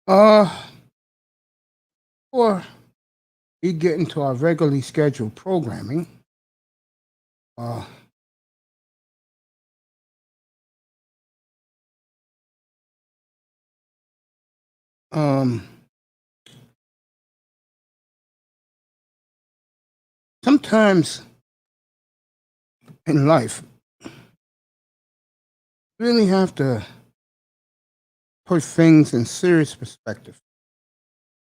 Uh, or we get into our regularly scheduled programming. Uh, um, Sometimes in life, you really have to put things in serious perspective.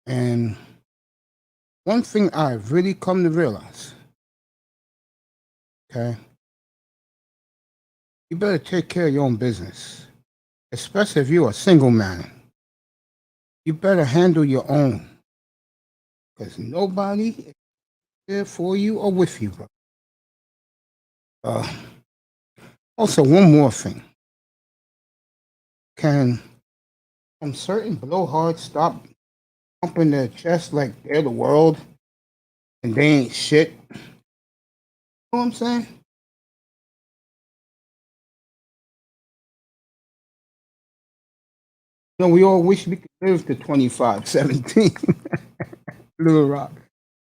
And one thing I've really come to realize, okay, you better take care of your own business, especially if you're a single man. You better handle your own, because nobody is there for you or with you, bro. Uh, Also, one more thing. Can some certain blowhards stop pumping their chest like they're the world and they ain't shit? You know what I'm saying? You know, we all wish we could live to 25, 17. Little Rock.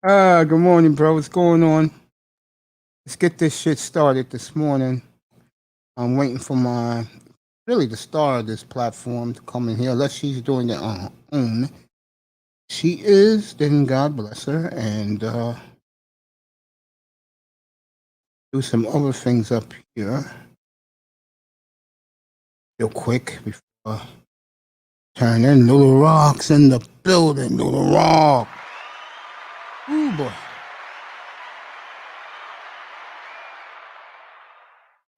Good morning, bro. What's going on? Let's get this shit started this morning. I'm waiting for really the star of this platform to come in here, unless she's doing it on her own. She is, then God bless her, and do some other things up here real quick before turn in. Little Rock's in the building. Little Rock. Ooh, boy.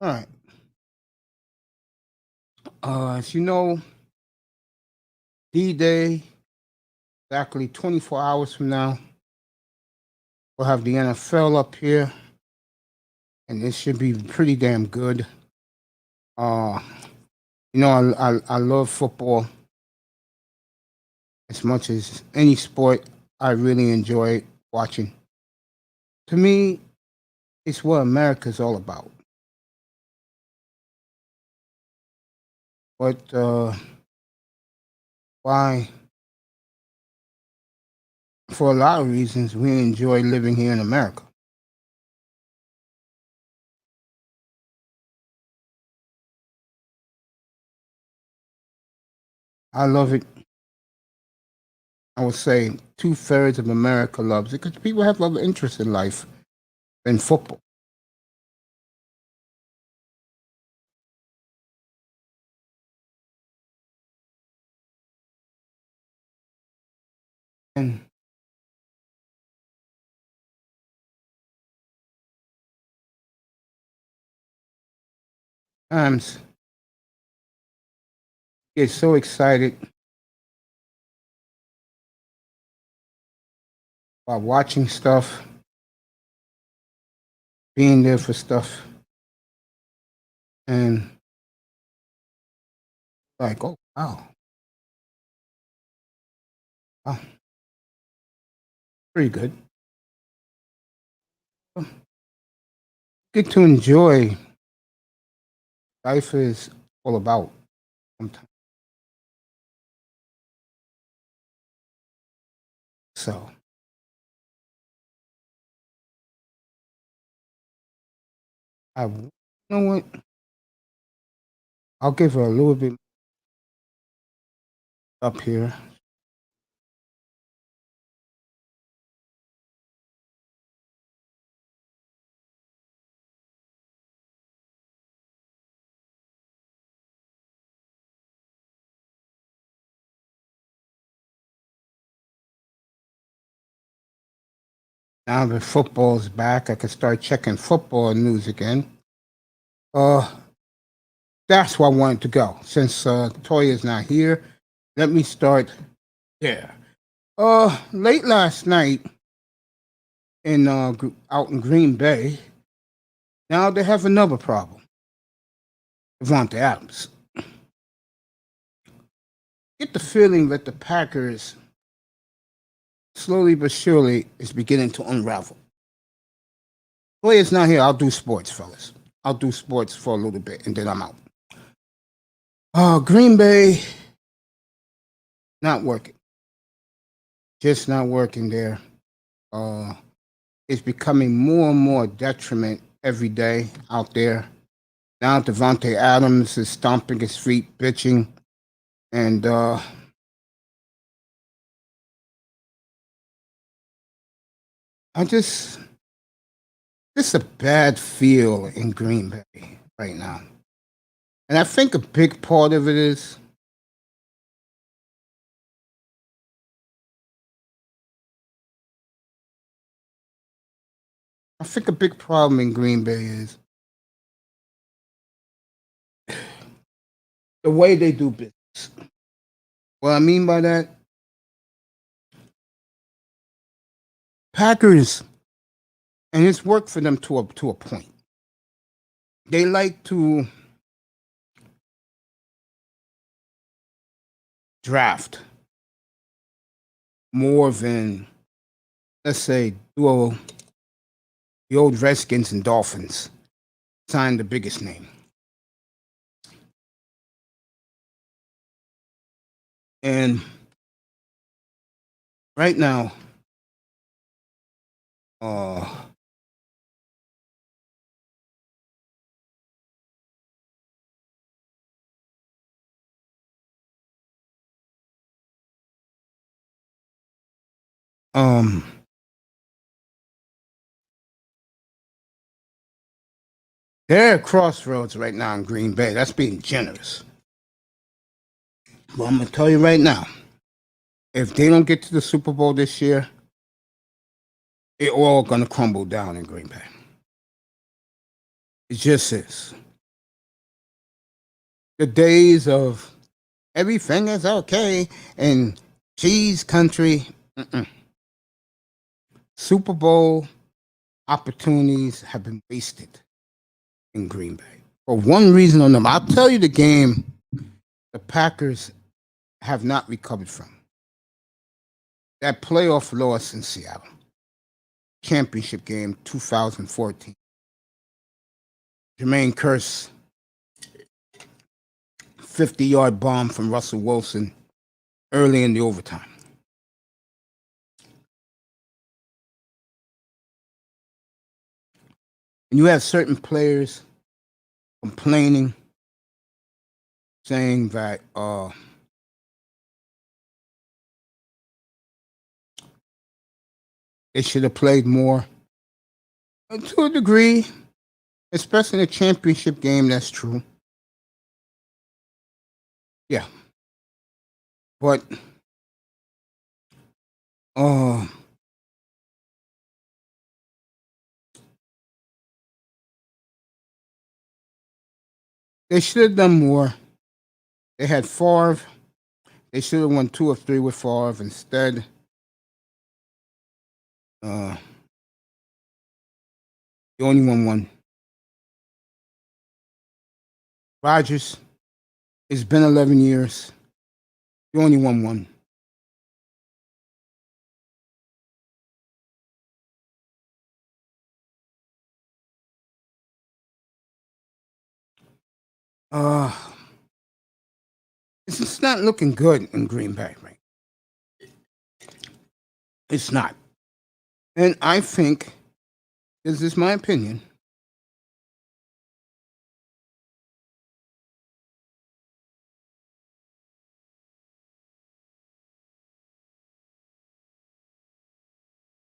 All right. As you know, D-Day, exactly 24 hours from now, we'll have the NFL up here, and it should be pretty damn good. Uh, I love football as much as any sport. I really enjoy watching. To me, it's what America's all about. But why? For a lot of reasons, we enjoy living here in America. I love it. I would say 2/3 of America loves it because people have other interests in life than football. And times get so excited about watching stuff, being there for stuff, and like, oh wow, wow, pretty good. Get to enjoy life is all about sometimes. So you know what? I'll give her a little bit up here. Now that football's back, I can start checking football news again. Uh, that's where I wanted to go. Since Toya is not here, let me start there. Late last night in out in Green Bay, now they have another problem. Devontae Adams. Get the feeling that the Packers, slowly but surely, is beginning to unravel. Toya's not here. I'll do sports, fellas. I'll do sports for a little bit, and then I'm out. Green Bay not working. Just not working there. Uh, it's becoming more and more detriment every day out there. Now Devontae Adams is stomping his feet, bitching, and I just it's a bad feel in Green Bay right now. And I think a big part of it is I think a big problem in Green Bay is the way they do business. What I mean by that, Packers, and it's worked for them to a point. They like to draft more than, let's say, the old Redskins and Dolphins sign the biggest name. And right now, uh, um, they're at crossroads right now in Green Bay. That's being generous. But I'm gonna tell you right now, if they don't get to the Super Bowl this year, it all gonna crumble down in Green Bay. It just is. The days of everything is okay and cheese country. Mm-mm. Super Bowl opportunities have been wasted in Green Bay for one reason or another. I'll tell you the game the Packers have not recovered from. That playoff loss in Seattle, championship game 2014. Jermaine Kearse, 50-yard bomb from Russell Wilson early in the overtime. And you have certain players complaining, saying that they should have played more. And to a degree, especially in a championship game, that's true. Yeah. But they should have done more. They had Favre. They should have won 2 or 3 with Favre. Instead, uh, the only one won. Rodgers, it's been 11 years. The only one won. Uh, it's not looking good in Green Bay, right? It's not. And I think, this is my opinion,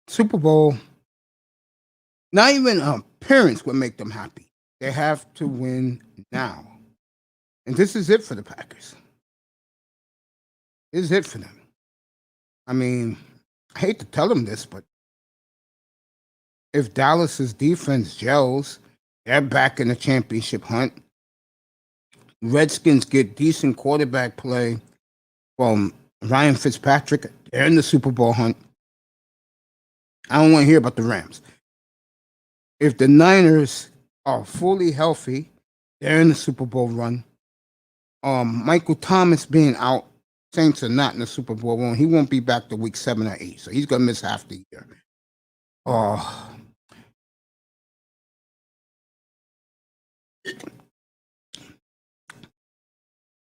Super Bowl, not even appearance would make them happy. They have to win now. And this is it for the Packers. This is it for them. I mean, I hate to tell them this, but if Dallas's defense gels, they're back in the championship hunt. Redskins get decent quarterback play from Ryan Fitzpatrick. They're in the Super Bowl hunt. I don't want to hear about the Rams. If the Niners are fully healthy, they're in the Super Bowl run. Michael Thomas being out, Saints are not in the Super Bowl run. He won't be back to week 7 or 8, so he's going to miss half the year.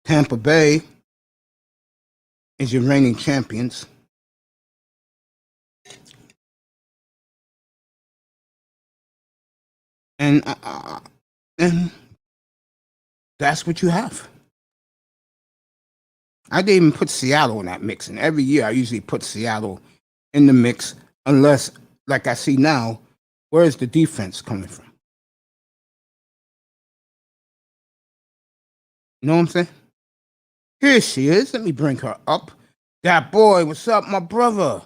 Tampa Bay, is your reigning champions. And that's what you have. I didn't even put Seattle in that mix. And every year I usually put Seattle in the mix, unless, like I see now, where's the defense coming from? You know what I'm saying? Here she is. Let me bring her up. That boy, what's up, my brother?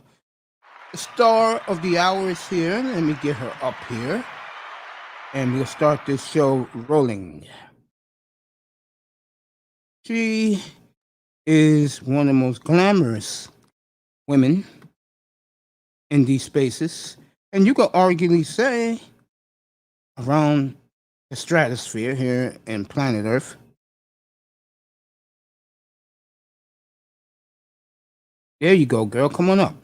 The star of the hour is here. Let me get her up here. And we'll start this show rolling. She is one of the most glamorous women in these spaces. And you could arguably say around the stratosphere here in planet Earth. There you go, girl. Come on up.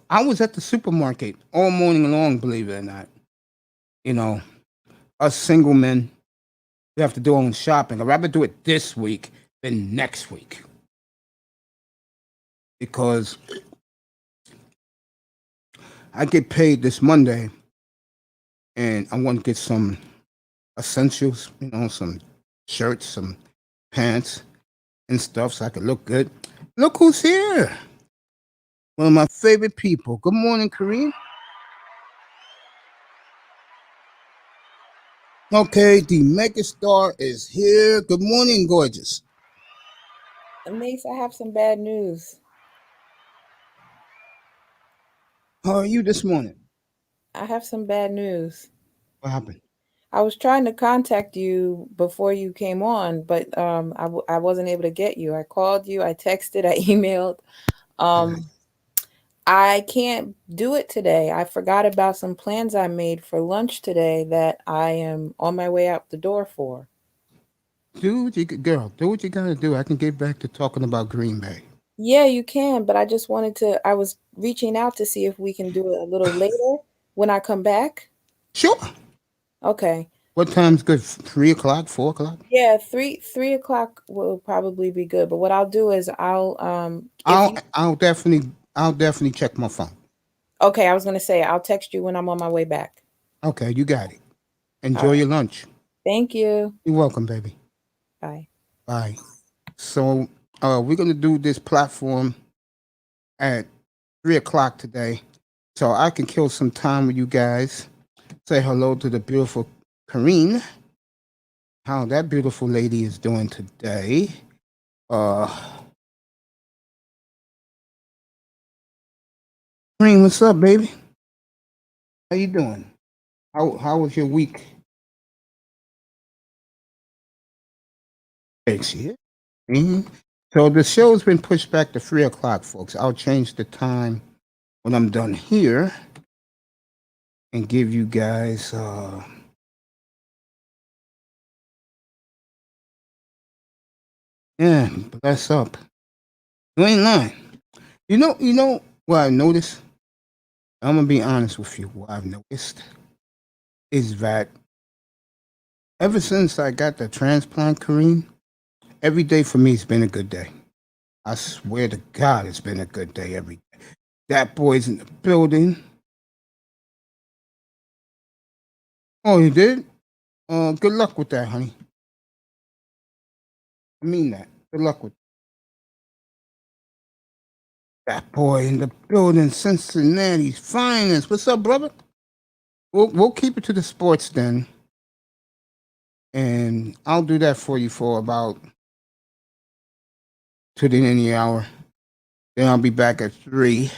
I was at the supermarket all morning long, believe it or not. You know, us single men, we have to do our own shopping. I'd rather do it this week than next week. Because I get paid this Monday and I want to get some essentials, some shirts, some pants and stuff so I can look good. Look who's here. One of my favorite people. Good morning, Kareem. Okay, the megastar is here. Good morning, gorgeous. Mace, I have some bad news. How are you this morning? I have some bad news. What happened? I was trying to contact you before you came on, but I wasn't able to get you. I called you, I texted, I emailed. I can't do it today. I forgot about some plans I made for lunch today that I am on my way out the door for. Do what you gotta do. I can get back to talking about Green Bay. Yeah, you can, but I just wanted to, I was reaching out to see if we can do it a little later when I come back. Sure. Okay. What time's good? 3 o'clock, 4 o'clock? Yeah, three o'clock will probably be good. But what I'll do is I'll definitely check my phone. Okay, I was gonna say I'll text you when I'm on my way back. Okay, you got it. Enjoy Right. your lunch. Thank you. You're welcome, baby. Bye. Bye. So we're gonna do this platform at 3 o'clock today. So I can kill some time with you guys. Say hello to the beautiful Kareen. How that beautiful lady is doing today. Kareen, what's up, baby? How you doing? How was your week? Thanks, yeah. So the show's been pushed back to 3 o'clock, folks. I'll change the time when I'm done here and give you guys yeah, bless up. You ain't lying. You know what I noticed? I'm gonna be honest with you. What I've noticed is that ever since I got the transplant, Kareem, every day for me has been a good day. I swear to God, it's been a good day every day. That boy's in the building. Oh, you did? Good luck with that, honey. I mean that. Good luck with that boy in the building, Cincinnati's finest. What's up, brother? We'll keep it to the sports then, and I'll do that for you for about to the end of the hour. Then I'll be back at 3,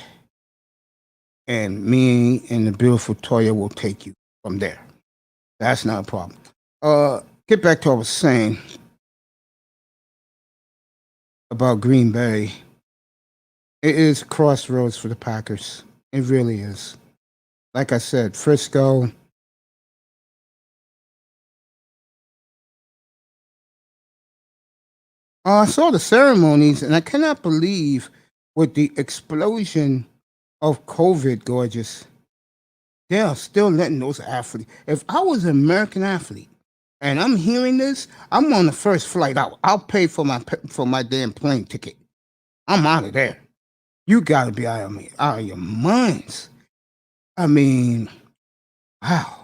and me and the beautiful Toya will take you from there. That's not a problem. Get back to what I was saying about Green Bay. It is crossroads for the Packers. It really is. Like I said, Frisco. I saw the ceremonies, and I cannot believe with the explosion of COVID, gorgeous, they are still letting those athletes. If I was an American athlete and I'm hearing this, I'm on the first flight out. I'll pay for my damn plane ticket. I'm out of there. You gotta be out of your minds. I mean, wow.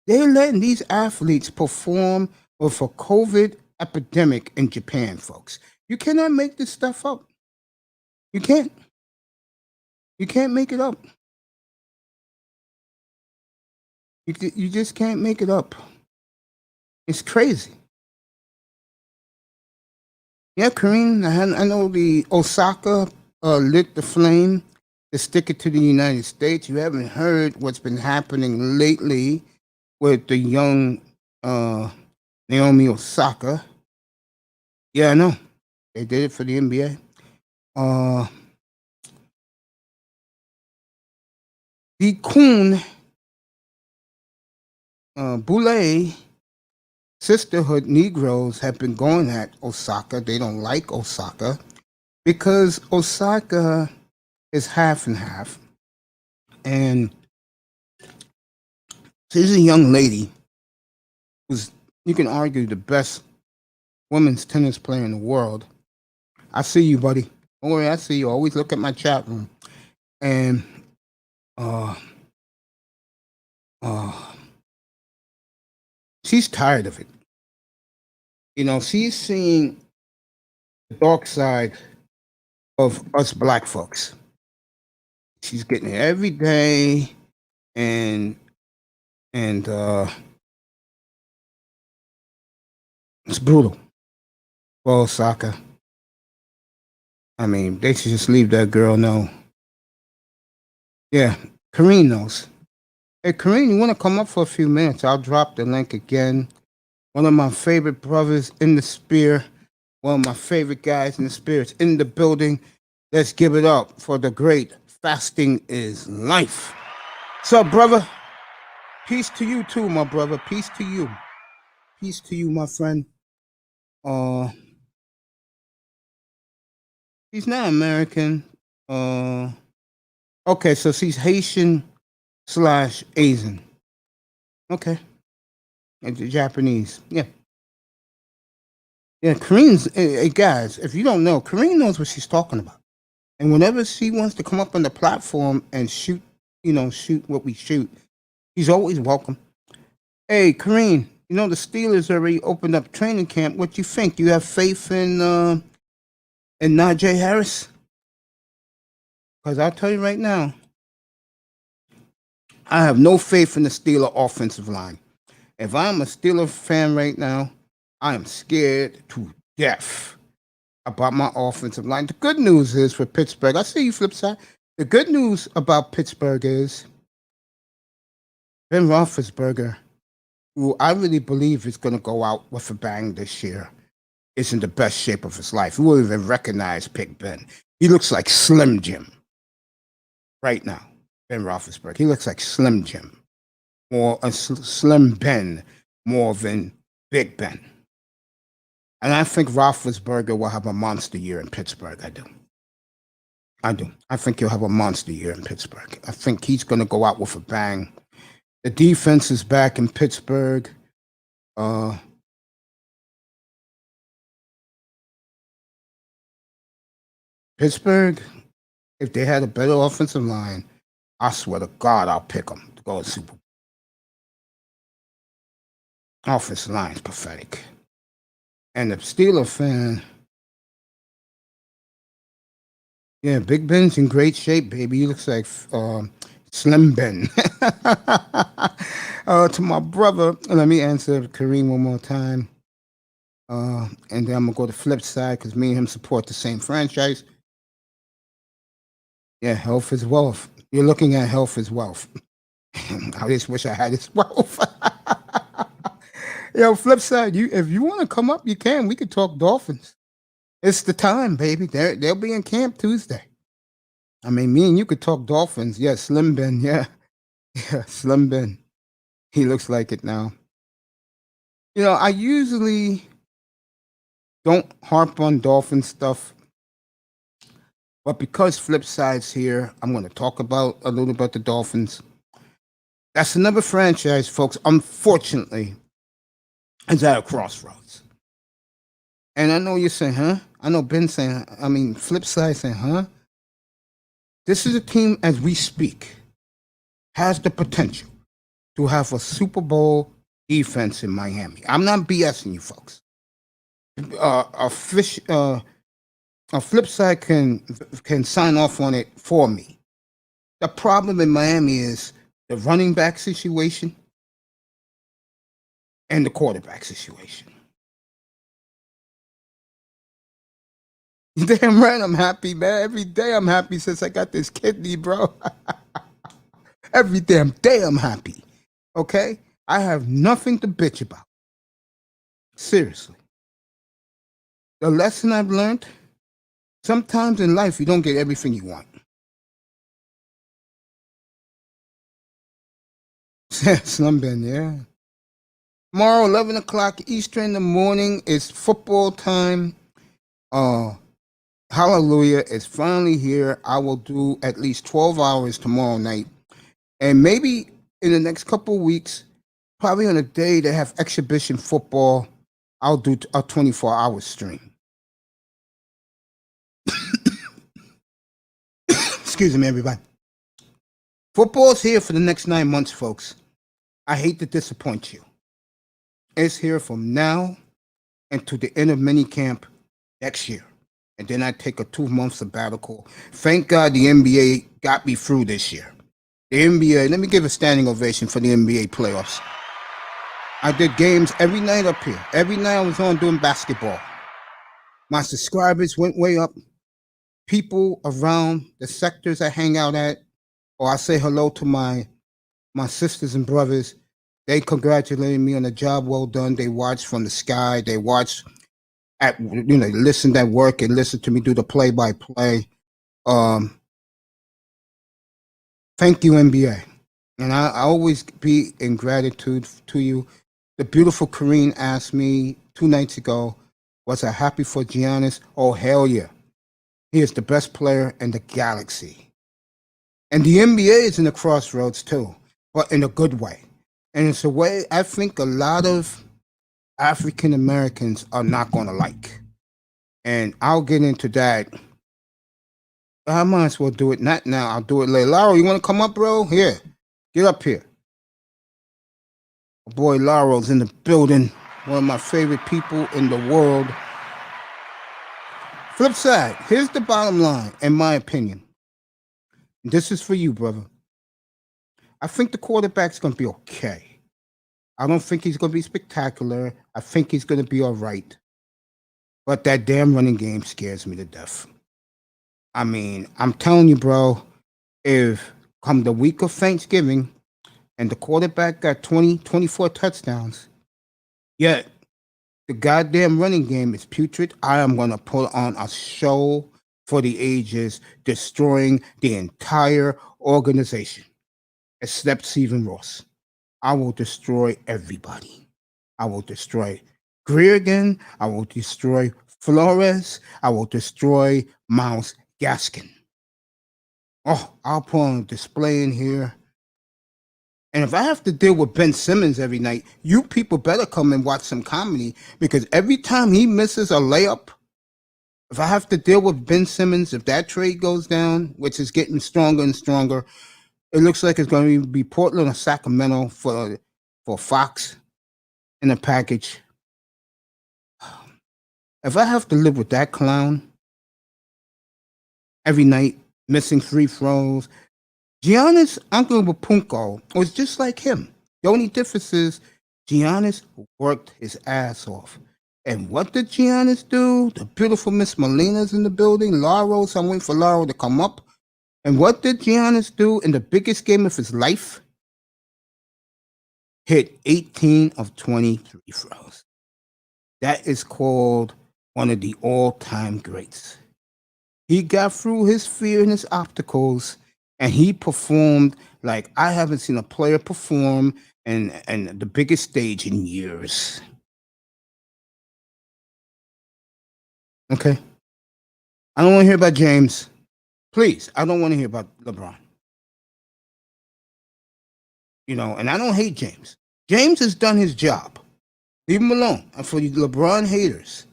They're letting these athletes perform with a COVID epidemic in Japan, folks. You cannot make this stuff up. You can't. You can't make it up. You just can't make it up. It's crazy. Yeah, Kareem, I know the Osaka lit the flame to stick it to the United States. You haven't heard what's been happening lately with the young Naomi Osaka. Yeah, I know. They did it for the NBA. The Kun Boule Sisterhood Negroes have been going at Osaka. They don't like Osaka because Osaka is half and half. And she's a young lady who's, you can argue, the best women's tennis player in the world. I see you, buddy. Don't worry, I see you. Always look at my chat room. And she's tired of it. You know, she's seeing the dark side of us black folks. She's getting it every day, and it's brutal for Osaka. I mean, they should just leave that girl know. Yeah, Kareem knows. Hey, Kareem, you want to come up for a few minutes? I'll drop the link again. One of my favorite brothers in the spear. One of my favorite guys in the spirits in the building. Let's give it up for the great Fasting is Life. What's up, brother? Peace to you too, my brother. Peace to you. Peace to you, my friend. She's not American. Okay, so she's Haitian/Asian. Okay. And Japanese. Yeah. Yeah, Kareem's, hey, guys, if you don't know, Kareem knows what she's talking about. And whenever she wants to come up on the platform and shoot what we shoot, she's always welcome. Hey, Kareem, you know the Steelers already opened up training camp. What you think? You have faith in Najee Harris? Because I'll tell you right now, I have no faith in the Steeler offensive line. If I'm a Steeler fan right now, I am scared to death about my offensive line. The good news is for Pittsburgh, I see you, Flipside. The good news about Pittsburgh is Ben Roethlisberger, who I really believe is going to go out with a bang this year, is in the best shape of his life. Who will even recognize Big Ben? He looks like Slim Jim right now, Ben Roethlisberger. He looks like Slim Jim, more a Slim Ben more than Big Ben. And I think Roethlisberger will have a monster year in Pittsburgh. I do. I think he'll have a monster year in Pittsburgh. I think he's going to go out with a bang. The defense is back in Pittsburgh. Pittsburgh, if they had a better offensive line, I swear to God, I'll pick them to go to Super Bowl. Offensive line is pathetic. And the Steeler fan, yeah, Big Ben's in great shape, baby. He looks like Slim Ben. To my brother, let me answer Kareem one more time. And then I'm going to go to the flip side because me and him support the same franchise. Yeah, health is wealth. You're looking at health as wealth. I just wish I had his wealth. Yo, flip side, if you want to come up, you can. We could talk Dolphins. It's the time, baby. They'll be in camp Tuesday. I mean, me and you could talk Dolphins. Yeah, Slim Ben. Yeah, Slim Ben. He looks like it now. You know, I usually don't harp on Dolphin stuff, but because Flip Side's here, I'm going to talk about a little about the Dolphins. That's another franchise, folks. Unfortunately, is at a crossroads. And I know you're saying, huh? I know Ben saying, flip side saying, huh? This is a team, as we speak, has the potential to have a Super Bowl defense in Miami. I'm not BSing you folks. A flip side can sign off on it for me. The problem in Miami is the running back situation and the quarterback situation. Damn right, I'm happy, man. Every day I'm happy since I got this kidney, bro. Every damn day I'm happy. Okay? I have nothing to bitch about. Seriously. The lesson I've learned, sometimes in life you don't get everything you want. Slum Ben, yeah. Tomorrow, 11 o'clock Eastern in the morning, is football time. Hallelujah, it's finally here. I will do at least 12 hours tomorrow night. And maybe in the next couple of weeks, probably on a day they have exhibition football, I'll do a 24-hour stream. Excuse me, everybody. Football's here for the next 9 months, folks. I hate to disappoint you. It's here from now until the end of minicamp next year. And then I take a 2-month sabbatical. Thank God the NBA got me through this year. The NBA, let me give a standing ovation for the NBA playoffs. I did games every night up here. Every night I was on doing basketball. My subscribers went way up. People around the sectors I hang out at, or I say hello to my sisters and brothers, they congratulated me on a job well done. They watched from the sky. They watched listened at work and listened to me do the play-by-play. Thank you, NBA. And I always be in gratitude to you. The beautiful Kareen asked me 2 nights ago, was I happy for Giannis? Oh, hell yeah. He is the best player in the galaxy. And the NBA is in the crossroads too, but in a good way. And it's a way I think a lot of African Americans are not going to like. And I'll get into that. I might as well do it not now. I'll do it later. Laurel, you want to come up, bro? Here. Get up here. My boy Laurel's in the building. One of my favorite people in the world. Flip side, here's the bottom line, in my opinion. This is for you, brother. I think the quarterback's going to be okay. I don't think he's going to be spectacular. I think he's going to be all right. But that damn running game scares me to death. I mean, I'm telling you, bro, if come the week of Thanksgiving and the quarterback got 24 touchdowns, yet the goddamn running game is putrid, I am going to put on a show for the ages, destroying the entire organization, except Stephen Ross. I will destroy everybody. I will destroy Greergan. I will destroy Flores. I will destroy Miles Gaskin. Oh, I'll put on a display in here. And if I have to deal with Ben Simmons every night, you people better come and watch some comedy, because every time he misses a layup, if I have to deal with Ben Simmons, if that trade goes down, which is getting stronger and stronger, it looks like it's going to be Portland or Sacramento for Fox in a package. If I have to live with that clown every night, missing 3 throws, Giannis Antetokounmpo was just like him. The only difference is Giannis worked his ass off. And what did Giannis do? The beautiful Miss Molina's in the building. Laurel, so I'm waiting for Laurel to come up. And what did Giannis do in the biggest game of his life? Hit 18 of 23 throws. That is called one of the all-time greats. He got through his fear and his obstacles, and he performed like I haven't seen a player perform in the biggest stage in years. Okay? I don't want to hear about James. Please, I don't want to hear about LeBron. And I don't hate James. James has done his job. Leave him alone. And for you LeBron haters,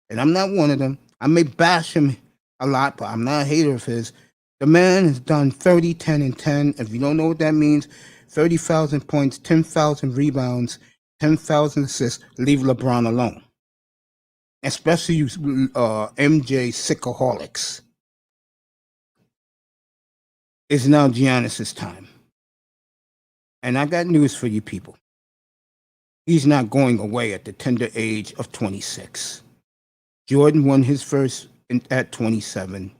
and I'm not one of them, I may bash him a lot, but I'm not a hater of his. The man has done 30, 10, and 10. If you don't know what that means, 30,000 points, 10,000 rebounds, 10,000 assists. Leave LeBron alone. Especially you MJ sickaholics. It's now Giannis's time. And I got news for you people. He's not going away at the tender age of 26. Jordan won his first at 27.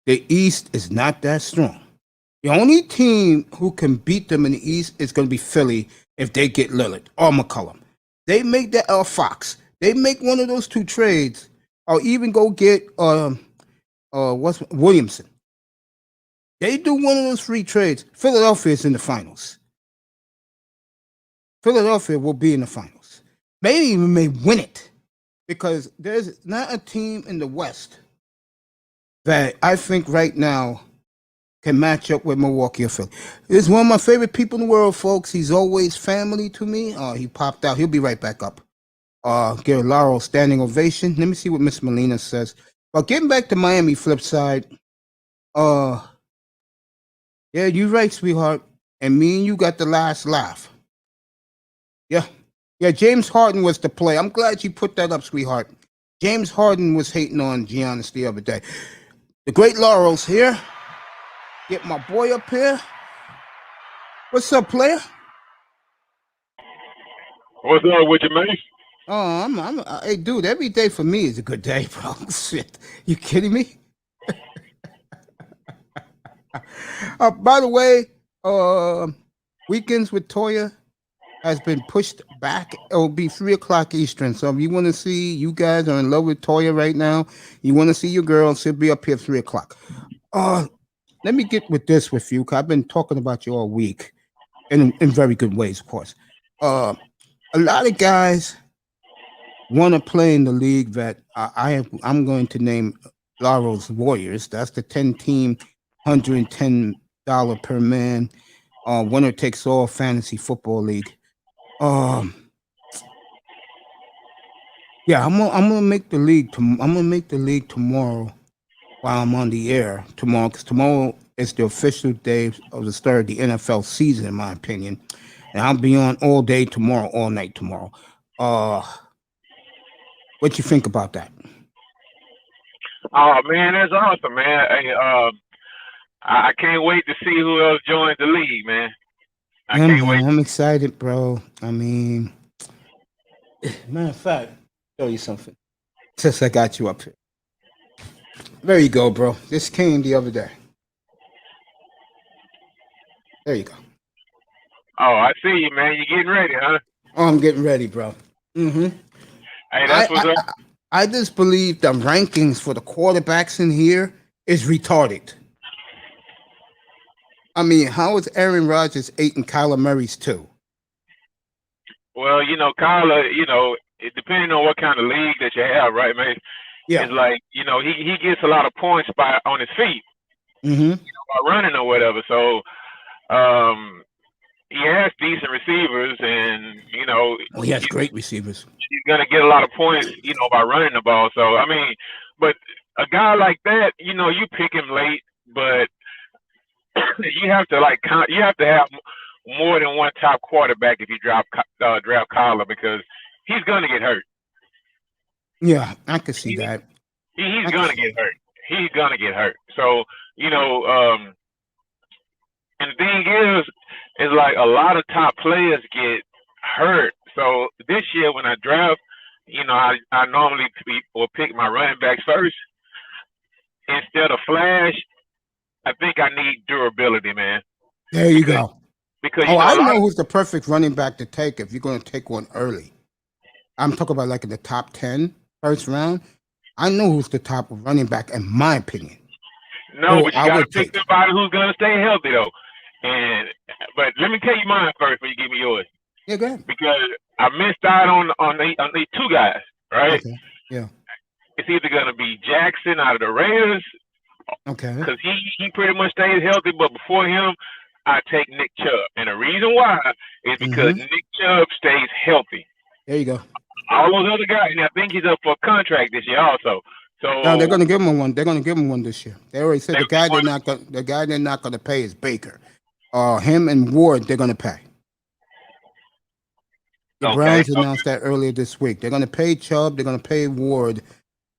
The East is not that strong. The only team who can beat them in the East is going to be Philly if they get Lillard or McCollum. They make that Fox. They make one of those two trades, or even go get Williamson. They do one of those free trades. Philadelphia is in the finals. Philadelphia will be in the finals. Maybe even may win it, because there's not a team in the West that I think right now can match up with Milwaukee or Philly. He's one of my favorite people in the world, folks. He's always family to me. He popped out. He'll be right back up. Give Laurel standing ovation. Let me see what Miss Molina says. But getting back to Miami flip side, yeah, you're right, sweetheart. And me and you got the last laugh. Yeah, James Harden was the play. I'm glad you put that up, sweetheart. James Harden was hating on Giannis the other day. The great Laurel's here. Get my boy up here. What's up, player? What's up with you, man? Oh, hey, dude, every day for me is a good day, bro. Shit. You kidding me? By the way, Weekends with Toyah has been pushed back. It will be 3 o'clock Eastern. So if you want to see, you guys are in love with Toyah right now, you want to see your girl, she'll be up here at 3 o'clock. Let me get with this with you, because I've been talking about you all week, in very good ways, of course. A lot of guys want to play in the league that I'm going to name Laurel's Warriors. That's the 10-team, $110 per man, winner takes all fantasy football league. Yeah, I'm gonna make the league. I'm gonna make the league tomorrow while I'm on the air tomorrow, because tomorrow is the official day of the start of the NFL season, in my opinion. And I'll be on all day tomorrow, all night tomorrow. What you think about that? Oh man, that's awesome, man. Hey, I can't wait to see who else joins the league, man. I can't wait. I'm excited, bro. I mean, matter of fact, show you something. Since I got you up here. There you go, bro. This came the other day. There you go. Oh, I see you, man. You getting ready, huh? Oh, I'm getting ready, bro. Mm-hmm. Hey, that's what's up. I just believe the rankings for the quarterbacks in here is retarded. I mean, how is Aaron Rodgers 8 and Kyler Murray's 2? Well, Kyler, it depending on what kind of league that you have, right, man? Yeah. It's like, he gets a lot of points on his feet, by running or whatever. So, he has decent receivers, and he has great receivers. He's gonna get a lot of points, by running the ball. So I mean, but a guy like that, you pick him late, but you have to you have to have more than one top quarterback if you draft Kyler, because he's gonna get hurt. Yeah, I can see that. He's gonna get hurt. He's gonna get hurt. So and the thing is like a lot of top players get hurt. So this year when I draft, I normally will pick my running backs first. Instead of flash, I think I need durability, man. There you go. Because I know who's the perfect running back to take if you're going to take one early. I'm talking about like in the top 10, first round. I know who's the top running back in my opinion. No, but you got to pick somebody who's going to stay healthy, though. But let me tell you mine first before you give me yours. Yeah, go ahead. Because I missed out on these two guys, right? Okay. Yeah. It's either going to be Jackson out of the Raiders. Okay. Because he pretty much stays healthy, but before him, I take Nick Chubb. And the reason why is because Nick Chubb stays healthy. There you go. All those other guys, and I think he's up for a contract this year also. So No, they're going to give him one. They're going to give him one this year. They already said they the guy they're not going to pay is Baker. Him and Ward they're going to pay. The Browns announced that earlier this week. They're going to pay Chubb. They're going to pay Ward,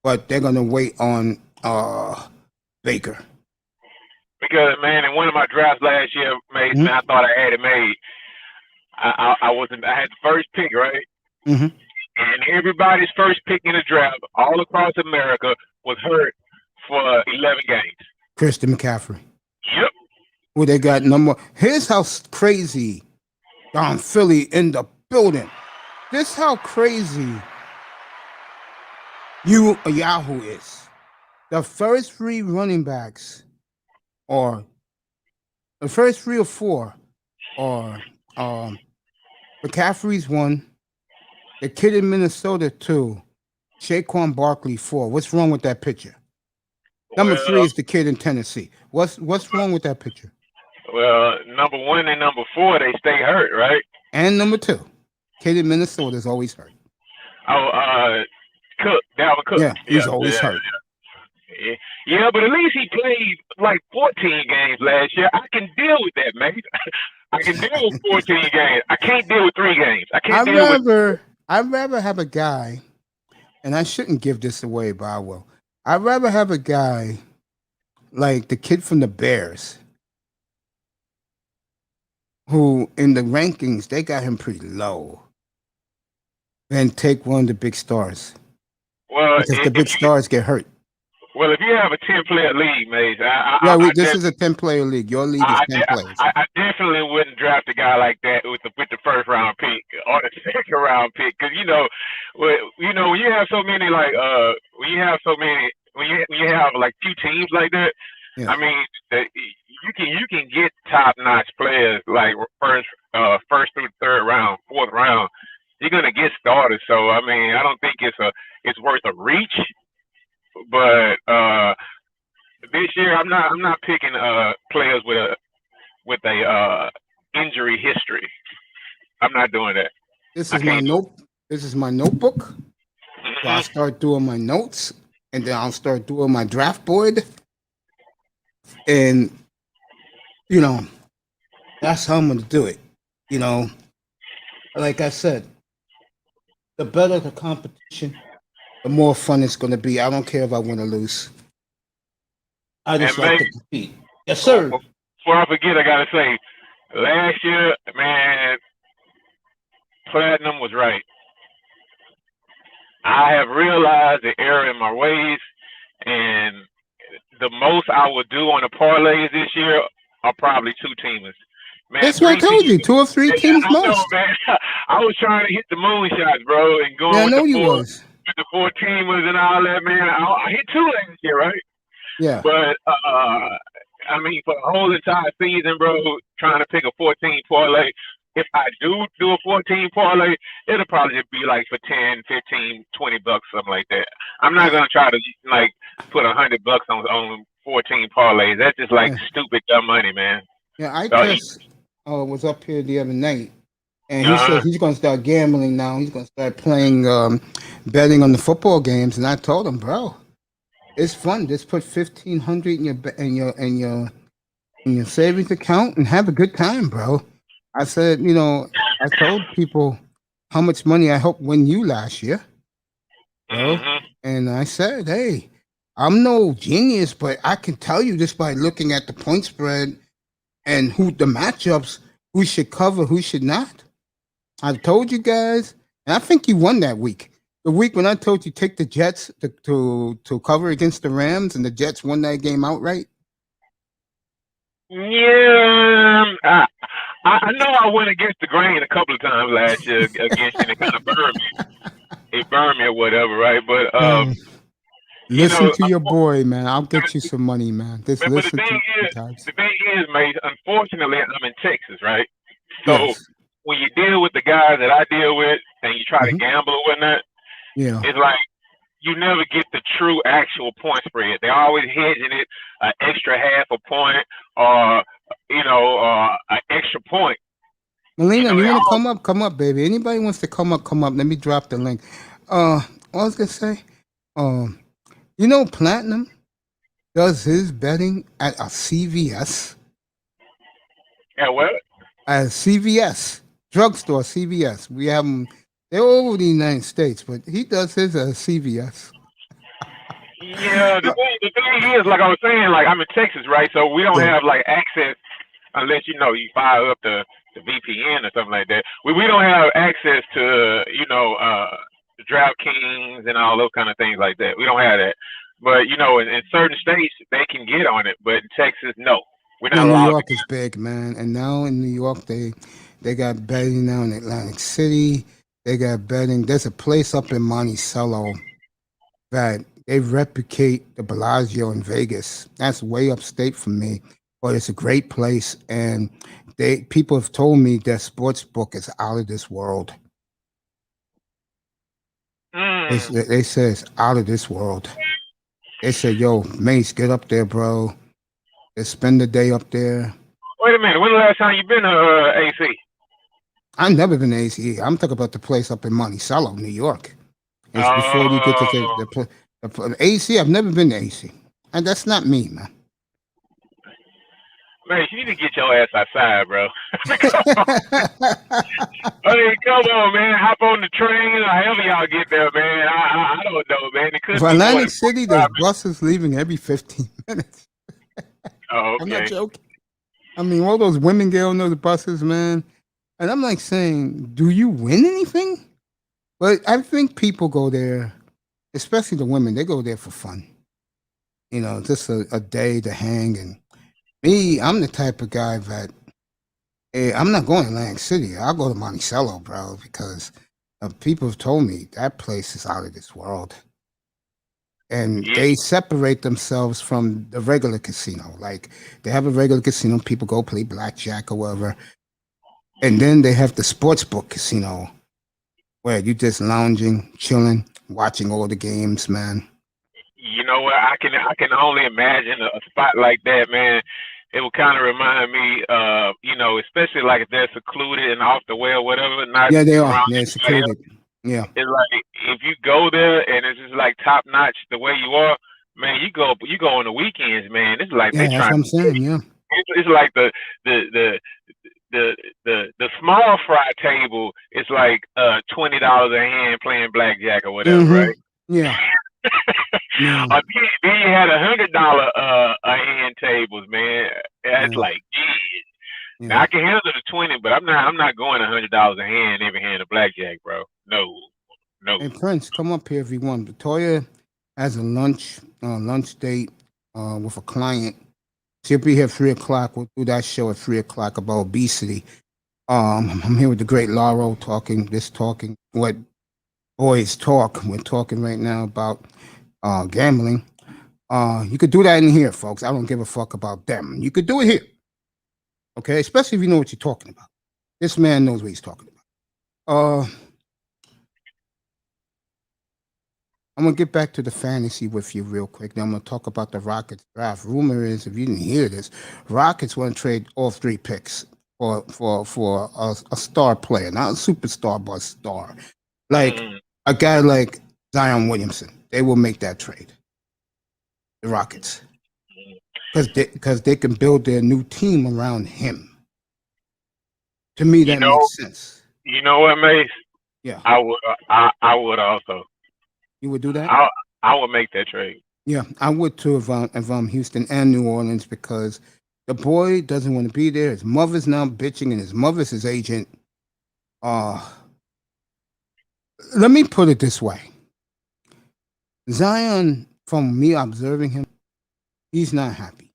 but they're going to wait on Baker. Because man, in one of my drafts last year, man, I thought I had it made. I had the first pick, right? Mm-hmm. And everybody's first pick in the draft all across America was hurt for 11 games. Christian McCaffrey. Yep. Well, they got number. Here's how crazy Don Philly in the building. This how crazy Yahoo is. The first 3 running backs, or the first 3 or 4, are McCaffrey's 1, the kid in Minnesota 2, Saquon Barkley 4. What's wrong with that picture? Number 3 is the kid in Tennessee. What's wrong with that picture? Well, number 1 and number 4, they stay hurt, right? And number 2, kid in Minnesota is always hurt. Oh, Dalvin Cook. Yeah, he's always hurt. Yeah, but at least he played like 14 games last year. I can deal with that, man. I can deal with 14 games. I can't deal with 3 games. I'd rather have a guy, and I shouldn't give this away, but I will. I'd rather have a guy like the kid from the Bears, who in the rankings, they got him pretty low, than take one of the big stars. Well, because the big stars get hurt. Well, if you have a 10-player league, mate, this is a 10-player league. Your league is 10 players. I definitely wouldn't draft a guy like that with the first round pick or the second round pick, because when you have so many when you have like few teams like that, yeah. I mean, you can get top notch players like first through third round, fourth round. You're gonna get started. So I mean, I don't think it's worth a reach. But this year, I'm not picking players with a injury history. I'm not doing that. This is my notebook. Mm-hmm. So I'll start doing my notes, and then I'll start doing my draft board. And that's how I'm gonna do it. Like I said, the better the competition, the more fun it's going to be. I don't care if I win or lose. I just like to compete. Yes, sir. Before I forget, I got to say, last year, man, Platinum was right. I have realized the error in my ways, and the most I would do on the parlays this year are probably 2-teamers. Man, that's what I told you. 2 or 3 teams most. Know, man. I was trying to hit the moonshots, bro, and going with the 4-teamers and all that, man. I hit 2 last year, right? Yeah. But I mean, for the whole entire season, bro, trying to pick a 14 parlay. If I do a 14 parlay, it'll probably just be like for 10, 15, $20, something like that. I'm not gonna try to like put $100 on 14 parlays. That's just like stupid dumb money, man. Yeah, I just was up here the other night, and he said he's going to start gambling now. He's going to start playing, betting on the football games. And I told him, bro, it's fun. Just put $1,500 in your savings account and have a good time, bro. I said, I told people how much money I helped win you last year, bro. Mm-hmm. And I said, hey, I'm no genius, but I can tell you just by looking at the point spread and who the matchups, who should cover, who should not. I told you guys, and I think you won that week. The week when I told you take the Jets to cover against the Rams, and the Jets won that game outright. Yeah, I know I went against the grain a couple of times last year against you, and it kind of burned me. It burned me or whatever, right? But listen to your boy, man. I'll get you some money, man. Just listen to the thing is, mate, unfortunately, I'm in Texas, right? So when you deal with the guys that I deal with and you try to gamble or whatnot, it's like you never get the true actual point spread. They're always hedging it an extra half a point or, an extra point. Melina, know, you they want to all, come up? Come up, baby. Anybody wants to come up? Come up. Let me drop the link. What I was gonna say, um, Platinum does his betting at a CVS, yeah, well, at a CVS drugstore. CVS. We have them. They're all over the United States, but he does his at a CVS. yeah. The thing is, like I was saying, like I'm in Texas, right? So we don't Yeah. have like access unless you fire up the VPN or something like that. We don't have access to the DraftKings and all those kind of things like that. We don't have that. But in certain states they can get on it, but in Texas, no, we're Yeah, not New allowed to. York is big, man. And now in New York, they got betting now in Atlantic City. They got betting. There's a place up in Monticello that they replicate the Bellagio in Vegas. That's way upstate from me, but it's a great place. And people have told me their sports book is out of this world. They say it's out of this world. They say, "Yo, Mace, get up there, bro. Let's spend the day up there." Wait a minute. When the last time you been to AC? I've never been to AC. I'm talking about the place up in Monticello, New York. It's before you get to the AC. I've never been to AC, and that's not me, man. Man, you need to get your ass outside, bro. Come on, man. Hop on the train or however y'all get there, man. I don't know, man. It could For be more Atlantic than City, there's buses leaving every 15 minutes. Oh, I'm not okay. joking. I mean, all those women get on those buses, man. And I'm like saying, do you win anything? But I think people go there, especially the women, they go there for fun. Just a day to hang. And me, I'm the type of guy that I'm not going to Atlantic City. I'll go to Monticello, bro, because people have told me that place is out of this world. And they separate themselves from the regular casino. Like they have a regular casino, people go play blackjack or whatever. And then they have the sportsbook casino where you just lounging, chilling, watching all the games, man. You know what? I can only imagine a spot like that, man. It would kind of remind me of, especially like if they're secluded and off the way or whatever. Not Yeah, they are. around They're anybody else. secluded. Yeah. It's like if you go there and it's just like top notch the way you are, man. You go on the weekends, man. It's like Yeah, they that's trying. what I'm saying. Yeah. It's like the small fry table is like $20 a hand playing blackjack or whatever, right? Yeah. Yeah. Then you had $100 a hand tables, man. That's like, geez. Yeah. Now I can handle the 20, but I'm not going $100 a hand every hand of blackjack, bro. No. Hey Prince, come up here if you want. Toya has a lunch date with a client. She'll be here at 3:00. We'll do that show at 3:00 about obesity. I'm here with the great Lauro talking what boys talk. We're talking right now about gambling. You could do that in here, folks. I don't give a fuck about them. You could do it here. Okay, especially if you know what you're talking about. This man knows what he's talking about. I'm gonna get back to the fantasy with you real quick. Then I'm gonna talk about the Rockets draft. Rumor is, if you didn't hear this, Rockets want to trade all 3 picks for a star player, not a superstar, but a star, like a guy like Zion Williamson. They will make that trade. The Rockets, because they can build their new team around him. To me, that makes sense. You know what, Mace? Yeah, I would also. You would do that? I would make that trade. Yeah, I would too if I'm Houston and New Orleans, because the boy doesn't want to be there. His mother's now bitching, and his mother's his agent. Let me put it this way. Zion, from me observing him, he's not happy.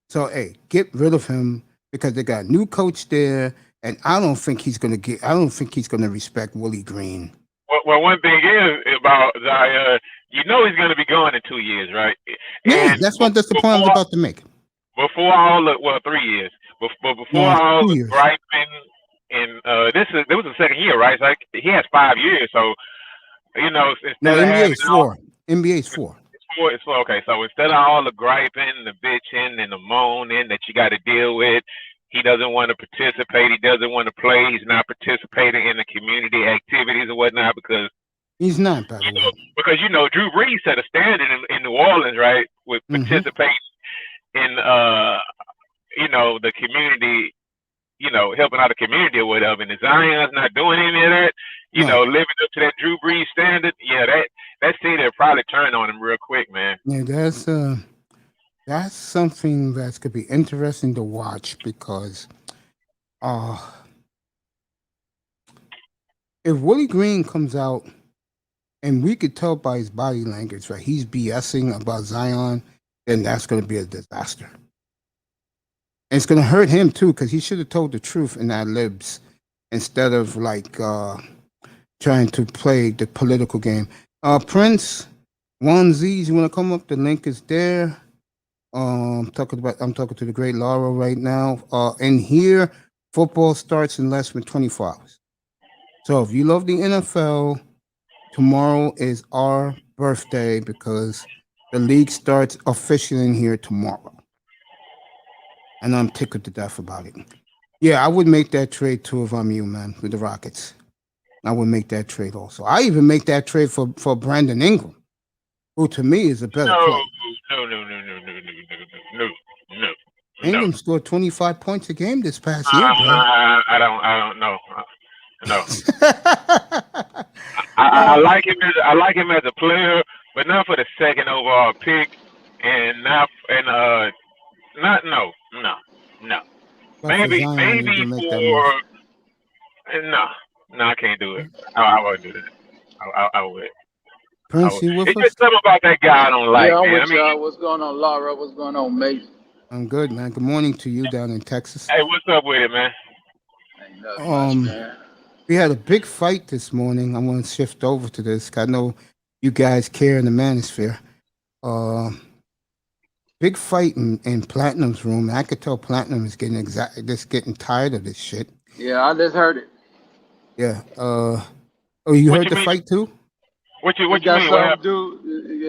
So, hey, get rid of him, because they got a new coach there, and I don't think he's gonna respect Willie Green. Well, one thing is about Zion, he's going to be gone in 2 years, right? Yeah, and that's the point I was about to make. Before all the 3 years, before all the griping, and there was the second year, right? It's like he has 5 years, so instead no, of NBA's 4. NBA's 4. It's 4. Okay, so instead of all the griping, the bitching, and the moaning that you got to deal with, He doesn't want to participate. He doesn't want to play. He's not participating in the community activities or whatnot because He's not, by the way. Drew Brees set a standard in New Orleans, right, with participating in the community, helping out the community or whatever. And Zion's not doing any of that, living up to that Drew Brees standard. Yeah, that city will probably turn on him real quick, man. Yeah, that's something that's could be interesting to watch because if Willie Green comes out and we could tell by his body language, right, he's BSing about Zion, then that's going to be a disaster. And it's going to hurt him too because he should have told the truth in ad libs instead of trying to play the political game. Prince, 1Z's, you want to come up? The link is there. I'm talking to the great Laura right now. In here, football starts in less than 24 hours. So if you love the NFL, tomorrow is our birthday because the league starts officially in here tomorrow. And I'm tickled to death about it. Yeah, I would make that trade too if I'm you, man, with the Rockets. I would make that trade also. I even make that trade for Brandon Ingram, who to me is a better play. No. Ingram scored 25 points a game this past year, bro. I don't know. No. I like him as a player, but not for the second overall pick, and no. Maybe for no, I can't do it. I won't do that. I would. Prince, you with us? It's just something about that guy I don't like. Yeah, man. y'all. What's going on, Laura? What's going on, mate? I'm good, man. Good morning to you down in Texas. Hey, what's up with it, man? Ain't nothing much, man. We had a big fight this morning. I want to shift over to this. I know you guys care in the manosphere. Big fight in Platinum's room. I could tell Platinum is getting tired of this shit. Yeah, I just heard it. Yeah. You heard the fight too? What you mean? It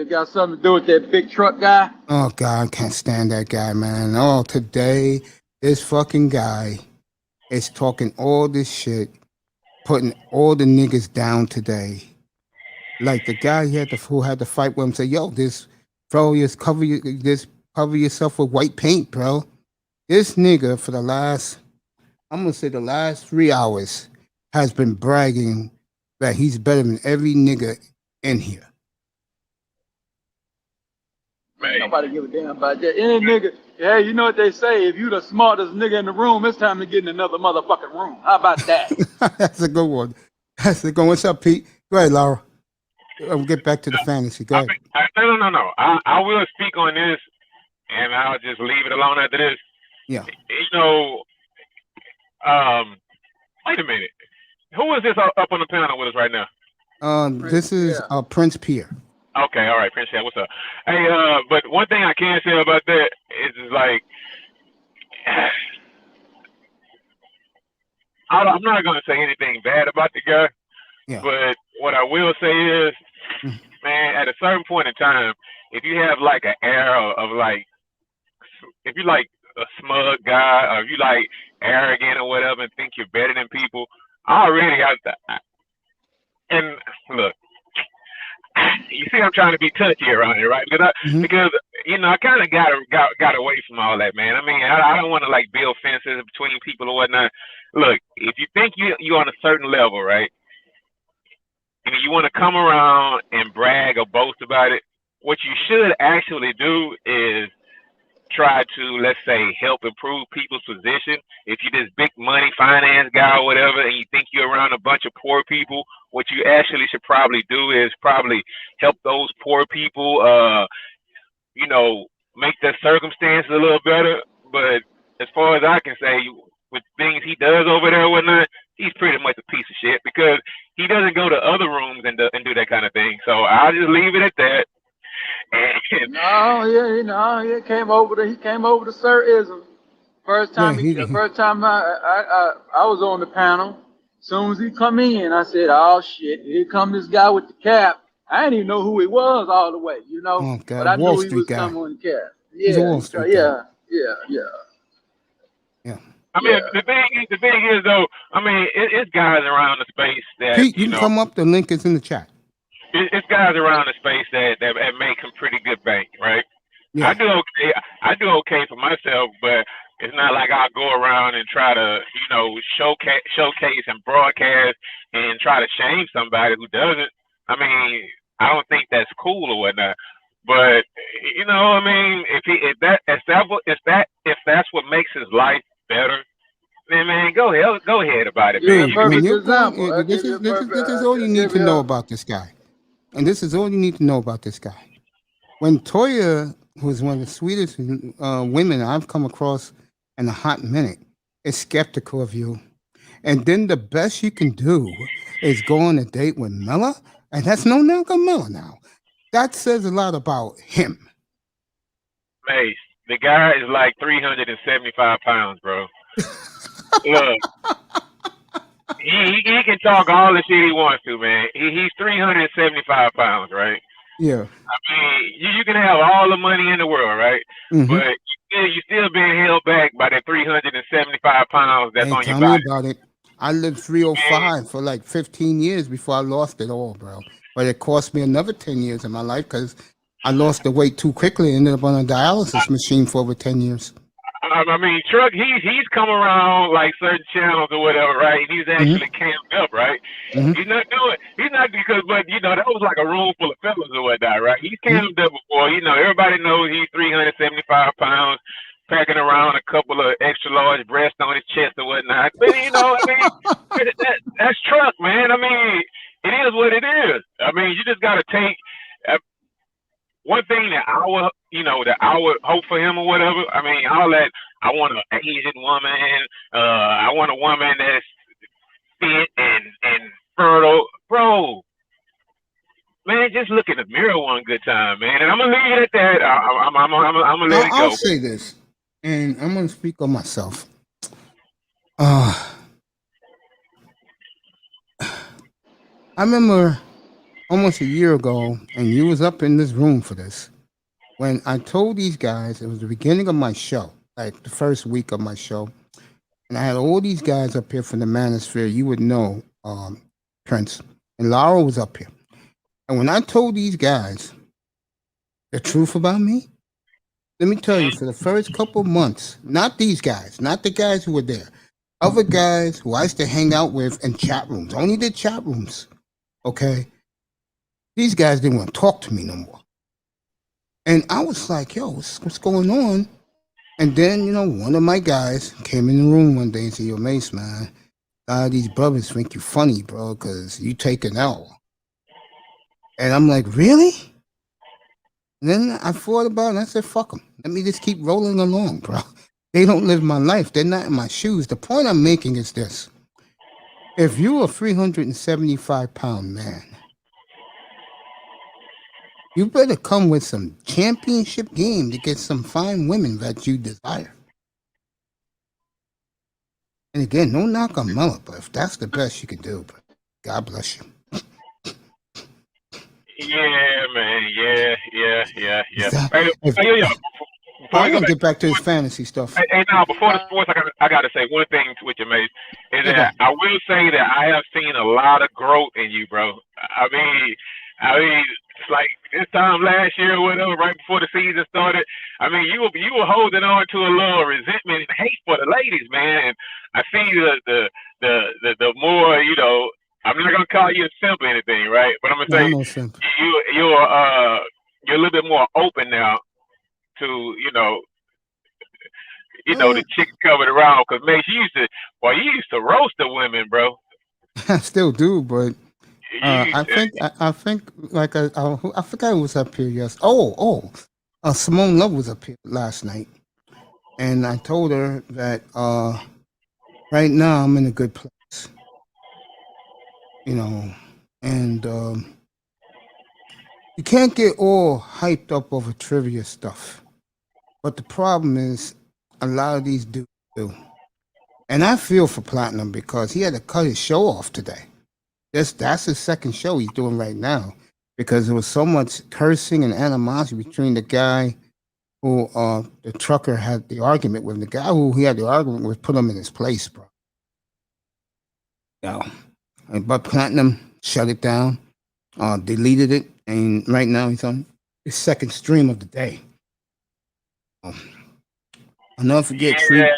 got something to do with that big truck guy? Oh God, I can't stand that guy, man. Oh, today this fucking guy is talking all this shit, putting all the niggas down today. Like the guy who had to fight with him said, "Yo, cover yourself with white paint, bro." This nigga for the last 3 hours has been bragging that he's better than every nigga in here. Man. Nobody give a damn about that. Any nigga, hey, you know what they say? If you the smartest nigga in the room, it's time to get in another motherfucking room. How about that? That's a good one. What's up, Pete? Go ahead, Laura. We'll get back to the fantasy. Go ahead. No. I will speak on this, and I'll just leave it alone after this. Yeah. Wait a minute. Who is this up on the panel with us right now? This is Prince Pierre. Okay, all right, Prince Pierre. What's up? Hey, but one thing I can say about that is like, I'm not going to say anything bad about the guy, but what I will say is, man, at a certain point in time, if you have like an air of like, if you like a smug guy, or if you like arrogant or whatever and think you're better than people, I already got that. And look, you see, I'm trying to be touchy around here, right? Because I kind of got away from all that, man. I mean, I don't want to like build fences between people or whatnot. Look, if you think you're on a certain level, right, and you want to come around and brag or boast about it, what you should actually do is try to, let's say, help improve people's position. If you're this big money finance guy or whatever, and you think you're around a bunch of poor people, what you actually should probably do is probably help those poor people, make their circumstances a little better. But as far as I can say, with things he does over there or whatnot, he's pretty much a piece of shit because he doesn't go to other rooms and do that kind of thing. So I'll just leave it at that. He came over to Sir Ism. First time I was on the panel. Soon as he come in, I said, "Oh shit, here come this guy with the cap." I didn't even know who he was all the way, Oh, God. But I Wall knew he was guy. someone cap. Yeah. Yeah. I I mean, the thing is though. I mean, it's guys around the space that Pete, you can come up. The link is in the chat. It's guys around the space that make some pretty good bank, right? Yeah. I do okay. I do okay for myself, but it's not like I go around and try to, showcase and broadcast and try to shame somebody who doesn't. I mean, I don't think that's cool or whatnot. But I mean, if that's what makes his life better, then man, go ahead about it, man. This is all you need to know about this guy, and this is all you need to know about this guy. When Toya, who is one of the sweetest women I've come across in a hot minute, is skeptical of you, and then the best you can do is go on a date with Mella, and that's no longer Mella now. That says a lot about him. Mace, the guy is like 375 pounds, bro. Look, he can talk all the shit he wants to, man. He's 375 pounds, right? Yeah. I mean, you can have all the money in the world, right? Mm-hmm. But you're still being held back by the 375 pounds that's on your body. Tell me about it. I lived 305 for like 15 years before I lost it all, bro. But it cost me another 10 years of my life because I lost the weight too quickly and ended up on a dialysis machine for over 10 years. I mean, Truck, he's come around like certain channels or whatever, right? And he's actually camped up, right? Mm-hmm. He's not because, but that was like a room full of fellas or whatnot, right? He's camped up before, everybody knows he's 375 pounds, packing around a couple of extra large breasts on his chest or whatnot. But I mean, that's Truck, man. I mean, it is what it is. I mean, you just gotta take one thing that I would hope for him or whatever. I mean, I want an Asian woman. I want a woman that's fit and fertile, bro. Man, just look in the mirror one good time, man. And I'm gonna leave it at that. I'm gonna let it go. I'll say this, and I'm gonna speak on myself. I remember almost a year ago, and you was up in this room for this, when I told these guys, it was the beginning of my show, like the first week of my show, and I had all these guys up here from the Manosphere. You would know, Prince, and Laura was up here. And when I told these guys the truth about me, let me tell you, for the first couple of months, not these guys, not the guys who were there, other guys who I used to hang out with in chat rooms, only did chat rooms, okay? These guys didn't want to talk to me no more. And I was like, yo, what's going on? And then, one of my guys came in the room one day and said, yo, Mace, man, these brothers think you funny, bro, because you take an L. And I'm like, really? And then I thought about it and I said, fuck them. Let me just keep rolling along, bro. They don't live my life. They're not in my shoes. The point I'm making is this. If you're a 375-pound man, you better come with some championship game to get some fine women that you desire. And again, no knock on Mella, but if that's the best you can do, but God bless you. Yeah, man. Yeah. I'm gonna get back to his fantasy stuff. Hey, now before the sports, I got to say one thing with you, mate. Is that I will say that I have seen a lot of growth in you, bro. I mean, it's like this time last year or whatever, right before the season started. I mean, you were holding on to a little resentment and hate for the ladies, man. And I see the more, I'm not gonna call you a simp or anything, right? But I'm gonna say you're a little bit more open now to the chicks covered around. Because man, you used to roast the women, bro. I still do, but I think like I forgot who was up here. Yes. Simone Love was up here last night, and I told her that right now I'm in a good place. And you can't get all hyped up over trivia stuff. But the problem is a lot of these dudes do. And I feel for Platinum because he had to cut his show off today. That's his second show he's doing right now because there was so much cursing and animosity between the guy who the trucker had the argument with. The guy who he had the argument with put him in his place, bro. But Platinum shut it down, deleted it, and right now he's on his second stream of the day. I'll never forget. Forget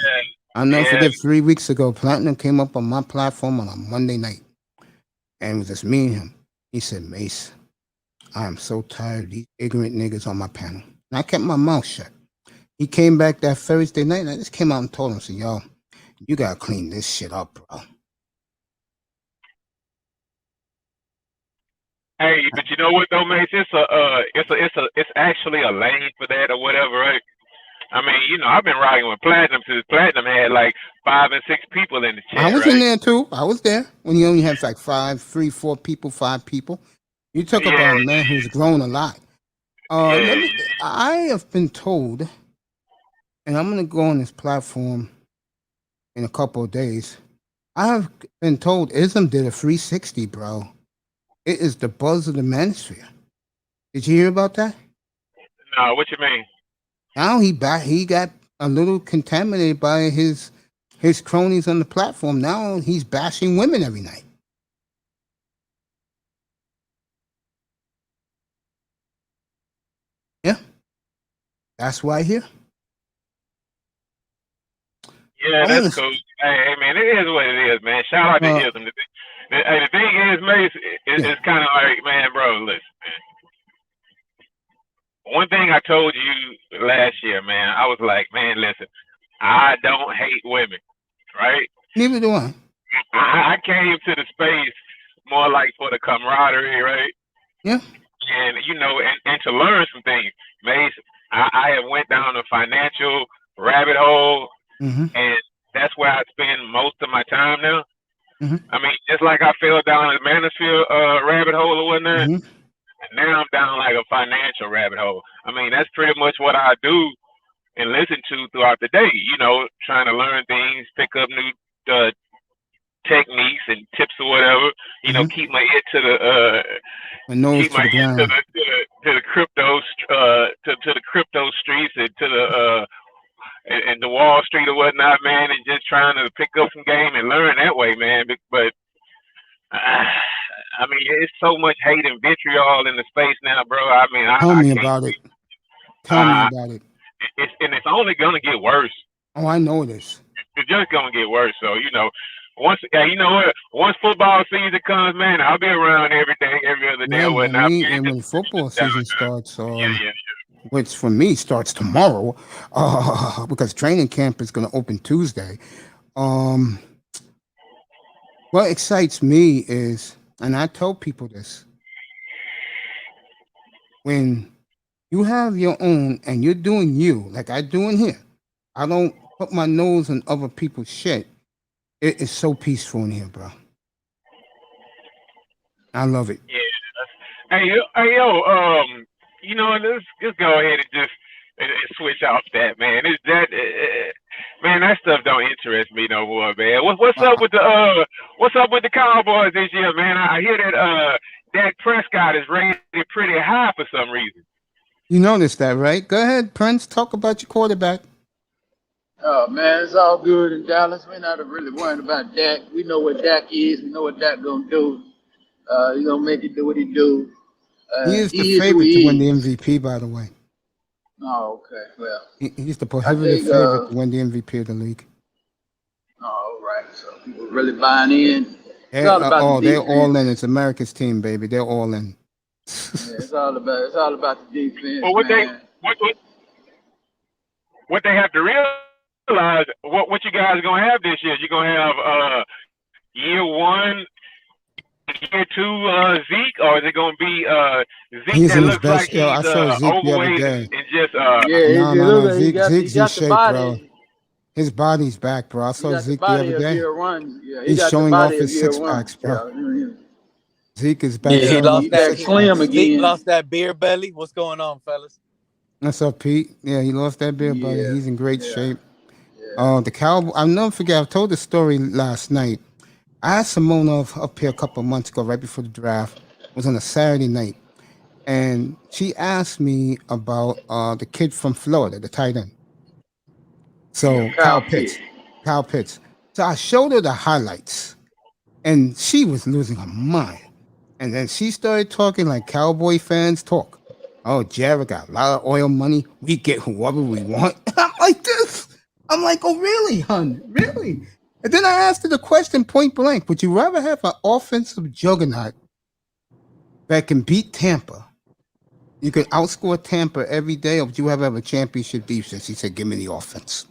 3 weeks ago, Platinum came up on my platform on a Monday night, and it was just me and him. He said, "Mace, I am so tired of these ignorant niggas on my panel." And I kept my mouth shut. He came back that Thursday night, and I just came out and told him, "said Yo, you gotta clean this shit up, bro." Hey, but you know what though, Mace? It's actually a lane for that or whatever, right? I mean, you know, I've been rocking with Platinum since Platinum had like 5 and 6 people in the chat. I was in there too. I was there when you only had like 4 people, 5 people. You talk about a man who's grown a lot. I have been told, and I'm gonna go on this platform in a couple of days. I have been told Ism did a 360, bro. It is the buzz of the manosphere. Did you hear about that? No, what you mean? Now he got a little contaminated by his cronies on the platform. Now he's bashing women every night. Yeah, that's why here. Yeah, that's cool. Hey, man, it is what it is, man. Shout out to Ism. Hey, the thing is, Mace, it's kind of like, man, bro, listen, man. One thing I told you last year, man, I was like, man, listen, I don't hate women, right? Neither do I. I came to the space more like for the camaraderie, right? Yeah. And, you know, and to learn some things. Mace, I have went down a financial rabbit hole, and that's where I spend most of my time now. I mean, just like I fell down a manosphere rabbit hole or whatnot, and now I'm down like a financial rabbit hole. I mean, that's pretty much what I do and listen to throughout the day, you know, trying to learn things, pick up new techniques and tips or whatever, you know, keep my ear to the nose to the ground. To the crypto to the crypto streets and to the and the Wall Street or whatnot, man, and just trying to pick up some game and learn that way, man. But I mean, it's so much hate and vitriol in the space now, bro. I mean, Tell me about it. Tell me about it. It's only gonna get worse. Oh, I know it is. It's just gonna get worse. So, you know, you know what? Once football season comes, man, I'll be around every day, every other day, or whatnot. And when football season starts, which for me starts tomorrow, because training camp is going to open Tuesday. What excites me is, and I tell people this, when you have your own and you're doing you, like I do in here, I don't put my nose in other people's shit. It is so peaceful in here, bro. I love it. Yeah. Hey, yo, you know, let's just go ahead and just switch off that, man. Is that man? That stuff don't interest me no more, man. What's up with the Cowboys this year, man? I hear that Dak Prescott is rated pretty high for some reason. You noticed that, right? Go ahead, Prince. Talk about your quarterback. Oh man, it's all good in Dallas. We're not really worrying about Dak. We know what Dak is. We know what Dak gonna do. He gonna make it do what he do. He is the favorite to win the MVP, by the way. Oh, okay. Well, he's the prohibitive favorite to win the MVP of the league. All right. So people really buying in. They're all in. It's America's team, baby. They're all in. It's all about the defense. Well, what they have to realize, what you guys are gonna have this year? You're gonna have year one, year two Zeke, or is it gonna be Zeke he's that in his looks best, like I saw he's Zeke the other overweight day. and just no, Zeke's in shape, body. bro. His body's back, bro. I saw Zeke the other day. He's showing off his six packs, bro. Yeah. Zeke is back. Yeah, he lost that slim again. Zeke lost that beer belly. What's going on, fellas? What's up, Pete? Yeah, he lost that beer belly. He's in great shape. The Cowboy. I'll never forget. I told the story last night. I had Simone up here a couple of months ago, right before the draft. It was on a Saturday night, and she asked me about the kid from Florida, the tight end. So Kyle Pitts. So I showed her the highlights, and she was losing her mind. And then she started talking like Cowboy fans talk. Oh, Jared got a lot of oil money. We get whoever we want. I'm like this. I'm like, oh, really, hun? Really? And then I asked her the question point blank. Would you rather have an offensive juggernaut that can beat Tampa? You can outscore Tampa every day, or would you rather have a championship defense? She said, give me the offense.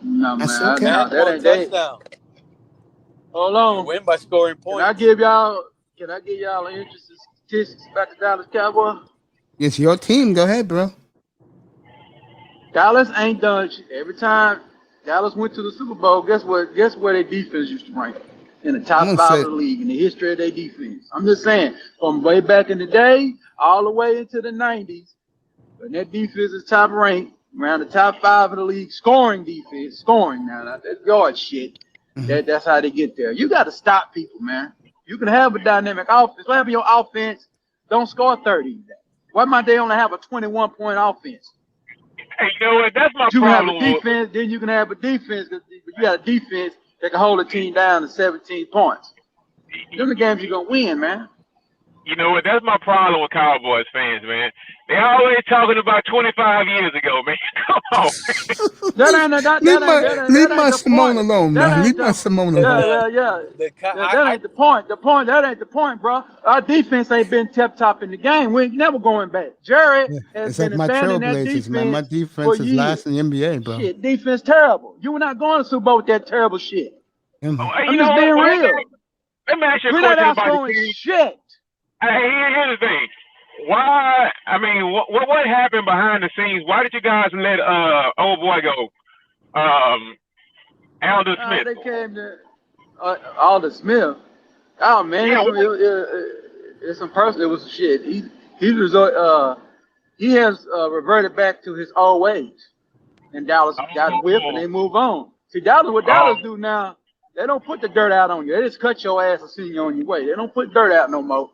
No, That's man. okay. That ain't touchdown. Hold on. You win by scoring points. Can I give y'all an interesting statistics about the Dallas Cowboys? It's your team. Go ahead, bro. Dallas ain't done shit. Every time Dallas went to the Super Bowl, guess where their defense used to rank? In the top 5 of the league, in the history of their defense. I'm just saying, from way back in the day, all the way into the 90s, when that defense is top ranked, around the top 5 of the league, scoring defense, now that's yard shit. That's how they get there. You got to stop people, man. You can have a dynamic offense. Whatever your offense, don't score 30. Why might they only have a 21-point offense? Hey, you know what? That's my You problem. can have a defense, then you can have a defense. But you got a defense that can hold a team down to 17 points. Them the games you're gonna win, man. You know what? That's my problem with Cowboys fans, man. They always talking about 25 years ago, man. Come on. Leave my Simone alone, man. Leave my Simone alone. Yeah. That ain't the point. That ain't the point, bro. Our defense ain't been top in the game. We ain't never going back. Jared has it's been like my abandoning that Trailblazers, defense. man. My defense is last in the NBA, bro. Shit, defense terrible. You were not going to Super Bowl with that terrible shit. I'm just being real. Let me ask you a We're not question about outscoring shit. Hey, here's the thing. Why? I mean, what happened behind the scenes? Why did you guys let old boy go? Alden Smith. They came to Alden Smith. Oh man, it's some person. It was shit. He has reverted back to his old ways, and Dallas got whipped and they move on. See, what Dallas do now? They don't put the dirt out on you. They just cut your ass and send you on your way. They don't put dirt out no more.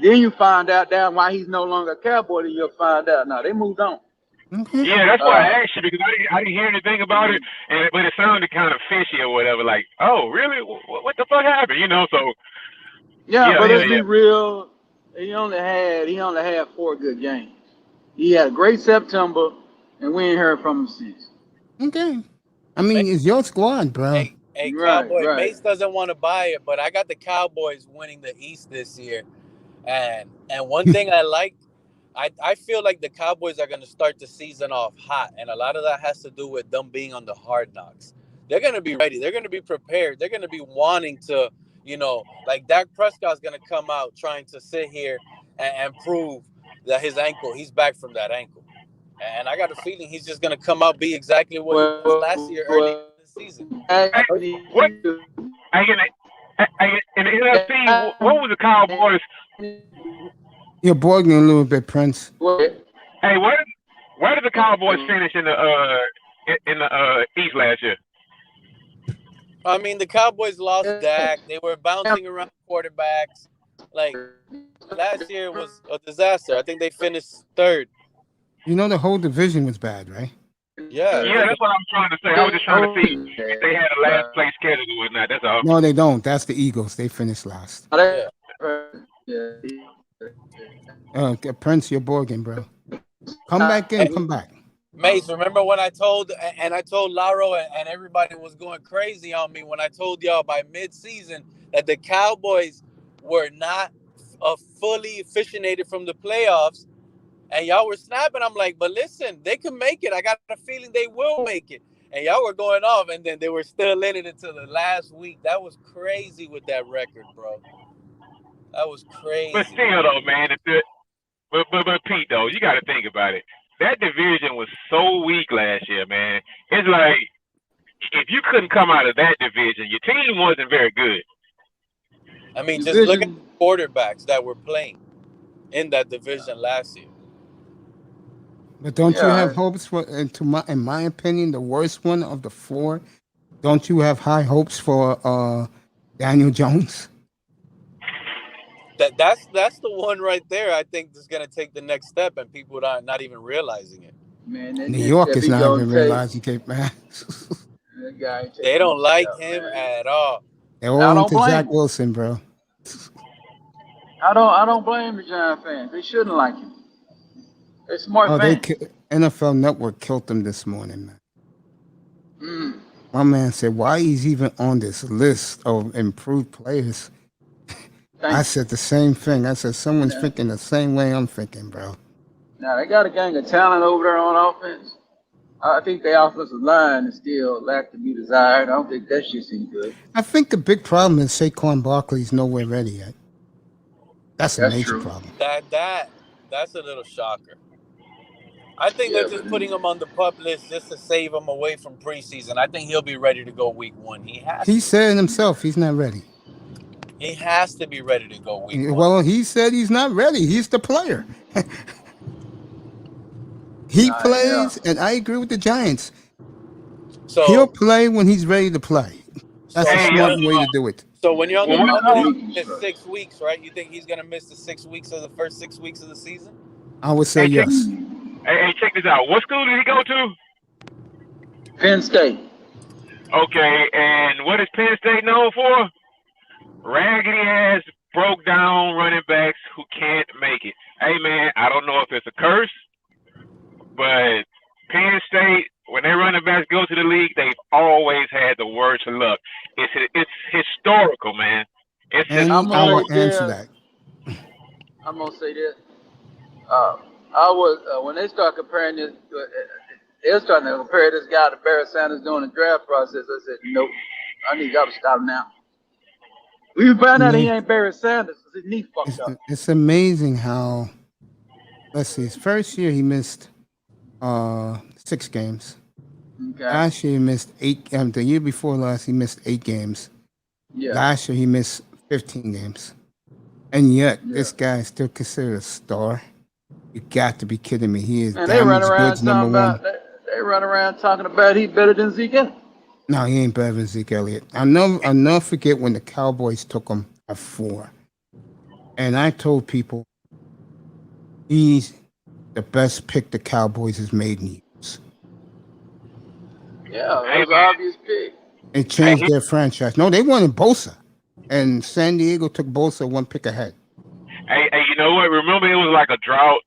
Then you find out why he's no longer a Cowboy. Then you'll find out. Now they moved on. Yeah, that's why I asked you, because I didn't hear anything about it, but it sounded kind of fishy or whatever. Like, oh, really? What the fuck happened? You know? So but let's be real. He only had 4 good games. He had a great September, and we ain't heard from him since. Okay. I mean, it's your squad, bro. Hey, Cowboy, Mace doesn't want to buy it, but I got the Cowboys winning the East this year. And one thing I like, I feel like the Cowboys are going to start the season off hot, and a lot of that has to do with them being on the hard knocks. They're going to be ready. They're going to be prepared. They're going to be wanting to, like Dak Prescott's going to come out trying to sit here and prove that he's back from that ankle. And I got a feeling he's just going to come out, be exactly what he was last year early in the season. In the NFC, what was the Cowboys? You're bugging a little bit, Prince. Hey, where did the Cowboys finish in the East last year? I mean, the Cowboys lost Dak. They were bouncing around quarterbacks. Like, last year was a disaster. I think they finished 3rd. The whole division was bad, right? Yeah, that's what I'm trying to say. I was just trying to see if they had a last place schedule or not. That's all. No, they don't. That's the Eagles. They finished last. Prince, you're bugging, bro. Come back in. Come back. Mace, remember when I told Laro and everybody was going crazy on me when I told y'all by mid-season that the Cowboys were not fully officiated from the playoffs, and y'all were snapping. I'm like, but listen, they can make it. I got a feeling they will make it. And y'all were going off, and then they were still in it until the last week. That was crazy with that record, bro. That was crazy. But still, though, man, but Pete, though, you got to think about it. That division was so weak last year, man. It's like, if you couldn't come out of that division, your team wasn't very good. I mean, just look at the quarterbacks that were playing in that division last year. But don't you have hopes for, in my opinion, the worst one of the 4? Don't you have high hopes for Daniel Jones? That's the one right there. I think is going to take the next step, and people are not even realizing it. Man, New York is not even realizing it, man. That guy they don't like him at all. They're all into Zach Wilson, bro. I don't blame the Giant fans. They shouldn't like him. They're smart fans. NFL Network killed him this morning, man. My man said, why he's even on this list of improved players? I said the same thing. I said, someone's thinking the same way I'm thinking, bro. Now, they got a gang of talent over there on offense. I think the offensive line is still lack to be desired. I don't think that shit's any good. I think the big problem is Saquon Barkley's nowhere ready yet. That's a major problem. That's a little shocker. I think they're just putting him on the pup list just to save him away from preseason. I think he'll be ready to go week 1. He said himself he's not ready. He has to be ready to go week 1. Well, he said he's not ready. He's the player. He plays, and I agree with the Giants. So he'll play when he's ready to play. That's a smart way to do it. So when you're on the pup list, it's 6 weeks, right? You think he's going to miss the 6 weeks of the first 6 weeks of the season? I would say yes. Hey, check this out. What school did he go to? Penn State. Okay, and what is Penn State known for? Raggedy ass, broke down running backs who can't make it. Hey, man, I don't know if it's a curse, but Penn State, when their running backs go to the league, they've always had the worst luck. It's historical, man. I'm going to answer that. I'm going to say this. I was when they start comparing this, they're starting to compare this guy to Barry Sanders during the draft process. I said, nope, I need y'all to stop now. We found out he ain't Barry Sanders because his knee fucked up. It's amazing how, let's see, his first year he missed 6 games. Okay. Last year he missed 8. The year before last he missed 8 games. Yeah. Last year he missed 15 games, and yet this guy is still considered a star. You got to be kidding me. He is damaged goods number 1. They run around talking about he's better than Zeke Elliott. No, he ain't better than Zeke Elliott. I'll never forget when the Cowboys took him at 4. And I told people he's the best pick the Cowboys has made in years. Yeah, it was an obvious pick. It changed their franchise. No, they wanted Bosa. And San Diego took Bosa 1 pick ahead. Hey, you know what? Remember it was like a drought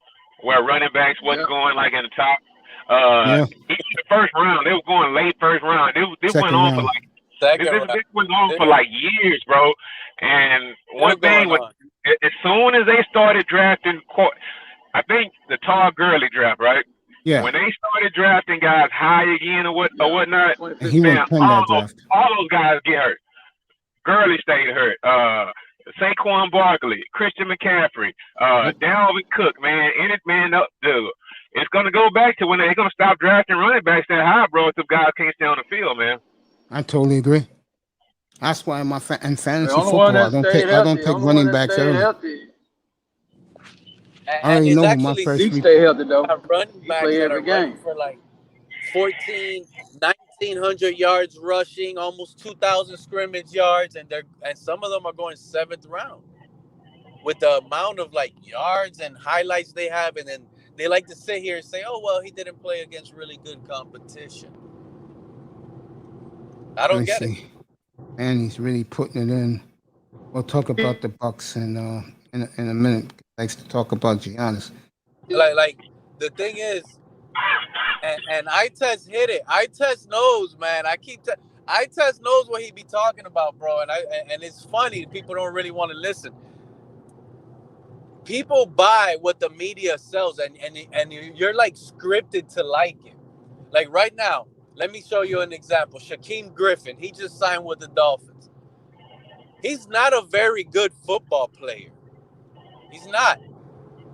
where running backs wasn't going like in the top. Even the first round, they were going late first round. They went on for like this went on for like years, bro. And one thing was, as soon as they started drafting, I think the Todd Gurley draft, right? Yeah. When they started drafting guys high again or whatnot, he went all those guys get hurt. Gurley stayed hurt. Saquon Barkley, Christian McCaffrey, Dalvin Cook, man, it's going to go back to when they're going to stop drafting running backs that high, bro, if the guys can't stay on the field, man. I totally agree. That's why in fantasy football, I don't take running backs early. I already know my first week. Stay healthy, though. Running backs that are running for like 1,900 yards rushing, almost 2,000 scrimmage yards, and some of them are going 7th round with the amount of like yards and highlights they have, and then they like to sit here and say, "Oh well, he didn't play against really good competition." I don't get it. And he's really putting it in. We'll talk about the Bucs in a minute. He likes to talk about Giannis. Like the thing is. And Itez hit it. Itez knows, man. Itez knows what he be talking about, bro. And it's funny. People don't really want to listen. People buy what the media sells, and you're like scripted to like it. Like right now, let me show you an example. Shaquem Griffin, he just signed with the Dolphins. He's not a very good football player. He's not.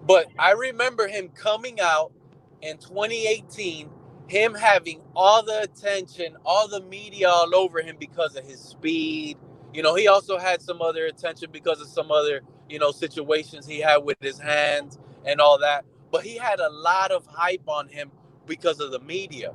But I remember him coming out in 2018, him having all the attention, all the media all over him because of his speed. You know, he also had some other attention because of some other, situations he had with his hands and all that. But he had a lot of hype on him because of the media.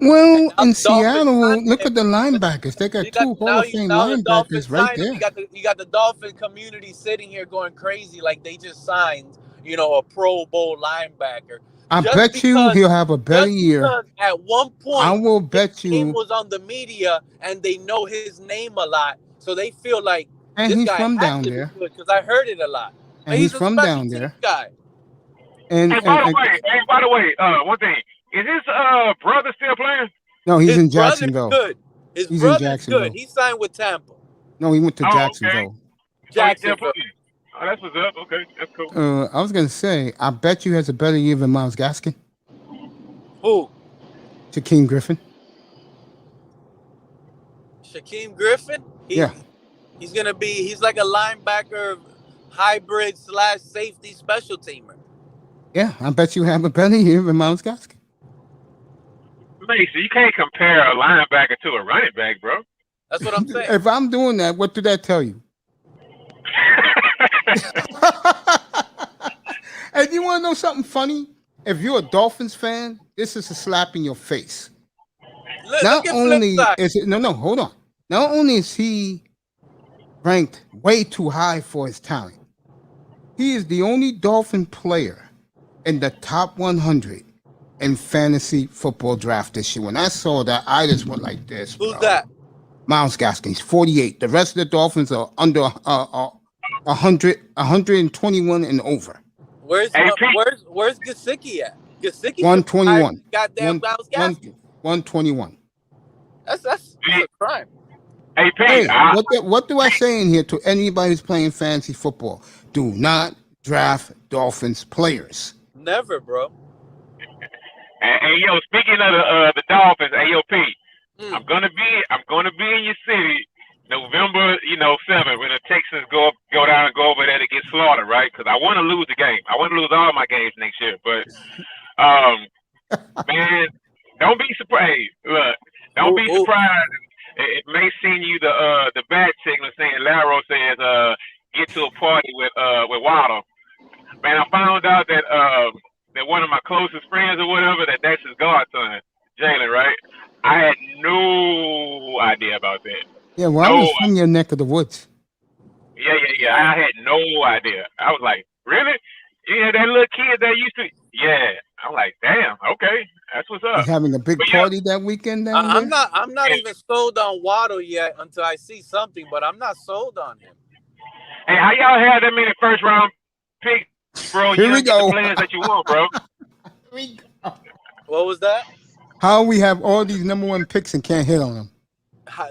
Well, Now in the Dolphins Seattle, signed look him. at the linebackers. They got two Hall of Fame Now the Dolphins linebackers right signed him. there. You got the Dolphin community sitting here going crazy like they just signed, a Pro Bowl linebacker. I Just bet you because he'll have a better just year. because at one I point will his bet name you. was on the media and they know his name a lot, so they feel like And this he's guy from has down to be there. good because I heard it a lot. And He's he's a from special down team there. guy. And, Hey, by the way, one thing. Is his brother still playing? no, he's His in brother's Jacksonville. good. His He's in brother's Jacksonville. good. He signed with Tampa. No, he went to Oh, okay. Jacksonville. Oh, he's still Jacksonville. playing. Oh, that's what's up. Okay, that's cool. I was gonna say, I bet you has a better year than Myles Gaskin. Who? Shaquem Griffin. Shaquem Griffin? Yeah. He's like a linebacker hybrid / safety special teamer. Yeah, I bet you have a better year than Myles Gaskin. Mason, you can't compare a linebacker to a running back, bro. That's what I'm saying. If I'm doing that, what did that tell you? And you want to know something funny? If you're a Dolphins fan, this is a slap in your face. Not only is it hold on. Not only is he ranked way too high for his talent, he is the only Dolphin player in the top 100 in fantasy football draft this year. When I saw that, I just went like this. Who's bro. that? Myles Gaskin. He's 48. The rest of the Dolphins are under 100, 121 and over. Where's Gesicki at? Gesicki 121. Goddamn Myles Gaskin. 121. That's a crime. Hey, Pete. Hey, what do I say in here to anybody who's playing fantasy football? Do not draft Dolphins players. Never, bro. And yo, speaking of the Dolphins, hey yo, Pete, I'm gonna be in your city November 7th when the Texans go down and go over there to get slaughtered, right? Because I want to lose the game. I want to lose all my games next year. But man, don't be surprised. Look, don't be surprised. It may send you the bat signal saying Laro says get to a party with Waddle. Man, I found out that one of my closest friends or whatever, that's his godson, Jalen, right? I had no idea about that. Yeah, well, I was from your neck of the woods. Yeah. I had no idea. I was like, really? Yeah, that little kid that used to. Yeah. I'm like, damn. Okay, that's what's up. He's having a big party that weekend. I'm not even sold on Waddle yet until I see something, but I'm not sold on him. Hey, how y'all have that many first round picks, bro? Here we go. The players that you want, bro. What was that? How we have all these number one picks and can't hit on them?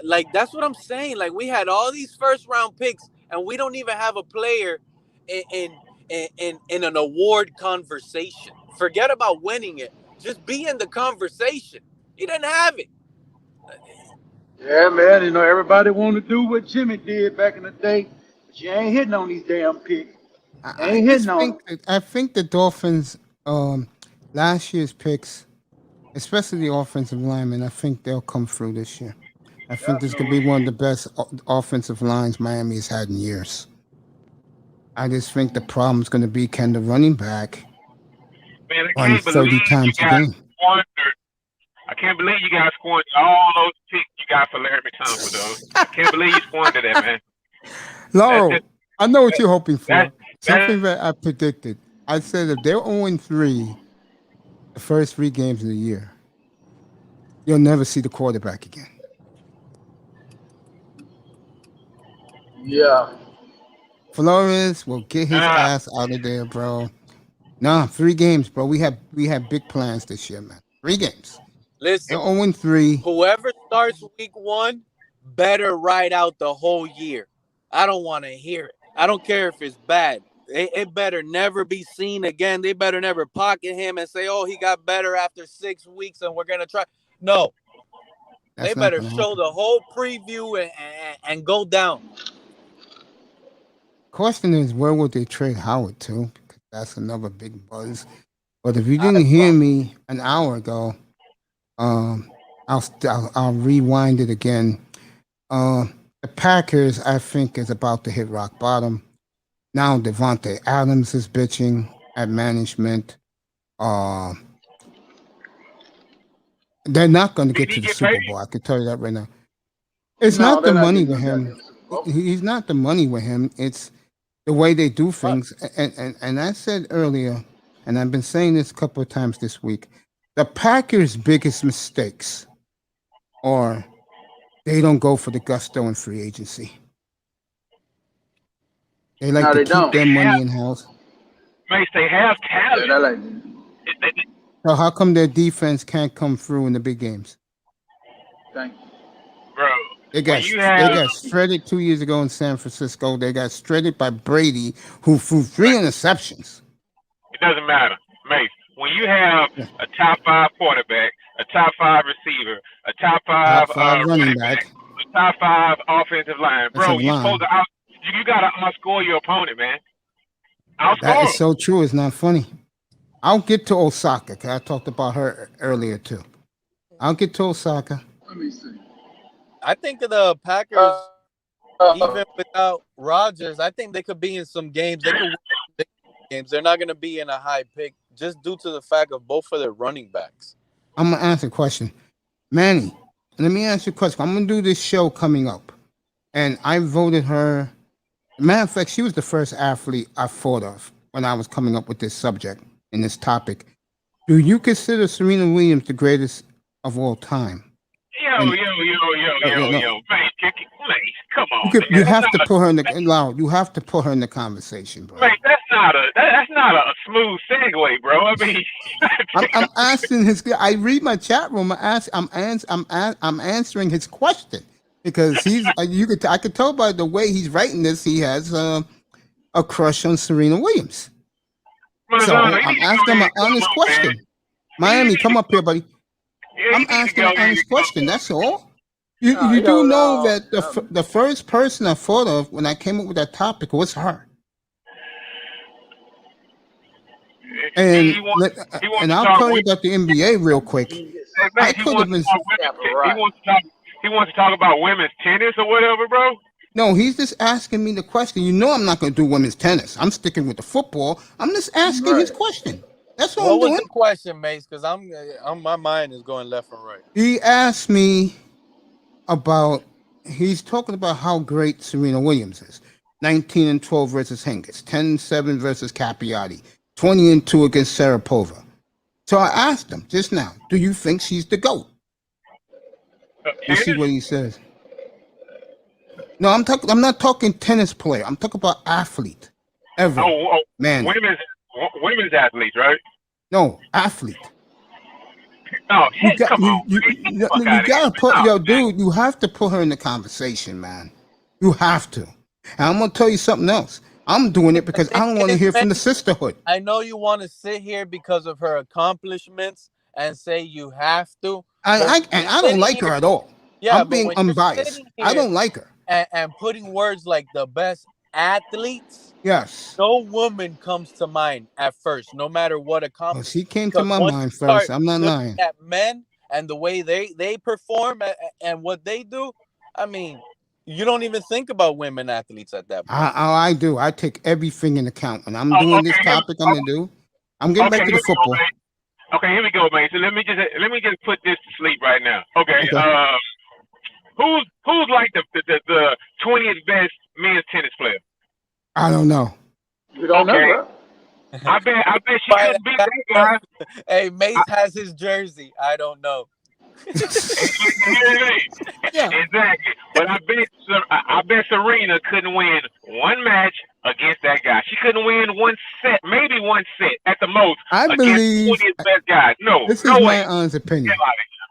Like, that's what I'm saying. Like, we had all these first round picks and we don't even have a player in an award conversation. Forget about winning it. Just be in the conversation. He didn't have it. Yeah, man. Everybody want to do what Jimmy did back in the day, but you ain't hitting on these damn picks. I think the Dolphins, last year's picks, especially the offensive linemen, I think they'll come through this year. I think this could be one of the best offensive lines Miami has had in years. I just think the problem is going to be, can the running back run 30 times a game? I can't believe you guys squandered all those picks you got for Larry McTominay, though. I can't believe you squandered that, man. Laurel, I know what you're hoping for. Something that I predicted. I said if they're 0-3 the first 3 games of the year, you'll never see the quarterback again. Yeah. Flores will get his ass out of there, bro. Nah, 3 games, bro. We have big plans this year, man. 3 games. Listen, they're 0-3. Whoever starts week 1 better ride out the whole year. I don't want to hear it. I don't care if it's bad. It better never be seen again. They better never pocket him and say, oh, he got better after 6 weeks and we're going to try. No. They better show the whole preview and go down. Question is, where would they trade Howard to? Because that's another big buzz. But if you didn't hear me an hour ago, I'll rewind it again. The Packers, I think, is about to hit rock bottom. Now Devontae Adams is bitching at management. They're not going to get Did to he the get Super paid? Bowl. I can tell you that right now. It's No, not the they're not money getting with no him. goddamn Super Bowl. He's not the money with him. It's the way they do things. And I said earlier, and I've been saying this a couple of times this week, the Packers' biggest mistakes are they don't go for the gusto in free agency. They like No, to they keep don't. their money in house. Mace, they have Yeah, talent. they're like, So how come their defense can't come through in the big games? thank you. Bro, They when got you have shredded 2 years ago in San Francisco. They got shredded by Brady, who threw 3 interceptions. it doesn't matter, Mace. When you have Yeah. a top 5 quarterback, a top 5 receiver, a top 5, Top 5 running back. a top 5 offensive line, bro, Offensive you line. supposed to you gotta outscore your opponent, man. Outscore That is him. so true. It's not funny. I'll get to Osaka, because I talked about her earlier, too. I'll get to Osaka. Let me see. I think the Packers, even without Rodgers, I think they could be in some games. They could win big games. They're not going to be in a high pick just due to the fact of both of their running backs. I'm going to ask a question. Manny, let me ask you a question. I'm going to do this show coming up. And I voted her. Matter of fact, she was the first athlete I thought of when I was coming up with this subject and this topic. Do you consider Serena Williams the greatest of all time? Yo, And- Mace, come on. You man. have to put her in the you have to put her in the conversation, bro. Mace, that's not a smooth segue, bro. I mean, I'm asking his. I read my chat room. I'm answering his question because he's. I could tell by the way he's writing this. He has a crush on Serena Williams. So I'm asking him an honest question. Miami, come up here, buddy. I'm asking an honest question. That's all. You do know that the first person I thought of when I came up with that topic was her. And I'll tell you about the NBA real quick. I could have been. He wants to talk about women's tennis or whatever, bro. No, he's just asking me the question. You know I'm not going to do women's tennis. I'm sticking with the football. I'm just asking his question. That's what I'm doing. What was the question, Mace? Because my mind is going left and right. He asked me about. He's talking about how great Serena Williams is. 19-12 versus Hingis. 10-7 versus Capriati. 20-2 against Sharapova. So I asked him just now, do you think she's the GOAT? Let's see what he says. No, I'm not talking tennis player. I'm talking about athlete. Ever. Man. Women's athletes, right? No, athlete. Oh, you gotta put dude, you have to put her in the conversation, man. You have to. And I'm gonna tell you something else. I'm doing it because I don't want to hear from the sisterhood. I know you want to sit here because of her accomplishments and say you have to. I don't like her at all. Yeah, I'm being unbiased. I don't like her. And putting words like the best athletes. Yes. No woman comes to mind at first, no matter what accomplishment. Well, she came to my mind first. I'm not lying. At men and the way they perform and what they do, I mean, you don't even think about women athletes at that point. I do. I take everything in account. When I'm doing this topic, I'm getting back to the football. Okay, here we go, man. So let me just put this to sleep right now. Okay. Who's like the 20th best men's tennis player? I don't know. You don't know, bro. I bet she couldn't beat that guy. Hey, Mace has his jersey. I don't know. Yeah. Exactly. But I bet Serena couldn't win one match against that guy. She couldn't win one set, maybe one set at the most. I believe 20th best guy. No, this no is way. my honest opinion.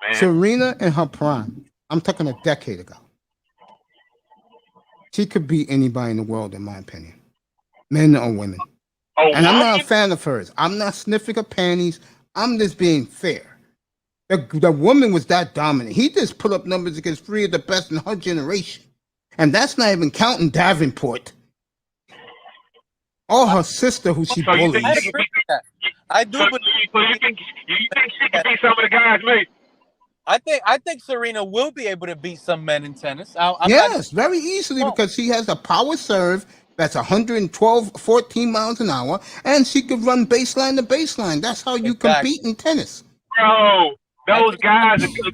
Here, Serena in her prime. I'm talking a decade ago. She could beat anybody in the world, in my opinion, men or women. And I'm not a fan of hers. I'm not sniffing her panties. I'm just being fair. The woman was that dominant. He just put up numbers against 3 of the best in her generation. And that's not even counting Davenport. Or her sister, who she bullies. I do. So you think she could beat some of the guys, mate? I think Serena will be able to beat some men in tennis. Yes, very easily because she has a power serve that's 14 miles an hour, and she could run baseline to baseline. That's how you compete in tennis. Bro, Those guys are shooting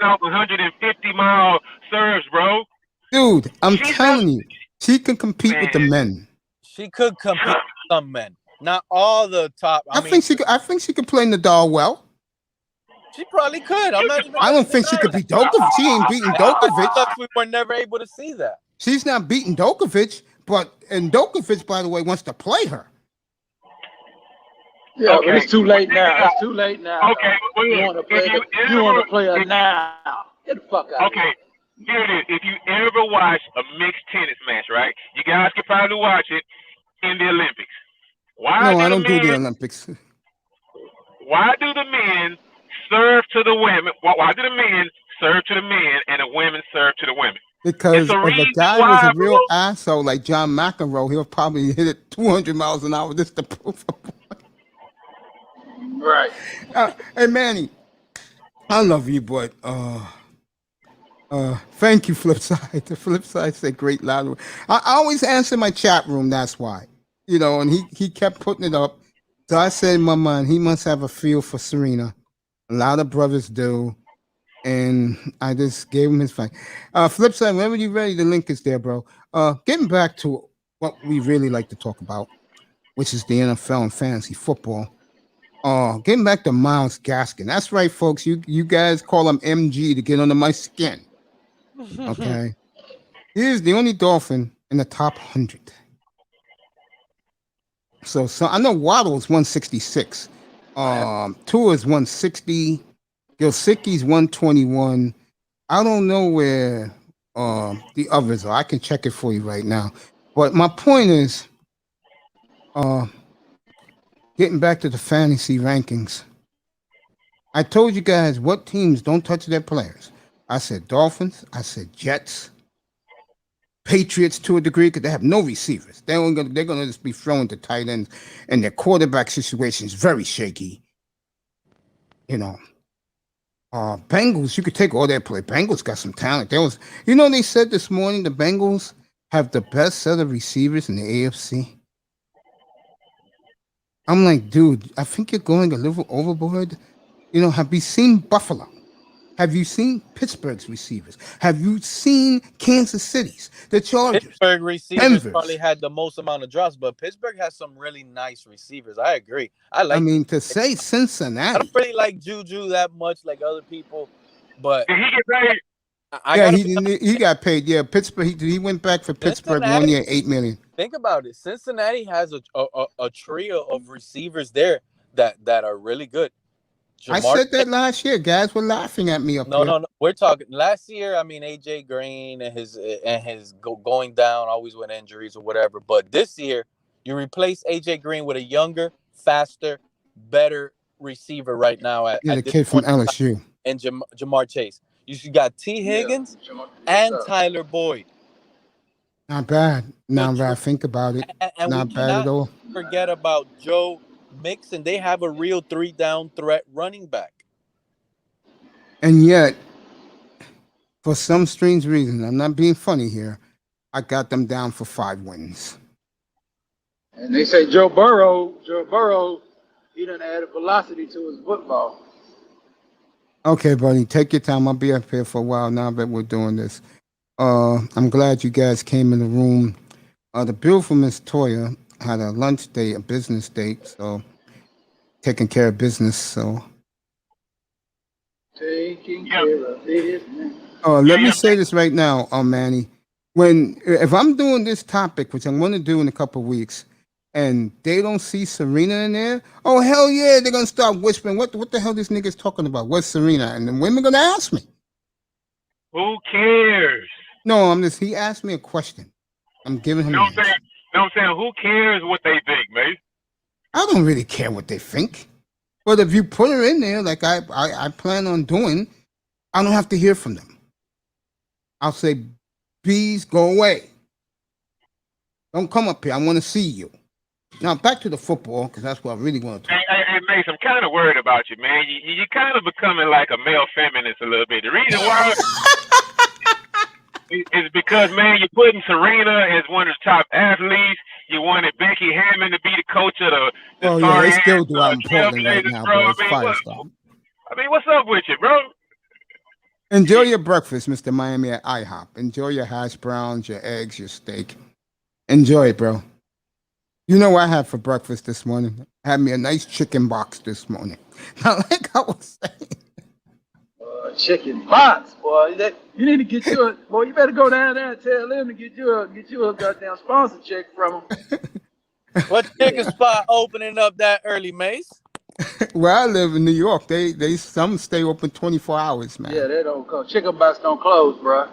out 150-mile serves, bro. Dude, I'm telling you, she can compete with the men. She could compete with some men, not all the top. I think she could play Nadal well. She probably could. I'm not even. I don't think she could beat Djokovic. She ain't beating Djokovic. We were never able to see that. She's not beating Djokovic, and Djokovic, by the way, wants to play her. Yeah, but it's too late now. It's too late now. Okay, you want to play her now? Get the fuck out. Okay, here it is. If you ever watch a mixed tennis match, right? You guys could probably watch it in the Olympics. No, I don't do the Olympics. Why do the men serve to the women? Why do the men serve to the men and the women serve to the women? Because if a guy was a real asshole like John McEnroe, he'll probably hit it 200 miles an hour just to prove a point. Right. Hey, Manny, I love you, but thank you, Flipside. The Flipside said great loud. I always answer my chat room, that's why. You know, and he kept putting it up. So I said in my mind, he must have a feel for Serena. A lot of brothers do. And I just gave him his fight. Flipside, whenever you're ready, the link is there, bro. Getting back to what we really like to talk about, which is the NFL and fantasy football. Getting back to Myles Gaskin. That's right, folks. You guys call him MG to get under my skin. Okay. He is the only Dolphin in the top 100. So I know Waddle's 166. Tua's 160. Gesicki's 121. I don't know where the others are. I can check it for you right now. But my point is, getting back to the fantasy rankings, I told you guys what teams don't touch their players. I said Dolphins. I said Jets. Patriots to a degree because they have no receivers. They're going to just be throwing to tight ends, and their quarterback situation is very shaky. You know. Bengals, you could take all their play. Bengals got some talent. They said this morning the Bengals have the best set of receivers in the AFC. I'm like, dude, I think you're going a little overboard. You know, have you seen Buffalo? Have you seen Pittsburgh's receivers? Have you seen Kansas City's? The Chargers? Pittsburgh receivers probably had the most amount of drops, but Pittsburgh has some really nice receivers. I agree. I mean, to say Cincinnati. I don't really like Juju that much like other people, but did he get paid? He got paid. Yeah, Pittsburgh. He went back for Pittsburgh 1 year, $8 million. Think about it. Cincinnati has a trio of receivers there that are really good. I said that last year. Guys were laughing at me up there. No. We're talking last year. I mean, AJ Green and his going down always with injuries or whatever. But this year, you replace AJ Green with a younger, faster, better receiver right now. The kid from LSU and Jamar Chase. You got T. Higgins and Tyler Boyd. Not bad. Now that I think about it, and not bad at all. Forget about Joe Mixon. They have a real 3-down threat running back. And yet, for some strange reason, I'm not being funny here, I got them down for 5 wins. And they say Joe Burrow, he done added velocity to his football. Okay, buddy, take your time. I'll be up here for a while now that we're doing this. I'm glad you guys came in the room. The beautiful Miss Toya had a lunch date, a business date, so taking care of business. So taking care of business. Let me say this right now, Manny. If I'm doing this topic, which I'm going to do in a couple of weeks, and they don't see Serena in there, oh hell yeah, they're gonna start whispering, what the hell this nigga's talking about? What's Serena? And then women gonna ask me. Who cares? No, he asked me a question. I'm giving him. No, I'm saying, who cares what they think, man? I don't really care what they think. But if you put her in there, like I plan on doing, I don't have to hear from them. I'll say, bees, go away. Don't come up here. I want to see you. Now, back to the football, because that's what I really want to talk about. Hey, Mace, I'm kind of worried about you, man. You're kind of becoming like a male feminist a little bit. The reason why is because, man, you're putting Serena as one of the top athletes. You wanted Becky Hammond to be the coach of the yeah, they still do out in Portland right now, bro. It's Firestone. I mean, what's up with you, bro? Enjoy your breakfast, Mr. Miami at IHOP. Enjoy your hash browns, your eggs, your steak. Enjoy it, bro. You know what I had for breakfast this morning? I had me a nice chicken box this morning. Now, like I was saying. Chicken box, boy. You need to get you a boy. You better go down there and tell them to get you a goddamn sponsor check from them. What chicken spot opening up that early, Mace? Where I live in New York, they some stay open 24 hours, man. Yeah, they don't close. Chicken box don't close, bro.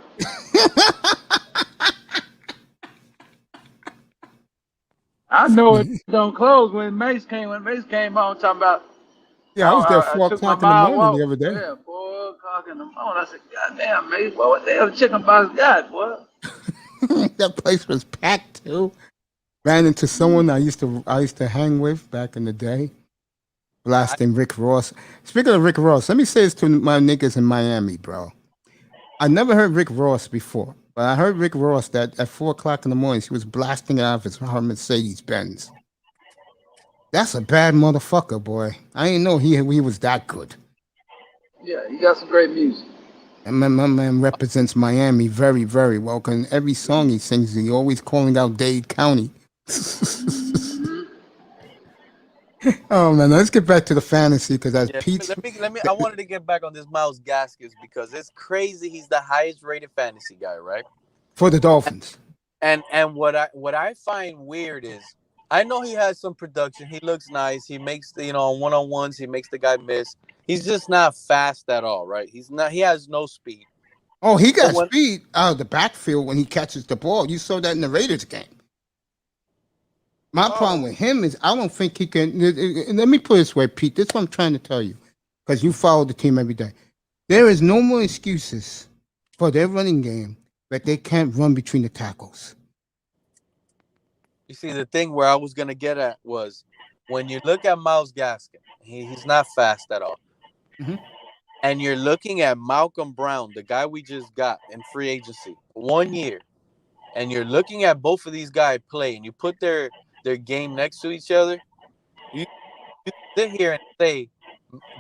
I know it don't close when Mace came on talking about. Yeah, I was there 4 o'clock in the morning the other day. Yeah, 4 o'clock in the morning. I said, God damn, Mace, what the hell chicken box got, boy? That place was packed too. Ran into someone I used to hang with back in the day. Blasting Rick Ross. Speaking of Rick Ross, let me say this to my niggas in Miami, bro. I never heard Rick Ross before, but I heard Rick Ross that at 4 o'clock in the morning, he was blasting it out of his Mercedes-Benz. That's a bad motherfucker, boy. I didn't know he was that good. Yeah, he got some great music. And my man represents Miami very, very well. Because in every song he sings, he always calling out Dade County. Oh man, let's get back to the fantasy because that's Pete. Let me. I wanted to get back on this Miles Gaskins because it's crazy. He's the highest rated fantasy guy, right? For the Dolphins. And what I find weird is I know he has some production. He looks nice. He makes on one-on-ones. He makes the guy miss. He's just not fast at all, right? He's not. He has no speed. Oh, he got speed out of the backfield when he catches the ball. You saw that in the Raiders game. My problem with him is I don't think he can. Let me put it this way, Pete. This is what I'm trying to tell you because you follow the team every day. There is no more excuses for their running game that they can't run between the tackles. You see, the thing where I was going to get at was when you look at Miles Gaskin, he's not fast at all. Mm-hmm. And you're looking at Malcolm Brown, the guy we just got in free agency, 1 year. And you're looking at both of these guys play and you put their game next to each other, you sit here and say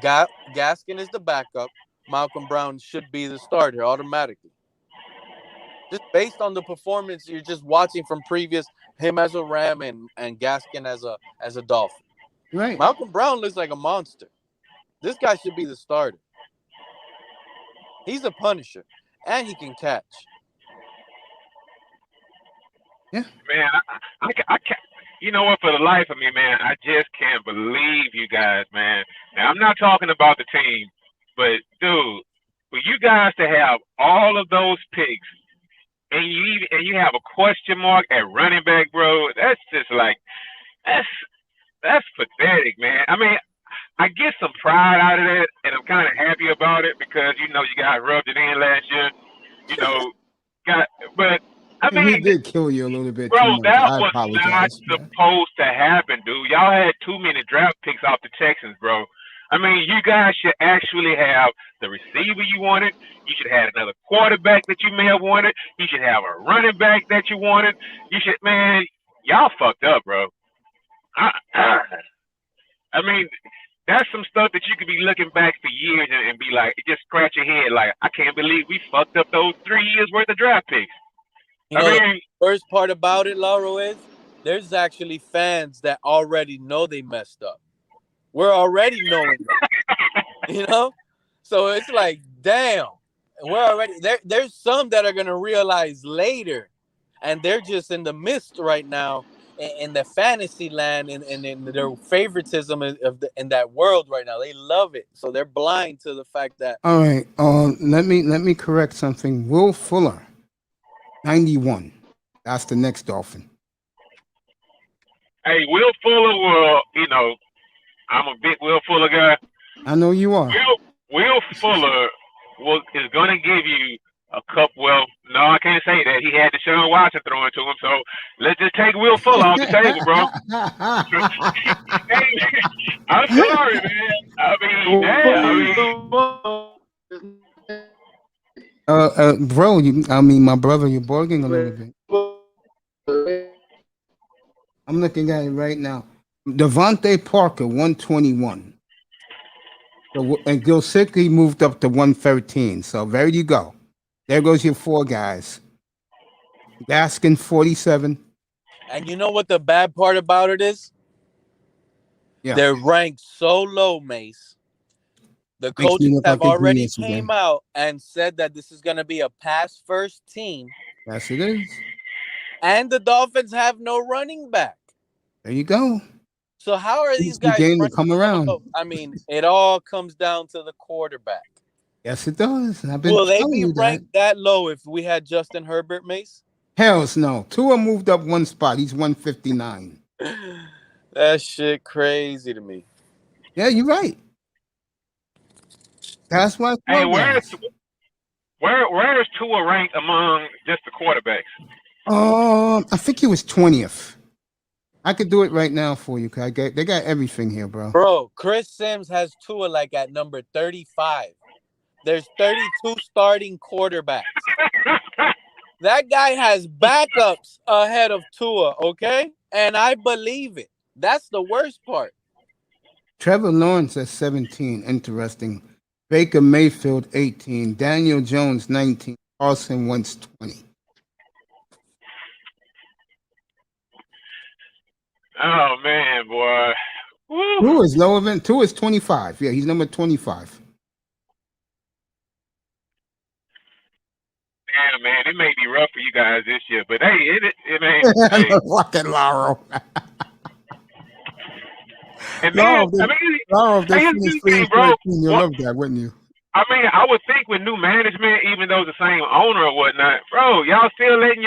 Gaskin is the backup, Malcolm Brown should be the starter automatically. Just based on the performance you're just watching from previous, him as a Ram and Gaskin as a Dolphin. Right. Malcolm Brown looks like a monster. This guy should be the starter. He's a punisher, and he can catch. Yeah. Man, I can't. You know what? For the life of me, man, I just can't believe you guys, man. And I'm not talking about the team, but dude, for you guys to have all of those picks and you have a question mark at running back, bro, that's just like that's pathetic, man. I mean, I get some pride out of that, and I'm kind of happy about it because you guys rubbed it in last year. But I mean, he did kill you a little bit, bro. too much. That I was apologize, not man. supposed to happen, dude. Y'all had too many draft picks off the Texans, bro. I mean, you guys should actually have the receiver you wanted. You should have another quarterback that you may have wanted. You should have a running back that you wanted. Man, y'all fucked up, bro. I mean, that's some stuff that you could be looking back for years and be like, just scratch your head like, I can't believe we fucked up those 3 years worth of draft picks. The worst part about it, Lauro, is there's actually fans that already know they messed up. We're already knowing that, So it's like, damn, we're already there. There's some that are gonna realize later, and they're just in the midst right now in the fantasy land and in their favoritism in that world right now. They love it, so they're blind to the fact that. All right, let me correct something. Will Fuller, 91. That's the next Dolphin. Hey, Will Fuller will, I'm a big Will Fuller guy. I know you are. Will Fuller is going to give you a cup. Well, no, I can't say that. He had Deshaun Watson throwing to him, so let's just take Will Fuller off the table, bro. Hey, I'm sorry, man. Bro, my brother, you're bargaining a little bit. I'm looking at it right now. Devontae Parker, 121. And Gilsicki moved up to 113. So there you go. There goes your 4 guys. Gaskin 47. And you know what the bad part about it is? Yeah. They're ranked so low, Mace. The coaches have already came out and said that this is going to be a pass-first team. Yes, it is. And the Dolphins have no running back. There you go. So how are these guys to come around? I mean, it all comes down to the quarterback. Yes, it does. Will they be ranked that low if we had Justin Herbert, Mace? Hells no. Tua moved up 1 spot. He's 159. That shit crazy to me. Yeah, you're right. That's why. Hey, where is Tua ranked among just the quarterbacks? I think he was 20th. I could do it right now for you. They got everything here, bro. Bro, Chris Sims has Tua like at number 35. There's 32 starting quarterbacks. That guy has backups ahead of Tua, okay? And I believe it. That's the worst part. Trevor Lawrence at 17. Interesting. Baker Mayfield 18. Daniel Jones 19. Carson Wentz 20. Oh man, boy. Woo. Tua is lower than 25. Yeah, he's number 25. Damn, man, it may be rough for you guys this year, but hey, it ain't. Hey. Fucking Laurel. And man, Laurel, they finished 3-13. You love that, wouldn't you? I mean, I would think with new management, even though it's the same owner or whatnot, bro, y'all still letting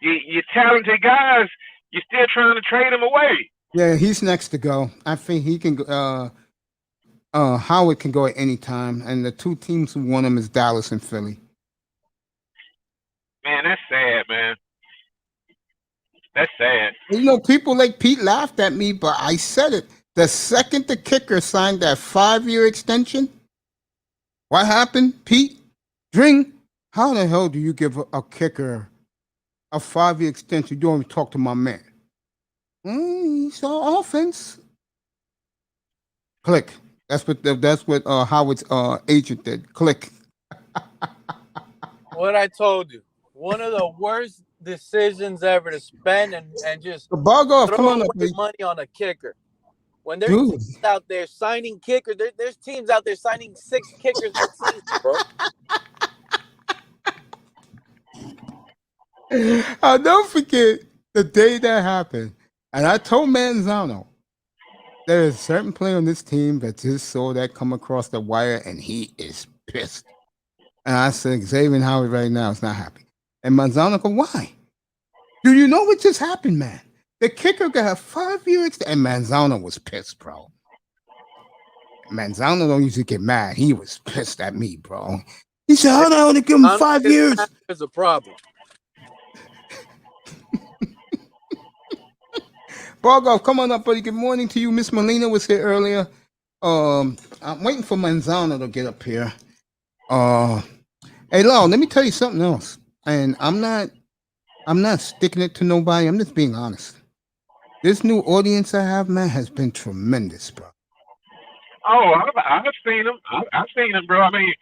your talented guys, you're still trying to trade them away. Yeah, he's next to go. I think he can. Howard can go at any time, and the 2 teams who won him is Dallas and Philly. Man, that's sad, man. That's sad. You know, people like Pete laughed at me, but I said it. The second the kicker signed that 5-year extension, what happened, Pete? Dring, how the hell do you give a kicker a 5-year extension? You don't even talk to my man. He saw offense. Click. That's what Howard's agent did. Click. What I told you. One of the worst decisions ever to spend and just bug off. throw Come on away up, money on a kicker. When there's teams out there signing kickers, there's teams out there signing 6 kickers a season, bro. I'll never forget the day that happened. And I told Manzano, there is a certain player on this team that just saw that come across the wire and he is pissed. And I said, Xavier Howard right now is not happy. And Manzano go, why? Do you know what just happened, man? The kicker got a 5-year extension. And Manzano was pissed, bro. Manzano don't usually get mad. He was pissed at me, bro. He said, how the hell they give him 5 years? There's a problem. Bargoff, come on up, buddy. Good morning to you. Miss Molina was here earlier. I'm waiting for Manzano to get up here. Hey, Lau, let me tell you something else. And I'm not sticking it to nobody. I'm just being honest. This new audience I have, man, has been tremendous, bro. Oh, I've seen them. I've seen them, bro. I mean,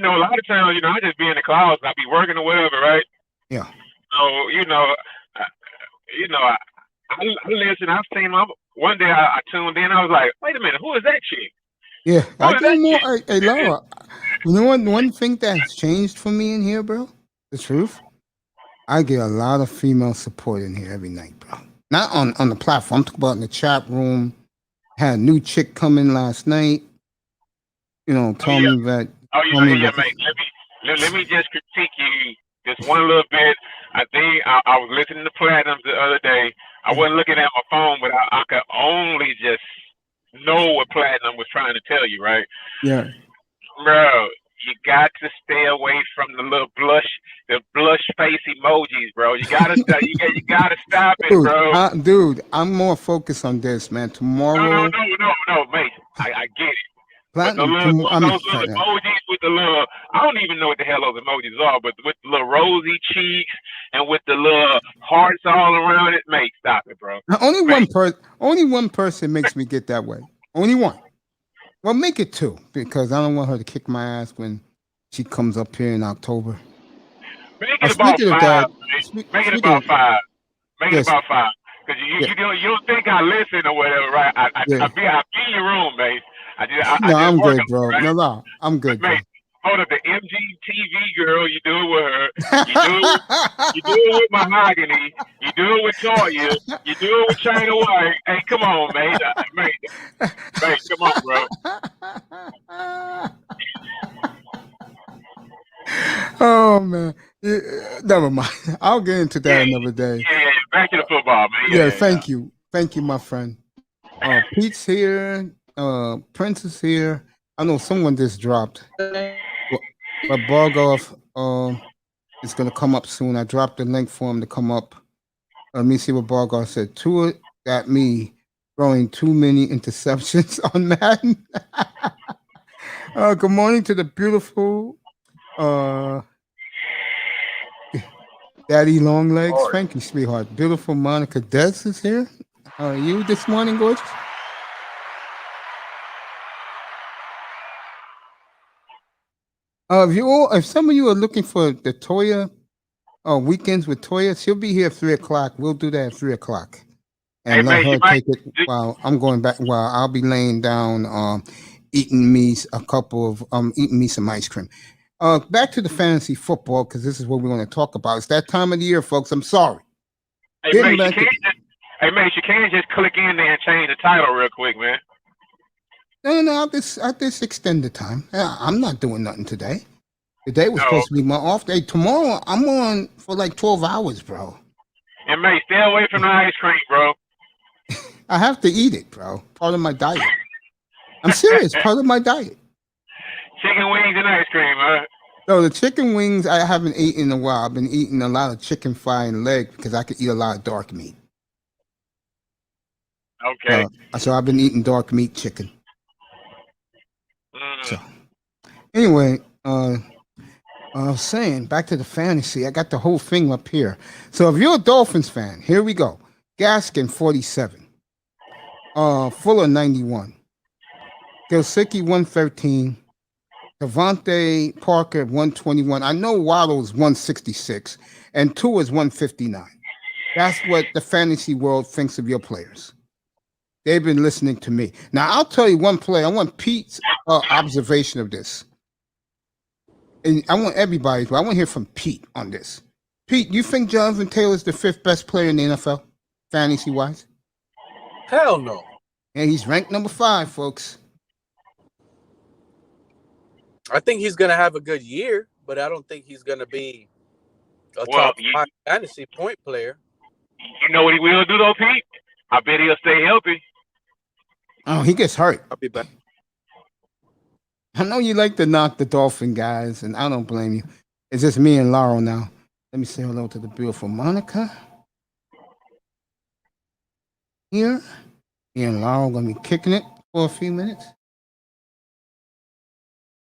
a lot of times, I just be in the clouds. I be working or whatever, right? Yeah. So, I listen. I've seen them. One day I tuned in. I was like, wait a minute, who is that chick? Yeah, I get more. Hey, Laura, you know one thing that's changed for me in here, bro? The truth, I get a lot of female support in here every night, bro. Not on the platform. I'm talking about in the chat room. Had a new chick come in last night. Told me that. Oh, yeah, mate. Let me just critique you just one little bit. I think I was listening to Platinums the other day. I wasn't looking at my phone, but I could only just know what Platinum was trying to tell you, right? Yeah. Bro, you got to stay away from the little blush face emojis, bro. You gotta you gotta stop it, bro. Dude, I'm more focused on this, man. Tomorrow. No, mate. I get it. Platinum, those little emojis with the little, I don't even know what the hell those emojis are, but with the little rosy cheeks and with the little hearts all around it, mate, stop it, bro. Only one person makes me get that way. Only one. Well, make it 2 because I don't want her to kick my ass when she comes up here in October. Make it about Speaking of 5. that, Make it about 5. Make yes. it about 5. Because you don't think I listen or whatever, right? I be in your room, mate. I just I'm work good, bro. Right? No, I'm good, bro. Mate, hold up, the MGTV girl, you do it with her. You do it with Mahogany. You do it with Toya. You do it with China White. Hey, come on, mate. Mate, come on, bro. Oh man, never mind. I'll get into that another day. Yeah, back to the football, man. Yeah, thank you, my friend. Pete's here. Prince is here. I know someone just dropped, but Bargoff is gonna come up soon. I dropped the link for him to come up. Let me see what Bargoff said. Tua got me throwing too many interceptions on Madden. Good morning to the beautiful Daddy Longlegs. Thank you, sweetheart. Beautiful Monica Des is here. How are you this morning, gorgeous? If some of you are looking for the Toya weekends with Toya, she'll be here at 3:00. We'll do that at 3:00. And let her take it while I'm going back. While I'll be laying down, eating me some ice cream. Back to the fantasy football, because this is what we're going to talk about. It's that time of the year, folks. I'm sorry. Hey, mate, you can't just click in there and change the title real quick, man. No, I'll just extend the time. I'm not doing nothing today. Today was supposed to be my off day. Tomorrow, I'm on for like 12 hours, bro. And, mate, stay away from the ice cream, bro. I have to eat it, bro. Part of my diet. I'm serious. Part of my diet. Chicken wings and ice cream, huh? No, the chicken wings I haven't eaten in a while. I've been eating a lot of chicken thigh and leg because I could eat a lot of dark meat. Okay. So I've been eating dark meat chicken. So anyway, I was saying, back to the fantasy, I got the whole thing up here. So if you're a Dolphins fan, here we go. Gaskin, 47. Fuller, 91. Gilsicki, 113. Devontae Parker, 121. I know Waddle's 166. And Tua is 159. That's what the fantasy world thinks of your players. They've been listening to me. Now, I'll tell you one play. I want Pete's observation of this. And I want everybody, but I want to hear from Pete on this. Pete, you think Jonathan Taylor's the 5th best player in the NFL, fantasy-wise? Hell no. And he's ranked number 5, folks. I think he's going to have a good year, but I don't think he's going to be a top 5 fantasy point player. You know what he will do, though, Pete? I bet he'll stay healthy. Oh, he gets hurt. I'll be back. I know you like to knock the Dolphin guys, and I don't blame you. It's just me and Laurel now. Let me say hello to the beautiful Monica. Here. Me and Laurel going to be kicking it for a few minutes.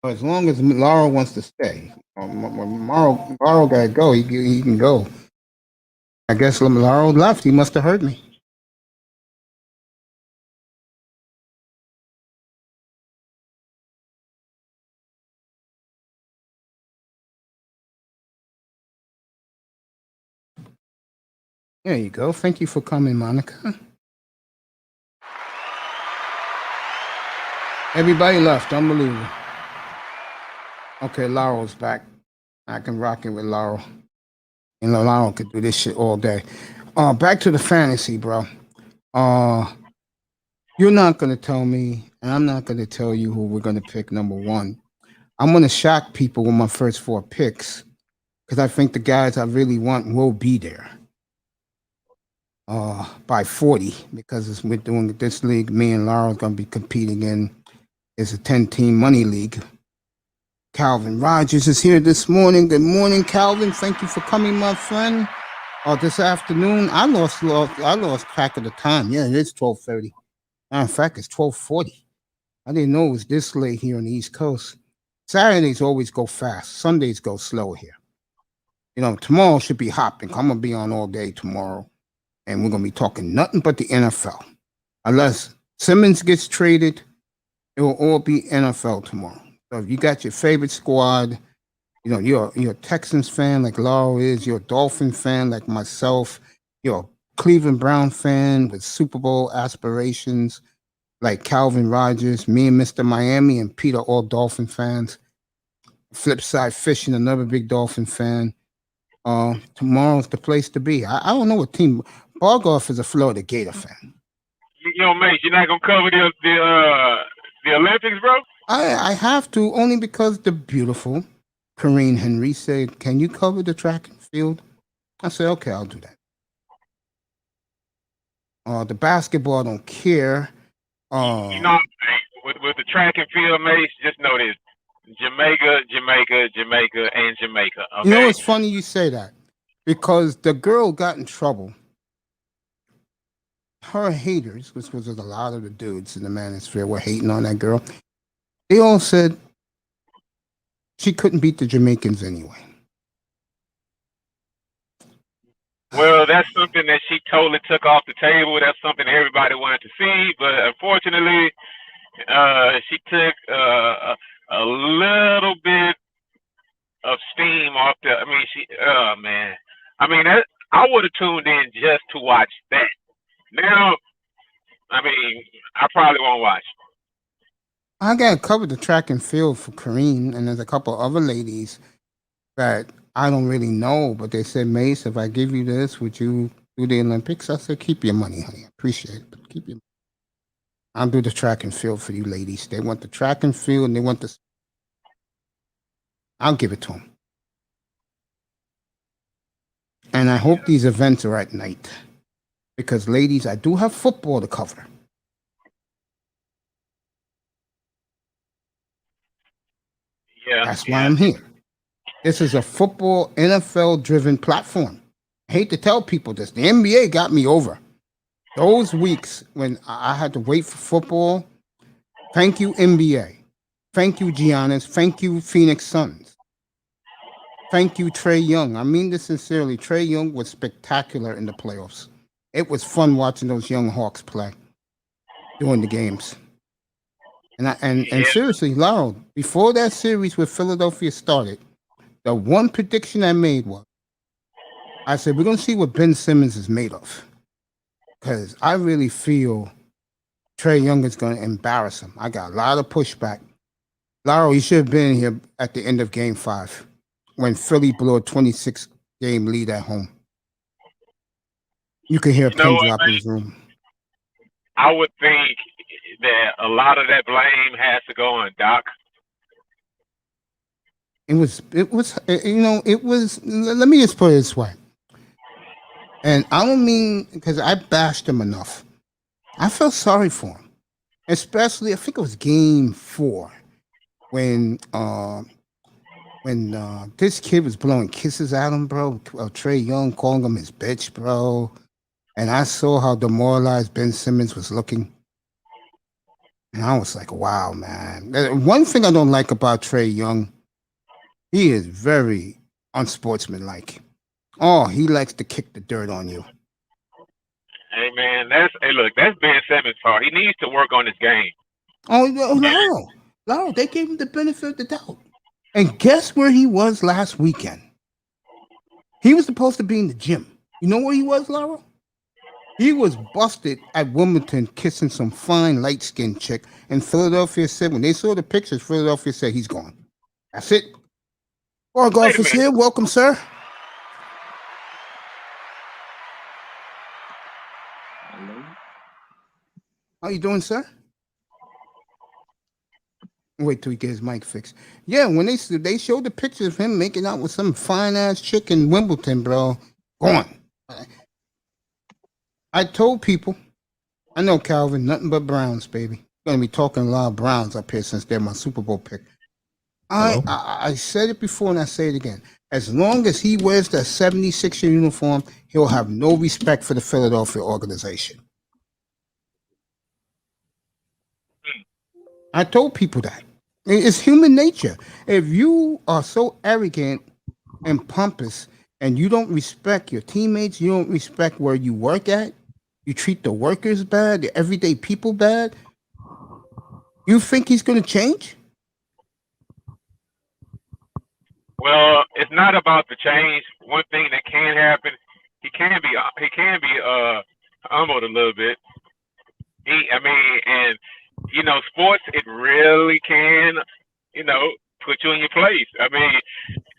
But as long as Laurel wants to stay. When Laurel got to go, he can go. I guess Laurel left. He must have heard me. There you go. Thank you for coming, Monica. Everybody left. Unbelievable. Okay, Laurel's back. I can rock it with Laurel. And Laurel could do this shit all day. Back to the fantasy, bro. You're not going to tell me, and I'm not going to tell you who we're going to pick number 1. I'm going to shock people with my first 4 picks because I think the guys I really want will be there. By 40, because we're doing this league, me and Laura are going to be competing in. It's a 10-team money league. Calvin Rogers is here this morning. Good morning, Calvin. Thank you for coming, my friend. This afternoon, I lost track of the time. Yeah, it is 12:30. Matter of fact, it's 12:40. I didn't know it was this late here on the East Coast. Saturdays always go fast. Sundays go slow here. You know, tomorrow should be hopping. I'm going to be on all day tomorrow. And we're going to be talking nothing but the NFL. Unless Simmons gets traded It will all be NFL tomorrow. So if you got your favorite squad, you know, you're a Texans fan like Laurel is, you're a Dolphin fan like myself, you're a Cleveland Brown fan with Super Bowl aspirations like Calvin Rogers, me and Mr. Miami and Peter, all Dolphin fans. Flipside Fishing, another big Dolphin fan. Tomorrow's the place to be. I don't know what team. Bargoff is a Florida Gator fan. Mate, you're not gonna cover the Olympics, bro? I have to, only because the beautiful Corrine Henry said, "Can you cover the track and field?" I said, "Okay, I'll do that." The basketball, I don't care. You know, with the track and field, mate, just know this: Jamaica, and Jamaica. Okay? You know, it's funny you say that because the girl got in trouble. Her haters, which was a lot of the dudes in the manosphere, were hating on that girl. They all said she couldn't beat the Jamaicans anyway. Well, that's something that she totally took off the table. That's something everybody wanted to see, but unfortunately, she took a little bit of steam off the. I mean, man. I mean, I would have tuned in just to watch that. Now, I mean, I probably won't watch. I got covered the track and field for Kareem, and there's a couple other ladies that I don't really know, but they said, "Mace, if I give you this, would you do the Olympics?" I said, "Keep your money, honey. I appreciate it, but keep your money. I'll do the track and field for you ladies. They want the track and field, and they want the. I'll give it to them. And I hope these events are at night. Because, ladies, I do have football to cover. Yeah. That's why I'm here. This is a football, NFL-driven platform. I hate to tell people this. The NBA got me over. Those weeks when I had to wait for football, thank you, NBA. Thank you, Giannis. Thank you, Phoenix Suns. Thank you, Trae Young. I mean this sincerely. Trae Young was spectacular in the playoffs. It was fun watching those young Hawks play during the games. And seriously, Laurel, before that series with Philadelphia started, the one prediction I made was, I said, we're going to see what Ben Simmons is made of. Because I really feel Trae Young is going to embarrass him. I got a lot of pushback. Laurel, you should have been here at the end of Game 5 when Philly blew a 26-game lead at home. You could hear a pin drop in his room. I would think that a lot of that blame has to go on Doc. It was, let me just put it this way. And I don't mean, because I bashed him enough. I felt sorry for him. Especially, I think it was Game 4 when this kid was blowing kisses at him, bro. Trae Young calling him his bitch, bro. And I saw how demoralized Ben Simmons was looking. And I was like, wow, man. One thing I don't like about Trae Young, he is very unsportsmanlike. Oh, he likes to kick the dirt on you. Hey, man, that's Ben Simmons' fault. He needs to work on his game. Oh, Laurel, they gave him the benefit of the doubt. And guess where he was last weekend? He was supposed to be in the gym. You know where he was, Laurel? He was busted at Wimbledon kissing some fine light-skinned chick. And Philadelphia said, when they saw the pictures, Philadelphia said he's gone. That's it. Bargoff is here. Welcome, sir. Hello. How you doing, sir? Wait till he gets his mic fixed. Yeah, when they showed the pictures of him making out with some fine-ass chick in Wimbledon, bro. Gone. I told people, I know, Calvin, nothing but Browns, baby. Going to be talking a lot of Browns up here since they're my Super Bowl pick. I said it before and I say it again. As long as he wears that 76er uniform, he'll have no respect for the Philadelphia organization. I told people that. It's human nature. If you are so arrogant and pompous and you don't respect your teammates, you don't respect where you work at, you treat the workers bad, the everyday people bad, You think he's going to change? Well, it's not about the change. One thing that can happen, he can be humbled a little bit. And sports, it really can, put you in your place. I mean,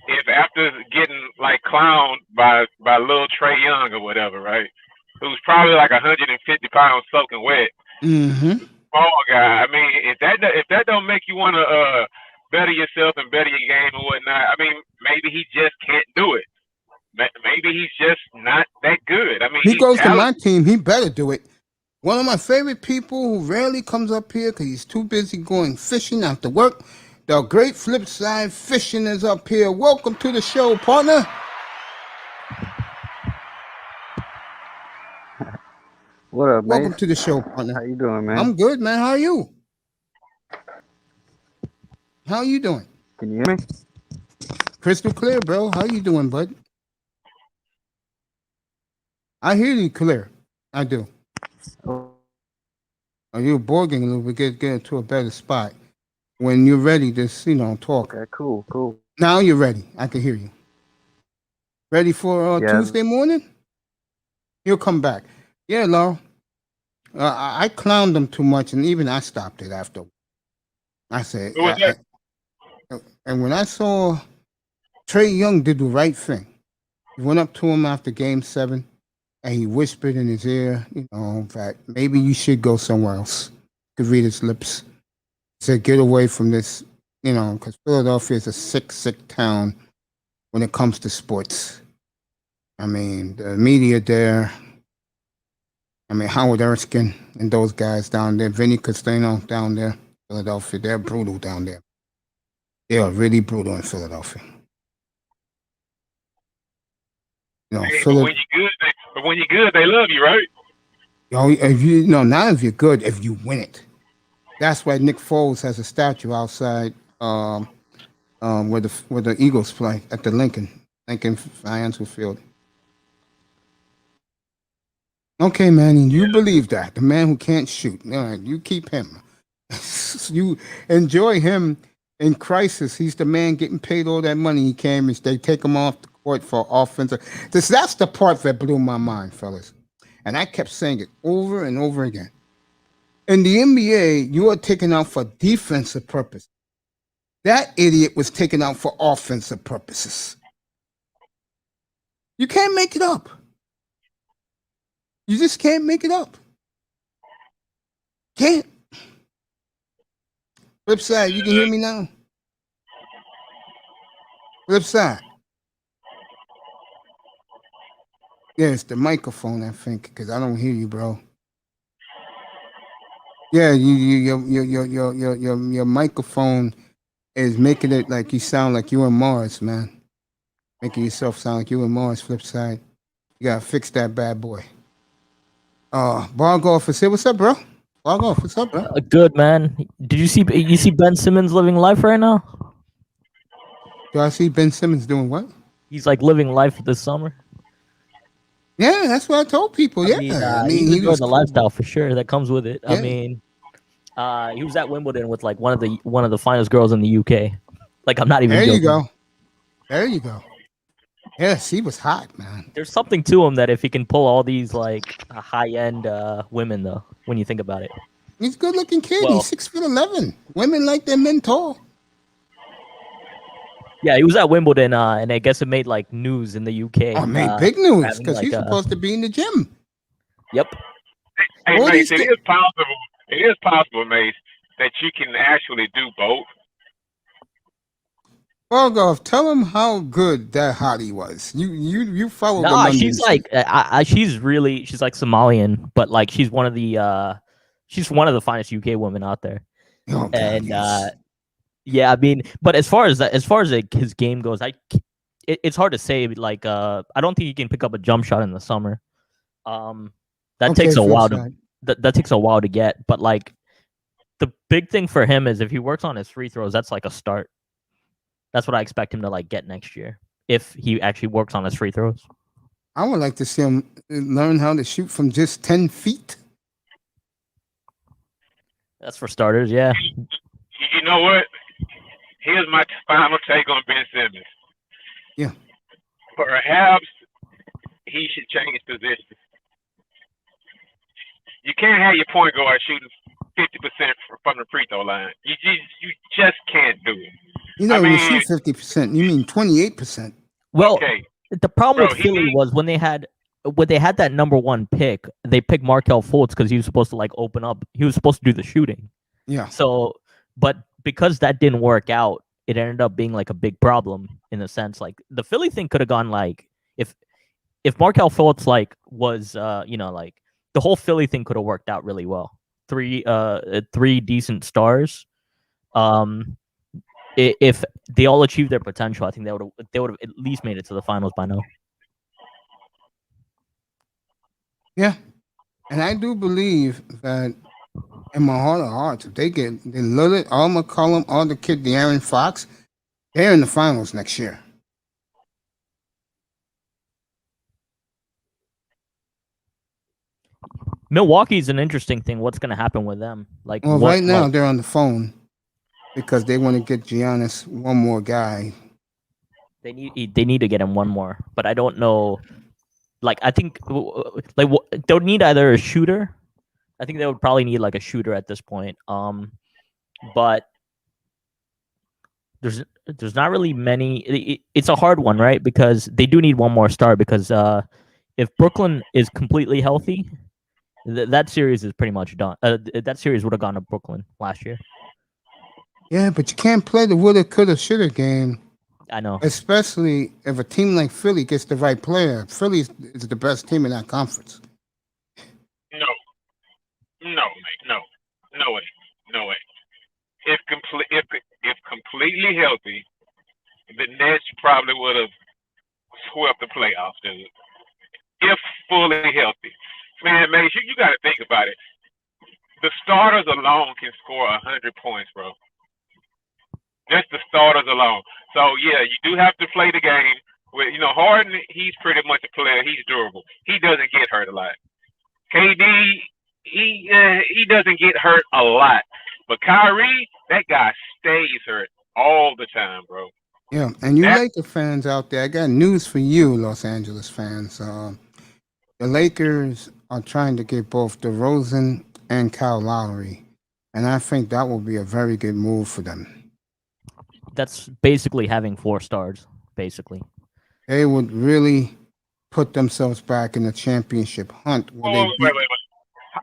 if after getting like clowned by little Trey Young or whatever, right, who's probably like 150 pounds soaking wet, small guy. I mean, if that don't make you want to better yourself and better your game and whatnot, I mean, maybe he just can't do it. Maybe he's just not that good. I mean, he goes to my team. He better do it. One of my favorite people who rarely comes up here because he's too busy going fishing after work. The great flip side fishing is up here. Welcome to the show, partner. What up, man? Welcome to the show, partner. How you doing, man? I'm good, man. How are you? How are you doing? Can you hear me? Crystal clear, bro. How you doing, bud? I hear you clear. I do. Oh. Are you borging a little bit? Get into a better spot. When you're ready, just talk. Okay, cool. Now you're ready. I can hear you. Ready for Tuesday morning? He'll come back. Yeah, Laurel. I clowned him too much, and even I stopped it after. I said, and when I saw Trey Young did the right thing, he went up to him after Game 7, and he whispered in his ear, that maybe you should go somewhere else. Could read his lips. Said, get away from this, because Philadelphia is a sick town when it comes to sports. I mean, the media there. I mean, Howard Erskine and those guys down there, Vinny Castano down there, Philadelphia, they're brutal down there. They are really brutal in Philadelphia. But when you're good, they love you, right? Not if you're good, if you win it. That's why Nick Foles has a statue outside where the Eagles play at the Lincoln Financial Field. Okay, man, and you believe that. The man who can't shoot. All right, you keep him. You enjoy him in crisis. He's the man getting paid all that money he came. They take him off the court for offensive. That's the part that blew my mind, fellas. And I kept saying it over and over again. In the NBA, you are taken out for defensive purposes. That idiot was taken out for offensive purposes. You can't make it up. You just can't make it up. Can't. Flip side, you can hear me now? Flip side. Yeah, it's the microphone, I think, because I don't hear you, bro. Yeah, your microphone is making it like you sound like you in Mars, man. Making yourself sound like you in Mars, flip side. You gotta fix that bad boy. Bargoff is here. What's up, bro? Bargoff, what's up, bro? Good, man. Did you see Ben Simmons living life right now? Do I see Ben Simmons doing what? He's like living life this summer. Yeah, that's what I told people. I mean he's enjoying the lifestyle for sure that comes with it. Yeah. I mean, he was at Wimbledon with like one of the finest girls in the UK. Like, I'm not even joking. There you go. Yes, he was hot, man. There's something to him that if he can pull all these like high-end women, though, when you think about it. He's a good-looking kid. Well, he's 6'11". Women like their men tall. Yeah, he was at Wimbledon, and I guess it made like news in the UK. Oh, it made big news because he's supposed to be in the gym. Yep. Hey, Mace, it is possible, Mace, that you can actually do both. Bargoff, tell him how good that hottie was. You follow the London she's like she's like Somalian, but like she's one of the finest UK women out there. Oh, God, and yes. Yeah, I mean, but as far as his game goes, it's hard to say. Like, I don't think he can pick up a jump shot in the summer. That takes a while that takes a while to get. But like, the big thing for him is if he works on his free throws, that's like a start. That's what I expect him to like get next year if he actually works on his free throws. I would like to see him learn how to shoot from just 10 feet. That's for starters, yeah. You know what? Here's my final take on Ben Simmons. Yeah. Perhaps he should change position. You can't have your point guard shooting 50% from the free throw line. You just can't do it. You don't even shoot 50%. You mean 28%. Well, okay. The problem with Philly was when they had that number 1 pick, they picked Markelle Fultz because he was supposed to like open up. He was supposed to do the shooting. Yeah. So, but because that didn't work out, it ended up being like a big problem in a sense. Like the Philly thing could have gone like if Markelle Fultz like was like the whole Philly thing could have worked out really well. 3 decent stars. If they all achieved their potential, I think they would have at least made it to the finals by now. Yeah, and I do believe that in my heart of hearts, if they get Lillard, all McCollum, all the kid, De'Aaron Fox, they're in the finals next year. Milwaukee's an interesting thing. What's going to happen with them? Like, well, right now they're on the phone because they want to get Giannis one more guy. They need to get him one more, but I don't know. Like, I think like they'll need either a shooter. I think they would probably need like a shooter at this point. But there's not really many. It's a hard one, right? Because they do need one more star. Because if Brooklyn is completely healthy, that series is pretty much done. That series would have gone to Brooklyn last year. Yeah, but you can't play the woulda, coulda, shoulda game. I know. Especially if a team like Philly gets the right player. Philly is the best team in that conference. No way. If completely healthy, the Nets probably would have swept the playoffs, dude. If fully healthy. Man, you got to think about it. The starters alone can score 100 points, bro. Just the starters alone. So, yeah, you do have to play the game. With, Harden, he's pretty much a player. He's durable. He doesn't get hurt a lot. KD, he doesn't get hurt a lot. But Kyrie, that guy stays hurt all the time, bro. Yeah, and you Laker fans out there, I got news for you, Los Angeles fans. The Lakers are trying to get both DeRozan and Kyle Lowry, and I think that will be a very good move for them. That's basically having 4 stars, basically. They would really put themselves back in the championship hunt. Wait.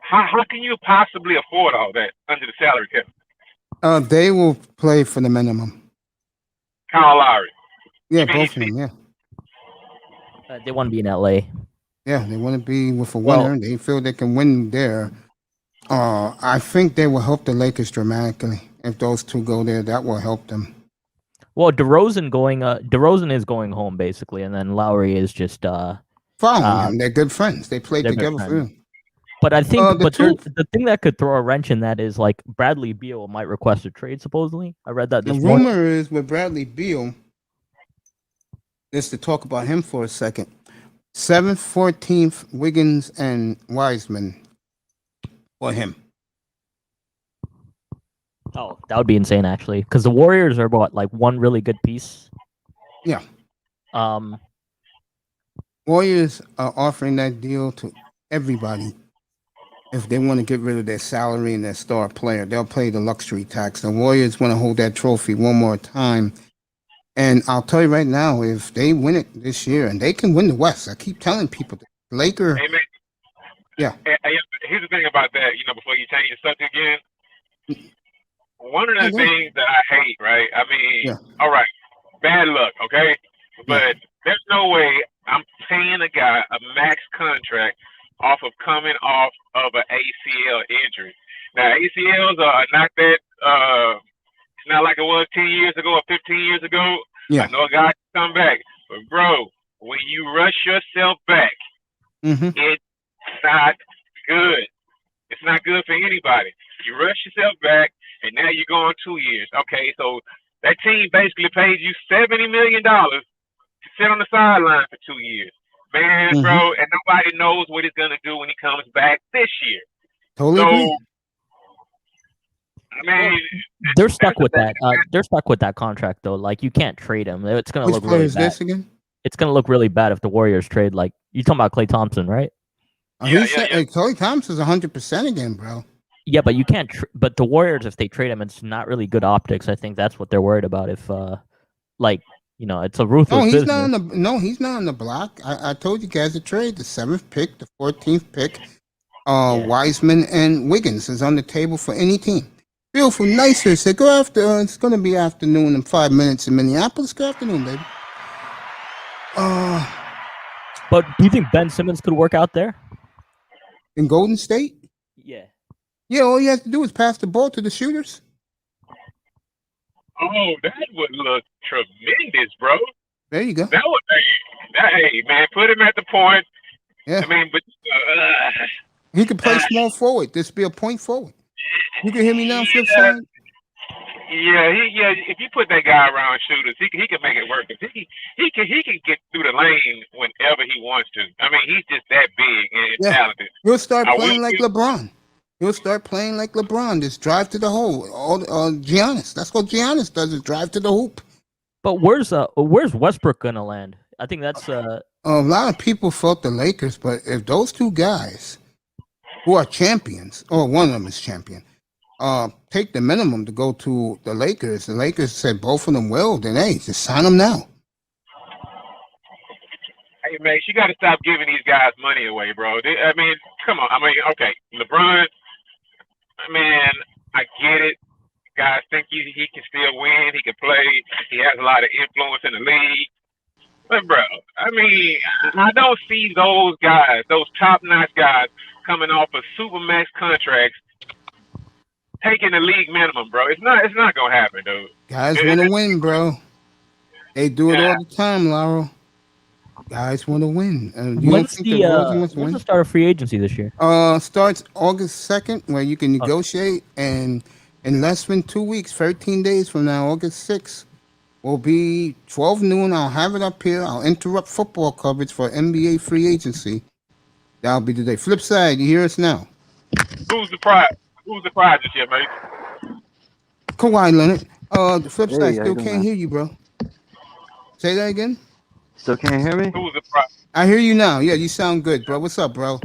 How can you possibly afford all that under the salary cap? They will play for the minimum. Kyle Lowry. Yeah, both of them, yeah. They want to be in LA. Yeah, they want to be with a winner. They feel they can win there. I think they will help the Lakers dramatically. If those two go there, that will help them. Well, DeRozan is going home basically, and then Lowry is just following him. They're good friends. They played together for him. But I think, the thing that could throw a wrench in that is like Bradley Beal might request a trade. Supposedly, I read that. The rumor is with Bradley Beal. Just to talk about him for a second. 7th, 14th, Wiggins and Wiseman for him. Oh, that would be insane, actually, because the Warriors are like one really good piece. Yeah. Warriors are offering that deal to everybody. If they want to get rid of their salary and their star player, they'll pay the luxury tax. The Warriors want to hold that trophy one more time. And I'll tell you right now, if they win it this year, and they can win the West, I keep telling people, the Lakers. Hey, man. Yeah. Here's the thing about that, before you change the subject again. One of the things that I hate, right? I mean, all right, bad luck, okay? But there's no way I'm paying a guy a max contract off of coming off of an ACL injury. Now, ACLs are not that, it's not like it was 10 years ago or 15 years ago. Yeah. I know a guy can come back. But, bro, when you rush yourself back, it's not good. It's not good for anybody. You rush yourself back, and now you're going 2 years. Okay, so that team basically paid you $70 million to sit on the sideline for 2 years. Man, bro, and nobody knows what he's going to do when he comes back this year. Totally agree. mean, they're stuck with that. They're stuck with that contract though. Like you can't trade him. It's gonna Which look player really is bad. this again? It's gonna look really bad if the Warriors trade. Like you talking about Klay Thompson, right? Klay Thompson's 100% again, bro. Yeah, but you can't. But the Warriors, if they trade him, it's not really good optics. I think that's what they're worried about. If like it's a ruthless No, business. he's not on the block. I told you guys to trade the 7th pick, the 14th pick. Wiseman and Wiggins is on the table for any team. Beautiful, nicer. Say go after. It's gonna be afternoon in 5 minutes in Minneapolis. Good afternoon, baby. But do you think Ben Simmons could work out there? In Golden State? Yeah. Yeah, all you have to do is pass the ball to the shooters. Oh, that would look tremendous, bro. There you go. That would, hey, man, put him at the point. Yeah. I mean, but he could play small forward. This be a point forward. You can hear me now, flip side? Yeah, if you put that guy around shooters, he can make it work. He can get through the lane whenever he wants to. I mean, he's just that big and talented. He'll start playing like LeBron. He'll start playing like LeBron. Just drive to the hole. Giannis. That's what Giannis does, is drive to the hoop. But where's Westbrook gonna land? I think that's a lot of people felt the Lakers, but if those two guys who are champions, or one of them is champion, take the minimum to go to the Lakers said both of them will, then hey, just sign them now. Hey, man, you got to stop giving these guys money away, bro. I mean, come on. I mean, okay, LeBron, man, I get it. Guys think he can still win. He can play. He has a lot of influence in the league. But, bro, I mean, I don't see those guys, those top-notch guys, coming off of Supermax contracts, taking the league minimum, bro. It's not going to happen, dude. Guys want to win, bro. They do it all the time, Laurel. Guys want to win. When's the start of free agency this year? Starts August 2nd, where you can negotiate, and in less than 2 weeks, 13 days from now, August 6th, will be 12 noon. I'll have it up here. I'll interrupt football coverage for NBA free agency. That'll be the day. Flip side, you hear us now. Who's the prize? Who's the prize this year, mate? Kawhi Leonard. The flip side still can't hear you, bro. Say that again. Still can't hear me? Who's the prize? I hear you now. Yeah, you sound good, bro. What's up, bro?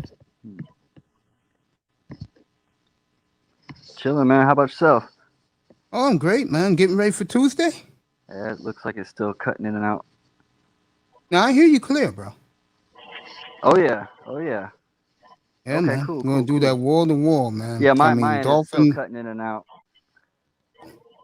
Chilling, man. How about yourself? Oh, I'm great, man. Getting ready for Tuesday? Yeah, it looks like it's still cutting in and out. Now, I hear you clear, bro. Oh, yeah. Yeah, okay, man. Cool, We're going to do that wall to wall, man. Yeah, mine is still cutting in and out.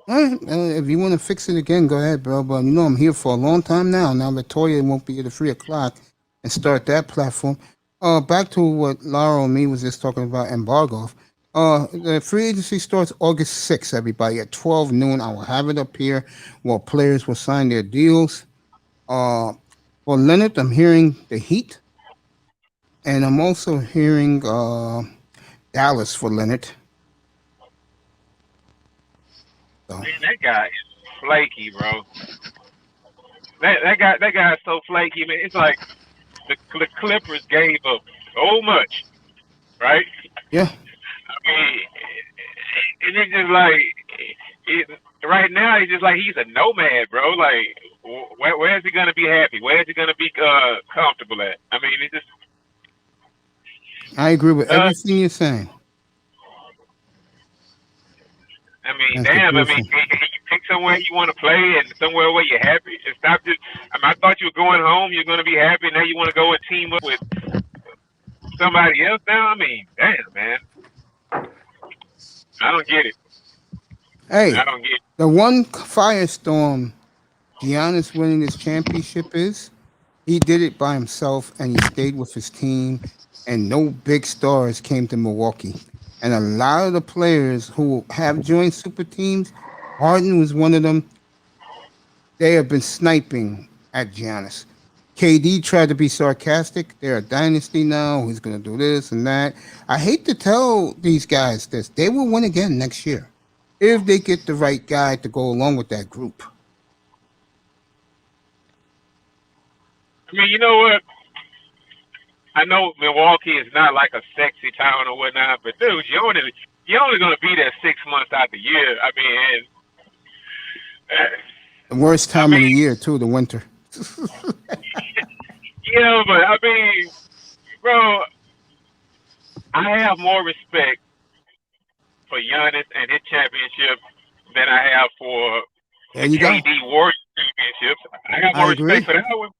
All right, if you want to fix it again, go ahead, bro. But you know I'm here for a long time now. Now that Toya won't be here at 3 o'clock and start that platform. Back to what Laura and me was just talking about, embargo. The free agency starts August 6th, everybody, at 12 noon. I will have it up here while players will sign their deals. For Leonard, I'm hearing the Heat. And I'm also hearing Dallas for Leonard. So. Man, that guy is flaky, bro. That guy is so flaky, man. It's like the Clippers gave up so much, right? Yeah. I mean, and it's just like right now, it's just like he's a nomad, bro. Like, where is he gonna be happy? Where is he gonna be comfortable at? I mean, it's just. I agree with everything you're saying. I mean, damn. I mean, can you pick somewhere you want to play and somewhere where you're happy? And stop just. I mean, I thought you were going home. You're going to be happy. Now you want to go and team up with somebody else now? I mean, damn, man. I don't get it. Hey, I don't get it. The one firestorm Giannis winning this championship is he did it by himself and he stayed with his team, and no big stars came to Milwaukee. And a lot of the players who have joined super teams, Harden was one of them, they have been sniping at Giannis. KD tried to be sarcastic. They're a dynasty now. He's going to do this and that. I hate to tell these guys this. They will win again next year if they get the right guy to go along with that group. I mean, you know what? I know Milwaukee is not like a sexy town or whatnot, but dude, you're only gonna be there 6 months out the year. I mean, The worst time of the year too, the winter. yeah, but I mean, bro, I have more respect for Giannis and his championship than I have for There the you go. KD Warriors championships. I got I more agree. respect for that one.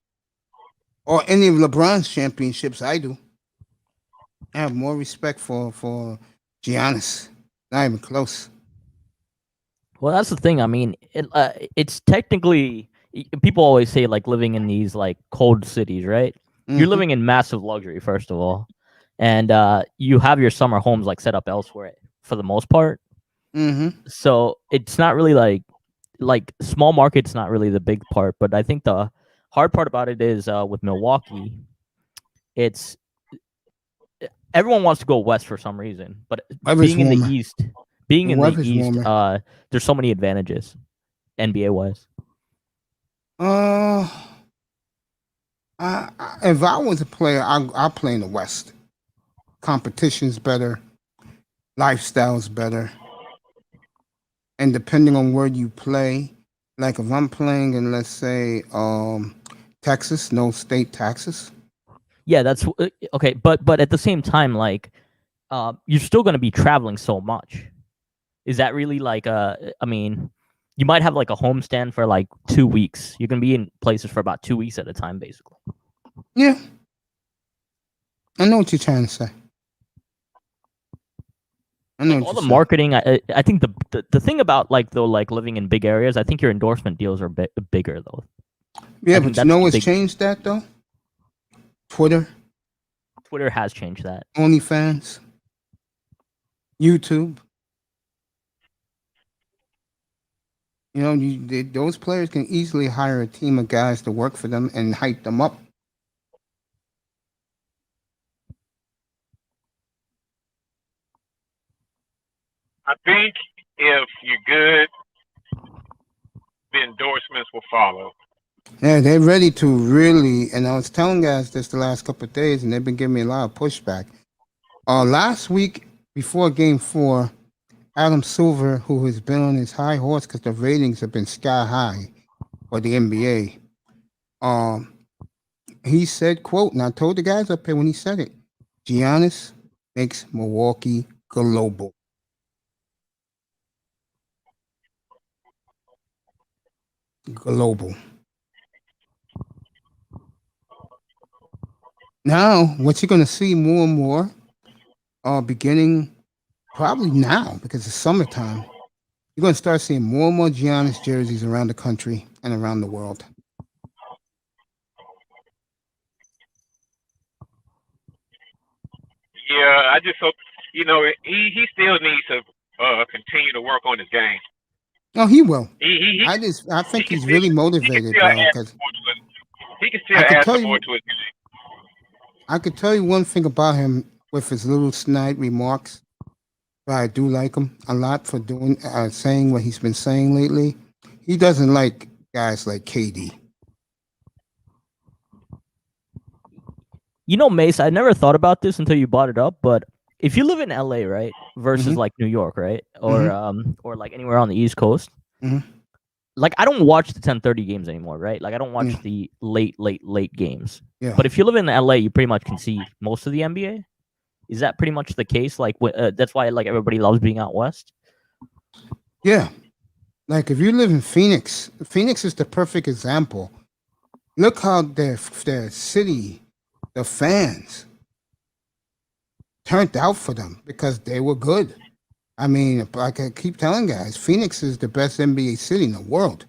Or any of LeBron's championships, I do. I have more respect for Giannis. Not even close. Well, that's the thing. I mean, it's technically people always say like living in these like cold cities, right? You're Mhm. living in massive luxury, first of all, and you have your summer homes like set up elsewhere for the most part. Mhm. So it's not really like small market's not really the big part, but I think the hard part about it is with Milwaukee, it's everyone wants to go west for some reason, but Weather's being in the warmer. east, being The in the weather's east, warmer. there's so many advantages, NBA wise. If I was a player, I'll play in the West. Competition's better, lifestyle's better, and depending on where you play, like if I'm playing in, let's say, Texas, no state taxes. Yeah, that's okay, but at the same time, like, you're still going to be traveling so much. Is that really like I mean, you might have like a homestand for like 2 weeks. You can be in places for about 2 weeks at a time, basically. Yeah, I know what you're trying to say. I know Like what all you're the saying. marketing, I think the thing about like though like living in big areas, I think your endorsement deals are bigger though. Yeah, I but think you that's know the what's big. changed that though? Twitter, Twitter has changed that. OnlyFans, YouTube. You know, those players can easily hire a team of guys to work for them and hype them up. I think if you're good, the endorsements will follow. Yeah, they're ready to really. And I was telling guys this the last couple of days, and they've been giving me a lot of pushback. Last week before Game 4, Adam Silver, who has been on his high horse because the ratings have been sky high for the NBA, he said, "quote," and I told the guys up here when he said it, Giannis makes Milwaukee global. Global. Now, what you're going to see more and more, beginning probably now because it's summertime, you're going to start seeing more and more Giannis jerseys around the country and around the world. Yeah, I just hope he still needs to continue to work on his game. No, he will. He I think he's really motivated, bro. Because he can still add some more to his game. I could tell you one thing about him with his little snide remarks. But I do like him a lot for doing saying what he's been saying lately. He doesn't like guys like KD. You know, Mace, I never thought about this until you brought it up, but if you live in LA, right, versus like New York, right, or like anywhere on the East Coast, like I don't watch the 10:30 games anymore, right? Like I don't watch the late games. Yeah. But if you live in LA, you pretty much can see most of the NBA. Is that pretty much the case? Like that's why like everybody loves being out west. Yeah, like if you live in Phoenix, Phoenix is the perfect example. Look how their city, the fans, turned out for them because they were good. I mean, like I keep telling guys, Phoenix is the best NBA city in the world.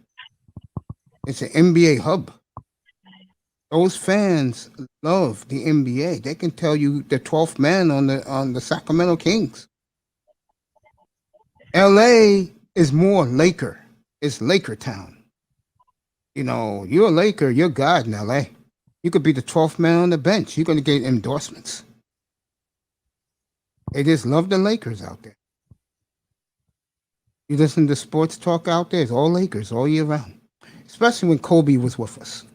It's an NBA hub. Those fans love the NBA. They can tell you the 12th man on the Sacramento Kings. LA is more Laker. It's Laker town. You know, you're a Laker, you're God in LA. You could be the 12th man on the bench. You're going to get endorsements. They just love the Lakers out there. You listen to sports talk out there, it's all Lakers all year round. Especially when Kobe was with us.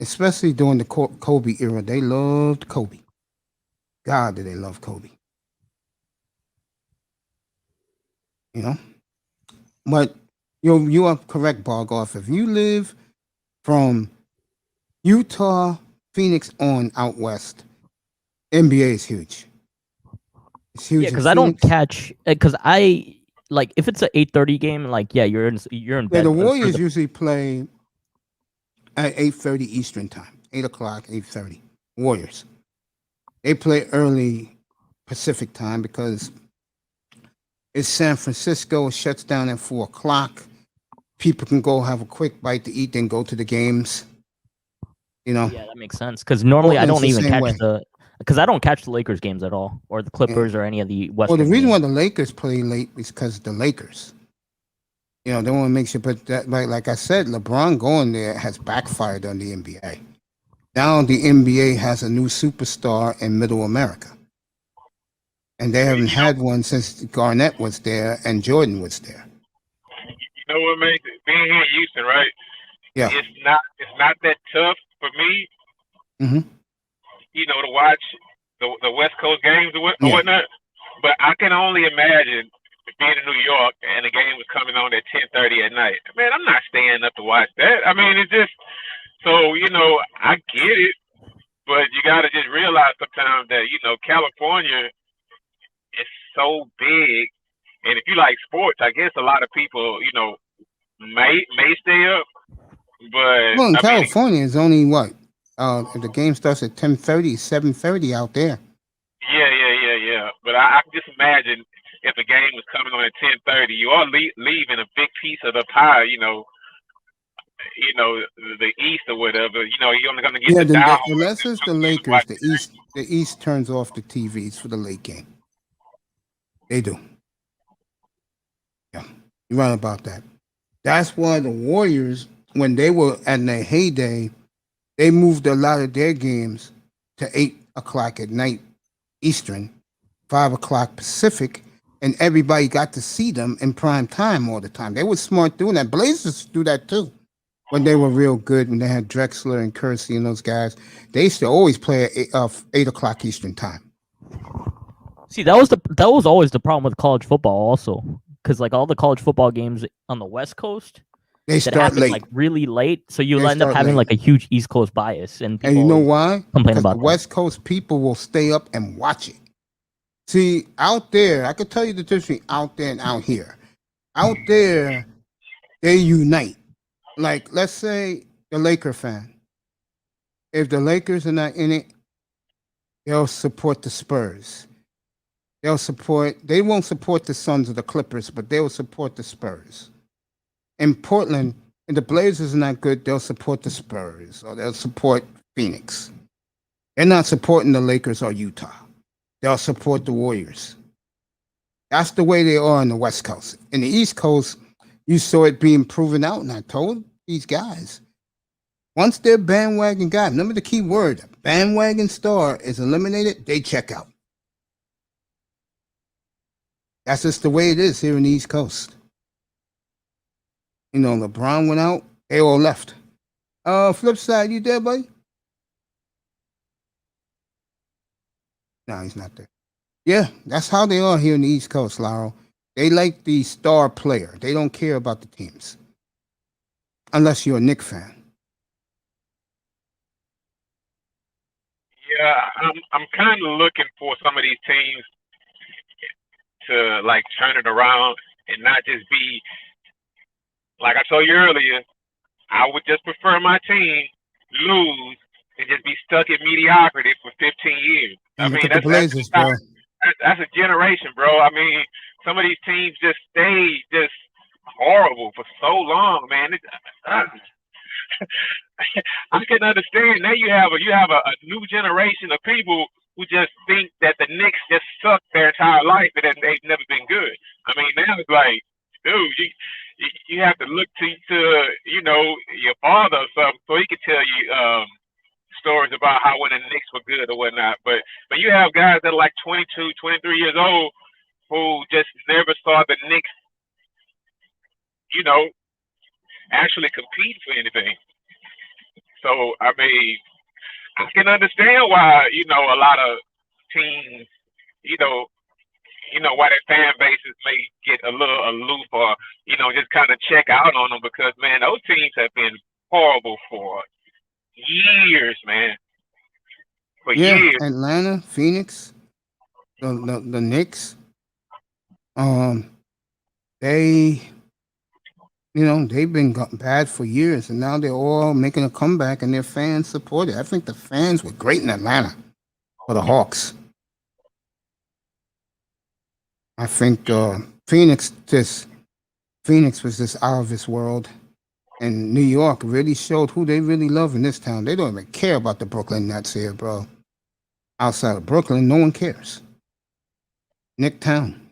Especially during the Kobe era. They loved Kobe. God, did they love Kobe. You know, but you are correct, Bargoff. If you live from Utah, Phoenix on out west, NBA is huge. It's huge. Yeah, because I don't catch. Because I like if it's an 8:30 game. Like, yeah, you're in Yeah, bed. the Warriors usually play at 8:30 Eastern time, 8 o'clock, 8:30. Warriors. They play early Pacific time because it's San Francisco. It shuts down at 4 o'clock. People can go have a quick bite to eat, then go to the games. You know. Yeah, that makes sense. Because normally I don't Portland's the even same catch way. because I don't catch the Lakers games at all, or the Clippers, or any of the Western. Well, the reason games. why the Lakers play late is because the Lakers. You know, they want to make sure, but that, like I said, LeBron going there has backfired on the NBA. Now the NBA has a new superstar in Middle America. And they haven't had one since Garnett was there and Jordan was there. You know what, man? Being here in Houston, right? Yeah. It's not that tough for me, you know, to watch the West Coast games or whatnot. But I can only imagine being in New York and the game was coming on at 10:30 at night. Man, I'm not staying up to watch that. I mean, it's just so, you know, I get it, but you got to just realize sometimes that, you know, California is so big, and if you like sports, I guess a lot of people, you know, may stay up. But well, in California, it's only what? If the game starts at 10:30, 7:30 out there. Yeah. But I can just imagine if the game was coming on at 10:30, you are leaving a big piece of the pie. You know, the East or whatever. You know, you're only going to get unless it's the Lakers, the East turns off the TVs for the late game. They do. Yeah, you're right about that. That's why the Warriors, when they were at their heyday, they moved a lot of their games to 8 o'clock at night Eastern, 5 o'clock Pacific, and everybody got to see them in prime time all the time. They were smart doing that. Blazers do that too. When they were real good, when they had Drexler and Kersey and those guys, they used to always play at 8 o'clock Eastern time. See, that was always the problem with college football, also, because like all the college football games on the West Coast, they start late, like really late. So you end up having like a huge East Coast bias, and you know why? Complain about the West Coast people will stay up and watch it. See, out there, I could tell you the difference between out there and out here. Out there, they unite. Like, let's say the Laker fan. If the Lakers are not in it, they'll support the Spurs. They won't support the Suns or the Clippers, but they will support the Spurs. In Portland, if the Blazers are not good, they'll support the Spurs or they'll support Phoenix. They're not supporting the Lakers or Utah. They'll support the Warriors. That's the way they are on the West Coast. In the East Coast, you saw it being proven out, and I told these guys, once their bandwagon guy, remember the key word, bandwagon star is eliminated, they check out. That's just the way it is here in the East Coast. You know, LeBron went out, they all left. Flip side, you there, buddy? No, he's not there. Yeah, that's how they are here in the East Coast, Laurel. They like the star player. They don't care about the teams. Unless you're a Knicks fan. Yeah, I'm kind of looking for some of these teams to like turn it around and not just be like I told you earlier. I would just prefer my team lose and just be stuck in mediocrity for 15 years. I mean, that's the Blazers, bro. That's a generation, bro. I mean, some of these teams just stay just horrible for so long, man. I can understand. Now you have a new generation of people who just think that the Knicks just suck their entire life and that they've never been good. I mean, now it's like, dude, you have to look to you know, your father or something so he can tell you stories about how when the Knicks were good or whatnot. But you have guys that are like 22, 23 years old who just never saw the Knicks, you know, actually compete for anything. So, I mean, I can understand why, you know, a lot of teams, you know, why their fan bases may get a little aloof or, just kind of check out on them because, man, those teams have been horrible for years, man. For years. Atlanta, Phoenix, the Knicks, they, they've been bad for years, and now they're all making a comeback, and their fans support it. I think the fans were great in Atlanta for the Hawks. I think Phoenix was just out of this world, and New York really showed who they really love in this town. They don't even care about the Brooklyn Nets here, bro. Outside of Brooklyn, no one cares. Nick Town.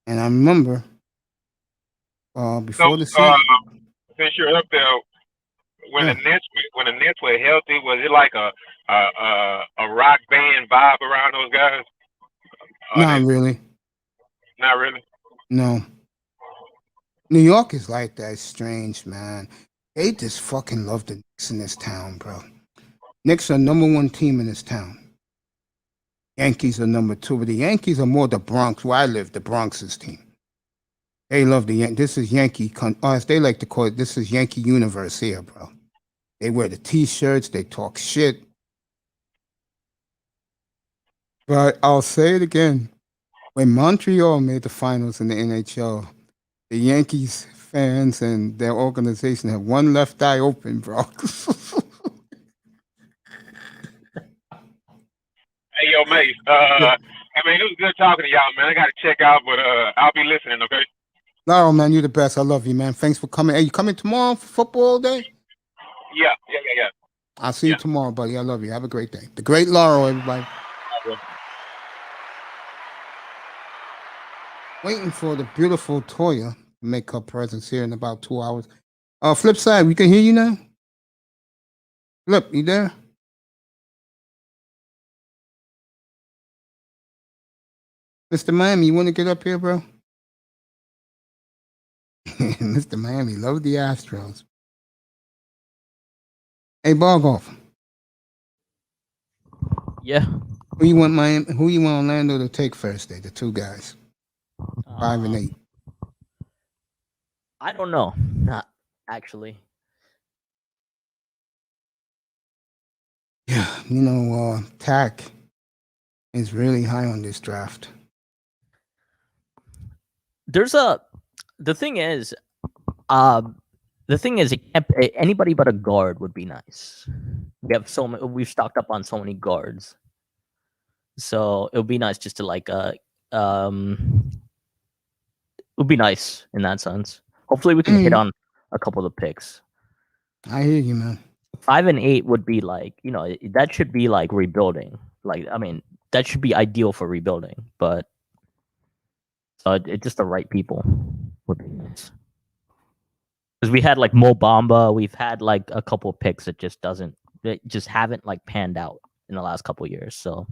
And I remember before the season. Since you're up there, when the Nets were healthy, was it like a rock band vibe around those guys? Not really. Not really? No. New York is like that. It's strange, man. They just fucking love the Knicks in this town, bro. Knicks are #1 team in this town. Yankees are #2, but the Yankees are more the Bronx, where I live, the Bronx's team. They love the Yankees. This is Yankee, as they like to call it, this is Yankee universe here, bro. They wear the T-shirts, they talk shit. But I'll say it again. When Montreal made the finals in the NHL, the Yankees fans and their organization had one left eye open, bro. Hey, yo, mate. It was good talking to y'all, man. I got to check out, but I'll be listening, okay? Laro, man, you're the best. I love you, man. Thanks for coming. Hey, you coming tomorrow for football day? Yeah. I'll see you tomorrow, buddy. I love you. Have a great day. The great Laro, everybody. Waiting for the beautiful Toyah to make her presence here in about 2 hours. Flip side, we can hear you now? Flip, you there? Mr. Miami, you want to get up here, bro? Mr. Miami, love the Astros. Hey, Bargoff. Yeah. Who you want Orlando to take first day? The two guys. 5 and 8. I don't know. Not actually. Yeah, Tack is really high on this draft. The thing is, anybody but a guard would be nice. We've stocked up on so many guards, so it would be nice just to it would be nice in that sense. Hopefully, we can hit on a couple of the picks. I hear you, man. 5 and 8 would be that should be like rebuilding. That should be ideal for rebuilding, but it's just the right people would be nice. Because we had like Mo Bamba, we've had like a couple of picks that just haven't like panned out in the last couple of years. So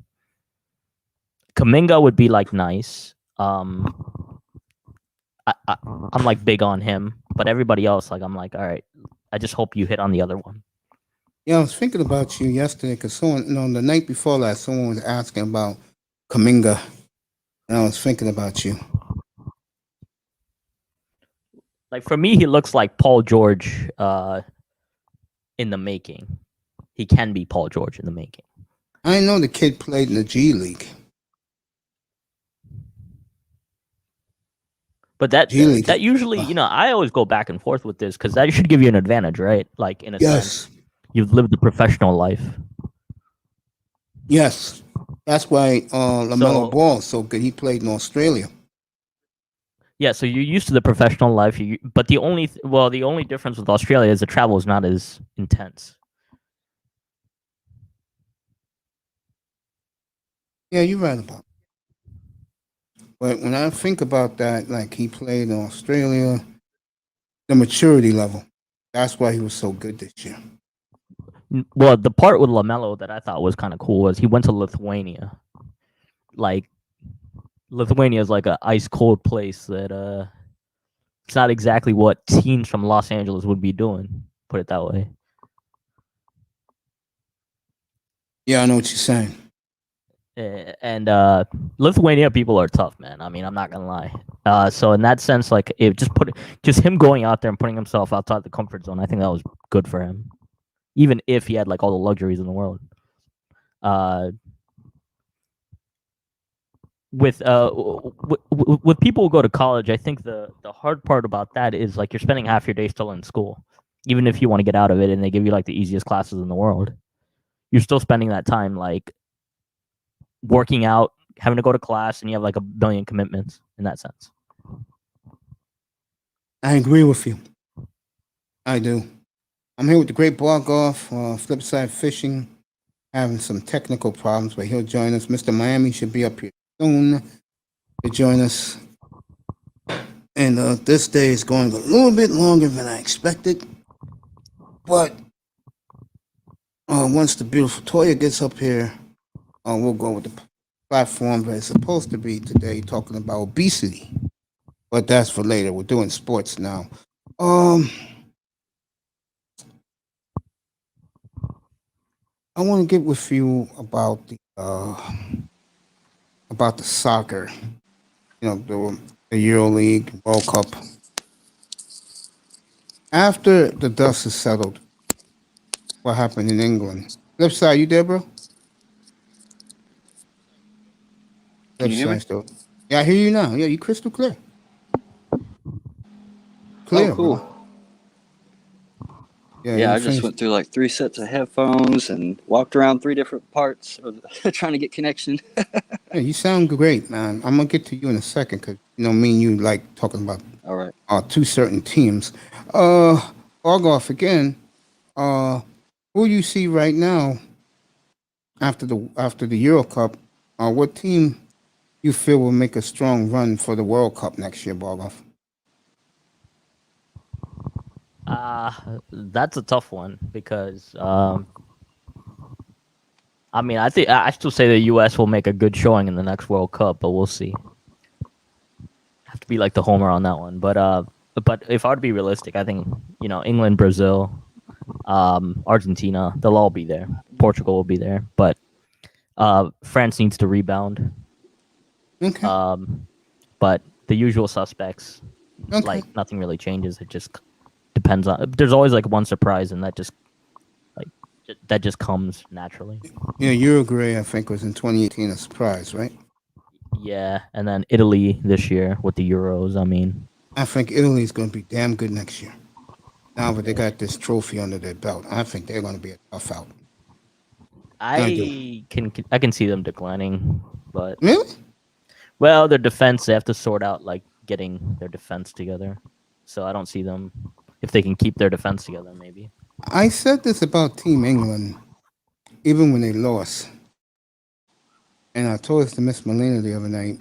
Kuminga would be like nice. I'm like big on him, but everybody else, like I'm like, all right, I just hope you hit on the other one. Yeah, I was thinking about you yesterday because the night before last, someone was asking about Kuminga, and I was thinking about you. Like for me, he looks like Paul George in the making. He can be Paul George in the making. I know the kid played in the G League. But that usually, I always go back and forth with this because that should give you an advantage, right? Like in a sense, you've lived a professional life. Yes, that's why LaMelo Ball is so good. He played in Australia. Yeah, so you're used to the professional life, but the only difference with Australia is the travel is not as intense. Yeah, you're right about it. But when I think about that, like he played in Australia, the maturity level, that's why he was so good this year. Well, the part with LaMelo that I thought was kind of cool was he went to Lithuania. Like, Lithuania is like an ice cold place that it's not exactly what teams from Los Angeles would be doing. Put it that way. Yeah, I know what you're saying. And Lithuania people are tough, man. I mean, I'm not gonna lie. So in that sense, like, just him going out there and putting himself outside the comfort zone, I think that was good for him, even if he had like all the luxuries in the world. With people who go to college, I think the hard part about that is like you're spending half your day still in school, even if you want to get out of it, and they give you like the easiest classes in the world. You're still spending that time like working out, having to go to class, and you have like a billion commitments in that sense. I agree with you. I do. I'm here with the great Bar Golf, Flipside Fishing, having some technical problems, but he'll join us. Mr. Miami should be up here soon to join us. And this day is going a little bit longer than I expected. But once the beautiful Toya gets up here, we'll go with the platform that it's supposed to be today, talking about obesity. But that's for later. We're doing sports now. I want to get with you about the soccer. You know, the EuroLeague, World Cup. After the dust is settled, what happened in England? Flip side, you there, bro? Can you hear me? Still. Yeah, I hear you now. Yeah, you crystal clear. Oh, cool. Bro. Yeah, I just went through like 3 sets of headphones and walked around 3 different parts trying to get connection. Yeah, you sound great, man. I'm gonna get to you in a second because you know me and you like talking about All right. 2 certain teams. Argoff again. Who you see right now after the Euro Cup? What team you feel will make a strong run for the World Cup next year, Bargoff? That's a tough one because I mean, I still say the U.S. will make a good showing in the next World Cup, but we'll see. Have to be like the homer on that one, but if I were to be realistic, I think England, Brazil, Argentina, they'll all be there. Portugal will be there, but France needs to rebound. Okay. But the usual suspects, Okay. like nothing really changes. It just depends on. There's always like one surprise, and that just comes naturally. Yeah, Uruguay, I think, was in 2018 a surprise, right? Yeah, and then Italy this year with the Euros. I mean, I think Italy's going to be damn good next year. Now that they got this trophy under their belt, I think they're going to be a tough out. I can see them declining, but really, well, their defense, they have to sort out like getting their defense together. So I don't see them if they can keep their defense together. Maybe I said this about Team England, even when they lost, and I told this to Miss Molina the other night,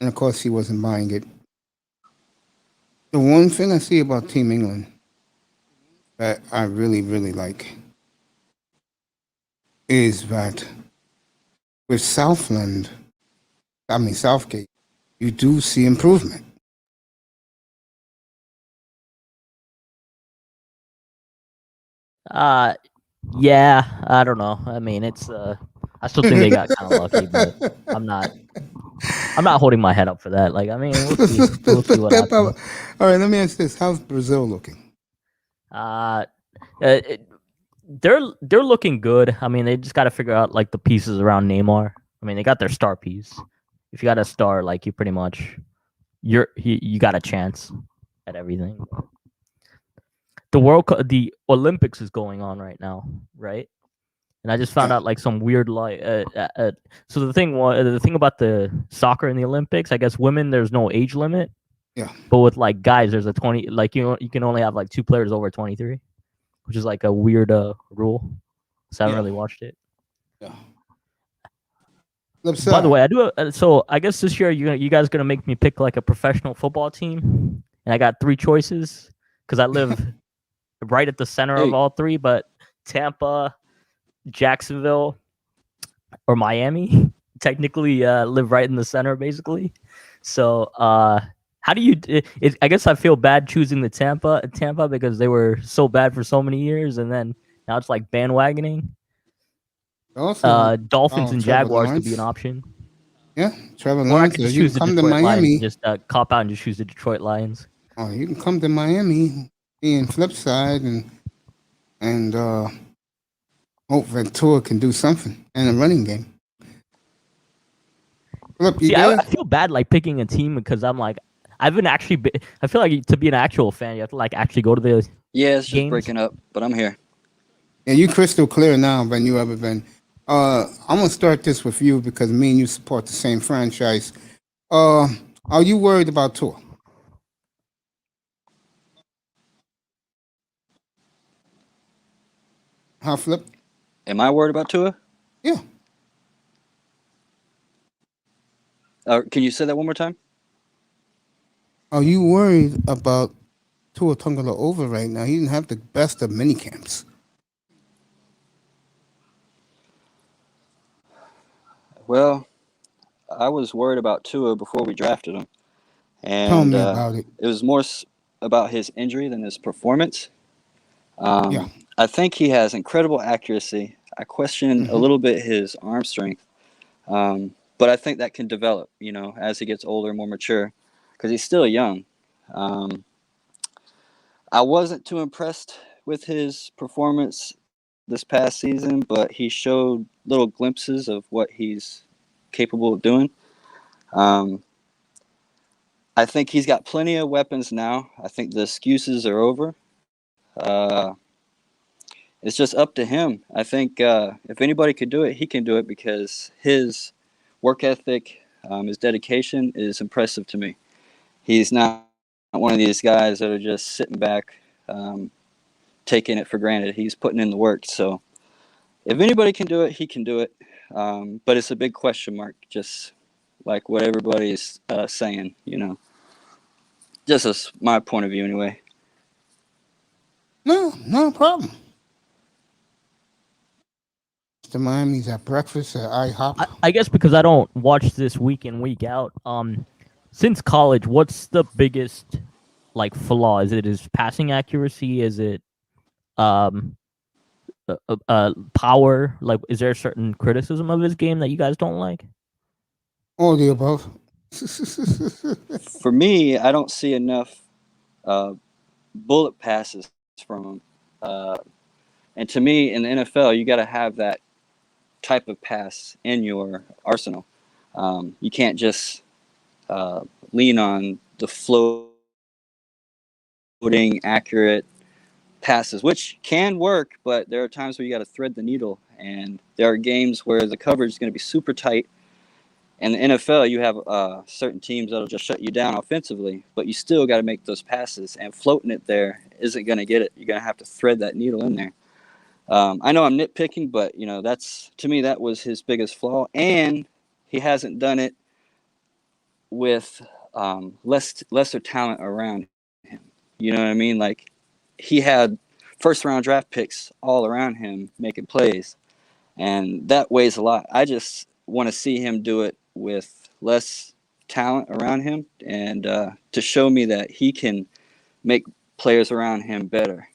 and of course she wasn't buying it. The one thing I see about Team England that I really, really like is that with Southgate, you do see improvement. Yeah, I don't know. I mean, it's I still think they got kind of lucky, but I'm not holding my head up for that. Like, I mean, we'll see what happens. All right, let me ask this: how's Brazil looking? They're looking good. I mean, they just got to figure out like the pieces around Neymar. I mean, they got their star piece. If you got a star, like you pretty much, you got a chance at everything. The World Cup, the Olympics is going on right now, right? And I just found out like some weird so the thing about the soccer in the Olympics, I guess women there's no age limit. Yeah. But with like guys, there's a 20. Like you can only have like 2 players over 23, which is like a weird rule. So I haven't really watched it. Yeah. By the way, I do. So I guess this year you guys gonna make me pick like a professional football team, and I got 3 choices because I live right at the center of all 3, but Tampa, Jacksonville, or Miami technically live right in the center, basically. So how do you? I guess I feel bad choosing the Tampa because they were so bad for so many years, and then now it's like bandwagoning. Also, Dolphins and Trevor Jaguars could be an Lawrence. option. Yeah, Trevor Or I Lawrence. could just You choose can the come to Detroit Lions Miami. and just cop out and just choose the Detroit Lions. Oh, you can come to Miami, be in flip side, and hope Ventura can do something in a running game. Flip, you See, there? I feel bad like picking a team because I'm like, I feel like to be an actual fan, you have to like actually go to the Yeah, it's just games. breaking up, but I'm here. Yeah, you crystal clear now than you ever been. I'm gonna start this with you because me and you support the same franchise. Are you worried about Tua? How, Flip? Am I worried about Tua? Yeah. Can you say that one more time? Are you worried about Tua Tagovailoa right now? He didn't have the best of mini camps. Well, I was worried about Tua before we drafted him, Tell and me about it. it was more about his injury than his performance. Yeah. I think he has incredible accuracy. I question a little bit his arm strength, but I think that can develop, as he gets older and more mature, because he's still young. I wasn't too impressed with his performance this past season, but he showed little glimpses of what he's capable of doing. I think he's got plenty of weapons now. I think the excuses are over. It's just up to him. I think if anybody could do it, he can do it because his work ethic, his dedication is impressive to me. He's not one of these guys that are just sitting back, taking it for granted. He's putting in the work. So if anybody can do it, he can do it. But it's a big question mark, just like what everybody's saying, Just as my point of view, anyway. No problem. The Miami's at breakfast at IHOP. I guess because I don't watch this week in, week out. Since college, what's the biggest like flaw? Is it his passing accuracy? Is it power? Like, is there a certain criticism of his game that you guys don't like? All the above. For me, I don't see enough bullet passes from him. And to me, in the NFL, you got to have that type of pass in your arsenal. You can't just lean on the floating, accurate passes, which can work, but there are times where you got to thread the needle. And there are games where the coverage is going to be super tight. In the NFL, you have certain teams that'll just shut you down offensively, but you still got to make those passes, and floating it there isn't going to get it. You're going to have to thread that needle in there. I know I'm nitpicking, but that's, to me, that was his biggest flaw, and he hasn't done it with lesser talent around him. You know what I mean? Like, he had first-round draft picks all around him making plays, and that weighs a lot. I just want to see him do it with less talent around him, and to show me that he can make players around him better.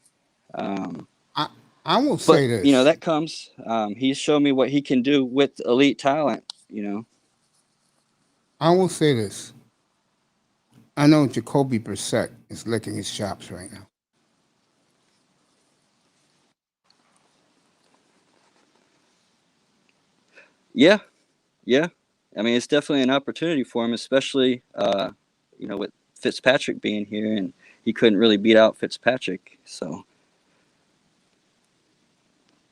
I will say this. That comes. He's shown me what he can do with elite talent. I will say this. I know Jacoby Brissett is licking his chops right now. Yeah. I mean, it's definitely an opportunity for him, especially with Fitzpatrick being here, and he couldn't really beat out Fitzpatrick. So,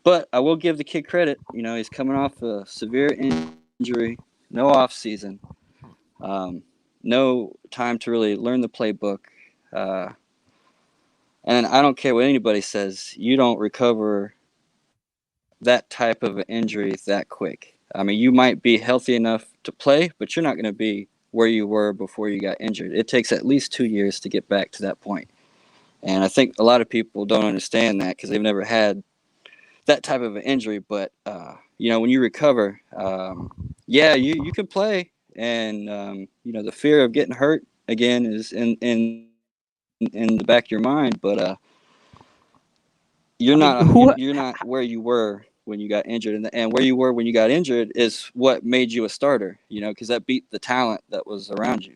but I will give the kid credit. He's coming off a severe injury, no off season, no time to really learn the playbook, and I don't care what anybody says. You don't recover that type of an injury that quick. I mean, you might be healthy enough to play, but you're not going to be where you were before you got injured. It takes at least 2 years to get back to that point. And I think a lot of people don't understand that because they've never had that type of an injury. But, when you recover, you can play. And, the fear of getting hurt, again, is in the back of your mind. But you're not where you were when you got injured, and where you were when you got injured is what made you a starter, because that beat the talent that was around you.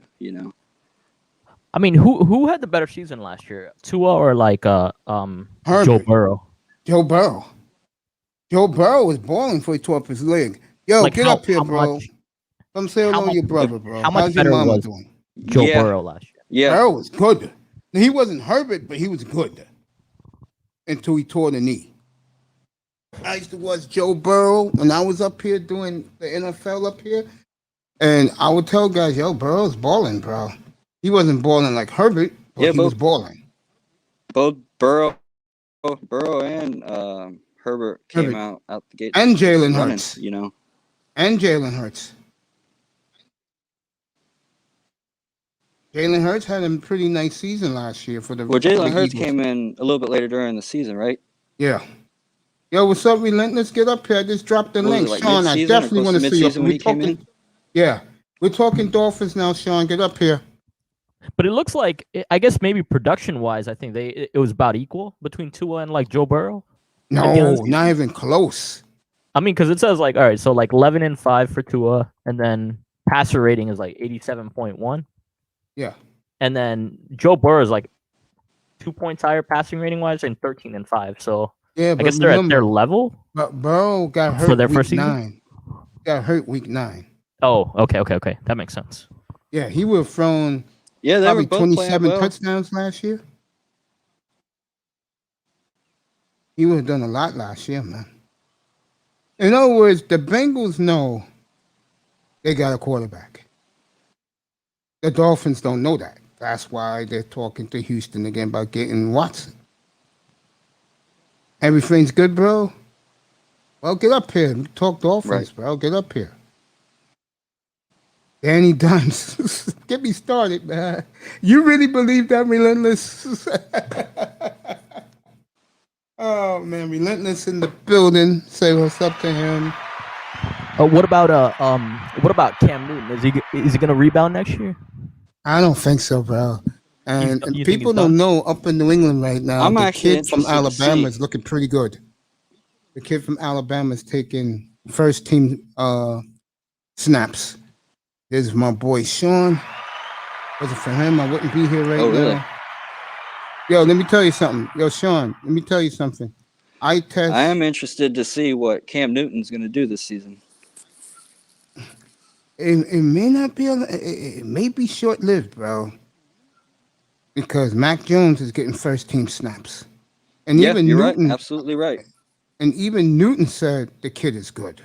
I mean, who had the better season last year, Tua or Joe Burrow? Joe Burrow. Joe Burrow was balling before he tore up his leg. Yo, get up here, bro. Come say hello to your brother, bro. How's your mama doing? Joe Burrow last year. Yeah, Burrow was good. He wasn't Herbert, but he was good until he tore the knee. I used to watch Joe Burrow when I was up here doing the NFL up here, and I would tell guys, "Yo, Burrow's balling, bro." He wasn't balling like Herbert, but he was balling. Both Burrow and Herbert came out the gate, and Jalen running, Hurts, and Jalen Hurts. Jalen Hurts had a pretty nice season last year for the. Well, Jalen Hurts came in a little bit later during the season, right? Yeah. Yo, what's up, Relentless? Get up here. I just dropped the link. Sean, I definitely want to see you. Yeah. We're talking Dolphins now, Sean. Get up here. But it looks like, I guess maybe production-wise, I think it was about equal between Tua and Joe Burrow. No, not even close. I mean, because it says all right, so 11-5 for Tua, and then passer rating is 87.1. Yeah. And then Joe Burrow is 2 points higher passing rating-wise and 13-5. So yeah, I guess they're at their level. But Burrow got hurt for their week first season? 9. Got hurt week 9. Oh, okay. That makes sense. Yeah, he would have thrown probably 27 touchdowns last year. He would have done a lot last year, man. In other words, the Bengals know they got a quarterback. The Dolphins don't know that. That's why they're talking to Houston again about getting Watson. Everything's good, bro? Well, get up here. Talk Dolphins, bro. Get up here. Danny Dimes. Get me started, man. You really believe that, Relentless? Oh, man. Relentless in the building. Say what's up to him. What about Cam Newton? Is he gonna rebound next year? I don't think so, bro. And people don't know up in New England right now. The kid from Alabama is looking pretty good. The kid from Alabama is taking first team snaps. This is my boy Sean. Wasn't for him, I wouldn't be here right now. Really? Yo, let me tell you something. Yo, Sean, let me tell you something. I am interested to see what Cam Newton's going to do this season. It may not be. It may be short-lived, bro. Because Mac Jones is getting first-team snaps, and even you're Newton, right. Absolutely right. And even Newton said the kid is good.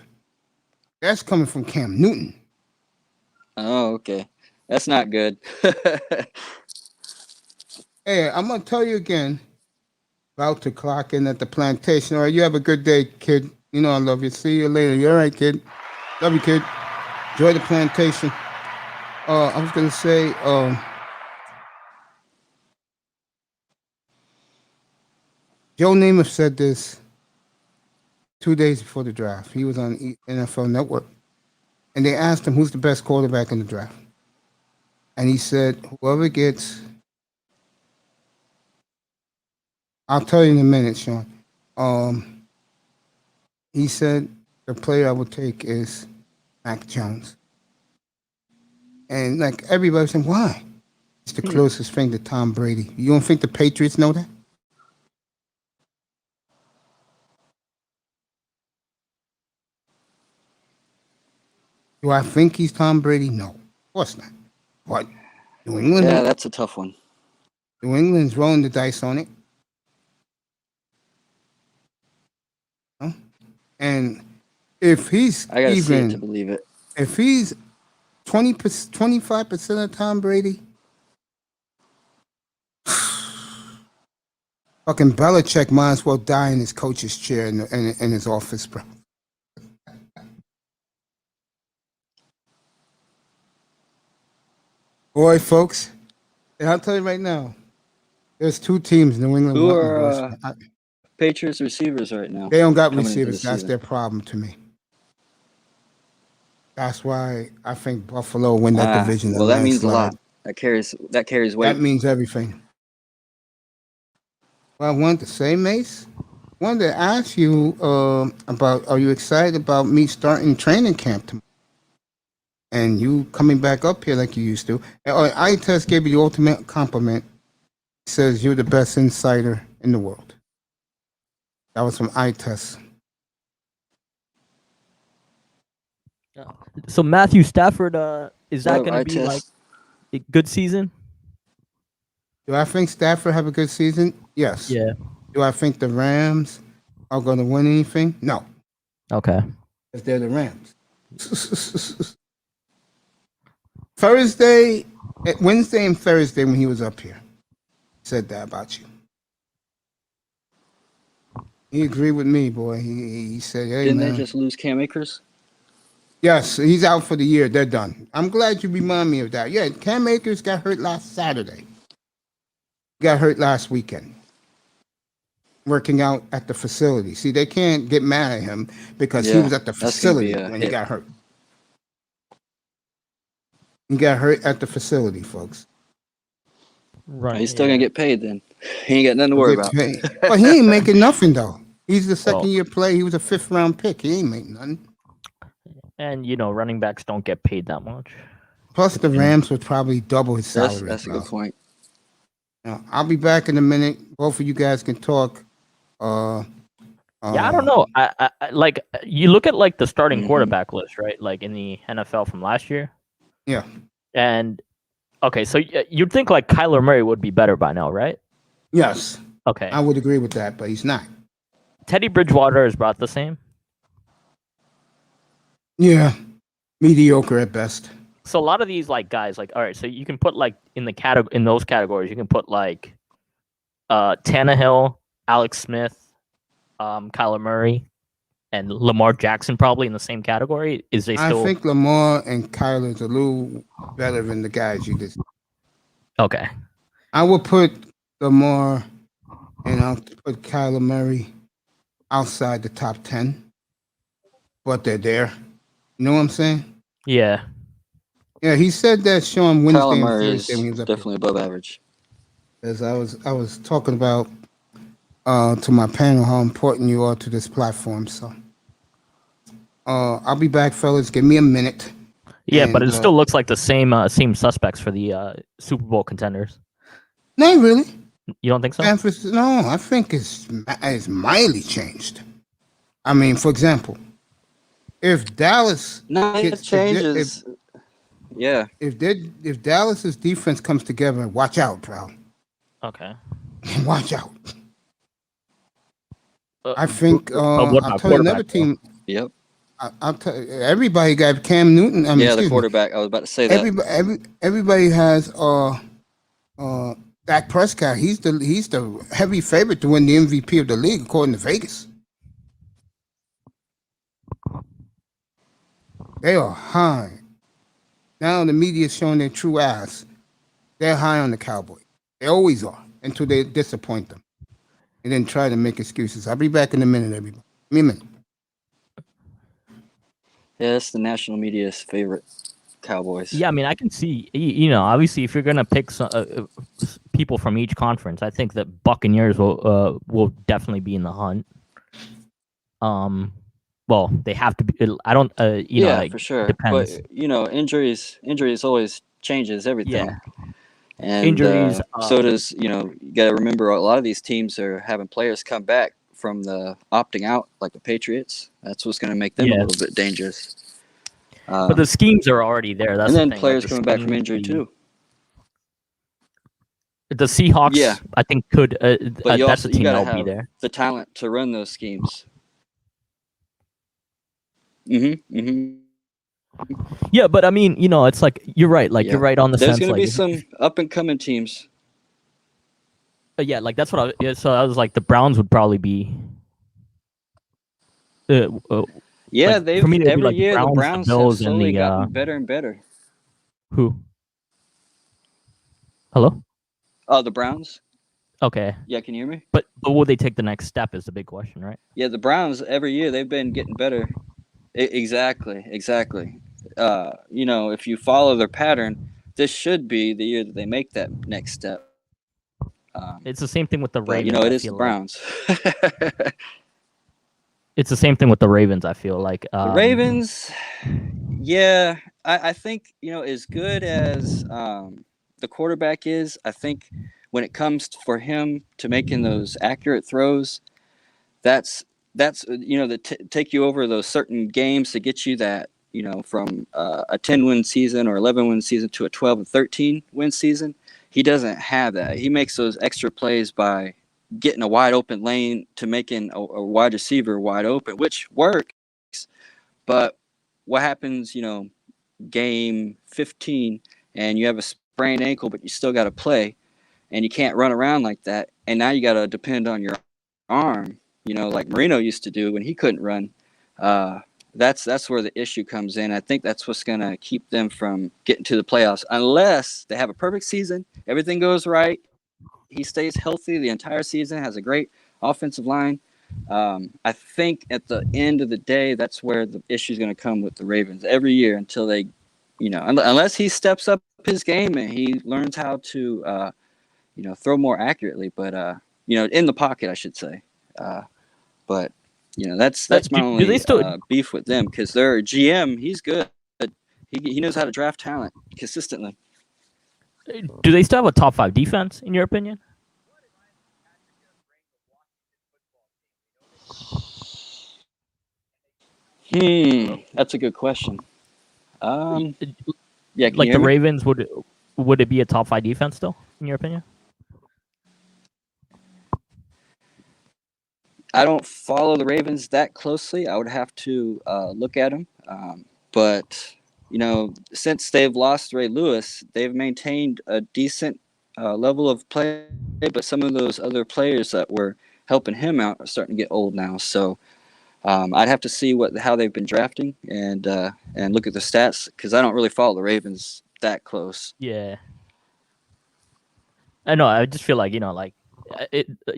That's coming from Cam Newton. Oh, okay. That's not good. Hey, I'm gonna tell you again. About to clock in at the plantation. All right, you have a good day, kid. You know I love you. See you later. You all right, kid? Love you, kid. Enjoy the plantation. I was gonna say, Joe Namath said this 2 days before the draft. He was on NFL Network, and they asked him who's the best quarterback in the draft, and he said, "Whoever gets." I'll tell you in a minute, Sean. He said the player I would take is Mac Jones. And everybody said, why? It's the closest thing to Tom Brady. You don't think the Patriots know that? Do I think he's Tom Brady? No, of course not. What? New England? Yeah, that's a tough one. New England's rolling the dice on it. And if he's I gotta see it to believe it. If he's 25% of Tom Brady, fucking Belichick might as well die in his coach's chair in his office, bro. Boy, folks, and I'll tell you right now, there's 2 teams in New England. Who are Patriots receivers right now? They don't got receivers. That's their problem to me. That's why I think Buffalo win that division. Well, that means a lot. That carries weight. That means everything. Well, I wanted to say, Mace, wanted to ask you about, are you excited about me starting training camp tomorrow? And you coming back up here like you used to. I test gave you the ultimate compliment. He says you're the best insider in the world. That was from iTest. So Matthew Stafford, is that going to be iTest. like a good season? Do I think Stafford have a good season? Yes. Yeah. Do I think the Rams are going to win anything? No. Okay. Because they're the Rams. Wednesday and Thursday when he was up here, said that about you. He agreed with me, boy. He said, hey, Didn't man. they just lose Cam Akers? Yes, he's out for the year. They're done. I'm glad you remind me of that. Yeah, Cam Akers got hurt last Saturday. Got hurt last weekend. Working out at the facility. See, they can't get mad at him because he was at the facility when he got hurt. He got hurt at the facility, folks. Right. He's still going to get paid then. He ain't got nothing to worry about. But he ain't making nothing, though. He's the second-year player. He was a fifth-round pick. He ain't making nothing. And, running backs don't get paid that much. Plus, the Rams would probably double his salary. That's a good point. Now, I'll be back in a minute. Both of you guys can talk. Yeah, I don't know. I like you look at like the starting quarterback list, right? Like in the NFL from last year. Yeah. And okay, so you'd think like Kyler Murray would be better by now, right? Yes. Okay. I would agree with that, but he's not. Teddy Bridgewater is about the same. Yeah. Mediocre at best. So a lot of these like guys, like all right, so you can put like in those categories, you can put like Tannehill, Alex Smith, Kyler Murray, and Lamar Jackson probably in the same category. I think Lamar and Kyler's a little better than the guys you just. Okay. I would put Lamar and I'll put Kyler Murray outside the top 10, but they're there. You know what I'm saying? Yeah. Yeah, he said that Sean Wednesday Kyler and Murray Thursday when he was is up definitely above average. As I was talking about to my panel how important you are to this platform. So I'll be back, fellas. Give me a minute. Yeah, but it still looks like the same suspects for the Super Bowl contenders. Not really. You don't think so? No, I think it's mildly changed. I mean, for example, if Dallas it changes. If Dallas's defense comes together, watch out, bro. Okay. Watch out. I think I'll tell you another team. Yep. I'll tell everybody got Cam Newton. The quarterback. I was about to say that. Everybody has Dak Prescott. He's the heavy favorite to win the MVP of the league according to Vegas. They are high. Now the media is showing their true ass. They're high on the Cowboys. They always are until they disappoint them. And then try to make excuses. I'll be back in a minute, everybody. Give me a minute. Yeah, that's the national media's favorite, Cowboys. Yeah, I mean, I can see, obviously, if you're going to pick some, people from each conference, I think that Buccaneers will definitely be in the hunt. Well, they have to be. I don't, for sure. Depends. But, injuries always changes everything. Yeah. And injuries. So does, you got to remember a lot of these teams are having players come back from the opting out, like the Patriots. That's what's going to make them a little bit dangerous. But the schemes are already there. That's and then the thing. players coming back from injury too. The Seahawks, I think, could. That's a team that will be there. The talent to run those schemes. Yeah, but I mean, it's like you're right. Like you're right on the sense. There's going to like, be some up and coming teams. Yeah, like that's what so I was like, the Browns would probably be. Yeah, like, they've every year the Browns have slowly gotten better and better. Who? Hello? Oh, the Browns? Okay. Yeah, can you hear me? But will they take the next step is the big question, right? Yeah, the Browns every year they've been getting better. Exactly. If you follow their pattern, this should be the year that they make that next step. It's the same thing with the But Ravens. it is the Browns. It's the same thing with the Ravens. I feel like The Ravens, yeah, I think as good as the quarterback is, I think when it comes for him to making those accurate throws, that's take you over those certain games to get you that from a 10-win season or 11-win season to a 12 and 13-win season. He doesn't have that. He makes those extra plays by getting a wide open lane to making a wide receiver wide open, which works. But what happens, game 15 and you have a sprained ankle, but you still got to play and you can't run around like that. And now you got to depend on your arm, like Marino used to do when he couldn't run. That's where the issue comes in. I think that's what's going to keep them from getting to the playoffs unless they have a perfect season. Everything goes right. He stays healthy the entire season, has a great offensive line. I think at the end of the day, that's where the issue is going to come with the Ravens every year until they, unless he steps up his game and he learns how to, throw more accurately. But, in the pocket, I should say. But that's my only beef with them because their GM, he's good. He knows how to draft talent consistently. Do they still have a top 5 defense, in your opinion? That's a good question. Yeah, like the Ravens, would it be a top 5 defense still, in your opinion? I don't follow the Ravens that closely. I would have to look at them. But since they've lost Ray Lewis, they've maintained a decent level of play. But some of those other players that were helping him out are starting to get old now. So I'd have to see how they've been drafting and look at the stats because I don't really follow the Ravens that close. Yeah, I know. I just feel like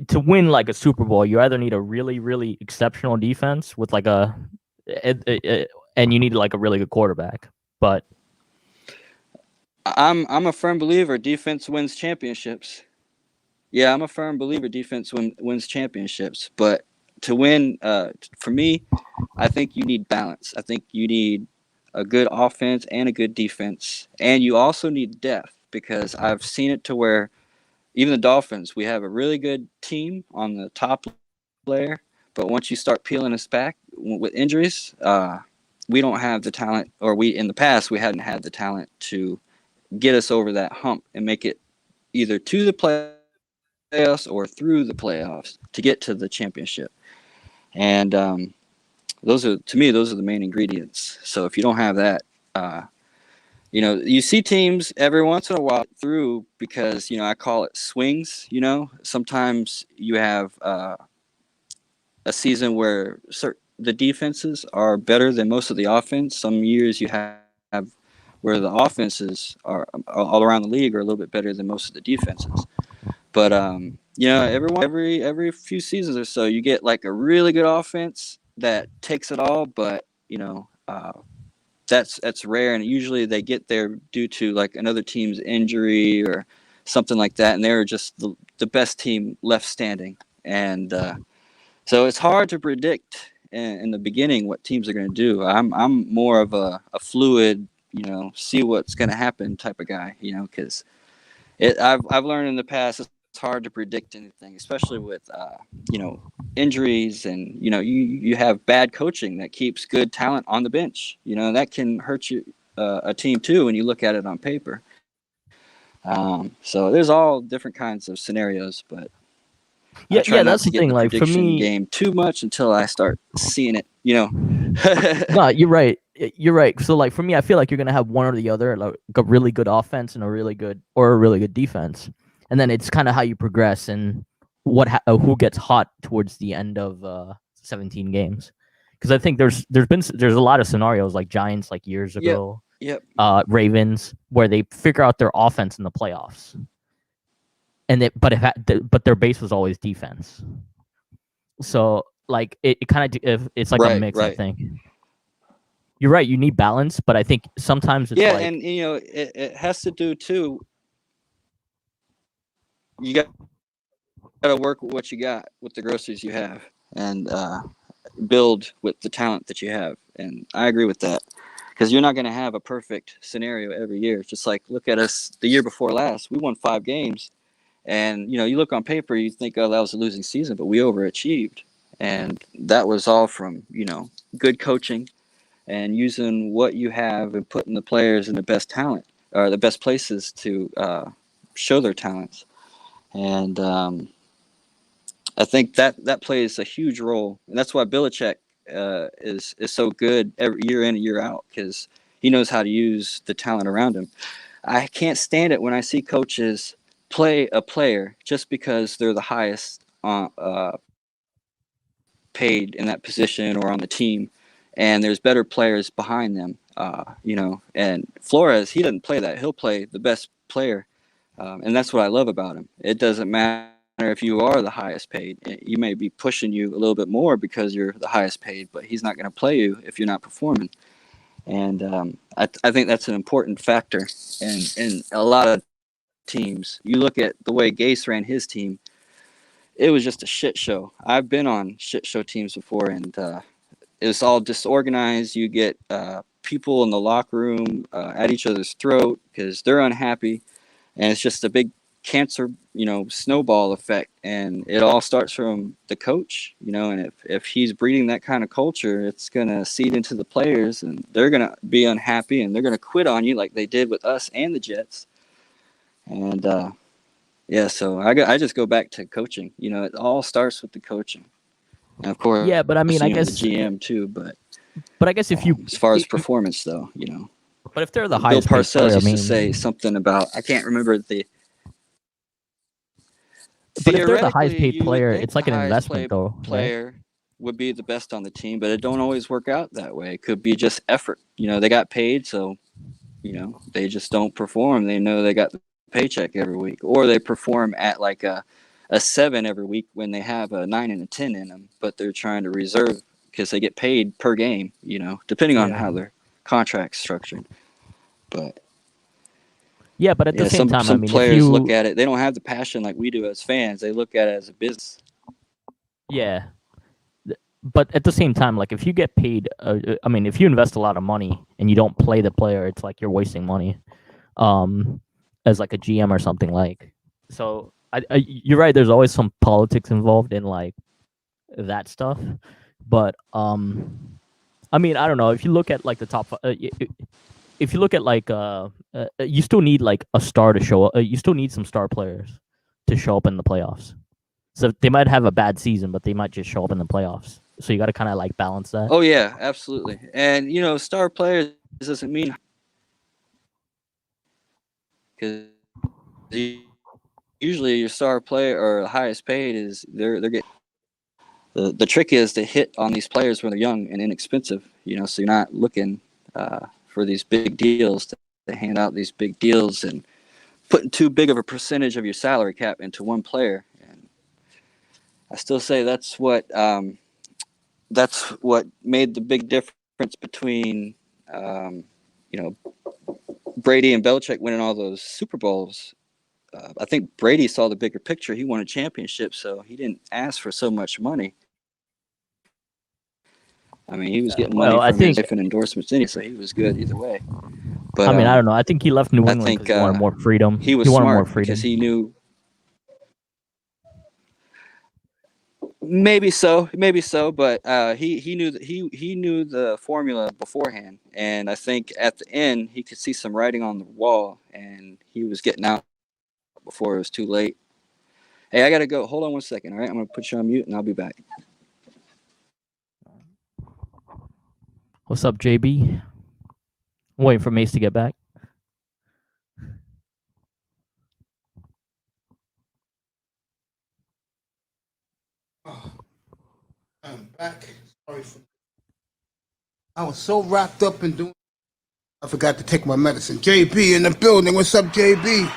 to win like a Super Bowl, you either need a really, really exceptional defense with like and you need like a really good quarterback. But I'm a firm believer defense wins championships. Yeah, I'm a firm believer defense wins championships. But to win, for me, I think you need balance. I think you need a good offense and a good defense, and you also need depth because I've seen it to where. Even the Dolphins, we have a really good team on the top layer, but once you start peeling us back with injuries, we don't have the talent, or in the past, we hadn't had the talent to get us over that hump and make it either to the playoffs or through the playoffs to get to the championship. And those are the main ingredients. So if you don't have that, you see teams every once in a while through because, I call it swings, Sometimes you have a season where the defenses are better than most of the offense. Some years you have where the offenses are all around the league are a little bit better than most of the defenses. But, every few seasons or so, you get like a really good offense that takes it all, but, that's rare, and usually they get there due to like another team's injury or something like that, and they're just the best team left standing. And so it's hard to predict in the beginning what teams are going to do. I'm more of a fluid, see what's going to happen type of guy, because I've learned in the past it's hard to predict anything, especially with injuries, and you have bad coaching that keeps good talent on the bench. That can hurt you a team too when you look at it on paper. So there's all different kinds of scenarios, but yeah, that's the thing. Like for me, game too much until I start seeing it. No, you're right. You're right. So like for me, I feel like you're gonna have one or the other, like a really good offense and a really good defense. And then it's kind of how you progress and who gets hot towards the end of 17 games. Because I think there's a lot of scenarios like Giants like years ago, Ravens, where they figure out their offense in the playoffs, and but their base was always defense. So like it kind of it's like a mix. I think you're right. You need balance, but I think sometimes it's and it has to do too. You got to work with what you got, with the groceries you have, and build with the talent that you have. And I agree with that, because you're not going to have a perfect scenario every year. It's just like, look at us the year before last. We won 5 games. And, you look on paper, you think, oh, that was a losing season, but we overachieved. And that was all from, good coaching and using what you have and putting the players in the best talent, or the best places to show their talents. And I think that plays a huge role. And that's why Belichick is so good every year in and year out, because he knows how to use the talent around him. I can't stand it when I see coaches play a player just because they're the highest paid in that position or on the team, and there's better players behind them. And Flores, he doesn't play that. He'll play the best player, and that's what I love about him. It doesn't matter if you are the highest paid. You may be pushing you a little bit more because you're the highest paid, but he's not going to play you if you're not performing. And I think that's an important factor in a lot of teams. You look at the way Gase ran his team, it was just a shit show. I've been on shit show teams before, and it was all disorganized. You get people in the locker room at each other's throat because they're unhappy, and it's just a big cancer, snowball effect. And it all starts from the coach, and if he's breeding that kind of culture, it's going to seed into the players, and they're going to be unhappy, and they're going to quit on you like they did with us and the Jets. And so I just go back to coaching. It all starts with the coaching, and of course, yeah. But I mean, I guess the GM too. But I guess if you, as far as performance, though, But if they're the Bill highest paid Parcells player, used to say something about, I can't remember the. But if they're the highest paid you would player, think it's like the an highest investment, though. Right? Player would be the best on the team, but it don't always work out that way. It could be just effort. They got paid, so they just don't perform. They know they got the paycheck every week, or they perform at like a 7 every week when they have a 9 and a 10 in them, but they're trying to reserve because they get paid per game. Depending on how their contract's structured. But yeah, but at the same time, some players look at it. They don't have the passion like we do as fans. They look at it as a business. Yeah, but at the same time, like if you get paid, if you invest a lot of money and you don't play the player, it's like you're wasting money, as like a GM or something like. So you're right. There's always some politics involved in like that stuff, but I don't know. If you look at like the top. If you look at like you still need like a star to show up. You still need some star players to show up in the playoffs. So they might have a bad season, but they might just show up in the playoffs. So you got to kind of like balance that. Oh yeah, absolutely. And star players doesn't mean, because usually your star player or the highest paid is they're getting. The trick is to hit on these players when they're young and inexpensive. So you're not looking for these big deals to hand out these big deals and putting too big of a percentage of your salary cap into one player. And I still say that's what made the big difference between Brady and Belichick winning all those Super Bowls. I think Brady saw the bigger picture. He won a championship, so he didn't ask for so much money. He was getting money from his different endorsements anyway, so he was good either way. But I don't know. I think he left New England because he wanted more freedom. He was wanted smart more freedom because he knew. Maybe so, but he knew he knew the formula beforehand, and I think at the end he could see some writing on the wall, and he was getting out before it was too late. Hey, I gotta go. Hold on one second, all right? I'm gonna put you on mute, and I'll be back. What's up, JB? I'm waiting for Mace to get back. I'm back. Sorry for. I was so wrapped up in doing. I forgot to take my medicine. JB in the building. What's up, JB?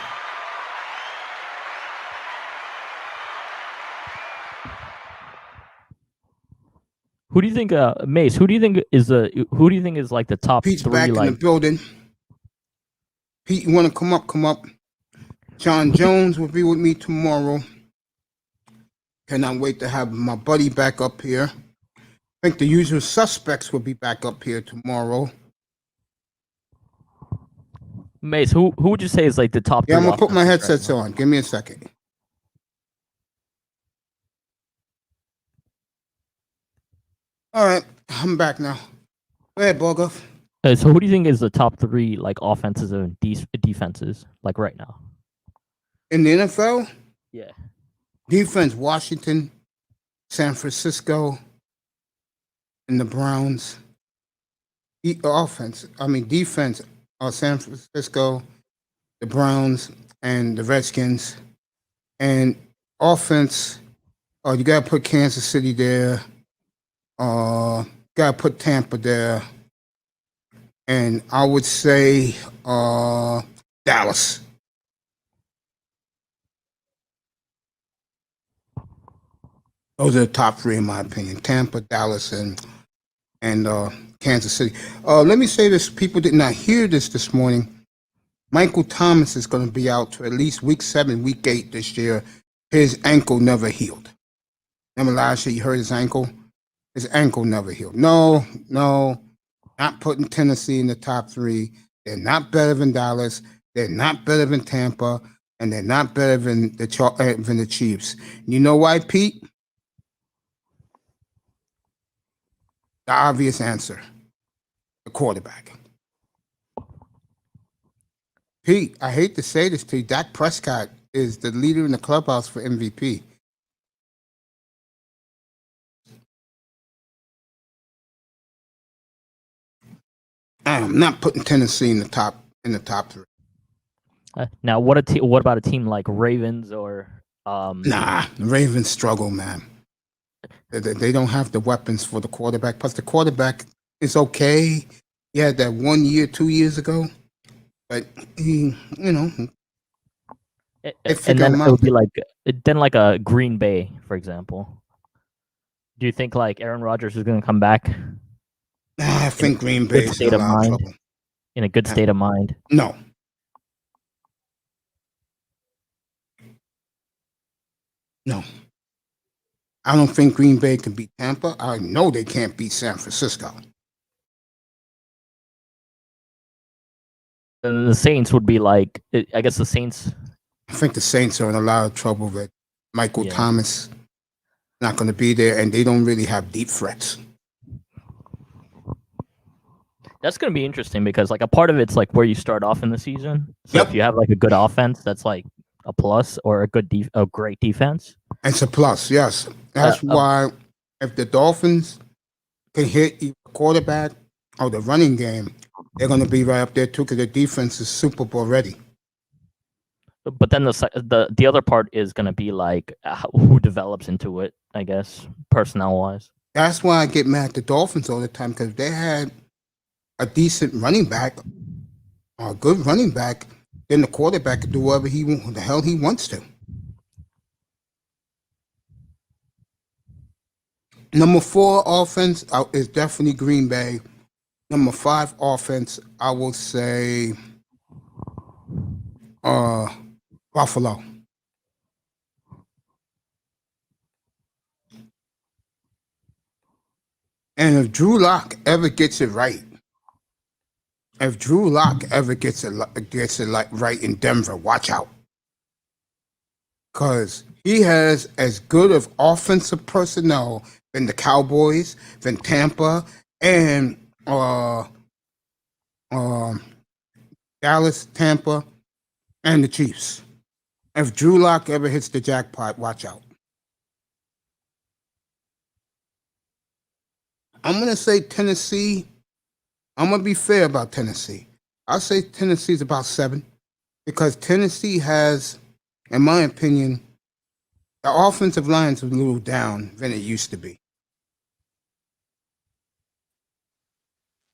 Who do you think, Mace? Who do you think is like the top Pete's 3? Back like in the building. Pete, you want to come up? Come up. John Jones will be with me tomorrow. Cannot wait to have my buddy back up here. I think the usual suspects will be back up here tomorrow. Mace, who would you say is like the top? Yeah, I'm gonna put my headsets on. Give me a second. All right, I'm back now. Go ahead, Borgoff. So who do you think is the top 3 like offenses and defenses like right now? In the NFL? Yeah. Defense, Washington, San Francisco, and the Browns. Defense, San Francisco, the Browns, and the Redskins. And offense, you got to put Kansas City there. Got to put Tampa there. And I would say Dallas. Those are the top 3 in my opinion. Tampa, Dallas, and Kansas City. Let me say this. People did not hear this morning. Michael Thomas is going to be out to at least week 7, week 8 this year. His ankle never healed. Remember last year you hurt his ankle? His ankle never healed. No, not putting Tennessee in the top 3. They're not better than Dallas. They're not better than Tampa. And they're not better than the Chiefs. You know why, Pete? The obvious answer. The quarterback. Pete, I hate to say this to you. Dak Prescott is the leader in the clubhouse for MVP. I'm not putting Tennessee in the top 3. Now, what about a team like Ravens or? Nah, the Ravens struggle, man. They don't have the weapons for the quarterback. Plus, the quarterback is okay. He had that 1 year, 2 years ago, but he, and then it would be like a Green Bay, for example. Do you think like Aaron Rodgers is going to come back? I think Green Bay is in a lot of trouble. In a good state of mind? No. I don't think Green Bay can beat Tampa. I know they can't beat San Francisco. And the Saints would be like, I guess the Saints. I think the Saints are in a lot of trouble with Michael Thomas not going to be there, and they don't really have deep threats. That's going to be interesting because like a part of it's like where you start off in the season. So if you have like a good offense, that's like a plus, or a great defense. It's a plus, yes. That's why if the Dolphins can hit either quarterback or the running game, they're going to be right up there too because their defense is Super Bowl ready. But then the other part is going to be like who develops into it, I guess, personnel wise. That's why I get mad at the Dolphins all the time because they had a decent running back, or a good running back, then the quarterback can do whatever the hell he wants to. Number 4 offense is definitely Green Bay. Number 5 offense, I will say Buffalo. And if Drew Lock ever gets it right, right in Denver, watch out. Because he has as good of offensive personnel than the Cowboys, than Tampa, and Dallas, Tampa, and the Chiefs. If Drew Lock ever hits the jackpot, watch out. I'm going to say Tennessee. I'm going to be fair about Tennessee. I'll say Tennessee's about 7 because Tennessee has, in my opinion, the offensive line's a little down than it used to be.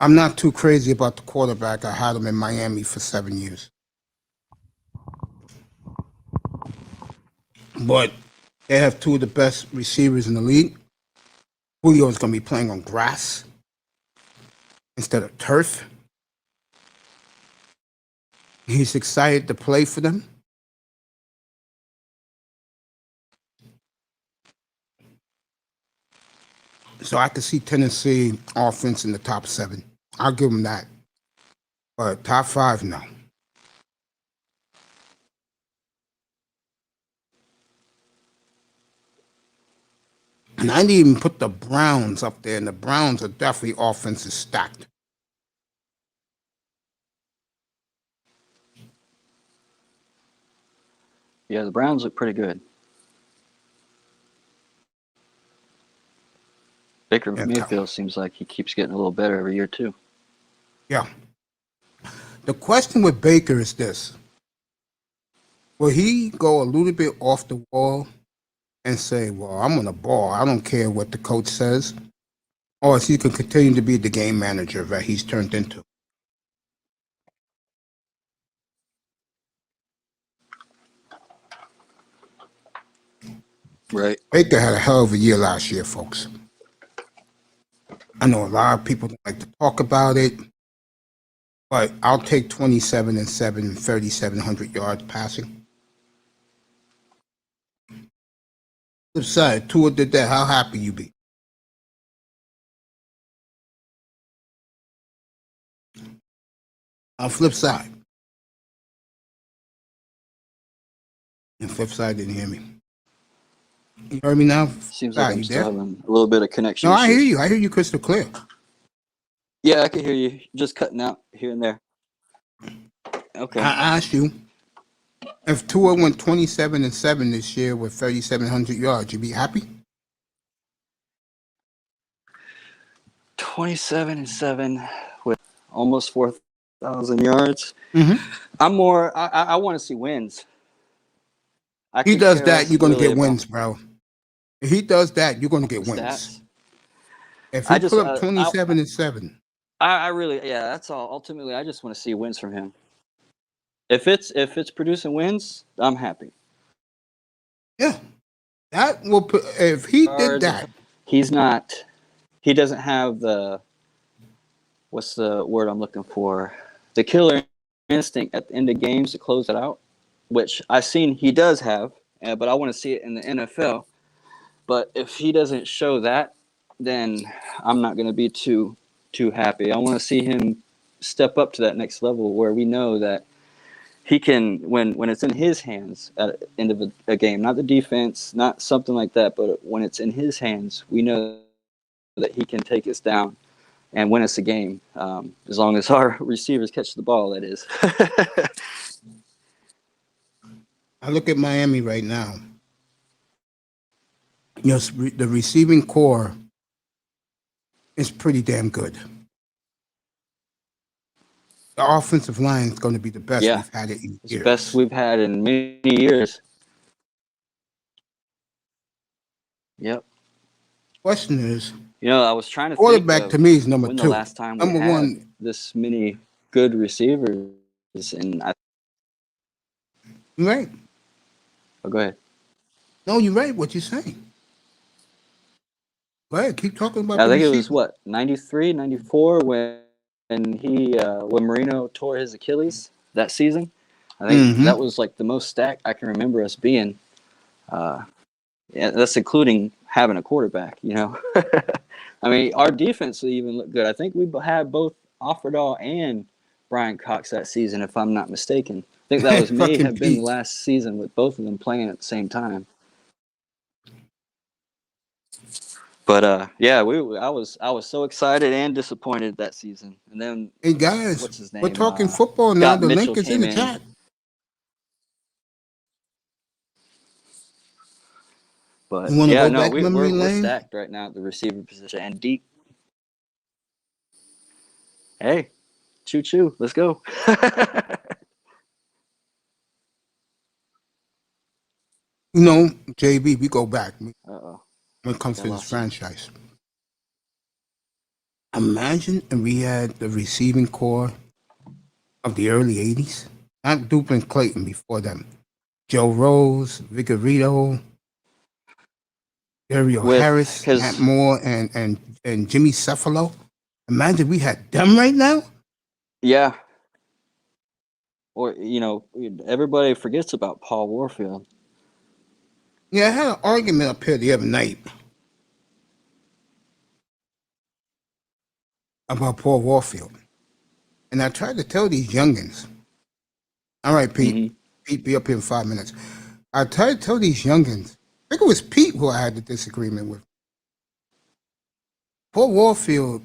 I'm not too crazy about the quarterback. I had him in Miami for 7 years. But they have 2 of the best receivers in the league. Julio's going to be playing on grass instead of turf. He's excited to play for them. So I could see Tennessee offense in the top 7. I'll give them that. But top 5, no. And I didn't even put the Browns up there, and the Browns are definitely offensive stacked. Yeah, the Browns look pretty good. Baker Mayfield seems like he keeps getting a little better every year, too. Yeah. The question with Baker is this. Will he go a little bit off the wall and say, well, I'm on the ball. I don't care what the coach says. Or is he going to continue to be the game manager that he's turned into? Right. Baker had a hell of a year last year, folks. I know a lot of people don't like to talk about it, but I'll take 27-7 and 3,700 yards passing. Flip side, Tua did that. How happy you be? On flip side. And flip side didn't hear me. You heard me now? Seems like I'm still having a little bit of connection. No, I hear you. I hear you crystal clear. Yeah, I can hear you. Just cutting out here and there. Okay. I asked you, if Tua went 27-7 this year with 3,700 yards, you be happy? 27-7 with almost 4,000 yards. Mm-hmm. I'm more. I want to see wins. He does that, you're going to get wins, bro. If he does that, you're going to get wins. If he put up 27-7. I really, that's all. Ultimately, I just want to see wins from him. If it's producing wins, I'm happy. Yeah, that will put. If he did that, he's not. He doesn't have the. What's the word I'm looking for? The killer instinct at the end of games to close it out, which I've seen he does have, but I want to see it in the NFL. But if he doesn't show that, then I'm not going to be too happy. I want to see him step up to that next level where we know that he can, when it's in his hands at the end of a game, not the defense, not something like that, but when it's in his hands, we know that he can take us down and win us a game, as long as our receivers catch the ball, that is. I look at Miami right now. Yes, the receiving core is pretty damn good. The offensive line is going to be the best we've had it in years. The best we've had in many years. Yep. Question is, I was trying to quarterback think to me is number when 2. The last time number we had 1, this many good receivers, and you're right. Oh, go ahead. No, you're right. What you're saying. Go ahead. Keep talking about. I think it was 93, 94 when Marino tore his Achilles that season. I think that was like the most stacked I can remember us being. That's including having a quarterback. I mean, our defense even looked good. I think we had both Offerdahl and Brian Cox that season, if I'm not mistaken. I think that may have been the last season with both of them playing at the same time. But I was so excited and disappointed that season. And then, hey guys, what's his name? We're talking football now. The Mitchell link is in the chat. But we're stacked right now at the receiver position and deep. Hey, choo choo, let's go. JB, we go back. Uh-oh. When it comes to this franchise. Imagine if we had the receiving core of the early 80s. Not Duplin Clayton before them. Joe Rose, Vigorito, Dario Harris, Matt Moore, and Jimmy Cephalo. Imagine we had them right now. Yeah. Or, everybody forgets about Paul Warfield. Yeah, I had an argument up here the other night. about Paul Warfield. And I tried to tell these youngins, all right, Pete, Mm-hmm. Pete, be up here in 5 minutes. I tried to tell these youngins, I think it was Pete who I had the disagreement with. Paul Warfield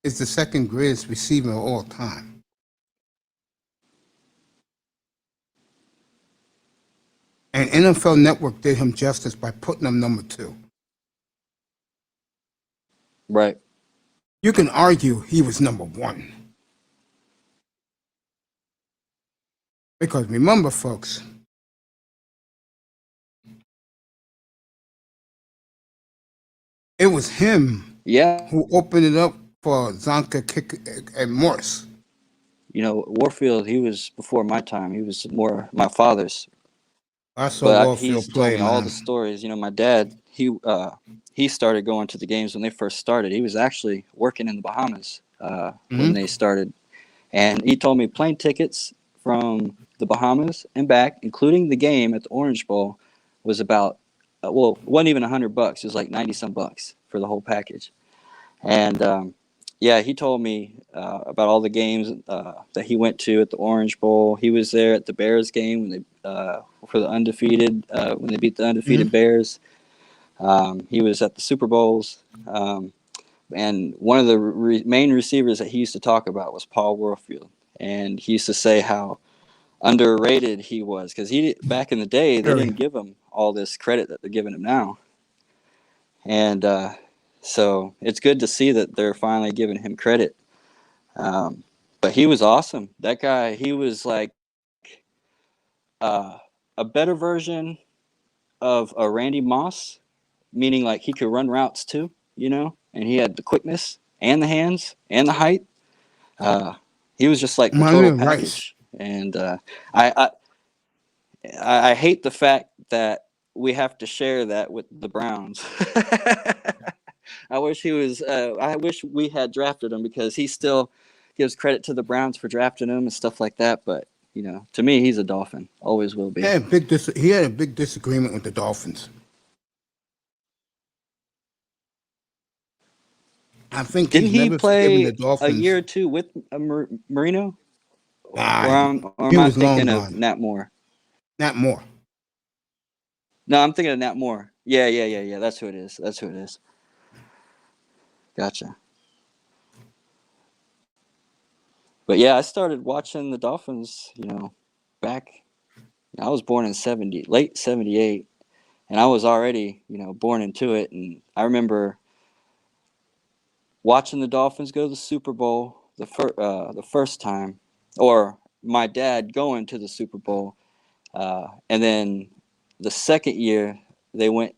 is the second greatest receiver of all time. And NFL Network did him justice by putting him number 2. Right. You can argue he was number 1. Because remember, folks, it was him who opened it up for Zonka, Kick, and Morse. You know, Warfield, he was before my time. He was more my father's. I saw Warfield he's play, told me all man. the stories. You know, my dad, he started going to the games when they first started. He was actually working in the Bahamas when they started. And he told me plane tickets from the Bahamas and back, including the game at the Orange Bowl, was about, it wasn't even $100. It was like 90 some bucks for the whole package. And yeah, he told me about all the games that he went to at the Orange Bowl. He was there at the Bears game when they for the undefeated when they beat the undefeated Bears. He was at the Super Bowls. And one of the main receivers that he used to talk about was Paul Warfield. And he used to say how underrated he was because back in the day, they didn't give him all this credit that they're giving him now. And so it's good to see that they're finally giving him credit. But he was awesome. That guy, he was like a better version of a Randy Moss, meaning like he could run routes too, you know, and he had the quickness and the hands and the height. He was just like the total package. And I hate the fact that we have to share that with the Browns. I wish he was. I wish we had drafted him because he still gives credit to the Browns for drafting him and stuff like that. But you know, to me, he's a Dolphin. Always will be. He had a big disagreement with the Dolphins. I think didn't he play the Dolphins a year or two with Marino? Nah, or am I thinking of Nat Moore? Nat Moore. No, I'm thinking of Nat Moore. Yeah. That's who it is. Gotcha. But yeah, I started watching the Dolphins, you know, back. I was born in late 78, and I was already, you know, born into it. And I remember watching the Dolphins go to the Super Bowl the first time, or my dad going to the Super Bowl. And then the second year, they went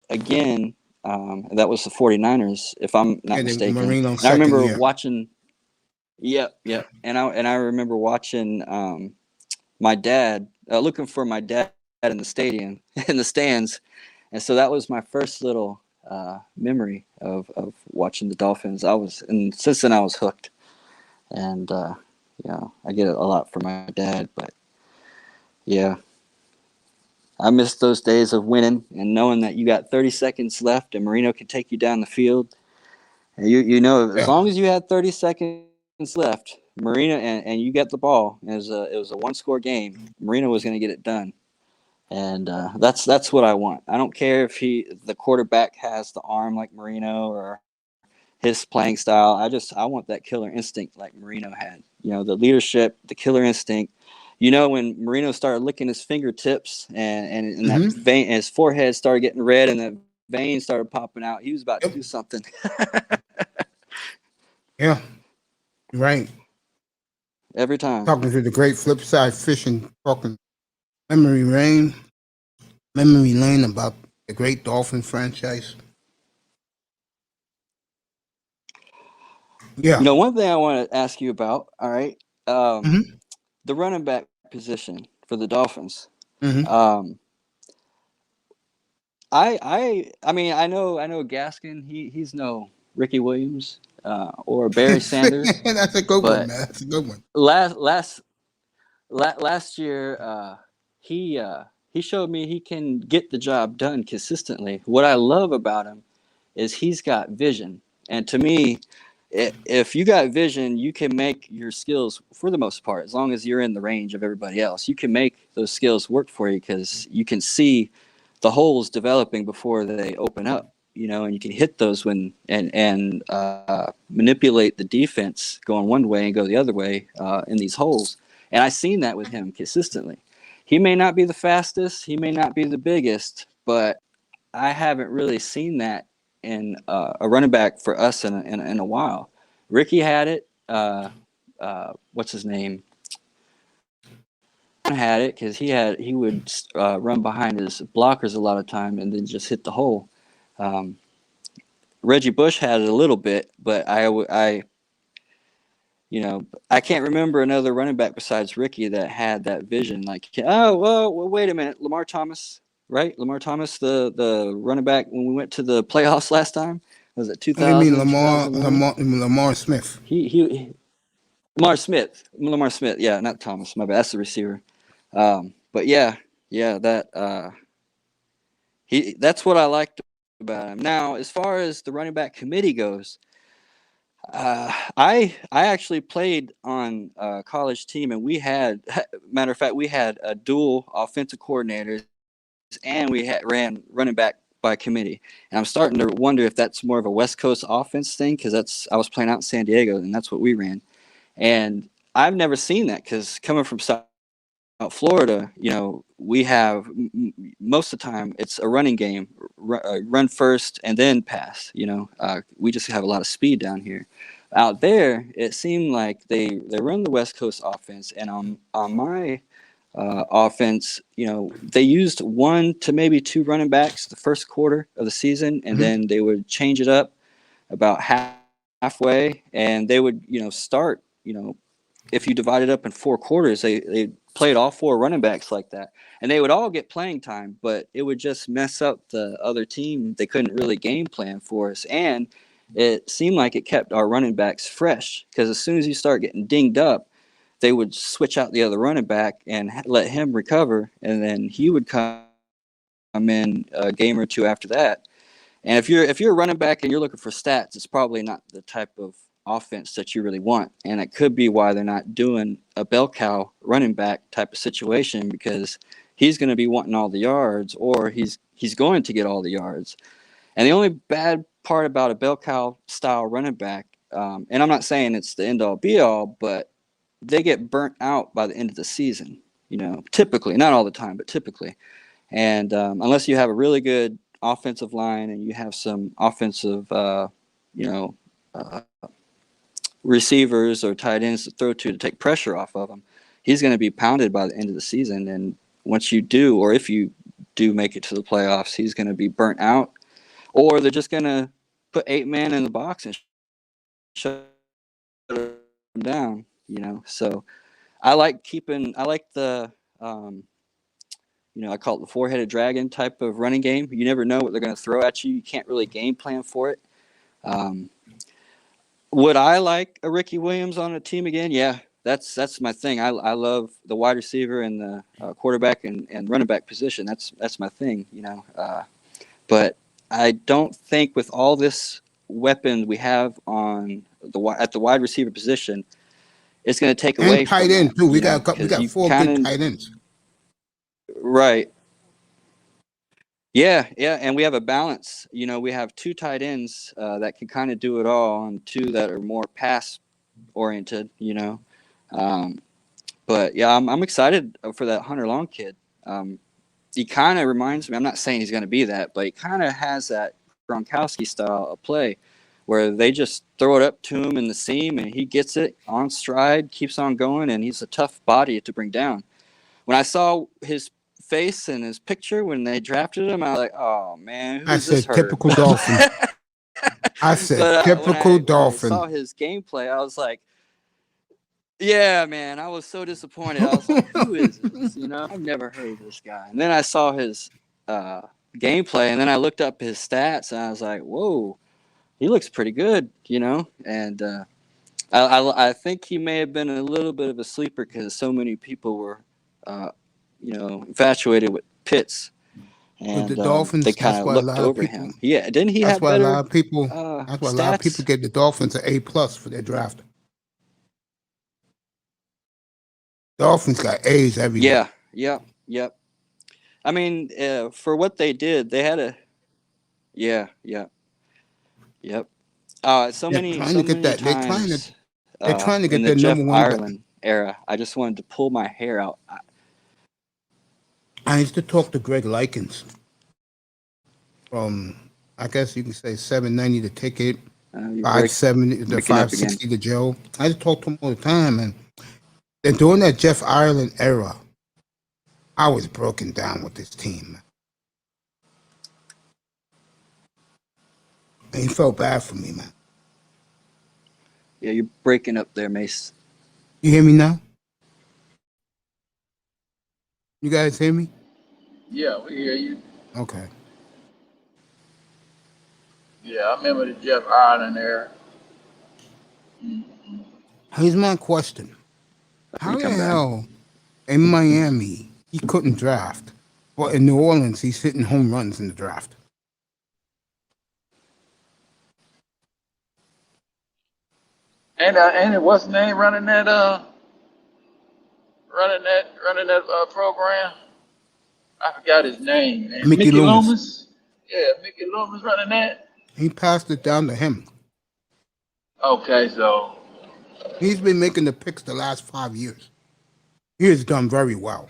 again. And that was the 49ers, if I'm not mistaken. And I remember watching. Yep. And I remember watching my dad, looking for my dad in the stadium, in the stands. And so that was my first little memory of watching the Dolphins. And since then I was hooked. And, you know, I get it a lot from my dad, but yeah. I miss those days of winning and knowing that you got 30 seconds left and Marino can take you down the field. And you know, as long as you had 30 seconds left, Marino and you get the ball, and it was a one-score game, Marino was going to get it done. And that's what I want. I don't care if the quarterback has the arm like Marino or his playing style. I want that killer instinct like Marino had. You know, the leadership, the killer instinct. You know, when Marino started licking his fingertips and that vein, and his forehead started getting red and the veins started popping out, he was about to do something. Yeah, right. Every time. Talking to the great Flipside Fishing, talking memory lane about the great Dolphin franchise. Yeah. You know, one thing I want to ask you about, all right, the running back position for the Dolphins. I mean, I know Gaskin. He's no Ricky Williams or Barry Sanders. That's a good one, man. That's a good one. Last year, he showed me he can get the job done consistently. What I love about him is he's got vision, and to me, if you got vision, you can make your skills, for the most part, as long as you're in the range of everybody else, you can make those skills work for you because you can see the holes developing before they open up, and you can hit those and manipulate the defense going one way and go the other way in these holes. And I've seen that with him consistently. He may not be the fastest, he may not be the biggest, but I haven't really seen that in a running back for us in a while. Ricky had it. What's his name? Had it because he would run behind his blockers a lot of time and then just hit the hole. Reggie Bush had it a little bit, but I can't remember another running back besides Ricky that had that vision. Like, well, wait a minute, Lamar Thomas. Right, Lamar Thomas, the running back when we went to the playoffs last time, was it 2000? I mean Lamar Smith. Lamar Smith. Yeah, not Thomas. My bad. That's the receiver. But yeah, that that's what I liked about him. Now, as far as the running back committee goes, I actually played on a college team, and we had a dual offensive coordinators. And we ran running back by committee. And I'm starting to wonder if that's more of a West Coast offense thing because I was playing out in San Diego, and that's what we ran. And I've never seen that because coming from South Florida, we have most of the time it's a running game, run first and then pass. We just have a lot of speed down here. Out there, it seemed like they run the West Coast offense, and on my offense, they used 1 to maybe 2 running backs the first quarter of the season, and then they would change it up about halfway, and they would, start, if you divide it up in 4 quarters, they played all 4 running backs like that, and they would all get playing time, but it would just mess up the other team. They couldn't really game plan for us, and it seemed like it kept our running backs fresh because as soon as you start getting dinged up, they would switch out the other running back and let him recover, and then he would come in a game or 2 after that. And if you're a running back and you're looking for stats, it's probably not the type of offense that you really want, and it could be why they're not doing a bell cow running back type of situation because he's going to be wanting all the yards, or he's going to get all the yards. And the only bad part about a bell cow style running back, and I'm not saying it's the end all be all, but they get burnt out by the end of the season, typically, not all the time, but typically. And unless you have a really good offensive line and you have some offensive, receivers or tight ends to throw to take pressure off of him, he's going to be pounded by the end of the season. And once you do, or if you do make it to the playoffs, he's going to be burnt out, or they're just going to put 8 men in the box and shut him down. So I like the, I call it the 4-headed dragon type of running game. You never know what they're going to throw at you. You can't really game plan for it. Would I like a Ricky Williams on a team again? Yeah, that's my thing. I love the wide receiver and the quarterback and running back position. That's my thing, but I don't think with all this weapon we have at the wide receiver position, it's going to take away from tight end too. We got 4 good tight ends. Right. Yeah, and we have a balance. We have 2 tight ends that can kind of do it all, and 2 that are more pass oriented. But yeah, I'm excited for that Hunter Long kid. He kind of reminds me. I'm not saying he's going to be that, but he kind of has that Gronkowski style of play, where they just throw it up to him in the seam, and he gets it on stride, keeps on going, and he's a tough body to bring down. When I saw his face and his picture when they drafted him, I was like, oh, man, I said typical Dolphin. I said typical Dolphin. When I saw his gameplay, I was like, yeah, man, I was so disappointed. I was like, who is this? I've never heard of this guy. And then I saw his gameplay, and then I looked up his stats, and I was like, whoa, he looks pretty good, and I think he may have been a little bit of a sleeper because so many people were, infatuated with Pitts. and the Dolphins, they kind that's of why a looked lot of over people. him. Yeah, didn't he That's have why a better lot of people. That's why a lot of people stats? get the Dolphins an A+ for their draft. Dolphins got A's everywhere. Yep. I mean, for what they did, they had a yep. So They're many trying to get that. times They're trying to in get the their Jeff number one guy. Ireland era, I just wanted to pull my hair out. I used to talk to Greg Likens from, I guess you can say $7.90 the ticket, $5.70 the $5.60 the Joe. I used to talk to him all the time, and then during that Jeff Ireland era, I was broken down with this team. And he felt bad for me, man. Yeah, you're breaking up there, Mace. You hear me now? You guys hear me? Yeah, we hear you. Okay. Yeah, I remember the Jeff Ireland era. Here's my question. How the hell in Miami he couldn't draft, but in New Orleans he's hitting home runs in the draft? And what's his name running that program? I forgot his name. Man. Mickey Loomis. Yeah, Mickey Loomis running that. He passed it down to him. Okay, so he's been making the picks the last 5 years. He has done very well.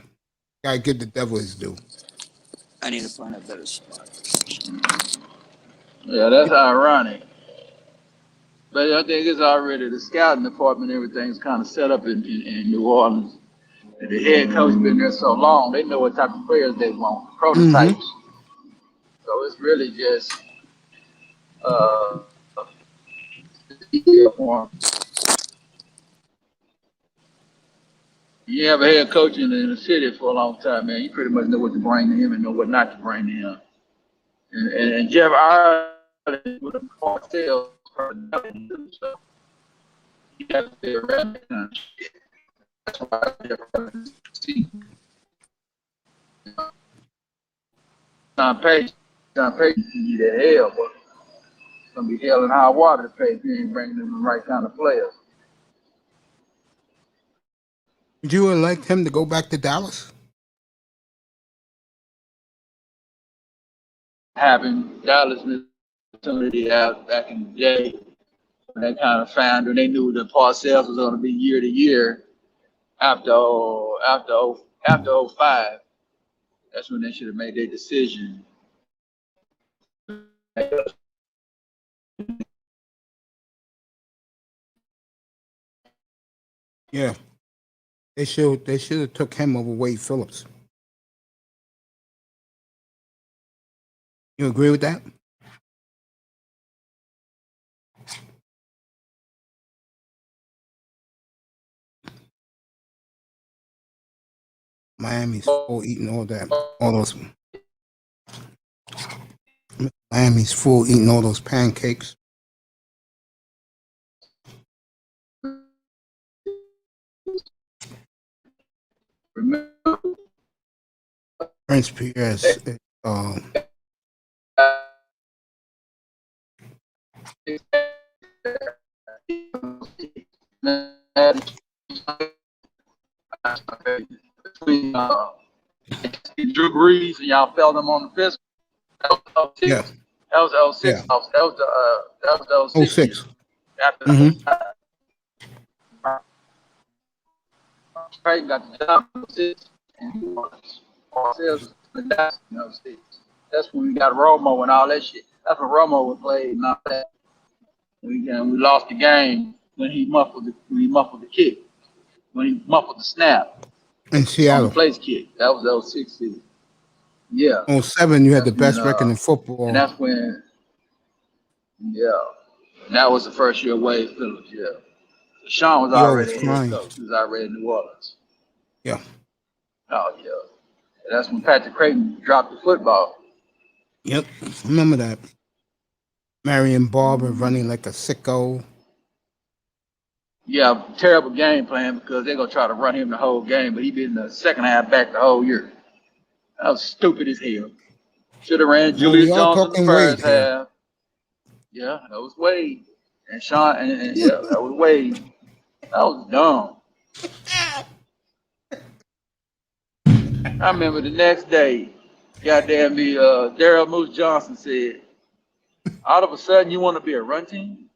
Gotta give the devil his due. I need to find a better spot. Yeah, that's ironic. But I think it's already the scouting department, everything's kind of set up in New Orleans. And the head coach been there so long, they know what type of players they want, prototypes. Mm-hmm. So it's really just you have a head coach in the city for a long time, man. You pretty much know what to bring to him and know what not to bring to him. And Jeff Ireland with a cartel, so you have to be around that kind of shit. That's why Jeff Ireland John Page you that hell, but it's gonna be hell and high water to pay if you ain't bringing them the right kind of players. Would you have liked him to go back to Dallas? Having Dallas opportunity out back in the day when they kind of found when they knew that Parcells was going to be year to year after 05. That's when they should have made their decision. Yeah. They should have took him over Wade Phillips. You agree with that? Miami's full eating all those. Miami's full eating all those pancakes. Prince Pierre's between Drew Brees and y'all felt them on the fist. Yeah. That was 06. Yeah. That was the 06. After Creighton got the job in 06 and Parcells in 06. That's when we got Romo and all that shit. That's when Romo was played and all that. We lost the game when he muffled the kick. When he muffled the snap. In Seattle. On the place kick. That was the 06 season. Yeah. 07, you had the best record in football. And that's when, and that was the first year of Wade Phillips, Sean was already head coach. He was already in New Orleans. Yeah. Oh, yeah. And that's when Patrick Creighton dropped the football. Yep. Remember that. Marion Barber running like a sicko. Yeah, terrible game plan because they're going to try to run him the whole game, but he been in the second half back the whole year. That was stupid as hell. Should have ran Well, Julius we are Jones in the talking first Wade here. half. Yeah, that was Wade. And Sean, and yeah, that was Wade. That was dumb. I remember the next day, goddamn me, Daryl Moose Johnson said, all of a sudden you want to be a run team?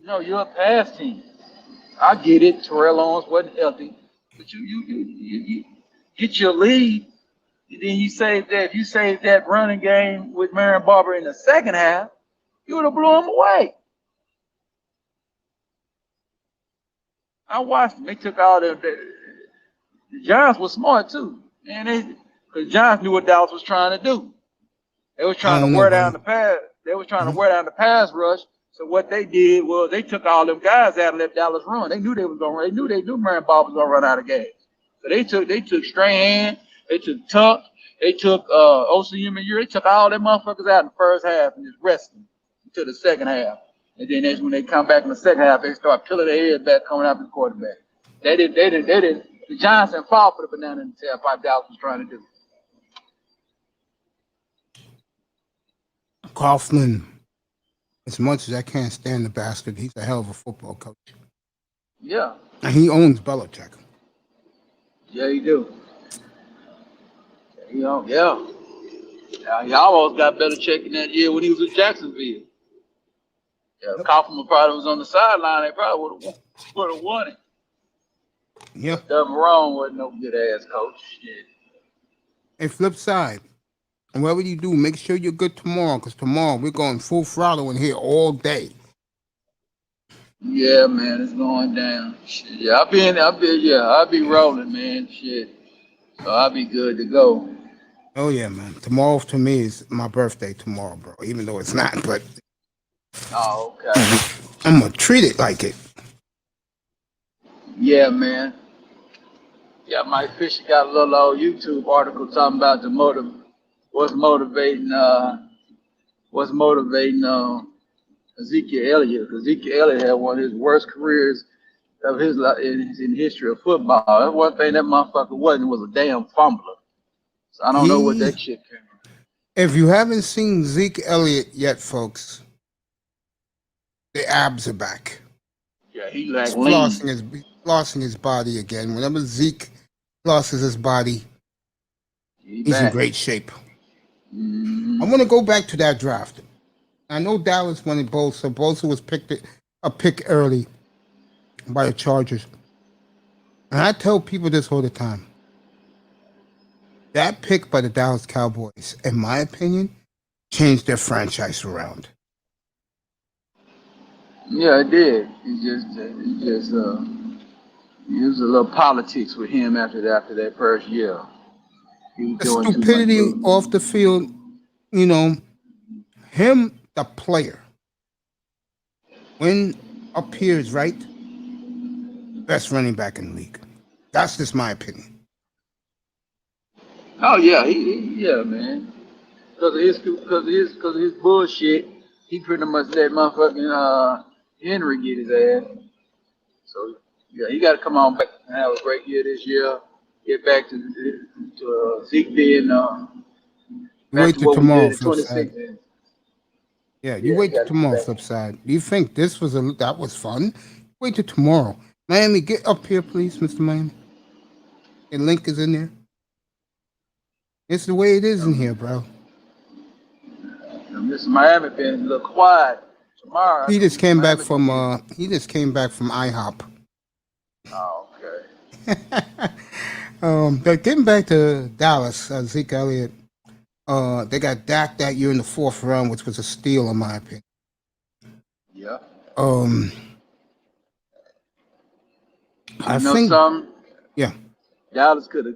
No, you're a pass team. I get it. Terrell Owens wasn't healthy, but you get your lead. And then you save that. If you save that running game with Marion Barber in the second half, you would have blew him away. I watched them. They took all the Giants were smart too, and because Giants knew what Dallas was trying to do. They was trying to wear down the pass. They was trying to wear down the pass rush. So what they did was they took all them guys out and let Dallas run. They knew they was gonna run. They knew Marion Barber was gonna run out of gas. So they took Strahan, they took Tuck, they took Osi. They took all them motherfuckers out in the first half and just rested them until the second half. And then that's when they come back in the second half, they start peeling their head back coming out the quarterback. They didn't. The Giants didn't fall for the banana in the tailpipe Dallas was trying to do. Coughlin, as much as I can't stand the bastard, he's a hell of a football coach. Yeah. And he owns Belichick. Yeah, he do. You know, yeah. He almost got Belichick in that year when he was with Jacksonville. Yeah, if Coughlin probably was on the sideline, they probably would have won it. Yeah. Doug Marrone wasn't no good ass coach. Shit. Hey, flip side. And whatever you do, make sure you're good tomorrow, because tomorrow we're going full throttle in here all day. Yeah, man, it's going down. Shit. Yeah, I'll be rolling, man. Shit. So I'll be good to go. Oh yeah, man. Tomorrow to me is my birthday tomorrow, bro. Even though it's not, but Oh, okay. I'm gonna treat it like it. Yeah, man. Yeah, Mike Fisher got a little old YouTube article talking about what's motivating Ezekiel Elliott. Ezekiel Elliott had one of his worst careers of his life in history of football. That's one thing that motherfucker was a damn fumbler. So I don't know what that shit came from. If you haven't seen Zeke Elliott yet, folks, the abs are back. Yeah, he like He's lean. flossing his body again. Whenever Zeke flosses his body, he's in great shape. Mm-hmm. I want to go back to that draft. I know Dallas wanted Bosa. Bosa was a pick early by the Chargers. And I tell people this all the time. That pick by the Dallas Cowboys, in my opinion, changed their franchise around. Yeah, it did. It was a little politics with him after that first year. He was The stupidity off the field, you know, him, the player, when appears right, best running back in the league. That's just my opinion. Oh yeah, yeah, man. Because of his bullshit, he pretty much let motherfucking Henry get his ass. So yeah, he got to come on back and have a great year this year. Get back to Zeke being Wait till tomorrow, flip side. 2016. Yeah, you wait till tomorrow, flip side. Do you think that was fun? Wait till tomorrow. Miami, get up here, please, Mr. Miami. The link is in there. It's the way it is in here, bro. Mr. Miami been a little quiet. Tomorrow. He just came back from IHOP. Oh, okay. But getting back to Dallas, Zeke Elliott, they got Dak that year in the 4th round, which was a steal in my opinion. Yeah. I know think something? Yeah. Dallas could have.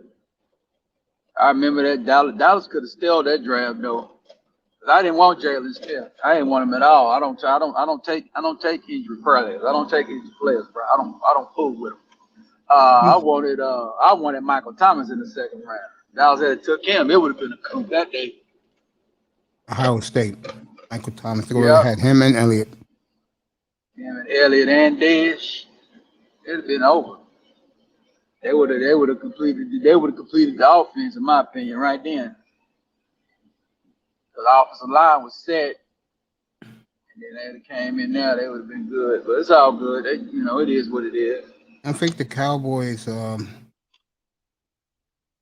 I remember that Dallas could have stole that draft though. I didn't want Jalen Smith. I didn't want him at all. I don't take injury players. I don't take injury players, bro. I don't fool with them. I wanted Michael Thomas in the 2nd round. Dallas had took him. It would have been a coup that day. Ohio State, Michael Thomas. They would have had him and Elliott. Him and Elliott and Dish. It'd have been over. They would have completed the offense, in my opinion, right then. The offensive line was set, and then they came in there, they would have been good. But it's all good. It is what it is. I think the Cowboys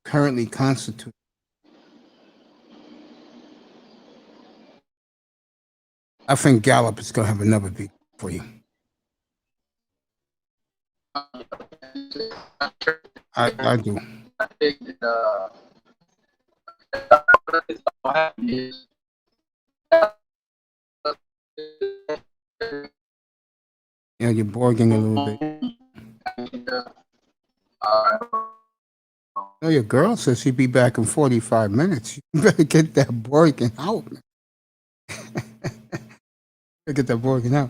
currently constitute. I think Gallup is going to have another beat for you. I do. I think that Yeah, you're borging a little bit. No, your girl says she'd be back in 45 minutes. You better get that borging out. Get that borging out.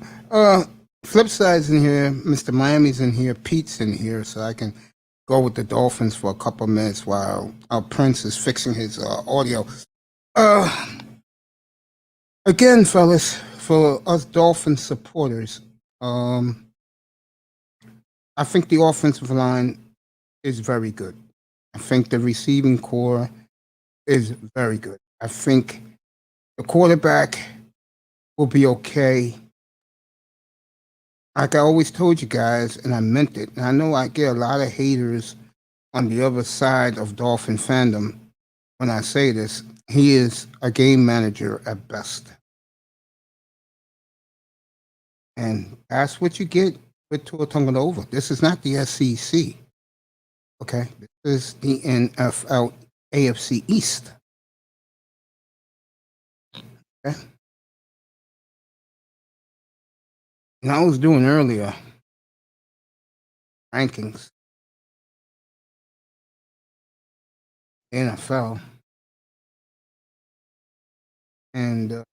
Flipside's in here. Mr. Miami's in here. Pete's in here, so I can go with the Dolphins for a couple minutes while our Prince is fixing his audio. Again, fellas, for us Dolphin supporters, I think the offensive line is very good. I think the receiving core is very good. I think the quarterback will be okay. Like I always told you guys, and I meant it, and I know I get a lot of haters on the other side of Dolphin fandom when I say this. He is a game manager at best. And that's what you get with Tua Tagovailoa. This is not the SEC. Okay? This is the NFL AFC East. Okay? And I was doing earlier rankings. NFL. And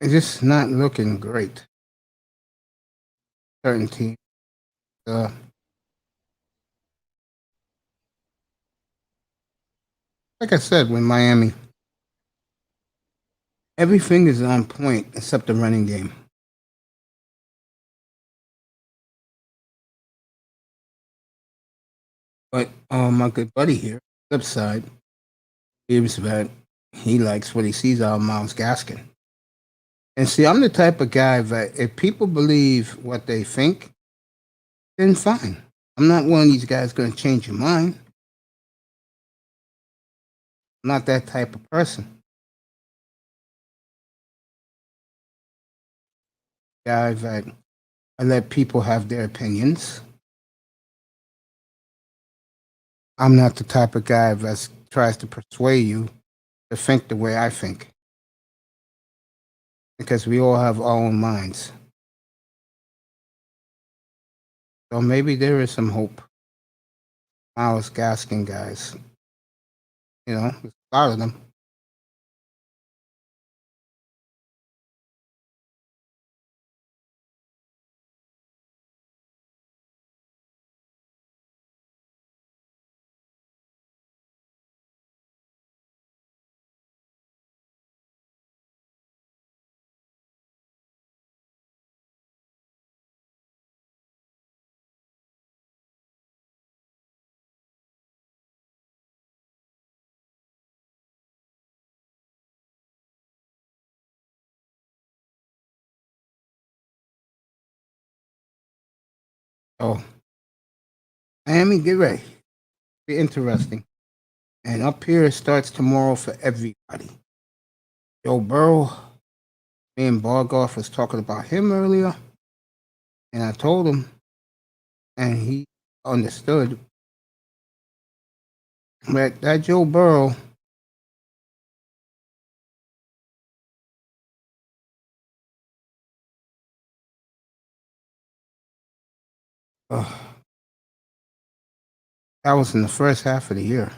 it's just not looking great. Certain teams. Like I said, with Miami, everything is on point except the running game. But my good buddy here, flip side, gives that he likes what he sees out of Myles Gaskin. And see, I'm the type of guy that if people believe what they think, then fine. I'm not one of these guys going to change your mind. I'm not that type of person. Guy that I let people have their opinions. I'm not the type of guy that tries to persuade you to think the way I think. Because we all have our own minds. So maybe there is some hope. Myles Gaskin guys. There's a lot of them. Oh, Miami, get ready. Be interesting. And up here it starts tomorrow for everybody. Joe Burrow, me and Bargoff was talking about him earlier, and I told him, and he understood that Joe Burrow that was in the first half of the year.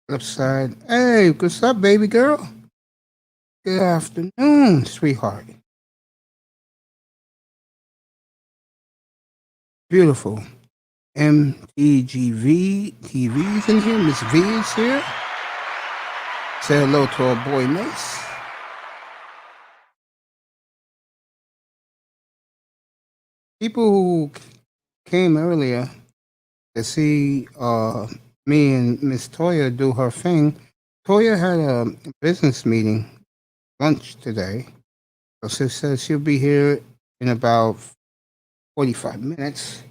Flip side. Hey, what's up, baby girl? Good afternoon, sweetheart. Beautiful. MTGV TV's in here. Miss V is here. Say hello to our boy Mace. People who came earlier to see me and Miss Toyah do her thing. Toyah had a business meeting lunch today. So she says she'll be here in about 45 minutes.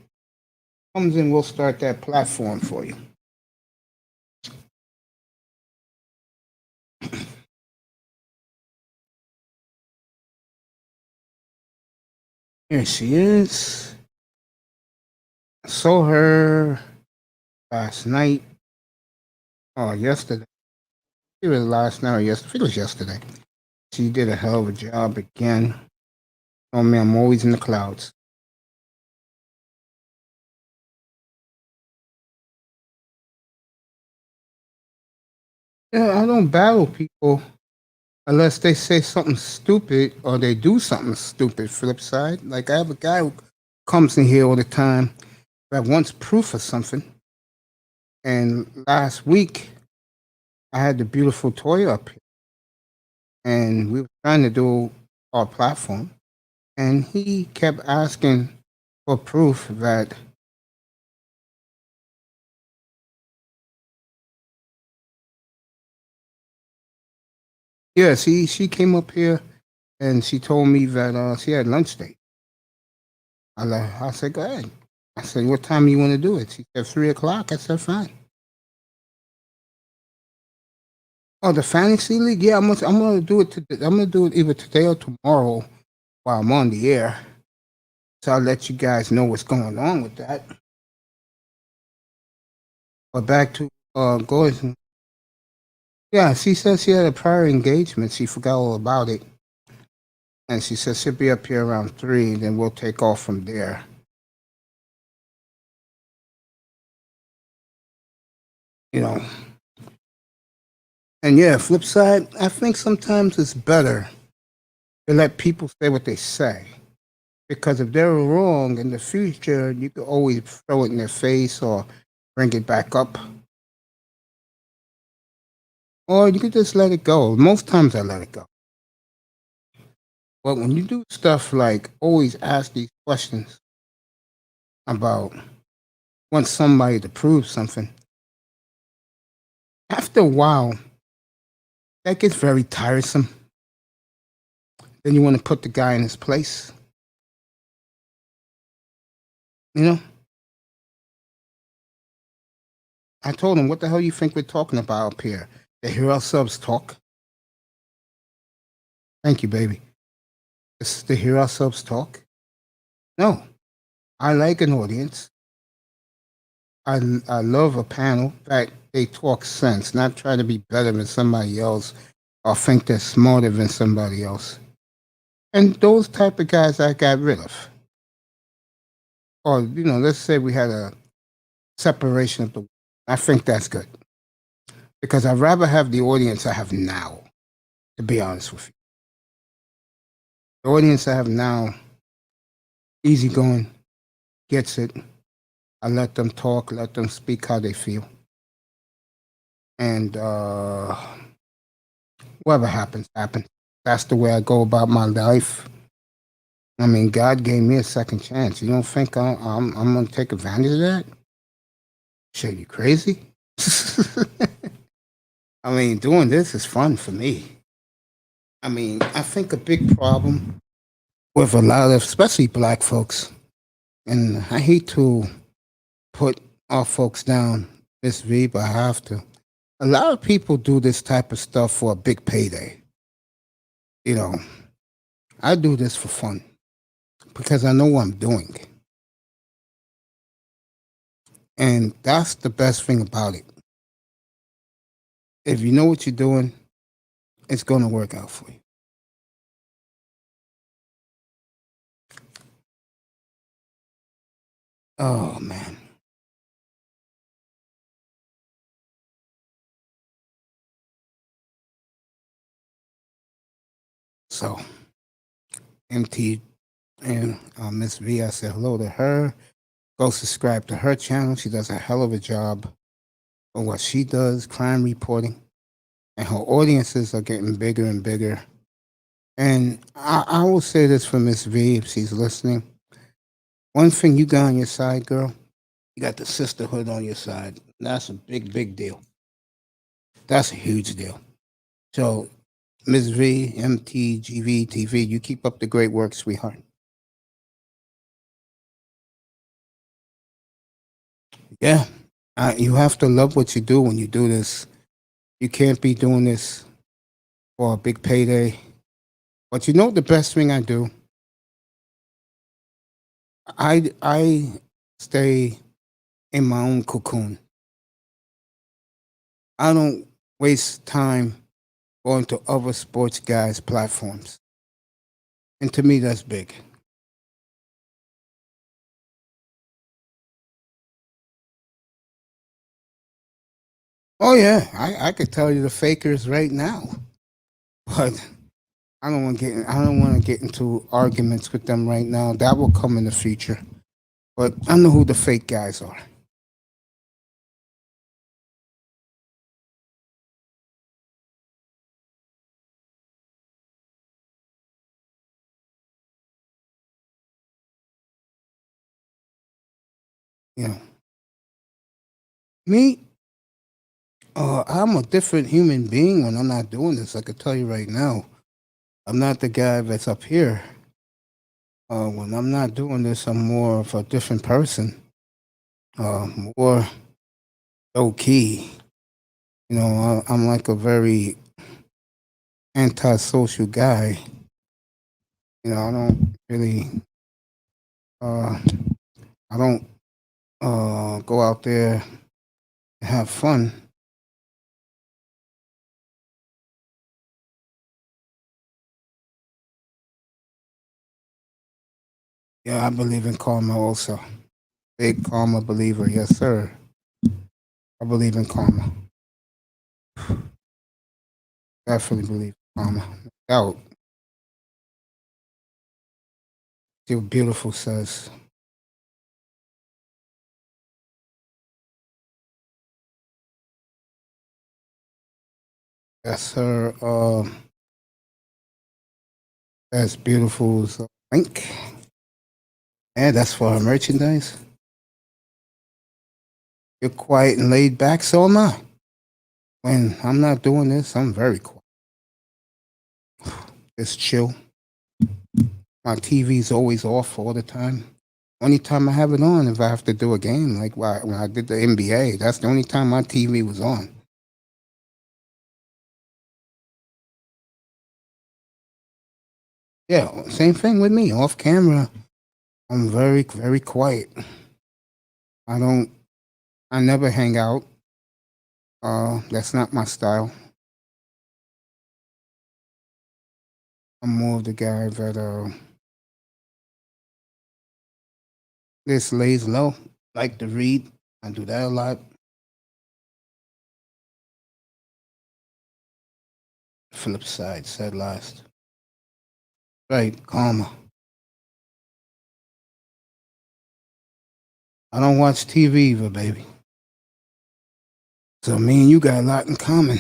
Comes in, we'll start that platform for you. Here she is. I saw her last night. Oh, yesterday. It was last night or yesterday. I think it was yesterday. She did a hell of a job again. Oh man, I'm always in the clouds. Yeah, I don't battle people unless they say something stupid or they do something stupid. Flip side. Like I have a guy who comes in here all the time that wants proof of something. And last week, I had the beautiful Toyah up here. And we were trying to do our platform. And he kept asking for proof that yes, she came up here and she told me that she had lunch date. I said, go ahead. I said, what time you want to do it? She said 3:00. I said, fine. Oh, the fantasy league? Yeah, I'm gonna do it. I'm gonna do it either today or tomorrow while I'm on the air. So I'll let you guys know what's going on with that. But back to Gordon. Yeah, she said she had a prior engagement. She forgot all about it. And she said she'll be up here around 3, and then we'll take off from there. You know. And yeah, flip side, I think sometimes it's better to let people say what they say. Because if they're wrong in the future, you can always throw it in their face or bring it back up. Or you can just let it go. Most times I let it go. But when you do stuff like always ask these questions about want somebody to prove something, after a while, that gets very tiresome. Then you want to put the guy in his place. You know? I told him, what the hell you think we're talking about up here? To hear ourselves talk? Thank you, baby. This is to hear ourselves talk? No. I like an audience. I love a panel that they talk sense, not try to be better than somebody else or think they're smarter than somebody else. And those type of guys I got rid of. Or, let's say we had a separation of the. I think that's good. Because I'd rather have the audience I have now, to be honest with you. The audience I have now, easygoing, gets it. I let them talk, let them speak how they feel. And whatever happens, happens. That's the way I go about my life. I mean, God gave me a second chance. You don't think I'm going to take advantage of that? Shit, you crazy? I mean, doing this is fun for me. I mean, I think a big problem with a lot of, especially black folks, and I hate to put our folks down, Miss V, but I have to. A lot of people do this type of stuff for a big payday. I do this for fun because I know what I'm doing. And that's the best thing about it. If you know what you're doing, it's going to work out for you. Oh, man. So, MT and Miss V, I said hello to her. Go subscribe to her channel. She does a hell of a job on what she does, crime reporting. And her audiences are getting bigger and bigger. And I will say this for Miss V, if she's listening. One thing you got on your side, girl, you got the sisterhood on your side. That's a big, big deal. That's a huge deal. So, Ms. V, MTGV TV, you keep up the great work, sweetheart. Yeah, you have to love what you do when you do this. You can't be doing this for a big payday. But you know the best thing I do? I stay in my own cocoon. I don't waste time going to other sports guys' platforms. And to me, that's big. Oh yeah, I could tell you the fakers right now, but I don't want to get into arguments with them right now. That will come in the future. But I know who the fake guys are. You know, me, I'm a different human being when I'm not doing this. I could tell you right now, I'm not the guy that's up here. When I'm not doing this, I'm more of a different person, more low key. You know, I'm like a very antisocial guy. You know, I don't really, I don't go out there and have fun. Yeah, I believe in karma also. Big karma believer, yes, sir. I believe in karma. Definitely believe in karma. No doubt. See what Beautiful says. That's her, that's Beautiful's link. And that's for her merchandise. You're quiet and laid back, so am I. When I'm not doing this, I'm very quiet. Just chill. My TV's always off all the time. Only time I have it on if I have to do a game, like when I did the NBA. That's the only time my TV was on. Yeah, same thing with me. Off camera, I'm very, very quiet. I never hang out. That's not my style. I'm more of the guy that just lays low. Like to read. I do that a lot. Flip side, said last. Right, karma. I don't watch TV either, baby. So me and you got a lot in common.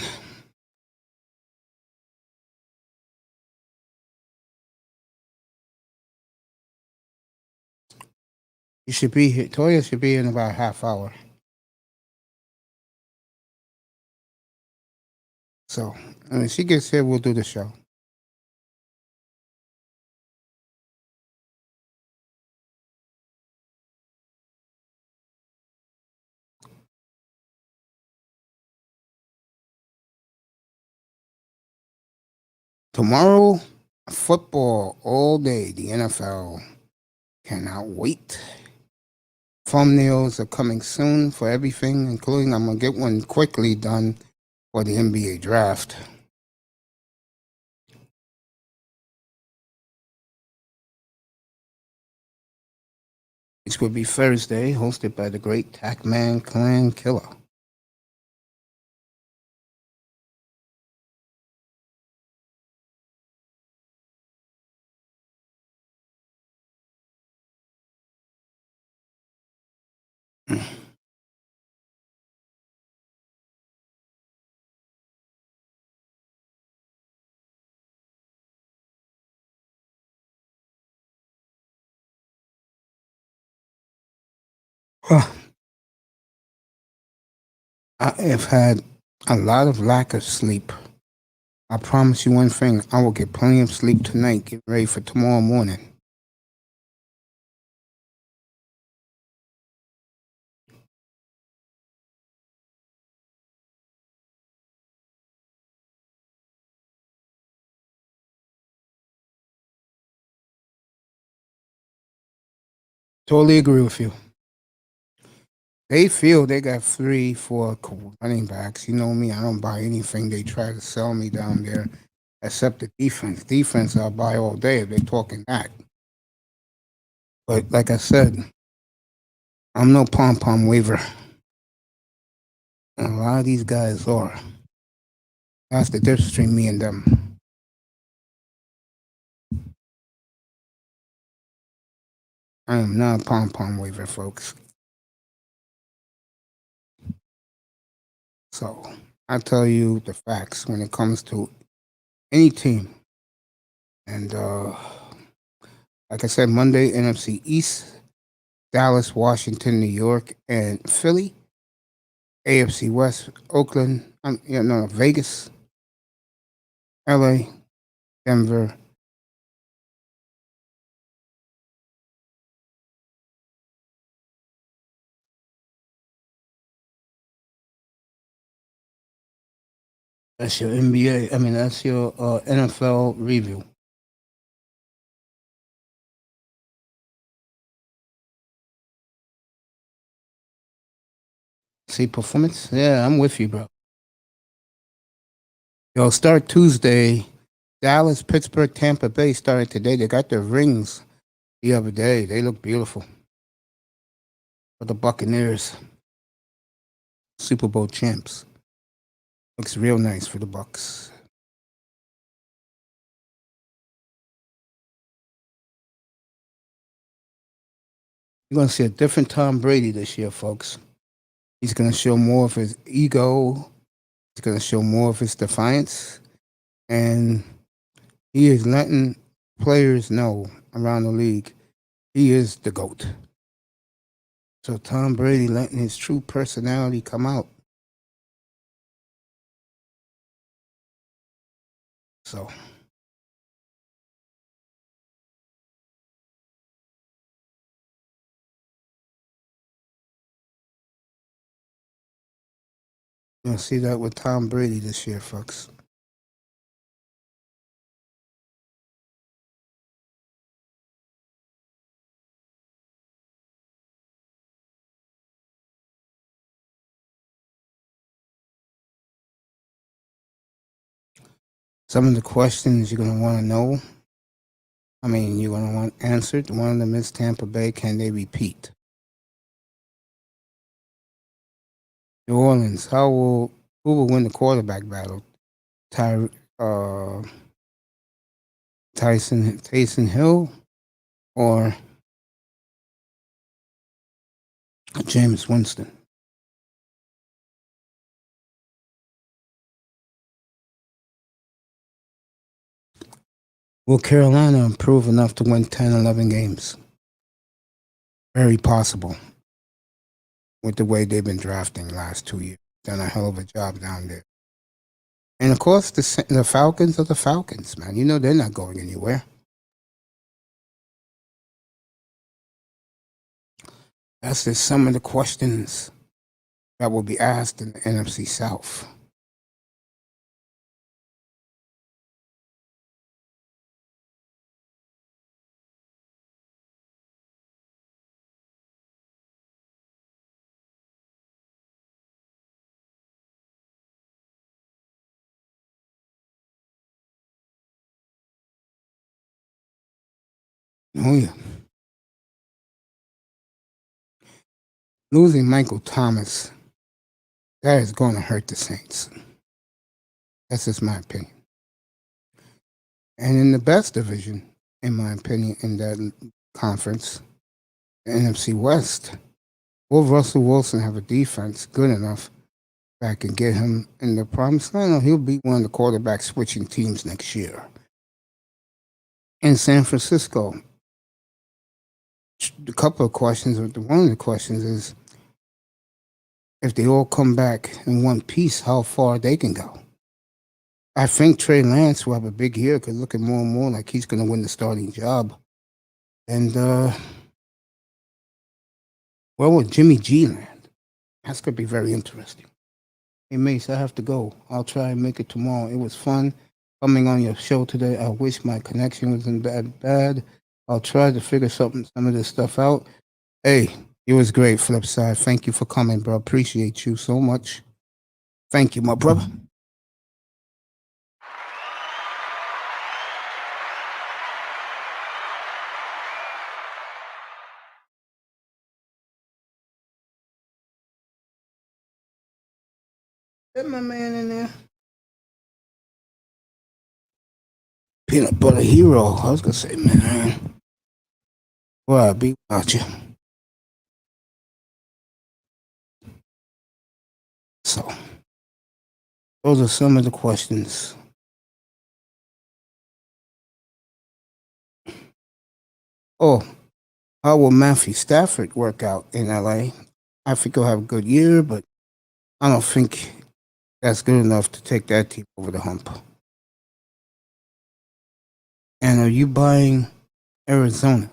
You should be here. Toya should be in about a half hour. So when she gets here, we'll do the show. Tomorrow, football all day. The NFL cannot wait. Thumbnails are coming soon for everything, including I'm going to get one quickly done for the NBA draft. Which will be Thursday, hosted by the great Tackman Clan Killer. I have had a lot of lack of sleep. I promise you one thing, I will get plenty of sleep tonight, get ready for tomorrow morning. Totally agree with you. They feel they got 3-4 running backs. You know me, I don't buy anything they try to sell me down there except the defense. Defense I'll buy all day if they're talking that. But like I said, I'm no pom-pom waiver. And a lot of these guys are. That's the difference between me and them. I am not a pom-pom waiver, folks. So I tell you the facts when it comes to any team. And like I said, Monday, NFC East, Dallas, Washington, New York, and Philly. AFC West, Oakland, Vegas, LA, Denver. That's your NBA. That's your NFL review. See performance? Yeah, I'm with you, bro. Yo, start Tuesday. Dallas, Pittsburgh, Tampa Bay started today. They got their rings the other day. They look beautiful. For the Buccaneers, Super Bowl champs. Looks real nice for the Bucs. You're going to see a different Tom Brady this year, folks. He's going to show more of his ego. He's going to show more of his defiance. And he is letting players know around the league he is the GOAT. So Tom Brady letting his true personality come out. So you'll see that with Tom Brady this year, folks. Some of the questions you're going to want to know, you're going to want answered. One of them is Tampa Bay. Can they repeat? New Orleans, who will win the quarterback battle? Taysom Hill or James Winston? Will Carolina improve enough to win 10, 11 games? Very possible. With the way they've been drafting last 2 years. Done a hell of a job down there. And of course, the Falcons are the Falcons, man. You know they're not going anywhere. That's just some of the questions that will be asked in the NFC South. Oh, yeah. Losing Michael Thomas, that is going to hurt the Saints. That's just my opinion. And in the best division, in my opinion, in that conference, the NFC West, will Russell Wilson have a defense good enough that can get him in the promised land? Or he'll be one of the quarterback switching teams next year. In San Francisco, a couple of questions. One of the questions is if they all come back in one piece, how far they can go. I think Trey Lance will have a big year because looking more and more like he's going to win the starting job. And where will Jimmy G land? That's going to be very interesting. Hey, Mace, I have to go. I'll try and make it tomorrow. It was fun coming on your show today. I wish my connection wasn't bad. I'll try to figure some of this stuff out. Hey, it was great, Flipside. Thank you for coming, bro. Appreciate you so much. Thank you, my brother. Is my man in there? Peanut butter hero. I was gonna say, man, where I be about you. So, those are some of the questions. Oh, how will Matthew Stafford work out in LA? I think he'll have a good year, but I don't think that's good enough to take that team over the hump. And are you buying Arizona?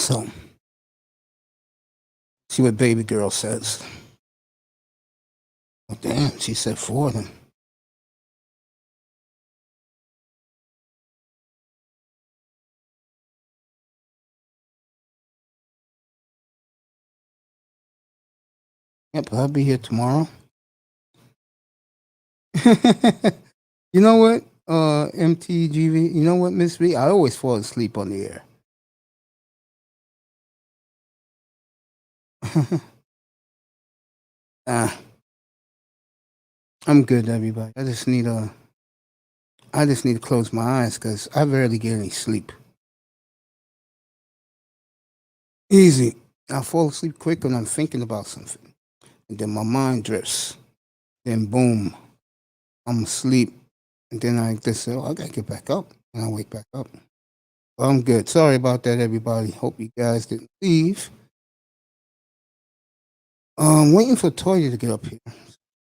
So, see what baby girl says. Oh, damn, she said 4 of them. Yep, I'll be here tomorrow. You know what, MTGV? You know what, Miss V? I always fall asleep on the air. I'm good, everybody. I just need to close my eyes because I rarely get any sleep. Easy. I fall asleep quick when I'm thinking about something, and then my mind drifts. Then boom, I'm asleep, and then I just say, "Oh, I gotta get back up," and I wake back up. Well, I'm good. Sorry about that, everybody. Hope you guys didn't leave. Waiting for Toya to get up here.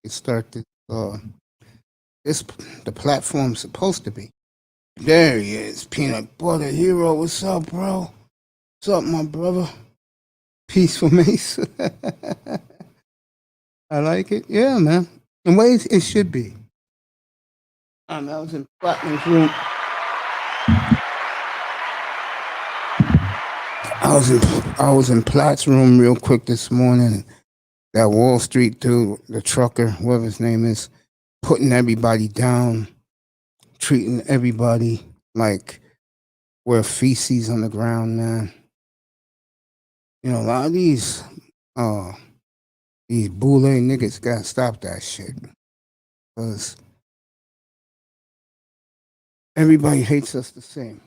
It started. The platform's supposed to be. There he is, Peanut Butter Hero. What's up, bro? What's up, my brother? Peaceful Mace. I like it. Yeah, man. In ways it should be. I was in Platinum's room. I was in Platt's room real quick this morning. That Wall Street dude, the trucker, whatever his name is, putting everybody down, treating everybody like we're feces on the ground, man. You know, a lot of these boule niggas gotta stop that shit. Because everybody hates us the same.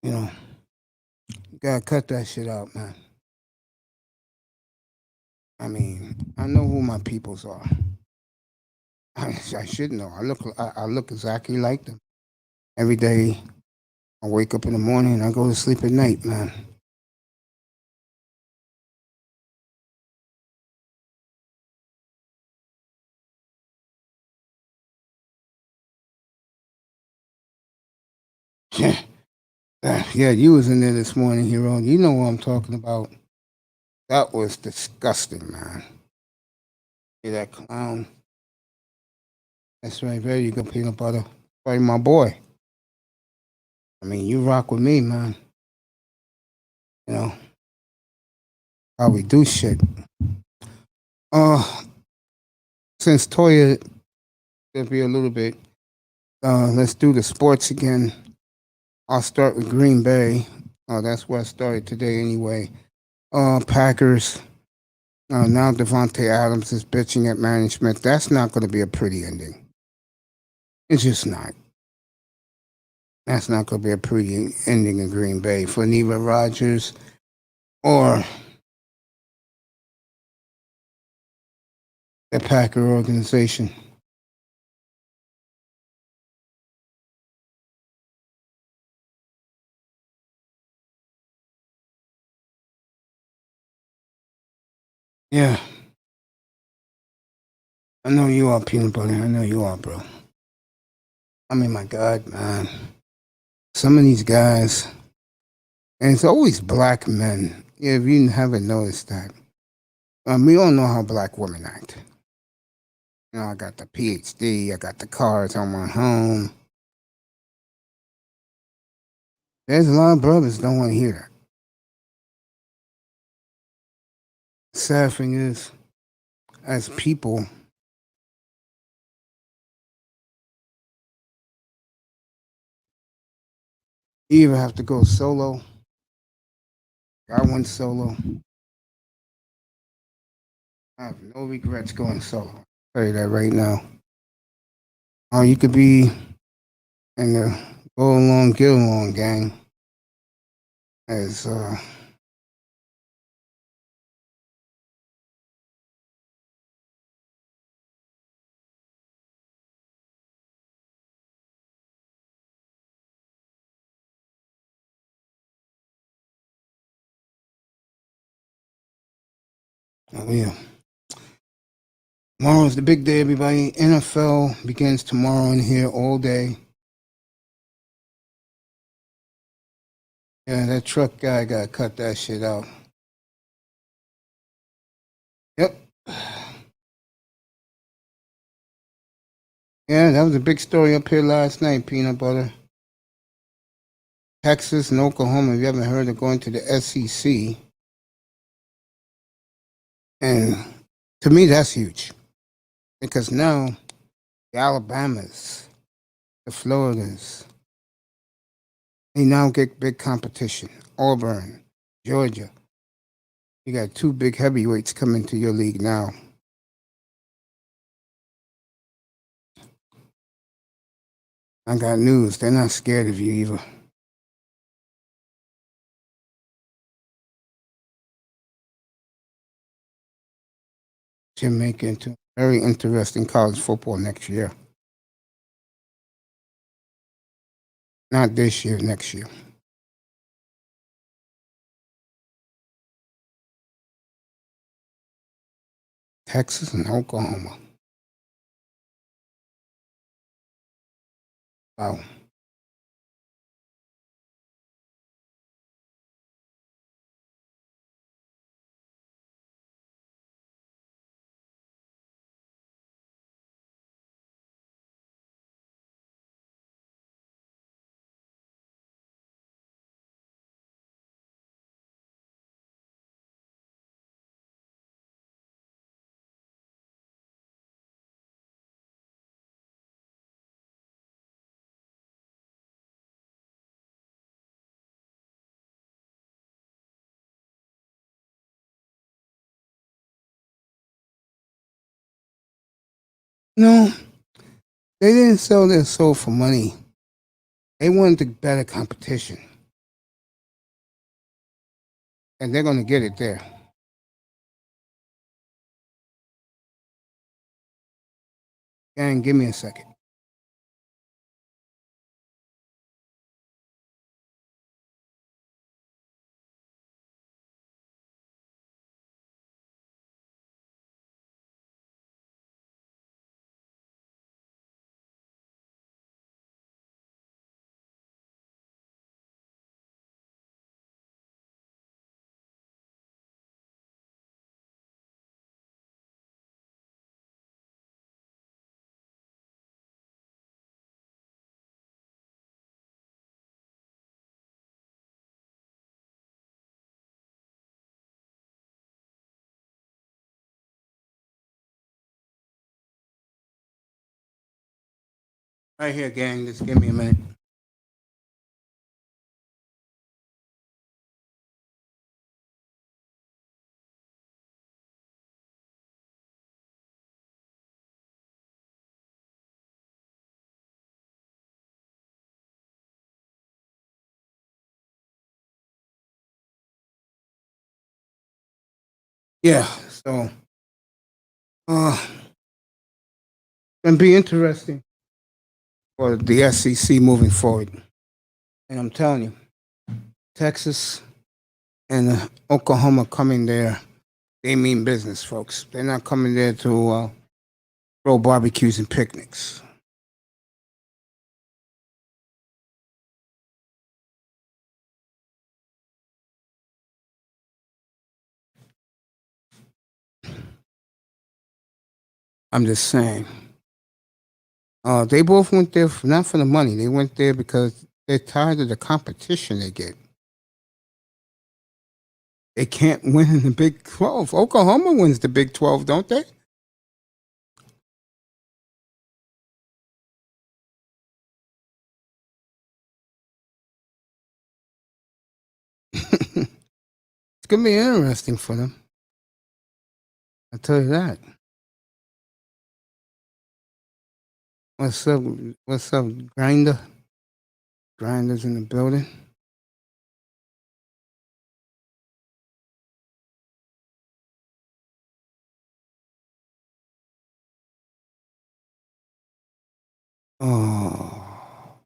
You know, you gotta cut that shit out, man. I mean, I know who my peoples are. I should know. I look exactly like them. Every day, I wake up in the morning and I go to sleep at night, man. Yeah, you was in there this morning, Hero. You know what I'm talking about. That was disgusting, man. See that clown? That's right. There you go, Peanut Butter. Right, my boy. I mean, you rock with me, man. You know how we do shit. Since Toya will be a little bit, let's do the sports again. I'll start with Green Bay. That's where I started today, anyway. Packers. Now Devontae Adams is bitching at management. That's not going to be a pretty ending. It's just not. That's not going to be a pretty ending in Green Bay for neither Rodgers or the Packer organization. Yeah. I know you are, Peanut Butter. I know you are, bro. I mean, my God, man. Some of these guys, and it's always black men. Yeah, if you haven't noticed that. We all know how black women act. You know, I got the PhD, I got the cars on my home. There's a lot of brothers don't want to hear that. Sad thing is, as people, you either have to go solo. I went solo. I have no regrets going solo. I'll tell you that right now. You could be in the go along, get along gang. As oh yeah. Tomorrow's the big day, everybody. NFL begins tomorrow in here all day. Yeah, that truck guy got to cut that shit out. Yep. Yeah, that was a big story up here last night, peanut butter. Texas and Oklahoma, if you haven't heard, they're going to the SEC. And to me, that's huge. Because now, the Alabamas, the Floridas, they now get big competition. Auburn, Georgia. You got two big heavyweights coming to your league now. I got news. They're not scared of you either. Should make it into very interesting college football next year. Not this year, next year. Texas and Oklahoma. Wow. No, they didn't sell their soul for money. They wanted the better competition. And they're going to get it there. Gang, give me a second. Right here, gang. Just give me a minute. Yeah, so gonna be interesting for the SEC moving forward. And I'm telling you, Texas and Oklahoma coming there, they mean business, folks. They're not coming there to throw barbecues and picnics. I'm just saying. They both went there not for the money. They went there because they're tired of the competition they get. They can't win in the Big 12. Oklahoma wins the Big 12, don't they? It's going to be interesting for them. I'll tell you that. What's up? What's up, Grinder? Grinder's in the building. Oh.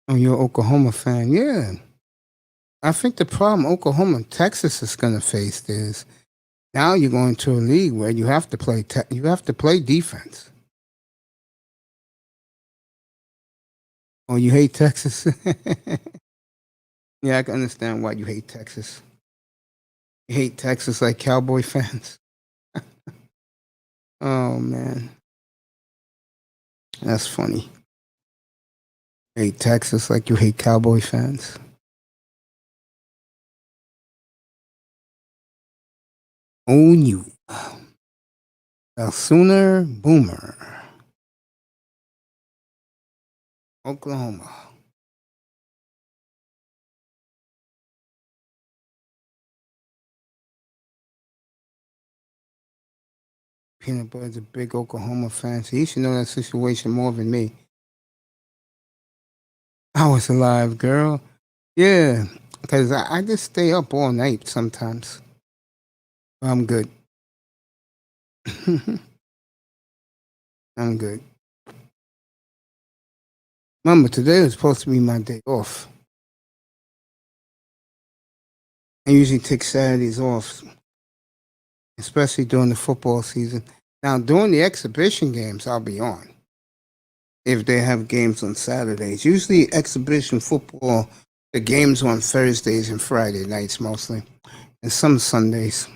Oh, you're an Oklahoma fan. Yeah. I think the problem Oklahoma and Texas is going to face is Now you're going to a league where you have to play defense. Oh, you hate Texas? Yeah, I can understand why you hate Texas. You hate Texas like Cowboy fans. Oh man, that's funny. You hate Texas like you hate Cowboy fans. Own you. El Sooner Boomer. Oklahoma. Peanut Butter's a big Oklahoma fan, so he should know that situation more than me. I was alive, girl. Yeah, because I just stay up all night sometimes. I'm good. I'm good. Remember, today was supposed to be my day off. I usually take Saturdays off, especially during the football season. Now, during the exhibition games, I'll be on. If they have games on Saturdays. Usually exhibition football, the games on Thursdays and Friday nights mostly, and some Sundays.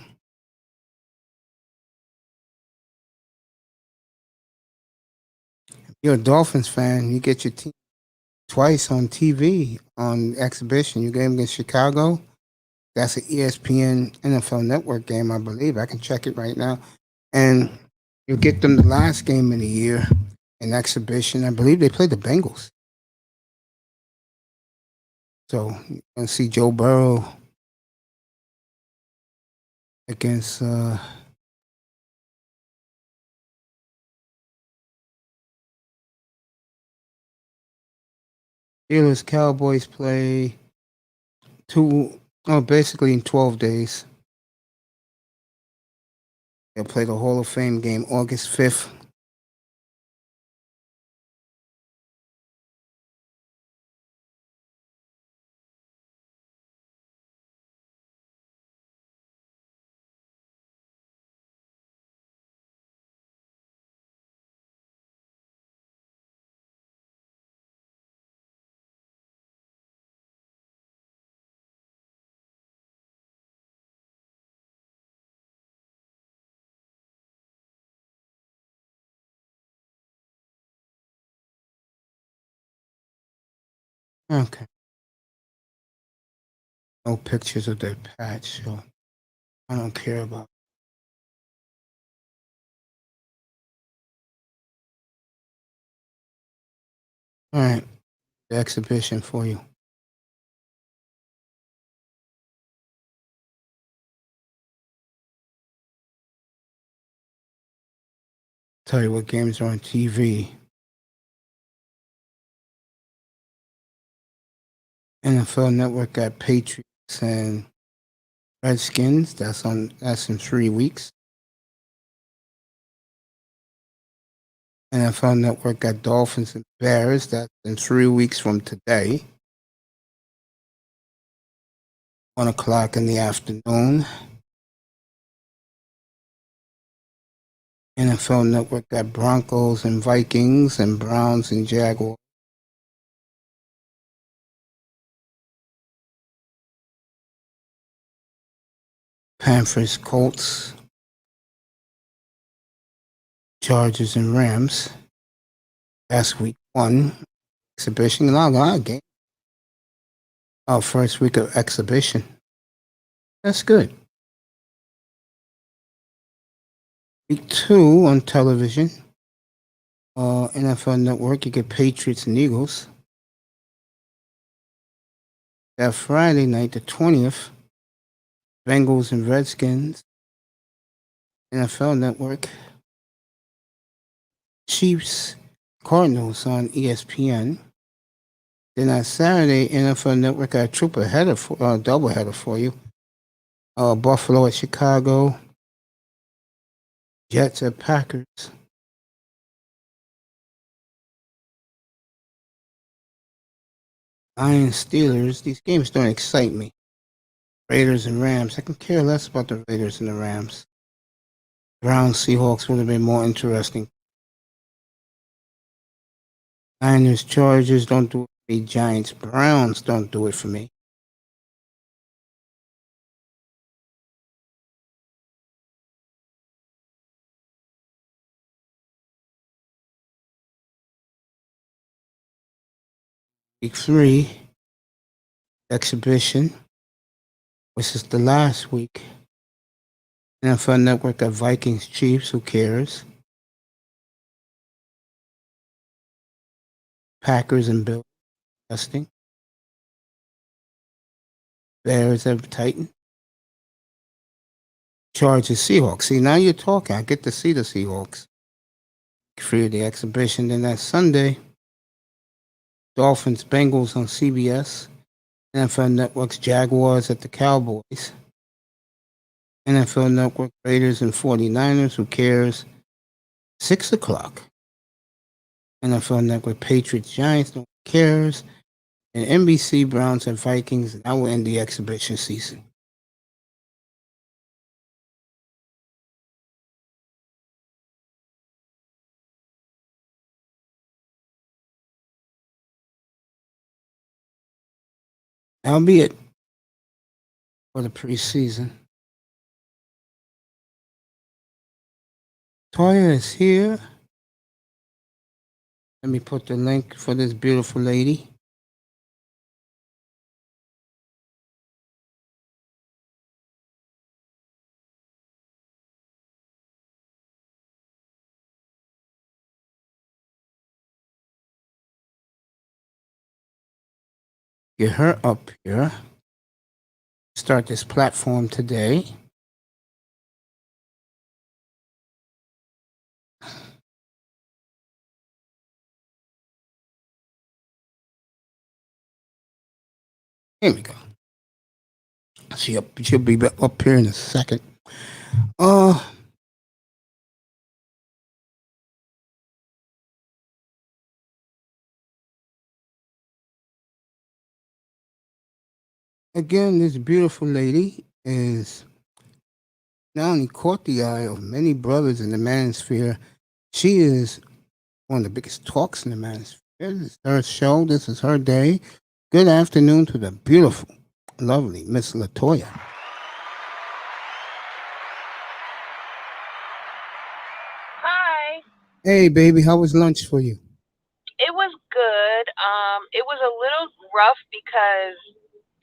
If you're a Dolphins fan, you get your team twice on TV on exhibition. You game against Chicago. That's an ESPN NFL Network game, I believe. I can check it right now. And you get them the last game of the year in exhibition. I believe they played the Bengals. So you can see Joe Burrow against Steelers. Cowboys play basically in 12 days. They'll play the Hall of Fame game August 5th. Okay. No pictures of their patch, so I don't care about. All right, the exhibition for you. Tell you what games are on TV. NFL Network got Patriots and Redskins. That's in 3 weeks. NFL Network got Dolphins and Bears. That's in 3 weeks from today. 1:00 in the afternoon. NFL Network got Broncos and Vikings and Browns and Jaguars. Panthers, Colts, Chargers, and Rams. That's week 1 exhibition. And game. First week of exhibition. That's good. Week 2 on television. NFL Network, you get Patriots and Eagles. That Friday night, the 20th, Bengals and Redskins. NFL Network. Chiefs, Cardinals on ESPN. Then on Saturday, NFL Network got a doubleheader for you. Buffalo at Chicago. Jets at Packers. Lions, Steelers. These games don't excite me. Raiders and Rams. I can care less about the Raiders and the Rams. Browns Seahawks would have been more interesting. Niners Chargers don't do it for me. Giants Browns don't do it for me. Week 3 exhibition. This is the last week. NFL Network got Vikings Chiefs. Who cares? Packers and Bills. Testing. Bears have Titan. Chargers Seahawks. See, now you're talking. I get to see the Seahawks. Free of the exhibition. Then that Sunday, Dolphins Bengals on CBS. NFL Network's Jaguars at the Cowboys. NFL Network Raiders and 49ers. Who cares? 6 o'clock. NFL Network Patriots Giants. No one cares. And NBC Browns and Vikings. That will end the exhibition season. That'll be it for the preseason. Toya is here. Let me put the link for this beautiful lady. Get her up here. Start this platform today. Here we go. She'll be up here in a second. Again, this beautiful lady is not only caught the eye of many brothers in the manosphere, she is one of the biggest talks in the manosphere. This is her show. This is her day. Good afternoon to the beautiful, lovely Miss LaToya. Hi. Hey, baby, how was lunch for you? It was good. It was a little rough because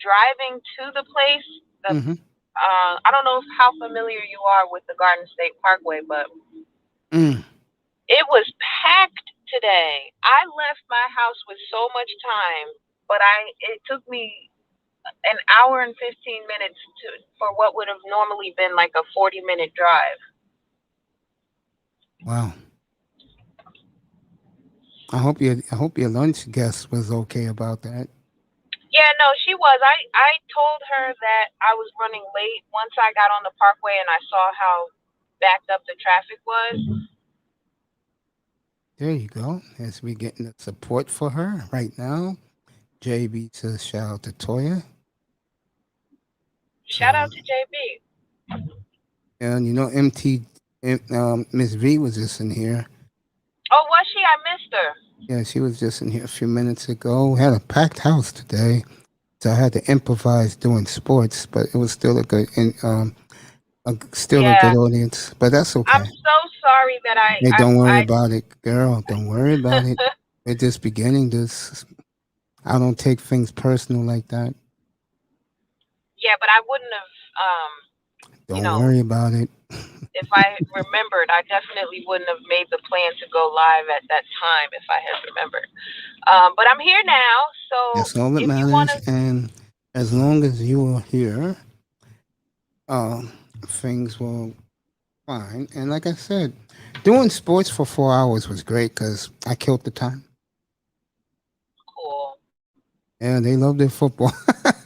driving to the place, I don't know how familiar you are with the Garden State Parkway, but it was packed today. I left my house with so much time, but it took me an hour and 15 minutes for what would have normally been like a 40-minute drive. Wow. I hope your lunch guest was okay about that. Yeah, no, she was. I told her that I was running late once I got on the parkway and I saw how backed up the traffic was. There you go. As we getting the support for her right now. JB says shout out to Toya. Shout out to JB. And you know, Miss V was just in here. Oh, was she? I missed her. Yeah, she was just in here a few minutes ago. We had a packed house today, so I had to improvise doing sports, but it was still a good, a good audience. But that's okay. I'm so sorry that Hey, don't worry about it, girl. Don't worry about it. We're just beginning this. I don't take things personal like that. Yeah, but I wouldn't have. Don't worry about it. If I remembered, I definitely wouldn't have made the plan to go live at that time if I had remembered. But I'm here now, so that's all that matters. And as long as you are here, things will fine. And like I said, doing sports for 4 hours was great because I killed the time. Cool. Yeah, they love their football.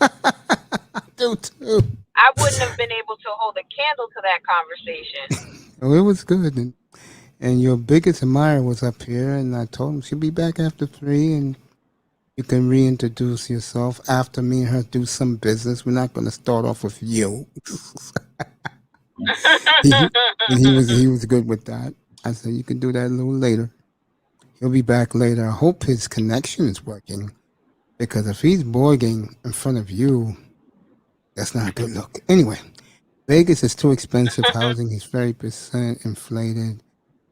I do too. I wouldn't have been able to hold a candle to that conversation. Oh, it was good. And your biggest admirer was up here, and I told him she'll be back after 3, and you can reintroduce yourself after me and her do some business. We're not going to start off with you. he, and he was good with that. I said you can do that a little later. He'll be back later. I hope his connection is working, because if he's borging in front of you, that's not a good look. Anyway, Vegas is too expensive. Housing is 30% inflated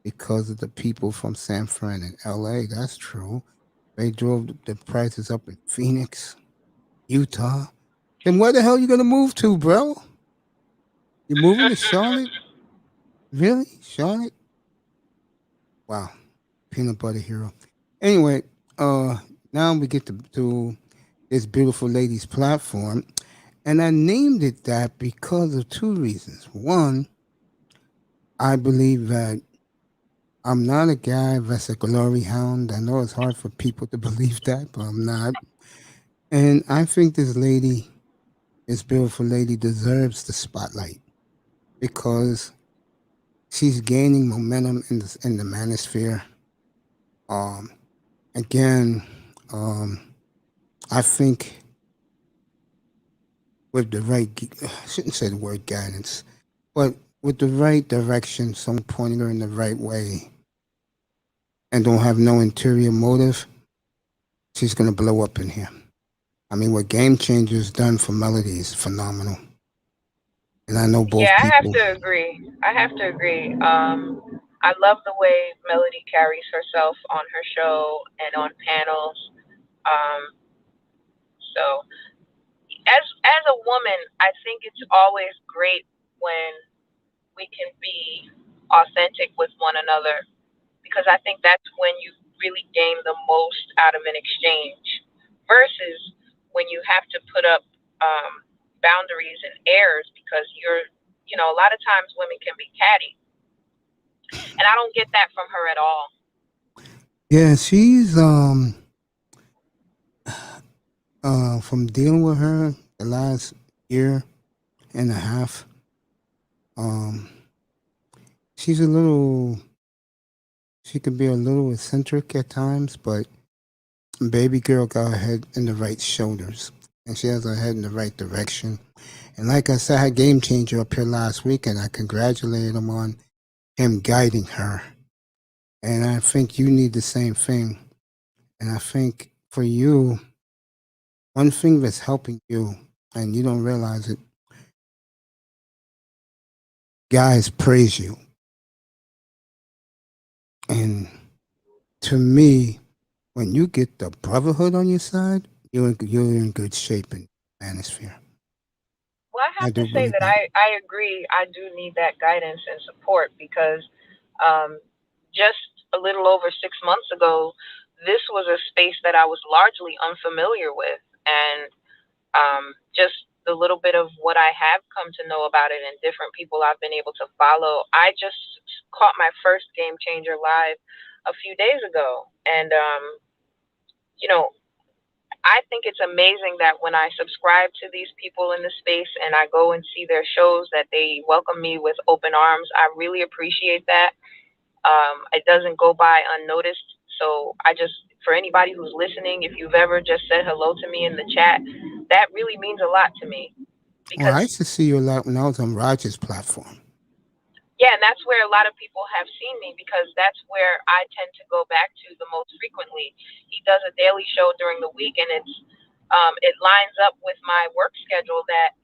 because of the people from San Fran and LA. That's true. They drove the prices up in Phoenix, Utah. Then where the hell are you going to move to, bro? You're moving to Charlotte? Really? Charlotte? Wow. Peanut butter hero. Anyway, now we get to this beautiful lady's platform. And I named it that because of two reasons. One, I believe that I'm not a guy that's a glory hound. I know it's hard for people to believe that, but I'm not. And I think this lady, this beautiful lady, deserves the spotlight because she's gaining momentum in the manosphere. Again, I think with the right, I shouldn't say the word guidance, but with the right direction, someone pointing her in the right way and don't have no interior motive, she's going to blow up in here. I mean, what Game Changer's done for Melody is phenomenal. And I know both Yeah, people. I have to agree. I love the way Melody carries herself on her show and on panels. So as a woman, I think it's always great when we can be authentic with one another, because I think that's when you really gain the most out of an exchange versus when you have to put up boundaries and airs because a lot of times women can be catty. And I don't get that from her at all. Yeah, she's from dealing with her the last year and a half, she could be a little eccentric at times, but baby girl got her head in the right shoulders and she has her head in the right direction. And like I said, I had Game Changer up here last week and I congratulated him on him guiding her. And I think you need the same thing. And I think for you, one thing that's helping you, and you don't realize it, guys praise you. And to me, when you get the brotherhood on your side, you're in good shape in the manosphere. Well, I have to say that I agree. I do need that guidance and support because just a little over 6 months ago, this was a space that I was largely unfamiliar with. And just the little bit of what I have come to know about it and different people I've been able to follow, I just caught my first Game Changer live a few days ago. And, I think it's amazing that when I subscribe to these people in the space and I go and see their shows, that they welcome me with open arms. I really appreciate that. It doesn't go by unnoticed. So for anybody who's listening, if you've ever just said hello to me in the chat, that really means a lot to me. Well, I used to see you a lot when I was on Roger's platform. Yeah, and that's where a lot of people have seen me because that's where I tend to go back to the most frequently. He does a daily show during the week, and it lines up with my work schedule that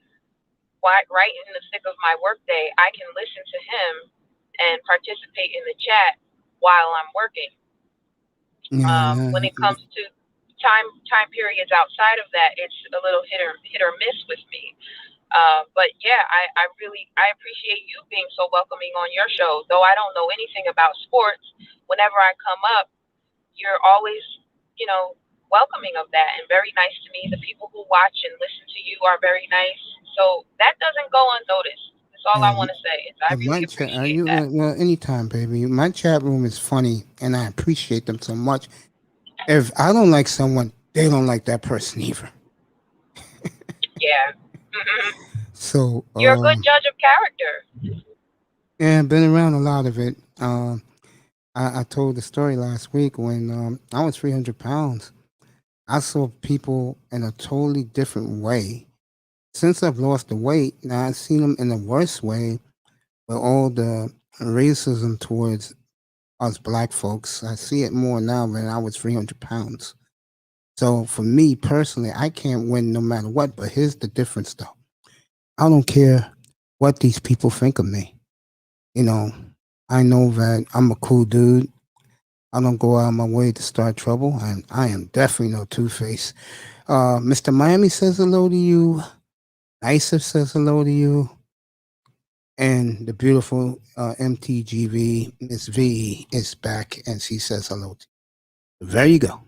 right in the thick of my work day, I can listen to him and participate in the chat while I'm working. When it comes to time periods outside of that, it's a little hit or miss with me. But yeah, I appreciate you being so welcoming on your show. Though I don't know anything about sports, whenever I come up, you're always, welcoming of that and very nice to me. The people who watch and listen to you are very nice. So that doesn't go unnoticed. That's all I want to say. I really appreciate that. Well, anytime, baby. My chat room is funny, and I appreciate them so much. If I don't like someone, they don't like that person either. Yeah. So you're a good judge of character. Yeah, I've been around a lot of it. I told the story last week when I was 300 pounds. I saw people in a totally different way. Since I've lost the weight, now I've seen them in a worse way with all the racism towards us black folks. I see it more now than I was 300 pounds. So for me personally, I can't win no matter what. But here's the difference, though. I don't care what these people think of me. You know, I know that I'm a cool dude. I don't go out of my way to start trouble, and I am definitely no two-face. Mr. Miami says hello to you. Isa says hello to you. And the beautiful MTGV, Miss V, is back, and she says hello to you. There you go.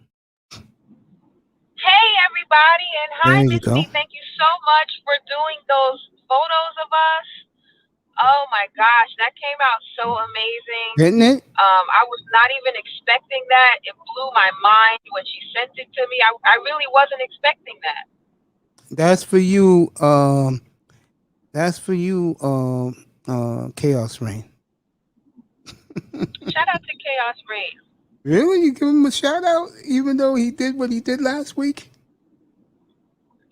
Hey, everybody, and hi, There you Miss go. V. Thank you so much for doing those photos of us. Oh my gosh, that came out so amazing. Didn't it? I was not even expecting that. It blew my mind when she sent it to me. I really wasn't expecting that. That's for you. That's for you. Chaos Rain. Shout out to Chaos Rain. Really? You give him a shout out, even though he did what he did last week?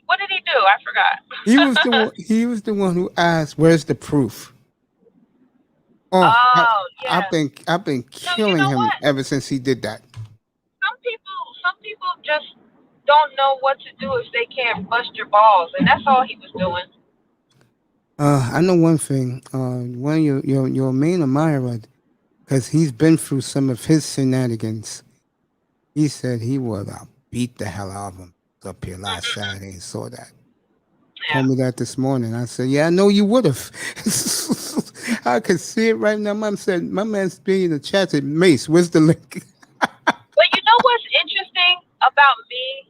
What did he do? I forgot. He was the one. He was the one who asked, "Where's the proof?" Yeah. I've been killing him what? ever since he did that. Some people just don't know what to do if they can't bust your balls, and that's all he was doing. I know one thing. One of your main admirer, because he's been through some of his shenanigans. He said he would beat the hell out of him up here last Saturday and saw that. Yeah. Told me that this morning. I said, yeah, I know you would have. I could see it right now. My man's being in the chat said, Mace, where's the link? But you know what's interesting about me?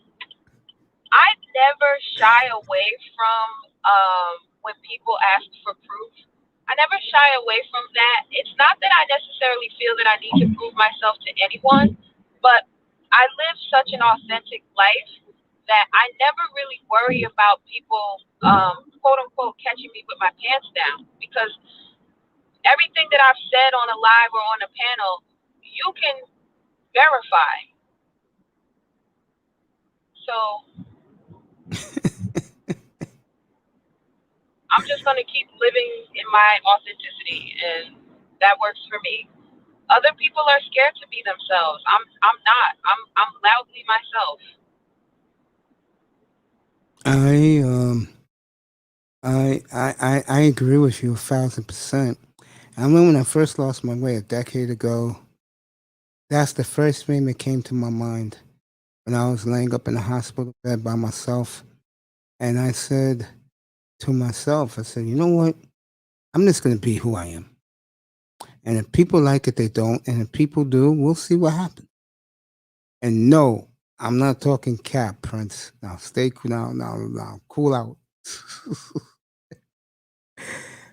I never shy away from when people ask for proof. I never shy away from that. It's not that I necessarily feel that I need to prove myself to anyone, but I live such an authentic life that I never really worry about people, quote unquote, catching me with my pants down, because everything that I've said on a live or on a panel, you can verify. So I'm just going to keep living in my authenticity, and that works for me. Other people are scared to be themselves. I'm not. I'm loudly myself. I agree with you 1,000%. I remember when I first lost my way a decade ago. That's the first thing that came to my mind when I was laying up in the hospital bed by myself. And I said to myself, I said, you know what? I'm just going to be who I am. And if people like it, they don't. And if people do, we'll see what happens. And no, I'm not talking cap, Prince. Now stay cool. Now cool out.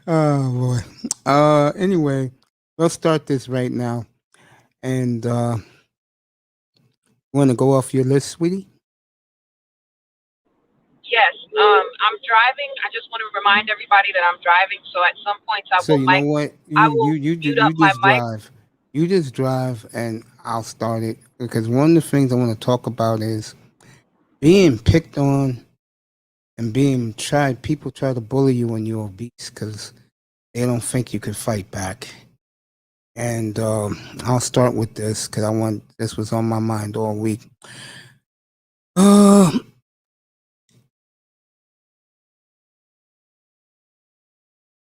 Oh boy. Anyway, let's start this right now. And want to go off your list, sweetie? Yes. I'm driving. I just want to remind everybody that I'm driving. So at some points I So will you know what? You just drive. You just drive, and I'll start it, because one of the things I want to talk about is being picked on and being tried. People try to bully you when you're obese because they don't think you could fight back. And I'll start with this because this was on my mind all week.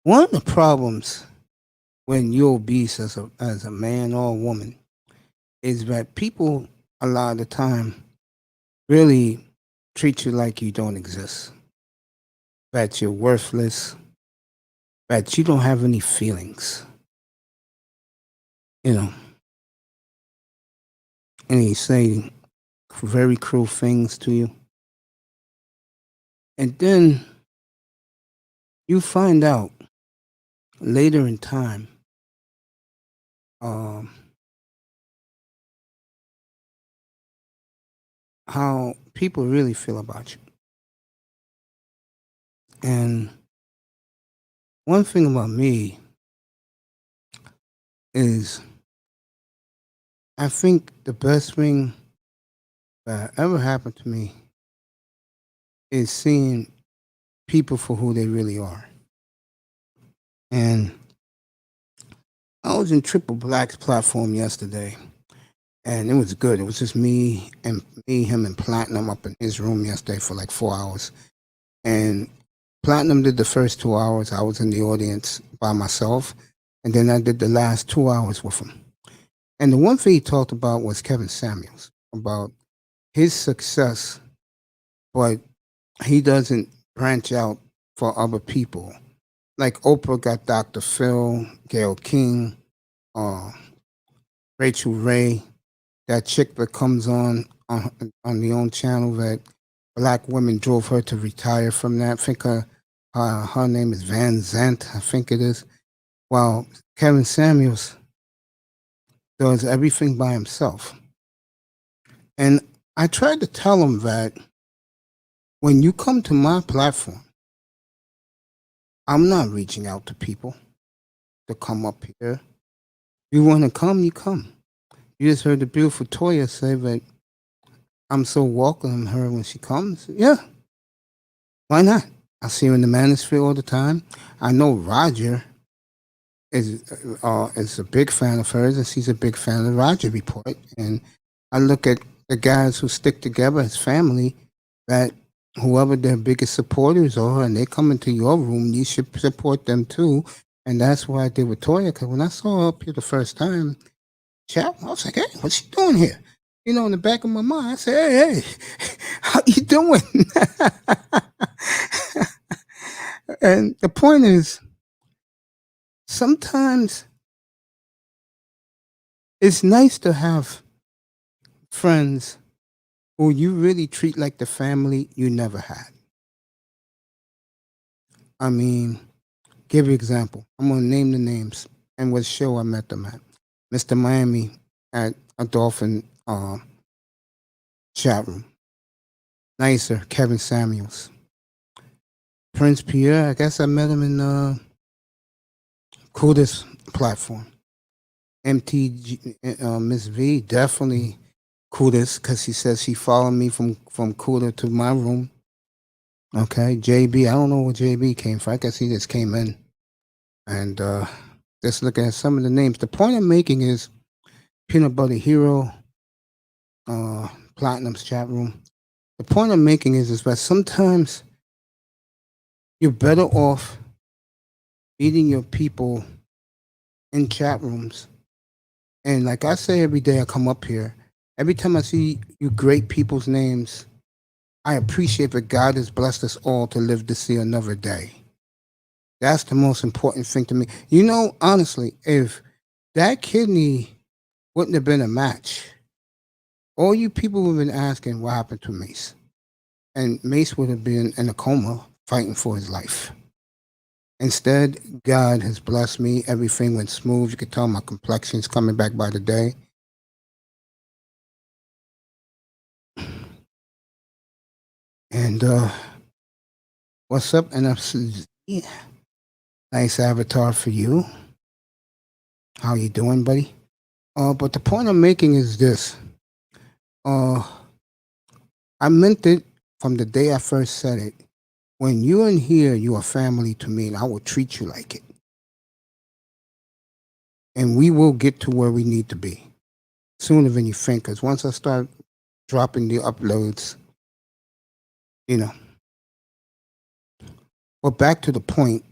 One of the problems when you're obese as a man or a woman is that people a lot of the time really treat you like you don't exist, that you're worthless, that you don't have any feelings, and they say very cruel things to you. And then you find out later in time how people really feel about you. And one thing about me is I think the best thing that ever happened to me is seeing people for who they really are. And I was in Triple Black's platform yesterday, and it was good. It was just me, him, and Platinum up in his room yesterday for like 4 hours. And Platinum did the first 2 hours. I was in the audience by myself, and then I did the last 2 hours with him. And the one thing he talked about was Kevin Samuels, about his success, but he doesn't branch out for other people. Like Oprah got Dr. Phil, Gayle King, Rachel Ray, that chick that comes on the own channel that black women drove her to retire from that. I think her name is Van Zant, I think it is. While Kevin Samuels does everything by himself. And I tried to tell him that when you come to my platform, I'm not reaching out to people to come up here. You want to come, you come. You just heard the beautiful Toya say that I'm so welcoming her when she comes. Yeah, why not? I see her in the manosphere all the time. I know Roger is a big fan of hers, and she's a big fan of the Roger Report. And I look at the guys who stick together as family, that whoever their biggest supporters are, and they come into your room, you should support them too. And that's what I did with Toya, because when I saw her up here the first time, chat, I was like, hey, what's she doing here? You know, in the back of my mind, I said, hey, how you doing? And the point is, sometimes it's nice to have friends who you really treat like the family you never had. I mean, give you an example. I'm going to name the names and what show I met them at. Mr. Miami at a Dolphin chat room. Nicer, Kevin Samuels. Prince Pierre, I guess I met him in Kuda's platform. MTG, Miss V, definitely Kuda's, because she says she followed me from Kuda to my room. Okay, JB, I don't know where JB came from. I guess he just came in. And just looking at some of the names. The point I'm making is Peanut Butter Hero, Platinum's chat room. The point I'm making is that sometimes you're better off meeting your people in chat rooms. And like I say every day I come up here, every time I see you great people's names, I appreciate that God has blessed us all to live to see another day. That's the most important thing to me. You know, honestly, if that kidney wouldn't have been a match, all you people would have been asking what happened to Mace. And Mace would have been in a coma fighting for his life. Instead, God has blessed me. Everything went smooth. You could tell my complexion's coming back by the day. And what's up, NFC? Nice avatar for you. How you doing, buddy? But the point I'm making is this. I meant it from the day I first said it. When you're in here, you are family to me, and I will treat you like it. And we will get to where we need to be sooner than you think, because once I start dropping the uploads, you know. But back to the point,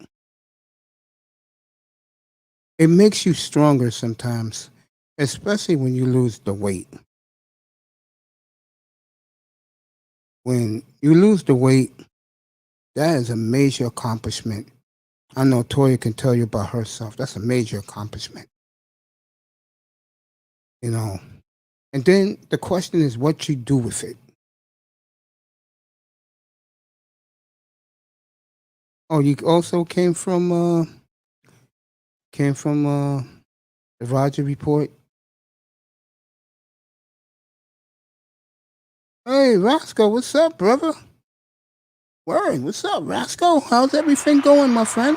it makes you stronger sometimes, especially when you lose the weight. When you lose the weight, that is a major accomplishment. I know Toya can tell you about herself. That's a major accomplishment. You know. And then the question is what you do with it. Oh, you also came from the Roger Report? Hey, Roscoe, what's up, brother? Word, what's up, Roscoe? How's everything going, my friend?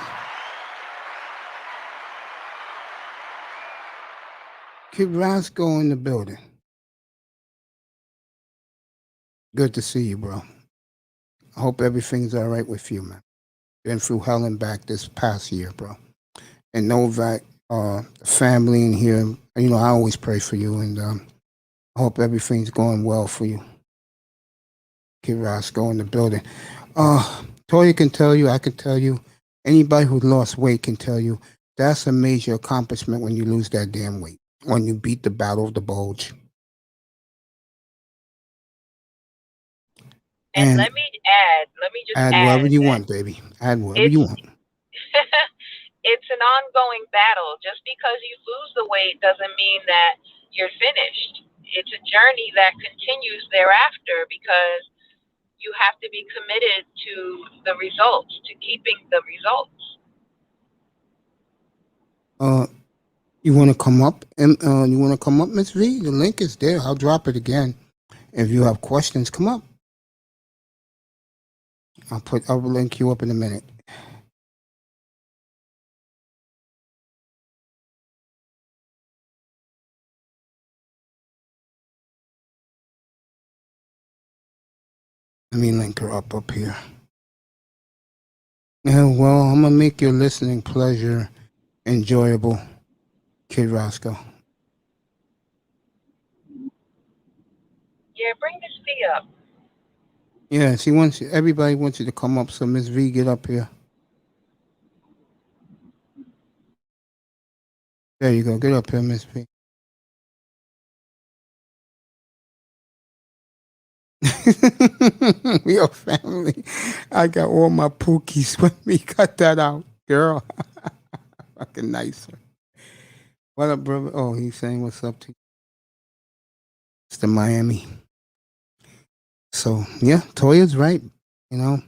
Kid Roscoe in the building. Good to see you, bro. I hope everything's all right with you, man. Been through hell and back this past year, bro. And know that family in here. You know, I always pray for you, and I hope everything's going well for you. Kid Roscoe in the building. Toya can tell you, I can tell you, anybody who lost weight can tell you that's a major accomplishment when you lose that damn weight, when you beat the battle of the bulge. And let me just add whatever you want, baby. Add whatever you want. It's an ongoing battle. Just because you lose the weight doesn't mean that you're finished. It's a journey that continues thereafter because you have to be committed to the results, to keeping the results. You want to come up, and you want to come up, Miss V? The link is there. I'll drop it again. If you have questions, come up. I'll link you up in a minute. Let me link her up here. Yeah, well, I'm gonna make your listening pleasure enjoyable, Kid Roscoe. Yeah, bring this fee up. Yeah, everybody wants you to come up, so Miss V, get up here. There you go. Get up here, Miss V. We are family. I got all my pookies with me. Cut that out, girl. Fucking nice. What up, brother? Oh, he's saying what's up to you. It's the Miami. So, yeah, Toya's right. You know.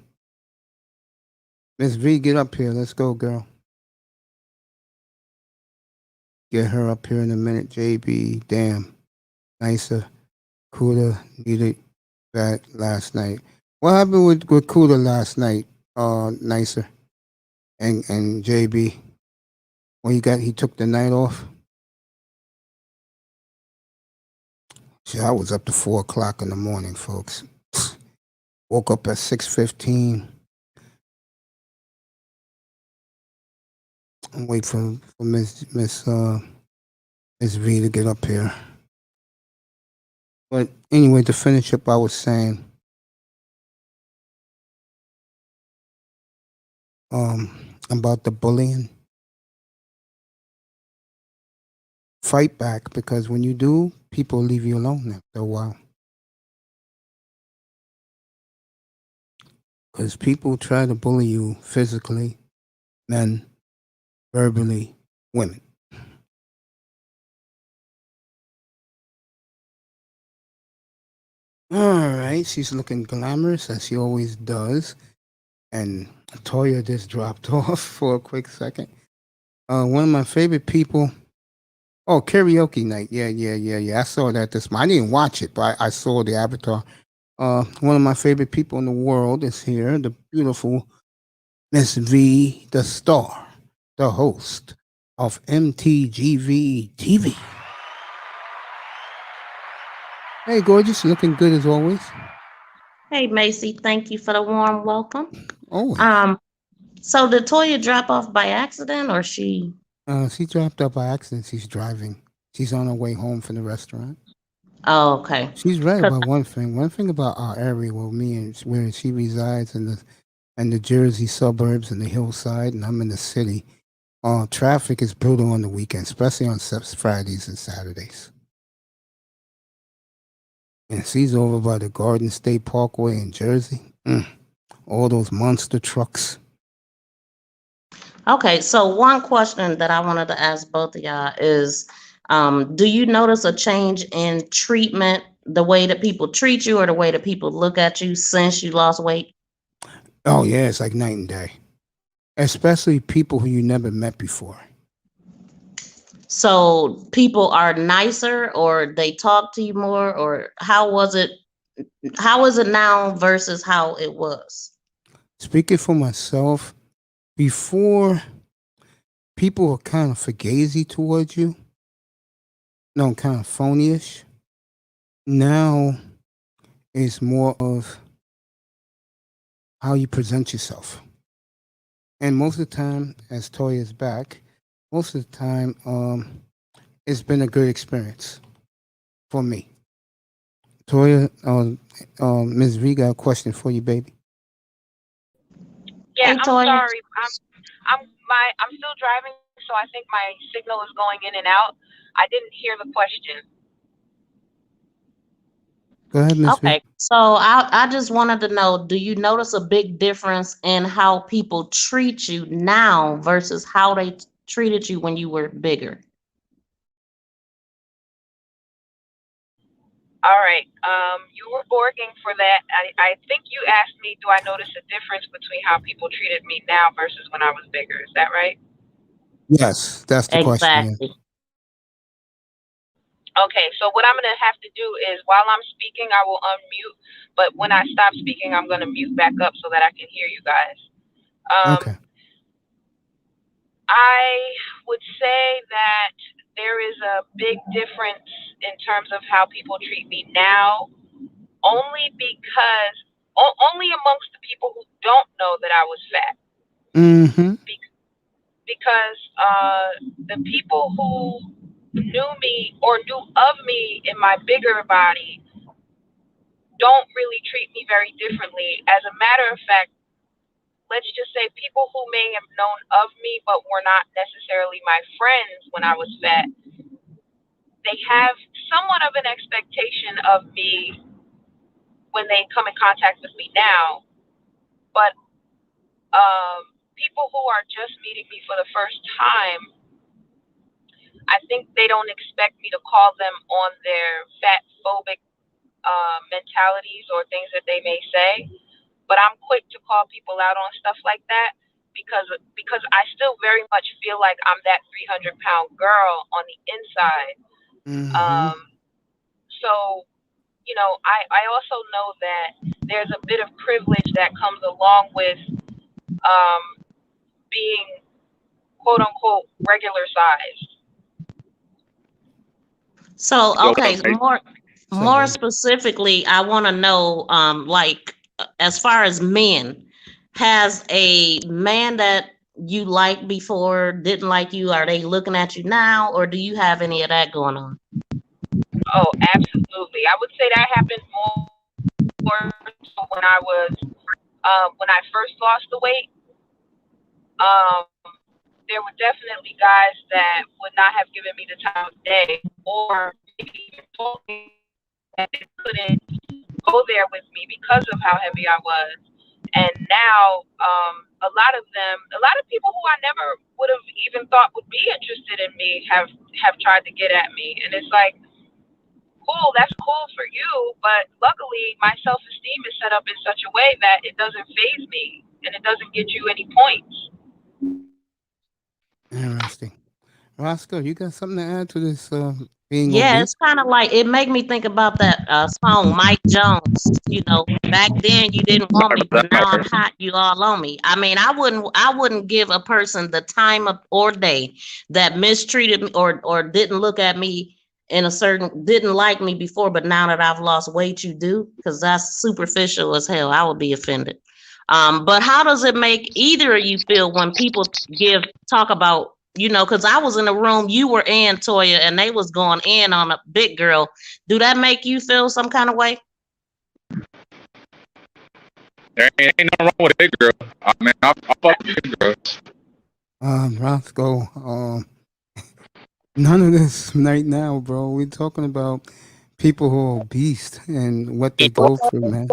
Miss V, get up here. Let's go, girl. Get her up here in a minute. JB, damn. Nicer. Kuda needed that last night. What happened with Kuda last night? Nicer. And JB. When he took the night off. See, I was up to 4 o'clock in the morning, folks. Woke up at 6:15. And wait for Miss V to get up here. But anyway, to finish up, I was saying, about the bullying. Fight back, because when you do, people leave you alone after a while. Because people try to bully you physically, men, verbally, women. All right, she's looking glamorous as she always does. And Toya just dropped off for a quick second. One of my favorite people. Oh, karaoke night. Yeah. I saw that this morning. I didn't watch it, but I saw the avatar. One of my favorite people in the world is here, the beautiful Miss V, the star, the host of MTGV TV. Hey, gorgeous, looking good as always. Hey, Macy, thank you for the warm welcome. Oh. So did Toya drop off by accident, or she? She dropped off by accident. She's driving. She's on her way home from the restaurant. Oh, okay. She's right about one thing. One thing about our area where she resides in the Jersey suburbs and the hillside, and I'm in the city. Traffic is brutal on the weekends, especially on Fridays and Saturdays. And she's over by the Garden State Parkway in Jersey. All those monster trucks. Okay, so one question that I wanted to ask both of y'all is, do you notice a change in treatment, the way that people treat you or the way that people look at you since you lost weight? Oh, yeah, it's like night and day. Especially people who you never met before. So people are nicer, or they talk to you more, or how is it now versus how it was? Speaking for myself, before, people were kind of fugazi towards you. No, kind of phony-ish. Now, it's more of how you present yourself. And most of the time, as Toya's back, most of the time, it's been a good experience for me. Toya, Ms. V got a question for you, baby. Yeah, Hey, I'm Toya. sorry. I'm still driving, so I think my signal is going in and out. I didn't hear the question. Go ahead, Ms. V. Okay, so I just wanted to know, do you notice a big difference in how people treat you now versus how they treated you when you were bigger? All right. You were borging for that. I think you asked me, do I notice a difference between how people treated me now versus when I was bigger? Is that right? Yes, that's the question. Yeah. Exactly. Okay, so what I'm going to have to do is while I'm speaking, I will unmute. But when I stop speaking, I'm going to mute back up so that I can hear you guys. Okay. I would say that there is a big difference in terms of how people treat me now, only because, only amongst the people who don't know that I was fat. Mm-hmm. Because the people who knew me or knew of me in my bigger body don't really treat me very differently. As a matter of fact, let's just say people who may have known of me but were not necessarily my friends when I was fat, they have somewhat of an expectation of me when they come in contact with me now. But people who are just meeting me for the first time, I think they don't expect me to call them on their fat phobic mentalities or things that they may say. But I'm quick to call people out on stuff like that because I still very much feel like I'm that 300-pound girl on the inside. Mm-hmm. So, you know, I also know that there's a bit of privilege that comes along with being quote unquote regular sized. So, Yo, okay, more specifically, I want to know, like, as far as men, has a man that you liked before didn't like you? Are they looking at you now, or do you have any of that going on? Oh, absolutely. I would say that happened more so when I was when I first lost the weight. There were definitely guys that would not have given me the time of day, or maybe even told me that they couldn't go there with me because of how heavy I was. And now, a lot of people who I never would have even thought would be interested in me have tried to get at me, and it's like, cool, that's cool for you, but luckily my self-esteem is set up in such a way that it doesn't faze me and it doesn't get you any points. Interesting. Roscoe, you got something to add to this being Yeah, obese? it's kind of like, it made me think about that song, Mike Jones. You know, back then you didn't want me, but now I'm hot, you all on me. I mean, I wouldn't give a person the time of or day that mistreated me or didn't look at me in a certain, didn't like me before, but now that I've lost weight, you do, because that's superficial as hell. I would be offended. But how does it make either of you feel when people talk about, you know, because I was in the room you were in, Toya, and they was going in on a big girl. Do that make you feel some kind of way? There ain't nothing wrong with a big girl. I mean, I fuck with big girls. Roscoe, none of this right now, bro. We're talking about people who are obese and what they go through, man.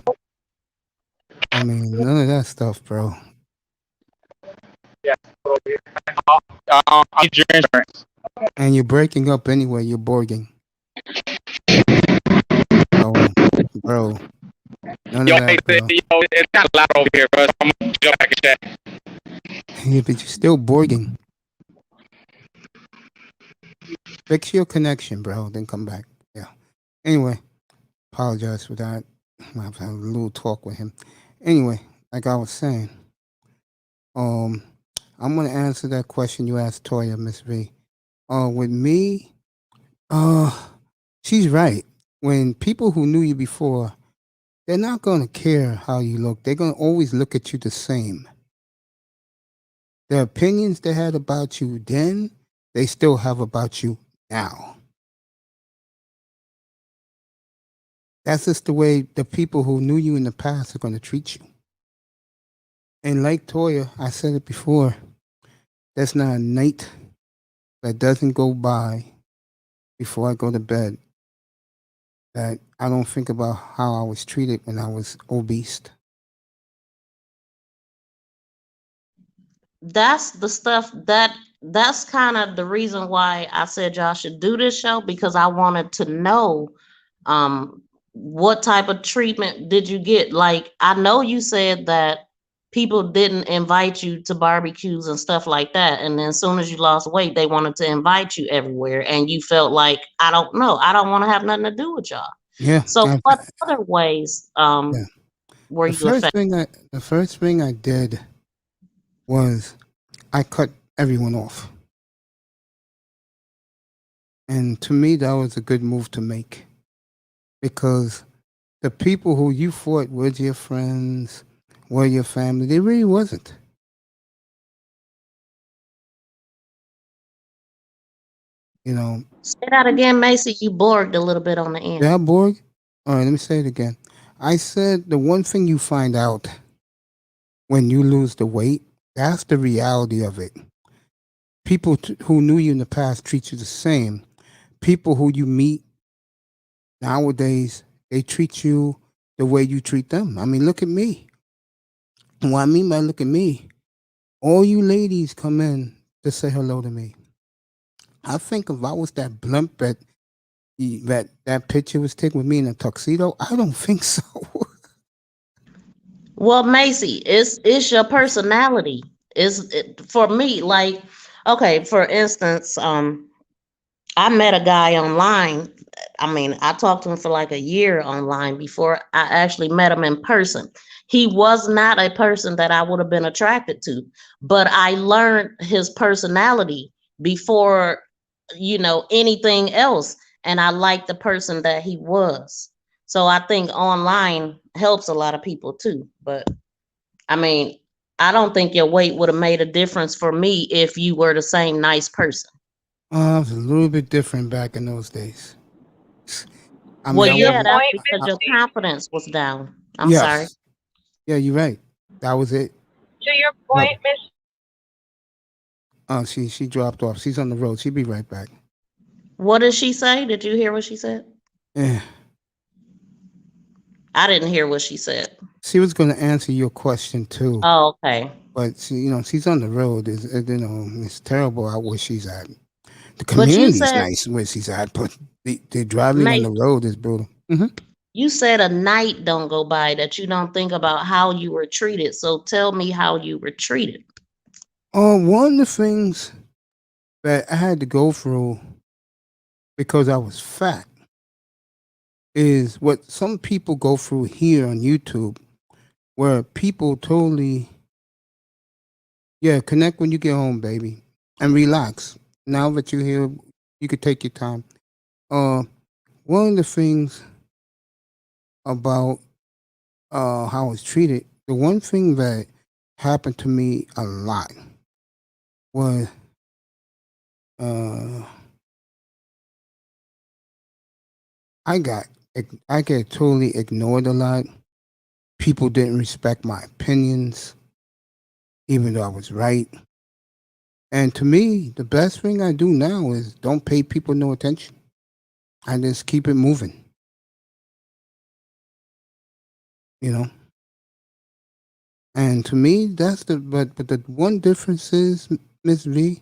I mean, none of that stuff, bro. Yeah. I need your insurance. And you're breaking up anyway. You're borging. Oh, bro. None of that, bro. It's not loud over here, bro. I'm gonna jump back in chat. Yeah, but you're still borging. Fix your connection, bro. Then come back. Yeah. Anyway, apologize for that. I've had a little talk with him. Anyway, like I was saying, I'm gonna answer that question you asked Toya, Miss V. With me, she's right. When people who knew you before, they're not gonna care how you look. They're gonna always look at you the same. The opinions they had about you then they still have about you now. That's just the way the people who knew you in the past are going to treat you. And like Toya, I said it before, there's not a night that doesn't go by before I go to bed that I don't think about how I was treated when I was obese. That's the stuff that's kind of the reason why I said y'all should do this show, because I wanted to know what type of treatment did you get. Like, I know you said that people didn't invite you to barbecues and stuff like that, and then as soon as you lost weight, they wanted to invite you everywhere, and you felt like, I don't want to have nothing to do with y'all. Yeah. So what other ways were you affected? The first thing I did was I cut everyone off. And to me, that was a good move to make, because the people who you fought with, your friends, were your family, they really wasn't. You know. Say that again, Macy. You borged a little bit on the end. Yeah, Borg? All right, let me say it again. I said the one thing you find out when you lose the weight, that's the reality of it. People who knew you in the past treat you the same. People who you meet nowadays, they treat you the way you treat them. I mean, look at me. And what I mean by look at me, all you ladies come in to say hello to me. I think if I was that blimp that picture was taken with me in a tuxedo, I don't think so. Well, Macy, it's your personality. For me, like, okay, for instance, I met a guy online. I mean, I talked to him for like a year online before I actually met him in person. He was not a person that I would have been attracted to, but I learned his personality before, anything else. And I liked the person that he was. So I think online helps a lot of people too. But I mean, I don't think your weight would have made a difference for me if you were the same nice person. It was a little bit different back in those days. That's because your confidence was down. I'm sorry. Yeah, you're right. That was it. To your point, Miss. She dropped off. She's on the road. She'll be right back. What did she say? Did you hear what she said? Yeah. I didn't hear what she said. She was going to answer your question too. Oh, okay. But she's on the road. It's terrible out where she's at. The community's nice where she's at, but the driving on the road is brutal. Mm-hmm. You said a night don't go by that you don't think about how you were treated. So tell me how you were treated. One of the things that I had to go through because I was fat is what some people go through here on YouTube, where people totally, connect when you get home, baby, and relax. Now that you're here, you could take your time. One of the things about how I was treated, the one thing that happened to me a lot was I get totally ignored a lot. People didn't respect my opinions, even though I was right. And to me, the best thing I do now is don't pay people no attention. I just keep it moving. And to me, that's but the one difference is, Miss V,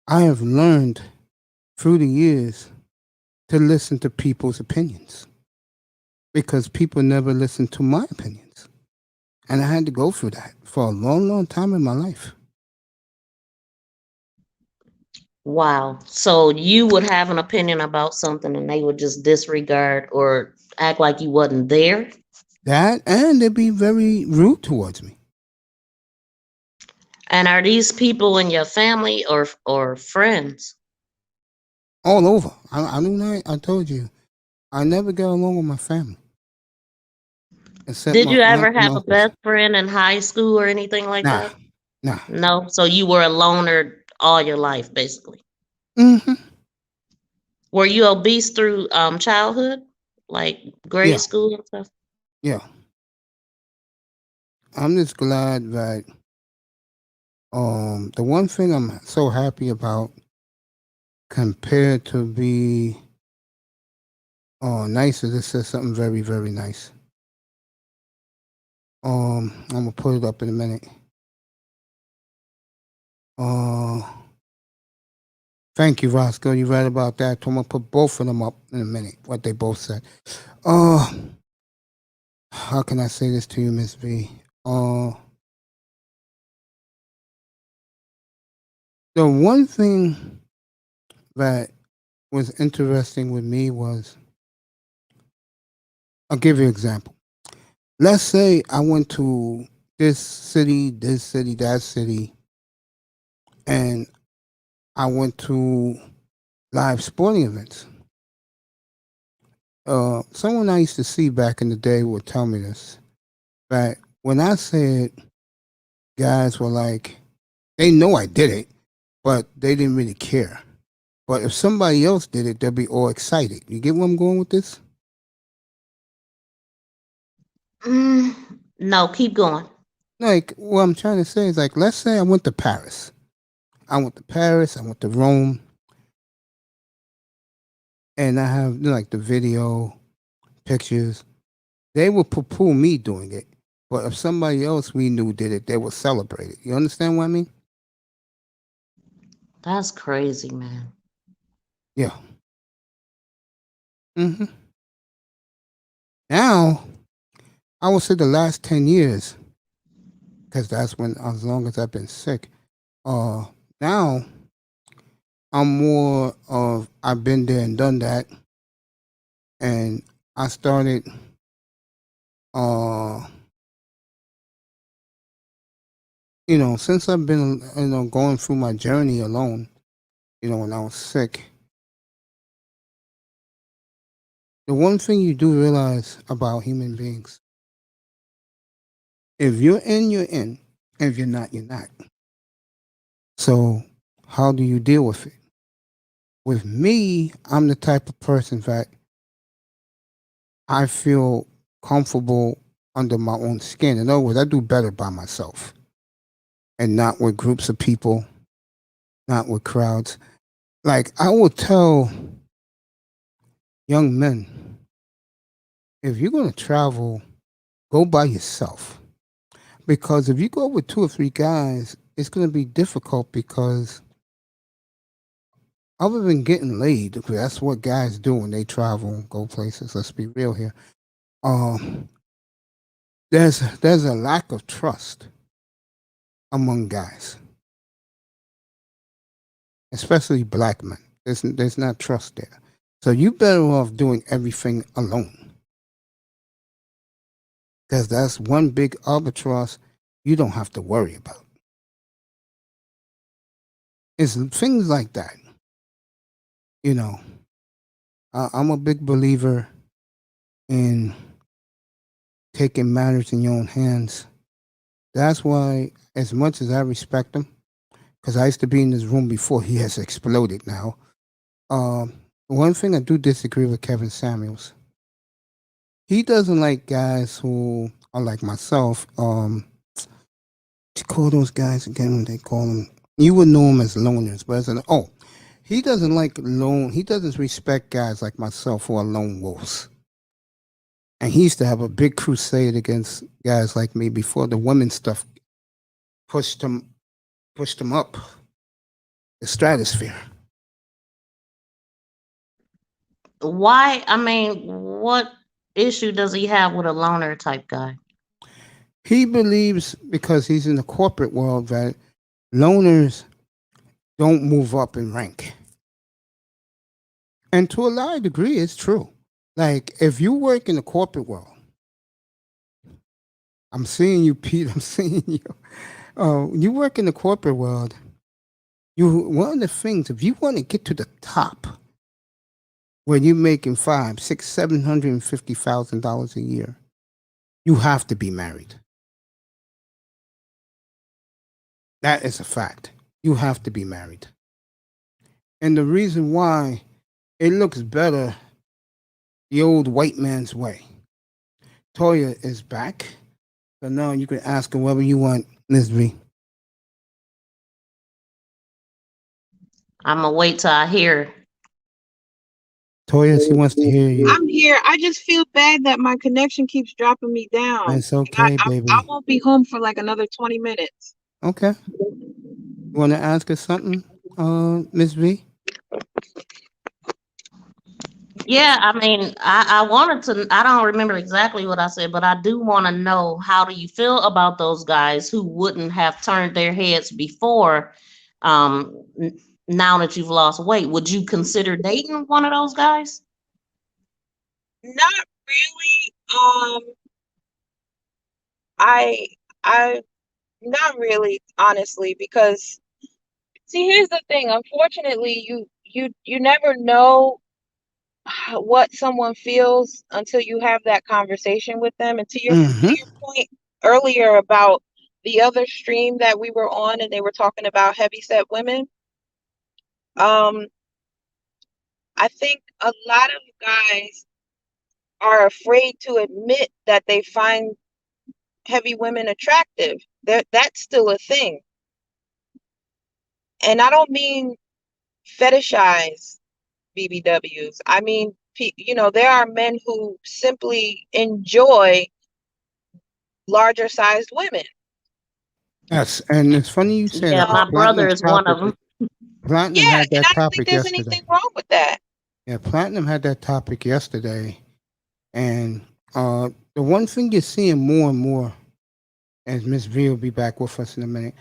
I have learned through the years to listen to people's opinions, because people never listen to my opinions. And I had to go through that for a long, long time in my life. Wow. So you would have an opinion about something and they would just disregard or act like you wasn't there? That, and they'd be very rude towards me. And are these people in your family or friends? All over. I told you, I never got along with my family. Did you ever have a best friend in high school or anything like that? Nah. No. So you were a loner all your life, basically. Mm-hmm. Were you obese through childhood, like grade Yeah. school and stuff? Yeah. I'm just glad that the one thing I'm so happy about compared to be nice is this says something very, very nice. I'm gonna put it up in a minute. Thank you, Roscoe. You're right about that. I'm gonna put both of them up in a minute. What they both said. How can I say this to you, Miss V? The one thing that was interesting with me was, I'll give you an example. Let's say I went to this city, that city, and I went to live sporting events. Someone I used to see back in the day would tell me this, that when I said, guys were like, they know I did it, but they didn't really care. But if somebody else did it, they'll be all excited. You get where I'm going with this? No, keep going. Like, what I'm trying to say is, like, let's say I went to Paris. I went to Rome, and I have, like, the video, pictures. They would poo-poo me doing it. But if somebody else we knew did it, they would celebrate it. You understand what I mean? That's crazy, man. Yeah. Mm-hmm. Now, I would say the last 10 years, because that's when, as long as I've been sick, now I'm more of, I've been there and done that. And I started, since I've been, going through my journey alone, when I was sick, the one thing you do realize about human beings, if you're in, you're in. If you're not, you're not. So how do you deal with it? With me, I'm the type of person that I feel comfortable under my own skin. In other words, I do better by myself and not with groups of people, not with crowds. Like, I will tell young men, if you're going to travel, go by yourself. Because if you go with 2 or 3 guys, it's going to be difficult, because other than getting laid, because that's what guys do when they travel and go places, let's be real here, there's a lack of trust among guys, especially black men. There's not trust there. So you better off doing everything alone, because that's one big albatross you don't have to worry about. It's things like that. I'm a big believer in taking matters in your own hands. That's why, as much as I respect him, because I used to be in this room before he has exploded now, one thing I do disagree with Kevin Samuels. He doesn't like guys who are like myself. What you call those guys again when they call them? You would know them as loners, but he doesn't like he doesn't respect guys like myself who are lone wolves. And he used to have a big crusade against guys like me before the women stuff pushed him up the stratosphere. Why? I mean, what issue does he have with a loner type guy? He believes, because he's in the corporate world, that loners don't move up in rank. And to a large degree, it's true. Like, if you work in the corporate world, I'm seeing you, Pete, I'm seeing you. You work in the corporate world, one of the things, if you want to get to the top, where you're making $500,000, $600,000, $750,000 a year, you have to be married. That is a fact. you have to be married. And the reason why, it looks better the old white man's way. Toya is back. So now you can ask her whatever you want, Ms. V. I'm gonna wait till I hear. Toya, she wants to hear you. I'm here. I just feel bad that my connection keeps dropping me down. That's okay, baby. I won't be home for like another 20 minutes. Okay. You want to ask her something, Ms. V? Yeah, I mean, I wanted to, I don't remember exactly what I said, but I do want to know, how do you feel about those guys who wouldn't have turned their heads before, now that you've lost weight? Would you consider dating one of those guys? Not really. I not really, honestly, because see, here's the thing. Unfortunately, you never know what someone feels until you have that conversation with them. And to your point earlier about the other stream that we were on, and they were talking about heavyset women. I think a lot of guys are afraid to admit that they find heavy women attractive. That's still a thing. And I don't mean fetishize BBWs. I mean, there are men who simply enjoy larger sized women. Yes, and it's funny you say that. My brother is one of them. Platinum had that topic there's yesterday. Anything wrong with that. Yeah, Platinum had that topic yesterday. And the one thing you're seeing more and more, as Miss V will be back with us in a minute,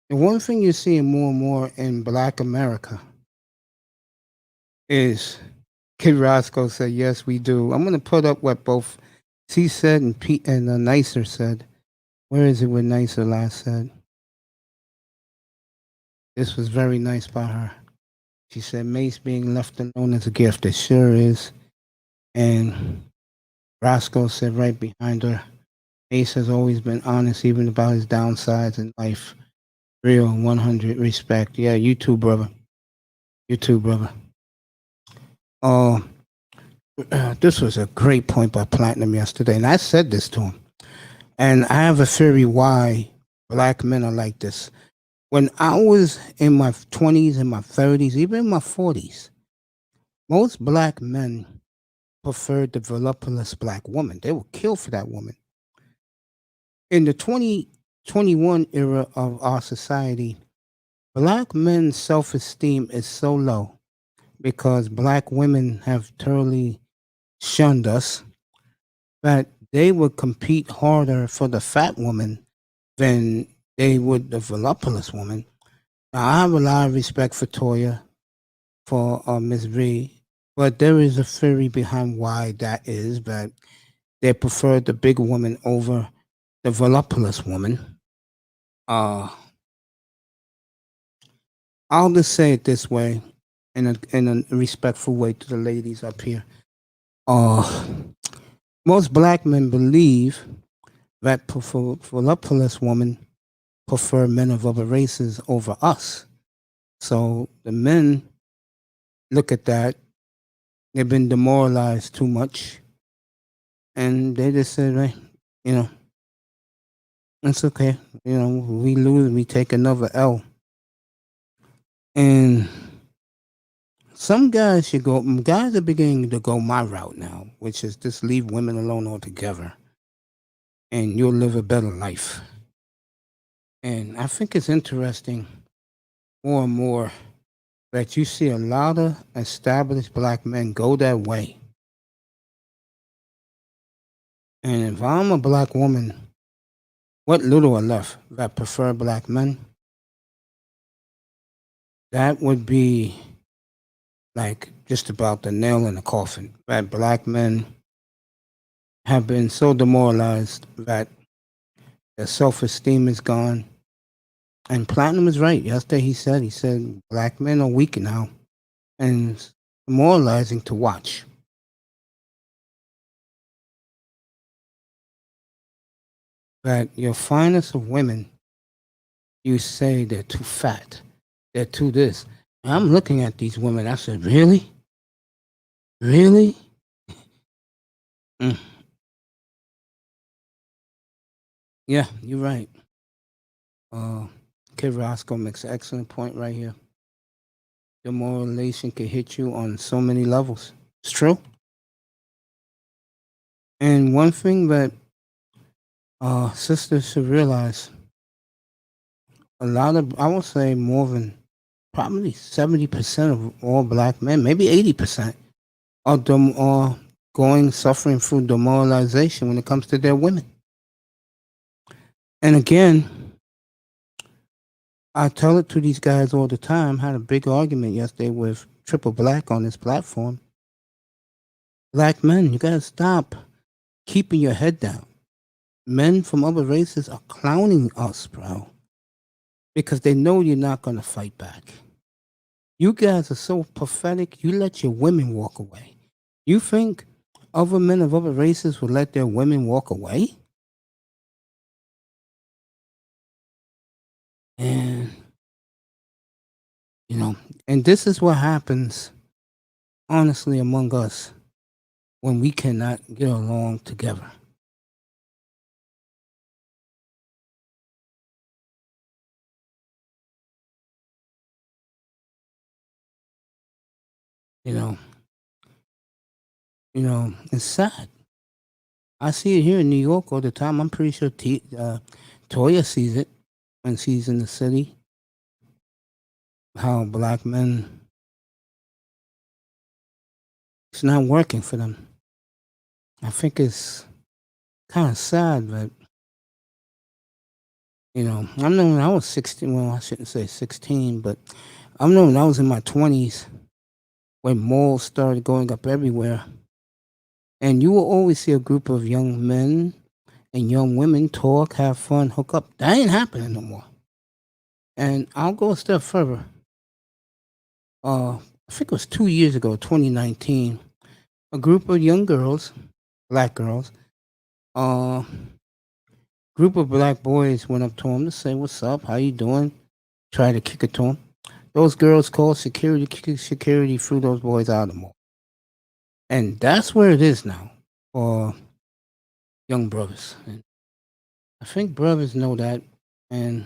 the one thing you're seeing more and more in Black America is Kid Roscoe said, yes, we do. I'm going to put up what both C said and Pete and Nicer said. Where is it what Nicer last said? This was very nice by her. She said, Mace being left alone is a gift. It sure is. And Roscoe said right behind her, Mace has always been honest, even about his downsides in life. Real 100 respect. Yeah, you too, brother. You too, brother. This was a great point by Platinum yesterday, and I said this to him. And I have a theory why Black men are like this. When I was in my 20s and my 30s, even in my 40s, most Black men preferred the voluptuous Black woman. They would kill for that woman. In the 2021 era of our society, Black men's self-esteem is so low because Black women have totally shunned us that they would compete harder for the fat woman than they would the voluptuous woman. Now, I have a lot of respect for Toya, for Ms. V, but there is a theory behind why that is, that they prefer the big woman over the voluptuous woman. I'll just say it this way, in a respectful way to the ladies up here. Most Black men believe that voluptuous women prefer men of other races over us. So the men look at that. They've been demoralized too much. And they just said, right, it's okay. We lose, we take another L. And some guys are beginning to go my route now, which is just leave women alone altogether. And you'll live a better life. And I think it's interesting more and more that you see a lot of established Black men go that way. And if I'm a Black woman, what little are left that prefer Black men, that would be like just about the nail in the coffin. That Black men have been so demoralized that their self-esteem is gone. And Platinum is right. Yesterday he said Black men are weak now. And it's demoralizing to watch. That your finest of women, you say they're too fat. They're to this. And I'm looking at these women. I said, really? Really? Mm. Yeah, you're right. Kid Roscoe makes an excellent point right here. Demoralization can hit you on so many levels. It's true. And one thing that sisters should realize, a lot of, I would say more than probably 70% of all black men, maybe 80%, are suffering through demoralization when it comes to their women. And again, I tell it to these guys all the time. I had a big argument yesterday with Triple Black on this platform. Black men, you gotta stop keeping your head down. Men from other races are clowning us, bro, because they know you're not gonna fight back. You guys are so pathetic. You let your women walk away. You think other men of other races would let their women walk away? And, and this is what happens, honestly, among us when we cannot get along together. It's sad. I see it here in New York all the time. I'm pretty sure Toya sees it when she's in the city. How black men, it's not working for them. I think it's kind of sad, but I know when I was 16. Well, I shouldn't say 16, but I know when I was in my 20s, when malls started going up everywhere, and you will always see a group of young men and young women talk, have fun, hook up. That ain't happening no more. And I'll go a step further. I think it was 2 years ago, 2019, a group of young girls, black girls, group of black boys went up to him to say, "What's up? How you doing?" Try to kick it to him. Those girls called security, threw those boys out of the mall. And that's where it is now for young brothers. And I think brothers know that. And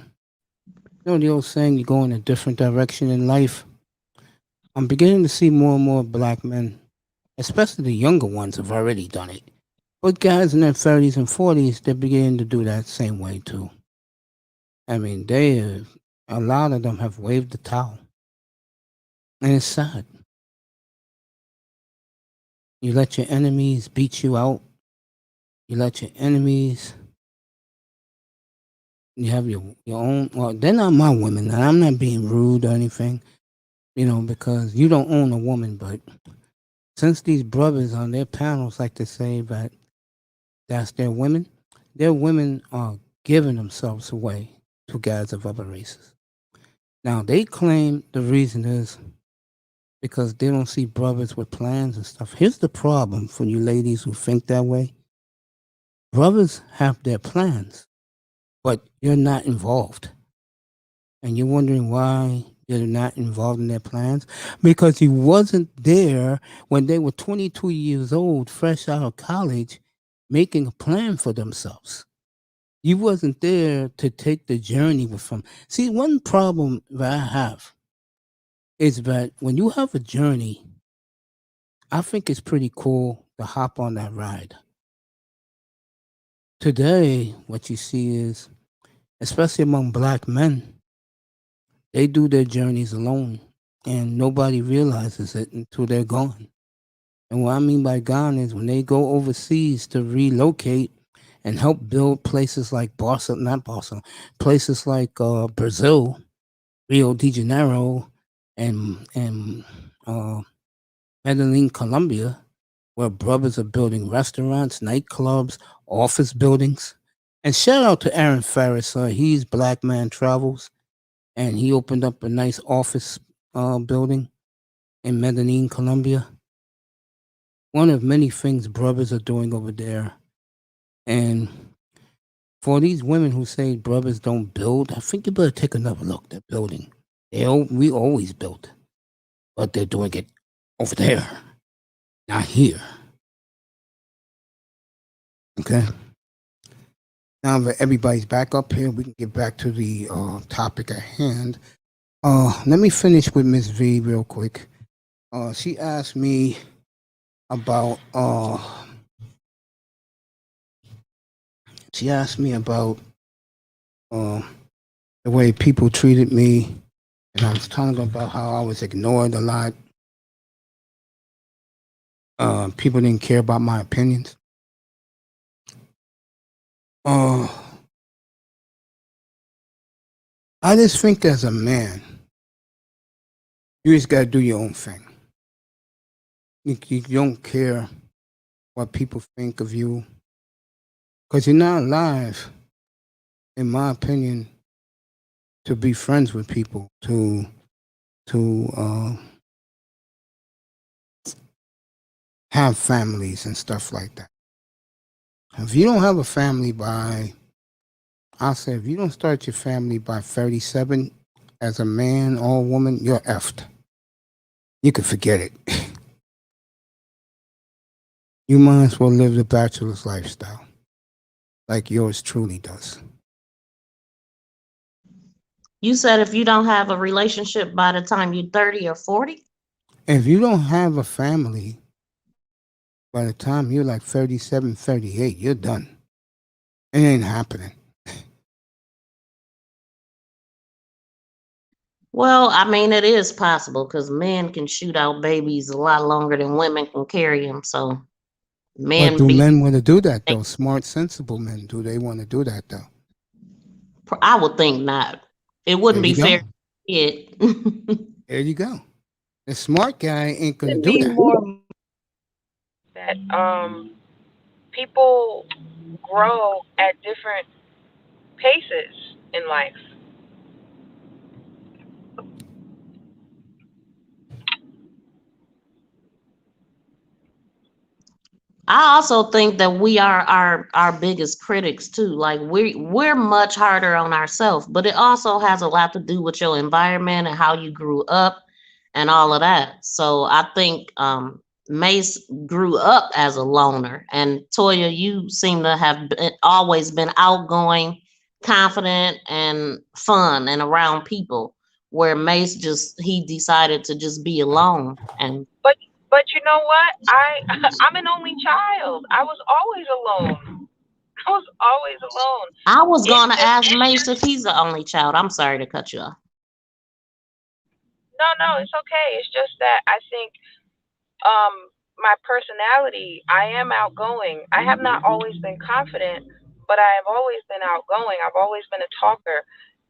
the old saying, you go in a different direction in life. I'm beginning to see more and more black men, especially the younger ones, have already done it. But guys in their 30s and 40s, they're beginning to do that same way too. I mean, a lot of them have waved the towel. And it's sad. You let your enemies beat you out. You let your enemies, you have your own, well, they're not my women. And I'm not being rude or anything, because you don't own a woman. But since these brothers on their panels like to say that that's their women are giving themselves away to guys of other races. Now, they claim the reason is because they don't see brothers with plans and stuff. Here's the problem for you ladies who think that way. Brothers have their plans, but you're not involved. And you're wondering why you're not involved in their plans? Because you wasn't there when they were 22 years old, fresh out of college, making a plan for themselves. You wasn't there to take the journey with them. See, one problem that I have is that when you have a journey, I think it's pretty cool to hop on that ride. Today, what you see is, especially among black men, they do their journeys alone, and nobody realizes it until they're gone. And what I mean by gone is when they go overseas to relocate and help build places like places like Brazil, Rio de Janeiro, and Medellin, Colombia, where brothers are building restaurants, nightclubs, office buildings. And shout out to Aaron Ferris. He's Black Man Travels, and he opened up a nice office building in Medellin, Colombia. One of many things brothers are doing over there. And for these women who say brothers don't build, I think you better take another look. They're building. We always built, but they're doing it over there, not here. Okay. Now that everybody's back up here, we can get back to the topic at hand. Let me finish with Miss V real quick. She asked me about the way people treated me, and I was telling her about how I was ignored a lot. People didn't care about my opinions. I just think as a man, you just gotta do your own thing. You don't care what people think of you, because you're not alive, in my opinion, to be friends with people, to have families and stuff like that. If you don't have a family if you don't start your family by 37 as a man or woman, you're effed. You can forget it. You might as well live the bachelor's lifestyle like yours truly does. You said if you don't have a relationship by the time you're 30 or 40? If you don't have a family by the time you're like 37, 38, you're done. It ain't happening. Well, I mean, it is possible because men can shoot out babies a lot longer than women can carry them. So But do men want to do that, though? Smart, sensible men, do they want to do that, though? I would think not. It wouldn't be fair. There you go. The smart guy ain't going to do that. That people grow at different paces in life. I also think that we are our biggest critics too. Like we're much harder on ourselves, but it also has a lot to do with your environment and how you grew up and all of that. So I think Mace grew up as a loner, and Toya, you seem to have always been outgoing, confident, and fun and around people, where Mace he decided to just be alone. And But you know what? I'm an only child. I was always alone. I was gonna ask Mace if he's the only child. I'm sorry to cut you off. No, it's okay. It's just that I think my personality, I am outgoing. I have not always been confident, but I have always been outgoing. I've always been a talker.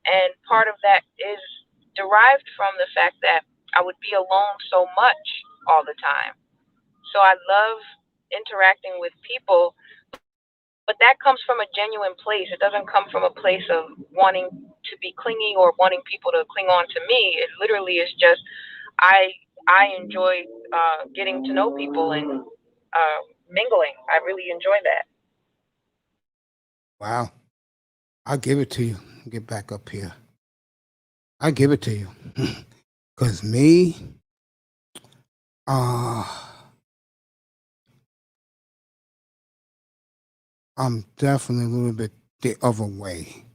And part of that is derived from the fact that I would be alone so much all the time. So I love interacting with people, but that comes from a genuine place. It doesn't come from a place of wanting to be clingy or wanting people to cling on to me. It literally is just I enjoy getting to know people and mingling. I really enjoy that. Wow. I'll give it to you. Get back up here. I give it to you. Because me, I'm definitely a little bit the other way.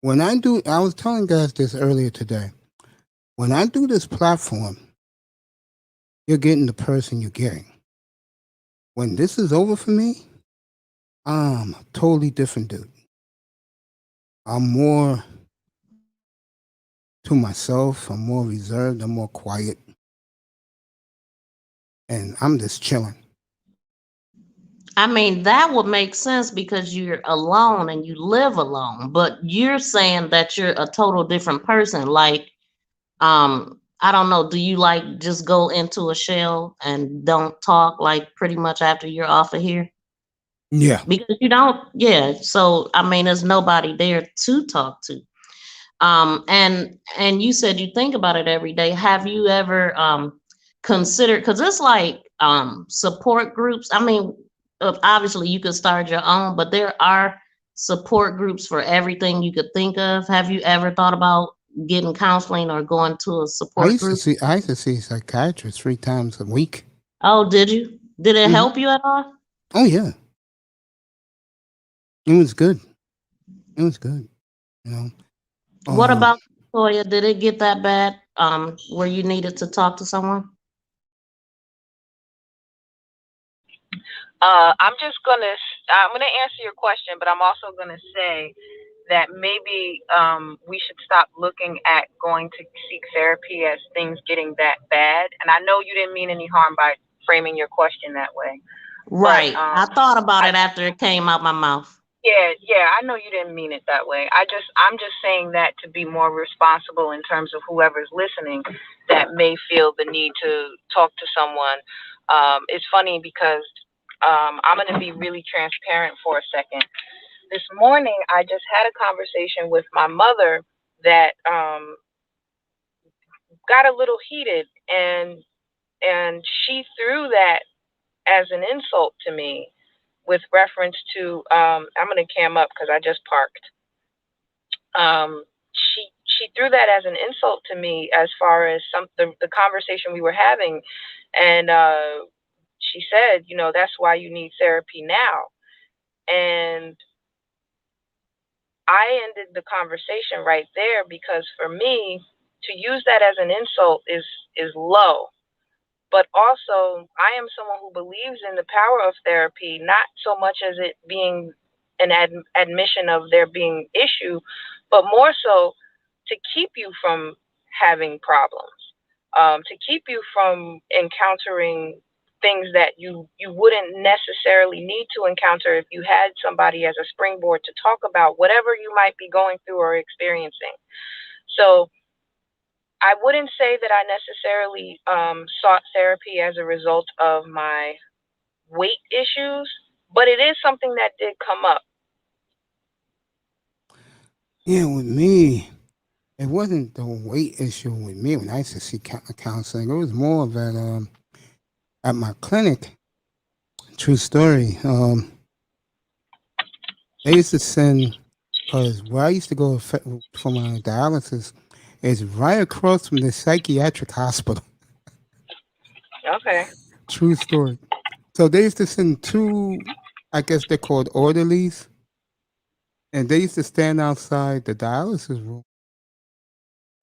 When I was telling guys this earlier today. When I do this platform, you're getting the person you're getting. When this is over for me, I'm a totally different dude. I'm more to myself. I'm more reserved. I'm more quiet. And I'm just chilling. I mean, that would make sense because you're alone and you live alone. But you're saying that you're a total different person. Like, I don't know, do you like just go into a shell and don't talk like pretty much after you're off of here? Yeah. Because you don't, yeah. So I mean, there's nobody there to talk to. And you said you think about it every day. Have you ever considered, because it's like support groups. I mean, obviously you could start your own, but there are support groups for everything you could think of. Have you ever thought about getting counseling or going to a I support used to group? see I used to see a psychiatrist 3 times a week. Oh, did you? Did it Mhm. help you at all? Oh yeah, it was good. It was good. You know. What about Toya? Did it get that bad? Where you needed to talk to someone? I'm gonna answer your question, but I'm also gonna say that maybe we should stop looking at going to seek therapy as things getting that bad. And I know you didn't mean any harm by framing your question that way. Right. But I thought about it after it came out my mouth. yeah, I know you didn't mean it that way. I'm just saying that to be more responsible in terms of whoever's listening that may feel the need to talk to someone. It's funny because I'm going to be really transparent for a second. This morning, I just had a conversation with my mother that got a little heated, and she threw that as an insult to me with reference to I'm going to cam up because I just parked. She threw that as an insult to me as far as the conversation we were having, and she said, that's why you need therapy now. And I ended the conversation right there because for me to use that as an insult is low. But also, I am someone who believes in the power of therapy, not so much as it being an admission of there being issue, but more so to keep you from having problems, to keep you from encountering things that you wouldn't necessarily need to encounter if you had somebody as a springboard to talk about whatever you might be going through or experiencing. So I wouldn't say that I necessarily sought therapy as a result of my weight issues, but it is something that did come up. Yeah, with me, it wasn't the weight issue with me when I used to see counseling. It was more of at my clinic. True story. They used to send, because where I used to go for my dialysis is right across from the psychiatric hospital. Okay. True story. So they used to send 2, I guess they're called orderlies, and they used to stand outside the dialysis room,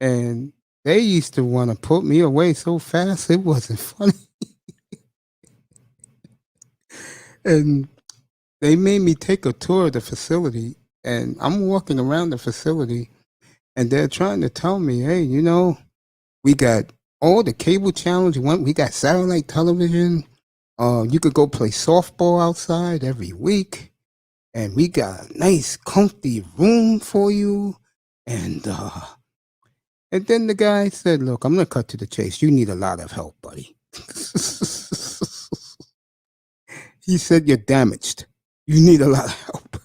and they used to want to put me away so fast it wasn't funny. And they made me take a tour of the facility, and I'm walking around the facility, and they're trying to tell me, hey, we got all the cable channels you want. We got satellite television. You could go play softball outside every week, and we got a nice, comfy room for you. And then the guy said, look, I'm going to cut to the chase. You need a lot of help, buddy. He said, you're damaged. You need a lot of help.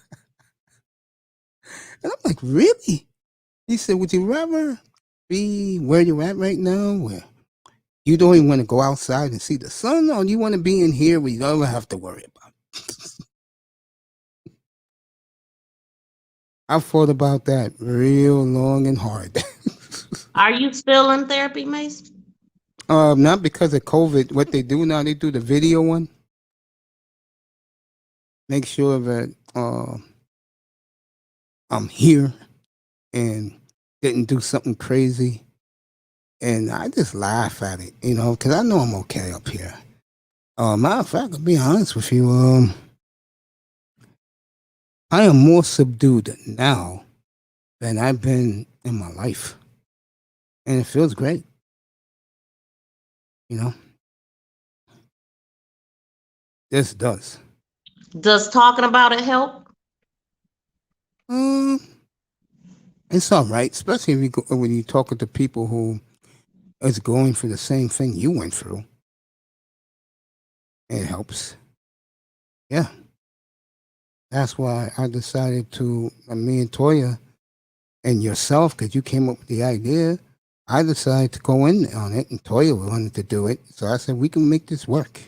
And I'm like, really? He said, would you rather be where you're at right now, where you don't even want to go outside and see the sun, or you want to be in here where you don't have to worry about it? I thought about that real long and hard. Are you still in therapy, Mace? Not because of COVID. What they do now, they do the video one. Make sure that I'm here and didn't do something crazy. And I just laugh at it, because I know I'm okay up here. Matter of fact, I'll be honest with you, I am more subdued now than I've been in my life. And it feels great. This does. Does talking about it help? It's all right, especially if when you talk to people who is going through the same thing you went through. It helps. Yeah. That's why I decided to, me and Toya and yourself, because you came up with the idea, I decided to go in on it, and Toya wanted to do it. So I said, we can make this work.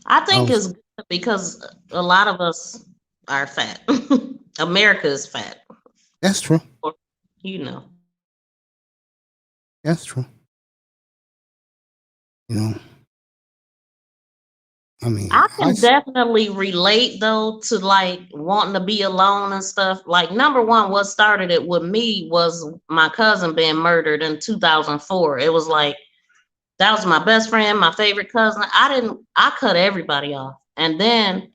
I think it's good because a lot of us are fat. America is fat. That's true. Or, you know. That's true. You know, I mean, I can definitely relate though to like wanting to be alone and stuff. Like number one, what started it with me was my cousin being murdered in 2004. It was like that was my best friend, my favorite cousin. I cut everybody off. And then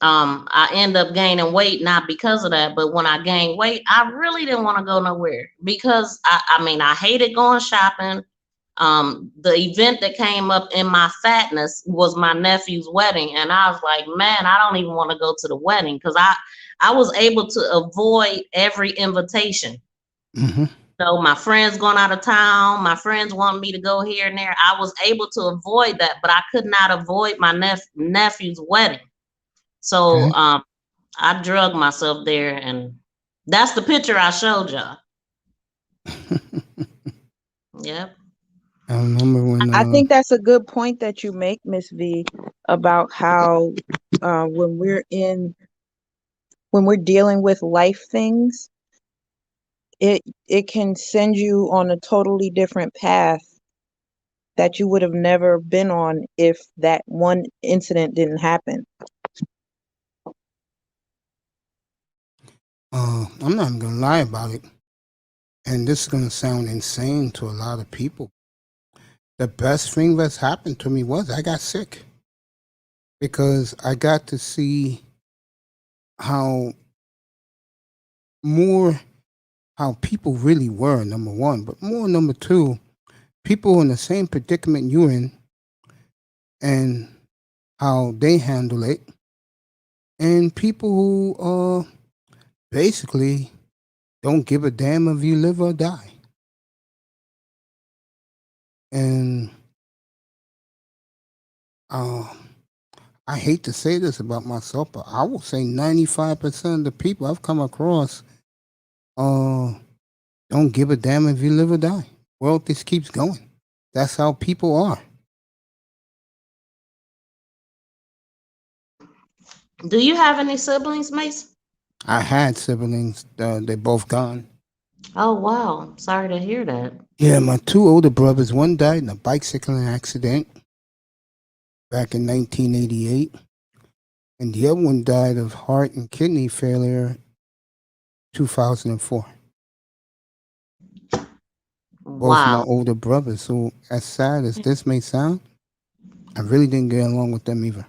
I end up gaining weight, not because of that, but when I gained weight, I really didn't want to go nowhere because I mean, I hated going shopping. The event that came up in my fatness was my nephew's wedding. And I was like, man, I don't even want to go to the wedding because I was able to avoid every invitation. Mm-hmm. So my friends going out of town, my friends wanted me to go here and there. I was able to avoid that, but I could not avoid my nephew's wedding. So Okay. I drugged myself there, and that's the picture I showed y'all. Yep. I remember when I think that's a good point that you make, Miss V, about how when we're dealing with life things, it can send you on a totally different path that you would have never been on if that one incident didn't happen. I'm not even gonna lie about it, and this is gonna sound insane to a lot of people. The best thing that's happened to me was I got sick because I got to see how people really were, number one, but more number two, people in the same predicament you're in and how they handle it, and people who basically don't give a damn if you live or die. And I hate to say this about myself, but I will say 95% of the people I've come across don't give a damn if you live or die. World just keeps going. That's how people are. Do you have any siblings, Mace? I had siblings. They're both gone. Oh, wow. Sorry to hear that. Yeah, my two older brothers, one died in a bicycling accident back in 1988, and the other one died of heart and kidney failure 2004. Both my Wow. older brothers. So as sad as this may sound, I really didn't get along with them either.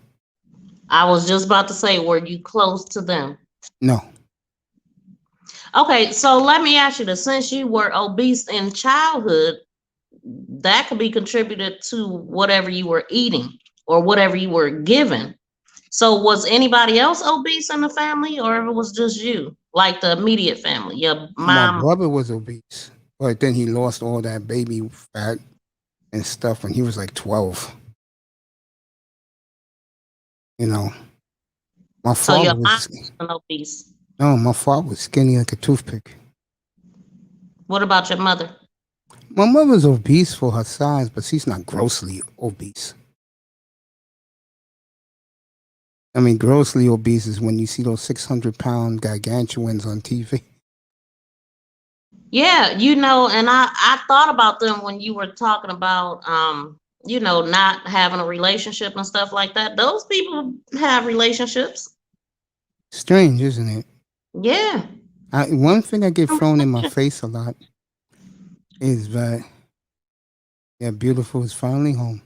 I was just about to say, were you close to them? No. Okay, so let me ask you this. Since you were obese in childhood, that could be contributed to whatever you were eating or whatever you were given. So was anybody else obese in the family, or it was just you, like the immediate family, your mom? My brother was obese, but then he lost all that baby fat and stuff when he was like 12. You know, my So father your mom was wasn't obese. no, my father was skinny like a toothpick. What about your mother? My mother's obese for her size, but she's not grossly obese. I mean, grossly obese is when you see those 600-pound gargantuans on TV. Yeah, you know, and I thought about them when you were talking about you know, not having a relationship and stuff like that. Those people have relationships. Strange, isn't it? Yeah. One thing I get thrown in my face a lot is that, yeah, beautiful is finally home.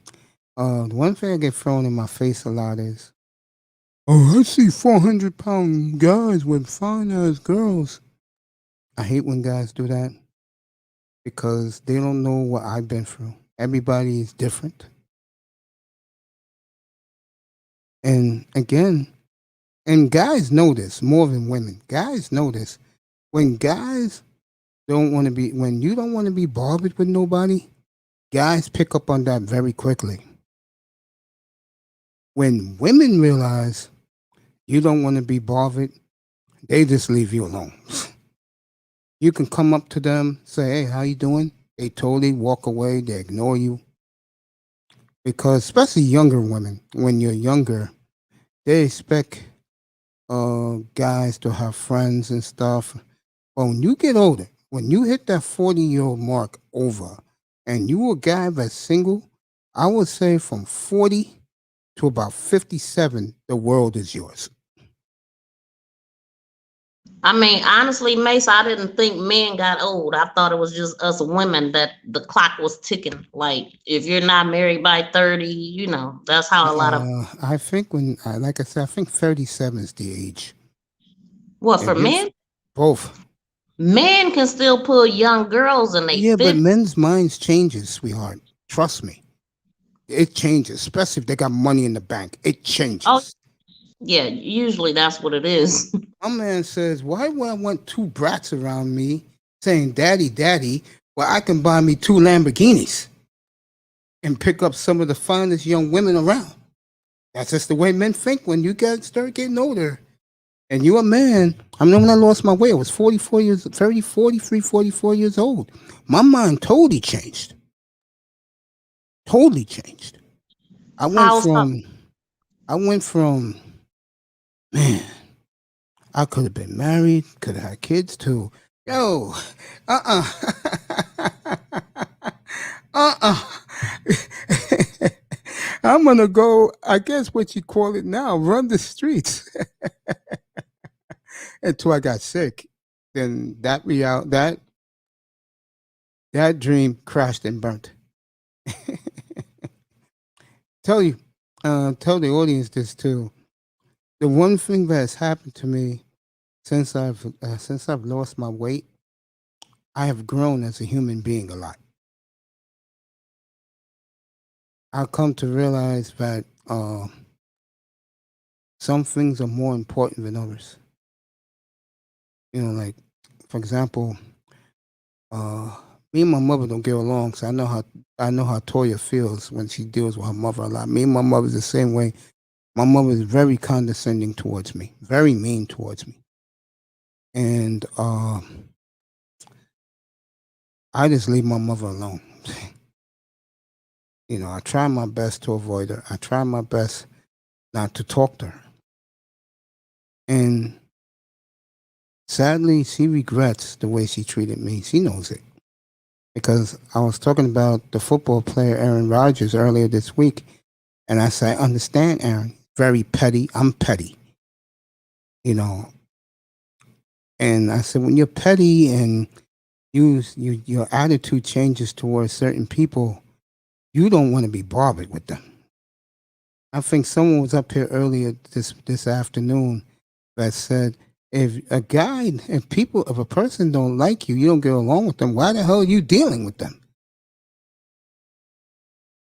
The one thing I get thrown in my face a lot is, oh, I see 400-pound guys with fine-ass girls. I hate when guys do that because they don't know what I've been through. Everybody is different. And again, and guys know this more than women. Guys know this. When guys when you don't want to be bothered with nobody, guys pick up on that very quickly. When women realize you don't want to be bothered, they just leave you alone. You can come up to them, say, hey, how you doing? They totally walk away. They ignore you. Because especially younger women, when you're younger, they expect guys to have friends and stuff. But when you get older, when you hit that 40-year-old mark over, and you a guy that's single, I would say from 40 to about 57, the world is yours. I mean, honestly, Mace, I didn't think men got old. I thought it was just us women that the clock was ticking. Like, if you're not married by 30, you know, that's how a lot of... I think like I said, I think 37 is the age. What, for men? Both. Men can still pull young girls in their 50s. But men's minds changes, sweetheart. Trust me. It changes, especially if they got money in the bank. It changes. Oh, yeah, usually that's what it is. My man says, why would I want two brats around me saying, daddy, daddy, well, I can buy me 2 Lamborghinis and pick up some of the finest young women around. That's just the way men think when you start getting older. And you're a man. I mean, when I lost my weight, I was 44 years old. My mind totally changed. Totally changed. I went from, man, I could have been married, could have had kids too. Yo, I'm gonna go, I guess what you call it now, run the streets. Until I got sick. Then that dream crashed and burnt. Tell the audience this too. The one thing that has happened to me since I've lost my weight, I have grown as a human being a lot. I've come to realize that some things are more important than others. You know, like, for example, me and my mother don't get along, so I know how Toya feels when she deals with her mother a lot. Me and my mother's the same way. My mother is very condescending towards me, very mean towards me. And I just leave my mother alone. You know, I try my best to avoid her. I try my best not to talk to her. And sadly, she regrets the way she treated me. She knows it. Because I was talking about the football player Aaron Rodgers earlier this week, and I said, I understand, Aaron. Very petty. I'm petty. You know. And I said, when you're petty and your attitude changes towards certain people, you don't want to be bothered with them. I think someone was up here earlier this afternoon that said, if a person don't like you, you don't get along with them, why the hell are you dealing with them?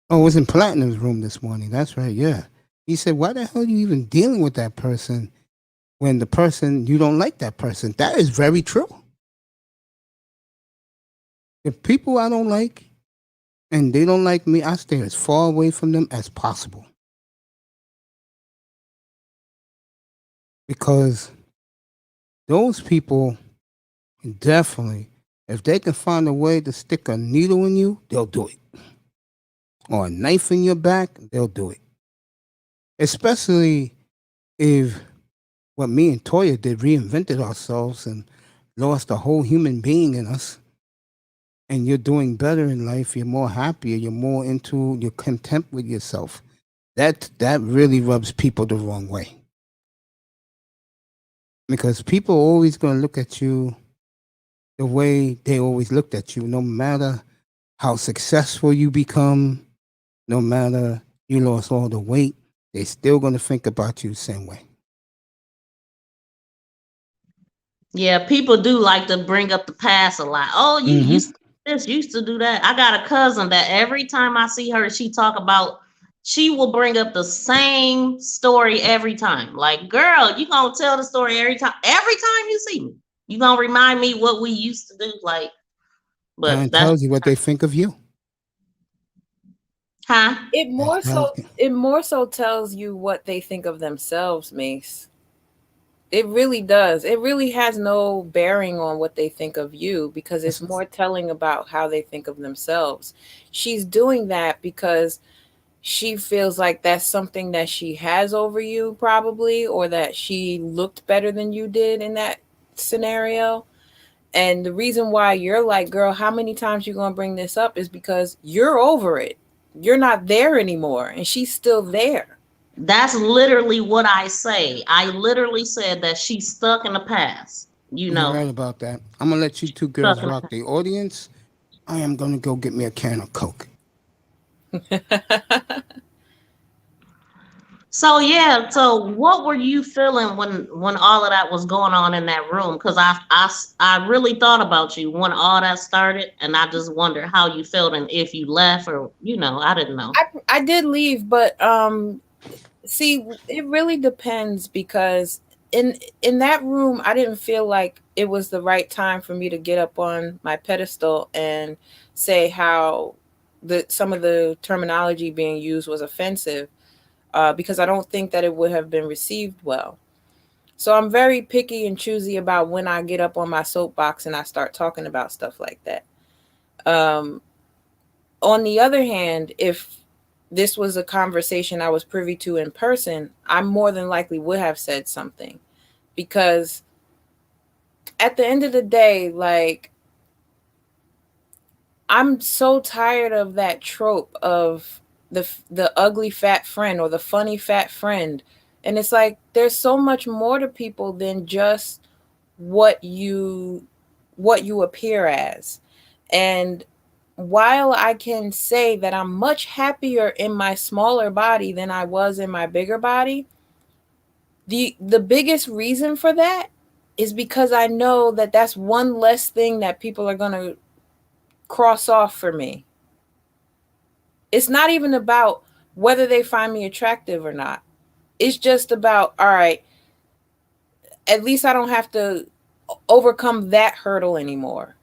Oh, it was in Platinum's room this morning. That's right, yeah. He said, why the hell are you even dealing with that person when you don't like that person? That is very true. If people I don't like and they don't like me, I stay as far away from them as possible. Because those people definitely, if they can find a way to stick a needle in you, they'll do it. Or a knife in your back, they'll do it. Especially if what me and Toya did, reinvented ourselves and lost a whole human being in us. And you're doing better in life, you're more happier, you're content with yourself. That really rubs people the wrong way. Because people are always going to look at you the way they always looked at you, no matter how successful you become, no matter you lost all the weight, they're still going to think about you the same way. Yeah, people do like to bring up the past a lot. Oh, you used to do this, used to do that. I got a cousin that every time I see her, she will bring up the same story every time. Like, girl, you gonna tell the story every time you see me. You gonna remind me what we used to do. Like, but and tells you what they think of you. Huh? It more so tells you what they think of themselves, Mace. It really does. It really has no bearing on what they think of you, because it's more telling about how they think of themselves. She's doing that because she feels like that's something that she has over you, probably, or that she looked better than you did in that scenario. And the reason why you're like, girl, how many times you gonna bring this up is because you're over it. You're not there anymore, and she's still there. That's literally what I say. I literally said that she's stuck in the past. You know, You're right about that. I'm gonna let you two girls rock the audience. I am gonna go get me a can of Coke. So yeah, so what were you feeling when all of that was going on in that room? Because I really thought about you when all that started, and I just wondered how you felt and if you left or I didn't know. I did leave, but see, it really depends because in that room, I didn't feel like it was the right time for me to get up on my pedestal and say how some of the terminology being used was offensive. Because I don't think that it would have been received well. So I'm very picky and choosy about when I get up on my soapbox and I start talking about stuff like that. On the other hand, if this was a conversation I was privy to in person, I more than likely would have said something. Because at the end of the day, like, I'm so tired of that trope of the ugly fat friend or the funny fat friend. And it's like there's so much more to people than just what you appear as. And while I can say that I'm much happier in my smaller body than I was in my bigger body, the biggest reason for that is because I know that that's one less thing that people are going to cross off for me. It's not even about whether they find me attractive or not. It's just about, all right, at least I don't have to overcome that hurdle anymore.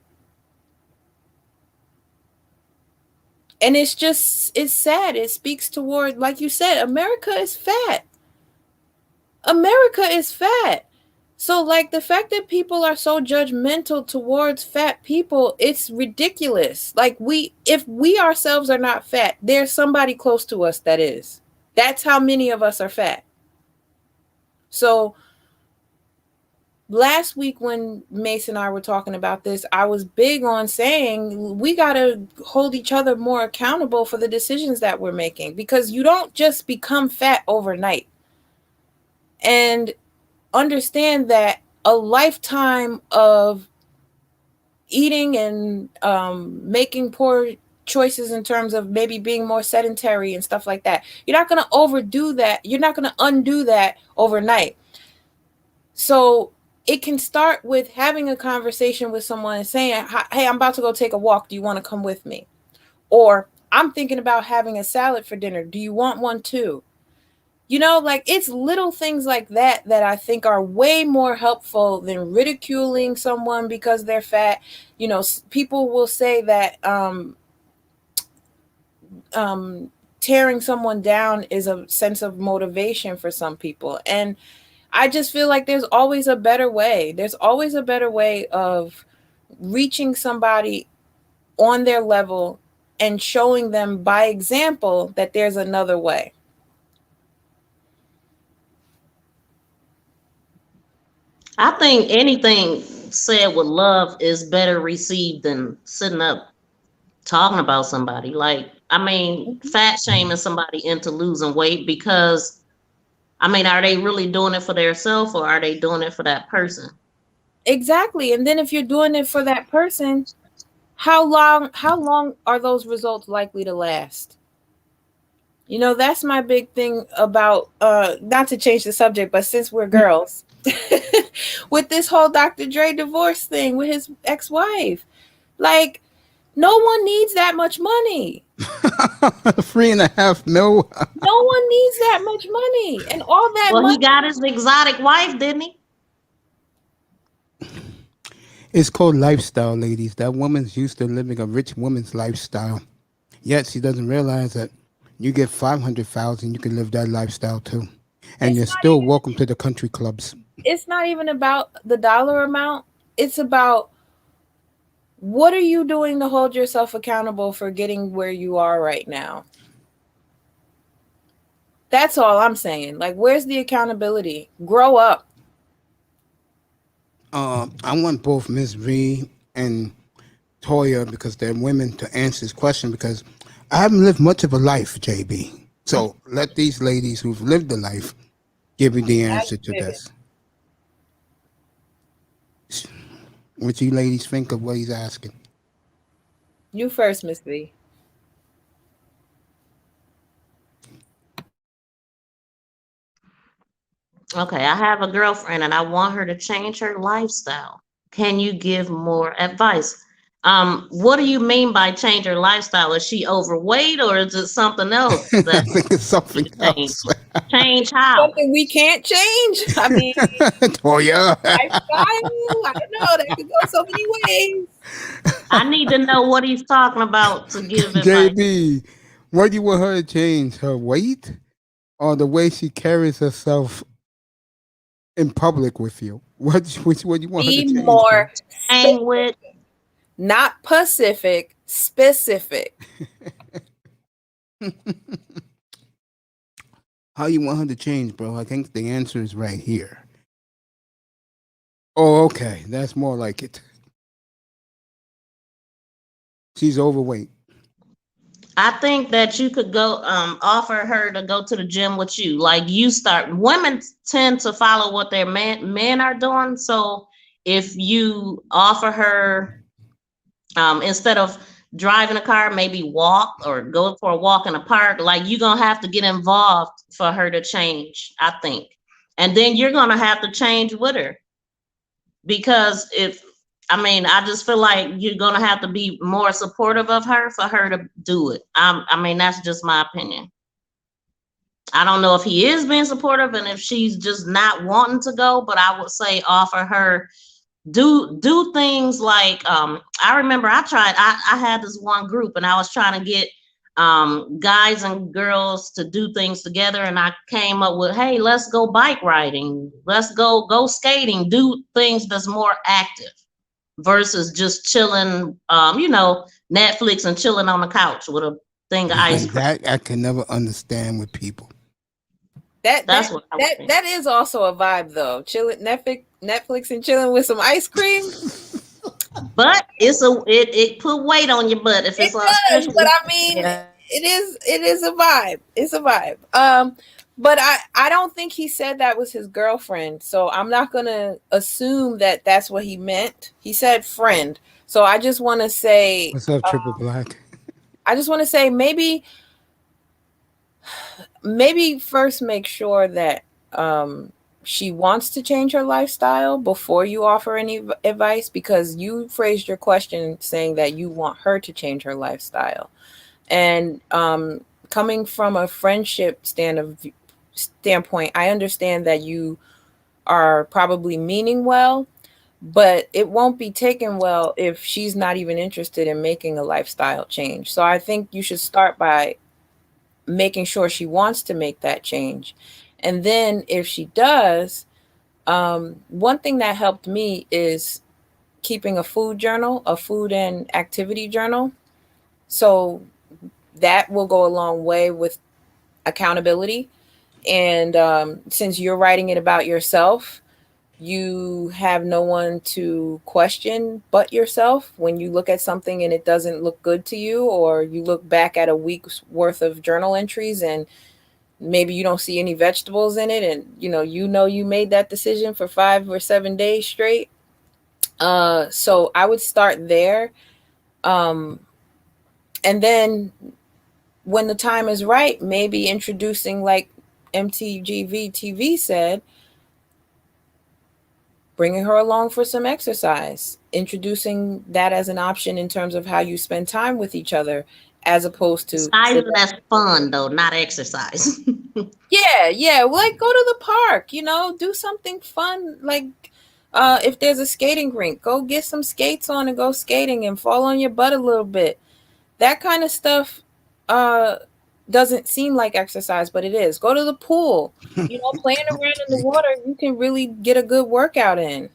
And it's sad. It speaks toward, like you said, America is fat. America is fat. So, like, the fact that people are so judgmental towards fat people, it's ridiculous. Like, if we ourselves are not fat, there's somebody close to us that is. That's how many of us are fat. So, last week when Mace and I were talking about this, I was big on saying we got to hold each other more accountable for the decisions that we're making, because you don't just become fat overnight. And understand that a lifetime of eating and making poor choices in terms of maybe being more sedentary and stuff like that, you're not going to overdo that. You're not going to undo that overnight. So it can start with having a conversation with someone and saying, hey, I'm about to go take a walk. Do you want to come with me? Or I'm thinking about having a salad for dinner. Do you want one too? Like, it's little things like that that I think are way more helpful than ridiculing someone because they're fat. People will say that tearing someone down is a sense of motivation for some people. And I just feel like there's always a better way. There's always a better way of reaching somebody on their level and showing them by example that there's another way. I think anything said with love is better received than sitting up talking about somebody. Like, fat shaming somebody into losing weight because, are they really doing it for themselves or are they doing it for that person? Exactly. And then if you're doing it for that person, how long are those results likely to last? That's my big thing about, not to change the subject, but since we're girls, with this whole Dr. Dre divorce thing with his ex-wife, like, no one needs that much money. $3.5 million. No one needs that much money. And all that money. He got his exotic wife, didn't he? It's called lifestyle, ladies. That woman's used to living a rich woman's lifestyle. Yet she doesn't realize that you get $500,000, you can live that lifestyle too. And you're still welcome to the country clubs. It's not even about the dollar amount. It's about, what are you doing to hold yourself accountable for getting where you are right now? That's all I'm saying. Like, where's the accountability? Grow up. I want both Ms. V and Toya, because they're women, to answer this question, because I haven't lived much of a life, JB. So let these ladies who've lived a life give you the answer to this. What you ladies think of what he's asking? You first, Miss V. Okay, I have a girlfriend and I want her to change her lifestyle. Can you give more advice? What do you mean by change her lifestyle? Is she overweight or is it something else I that think it's something else. change how? Something we can't change. I mean, Toya. lifestyle. I don't know. That could go so many ways. I need to know what he's talking about to give advice. JB, what do you want her to change? Her weight or the way she carries herself in public with you? What do you want her to change? Be more specific. Not Pacific, specific. How you want her to change, bro? I think the answer is right here. Oh, okay. That's more like it. She's overweight. I think that you could go offer her to go to the gym with you. Like you start, women tend to follow what their men are doing. So if you offer her, instead of driving a car, maybe walk or go for a walk in a park, like you're going to have to get involved for her to change, I think. And then you're going to have to change with her. Because I just feel like you're going to have to be more supportive of her for her to do it. That's just my opinion. I don't know if he is being supportive and if she's just not wanting to go, but I would say offer her, do things like, I remember I had this one group and I was trying to get guys and girls to do things together, and I came up with, hey, let's go bike riding, let's go skating, do things that's more active versus just chilling, Netflix and chilling on the couch with a thing of ice cream. That I can never understand with people. That is also a vibe though. Chilling Netflix and chilling with some ice cream. But it put weight on your butt if it's but I mean, it is a vibe. It's a vibe. But I don't think he said that was his girlfriend. So I'm not going to assume that that's what he meant. He said friend. So I just want to say, what's up, Triple Black? I just want to say maybe first make sure that she wants to change her lifestyle before you offer any advice, because you phrased your question saying that you want her to change her lifestyle. And coming from a friendship standpoint, I understand that you are probably meaning well, but it won't be taken well if she's not even interested in making a lifestyle change. So I think you should start by making sure she wants to make that change. And then if she does, one thing that helped me is keeping a food journal, a food and activity journal. So that will go a long way with accountability. And since you're writing it about yourself, you have no one to question but yourself when you look at something and it doesn't look good to you, or you look back at a week's worth of journal entries and maybe you don't see any vegetables in it, and you made that decision for 5 or 7 days straight. So I would start there. And then when the time is right, maybe introducing, like MTGV TV said, bringing her along for some exercise, introducing that as an option in terms of how you spend time with each other, as opposed to that's fun though, not exercise. Yeah. Like go to the park, do something fun. Like if there's a skating rink, go get some skates on and go skating and fall on your butt a little bit. That kind of stuff doesn't seem like exercise, but it is. Go to the pool, playing around in the water. You can really get a good workout in.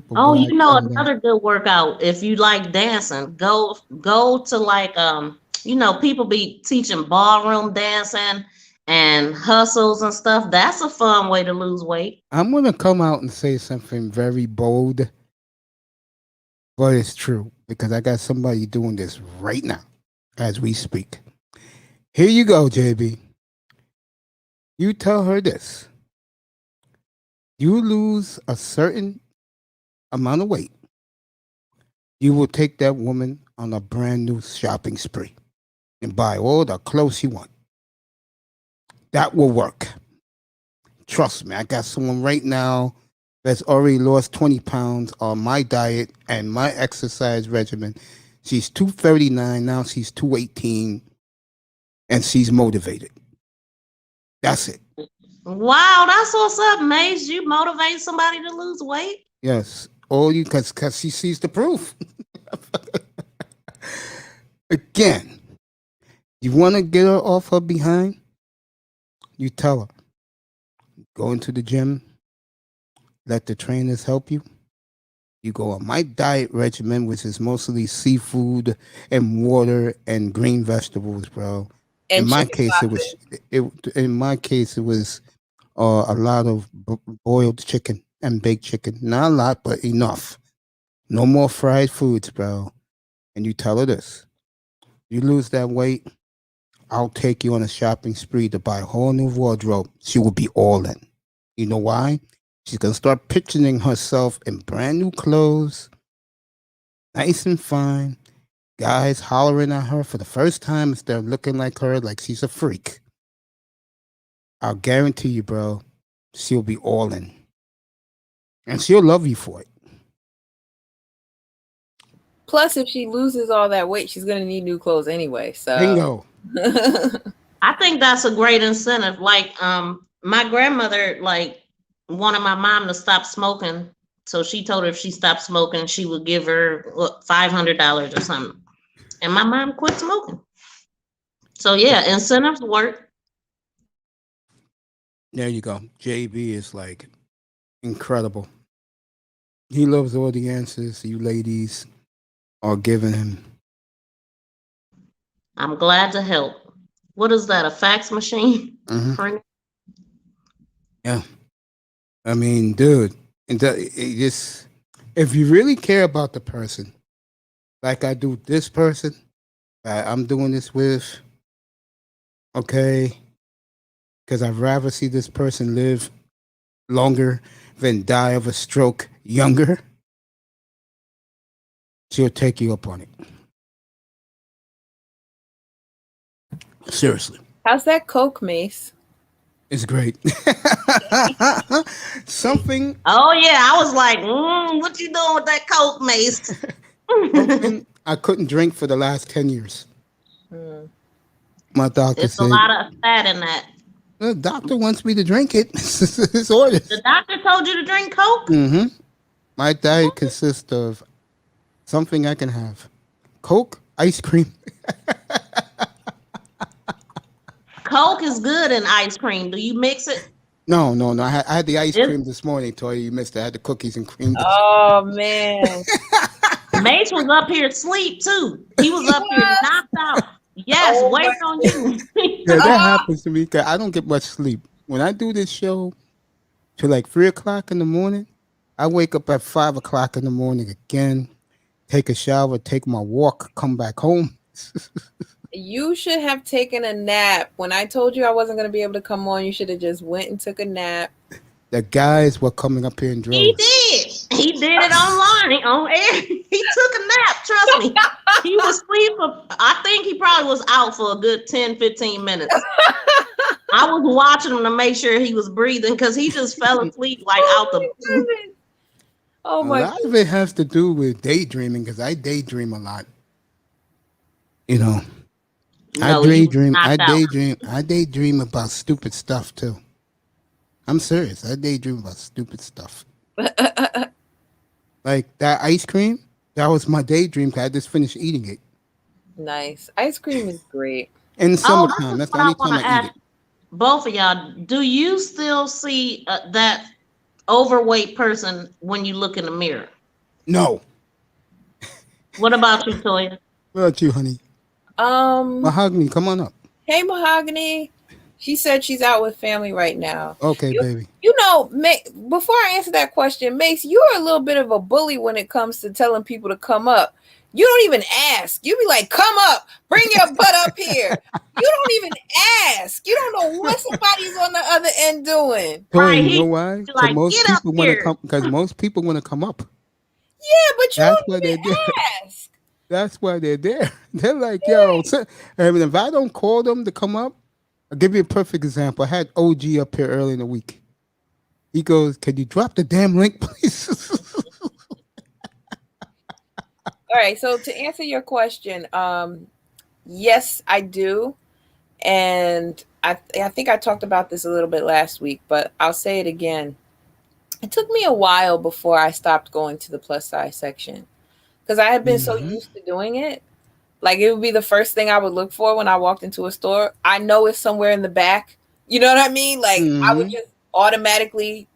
Another good workout, if you like dancing, go to like people be teaching ballroom dancing and hustles and stuff. That's a fun way to lose weight. I'm going to come out and say something very bold. But it's true because I got somebody doing this right now as we speak. Here you go, JB. You tell her this. You lose a certain amount of weight, you will take that woman on a brand new shopping spree and buy all the clothes you want. That will work. Trust me, I got someone right now that's already lost 20 pounds on my diet and my exercise regimen. She's 239, now she's 218, and she's motivated. That's it. Wow, that's what's up, Mace. You motivate somebody to lose weight? Yes. All you, because she sees the proof. Again, you want to get her off her behind? You tell her. Go into the gym. Let the trainers help you. You go on my diet regimen, which is mostly seafood and water and green vegetables, bro. And in my chicken case, sausage. it was a lot of boiled chicken and baked chicken. Not a lot, but enough. No more fried foods, bro. And you tell her this. You lose that weight, I'll take you on a shopping spree to buy a whole new wardrobe. She will be all in. You know why? She's going to start picturing herself in brand new clothes, nice and fine. Guys hollering at her for the first time instead of looking like her, like she's a freak. I'll guarantee you, bro, she'll be all in. And she'll love you for it. Plus, if she loses all that weight, she's gonna need new clothes anyway. So bingo. I think that's a great incentive. Like, my grandmother, like, wanted my mom to stop smoking. So she told her if she stopped smoking, she would give her $500 or something. And my mom quit smoking. So yeah, incentives work. There you go. JB is like incredible. He loves all the answers you ladies are giving him. I'm glad to help. What is that? A fax machine? Mm-hmm. Yeah. I mean, dude, it just, if you really care about the person, like I do this person that I'm doing this with, okay, because I'd rather see this person live longer than die of a stroke younger, she'll take you up on it. Seriously. How's that Coke, Mace? It's great. Something. Oh yeah, I was like, what you doing with that Coke, Mace? Something I couldn't drink for the last 10 years. My doctor It's said. a lot of fat in that. The doctor wants me to drink it. It's orders. The doctor told you to drink Coke? Mm-hmm. My diet consists of something I can have. Coke, ice cream. Coke is good in ice cream. Do you mix it? No. I had the ice cream this morning, Toya. You missed it. I had the cookies and cream. Oh, man. Mace was up here asleep, too. He was up here knocked out. Yes, waiting on you. Yeah, that happens to me because I don't get much sleep. When I do this show till like 3 o'clock in the morning, I wake up at 5 o'clock in the morning again, take a shower, take my walk, come back home. You should have taken a nap. When I told you I wasn't going to be able to come on, you should have just went and took a nap. The guys were coming up here in droves. He did. He did it online, on air. He took a nap, trust me. He was asleep. I think he probably was out for a good 10, 15 minutes. I was watching him to make sure he was breathing because he just fell asleep like out the blue. Oh my God. A lot of it has to do with daydreaming because I daydream a lot. You know, No, I daydream about stupid stuff too. I'm serious. I daydream about stupid stuff. Like that ice cream, that was my daydream because I just finished eating it. Nice. Ice cream is great. In the summertime, that's the only time I eat it. Both of y'all, do you still see that overweight person when you look in the mirror? No. What about you, Toya? What about you, honey? Mahogany, come on up. Hey, Mahogany. She said she's out with family right now. Okay, baby. You know, before I answer that question, Mace, you're a little bit of a bully when it comes to telling people to come up. You don't even ask. You be like, come up, bring your butt up here. You don't even ask. You don't know what somebody's on the other end doing. Right. You know why? Because most people want to come. Because most people want to come up. Yeah, but you don't even ask. That's why they're there. They're like, yo. I mean, if I don't call them to come up, I'll give you a perfect example. I had OG up here early in the week. He goes, "Can you drop the damn link, please?" All right, so to answer your question, yes, I do. And I think I talked about this a little bit last week, but I'll say it again. It took me a while before I stopped going to the plus size section because I had been so used to doing it. Like it would be the first thing I would look for when I walked into a store. I know it's somewhere in the back. You know what I mean? Like I would just automatically,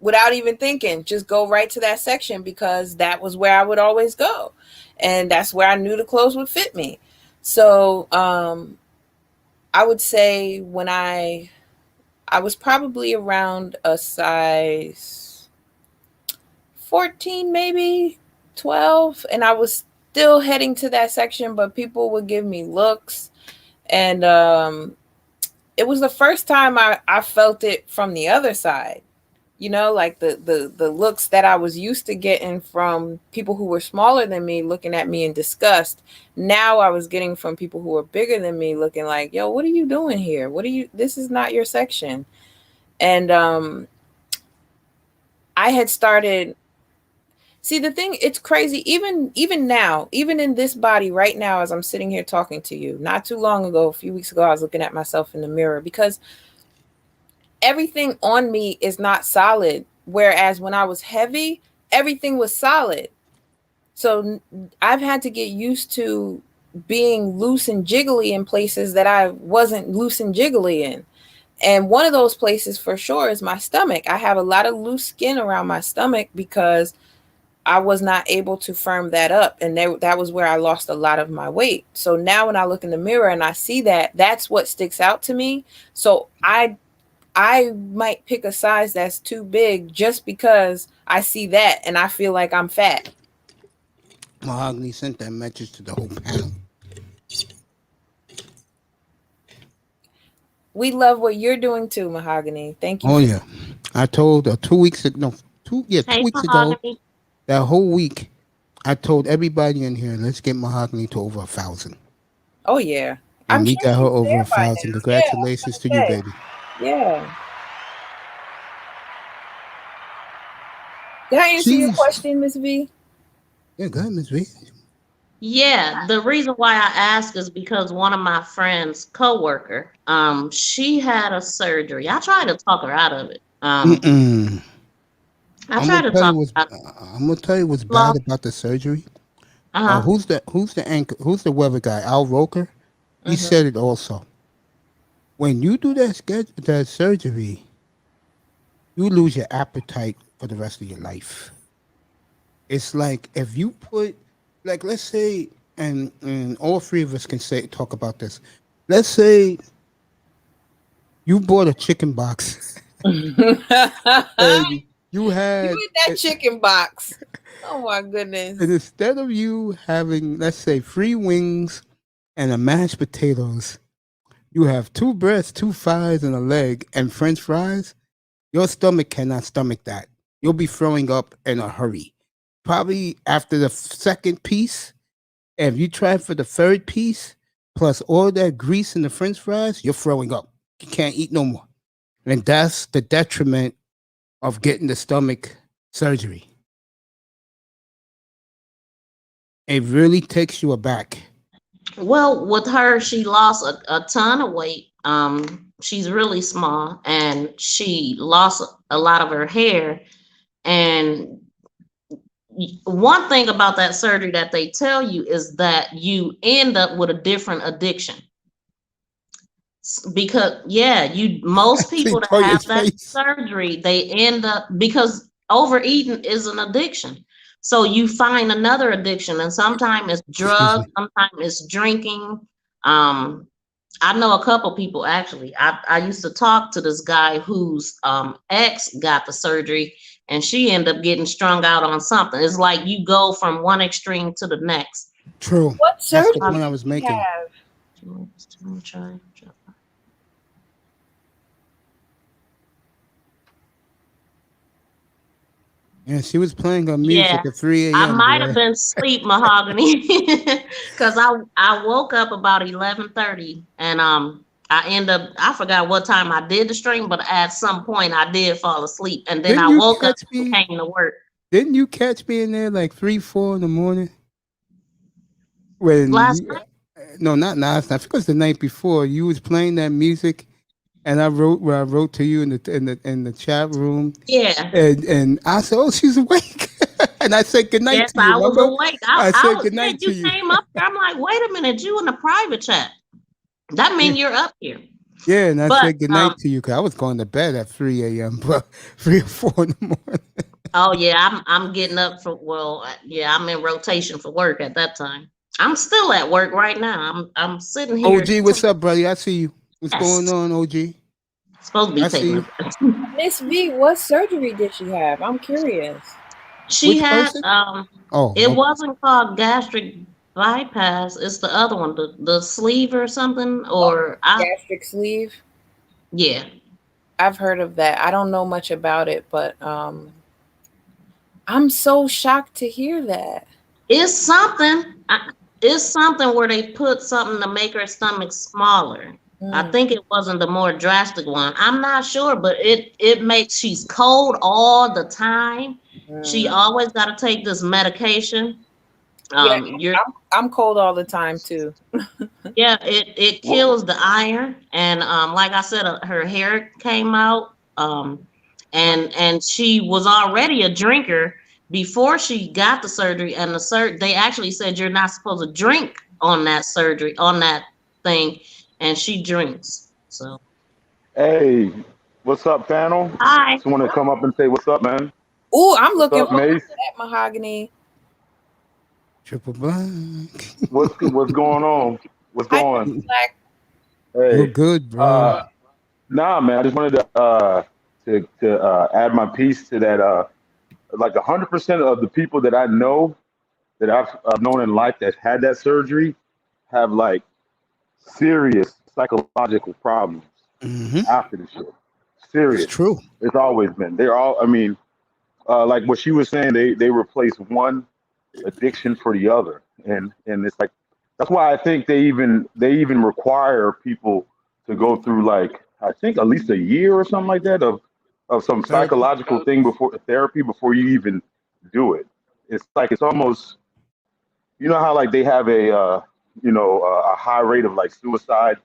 without even thinking, just go right to that section because that was where I would always go. And that's where I knew the clothes would fit me. So I would say when I was probably around a size 14, maybe 12, and I was still heading to that section, but people would give me looks. And it was the first time I felt it from the other side. You know, like the looks that I was used to getting from people who were smaller than me looking at me in disgust. Now I was getting from people who were bigger than me looking like, yo, what are you doing here? This is not your section. And I had started, see the thing, it's crazy. Even now, even in this body right now, as I'm sitting here talking to you, not too long ago, a few weeks ago, I was looking at myself in the mirror because everything on me is not solid. Whereas when I was heavy, everything was solid. So I've had to get used to being loose and jiggly in places that I wasn't loose and jiggly in. And one of those places for sure is my stomach. I have a lot of loose skin around my stomach because I was not able to firm that up. And that was where I lost a lot of my weight. So now when I look in the mirror and I see that, that's what sticks out to me. So I might pick a size that's too big just because I see that and I feel like I'm fat. Mahogany sent that message to the whole panel. We love what you're doing too, Mahogany. Thank you. Oh yeah, I told 2 weeks ago. 2 weeks ago. That whole week, I told everybody in here, let's get Mahogany to over 1,000. Oh yeah, and we got her over 1,000. Congratulations to you, baby. Yeah. Did I answer your question, Miss V? Yeah, go ahead, Miss V. Yeah, the reason why I ask is because one of my friends' coworker, she had a surgery. I tried to talk her out of it. I'm gonna tell you what's bad about the surgery. Who's the weather guy? Al Roker. He said it also. When you do that surgery, you lose your appetite for the rest of your life. It's like if you put, like, let's say, and all three of us can talk about this. Let's say you bought a chicken box. And you had that chicken box. Oh my goodness. And instead of you having, let's say, 3 wings and a mashed potatoes, you have 2 breasts, 2 thighs, and a leg, and French fries. Your stomach cannot stomach that. You'll be throwing up in a hurry. Probably after the second piece, if you try for the third piece, plus all that grease in the French fries, you're throwing up. You can't eat no more. And that's the detriment of getting the stomach surgery. It really takes you aback. Well, with her, she lost a ton of weight. She's really small, and she lost a lot of her hair. And one thing about that surgery that they tell you is that you end up with a different addiction. Because most people that have that surgery, they end up, because overeating is an addiction. So you find another addiction, and sometimes it's drugs, sometimes it's drinking. I know a couple people actually. I used to talk to this guy whose ex got the surgery, and she ended up getting strung out on something. It's like you go from one extreme to the next. True. What surgery? That's the point I was making. Yeah, she was playing her music at 3 a.m. I might have been asleep, Mahogany, because I woke up about 11:30, and I forgot what time I did the stream, but at some point I did fall asleep, and then I woke up and came to work. Didn't you catch me in there like 3, 4 in the morning? When last night? No, not last night. I think it was the night before. You was playing that music, and I wrote to you in the chat room. Yeah. And I said, "Oh, she's awake," and I said goodnight. Yes, to you. I was awake. I said was goodnight to you. Came up there. I'm like, wait a minute, you in the private chat? That means you're up here. Yeah, and I said goodnight to you because I was going to bed at 3 a.m. but 3 or 4 in the morning. Oh yeah, I'm getting up for I'm in rotation for work at that time. I'm still at work right now. I'm sitting here. OG, what's up, buddy? I see you. What's going on, OG? Supposed to be taking Miss V, what surgery did she have? I'm curious. She had it wasn't called gastric bypass. It's the other one, the sleeve or something, or gastric sleeve. Yeah, I've heard of that. I don't know much about it, but I'm so shocked to hear that. It's something. It's something where they put something to make her stomach smaller. I think it wasn't the more drastic one. I'm not sure, but it makes she's cold all the time. She always got to take this medication. I'm cold all the time too. Yeah, it kills the iron, and like I said, her hair came out, and she was already a drinker before she got the surgery, and they actually said you're not supposed to drink on that surgery, on that thing, and she drinks. So, hey, what's up, panel? Hi. Just want to come up and say what's up, man. Ooh, I'm looking forward to that, Mahogany. Triple blank. What's going on? What's going? Black. Hey, we're good, bro. Nah, man. I just wanted to add my piece to that. Like 100% of the people that I know that I've known in life that had that surgery have like serious psychological problems after the shit. Serious. It's true. It's always been. They're all. I mean, like what she was saying, they replace one addiction for the other, and it's like that's why I think they even require people to go through like I think at least a year or something like that of some psychological thing before therapy before you even do it. It's like it's almost, you know how like they have a high rate of like suicide,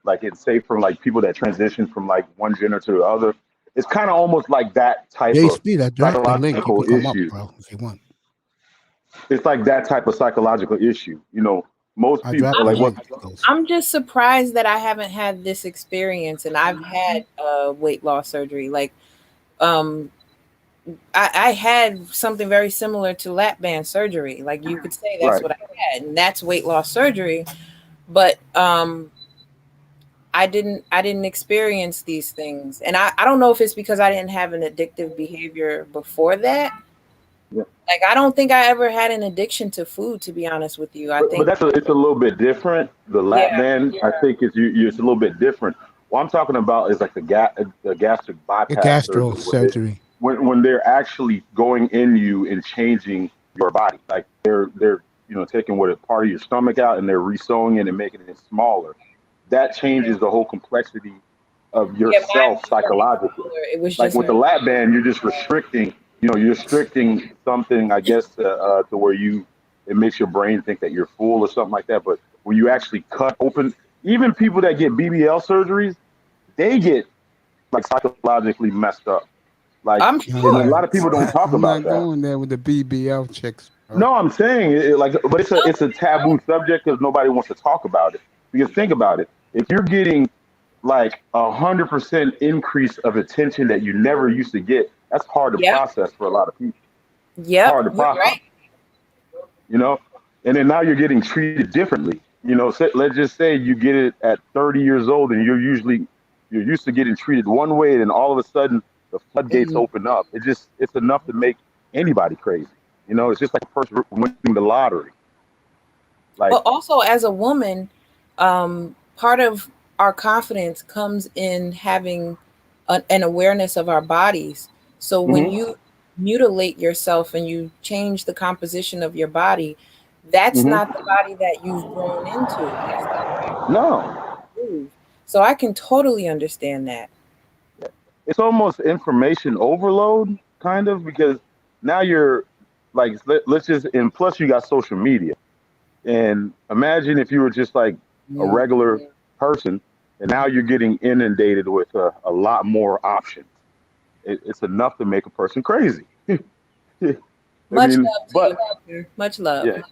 like it's say from like people that transition from like one gender to the other. It's kind of almost like that type of psychological issue. Bro, if you want. It's like that type of psychological issue. You know, most people are like, what? I'm just surprised that I haven't had this experience, and I've had weight loss surgery. Like, I had something very similar to lap band surgery. Like you could say that's what I had, and that's weight loss surgery. But I didn't experience these things, and I don't know if it's because I didn't have an addictive behavior before that. Yeah. Like I don't think I ever had an addiction to food, to be honest with you. But it's a little bit different. The lap band, I think, it's a little bit different. What I'm talking about is like the gastric bypass, the gastro surgery. When they're actually going in you and changing your body, like they're taking what a part of your stomach out and they're resewing it and making it smaller. That changes the whole complexity of yourself psychologically. It was like with the lap band, you're just restricting. You're restricting something, I guess, to where it makes your brain think that you're full or something like that. But when you actually cut open, even people that get BBL surgeries, they get like psychologically messed up. Like I'm sure. A lot of people don't talk about that. I'm not going there with the BBL chicks. Bro. No, I'm saying but it's a taboo subject because nobody wants to talk about it. Because think about it, if you're getting like 100% increase of attention that you never used to get, that's hard to process for a lot of people. Yeah, hard to process. Right. And then now you're getting treated differently. let's just say you get it at 30 years old, and you're used to getting treated one way, and all of a sudden the floodgates open up. It's enough to make anybody crazy. It's just like a person winning the lottery. Like, but also as a woman, part of our confidence comes in having an awareness of our bodies. So when you mutilate yourself and you change the composition of your body, that's not the body that you've grown into. That's not no. So I can totally understand that. It's almost information overload, kind of, because now you're like, and plus you got social media. And imagine if you were just like a regular person, and now you're getting inundated with a lot more options. It's enough to make a person crazy. Much love to you. Much love. Yeah.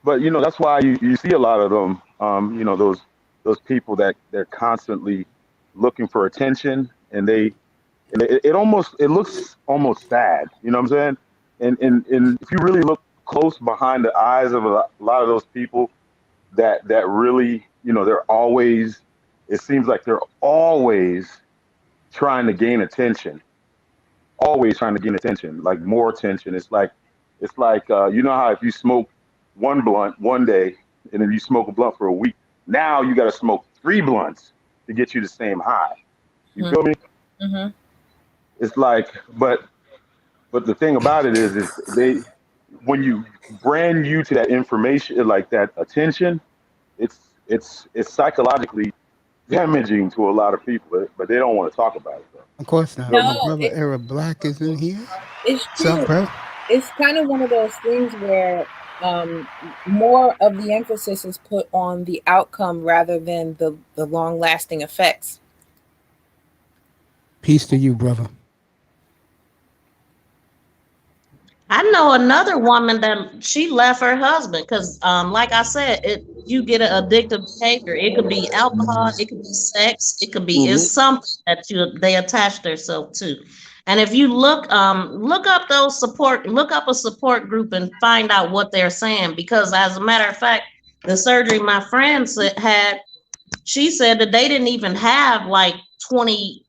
But that's why you see a lot of them. Those people that they're constantly looking for attention, and it looks almost sad. You know what I'm saying? And if you really look close behind the eyes of a lot of those people, that really, they're always. It seems like they're always trying to gain attention. Always trying to gain attention, like more attention. It's like how if you smoke one blunt one day and then you smoke a blunt for a week, now you got to smoke 3 blunts to get you the same high. You feel me? Mm-hmm. It's like, but the thing about it is when you brand you to that information, like that attention, it's psychologically damaging to a lot of people, but they don't want to talk about it though. Of course not. My brother Era Black is in here. It's true. It's kind of one of those things where more of the emphasis is put on the outcome rather than the long-lasting effects. Peace to you, brother. I know another woman that she left her husband because, like I said, you get an addictive behavior. It could be alcohol, it could be sex, it could be it's something that they attach themselves to. And if you look up a support group and find out what they're saying, because as a matter of fact, the surgery my friend had, she said that they didn't even have like 20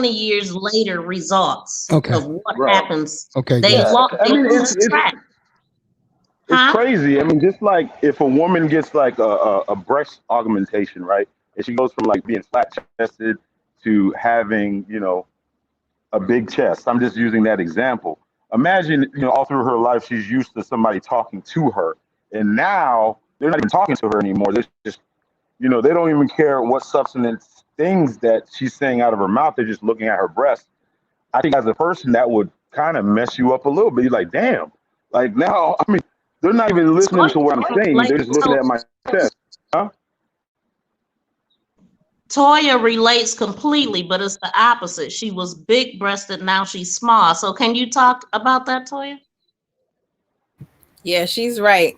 years later results of what happens. Okay. It's crazy. I mean, just like if a woman gets like a breast augmentation, right? And she goes from like being flat chested to having, a big chest. I'm just using that example. Imagine, all through her life, she's used to somebody talking to her. And now they're not even talking to her anymore. They're just, they don't even care what substance things that she's saying out of her mouth. They're just looking at her breast. I think as a person, that would kind of mess you up a little bit. You're like, damn. Like now, I mean, they're not even listening to what I'm saying. They're just looking at my chest. Huh? Toya relates completely, but it's the opposite. She was big breasted, now she's small. So can you talk about that, Toya? Yeah, she's right.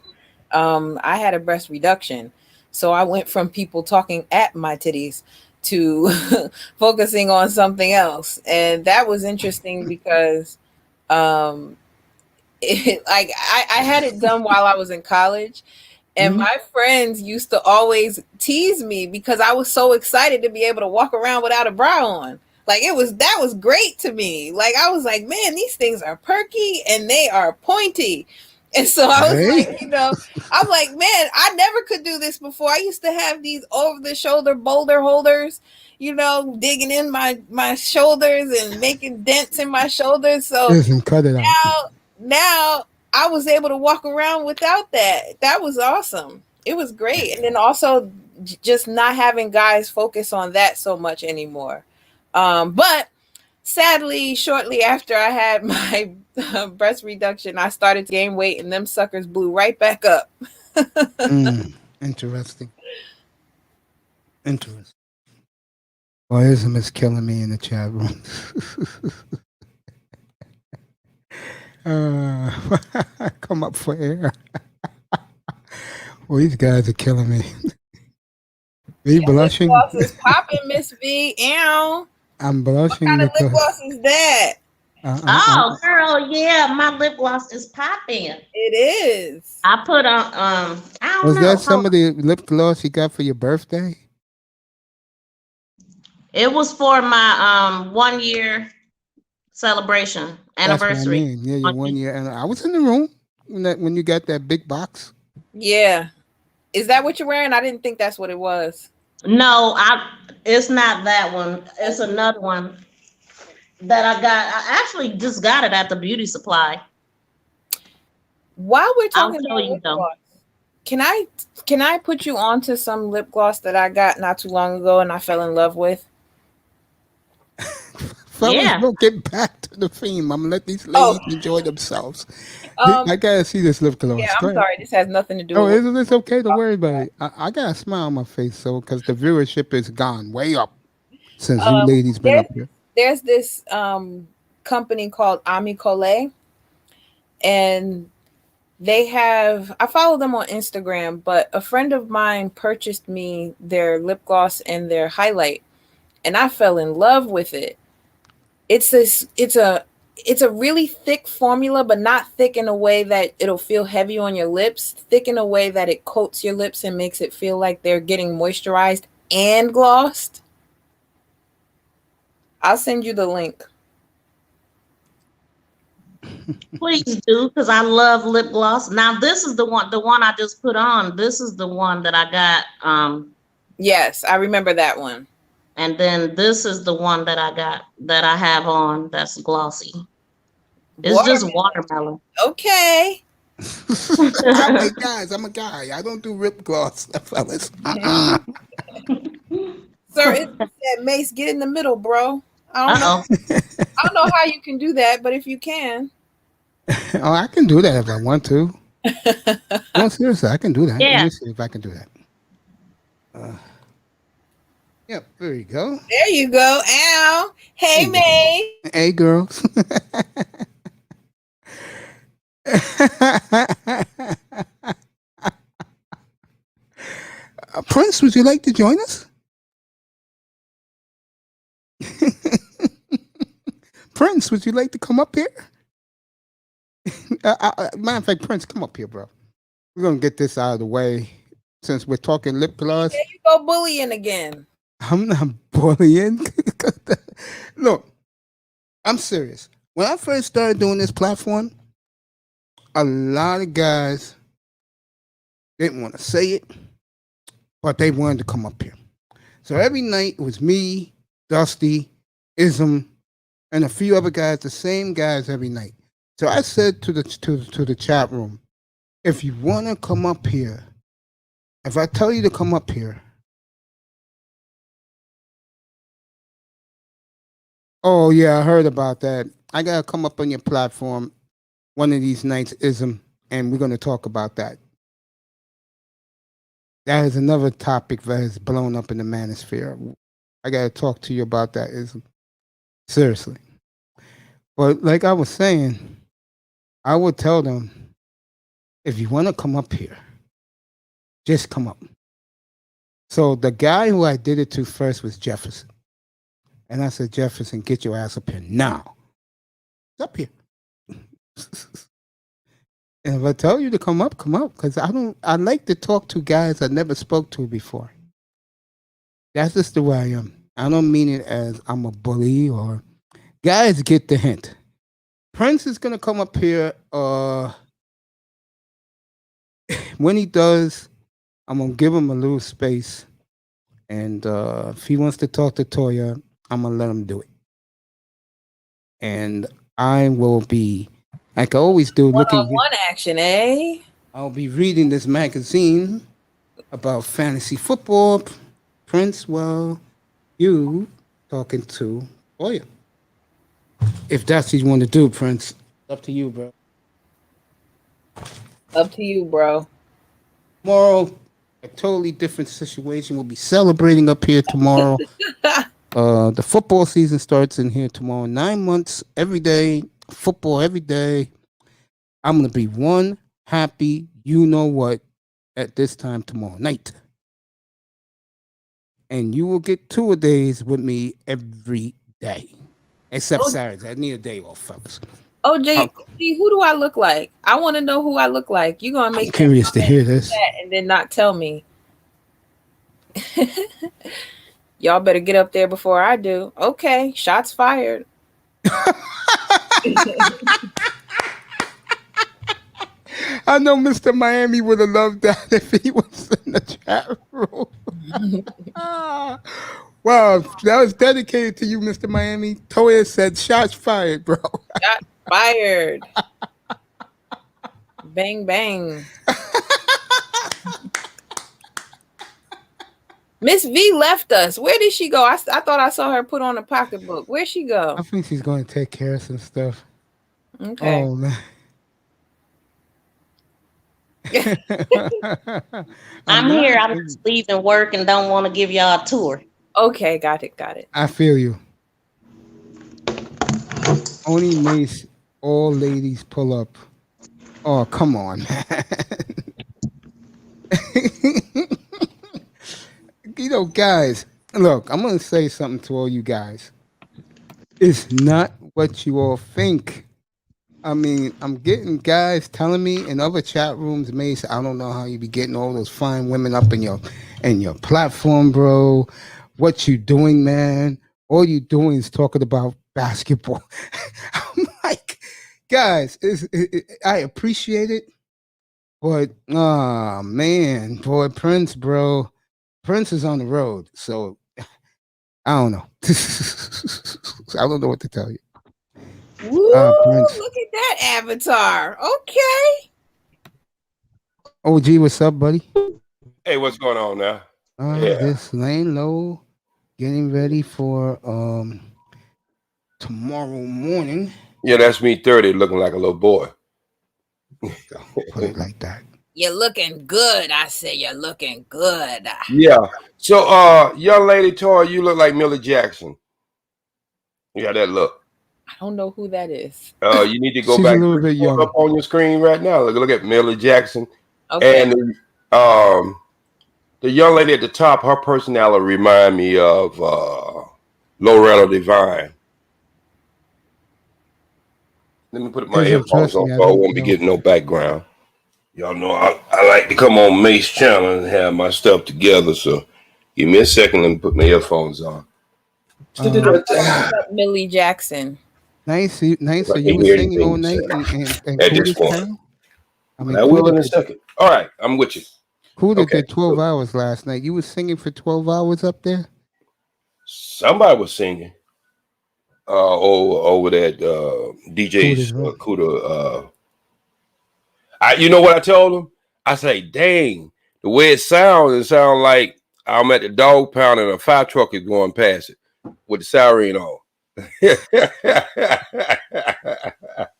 I had a breast reduction. So I went from people talking at my titties to focusing on something else. And that was interesting because I had it done while I was in college. And my friends used to always tease me because I was so excited to be able to walk around without a bra on. Like that was great to me. Like I was like, man, these things are perky and they are pointy. And so I was like, I'm like, man, I never could do this before. I used to have these over the shoulder boulder holders, digging in my shoulders and making dents in my shoulders. So now I was able to walk around without that. That was awesome. It was great. And then also just not having guys focus on that so much anymore. But sadly, shortly after I had my breast reduction, I started to gain weight and them suckers blew right back up. Interesting. Boyism is killing me in the chat room. Come up for air. Well, these guys are killing me. Are you blushing? Lip gloss is popping, Miss V. Ow. I'm blushing. What kind of lip gloss is that? Oh, girl, yeah, my lip gloss is popping. It is. I put on I don't Was know. that some of the lip gloss you got for your birthday? It was for my 1 year celebration anniversary. That's what I mean. Yeah, your 1 year, and I was in the room when you got that big box. Yeah. Is that what you're wearing? I didn't think that's what it was. No, it's not that one. It's another one that I got. I actually just got it at the beauty supply. While we're talking I'll tell about you lip though. gloss, can I put you on to some lip gloss that I got not too long ago and I fell in love with? Fellas, we'll get back to the theme. I'm gonna let these ladies enjoy themselves. I gotta see this lip gloss. Yeah, Go I'm ahead. sorry. This has nothing to do Oh, with it's okay. Don't worry about it. I got a smile on my face, so because the viewership is gone way up since you ladies been up here. There's this company called Amicole, and I follow them on Instagram, but a friend of mine purchased me their lip gloss and their highlight, and I fell in love with it. It's a really thick formula, but not thick in a way that it'll feel heavy on your lips. Thick in a way that it coats your lips and makes it feel like they're getting moisturized and glossed. I'll send you the link. Please do, because I love lip gloss. Now this is the one I just put on. This is the one that I got. Yes, I remember that one. And then this is the one that I got that I have on that's glossy. It's just watermelon. Okay. Guys, I'm a guy. I don't do lip gloss, fellas. Sir, it said, Mace, get in the middle, bro. I don't know how you can do that, but if you can. Oh, I can do that if I want to. No, seriously, I can do that. Yeah. Let me see if I can do that. Yep, there you go. There you go. Ow. Hey, May. Hey, girls. Prince, would you like to join us? Prince, would you like to come up here? Matter of fact, Prince, come up here, bro. We're going to get this out of the way since we're talking lip gloss. There you go bullying again. I'm not bullying. Look, I'm serious. When I first started doing this platform, a lot of guys didn't want to say it, but they wanted to come up here. So every night it was me, Dusty, Ism, and a few other guys, the same guys every night. So I said to the chat room, if you want to come up here, if I tell you to come up here, oh yeah, I heard about that. I gotta come up on your platform one of these nights, Ism, and we're gonna talk about that. That is another topic that has blown up in the manosphere. I gotta talk to you about that, Ism. Seriously. But like I was saying, I would tell them, if you want to come up here, just come up. So the guy who I did it to first was Jefferson. And I said, Jefferson, get your ass up here now. It's up here. And if I tell you to come up, because I like to talk to guys I never spoke to before. That's just the way I am. I don't mean it as I'm a bully or guys get the hint. Prince is gonna come up here. When he does, I'm gonna give him a little space. And if he wants to talk to Toya, I'm gonna let him do it. And I will be, like I always do, One-on-one action, eh? I'll be reading this magazine about fantasy football. Prince, well, you talking to Toya. If that's what you want to do, Prince, up to you, bro. Up to you, bro. Tomorrow, a totally different situation. We'll be celebrating up here tomorrow. The football season starts in here tomorrow. 9 months, every day, football every day. I'm going to be one happy you-know-what at this time tomorrow night. And you will get 2 days with me every day. Except Saturdays. I need a day off, fellas. OJ, who do I look like? I want to know who I look like. You're gonna make I'm curious to hear this and then not tell me. Y'all better get up there before I do. Okay, shots fired. I know Mr. Miami would have loved that if he was in the chat room. Wow, that was dedicated to you, Mr. Miami. Toya said, shots fired, bro. Shots fired. Bang, bang. Miss V left us. Where did she go? I thought I saw her put on a pocketbook. Where'd she go? I think she's going to take care of some stuff. Okay. Oh, man. I'm here. I'm just leaving work and don't want to give y'all a tour. Okay, got it. I feel you. Only Mace, all ladies pull up. Oh, come on, man. You know, guys, look, I'm going to say something to all you guys. It's not what you all think. I mean, I'm getting guys telling me in other chat rooms, Mace, I don't know how you be getting all those fine women up in your platform, bro. What you doing, man? All you doing is talking about basketball. I'm like, guys, I appreciate it, but man, boy, Prince, bro, Prince is on the road, so I don't know. I don't know what to tell you. Woo, look at that avatar. Okay. OG, what's up, buddy? Hey, what's going on now? This Lane Low getting ready for tomorrow morning. Yeah, that's me 30 looking like a little boy. Put it like that. You're looking good. I said you're looking good. Yeah. So young lady Toya, you look like Millie Jackson. You got that look. I don't know who that is. You need to go She's back a little bit young. up on your screen right now. Look at Millie Jackson. Okay. And the young lady at the top, her personality remind me of Loretta Devine. Let me put my earphones on so I won't be getting no background. Y'all know I like to come on Mace channel and have my stuff together. So give me a second and put my earphones on. Millie Jackson. Nice. So you were singing all night and at this point. I mean, I will in a second. All right, I'm with you. Kuda did 12 hours last night. You were singing for 12 hours up there? Somebody was singing over that DJ Kuda. You know what I told him? I say, dang, the way it sounds like I'm at the dog pound and a fire truck is going past it with the siren on. I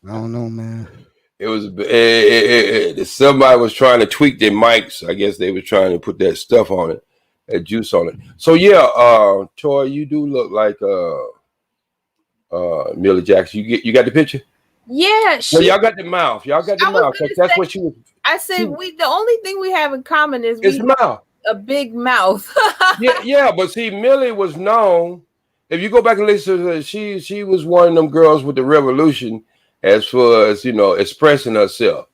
don't know, man. It was somebody was trying to tweak their mics. I guess they were trying to put that stuff on it, that juice on it. So yeah, Toya, you do look like Millie Jackson. You got the picture? Yeah. Well, y'all got the mouth. Y'all got the mouth. That's what she was. I said the only thing we have in common is it's mouth. A big mouth. yeah, but see, Millie was known. If you go back and listen to her, she was one of them girls with the revolution as far as, expressing herself,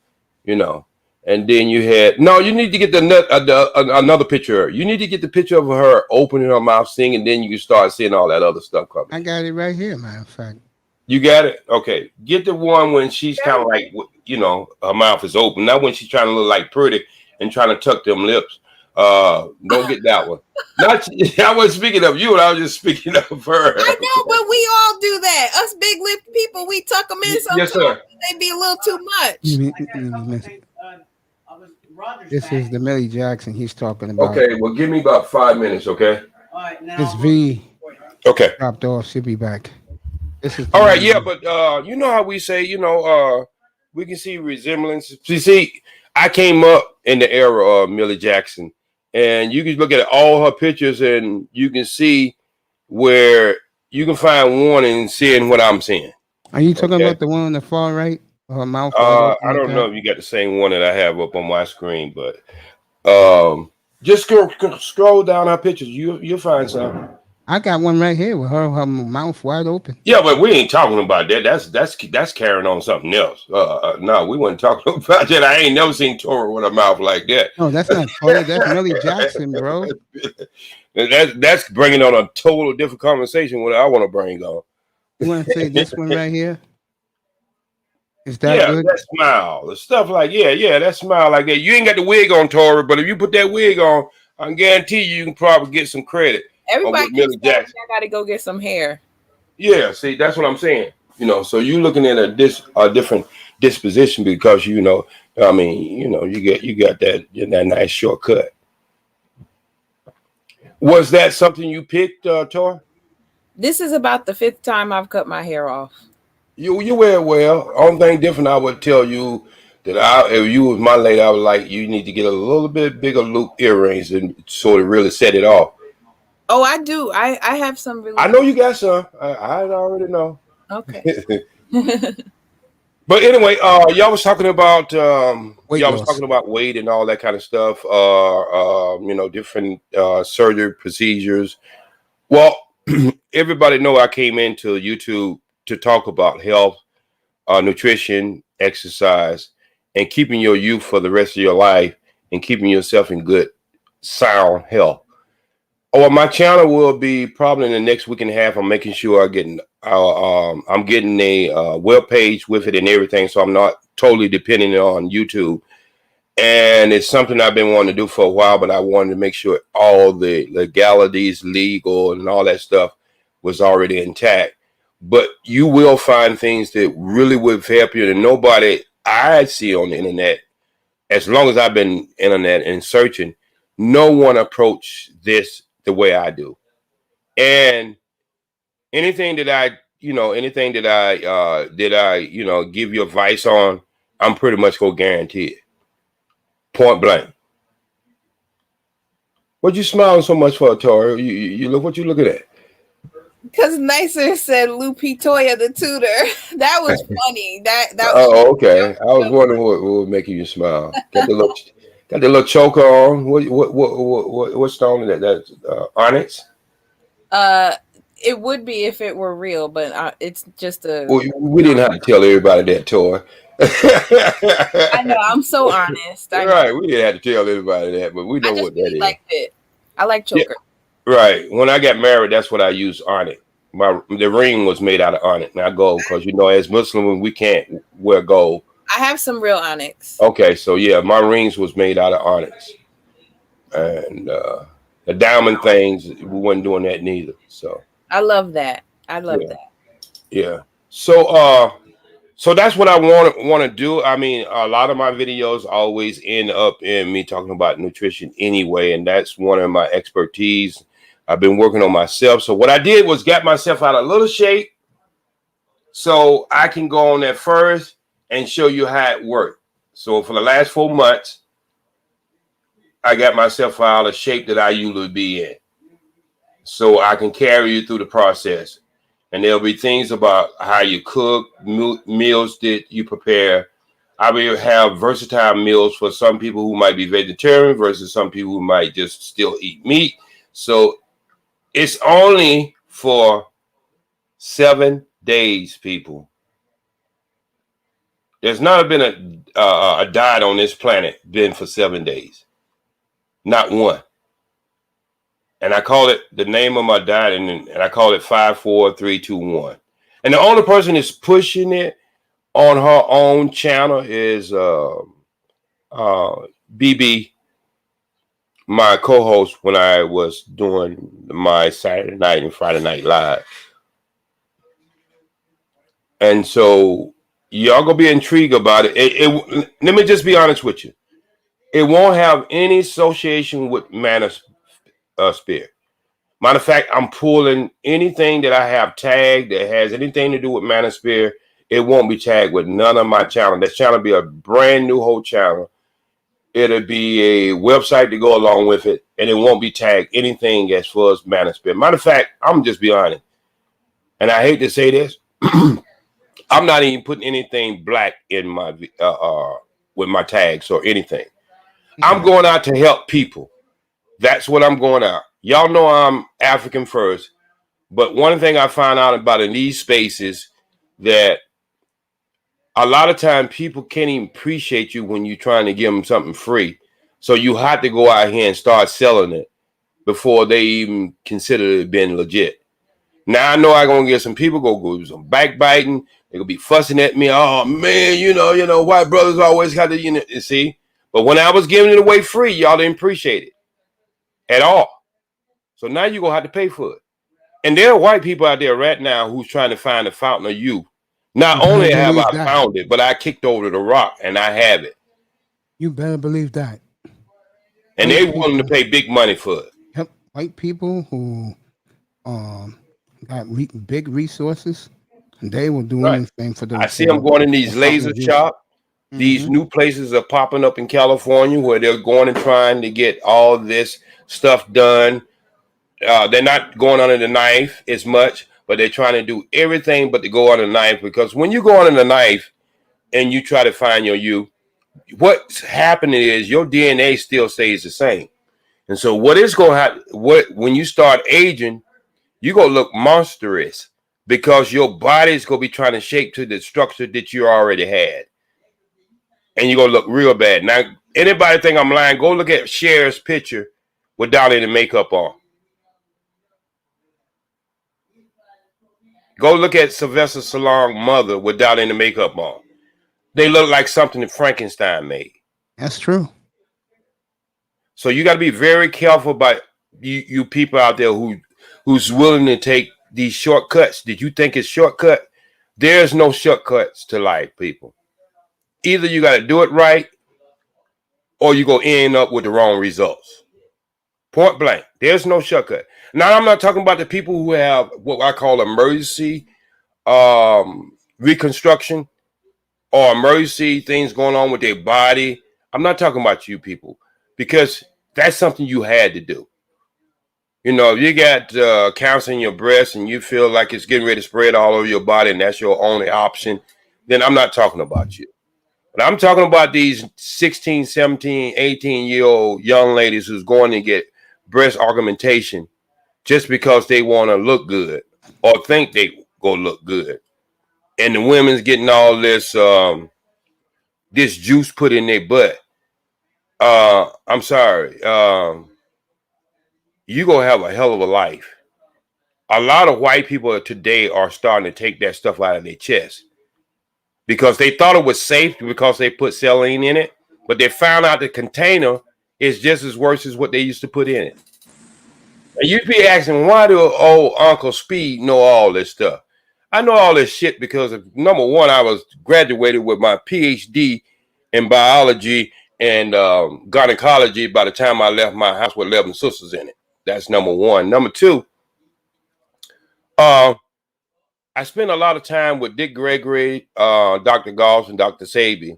And then you had you need to get another picture of her. You need to get the picture of her opening her mouth, singing, and then you can start seeing all that other stuff coming. I got it right here, matter of fact. You got it? Okay. Get the one when she's kind of like, her mouth is open. Not when she's trying to look like pretty and trying to tuck them lips. Don't get that one. I wasn't speaking of you, I was just speaking of her. I know, but we all do that. Us big lipped people, we tuck them in sometimes. Yes, sir. They be a little too much. This is the Millie Jackson he's talking about. Okay, well, give me about 5 minutes, okay? This V dropped off. She'll be back. This is all right, yeah, but you know how we say, we can see resemblance. See, I came up in the era of Millie Jackson, and you can look at all her pictures, and you can see where you can find one and seeing what I'm seeing. Are you talking about the one on the far right? Her mouth. I don't know if you got the same one that I have up on my screen, but just scroll down her pictures. You'll find some. I got one right here with her mouth wide open. Yeah, but we ain't talking about that. That's carrying on something else. No, we weren't talking about that. I ain't never seen Tora with a mouth like that. No, that's not Toya. That's Millie Jackson, bro. That's bringing on a total different conversation. What I want to bring on. You want to say this one right here? Is that good? That smile, the stuff like that smile like that. You ain't got the wig on, Tori, but if you put that wig on, I can guarantee you can probably get some credit. Everybody keeps saying I gotta go get some hair. Yeah, see, that's what I'm saying. So you're looking at a different disposition because you got that nice shortcut. Was that something you picked, Tori? This is about the 5th time I've cut my hair off. You wear it well. Only thing different, I would tell you that if you was my lady, I would like you need to get a little bit bigger loop earrings and sort of really set it off. Oh, I do. I have some really. I know you got some. I already know. Okay. But anyway, y'all was talking about weight and all that kind of stuff. Different surgery procedures. Well, everybody know I came into YouTube to talk about health, nutrition, exercise, and keeping your youth for the rest of your life and keeping yourself in good, sound health. Well, my channel will be probably in the next week and a half. I'm making sure I'm getting a web page with it and everything, so I'm not totally dependent on YouTube. And it's something I've been wanting to do for a while, but I wanted to make sure all the legalities, legal, and all that stuff was already intact. But you will find things that really would help you. And nobody I see on the internet, as long as I've been internet and searching, no one approached this the way I do. And anything that I give you advice on, I'm pretty much gonna guarantee it. Point blank. What you smiling so much for, Tori? You look what you looking at. Because Nicer said sWithToyah the tutor. That was funny. That Oh, okay. I was wondering what would make you smile. Got the little choker on. What stone is that? That's onyx. It would be if it were real, but it's just a. Well, we didn't have to tell everybody that, Tori. I know. I'm so honest. Right. We didn't have to tell everybody that, but we know what that is. Liked it. I like choker. Yeah. Right. When I got married, that's what I used onyx. The ring was made out of onyx, not gold, because as Muslims we can't wear gold. I have some real onyx. Okay, so yeah, my rings was made out of onyx, and the diamond things we wasn't doing that neither. So I love that. I love that. Yeah. So that's what I want to do. I mean, a lot of my videos always end up in me talking about nutrition anyway, and that's one of my expertise. I've been working on myself. So what I did was got myself out of a little shape so I can go on there first and show you how it worked. So for the last 4 months, I got myself out of shape that I usually be in, so I can carry you through the process. And there'll be things about how you cook, meals that you prepare. I will have versatile meals for some people who might be vegetarian versus some people who might just still eat meat. So it's only for 7 days, people. There's not been a diet on this planet been for 7 days. Not one. And I call it, the name of my diet, and I call it 5, 4, 3, 2, 1. And the only person that's pushing it on her own channel is BB, my co-host, when I was doing my Saturday night and Friday night live. And so y'all gonna be intrigued about it. Let me just be honest with you. It won't have any association with Manosphere. Matter of fact, I'm pulling anything that I have tagged that has anything to do with Manosphere. It won't be tagged with none of my channel. That channel will be a brand new whole channel. It'll be a website to go along with it, and it won't be tagged anything as far as Manosphere. Matter of fact, I'm just be honest, and I hate to say this, I'm not even putting anything black in my with my tags or anything. I'm going out to help people. That's what I'm going out. Y'all know I'm African first. But one thing I found out about in these spaces that a lot of time people can't even appreciate you when you're trying to give them something free. So you have to go out here and start selling it before they even consider it being legit. Now I know I'm gonna get some people go do some backbiting. They're gonna be fussing at me. Oh man, you know, white brothers always got to, you see. But when I was giving it away free, y'all didn't appreciate it at all. So now you're gonna have to pay for it. And there are white people out there right now who's trying to find the fountain of youth. Not only have I found it, but I kicked over the rock and I have it. You better believe that. And they're willing to pay big money for it. Yep. White people who got big resources, and they will do anything for them. I see them going in these laser shops. These new places are popping up in California where they're going and trying to get all this stuff done. They're not going under the knife as much, but they're trying to do everything but to go under the knife, because when you go under the knife and you try to find your you, what's happening is your DNA still stays the same. And so what is going to happen, when you start aging, you're going to look monstrous because your body's going to be trying to shape to the structure that you already had. And you're going to look real bad. Now, anybody think I'm lying, go look at Cher's picture without any makeup on. Go look at Sylvester Stallone's mother without any makeup on. They look like something that Frankenstein made. That's true. So you got to be very careful about you people out there who's willing to take these shortcuts. Did you think it's shortcut? There's no shortcuts to life, people. Either you got to do it right or you're going to end up with the wrong results. Point blank. There's no shortcut. Now, I'm not talking about the people who have what I call emergency reconstruction or emergency things going on with their body. I'm not talking about you people, because that's something you had to do. You know, if you got cancer in your breast and you feel like it's getting ready to spread all over your body and that's your only option, then I'm not talking about you. But I'm talking about these 16, 17, 18-year-old young ladies who's going to get breast augmentation just because they want to look good or think they go look good. And the women's getting all this this juice put in their butt. I'm sorry. You're going to have a hell of a life. A lot of white people today are starting to take that stuff out of their chest because they thought it was safe because they put saline in it, but they found out the container is just as worse as what they used to put in it. And you'd be asking, why do old Uncle Speed know all this stuff? I know all this shit because, number one, I was graduated with my PhD in biology and gynecology by the time I left my house with 11 sisters in it. That's number one. Number two, I spent a lot of time with Dick Gregory, Dr. Goss, and Dr. Sabi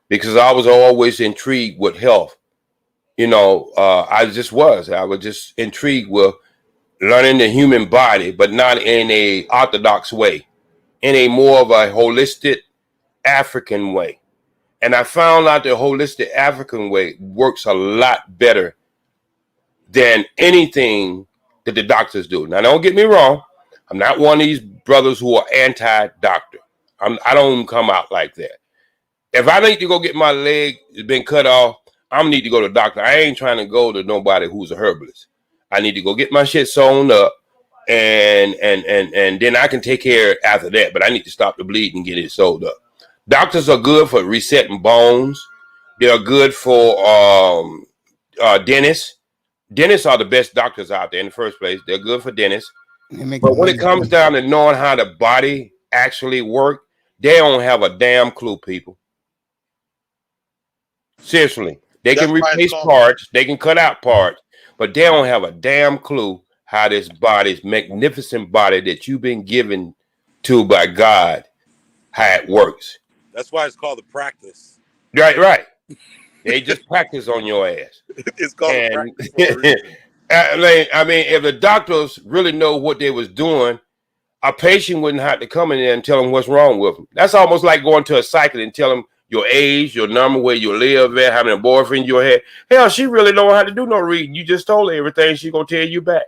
because I was always intrigued with health. You know, I was just intrigued with learning the human body, but not in a orthodox way, in a more of a holistic African way. And I found out the holistic African way works a lot better than anything that the doctors do. Now, don't get me wrong. I'm not one of these brothers who are anti-doctor. I don't come out like that. If I need to go get my leg been cut off, I need to go to the doctor. I ain't trying to go to nobody who's a herbalist. I need to go get my shit sewn up, and then I can take care after that. But I need to stop the bleeding and get it sewed up. Doctors are good for resetting bones. They are good for dentists. Dentists are the best doctors out there in the first place. They're good for dentists. But when it comes down to knowing how the body actually works, they don't have a damn clue, people. Seriously. They can replace parts, they can cut out parts, but they don't have a damn clue how this body's magnificent body that you've been given to by God, how it works. That's why it's called the practice. Right. They just practice on your ass. It's called the practice for a reason. I mean, if the doctors really know what they was doing, a patient wouldn't have to come in there and tell them what's wrong with them. That's almost like going to a psychic and tell them your age, your number, where you live at, having a boyfriend you had. Hell, she really don't have to do no reading. You just told her everything, she's going to tell you back.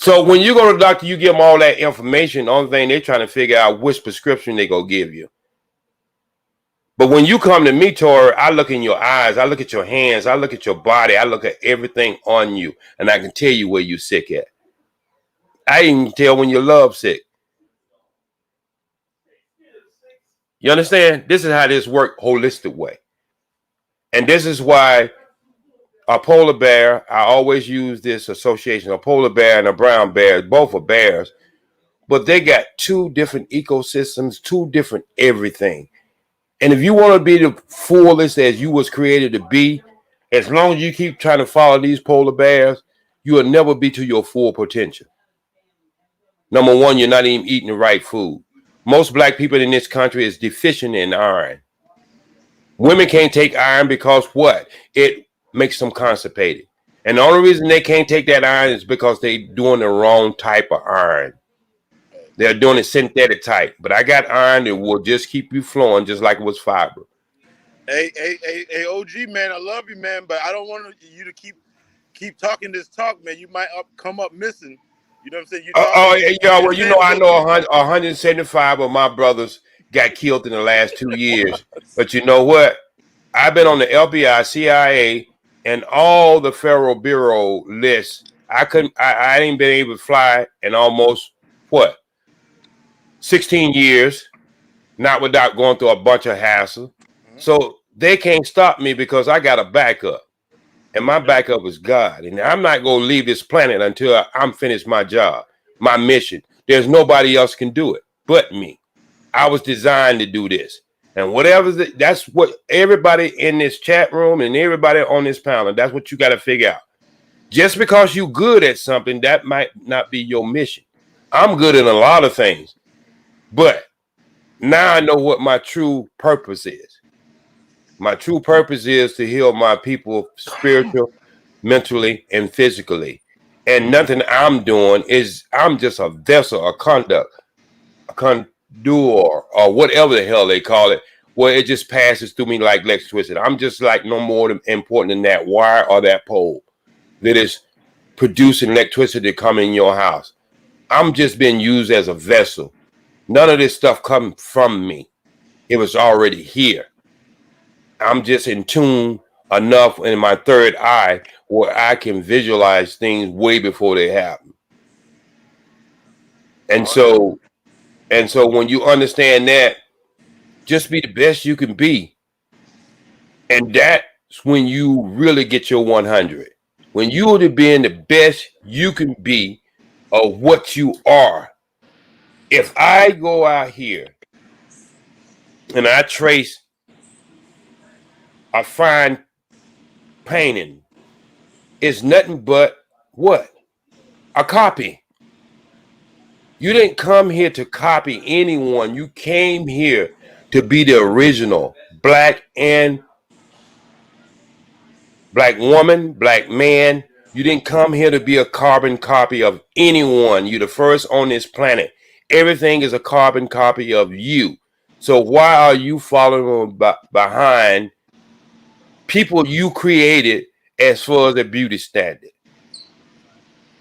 So when you go to the doctor, you give them all that information. The only thing they're trying to figure out which prescription they go give you. But when you come to me, Tori, I look in your eyes, I look at your hands, I look at your body, I look at everything on you, and I can tell you where you're sick at. I even tell when you're love sick. You understand? This is how this works holistic way. And this is why a polar bear, I always use this association, a polar bear and a brown bear, both are bears, but they got two different ecosystems, two different everything. And if you want to be the fullest as you was created to be, as long as you keep trying to follow these polar bears, you will never be to your full potential. Number one, you're not even eating the right food. Most black people in this country is deficient in iron. Women can't take iron because what? It makes them constipated. And the only reason they can't take that iron is because they're doing the wrong type of iron. They're doing a synthetic type. But I got iron that will just keep you flowing just like it was fiber. Hey, OG, man, I love you, man, but I don't want you to keep talking this talk, man. You might come up missing. You know what I'm saying? Well, you know, I know 175 of my brothers got killed in the last 2 years. But you know what? I've been on the FBI, CIA, and all the Federal Bureau lists. I ain't been able to fly in almost, 16 years, not without going through a bunch of hassle. So they can't stop me because I got a backup. And my backup is God. And I'm not going to leave this planet until I'm finished my job, my mission. There's nobody else can do it but me. I was designed to do this. And whatever, that's what everybody in this chat room and everybody on this panel, that's what you got to figure out. Just because you're good at something, that might not be your mission. I'm good at a lot of things. But now I know what my true purpose is. My true purpose is to heal my people spiritually, mentally, and physically. And nothing I'm doing is, I'm just a vessel, a conduit, or whatever the hell they call it, where it just passes through me like Lex Twisted. I'm just like no more important than that wire or that pole that is producing electricity to come in your house. I'm just being used as a vessel. None of this stuff come from me. It was already here. I'm just in tune enough in my third eye where I can visualize things way before they happen. And so when you understand that, just be the best you can be. And that's when you really get your 100. When you are being the best you can be of what you are. If I go out here and I trace a fine painting, it's nothing but what? A copy. You didn't come here to copy anyone. You came here to be the original black and black woman, black man. You didn't come here to be a carbon copy of anyone. You're the first on this planet. Everything is a carbon copy of you. So why are you following behind people you created as far as a beauty standard?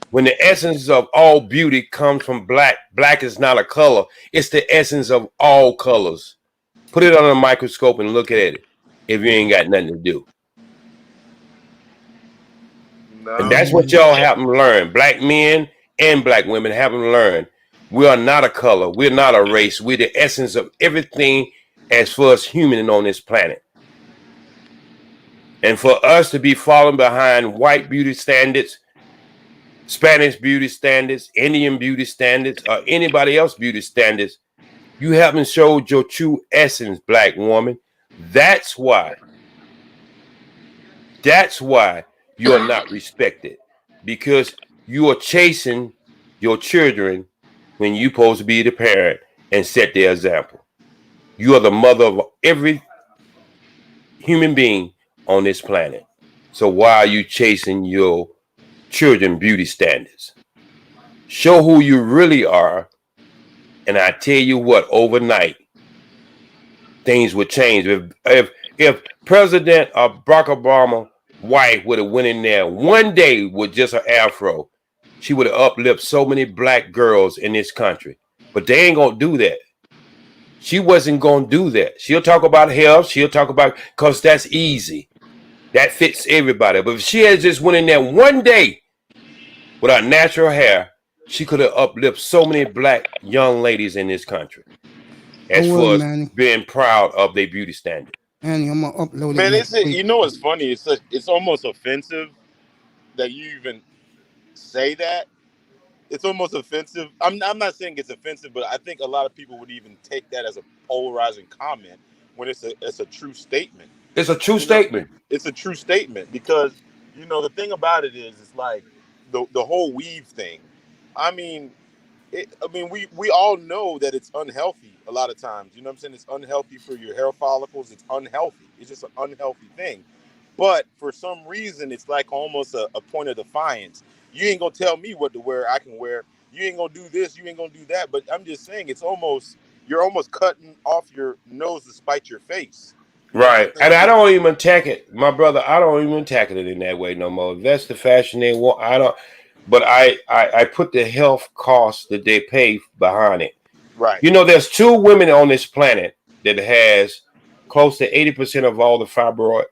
When the essence of all beauty comes from black, black is not a color. It's the essence of all colors. Put it under a microscope and look at it if you ain't got nothing to do. No. And that's what y'all haven't learned. Black men and black women haven't learned. We are not a color. We're not a race. We're the essence of everything as far as human on this planet. And for us to be falling behind white beauty standards, Spanish beauty standards, Indian beauty standards, or anybody else beauty standards, you haven't showed your true essence, black woman. That's why you are not respected, because you are chasing your children when you're supposed to be the parent and set the example. You are the mother of every human being on this planet. So why are you chasing your children beauty standards? Show who you really are, and I tell you what, overnight things would change. If President Barack Obama's wife would have went in there one day with just an afro, she would have uplifted so many black girls in this country. But they ain't gonna do that. She wasn't gonna do that. She'll talk about health. She'll talk about, because that's easy. That fits everybody. But if she had just went in there one day without natural hair, she could have uplifted so many black young ladies in this country. As far as being proud of their beauty standard. Manny, I'm gonna upload it. Man, you know what's funny? It's almost offensive that you even say that. It's almost offensive. I'm not saying it's offensive, but I think a lot of people would even take that as a polarizing comment when it's a true statement. It's a true statement. It's a true statement because the thing about it is, it's like the whole weave thing. I mean, we all know that it's unhealthy a lot of times. You know what I'm saying? It's unhealthy for your hair follicles. It's unhealthy. It's just an unhealthy thing. But for some reason, it's like almost a point of defiance. You ain't gonna tell me what to wear. I can wear. You ain't gonna do this. You ain't gonna do that. But I'm just saying, you're almost cutting off your nose to spite your face. Right. And I don't even attack it, my brother. I don't even attack it in that way no more. If that's the fashion they want, I don't. But I put the health costs that they pay behind it. Right. There's 2 women on this planet that has close to 80% of all the fibroid.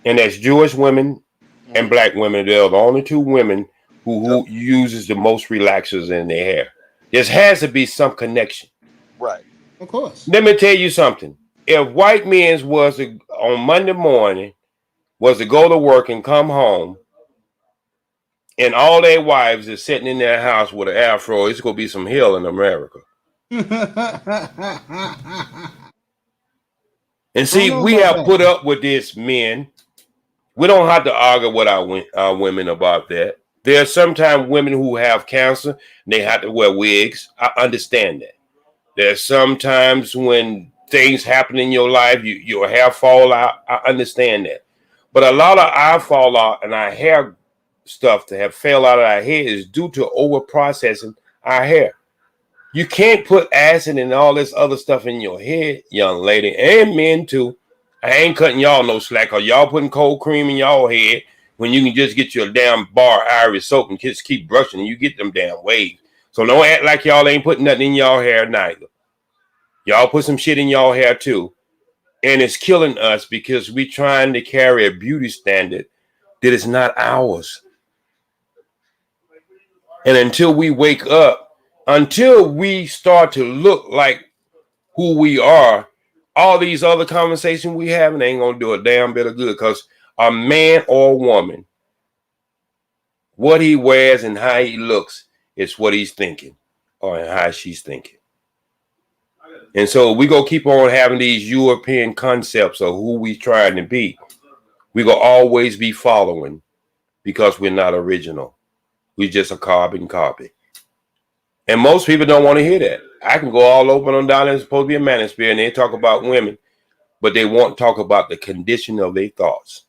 And that's Jewish women and black women. They're the only 2 women who uses the most relaxers in their hair. There has to be some connection. Right. Of course. Let me tell you something. If white men's was on Monday morning was to go to work and come home, and all their wives is sitting in their house with an afro, it's going to be some hell in America. And see, we have put up with this, men. We don't have to argue with our women about that. There are sometimes women who have cancer, they have to wear wigs. I understand that. There's sometimes when things happen in your life, your hair fall out. I understand that. But a lot of our fall out and our hair stuff to have fell out of our hair is due to over processing our hair. You can't put acid and all this other stuff in your head, young lady, and men too. I ain't cutting y'all no slack, or y'all putting cold cream in y'all head when you can just get your damn bar Irish soap and just keep brushing and you get them damn waves. So don't act like y'all ain't putting nothing in y'all hair neither. Y'all put some shit in y'all hair too. And it's killing us because we trying to carry a beauty standard that is not ours. And until we wake up, until we start to look like who we are, all these other conversations we having ain't gonna do a damn bit of good, because a man or a woman, what he wears and how he looks is what he's thinking or how she's thinking. And so we go keep on having these European concepts of who we trying to be. We gonna always be following because we're not original. We just a carbon copy. And most people don't want to hear that. I can go all over on down there, it's supposed to be a manosphere, and they talk about women, but they won't talk about the condition of their thoughts.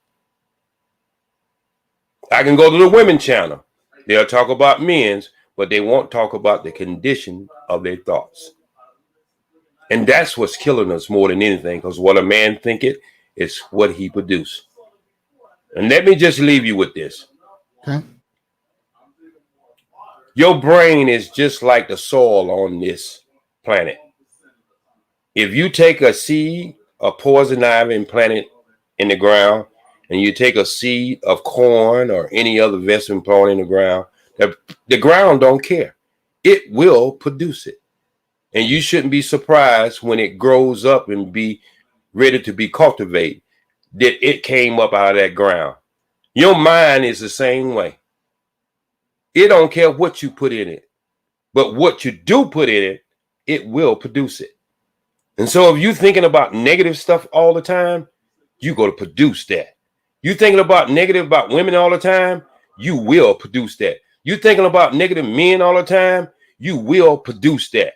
I can go to the women's channel. They'll talk about men's, but they won't talk about the condition of their thoughts. And that's what's killing us more than anything, because what a man thinketh is what he produces. And let me just leave you with this. Okay. Your brain is just like the soil on this planet. If you take a seed of poison ivy and plant it in the ground, and you take a seed of corn or any other vegetable plant in the ground, the ground don't care. It will produce it. And you shouldn't be surprised when it grows up and be ready to be cultivated that it came up out of that ground. Your mind is the same way. It don't care what you put in it, but what you do put in it, it will produce it. And so if you're thinking about negative stuff all the time, you're going to produce that. You thinking about negative about women all the time, you will produce that. You thinking about negative men all the time, you will produce that.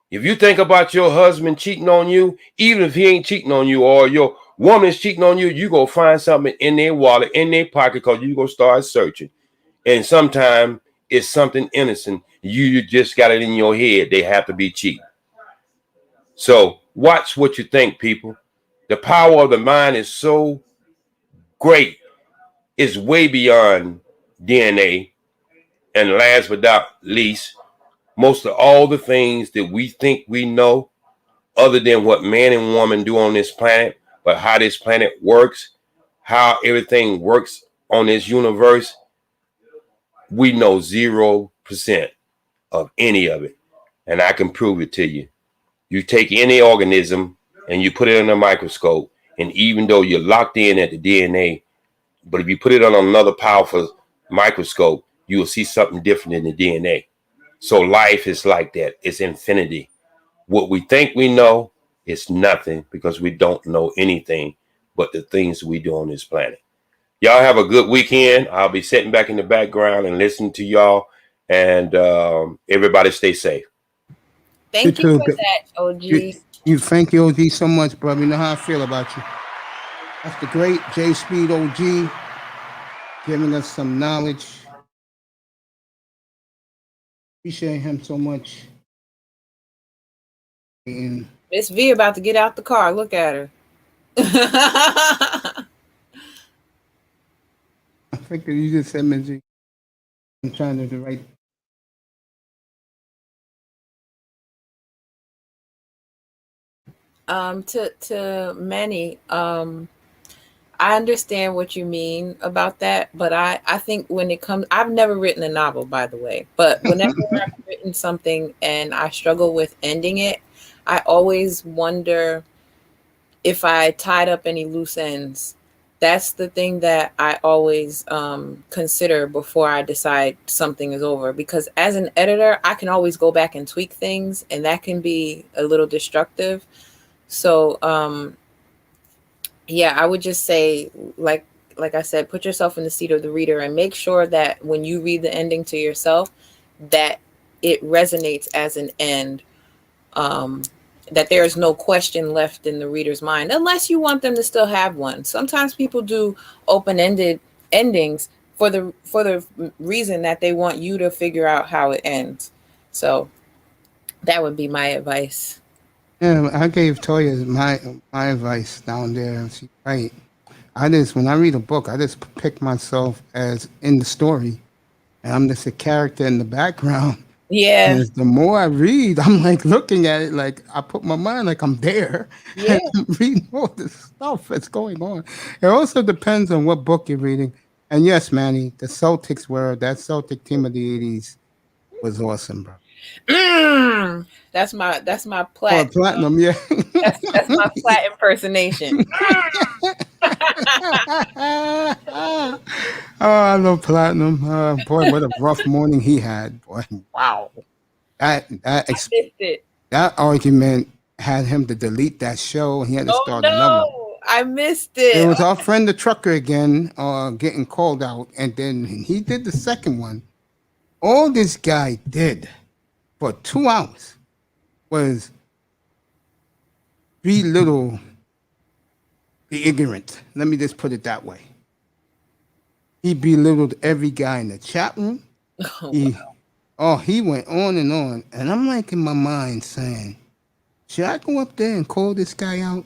If you think about your husband cheating on you, even if he ain't cheating on you, or your woman is cheating on you, you go find something in their wallet, in their pocket, because you go start searching. And sometimes it's something innocent. You just got it in your head. They have to be cheating. So watch what you think, people. The power of the mind is so great. It's way beyond DNA, and last but not least, most of all the things that we think we know, other than what man and woman do on this planet, but how this planet works, how everything works on this universe, we know 0% of any of it. And I can prove it to you. You take any organism and you put it under a microscope, and even though you're locked in at the DNA, but if you put it on another powerful microscope, you will see something different in the DNA. So life is like that. It's infinity. What we think we know is nothing, because we don't know anything but the things we do on this planet. Y'all have a good weekend. I'll be sitting back in the background and listening to y'all, and everybody stay safe. Thank you for that, OG. You thank you, OG, so much, brother. You know how I feel about you. That's the great J Speed OG, giving us some knowledge. Appreciate him so much. And Miss V about to get out the car. Look at her. I think that you just said, Minzy. I'm trying to do right. To Manny, I understand what you mean about that, but I think when it comes, I've never written a novel, by the way, but whenever I've written something and I struggle with ending it, I always wonder if I tied up any loose ends. That's the thing that I always consider before I decide something is over, because as an editor, I can always go back and tweak things, and that can be a little destructive. So, yeah, I would just say, like I said, put yourself in the seat of the reader and make sure that when you read the ending to yourself, that it resonates as an end, that there is no question left in the reader's mind, unless you want them to still have one. Sometimes people do open-ended endings for the reason that they want you to figure out how it ends. So that would be my advice. Yeah, I gave Toya my advice down there. She's right. When I read a book, I just pick myself as in the story, and I'm just a character in the background. Yeah. And the more I read, I'm like looking at it, like I put my mind like I'm there. Yeah. And I'm reading all this stuff that's going on. It also depends on what book you're reading. And yes, Manny, the Celtics that Celtic team of the 80s was awesome, bro. That's my plat. Oh, platinum, yeah. That's my plat impersonation. Oh, I love platinum. Boy, what a rough morning he had. Boy, wow. I missed it. That argument had him to delete that show, and he had to start another one. I missed it. It was our friend the trucker again, getting called out, and then he did the second one. All this guy did for 2 hours was belittle the ignorant. Let me just put it that way. He belittled every guy in the chat room. He went on, and I'm like in my mind saying, should I go up there and call this guy out?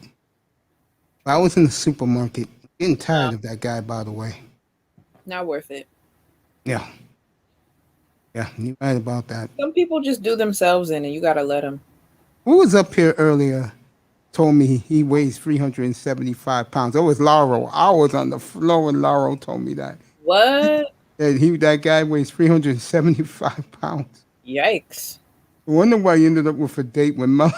I was in the supermarket, getting tired of that guy, by the way. Not worth it. Yeah. Yeah, you're right about that. Some people just do themselves in, and you gotta let them. Who was up here earlier told me he weighs 375 pounds? It was Laurel. I was on the floor when Laurel told me that. What? That guy weighs 375 pounds. Yikes. I wonder why you ended up with a date with Mel.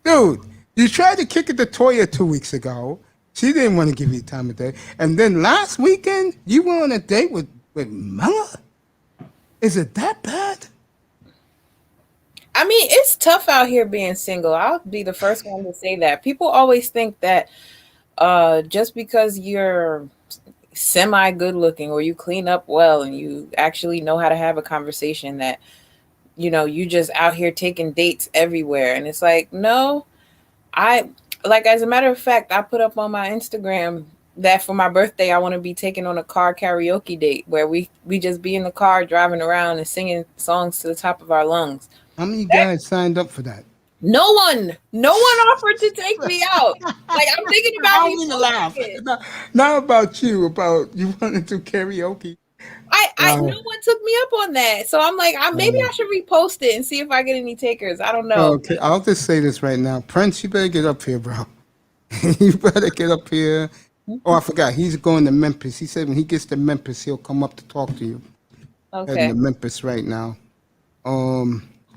Dude, you tried to kick it to Toya 2 weeks ago. She didn't want to give you time of day. And then last weekend, you were on a date with Mela? Is it that bad? I mean, it's tough out here being single. I'll be the first one to say that. People always think that just because you're semi good looking or you clean up well and you actually know how to have a conversation, that, you know, you just out here taking dates everywhere. And it's like, no, as a matter of fact, I put up on my Instagram that for my birthday, I want to be taken on a car karaoke date where we just be in the car driving around and singing songs to the top of our lungs. How many guys signed up for that? No one offered to take me out. Like, I'm thinking about I mean to laugh. Not about you, about you wanted to karaoke. No one took me up on that. So I'm like, maybe I should repost it and see if I get any takers. I don't know. Okay, I'll just say this right now. Prince, you better get up here, bro. You better get up here. Oh, I forgot. He's going to Memphis. He said when he gets to Memphis, he'll come up to talk to you. Okay. Heading to Memphis right now.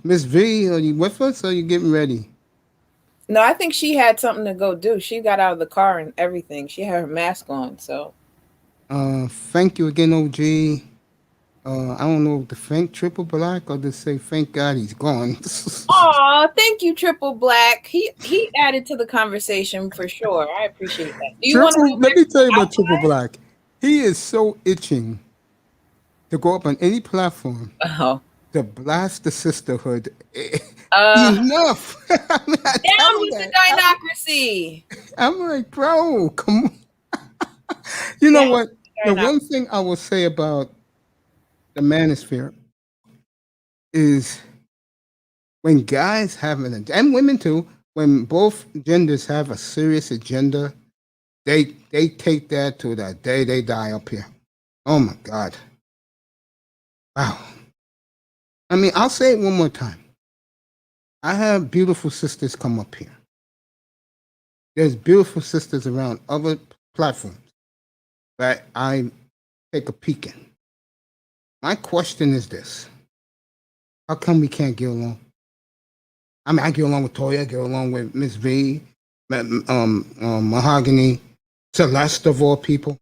Miss V, are you with us or are you getting ready? No, I think she had something to go do. She got out of the car and everything. She had her mask on, so. Thank you again, OG. I don't know if to thank Triple Black or to say thank God he's gone. Aw, thank you, Triple Black. He added to the conversation for sure. I appreciate that. Do you want to Let me tell you about Triple Black. He is so itching to go up on any platform to blast the sisterhood. Enough. I mean, down with the dinocracy. I'm like, bro, come on. You know what? The one thing I will say about the manosphere is when guys have an agenda, and women too, when both genders have a serious agenda, they take that to the day they die up here. Oh my God. Wow. I mean, I'll say it one more time. I have beautiful sisters come up here. There's beautiful sisters around other platforms that I take a peek in. My question is this. How come we can't get along? I mean, I get along with Toya, I get along with Miss V, Mahogany, Celeste of all people.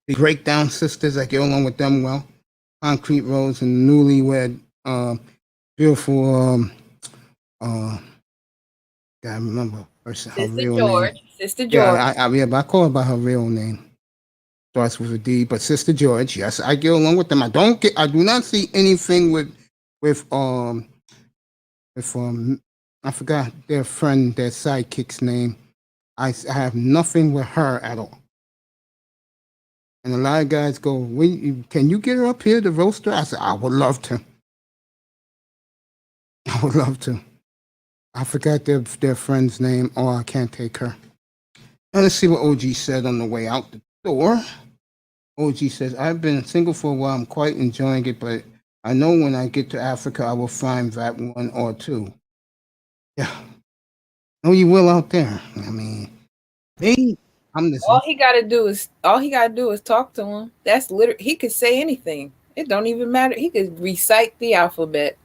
The Breakdown Sisters, I get along with them well. Concrete Rose and newlywed, beautiful, gotta remember her real name. Sister George. Yeah, but I call her by her real name. Starts with a D, but Sister George, yes, I get along with them. I do not see anything with I forgot their friend, their sidekick's name. I have nothing with her at all. And a lot of guys go, can you get her up here to roast her? I said, I would love to. I would love to. I forgot their friend's name, or I can't take her. And let's see what OG said on the way out the door. OG says, I've been single for a while. I'm quite enjoying it, but I know when I get to Africa, I will find that one or two. Yeah. No, you will out there. I mean, all he gotta do is talk to him. That's literally, he could say anything. It don't even matter. He could recite the alphabet,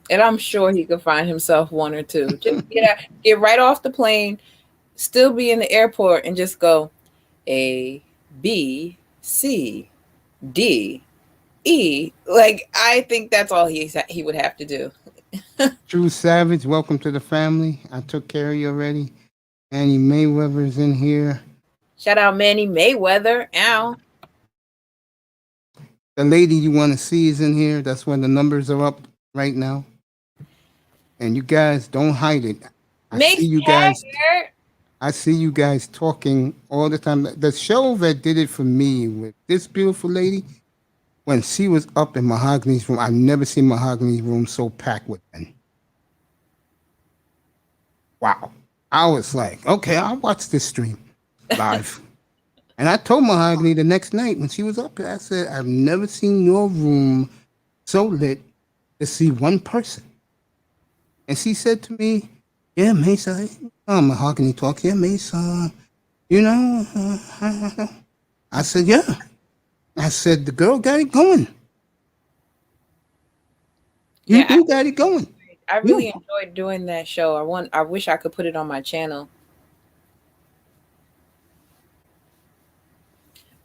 and I'm sure he could find himself one or two. Just get right off the plane, still be in the airport, and just go A, B, C, D, E. Like, I think that's all he would have to do. True Savage, welcome to the family. I took care of you already. Annie Mayweather is in here. Shout out Manny Mayweather. Ow. The lady you want to see is in here. That's when the numbers are up right now. And you guys don't hide it. I see you guys talking all the time. The show that did it for me with this beautiful lady, when she was up in Mahogany's room, I've never seen Mahogany's room so packed with men. Wow. I was like, okay, I'll watch this stream live. And I told Mahogany the next night when she was up here, I said, I've never seen your room so lit to see one person. And she said to me, yeah, Mesa, Mahogany talk, yeah, Mesa, you know, I said, yeah. I said, the girl got it going. You got it going. I really enjoyed doing that show. I wish I could put it on my channel.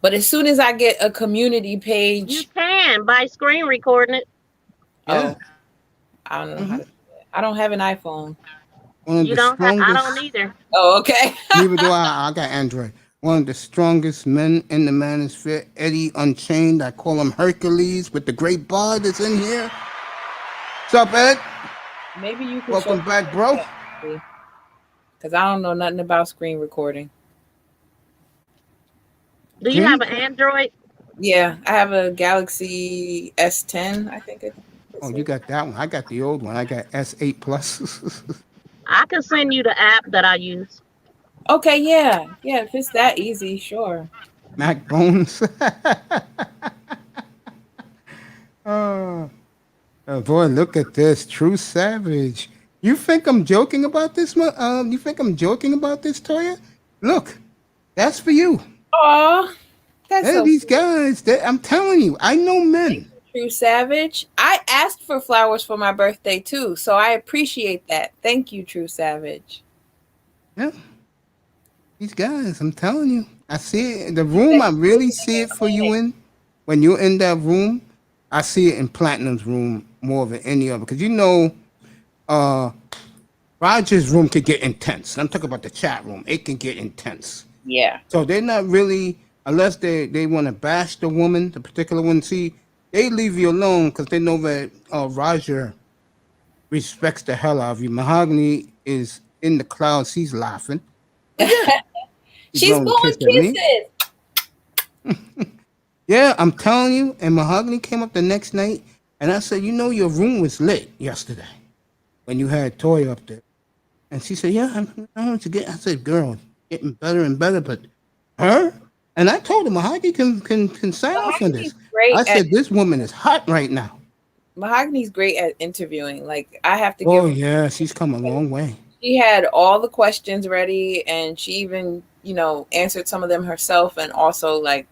But as soon as I get a community page, you can by screen recording it. Oh, I don't know how to do that. I don't have an iPhone. You don't have, I don't either. Oh, okay. Neither do I. I got Android. One of the strongest men in the manosphere, Eddie Unchained. I call him Hercules with the great bar that's in here. What's up, Ed? Maybe you could welcome back, bro. Because I don't know nothing about screen recording. Do you have an Android? Yeah, I have a Galaxy S10, I think it Oh, you got that one. I got the old one. I got S8 Plus. I can send you the app that I use. Okay, yeah. Yeah, if it's that easy, sure. Mac Bones. Oh, boy, look at this. True Savage. You think I'm joking about this? You think I'm joking about this, Toya? Look, that's for you. Aw, that's so these sweet. guys, I'm telling you, I know men. True Savage. I asked for flowers for my birthday too, so I appreciate that. Thank you, True Savage. Yeah. These guys, I'm telling you. I see it in the room. I really see it for you in. When you're in that room, I see it in Platinum's room more than any other. Because you know, Roger's room could get intense. I'm talking about the chat room. It can get intense. Yeah. So they're not really, unless they want to bash the woman, the particular one. See, they leave you alone because they know that Roger respects the hell out of you. Mahogany is in the clouds. She's laughing. Yeah. She's blowing kisses. Yeah, I'm telling you. And Mahogany came up the next night, and I said, you know, your room was lit yesterday when you had Toya up there. And she said, yeah, I said, girl, getting better and better, but her? And I told her, Mahogany can sign off on this. I said, this woman is hot right now. Mahogany's great at interviewing. Like, I have to give Oh, yeah, she's come a long way. She had all the questions ready, and she even, you know, answered some of them herself, and also like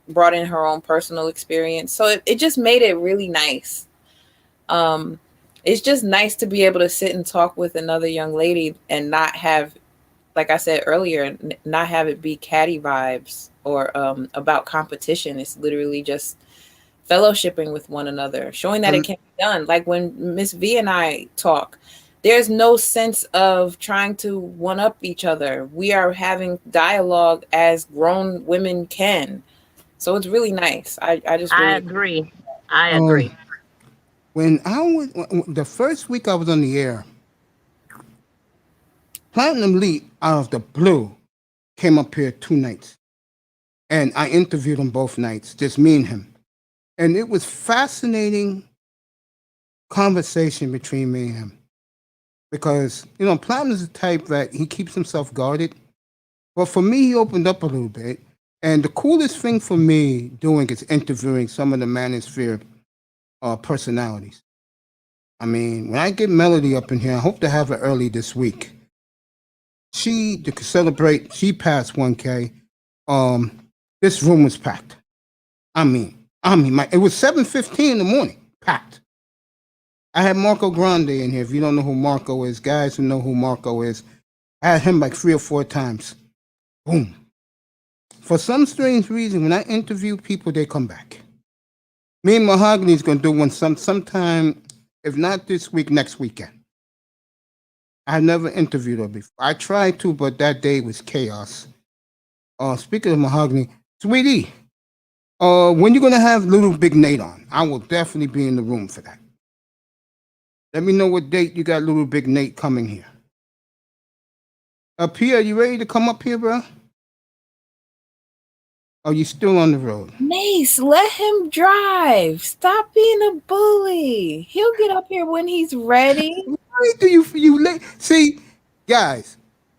brought in her own personal experience. So it just made it really nice. It's just nice to be able to sit and talk with another young lady and not have, like I said earlier, not have it be catty vibes or about competition. It's literally just fellowshipping with one another, showing that it can be done. Like when Miss V and I talk, there's no sense of trying to one up each other. We are having dialogue as grown women can. So it's really nice. I agree. I agree. When the first week I was on the air, Platinum Lee out of the blue came up here 2 nights. And I interviewed him both nights, just me and him. And it was fascinating conversation between me and him. Because, you know, Platinum is the type that he keeps himself guarded. But for me, he opened up a little bit. And the coolest thing for me doing is interviewing some of the Manosphere personalities. I mean, when I get Melody up in here, I hope to have her early this week. To celebrate, she passed 1K. This room was packed. I mean, it was 7:15 in the morning, packed. I had Marco Grande in here. If you don't know who Marco is, guys who know who Marco is, I had him like 3 or 4 times. Boom. For some strange reason, when I interview people, they come back. Me and Mahogany's going to do one sometime, if not this week, next weekend. I've never interviewed her before. I tried to, but that day was chaos. Speaking of Mahogany, sweetie, when you going to have Little Big Nate on? I will definitely be in the room for that. Let me know what date you got Little Big Nate coming here. Pierre, you ready to come up here, bro? Are you still on the road? Mace, let him drive. Stop being a bully. He'll get up here when he's ready. Why do you see, guys?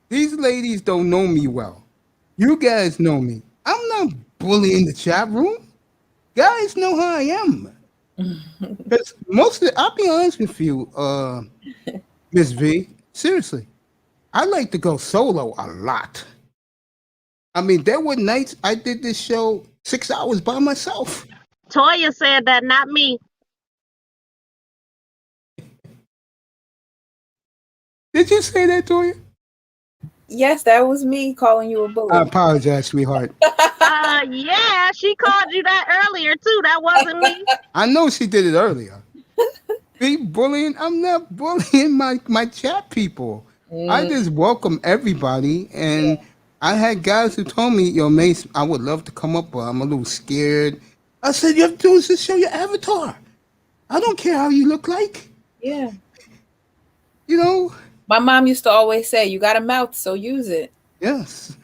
These ladies don't know me well. You guys know me. I'm not bullying the chat room. Guys know how I am. Because I'll be honest with you, Miss V. Seriously, I like to go solo a lot. I mean, there were nights I did this show 6 hours by myself. Toya said that, not me. Did you say that, Toya? Yes, that was me calling you a bully. I apologize, sweetheart. Yeah, she called you that earlier too. That wasn't me. I know she did it earlier. Be bullying? I'm not bullying my chat people. I just welcome everybody, and I had guys who told me, yo, Mace, I would love to come up, but I'm a little scared. I said, you have to do is just show your avatar. I don't care how you look like. Yeah. You know? My mom used to always say, you got a mouth, so use it. Yes.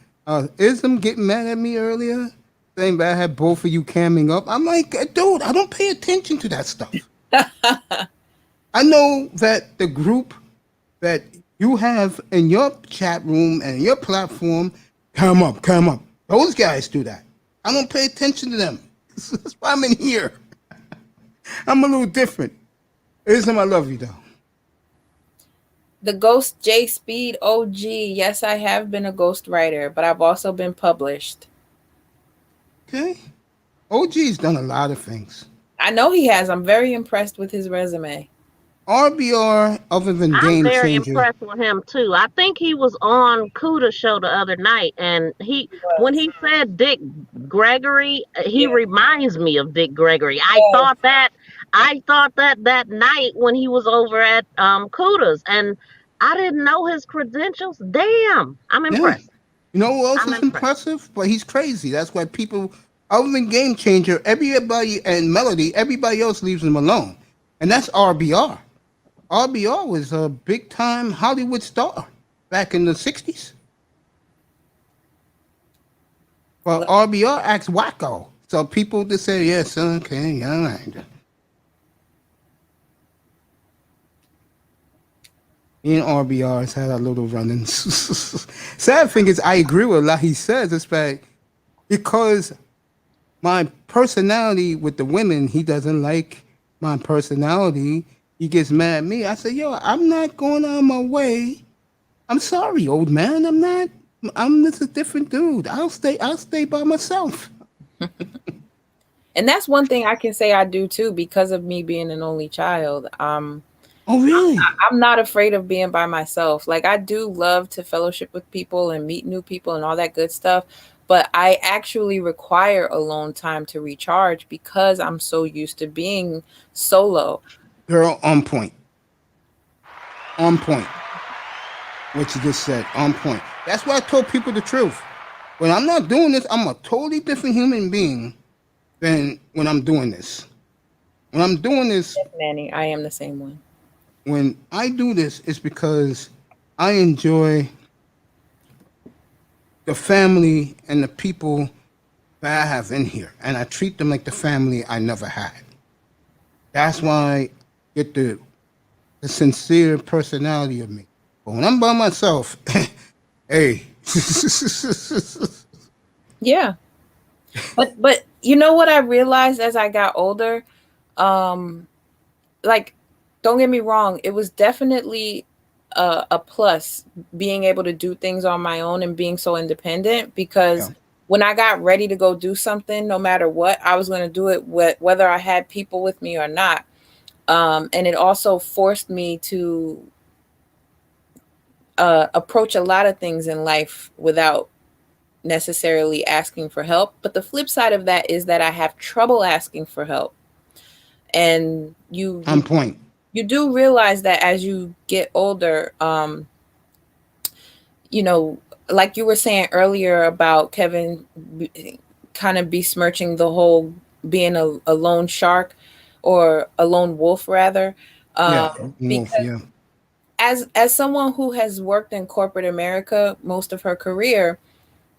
Ism getting mad at me earlier, saying that I had both of you camming up. I'm like, dude, I don't pay attention to that stuff. I know that the group that you have in your chat room and your platform, come up. Those guys do that. I don't pay attention to them. That's why I'm in here. I'm a little different. Ism, I love you though. The Ghost J Speed OG. Yes, I have been a ghost writer, but I've also been published. Okay. OG's done a lot of things. I know he has. I'm very impressed with his resume. RBR, other than I'm Game very Changer. impressed with him too. I think he was on Kuda's show the other night, and when he said Dick Gregory, he reminds me of Dick Gregory. I thought that that night when he was over at Kuda's, and I didn't know his credentials. Damn, I'm impressed. You know who else is impressive? But he's crazy. That's why people, other than Game Changer, everybody and Melody, everybody else leaves him alone, and that's RBR. RBR was a big-time Hollywood star back in the 60s. Well, RBR acts wacko. So people just say, yes, okay, all right. Me and RBR has had a little run-ins. Sad thing is, I agree with a lot he says. It's like, because my personality with the women, he doesn't like my personality. He gets mad at me. I say, yo, I'm not going out of my way. I'm sorry, old man. I'm not. I'm just a different dude. I'll stay by myself. And that's one thing I can say I do too, because of me being an only child. Oh, really? I'm not afraid of being by myself. Like, I do love to fellowship with people and meet new people and all that good stuff. But I actually require alone time to recharge because I'm so used to being solo. Girl, on point. On point. What you just said, on point. That's why I told people the truth. When I'm not doing this, I'm a totally different human being than when I'm doing this. When I'm doing this... Yes, Manny, I am the same one. When I do this, it's because I enjoy the family and the people that I have in here. And I treat them like the family I never had. That's why get the sincere personality of me. But when I'm by myself, hey. Yeah. But you know what I realized as I got older? Like, don't get me wrong, it was definitely a plus being able to do things on my own and being so independent, because when I got ready to go do something, no matter what, I was going to do it whether I had people with me or not. And it also forced me to approach a lot of things in life without necessarily asking for help. But the flip side of that is that I have trouble asking for help. And on point. You do realize that as you get older, you know, like you were saying earlier about Kevin kind of besmirching the whole being a lone shark, or a lone wolf rather. Because as someone who has worked in corporate America most of her career,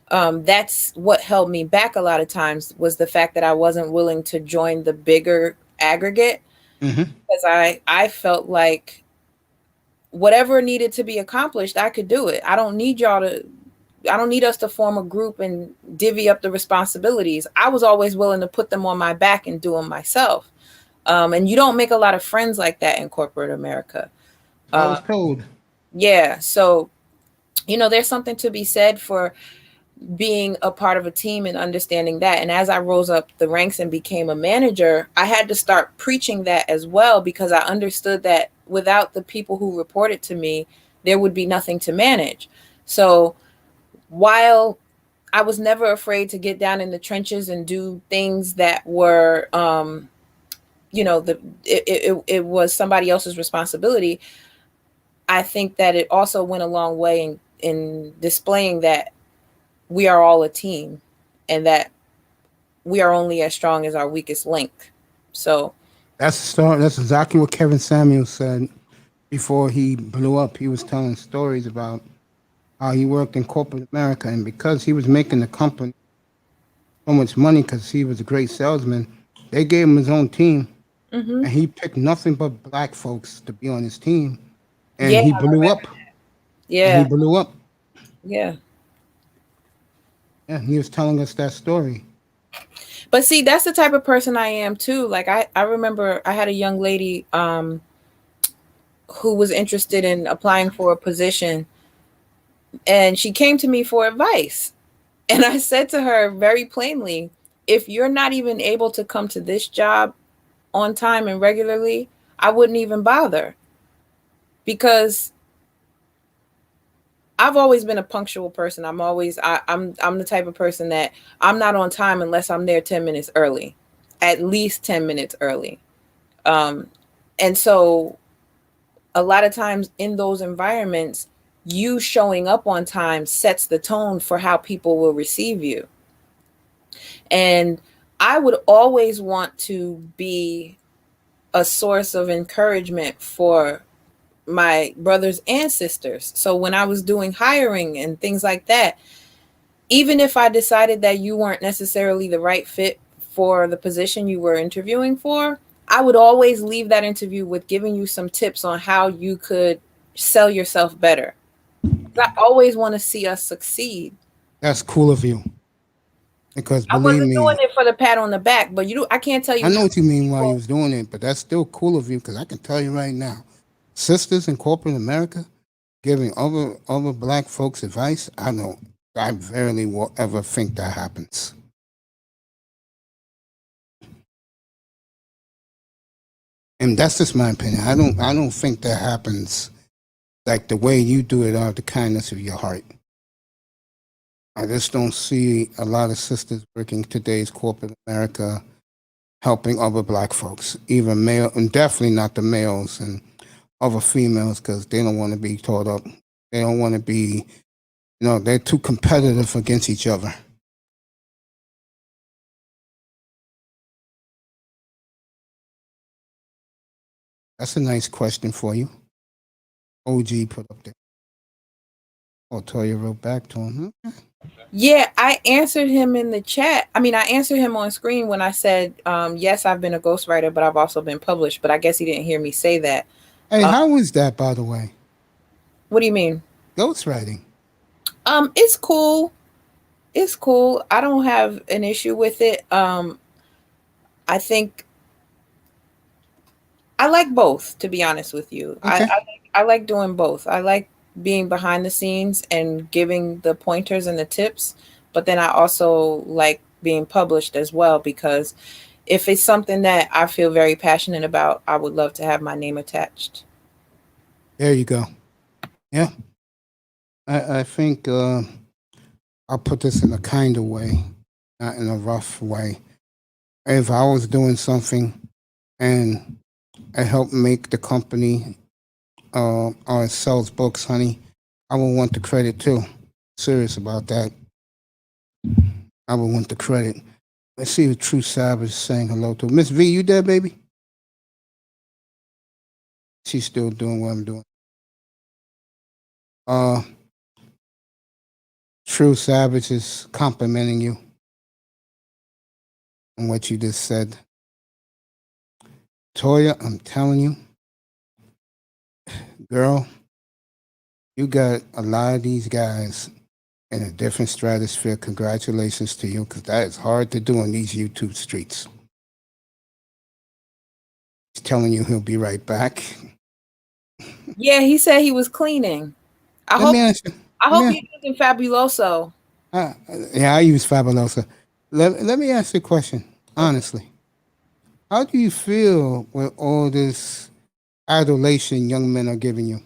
that's what held me back a lot of times, was the fact that I wasn't willing to join the bigger aggregate. Because I felt like whatever needed to be accomplished, I could do it. I don't need us to form a group and divvy up the responsibilities. I was always willing to put them on my back and do them myself. And you don't make a lot of friends like that in corporate America. I was told. Yeah. So, you know, there's something to be said for being a part of a team and understanding that. And as I rose up the ranks and became a manager, I had to start preaching that as well, because I understood that without the people who reported to me, there would be nothing to manage. So while I was never afraid to get down in the trenches and do things that were, you know, it was somebody else's responsibility, I think that it also went a long way in displaying that we are all a team and that we are only as strong as our weakest link. So that's exactly what Kevin Samuels said before he blew up. He was telling stories about how he worked in corporate America, and because he was making the company so much money because he was a great salesman, they gave him his own team. and he picked nothing but black folks to be on his team, and Yeah, he I blew remember up. that. And Yeah, he blew up. yeah. Yeah, he was telling us that story. But see, that's the type of person I am too. Like I remember I had a young lady who was interested in applying for a position, and she came to me for advice. And I said to her very plainly, if you're not even able to come to this job on time and regularly, I wouldn't even bother, because I've always been a punctual person. I'm the type of person that I'm not on time unless I'm there 10 minutes early, at least 10 minutes early. And so a lot of times in those environments, you showing up on time sets the tone for how people will receive you. And I would always want to be a source of encouragement for my brothers and sisters. So when I was doing hiring and things like that, even if I decided that you weren't necessarily the right fit for the position you were interviewing for, I would always leave that interview with giving you some tips on how you could sell yourself better. I always want to see us succeed. That's cool of you. Because I believe wasn't me, doing it for the pat on the back, but I can't tell you. I know what you mean while you was doing it, but that's still cool of you, because I can tell you right now, sisters in corporate America giving other black folks advice, I rarely will ever think that happens. And that's just my opinion. I don't think that happens like the way you do it out of the kindness of your heart. I just don't see a lot of sisters working today's corporate America helping other black folks, even male, and definitely not the males and other females, because they don't want to be taught up. They don't want to be, they're too competitive against each other. That's a nice question for you. OG put up there. Oh, Toya wrote back to him. Yeah, I answered him in the chat. I mean, I answered him on screen when I said, yes, I've been a ghostwriter, but I've also been published. But I guess he didn't hear me say that. Hey, how is that, by the way? What do you mean? Ghostwriting. It's cool. It's cool. I don't have an issue with it. I think I like both, to be honest with you. Okay. I like doing both. I like being behind the scenes and giving the pointers and the tips, but then I also like being published as well, because if it's something that I feel very passionate about, I would love to have my name attached. There you go. Yeah. I think I'll put this in a kind of way, not in a rough way. If I was doing something and it helped make the company or it sells books, honey, I would want the credit too. Serious about that. I would want the credit. Let's see if True Savage is saying hello to Miss V. You there, baby? She's still doing what I'm doing. True Savage is complimenting you on what you just said. Toya, I'm telling you, girl, you got a lot of these guys in a different stratosphere. Congratulations to you, because that is hard to do in these YouTube streets. He's telling you he'll be right back. Yeah, he said he was cleaning. I hope you're using Fabuloso. Yeah, I use Fabuloso. Let me ask you a question, honestly. How do you feel with all this adulation young men are giving you?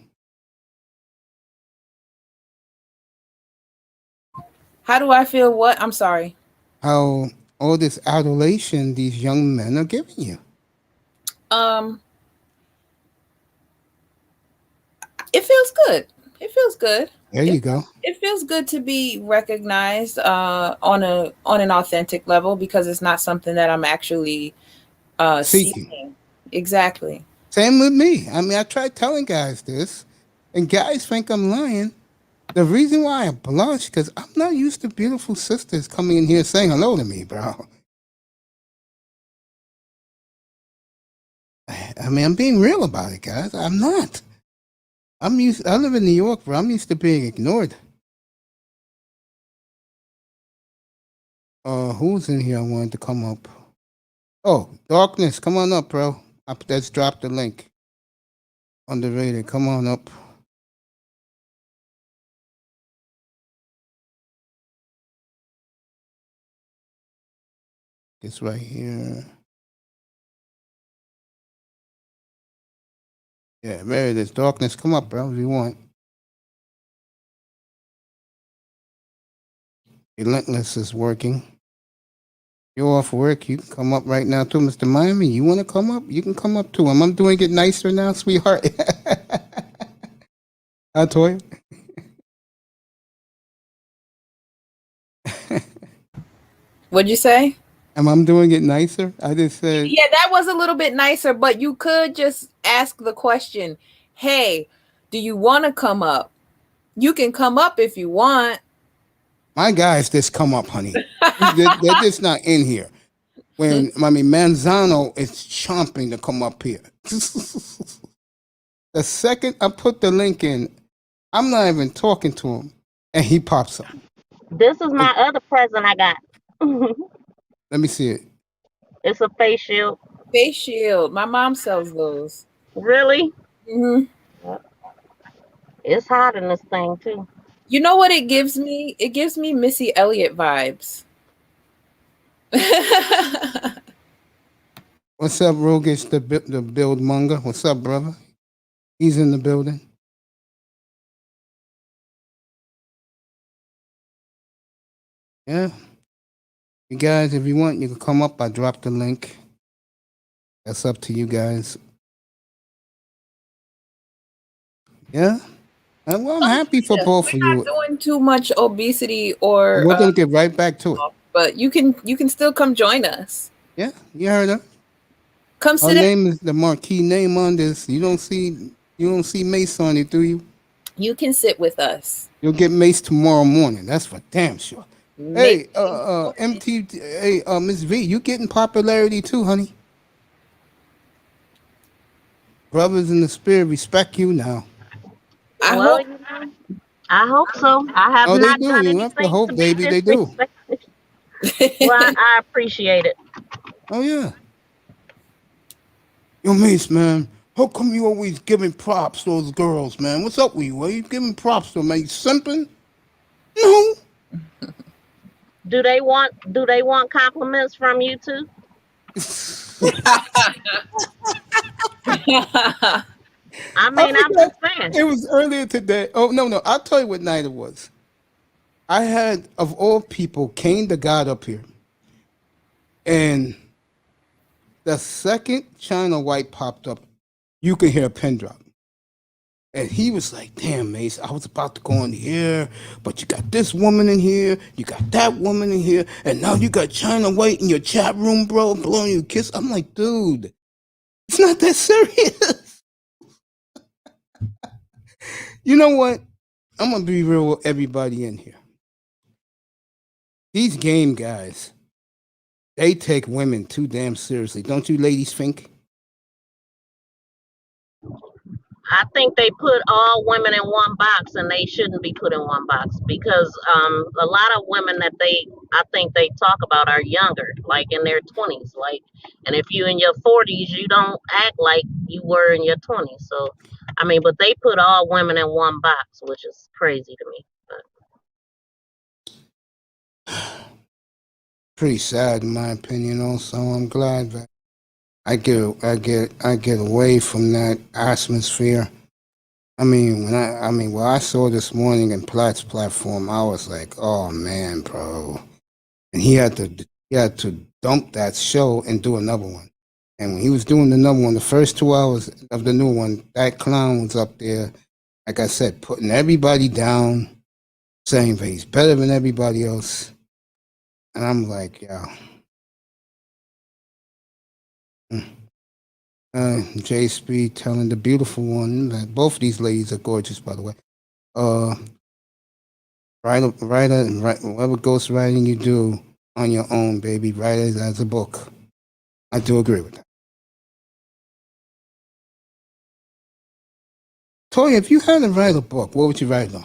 How do I feel what? I'm sorry. How all this adulation these young men are giving you? It feels good. It feels good. There you go. It feels good to be recognized on an authentic level, because it's not something that I'm actually seeking. Exactly. Same with me. I mean, I tried telling guys this, and guys think I'm lying. The reason why I blush, because I'm not used to beautiful sisters coming in here saying hello to me, bro. I mean, I'm being real about it, guys. I'm not. I live in New York, bro. I'm used to being ignored. Who's in here? I wanted to come up. Oh, Darkness, come on up, bro. Let's drop the link. Underrated, come on up. It's right here. Yeah, there it is. Darkness, come up, bro, if you want. Relentless is working. You're off work. You can come up right now too, Mr. Miami. You want to come up? You can come up too. I'm doing it nicer now, sweetheart. Toya. What'd you say? I'm doing it nicer. I just said. Yeah, that was a little bit nicer, but you could just ask the question, hey, do you want to come up? You can come up if you want. My guys just come up, honey. They're just not in here. Manzano is chomping to come up here. The second I put the link in, I'm not even talking to him, and he pops up. This is my other present I got. Let me see it. It's a face shield. Face shield. My mom sells those. Really? Mm-hmm. It's hot in this thing too. You know what it gives me? It gives me Missy Elliott vibes. What's up, Rogish, the build monger? What's up, brother? He's in the building. Yeah. You guys, if you want, you can come up. I dropped the link. That's up to you guys. Yeah. Well, I'm happy for both of you. We're not doing too much obesity or. We're gonna get right back to it. But you can still come join us. Yeah, you heard her. Come sit. Her name is the marquee name on this. You don't see Mace on it, do you? You can sit with us. You'll get Mace tomorrow morning. That's for damn sure. Hey, hey, Miss V, you getting popularity too, honey. Brothers in the spirit respect you now. I hope so. I have not done anything. You have to hope, baby. They do. Well, I appreciate it. Oh yeah. Yo, Mace, man. How come you always giving props to those girls, man? What's up with you? Are you giving props to them? Are you simping? No. Do they want compliments from you too? I mean, I'm just saying. It was earlier today. Oh, no. I'll tell you what night it was. I had, of all people, Kane the God up here. And the second China White popped up, you could hear a pin drop. And he was like, damn, Mace, I was about to go on the air, but you got this woman in here, you got that woman in here, and now you got China White in your chat room, bro, blowing you a kiss. I'm like, dude, it's not that serious. You know what? I'm going to be real with everybody in here. These game guys, they take women too damn seriously. Don't you ladies think? I think they put all women in one box, and they shouldn't be put in one box because a lot of women that I think they talk about are younger, like in their 20s. Like, and if you in your 40s, you don't act like you were in your 20s. So, I mean, but they put all women in one box, which is crazy to me. But. Pretty sad, in my opinion. Also, I'm glad that I get away from that atmosphere. I mean, what I saw this morning in Platt's platform, I was like, oh man, bro. And he had to dump that show and do another one. And when he was doing another one, the first 2 hours of the new one, that clown was up there, like I said, putting everybody down, saying that he's better than everybody else. And I'm like, yeah. J Speed telling the beautiful one that both of these ladies are gorgeous, by the way. Write whatever ghost writing you do on your own, baby. Write it as a book. I do agree with that. Toya, if you had to write a book, what would you write on?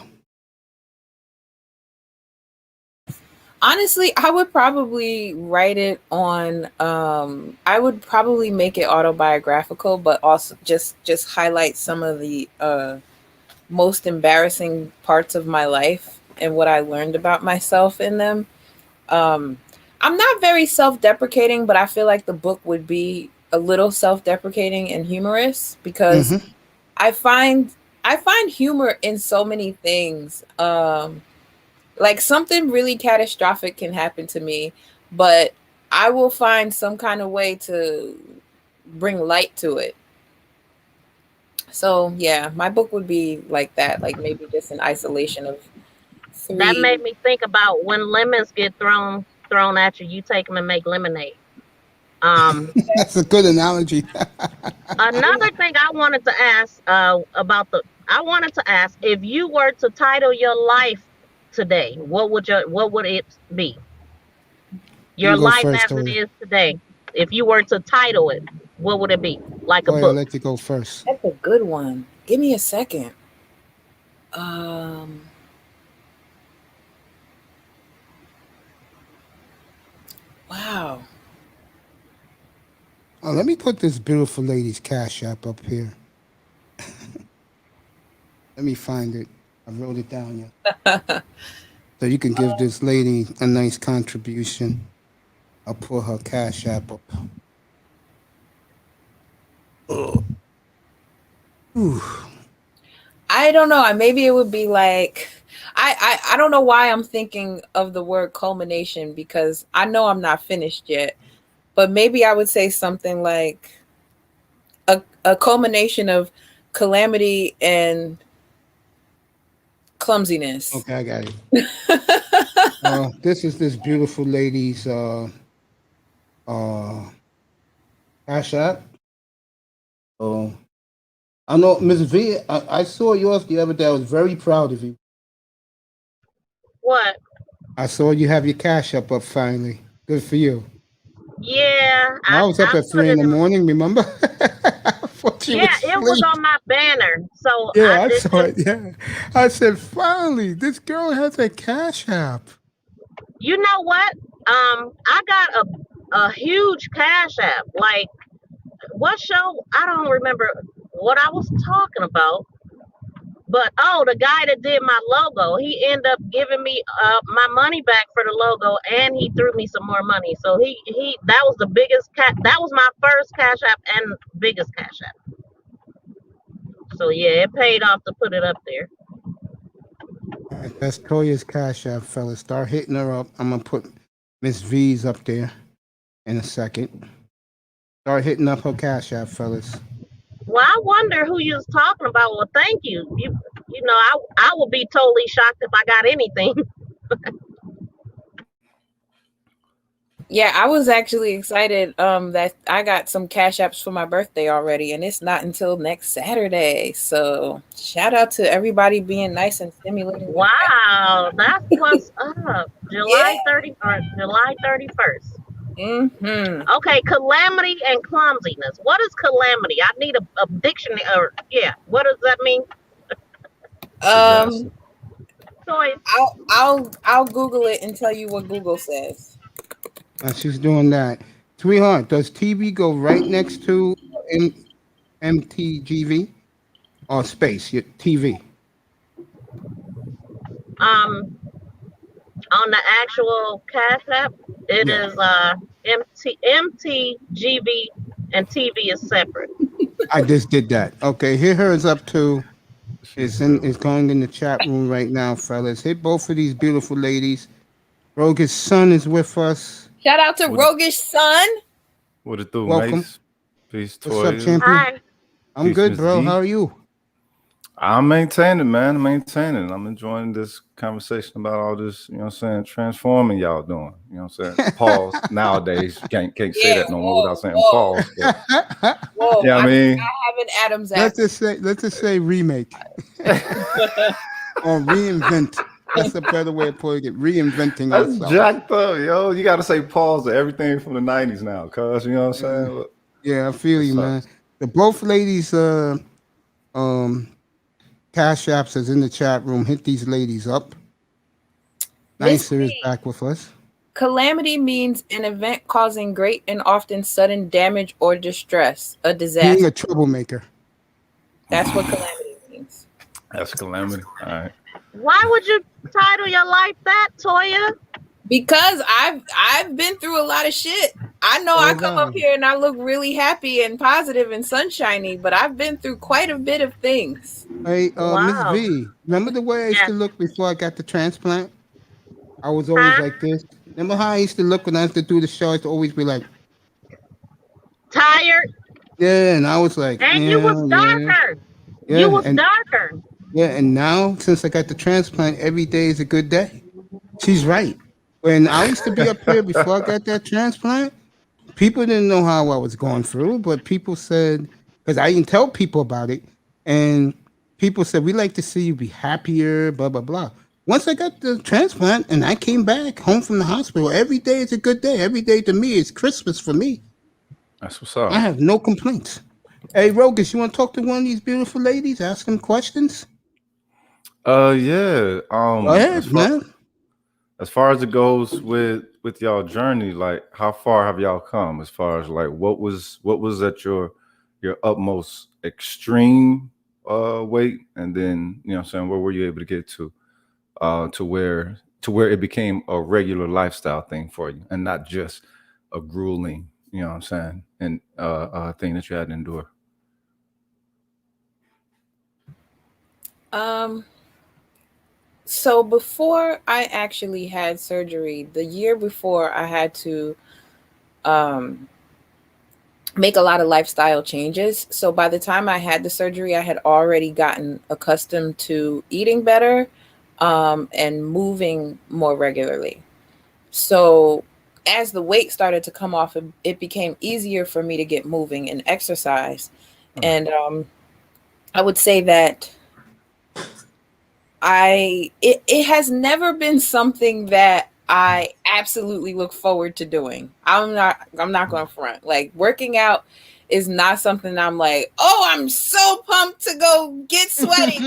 Honestly, I would probably write it on I would probably make it autobiographical, but also just highlight some of the most embarrassing parts of my life and what I learned about myself in them. I'm not very self-deprecating, but I feel like the book would be a little self-deprecating and humorous because I find humor in so many things. Like something really catastrophic can happen to me, but I will find some kind of way to bring light to it. So yeah, my book would be like that, like maybe just an isolation of three. That made me think about when lemons get thrown at you, you take them and make lemonade. That's a good analogy. Another thing I wanted to ask I wanted to ask if you were to title your life today, what would it be? Your life first, as it Toya. is today. If you were to title it, what would it be? Like Toya, a book. I'll let you go first. That's a good one. Give me a second. Wow. Oh, let me put this beautiful lady's Cash App up here. Let me find it. I wrote it down, yeah. So you can give this lady a nice contribution. I'll put her Cash App up. Ooh. I don't know. Maybe it would be like I don't know why I'm thinking of the word culmination because I know I'm not finished yet. But maybe I would say something like a culmination of calamity and clumsiness. Okay, I got it. This is this beautiful lady's Cash App. I know, Ms. V, I saw yours the other day. I was very proud of you. What? I saw you have your Cash App up finally. Good for you. Yeah. I was up at 3 in the morning, remember? Yeah, it was on my banner. So yeah, I saw it. Yeah. I said, finally, this girl has a Cash App. You know what? I got a huge Cash App. Like, what show? I don't remember what I was talking about. But the guy that did my logo, he ended up giving me my money back for the logo, and he threw me some more money. So he that was the biggest that was my first Cash App and biggest Cash App. So yeah, it paid off to put it up there. All right, that's Toya's Cash App, fellas. Start hitting her up. I'm gonna put Miss V's up there in a second. Start hitting up her Cash App, fellas. Well, I wonder who you was talking about. Well, thank you. You know, I would be totally shocked if I got anything. Yeah, I was actually excited that I got some Cash Apps for my birthday already, and it's not until next Saturday. So shout out to everybody being nice and stimulating. Wow, that's what's up. July 31st. Mm-hmm. Okay, calamity and clumsiness. What is calamity? I need a dictionary. Or what does that mean? I'll Google it and tell you what Google says. She's doing that. Sweetheart, does TV go right next to MTGV or space? Your TV. On the actual Cash App, it is MTGV and TV is separate. I just did that. Okay, here hers up to. It's going in the chat room right now, fellas. Hit both of these beautiful ladies. Rogue's son is with us. Shout out to Roguish Son. What it do, Welcome. Mace? Peace, What's Toya. up, champion? Hi. I'm Peace, good, Ms. bro. V. How are you? I'm maintaining, man. I'm maintaining. I'm enjoying this conversation about all this, you know what I'm saying, transforming y'all doing. You know what I'm saying? Pause. Nowadays, you can't say that no more without saying pause. But, Whoa, yeah, I mean, I have an Adam's Let's just say remake. Or reinvent. That's a better way of putting it. Reinventing that's ourselves. jacked up, yo. You got to say pause to everything from the 90s now, cuz, you know what I'm saying? Yeah, I feel you, man. The both ladies Cash Apps is in the chat room. Hit these ladies up. Nicer is back with us. Calamity means an event causing great and often sudden damage or distress, a disaster. Being a troublemaker. That's what calamity means. That's calamity. All right. Why would you title your life that, Toya? Because I've been through a lot of shit. I know I come up here and I look really happy and positive and sunshiny, but I've been through quite a bit of things. Hey, Miss V, remember the way I used to look before I got the transplant? I was always like this. Remember how I used to look when I used to do the show? I used to always be like tired. Yeah, and I was like, And you was darker. Yeah, you was and, darker. Yeah, and now since I got the transplant, every day is a good day. She's right. When I used to be up here before I got that transplant, people didn't know how I was going through, but people said, because I didn't tell people about it, and people said, we like to see you be happier, blah, blah, blah. Once I got the transplant and I came back home from the hospital, every day is a good day. Every day to me is Christmas for me. That's what's up. I have no complaints. Hey, Rogus, you want to talk to one of these beautiful ladies? Ask them questions? Yeah. Go ahead, man. As far as it goes with y'all journey, like how far have y'all come? As far as like what was at your utmost extreme weight, and then you know what I'm saying, where were you able to get to where it became a regular lifestyle thing for you and not just a grueling, you know what I'm saying, and thing that you had to endure? So before I actually had surgery, the year before, I had to make a lot of lifestyle changes. So by the time I had the surgery, I had already gotten accustomed to eating better and moving more regularly. So as the weight started to come off, it became easier for me to get moving and exercise. And I would say that it has never been something that I absolutely look forward to doing. I'm not going to front. Like, working out is not something I'm like, oh, I'm so pumped to go get sweaty.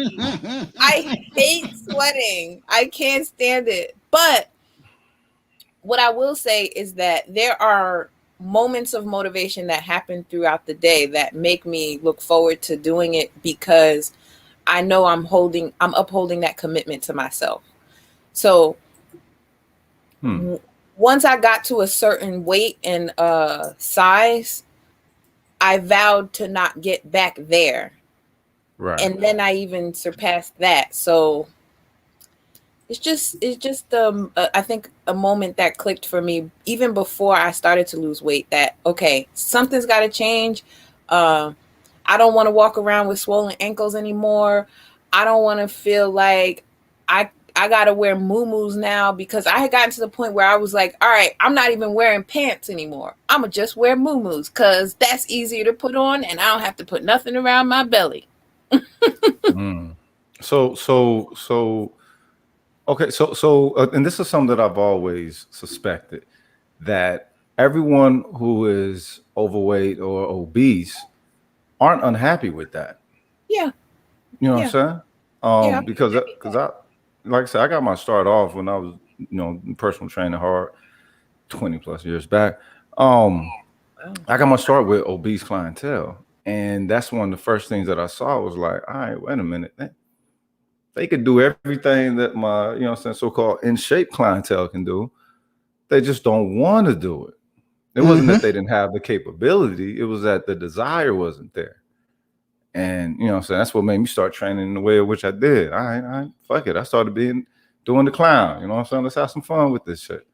I hate sweating. I can't stand it. But what I will say is that there are moments of motivation that happen throughout the day that make me look forward to doing it, because I know I'm upholding that commitment to myself. So once I got to a certain weight and size, I vowed to not get back there. Right. And then I even surpassed that. So it's just I think a moment that clicked for me even before I started to lose weight, that, okay, something's got to change. I don't want to walk around with swollen ankles anymore. I don't want to feel like I got to wear muumuus now, because I had gotten to the point where I was like, all right, I'm not even wearing pants anymore. I'm going to just wear muumuus because that's easier to put on and I don't have to put nothing around my belly. Okay, and this is something that I've always suspected, that everyone who is overweight or obese aren't unhappy with that. Yeah. You know what I'm saying? Because I, like I said, I got my start off when I was, personal training hard 20 plus years back. I got my start with obese clientele. And that's one of the first things that I saw was like, all right, wait a minute. They could do everything that my, so-called in shape clientele can do. They just don't want to do it. It wasn't that they didn't have the capability. It was that the desire wasn't there. And, that's what made me start training in the way in which I did. All right, fuck it. I started doing the clown. You know what I'm saying? Let's have some fun with this shit.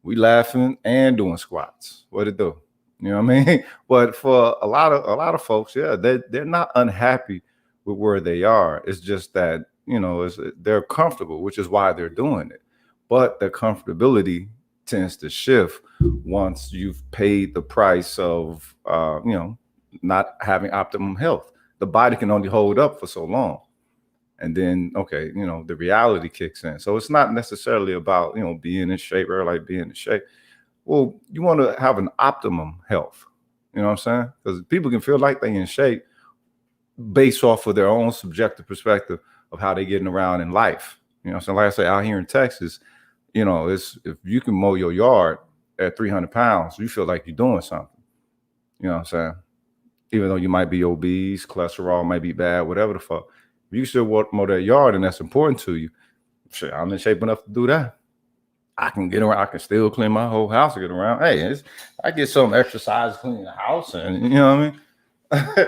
We laughing and doing squats. What it do? You know what I mean? But for a lot of folks, yeah, they're not unhappy with where they are. It's just that, they're comfortable, which is why they're doing it. But the comfortability tends to shift once you've paid the price of, not having optimum health. The body can only hold up for so long. And then, okay, the reality kicks in. So it's not necessarily about, being in shape or like being in shape. Well, you want to have an optimum health. You know what I'm saying? Because people can feel like they're in shape based off of their own subjective perspective of how they're getting around in life. You know, so like I say, out here in Texas, you know, it's if you can mow your yard at 300 pounds, you feel like you're doing something. You know what I'm saying? Even though you might be obese, cholesterol might be bad, whatever the fuck. If you still mow that yard and that's important to you, shit, I'm in shape enough to do that. I can get around. I can still clean my whole house to get around. Hey, I get some exercise cleaning the house, and you know what I mean.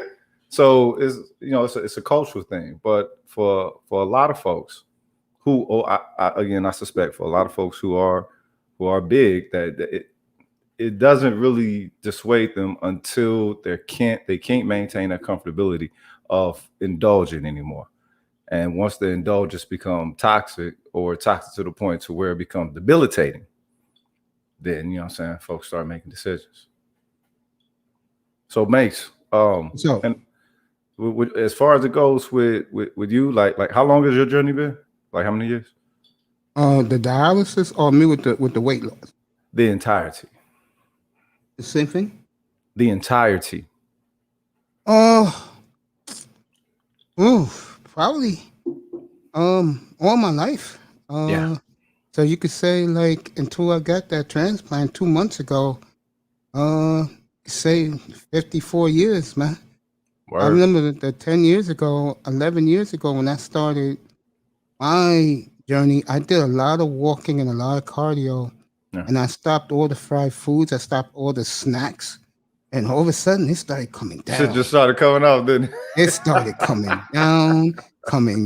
So it's, you know, it's a cultural thing. But for a lot of folks who, I suspect for a lot of folks who are big, that it doesn't really dissuade them until they can't maintain that comfortability of indulging anymore. And once the indulgence become toxic or toxic to the point to where it becomes debilitating, then, you know what I'm saying, folks start making decisions. So Mace, and as far as it goes with you, like how long has your journey been? Like how many years? The dialysis or me with the weight loss? The entirety. The same thing? The entirety. Probably all my life. Yeah. So you could say like until I got that transplant 2 months ago, say 54 years, man. Word. I remember that 10 years ago, 11 years ago when I started my journey, I did a lot of walking and a lot of cardio. Yeah. And I stopped all the fried foods. I stopped all the snacks. And all of a sudden, it started coming down. Shit just started coming out, didn't it? It started coming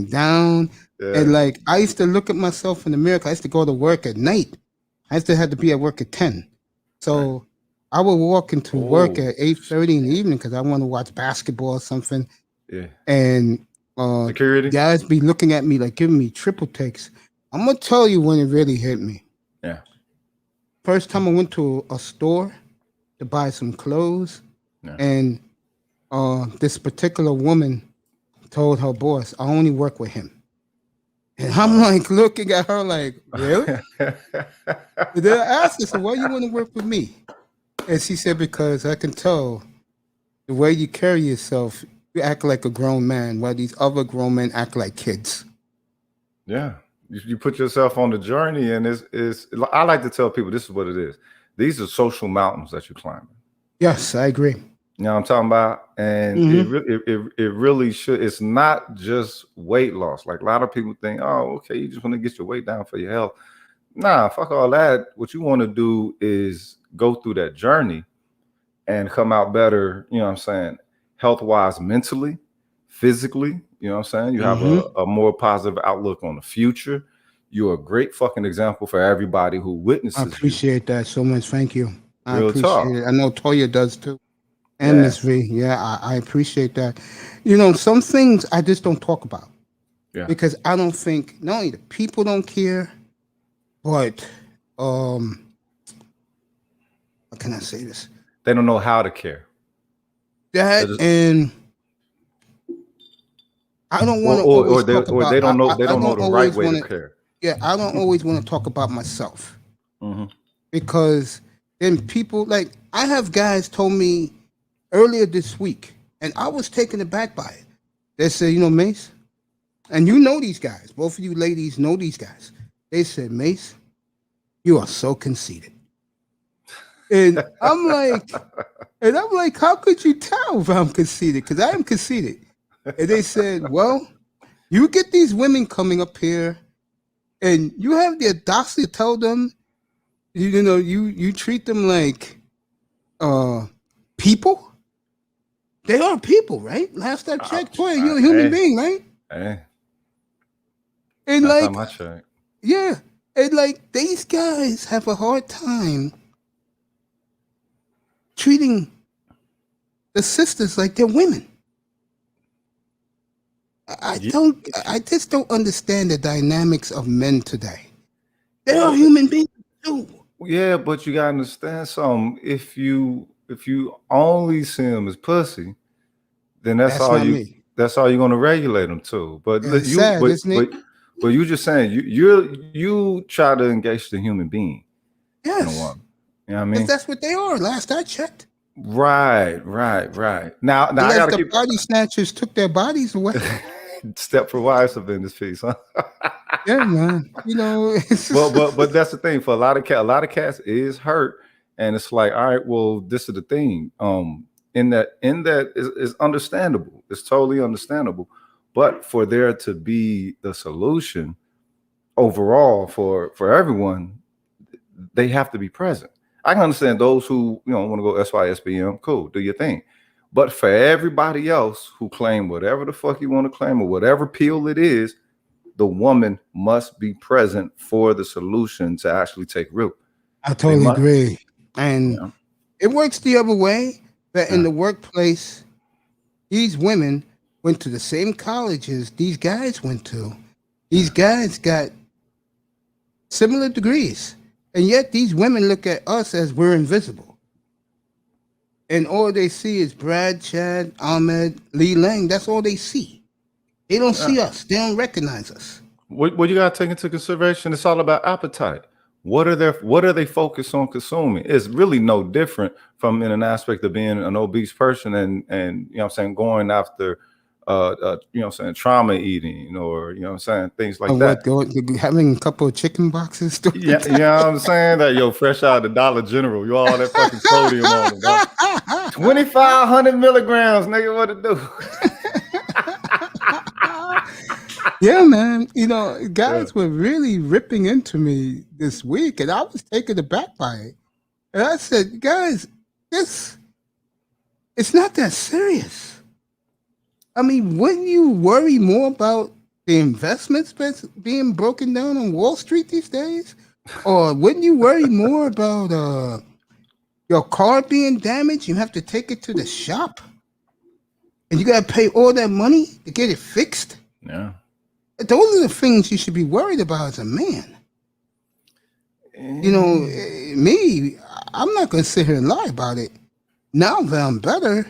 down. Yeah. And like, I used to look at myself in the mirror. I used to go to work at night. I used to have to be at work at 10. So I would walk into work at 8:30 in the evening because I want to watch basketball or something. Yeah. And security guys be looking at me like giving me triple takes. I'm going to tell you when it really hit me. Yeah. First time I went to a store to buy some clothes, and this particular woman told her boss, I only work with him. And I'm like looking at her like, really? And then I asked her, so why you want to work with me? And she said, because I can tell the way you carry yourself, you act like a grown man, while these other grown men act like kids. Yeah. You put yourself on the journey, and it's I like to tell people this is what it is. These are social mountains that you're climbing. Yes, I agree. You know what I'm talking about? And it really should. It's not just weight loss. Like a lot of people think, oh, okay, you just want to get your weight down for your health. Nah, fuck all that. What you want to do is go through that journey and come out better, you know what I'm saying, health-wise, mentally, physically, you know what I'm saying? You have a more positive outlook on the future. You're a great fucking example for everybody who witnesses. I appreciate that so much. Thank you. I Real appreciate talk. it. I know Toya does too. And Miss V. Yeah, I appreciate that. You know, some things I just don't talk about. Yeah. Because I don't think not only the people don't care, but how can I say this? They don't know how to care. That and I don't want to or they don't know the right way to care. Yeah, I don't always want to talk about myself. Mm-hmm. Because then people like I have guys told me earlier this week, and I was taken aback by it. They said, you know, Mace, and you know these guys, both of you ladies know these guys. They said, Mace, you are so conceited. And I'm like, how could you tell if I'm conceited? Because I am conceited. And they said, well, you get these women coming up here and you have the audacity to tell them, you know, you treat them like people. They are people, right? Last I checked, boy, you're a human being, right? Hey. And Last like, time I checked. yeah, and like these guys have a hard time treating the sisters like they're women. I just don't understand the dynamics of men today. They are human beings too. Yeah, but you gotta understand something. If you only see them as pussy, then that's all you're gonna regulate them to. But it's sad, isn't it? But you just saying you try to engage the human being. Yes. In a woman. You know what I mean? That's what they are. Last I checked. Right. Now I gotta the body snatchers took their bodies away. Stepford wives have been this piece, huh? Yeah, man. You know, but that's the thing for a lot of cats is hurt, and it's like, all right, well, this is the thing. In that is understandable. It's totally understandable. But for there to be the solution overall for everyone, they have to be present. I can understand those who want to go SYSBM, cool, do your thing. But for everybody else who claim whatever the fuck you want to claim or whatever pill it is, the woman must be present for the solution to actually take root. I totally agree. And it works the other way, that in the workplace, these women went to the same colleges these guys went to. These guys got similar degrees. And yet these women look at us as we're invisible. And all they see is Brad, Chad, Ahmed, Lee Lang. That's all they see. They don't see us. They don't recognize us. What you got to take into consideration, it's all about appetite. What are they focused on consuming? It's really no different from in an aspect of being an obese person and you know what I'm saying, going after you know what I'm saying, trauma eating or you know what I'm saying, things like that. Having a couple of chicken boxes. Yeah, you know what I'm saying? That fresh out of the Dollar General, you all that fucking sodium on it, bro. 2,500 milligrams, nigga, what to do? Yeah, man. You know, guys were really ripping into me this week, and I was taken aback by it. And I said, guys, it's not that serious. I mean, wouldn't you worry more about the investments being broken down on Wall Street these days? Or wouldn't you worry more about your car being damaged? You have to take it to the shop, and you got to pay all that money to get it fixed? Yeah. Those are the things you should be worried about as a man. You know, me, I'm not going to sit here and lie about it. Now that I'm better,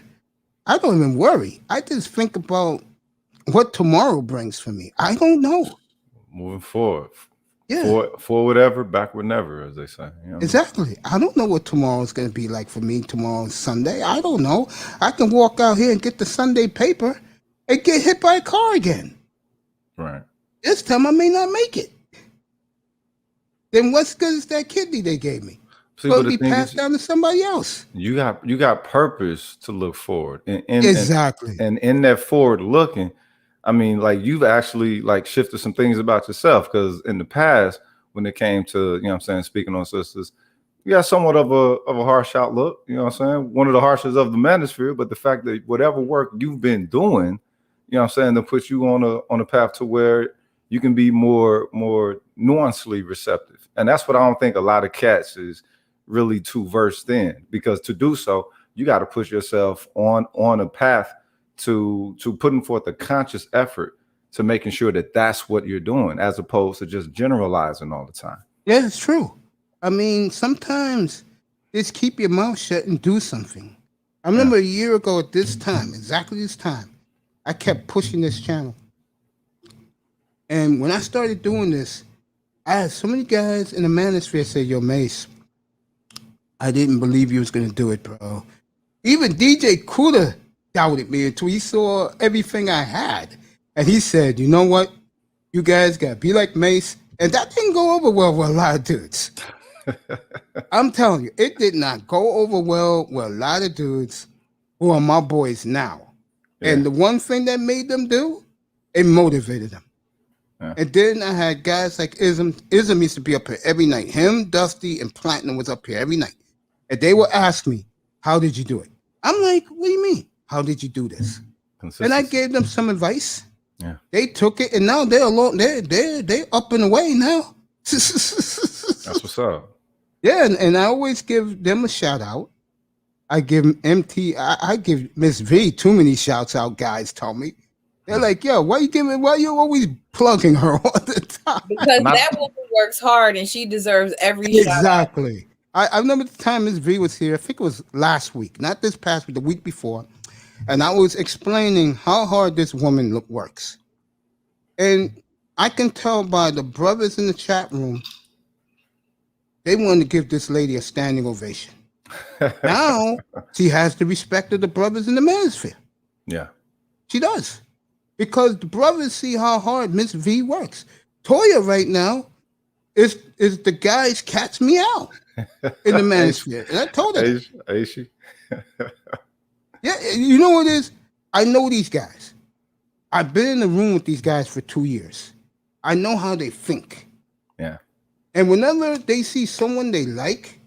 I don't even worry. I just think about what tomorrow brings for me. I don't know. Moving forward. Yeah. Forward ever, backward never, as they say. You know? Exactly. I don't know what tomorrow's going to be like for me. Tomorrow's Sunday. I don't know. I can walk out here and get the Sunday paper and get hit by a car again. Right. This time I may not make it. Then what's good is that kidney they gave me? See, Supposed to be passed down to somebody else. You got purpose to look forward. Exactly. And in that forward looking, I mean, like you've actually like shifted some things about yourself, because in the past, when it came to, you know what I'm saying, speaking on sisters, you got somewhat of a harsh outlook, you know what I'm saying? One of the harshest of the manosphere, but the fact that whatever work you've been doing, you know what I'm saying, to put you on a path to where you can be more nuancedly receptive. And that's what I don't think a lot of cats is really too versed in, because to do so, you got to push yourself on a path to putting forth a conscious effort to making sure that that's what you're doing, as opposed to just generalizing all the time. Yeah, it's true. I mean, sometimes just keep your mouth shut and do something. I remember a year ago at this time, exactly this time, I kept pushing this channel. And when I started doing this, I had so many guys in the manosphere say, yo, Mace, I didn't believe you was going to do it, bro. Even DJ Kuda doubted me until he saw everything I had. And he said, you know what? You guys got to be like Mace. And that didn't go over well with a lot of dudes. I'm telling you, it did not go over well with a lot of dudes who are my boys now. Yeah. And the one thing that made them do, it motivated them. Yeah. And then I had guys like Ism. Ism used to be up here every night. Him, Dusty, and Platinum was up here every night. And they would ask me, how did you do it? I'm like, what do you mean? How did you do this? And I gave them some advice. Yeah. They took it, and now they're alone. They're up and away now. That's what's up. Yeah, and I always give them a shout out. I give MT. I give Miss V too many shouts out. Guys tell me, they're like, yo, why you always plugging her all the time? Because that woman works hard and she deserves every exactly. I remember the time Miss V was here. I think it was last week, not this past week, the week before. And I was explaining how hard this woman works. And I can tell by the brothers in the chat room, they wanted to give this lady a standing ovation. Now she has the respect of the brothers in the manosphere. Yeah. She does. because the brothers see how hard Miss V works. Toya right now is the guy's cat's meow in the manosphere. And I told her that. Ain't she? Yeah, you know what it is? I know these guys. I've been in the room with these guys for 2 years. I know how they think. Yeah. And whenever they see someone they like,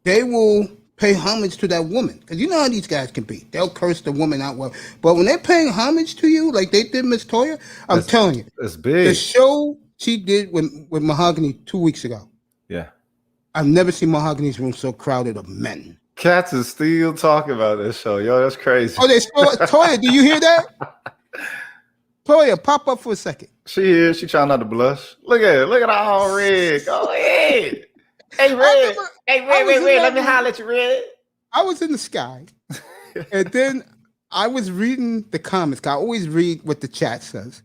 they will pay homage to that woman. Because you know how these guys can be. They'll curse the woman out well. But when they're paying homage to you, like they did Miss Toya, I'm telling you. It's big. The show she did with Mahogany 2 weeks ago. Yeah. I've never seen Mahogany's room so crowded of men. Cats is still talking about this show. Yo, that's crazy. Oh, they still Toya, do you hear that? Toya, pop up for a second. She here. She trying not to blush. Look at it. Look at all red. Go ahead. Hey, Red. Red. Let me holler at you, Red. I was in the sky. And then I was reading the comments. I always read what the chat says.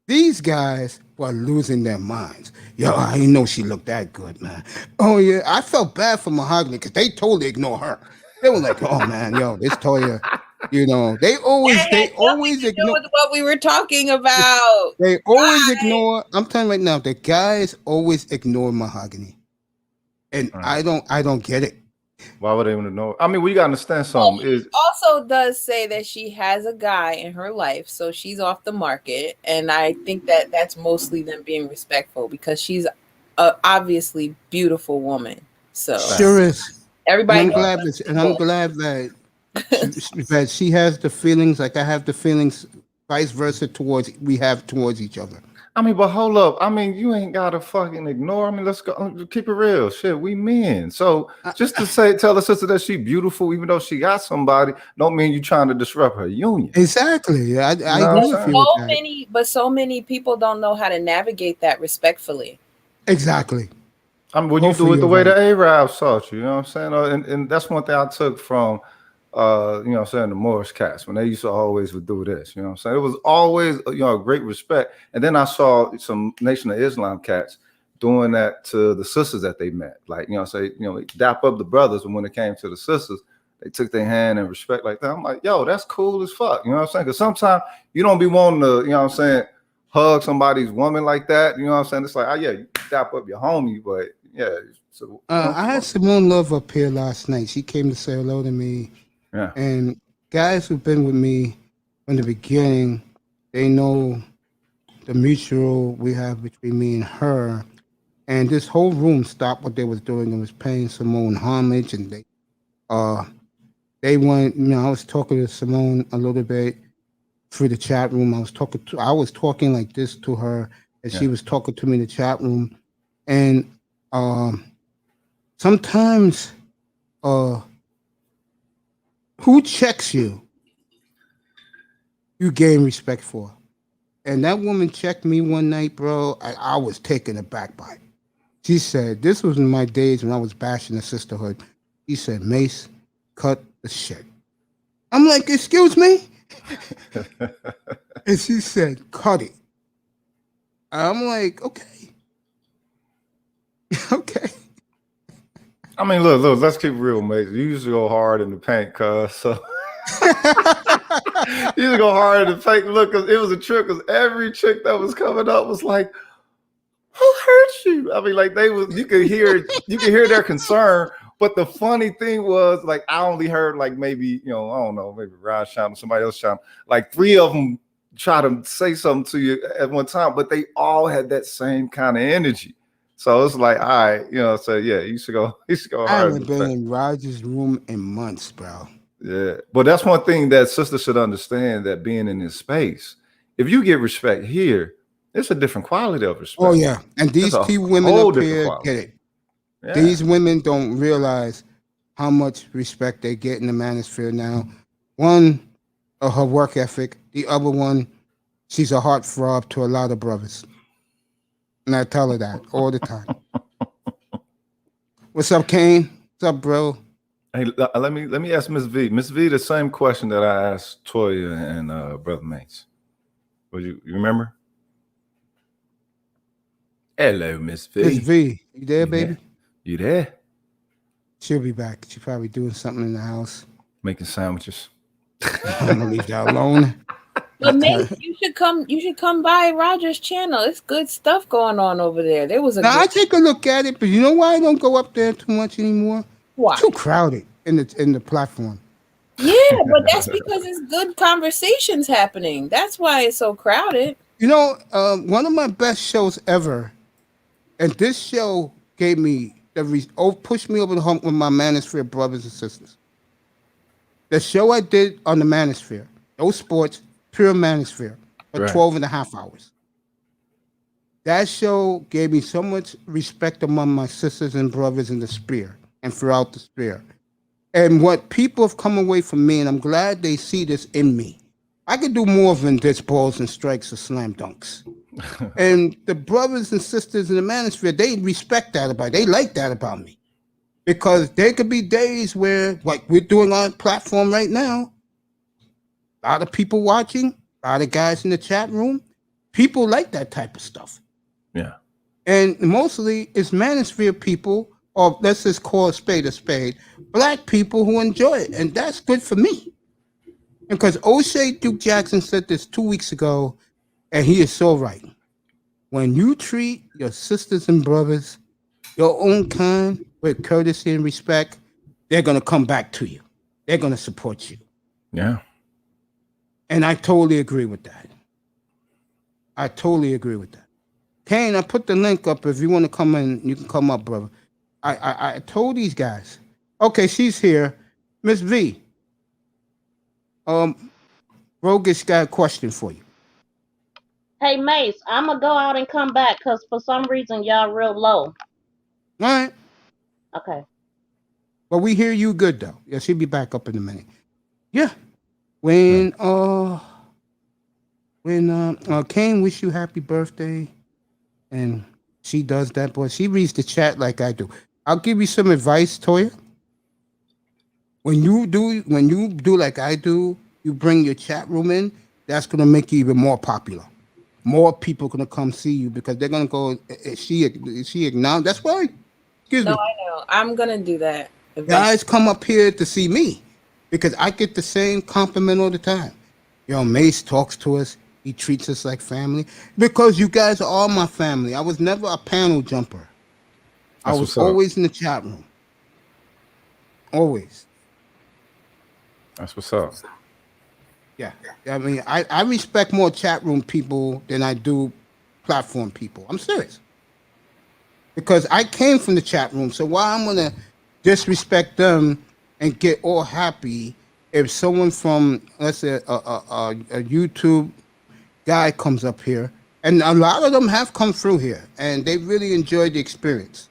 These guys were losing their minds. Yo, I didn't know she looked that good, man. Oh, yeah. I felt bad for Mahogany because they totally ignore her. They were like, oh, man, yo, this Toya, you know, they always ignore what we were talking about. They always ignore. I'm telling you right now, the guys always ignore Mahogany. And I don't get it. Why would they want to know? I mean, we got to understand something. It also does say that she has a guy in her life, so she's off the market. And I think that that's mostly them being respectful because she's a obviously beautiful woman. So sure is. Everybody. I'm glad that that she has the feelings like I have the feelings, vice versa towards each other. I mean, but hold up. I mean, you ain't gotta fucking ignore. I mean, let's go keep it real. Shit, we men. So just to tell the sister that she beautiful, even though she got somebody, don't mean you trying to disrupt her union. Exactly. I agree with you. So many people don't know how to navigate that respectfully. Exactly. I mean, when you do it the way the Arabs taught you, you know what I'm saying? And that's one thing I took from you know what I'm saying, the Moorish cats, when they used to always would do this, you know what I'm saying? It was always, you know, great respect. And then I saw some Nation of Islam cats doing that to the sisters that they met. Like, you know, dap up the brothers, and when it came to the sisters, they took their hand and respect like that. I'm like, yo, that's cool as fuck. You know what I'm saying? Because sometimes you don't be wanting to, you know what I'm saying, hug somebody's woman like that. You know what I'm saying? It's like, oh yeah, you dap up your homie, but yeah. So I had Simone Love up here last night. She came to say hello to me. Yeah. And guys who've been with me from the beginning, they know the mutual we have between me and her. And this whole room stopped what they was doing and was paying Simone homage. And they went, you know, I was talking to Simone a little bit through the chat room. I was talking like this to her, and she was talking to me in the chat room. And sometimes who checks you, you gain respect for. And that woman checked me one night, bro. I was taken aback by it. She said, this was in my days when I was bashing the sisterhood. She said, Mace, cut the shit. I'm like, excuse me? And she said, cut it. I'm like, okay. Okay. I mean, look, let's keep it real, mate. You used to go hard in the paint, cuz. So you used to go hard in the paint. Look, cause it was a trick, because every chick that was coming up was like, who hurt you? I mean, like you could hear their concern. But the funny thing was, like, I only heard like maybe, you know, I don't know, maybe Rod shouting, somebody else shouting, like 3 of them try to say something to you at one time, but they all had that same kind of energy. So it's like, all right, you know, so yeah, you should go hard. I haven't been in Roger's room in months, bro. Yeah. But that's one thing that sisters should understand, that being in this space, if you get respect here, it's a different quality of respect. Oh, yeah. And these few women up here get it. Yeah. These women don't realize how much respect they get in the manosphere now. One, her work ethic. The other one, she's a heartthrob to a lot of brothers. And I tell her that all the time. What's up, Kane? What's up, bro? Hey, let me ask Miss V. Miss V, the same question that I asked Toya and Brother Mace. Would you remember? Hello, Miss V. Miss V, you there, baby? You there? She'll be back. She's probably doing something in the house. Making sandwiches. I'm gonna leave that alone. But Mace, you should come by Roger's channel. It's good stuff going on over there. There was a Now I take a look at it, but you know why I don't go up there too much anymore? Why? It's too crowded in the platform. Yeah, but that's because it's good conversations happening. That's why it's so crowded. You know, one of my best shows ever, and this show gave me pushed me over the hump with my Manosphere brothers and sisters. The show I did on the Manosphere, no sports, pure Manosphere, for 12 and a half hours. That show gave me so much respect among my sisters and brothers in the sphere and throughout the sphere. And what people have come away from me, and I'm glad they see this in me. I could do more than this balls and strikes or slam dunks. And the brothers and sisters in the Manosphere, they respect that about They like that about me. Because there could be days where, like we're doing on platform right now, a lot of people watching, a lot of guys in the chat room, people like that type of stuff. Yeah. And mostly it's Manosphere people, or let's just call a spade, black people who enjoy it. And that's good for me. Because O'Shea Duke Jackson said this 2 weeks ago, and he is so right. When you treat your sisters and brothers, your own kind, with courtesy and respect, they're going to come back to you. They're going to support you. Yeah. And I totally agree with that. I totally agree with that. Kane, I put the link up. If you want to come in, you can come up, brother. I told these guys. Okay, she's here. Miss V. Rogish got a question for you. Hey, Mace, I'm going to go out and come back because for some reason y'all real low. All right. Okay. Well, we hear you good, though. Yeah, she'll be back up in a minute. Yeah. When Kane wish you happy birthday, and she does that, boy, she reads the chat like I do. I'll give you some advice, Toya. When you do like I do, you bring your chat room in, that's going to make you even more popular. More people going to come see you because they're going to go, she acknowledged. That's why, excuse me. I know. I'm going to do that. Guys come up here to see me because I get the same compliment all the time. Yo, Mace talks to us. He treats us like family because you guys are all my family. I was never a panel jumper. I was always in the chat room. Always. That's what's up. Yeah. I mean, I respect more chat room people than I do platform people. I'm serious. Because I came from the chat room. So why I'm going to disrespect them and get all happy if someone from, let's say, a YouTube guy comes up here, and a lot of them have come through here, and they really enjoyed the experience.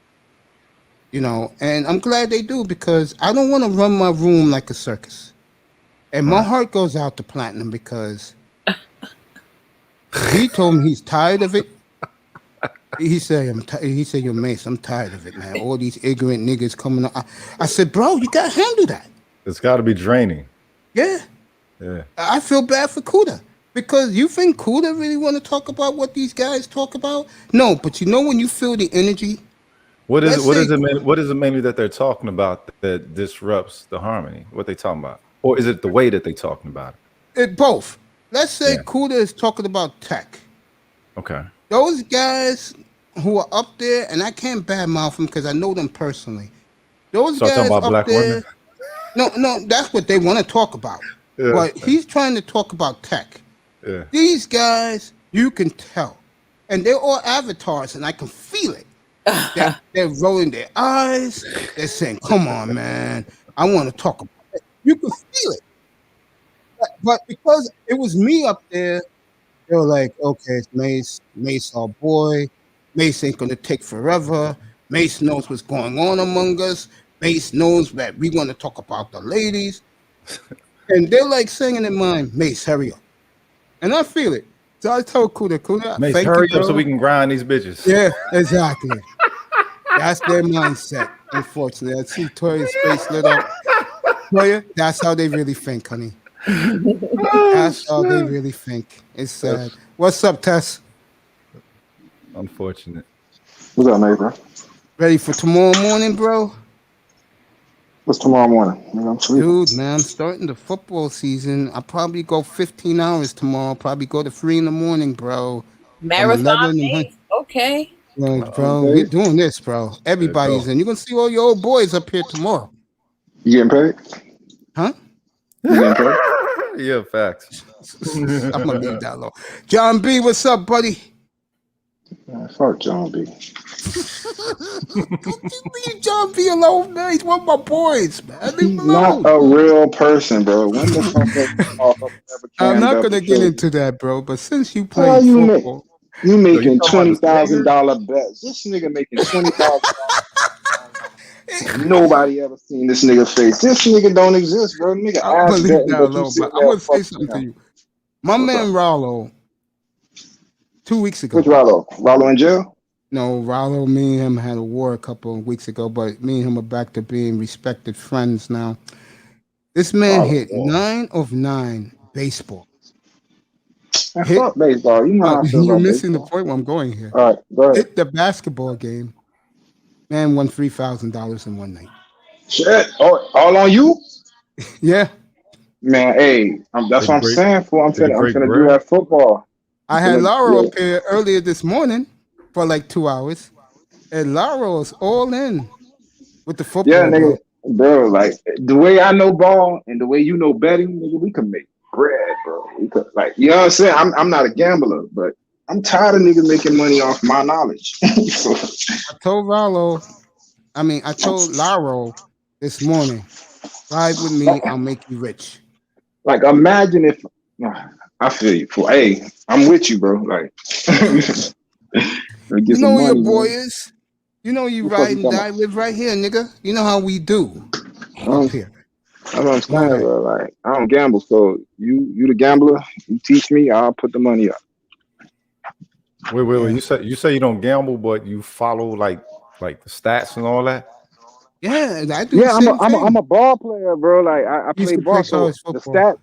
You know, and I'm glad they do because I don't want to run my room like a circus. And my heart goes out to Platinum because he told me he's tired of it. He said, "Yo, Mace, I'm tired of it, man. All these ignorant niggas coming up." I said, "Bro, you gotta handle that. It's got to be draining." Yeah. Yeah. I feel bad for Kuda because you think Kuda really want to talk about what these guys talk about? No, but you know when you feel the energy. What is it mainly that they're talking about that disrupts the harmony? What they talking about, or is it the way that they talking about it? Both. Let's say Kuda is talking about tech. Okay. Those guys who are up there, and I can't badmouth them because I know them personally. Those guys talking about up black there. women? No, that's what they want to talk about. Yeah. But he's trying to talk about tech. Yeah. These guys, you can tell, and they're all avatars, and I can feel it. They're rolling their eyes. They're saying, "Come on, man, I want to talk about it." You can feel it. But because it was me up there, they were like, "Okay, it's Mace, our boy. Mace ain't gonna take forever. Mace knows what's going on among us. Mace knows that we want to talk about the ladies." And they're like singing in mind, "Mace, hurry up." And I feel it. So I told Kuda, Mace, hurry up so we can grind these bitches. Yeah, exactly. That's their mindset, unfortunately. I see Toya's face lit up. Toya, that's how they really think, honey. That's how they really think. It's sad. What's up, Tess? Unfortunate. What's up, neighbor? Ready for tomorrow morning, bro? What's tomorrow morning? I'm sleeping. Dude, man, I'm starting the football season. I'll probably go 15 hours tomorrow. Probably go to 3 in the morning, bro. Marathon pace. Okay. Yeah, bro, we're doing this, bro. Everybody's in. You're gonna see all your old boys up here tomorrow. You getting paid? Huh? You getting paid? Yeah, facts. I'm gonna leave that alone. John B, what's up, buddy? Fuck John B. Leave John B alone, man. He's one of my boys, man. Leave He's him alone. not a real person, bro. When the fuck I'm not gonna get into that, bro. But since you play How you football, you making $20,000 bets. This nigga making $20,000. Nobody ever seen this nigga face. This nigga don't exist, bro. Nigga I'm ass gonna leave betting, that but you alone. sit But I there want to say fucking something to him. you. My man Rollo, 2 weeks ago. Which Rollo? Rollo in jail? No, Rollo, me and him had a war a couple of weeks ago, but me and him are back to being respected friends now. This man hit 9 of 9 baseball. Fuck baseball. You know how I feel You're about missing baseball. the point where I'm going here. All right, go ahead. Hit the basketball game. Man won $3,000 in one night. Shit. Oh, all on you? Yeah. Man, hey, that's what I'm saying. For I'm finna do that football. I had Laura up here earlier this morning for like 2 hours, and Laura's all in with the football. Yeah, nigga, bro. Like the way I know ball and the way you know betting, nigga, we can make bread, bro. We could, like, you know what I'm saying? I'm not a gambler, but I'm tired of niggas making money off my knowledge. So, I told Laura this morning, ride with me, I'll make you rich. like, imagine if I feel you. Hey, I'm with you, bro. Like, you know who your boy man. is. You know you Who fuck ride you and talking die, live right here, nigga. You know how we do up here. That's what I'm saying, bro. Like, I don't gamble, so you the gambler. You teach me, I'll put the money up. Wait. You say you don't gamble, but you follow like the stats and all that. Yeah, I do. Yeah, I'm a ball player, bro. Like I play ball, so the stats.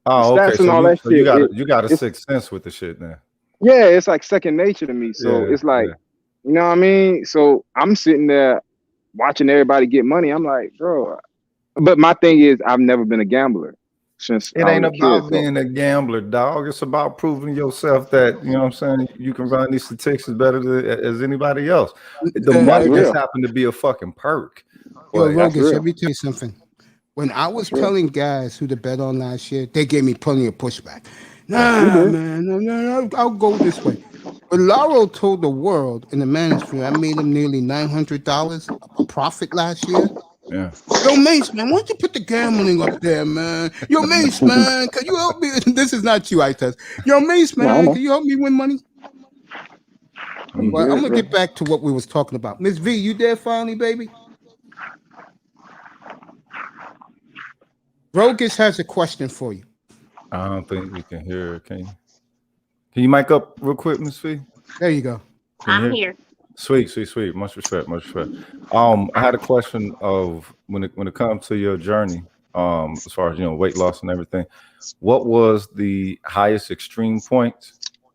Oh, the stats okay. and all that So shit. you got a sixth sense with the shit now. Yeah, it's like second nature to me. So it's like, you know what I mean? So I'm sitting there watching everybody get money. I'm like, bro. But my thing is, I've never been a gambler since It I ain't was a about kid, being a gambler, dog. It's about proving yourself that, you know what I'm saying, you can run these statistics better as anybody else. The money just happened to be a fucking perk. Yo, Rogus, let me tell you something. When I was telling guys who to bet on last year, they gave me plenty of pushback. Nah, man, no, I'll go this way. But Lauro told the world in the manosphere, I made him nearly $900 a profit last year. Yeah. Yo, Mace, man, why don't you put the gambling up there, man? Yo, Mace, man, can you help me? This is not you, I test. Yo, Mace, man, can you help me win money? Well, I'm gonna get back to what we was talking about. Miss V, you there finally, baby? Rogus has a question for you. I don't think we can hear her. Can you mic up real quick, Miss V? There you go. I'm here. Sweet. Much respect. I had a question of when it comes to your journey, as far as weight loss and everything. What was the highest extreme point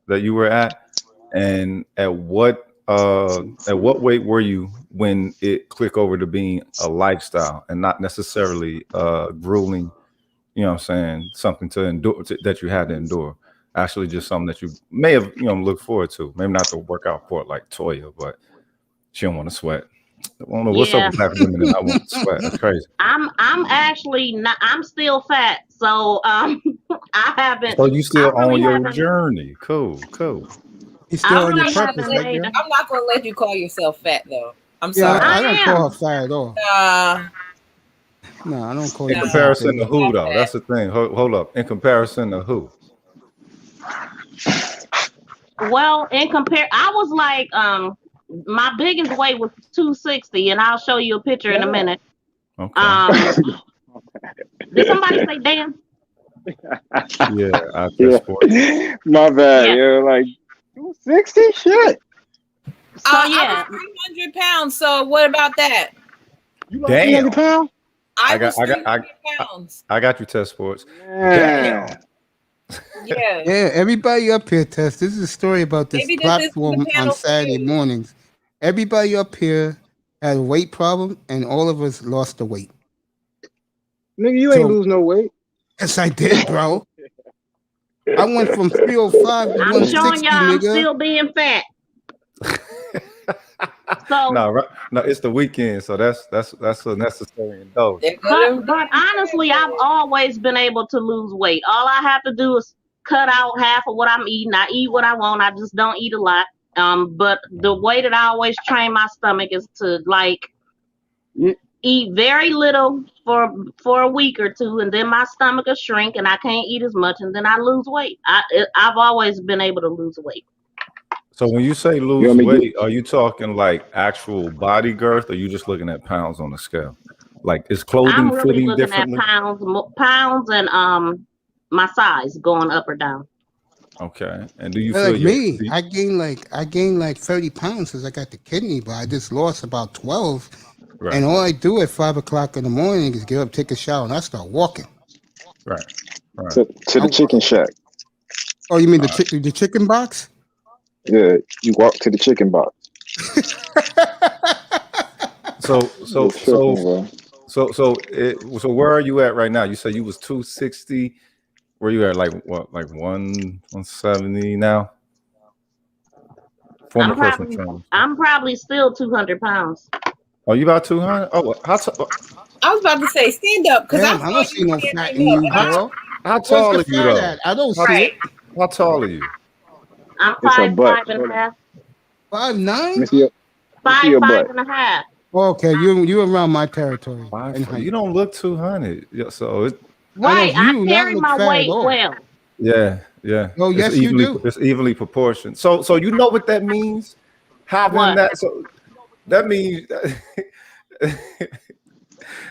that you were at, and at what weight were you when it clicked over to being a lifestyle and not necessarily grueling? You know what I'm saying? Something to endure that you had to endure. Actually, just something that you may have, looked forward to. Maybe not to work out for it like Toya, but she don't want to sweat. I don't know what's up with black women and I want to sweat. That's crazy. I'm actually not. I'm still fat, so I haven't. So you still on your journey? Cool. You still on your purpose, I'm not gonna let you call yourself fat though. I'm sorry. I don't call her fat at all. No, I don't call you. In comparison to who, though? That's the thing. Hold up. In comparison to who? Well, I was like, my biggest weight was 260, and I'll show you a picture in a minute. Okay. Did somebody say damn? Yeah, I guess. My bad. Yeah, like 260. Shit. So I was 300 pounds. So what about that? You like Damn. 300 pounds? I was 300 pounds. I got you, Test Sports. Damn. Yeah, everybody up here, Tess. This is a story about this platform on Saturday mornings. Everybody up here had a weight problem, and all of us lost the weight. Nigga, you ain't lose no weight. Yes, I did, bro. I went from 305 to I'm 160, showing y'all I'm nigga. still being fat. So No, it's the weekend, so that's a necessary indulgence. but honestly, I've always been able to lose weight. All I have to do is cut out half of what I'm eating. I eat what I want. I just don't eat a lot. But the way that I always train my stomach is to like eat very little for a week or two, and then my stomach will shrink, and I can't eat as much, and then I lose weight. I've always been able to lose weight. So when you say lose weight, are you talking like actual body girth, or are you just looking at pounds on the scale? Like is clothing I'm really fitting looking differently? at pounds and my size going up or down. Okay. And do you feel like me? I gained like 30 pounds since I got the kidney, but I just lost about 12. Right. And all I do at 5 o'clock in the morning is get up, take a shower, and I start walking. Right. To the chicken shack. Oh, you mean the chicken box? Yeah, you walk to the chicken box. So where are you at right now? You said you was 260. Where you at? Like what? Like 170 now? Former personal trainer. I'm probably still 200 pounds. Oh, you about 200? Oh, I was about to say stand up because I don't see no fat in you, girl. How tall are you though? I don't see it. How tall are you? I'm It's her 5'5" butt. and a half. 5'9"? 5'5" and a half. Okay, you around my territory. You don't look 200. So it's Right, I carry my weight well. yeah. Oh, yes, you do. It's evenly proportioned. So you know what that means? Having that. So that means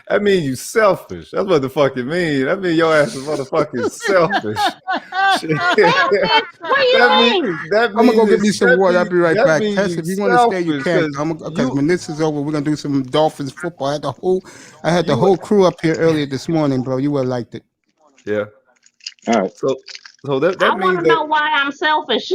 that means you selfish. That's what the fuck it means. That means your ass is motherfucking selfish. I'm gonna go get me some water. I'll be right back. Tess, if you want to stay, you can. Because when this is over, we're gonna do some Dolphins football. I had the whole crew up here earlier this morning, bro. You would have liked it. Yeah. All right. So that I means want to know why I'm selfish.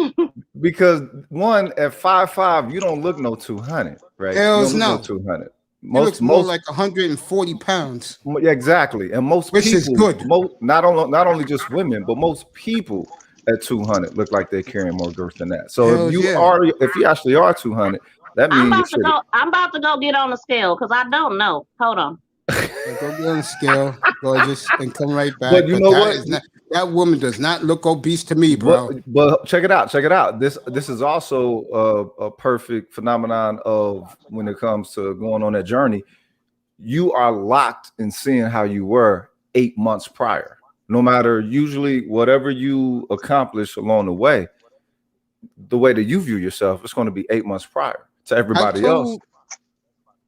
because one at 5'5", you don't look no 200, right? Hells you don't no. look no 200. You look more like 140 pounds. Yeah, exactly. And most Which people, is good. Not only just women, but most people at 200 look like they're carrying more girth than that. So if you actually are 200, that means I'm about to go get on the scale because I don't know. Hold on. Go get on the scale, gorgeous, and come right back. But you know what? That woman does not look obese to me, bro. But check it out. This is also a perfect phenomenon of when it comes to going on that journey. You are locked in seeing how you were 8 months prior. No matter usually whatever you accomplish along the way that you view yourself, it's going to be 8 months prior to everybody else.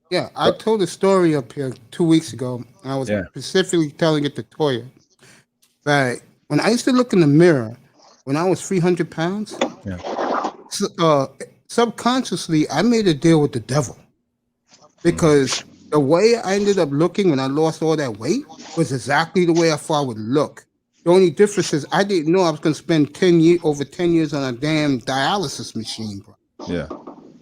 Yeah, I told a story up here 2 weeks ago. I was specifically telling it to Toya that when I used to look in the mirror when I was 300 pounds, subconsciously I made a deal with the devil because the way I ended up looking when I lost all that weight was exactly the way I thought I would look. The only difference is I didn't know I was going to spend over 10 years on a damn dialysis machine, bro. Yeah.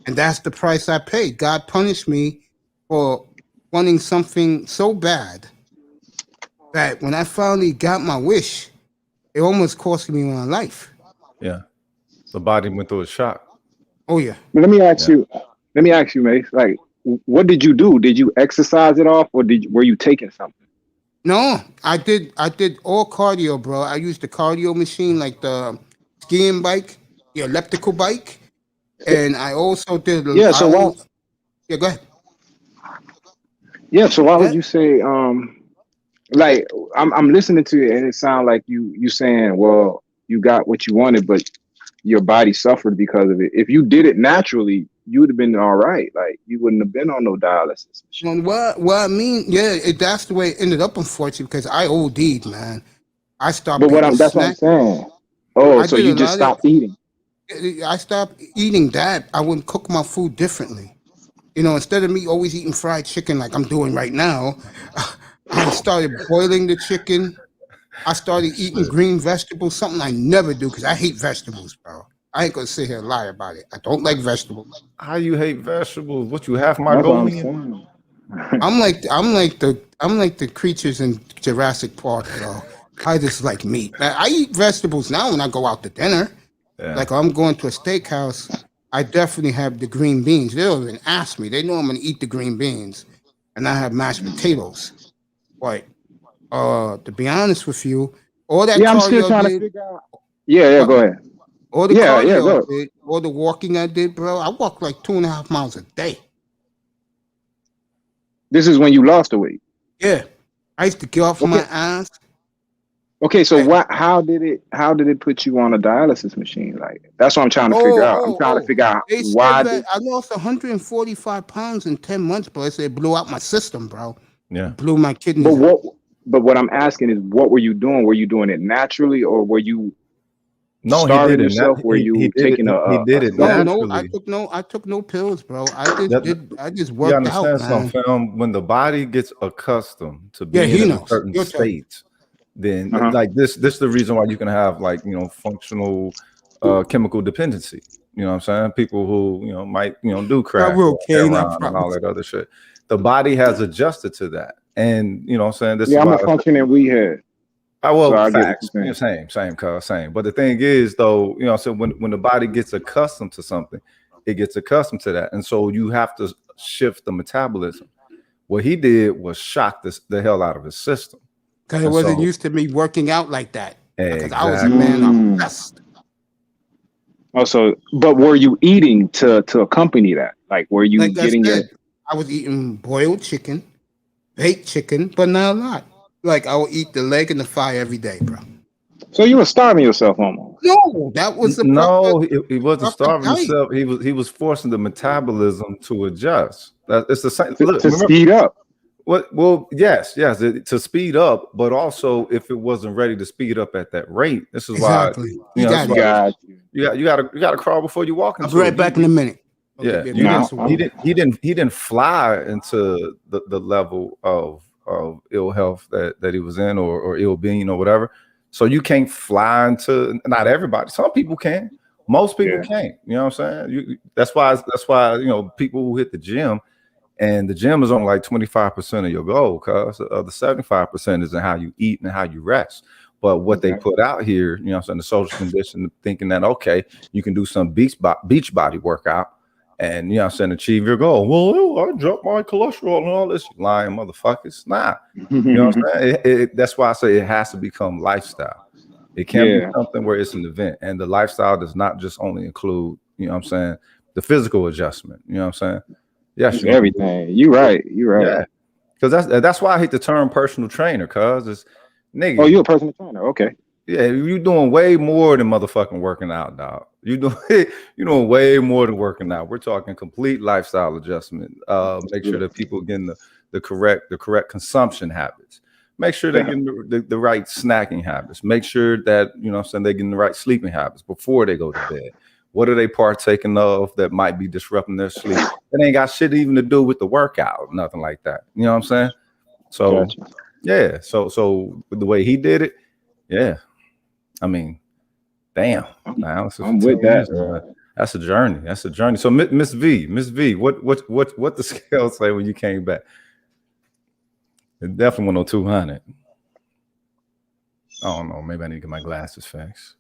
And that's the price I paid. God punished me for wanting something so bad that when I finally got my wish, it almost cost me my life. Yeah. The body went through a shock. Oh, yeah. Let me ask you, Mace, like, what did you do? Did you exercise it off or were you taking something? No, I did all cardio, bro. I used the cardio machine, like the skiing bike, the elliptical bike. And I also did... Yeah, so why... Yeah, go ahead. Yeah, so why would you say, like, I'm listening to it and it sounds like you saying, well, you got what you wanted, but your body suffered because of it. If you did it naturally, you would have been all right. Like, you wouldn't have been on no dialysis. Well, I mean, that's the way it ended up, unfortunately, because I OD'd, man. I stopped. But that's what I'm saying. Oh, so you just stopped eating. I stopped eating that. I wouldn't cook my food differently. You know, instead of me always eating fried chicken like I'm doing right now, I started boiling the chicken. I started eating green vegetables, something I never do because I hate vegetables, bro. I ain't gonna sit here and lie about it. I don't like vegetables. How you hate vegetables? What, you half Mongolian? I'm like the I'm like the creatures in Jurassic Park, bro. I just like meat. I eat vegetables now when I go out to dinner. Yeah. Like I'm going to a steakhouse, I definitely have the green beans. They'll even ask me. They know I'm gonna eat the green beans, and I have mashed potatoes. But to be honest with you, all that Yeah, I'm still cardio trying to did, figure out. Yeah, go ahead. all the Yeah, cardio go. I did, all the walking I did, bro. I walk like 2.5 miles a day. This is when you lost the weight. Yeah, I used to get off my ass. Okay, so how did it put you on a dialysis machine? Like that's what I'm trying to figure out. I'm trying to figure out They why said that I lost 145 pounds in 10 months, bro. They said it blew out my system, bro. Yeah. Blew my kidneys out. But what I'm asking is, what were you doing? Were you doing it naturally, or were you starving yourself? Were you taking he did it naturally. I took no pills, bro. I just You worked out, understand man. something, Film? When the body gets accustomed to being in a certain state, then like this is the reason why you can have like, you know, functional chemical dependency. You know what I'm saying? People who, you know, might, you know, do crack or heroin and all that other shit. The body has adjusted to that. And you know what I'm saying? This is I'm why a functioning weedhead. Well, So I get facts. what you're saying. Same. But the thing is, though, you know, so when the body gets accustomed to something, it gets accustomed to that, and so you have to shift the metabolism. What he did was shock the hell out of his system Because it wasn't used to me working out like that. Because I was a Exactly. man obsessed. Also, but were you eating to accompany that? Like, were you Like getting I your? said, I was eating boiled chicken, baked chicken, but not a lot. Like I would eat the leg and the thigh every day, bro. So you were starving yourself almost. No, that was the he wasn't starving himself. He was forcing the metabolism to adjust. It's the same. Look, to speed up. What? Well, yes, to speed up, but also if it wasn't ready to speed up at that rate, this is why you gotta crawl before you walk. I'll be right back in a minute. Yeah, he didn't fly into the level of ill health that he was in or ill being or whatever. So you can't fly into, not everybody. Some people can. Most people can't. You know what I'm saying? That's why you know, people who hit the gym, and the gym is only like 25% of your goal, because the other 75% is in how you eat and how you rest. But what they put out here, you know what I'm saying, the social condition, thinking that, okay, you can do some beach body workout and, you know what I'm saying, achieve your goal. Well, I dropped my cholesterol and all this. Lying motherfuckers. Nah. You know what I'm saying? That's why I say it has to become lifestyle. It can't be something where it's an event. And the lifestyle does not just only include, you know what I'm saying, the physical adjustment. You know what I'm saying? Yes, everything. You're right. Yeah. Because that's why I hate the term personal trainer, cuz it's nigga. Oh, you're a personal trainer. Okay. Yeah, you're doing way more than motherfucking working out, dog. You're doing way more than working out. We're talking complete lifestyle adjustment. Make sure that people getting the correct consumption habits. Make sure they're getting the right snacking habits. Make sure that, you know what I'm saying, they're getting the right sleeping habits before they go to bed. What are they partaking of that might be disrupting their sleep? It ain't got shit even to do with the workout, nothing like that. You know what I'm saying? So yeah, so with the way he did it, yeah. I mean, damn. I'm with that. That's a journey. That's a journey. So Miss V, what the scale say when you came back? It definitely went on 200. I don't know. Maybe I need to get my glasses fixed.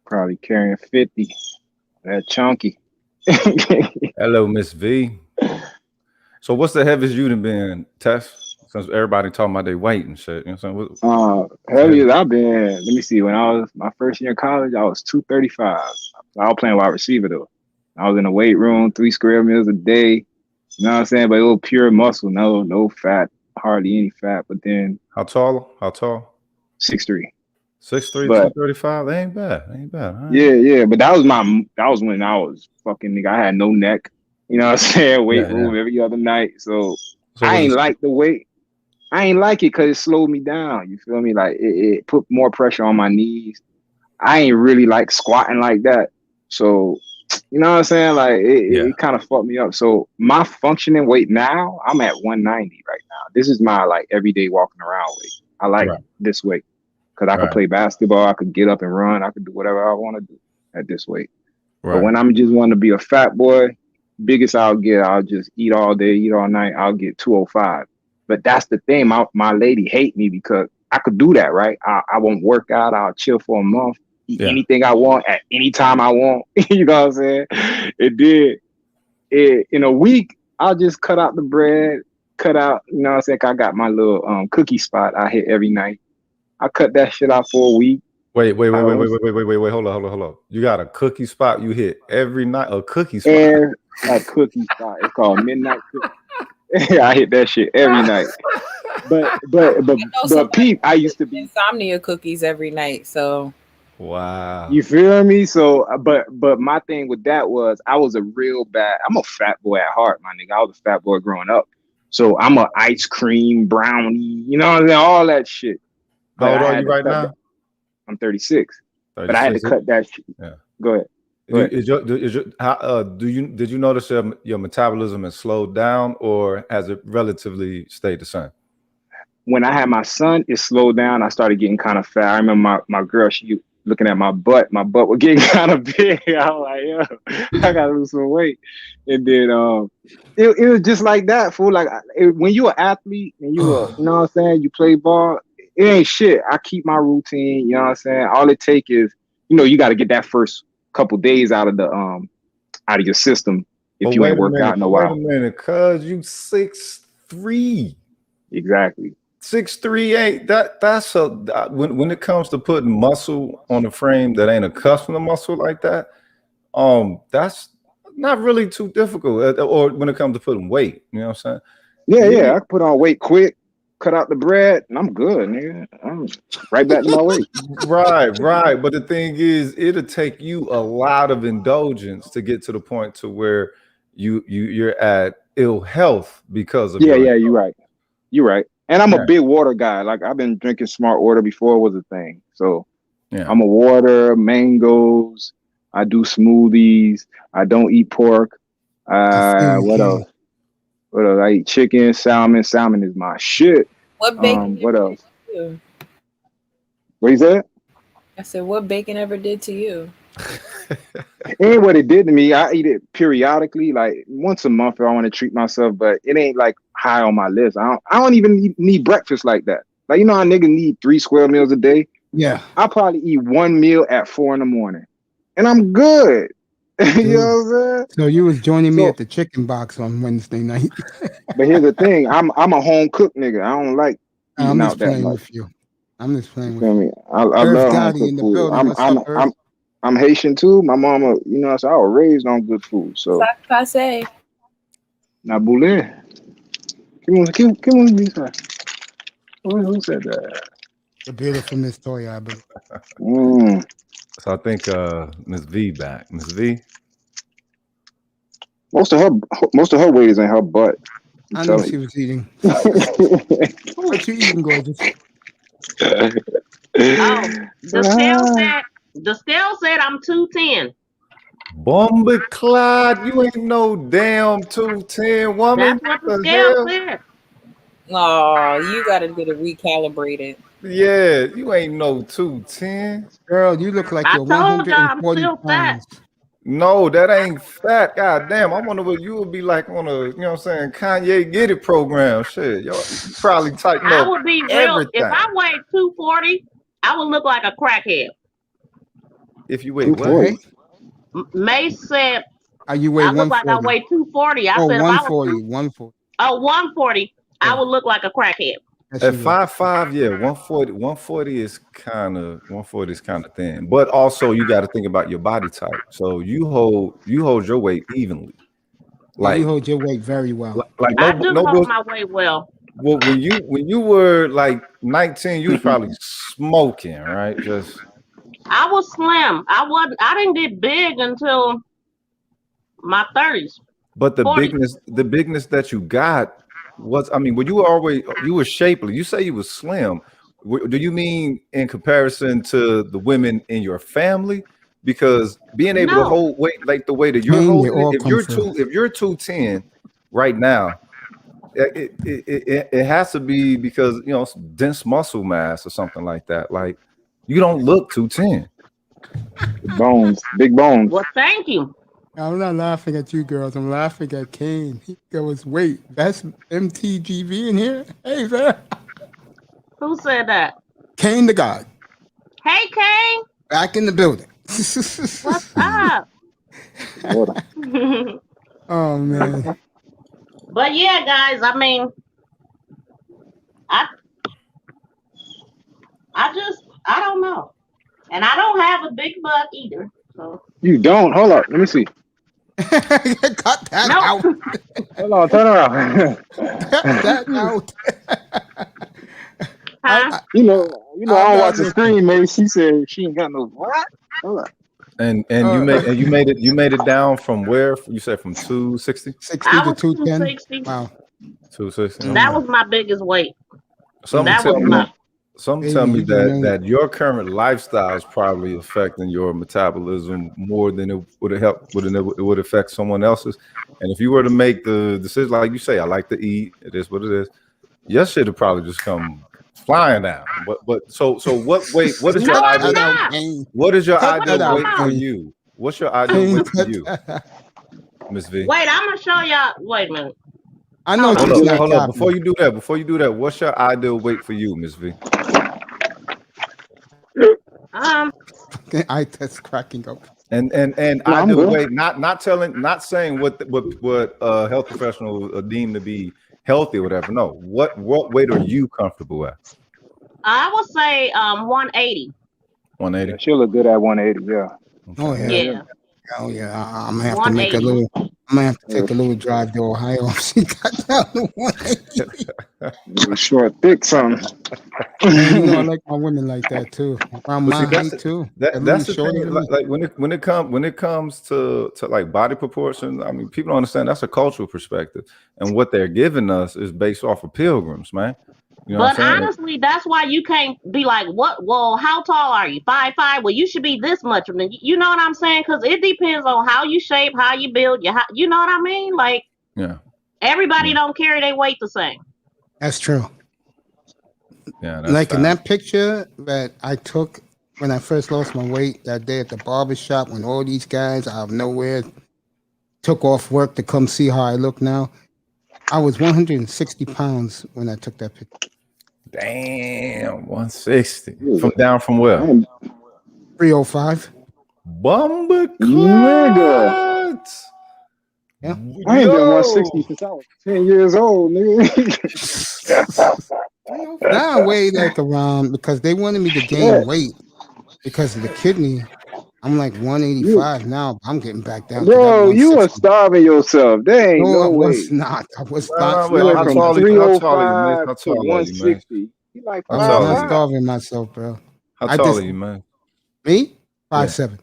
Probably carrying 50. That chunky. Hello, Miss V. So what's the heaviest you done been, Tess? Since everybody talking about their weight and shit. You know what I'm saying? Heaviest I've been, let me see, when I was my first year in college, I was 235. I was playing wide receiver though. I was in the weight room, 3 square meals a day. You know what I'm saying? But it was pure muscle, no fat, hardly any fat. But then How tall? 6'3". 6'3", 235. That ain't bad. Huh? Yeah. But that was when I was fucking nigga. I had no neck. You know what I'm saying? Weight room every other night. So I ain't like the weight. I ain't like it because it slowed me down. You feel me? Like it put more pressure on my knees. I ain't really like squatting like that. So, you know what I'm saying? Like it kind of fucked me up. So my functioning weight now, I'm at 190 right now. This is my like everyday walking around weight. I like this weight because I could play basketball. I could get up and run. I could do whatever I want to do at this weight. But when I'm just wanting to be a fat boy, biggest I'll get, I'll just eat all day, eat all night. I'll get 205. But that's the thing. My lady hate me because I could do that, right? I won't work out. I'll chill for a month, eat anything I want at any time I want. You know what I'm saying? In a week, I'll just cut out the bread, cut out, you know what I'm saying? I got my little cookie spot I hit every night. I cut that shit out for a week. Wait, hold on. You got a cookie spot you hit every night? A cookie spot? And a cookie spot. It's called Midnight Cookie. I hit that shit every night. But Pete, I used to be insomnia cookies every night. So wow. You feel me? So but my thing with that was I was I'm a fat boy at heart, my nigga. I was a fat boy growing up. So I'm a ice cream brownie, you know what I'm saying? All that shit. How old are you right now? I'm 36. But I had to cut that shit. Yeah. Go ahead. Did you notice your metabolism has slowed down, or has it relatively stayed the same? When I had my son, it slowed down. I started getting kind of fat. I remember my girl, she looking at my butt. My butt was getting kind of big. I was like, yo, I gotta lose some weight. And then it was just like that, fool. Like when you're an athlete and you know what I'm saying, you play ball, it ain't shit. I keep my routine, you know what I'm saying? All it take is, you got to get that first couple days out of your system if you ain't worked out in a while. Wait a minute, cuz you 6'3". Exactly. 6'3" ain't that's when it comes to putting muscle on a frame that ain't accustomed to muscle like that, that's not really too difficult. Or when it comes to putting weight, you know what I'm saying? Yeah, I can put on weight quick, cut out the bread, and I'm good, nigga. I'm right back to my weight. Right. But the thing is, it'll take you a lot of indulgence to get to the point to where you're at ill health because of you're right. And I'm a big water guy. Like I've been drinking smart water before it was a thing. So I'm a water, mangoes. I do smoothies. I don't eat pork. What else? I eat chicken, salmon. Salmon is my shit. What bacon? What else? What you said? I said, what bacon ever did to you? Ain't what it did to me. I eat it periodically, like once a month if I want to treat myself, but it ain't like high on my list. I don't even need breakfast like that. Like, you know how niggas need 3 square meals a day? Yeah. I probably eat 1 meal at 4 a.m. and I'm good. You know what I'm saying? So you was joining me at the chicken box on Wednesday night. But here's the thing, I'm a home cook nigga. I don't like eating out that much. With you. I'm just playing with you. I love home cooked food. I'm Haitian too. My mama, you know, so I was raised on good food. So Passe. Na boule. Come on, Lisa. Who said that? The beautiful Miss Toyah, I believe. So I think Miss V back. Miss V. Most of her weight is in her butt. I know she was eating. What you eating, gorgeous? The scale said I'm 210. Bomba Clyde, you ain't no damn 210 woman. That's what the scale said. Oh, you gotta get it recalibrated. Yeah, you ain't no 210. Girl, you look like you're 140 pounds. No, that ain't fat. God damn, I wonder what you would be like on a, you know what I'm saying, Kanye Get It program. Shit, y'all probably tighten up. I would be real. Everything. If I weighed 240, I would look like a crackhead. If you weigh what? Mace said, you weigh I look like I weigh 240. I said 140. 140. I would look like a crackhead. At 5'5", yeah, 140 is kind of thin. But also you got to think about your body type. So you hold your weight evenly. Like you hold your weight very well. Like I do hold my weight well. Well, when you were like 19, you was probably smoking, right? I was slim. I didn't get big until my 30s. But the 40s. bigness that you got was, I mean, you were shapely. You say you was slim. Do you mean in comparison to the women in your family? Because being able to hold weight like the way that you're holding, if you're 210 right now, it has to be because, you know, dense muscle mass or something like that. Like, you don't look 210. Big bones. Well, thank you. I'm not laughing at you girls. I'm laughing at Kane. He goes, wait, that's MTGV in here? Hey, there. Who said that? Kane the God. Hey, Kane. Back in the building. What's up? Oh, man. But yeah, guys, I mean, I don't know. And I don't have a big butt either. So You don't? Hold up. Let me see. Cut that out. Hold on. Turn around. Cut that out. You know, I don't watch the screen, man. She said she ain't got no what? Hold up. And you made it down from where? You said from 260? 60 to 210. 260. Wow. 260. That was my biggest weight. Some That tell was me my. tell me that your current lifestyle is probably affecting your metabolism more than it would have helped, it would affect someone else's. And if you were to make the decision, like you say, I like to eat, it is what it is, your shit would probably just come flying down. But so what weight? What is your ideal? What is your ideal weight for you? What's your ideal weight for you, Miss V? Wait, I'm gonna show y'all. Wait a minute. I know. Hold up. Before you do that, what's your ideal weight for you, Miss V? I test cracking up. And ideal weight, not saying what health professionals deem to be healthy or whatever. No, what weight are you comfortable at? I would say 180. 180. She'll look good at 180. Yeah. Oh yeah. Yeah. Oh yeah. I'm gonna have to make a little. I'm gonna have to take a little drive to Ohio. She got down to 180. Short, thick, something. You know, I like my women like that too. Around my height too. That's the thing. Like when it comes to like body proportion, I mean, people don't understand that's a cultural perspective, and what they're giving us is based off of pilgrims, man. You know but honestly, that's why you can't be like, what? Well, how tall are you? 5'5". Well, you should be this much. You know what I'm saying? Because it depends on how you shape, how you build. You know what I mean? Like, yeah, everybody don't carry their weight the same. That's true. Yeah, like in that picture that I took when I first lost my weight that day at the barber shop, when all these guys out of nowhere took off work to come see how I look now. I was 160 pounds when I took that picture. Damn, 160. From where? 305. Bumba Nigga. Yeah. I ain't been 160 since I was 10 years old, nigga. Now I weigh like around, because they wanted me to gain weight because of the kidney. I'm like 185 now. I'm getting back down. Bro, you were starving yourself. There ain't no I way. was not. I was not. How tall are you, man? How tall are you, man? 160. I was not starving myself, bro. How tall are you, man? Me? 5'7".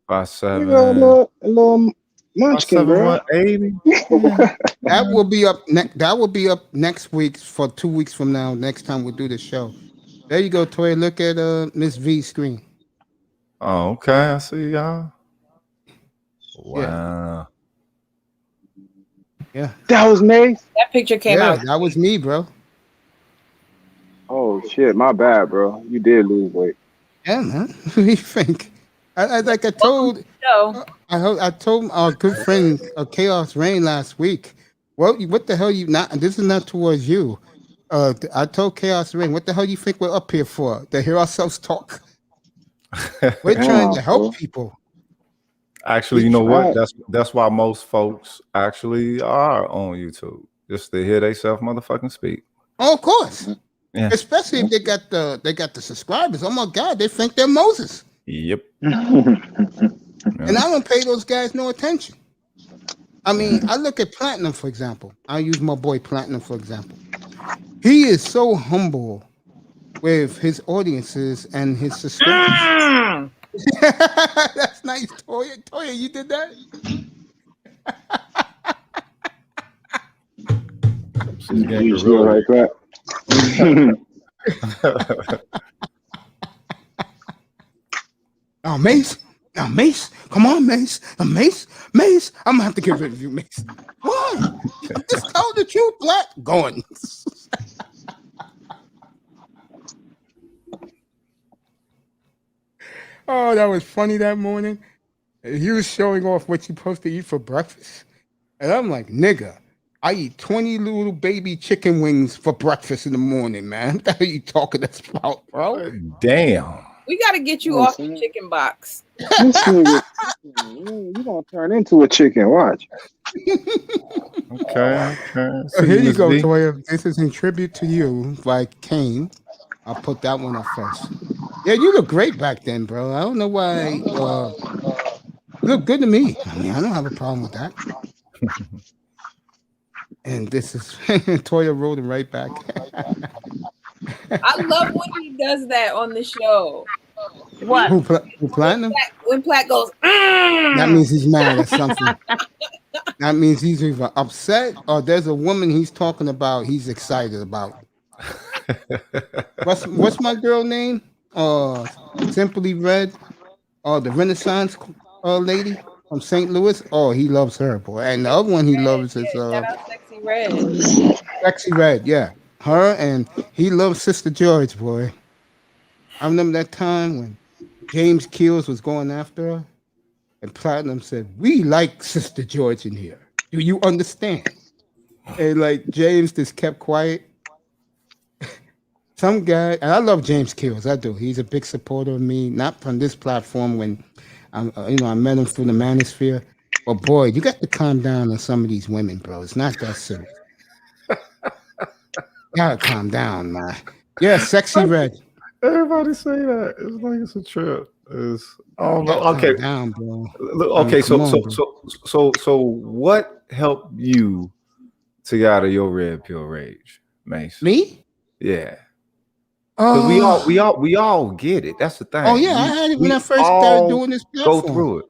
5'7". A little munchkin, bro. 180. That will be up. That will be up next week for 2 weeks from now. Next time we do the show. There you go, Toy. Look at Miss V's screen. Oh, okay. I see y'all. Wow. Yeah. That was me. That picture came out. That was me, bro. Oh shit, my bad, bro. You did lose weight. Yeah, man. What do you think? I told I told our good friend Chaos Rain last week. Well, what the hell you not? This is not towards you. I told Chaos Rain, what the hell you think we're up here for? To hear ourselves talk. We're trying to help people. Actually, you know what? That's why most folks actually are on YouTube, just to hear themselves motherfucking speak. Oh, of course. Yeah. Especially if they got the subscribers. Oh my God, they think they're Moses. Yep. And I don't pay those guys no attention. I mean, I look at Platinum, for example. I'll use my boy Platinum, for example. He is so humble with his audiences and his subscribers. That's nice, Toya. Toya, you did that? She's getting You feel like that. Oh, Mace. Now, Mace. Come on, Mace. Mace. I'm gonna have to get rid of you, Mace. Why? Just tell the truth, Black. Going. Oh, that was funny that morning. He was showing off what you're supposed to eat for breakfast. And I'm like, nigga, I eat 20 little baby chicken wings for breakfast in the morning, man. What the hell are you talking about, bro? Damn. We got to get you off the chicken box. This nigga, you gonna turn into a chicken? Watch. Okay. So here you go, Toya. This is in tribute to you by Kane. I'll put that one up first. Yeah, you look great back then, bro. I don't know why. You look good to me. I mean, I don't have a problem with that. And this is Toya rolling right back. I love when he does that on the show. What? Who Platinum? When Platt goes, That means he's mad at something. That means he's either upset or there's a woman he's talking about he's excited about. What's my girl name? Simply Red. The Renaissance lady from St. Louis. Oh, he loves her, boy. And the other one he loves is Sexy Red. Sexy Red, yeah. Her, and he loves Sister George, boy. I remember that time when James Keels was going after her, and Platinum said, "We like Sister George in here. Do you understand?" And like James just kept quiet. Some guy, and I love James Keels, I do. He's a big supporter of me, not from this platform when I met him through the Manosphere. But boy, you got to calm down on some of these women, bro. It's not that serious. Gotta calm down, man. Yeah, Sexy Red. Everybody say that. It's like it's a trip. Okay. Down, bro. Okay, so what helped you to get out of your red pill rage, Mace? Me? Yeah. Because we all get it. That's the thing. Oh yeah, I had it when I first started doing this platform. Go through it.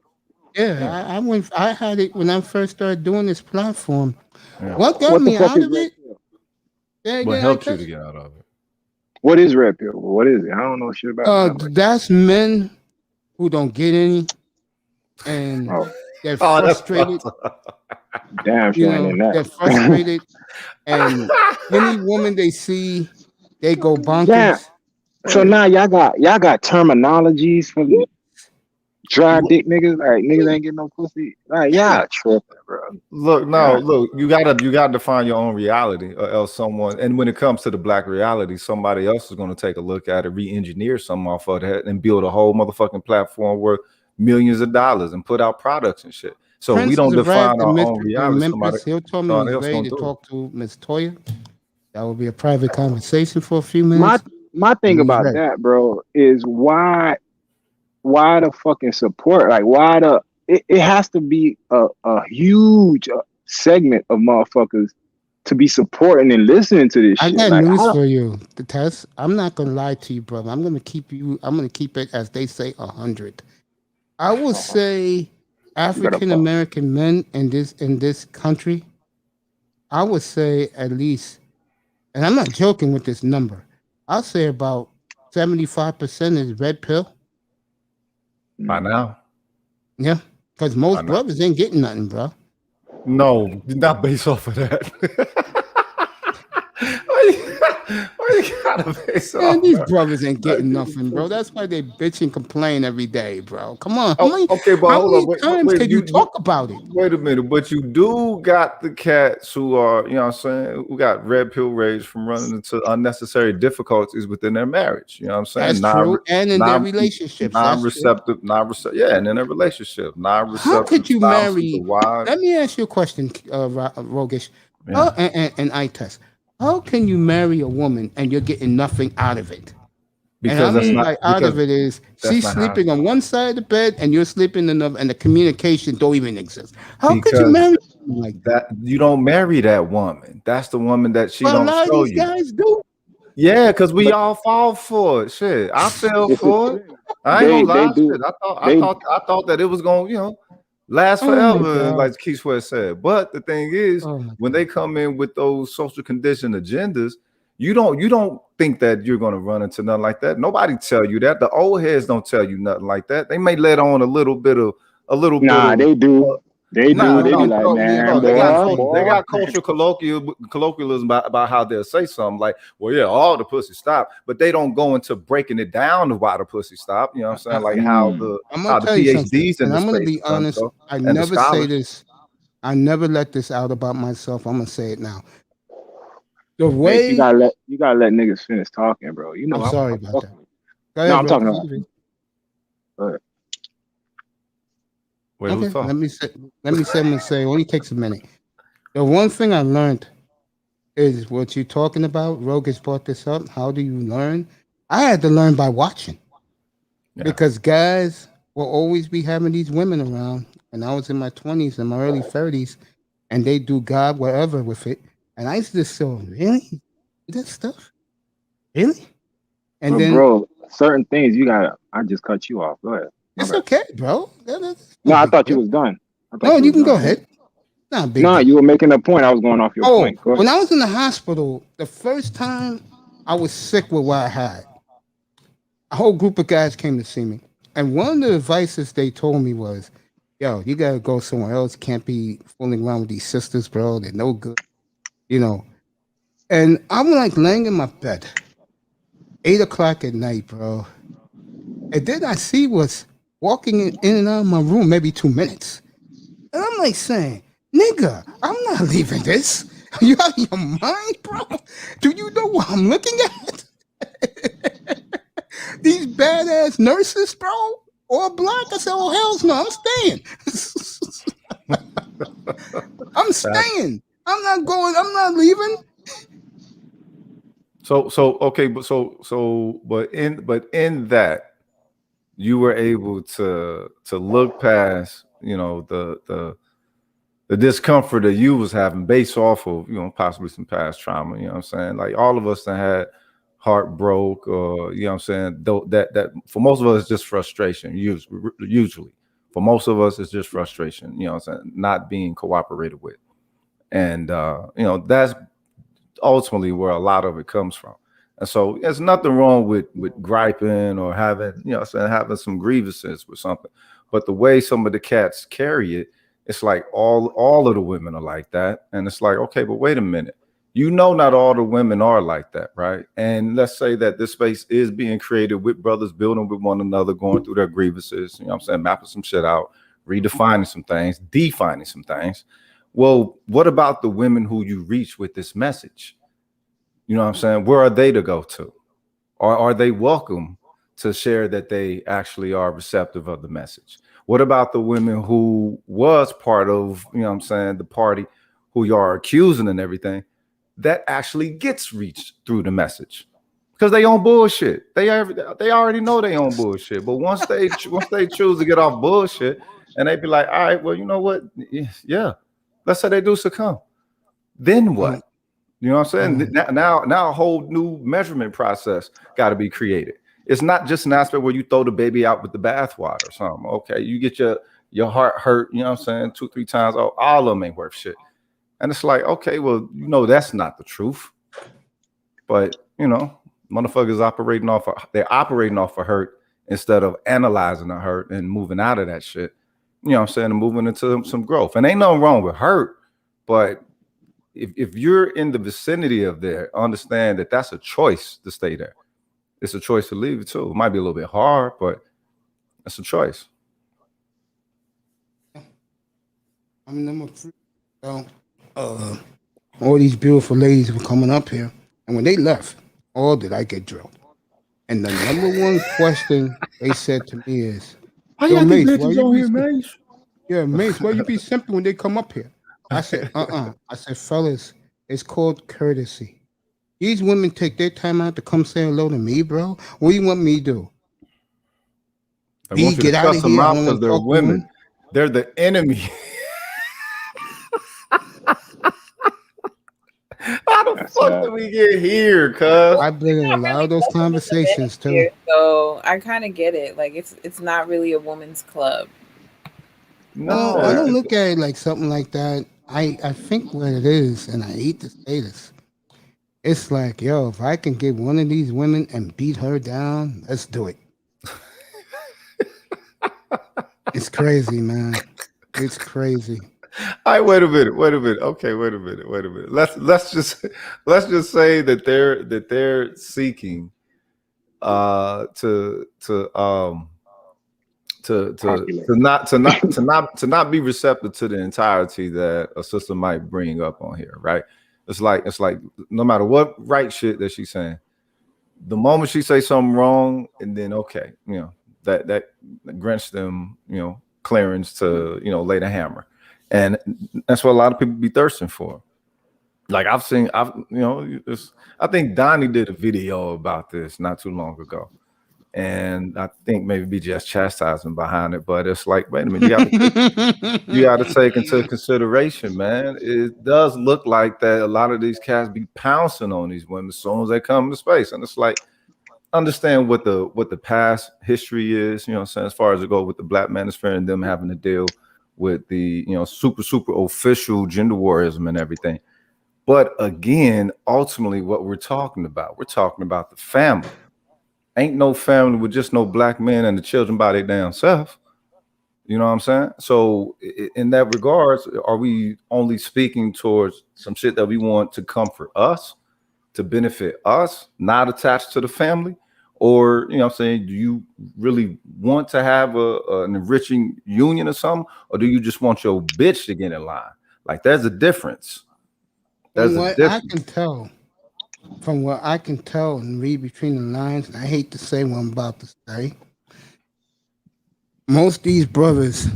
Yeah, I had it when I first started doing this platform. Yeah. What got me out of it? What helped you to get out of it? What is red pill? What is it? I don't know shit about it. That's men who don't get any and they're frustrated. Damn, they're frustrated, and any woman they see, they go bonkers. Yeah. So now y'all got terminologies for the dry dick niggas. Like niggas ain't getting no pussy. Like y'all tripping, bro. Look, you gotta define your own reality, or else someone. And when it comes to the black reality, somebody else is gonna take a look at it, re-engineer something off of that, and build a whole motherfucking platform worth millions of dollars and put out products and shit. So Prince we don't define our own reality. He'll tell me he's ready to talk to Ms. Toya. That will be a private conversation for a few minutes. My thing about that, bro, is why the fucking support? Like why it has to be a huge segment of motherfuckers to be supporting and listening to this shit. I got news for you, Tess. I'm not gonna lie to you, brother. I'm gonna keep it as they say 100. I will say African American men in this country, I would say at least, and I'm not joking with this number, I'll say about 75% is red pill. By now. Yeah, because most brothers ain't getting nothing, bro. No, not based off of that. Why you gotta base off? Man, these brothers ain't getting nothing, bro. That's why they bitch and complain every day, bro. Come on. How many times can you talk about it? Wait a minute, but you do got the cats who are, you know what I'm saying, who got red pill rage from running into unnecessary difficulties within their marriage. You know what I'm saying? That's true. And in their relationships. Non-receptive, yeah, and in a relationship. Non-receptive. How could you marry? Let me ask you a question, Rogish. And I test. How can you marry a woman and you're getting nothing out of it? Because out of it is she's sleeping on one side of the bed and you're sleeping in another, and the communication don't even exist. How could you marry like that? You don't marry that woman. That's the woman that she don't show you. Guys do. Yeah, because we all fall for it. Shit, I fell for it. I ain't gonna lie. Shit, I thought that it was gonna, last forever, like Keith Sweat said. But the thing is, when they come in with those social condition agendas, you don't think that you're gonna run into nothing like that. Nobody tell you that. The old heads don't tell you nothing like that. They may let on a little bit. They do. They do. They be like, no, man, they boy. got cultural colloquialism about how they'll say something like, well, yeah, all the pussy stop, but they don't go into breaking it down of why the pussy stop. You know what I'm saying? Like how the PhDs in and the I'm gonna space be honest. I and the never say scholars. this. I never let this out about myself. I'm gonna say it now. The Mace, way you gotta let niggas finish talking, bro. You know I'm sorry I'm about that. fucking- Go ahead, No, I'm bro. talking about. Go ahead. Wait, who's Okay, talking? let me say. It only takes a minute. The one thing I learned is what you're talking about. Rogus brought this up. How do you learn? I had to learn by watching because guys will always be having these women around. And I was in my 20s and my early 30s, and they do God whatever with it. And I used to just say, really? This stuff? Really? And But then bro, certain things you gotta. I just cut you off. Go ahead. My it's bad. okay, bro. No, I thought you was done. No, you can go ahead. Not a big No, deal. you were making a point. I was going off your Oh, point. Go ahead. when I was in the hospital, the first time I was sick with what I had, a whole group of guys came to see me. And one of the advices they told me was, yo, you gotta go somewhere else. Can't be fooling around with these sisters, bro. They're no good. You know. And I'm like laying in my bed, 8 o'clock at night, bro. And then I see what's walking in and out of my room maybe 2 minutes. And I'm like saying, nigga, I'm not leaving this. You out of your mind, bro? Do you know what I'm looking at? These badass nurses, bro, all black. I said, oh, hell's no, I'm staying. I'm staying. I'm not going, I'm not leaving. So okay, but in that you were able to look past, you know, the discomfort that you was having based off of, you know, possibly some past trauma. You know what I'm saying? Like all of us that had heart broke, or you know what I'm saying, though that for most of us it's just frustration. Usually for most of us it's just frustration, you know what I'm saying, not being cooperated with. And you know, that's ultimately where a lot of it comes from. And so there's nothing wrong with griping or having, you know, saying having some grievances with something. But the way some of the cats carry it, it's like all of the women are like that. And it's like, okay, but wait a minute. You know, not all the women are like that, right? And let's say that this space is being created with brothers building with one another, going through their grievances, you know what I'm saying, mapping some shit out, redefining some things, defining some things. Well, what about the women who you reach with this message? You know what I'm saying? Where are they to go to? Or are they welcome to share that they actually are receptive of the message? What about the women who was part of, you know what I'm saying, the party who you are accusing and everything, that actually gets reached through the message? Because they own bullshit. They already know they own bullshit. But once they choose to get off bullshit and they be like, all right, well, you know what? Yeah, let's say they do succumb. Then what? You know what I'm saying? Now a whole new measurement process got to be created. It's not just an aspect where you throw the baby out with the bathwater or something. Okay, you get your heart hurt, you know what I'm saying, 2-3 times. Oh, all of them ain't worth shit. And it's like, okay, well, you know, that's not the truth. But, you know, motherfuckers they're operating off of hurt instead of analyzing the hurt and moving out of that shit. You know what I'm saying? And moving into some growth. And ain't nothing wrong with hurt, but if you're in the vicinity of there, understand that that's a choice to stay there. It's a choice to leave it too. It might be a little bit hard, but it's a choice. I'm number 3. So, all these beautiful ladies were coming up here, and when they left, all did I get drilled. And the number one question they said to me is, "Yo, Mace, why you be Mace? Yeah, Mace, why you be simple when they come up here?" I said, I said, fellas, it's called courtesy. These women take their time out to come say hello to me, bro. What do you want me to do? Get out of here. I don't want to they're talk women. They're the enemy. How the fuck did we get here, cuz? I bring in a lot of those conversations too. Here, so I kind of get it. Like it's not really a woman's club. No, I don't look at it like something like that. I think what it is, and I hate to say this, it's like, yo, if I can get one of these women and beat her down, let's do it. It's crazy, man. It's crazy. All right, wait a minute. Okay, wait a minute. Let's just say that they're seeking to not be receptive to the entirety that a sister might bring up on here, right? It's like no matter what right shit that she's saying, the moment she say something wrong, and then okay, that grants them clearance to lay the hammer, and that's what a lot of people be thirsting for. Like I think Donnie did a video about this not too long ago. And I think maybe BGS chastising behind it, but it's like, wait a minute, you got to take into consideration, man. It does look like that a lot of these cats be pouncing on these women as soon as they come to space, and it's like, understand what the past history is, as far as it goes with the Black manosphere and them having to deal with the super official gender warism and everything. But again, ultimately, what we're talking about the family. Ain't no family with just no Black men and the children by their damn self. You know what I'm saying? So in that regards, are we only speaking towards some shit that we want to comfort us, to benefit us, not attached to the family? Or, do you really want to have an enriching union or something? Or do you just want your bitch to get in line? Like, there's a difference. From what I can tell and read between the lines, and I hate to say what I'm about to say, most of these brothers,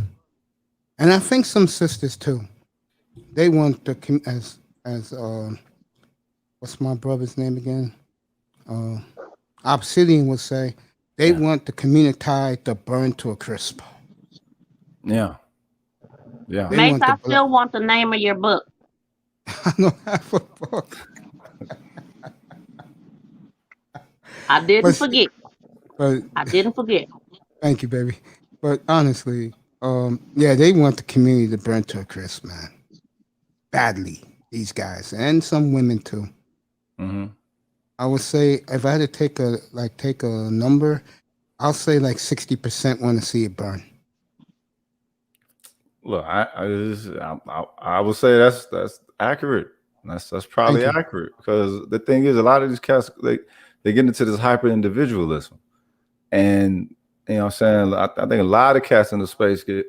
and I think some sisters too, they want to, as what's my brother's name again? Obsidian would say, they want the community to burn to a crisp. Yeah. Mace, I still want the name of your book. I don't have a book. I didn't forget. Thank you, baby. But honestly, they want the community to burn to a crisp, man. Badly, these guys, and some women too. Mm-hmm. I would say if I had to take a number, I'll say like 60% want to see it burn. Look, I would say that's accurate. That's probably accurate, because the thing is, a lot of these cats they get into this hyper individualism, and I think a lot of cats in the space get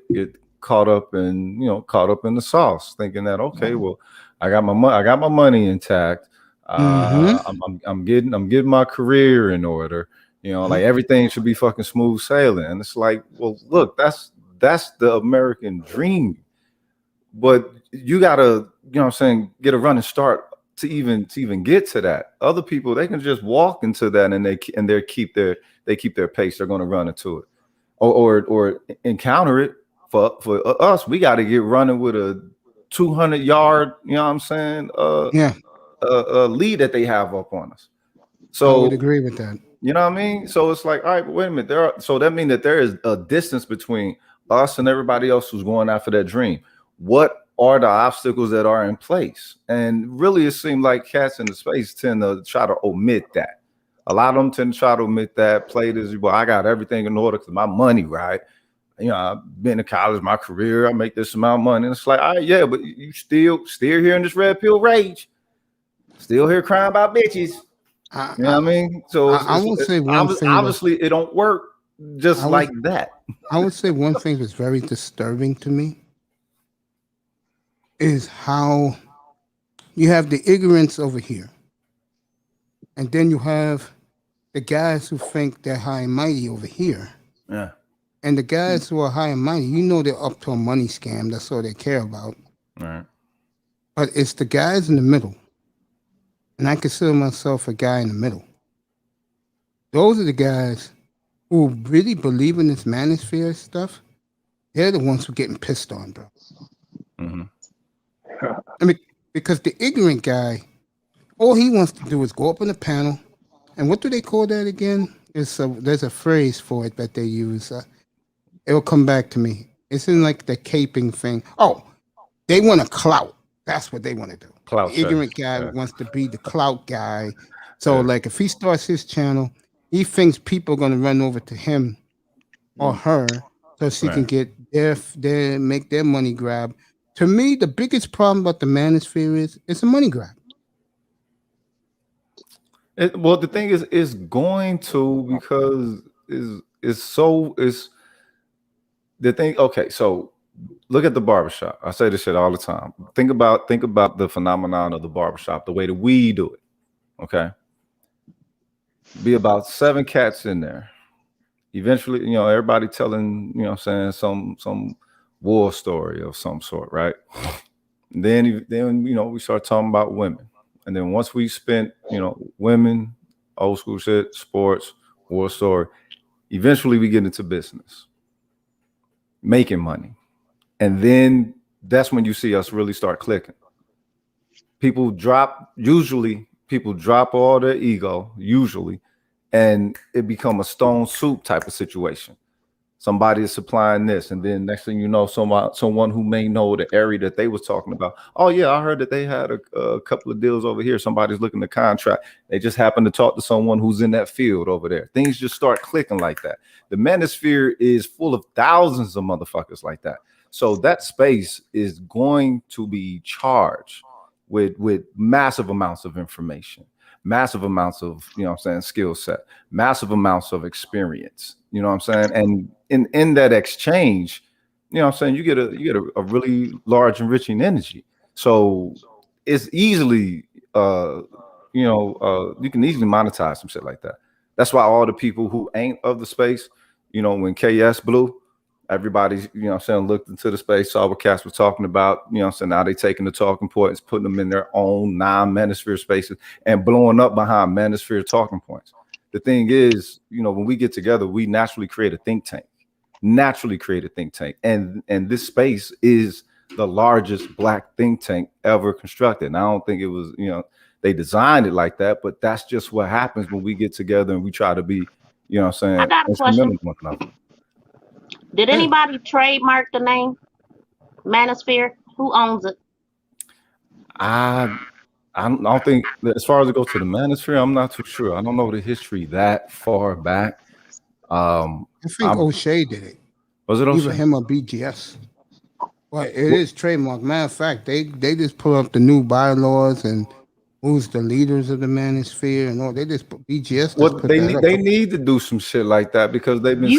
caught up in the sauce, thinking that well, I got my money intact. I'm getting my career in order. Like everything should be fucking smooth sailing, and it's like, well, look, that's the American dream, but you gotta get a running start to even get to that. Other people, they can just walk into that and they keep their pace. They're going to run into it or encounter it. For us, we got to get running with a 200-yard lead that they have up on us. So I would agree with that. You know what I mean? So it's like, all right, but wait a minute. So that means that there is a distance between us and everybody else who's going after that dream. What are the obstacles that are in place? And really, it seems like cats in the space tend to try to omit that. A lot of them tend to try to omit that, play this, well, I got everything in order because my money, right? I've been to college, my career, I make this amount of money. And it's like, all right, yeah, but you still here in this red pill rage. Still here crying about bitches. You know what I mean? So I will say one thing. Obviously, it don't work just like that. I would say one thing that's very disturbing to me is how you have the ignorance over here, and then you have the guys who think they're high and mighty over here. Yeah. And the guys who are high and mighty, they're up to a money scam. That's all they care about. Right. But it's the guys in the middle. And I consider myself a guy in the middle. Those are the guys who really believe in this manosphere stuff. They're the ones who are getting pissed on, bro. Mm-hmm. I mean, because the ignorant guy, all he wants to do is go up on the panel, and what do they call that again? There's a phrase for it that they use. It will come back to me. It's in like the caping thing. Oh, they want to clout. That's what they want to do. Clout. The ignorant guy wants to be the clout guy. So, like, if he starts his channel, he thinks people are going to run over to him or her so she can get if they make their money grab. To me, the biggest problem about the manosphere is it's a money grab. Well, the thing is, it's going to, because it's the thing. Okay, so look at the barbershop. I say this shit all the time. Think about the phenomenon of the barbershop, the way that we do it. Okay, be about 7 cats in there. Eventually, you know, everybody telling, you know what I'm saying, some war story of some sort, right? Then you know, we start talking about women. And then once we spent, you know, women, old school shit, sports, war story, eventually we get into business, making money. And then that's when you see us really start clicking. People drop all their ego, usually, and it become a stone soup type of situation. Somebody is supplying this, and then next thing you know, someone who may know the area that they was talking about. Oh yeah, I heard that they had a couple of deals over here. Somebody's looking to contract. They just happen to talk to someone who's in that field over there. Things just start clicking like that. The manosphere is full of thousands of motherfuckers like that. So that space is going to be charged with massive amounts of information, massive amounts of, you know what I'm saying, skill set, massive amounts of experience, you know what I'm saying? And in that exchange, you know what I'm saying, you get a really large enriching energy. So it's easily you can easily monetize some shit like that. That's why all the people who ain't of the space, you know, when KS blew, everybody, you know what I'm saying, looked into the space, saw what Cass was talking about, you know what I'm saying, now they taking the talking points, putting them in their own non-manosphere spaces and blowing up behind manosphere talking points. The thing is, you know, when we get together, we naturally create a think tank. And this space is the largest Black think tank ever constructed. And I don't think it was, you know, they designed it like that, but that's just what happens when we get together and we try to be, you know what I'm saying, I got a question. Did anybody trademark the name Manosphere? Who owns it? I don't think, as far as it goes to the manosphere, I'm not too sure. I don't know the history that far back. I think O'Shea did it. Was it O'Shea? Either him or BGS. But it is trademark. Matter of fact, they just pull up the new bylaws and who's the leaders of the manosphere and all. They just put BGS. Well, they need to do some shit like that because they've been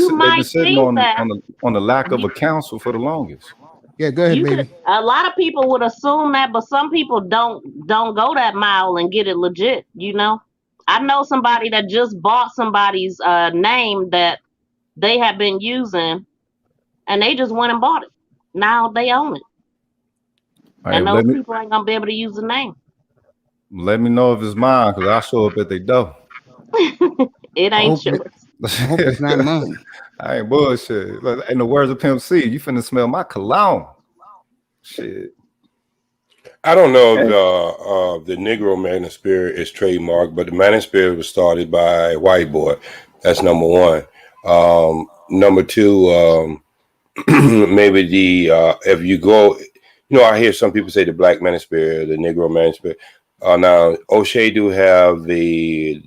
sitting on the lack of a council for the longest. Yeah, go ahead, baby. A lot of people would assume that, but some people don't go that mile and get it legit. You know, I know somebody that just bought somebody's name that they have been using, and they just went and bought it. Now they own it, and those people ain't gonna be able to use the name. Let me know if it's mine, because I'll show up at their door. It ain't yours. I hope it's not mine. I ain't bullshit. In the words of Pimp C, you finna smell my cologne. Shit. I don't know if the Negro Manosphere is trademarked, but the Manosphere was started by a white boy. That's number one. Number two, maybe if you go, you know, I hear some people say the Black Manosphere, the Negro Manosphere. Now O'Shea do have the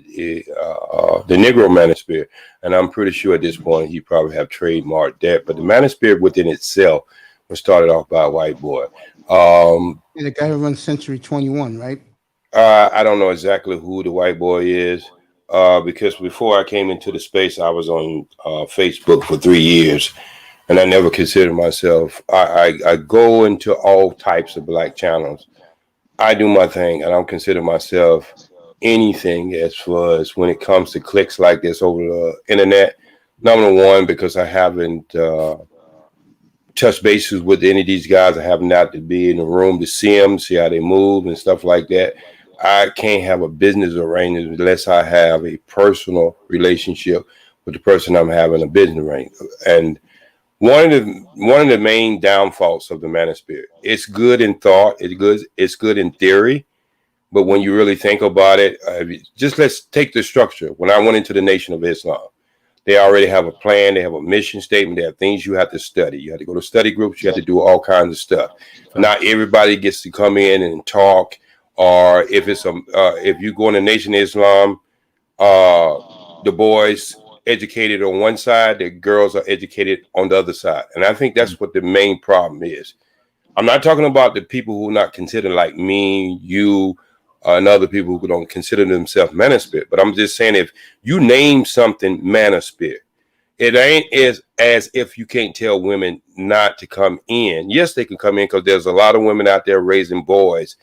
Negro Manosphere, and I'm pretty sure at this point he probably have trademarked that. But the Manosphere within itself was started off by a white boy. The guy who runs Century 21, right? I don't know exactly who the white boy is, because before I came into the space, I was on Facebook for 3 years, and I never considered myself. I go into all types of Black channels. I do my thing. I don't consider myself anything as far as when it comes to clicks like this over the internet. Number one, because I haven't touched bases with any of these guys. I haven't had to be in the room to see them, see how they move and stuff like that. I can't have a business arrangement unless I have a personal relationship with the person I'm having a business arrangement. And one of the main downfalls of the manosphere, it's good in thought, it's good in theory, but when you really think about it, just let's take the structure. When I went into the Nation of Islam, they already have a plan, they have a mission statement, they have things you have to study. You have to go to study groups, you have to do all kinds of stuff. Not everybody gets to come in and talk, or if it's if you go in the Nation of Islam, the boys, educated on one side, the girls are educated on the other side. And I think that's what the main problem is. I'm not talking about the people who are not considered like me, you, and other people who don't consider themselves manosphere. But I'm just saying, if you name something manosphere, it ain't as if you can't tell women not to come in. Yes, they can come in because there's a lot of women out there raising boys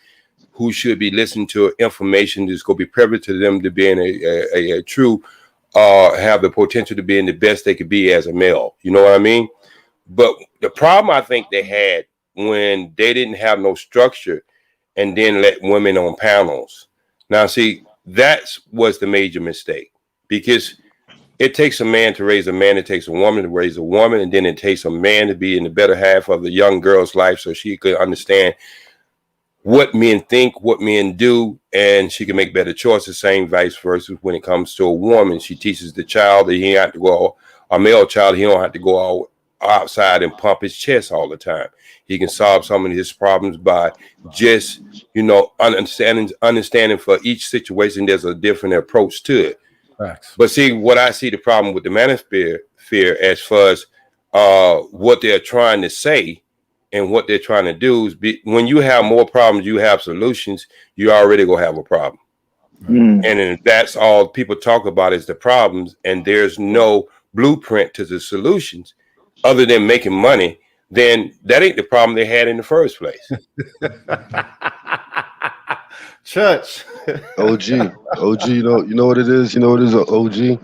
who should be listening to information that's going to be prevalent to them to being a true, have the potential to being the best they could be as a male. You know what I mean? But the problem I think they had when they didn't have no structure and then let women on panels. Now, see, that was the major mistake, because it takes a man to raise a man, it takes a woman to raise a woman, and then it takes a man to be in the better half of the young girl's life so she could understand what men think, what men do, and she can make better choices. Same vice versa when it comes to a woman. She teaches the child that he ain't have to go, a male child, he don't have to go outside and pump his chest all the time. He can solve some of his problems by just, understanding for each situation, there's a different approach to it. Facts. But see, what I see the problem with the manosphere as far as what they're trying to say and what they're trying to do is when you have more problems, you have solutions, you already gonna have a problem. And then that's all people talk about is the problems, and there's no blueprint to the solutions other than making money. Then that ain't the problem they had in the first place. Church. OG, you know what it is? You know what it is, OG?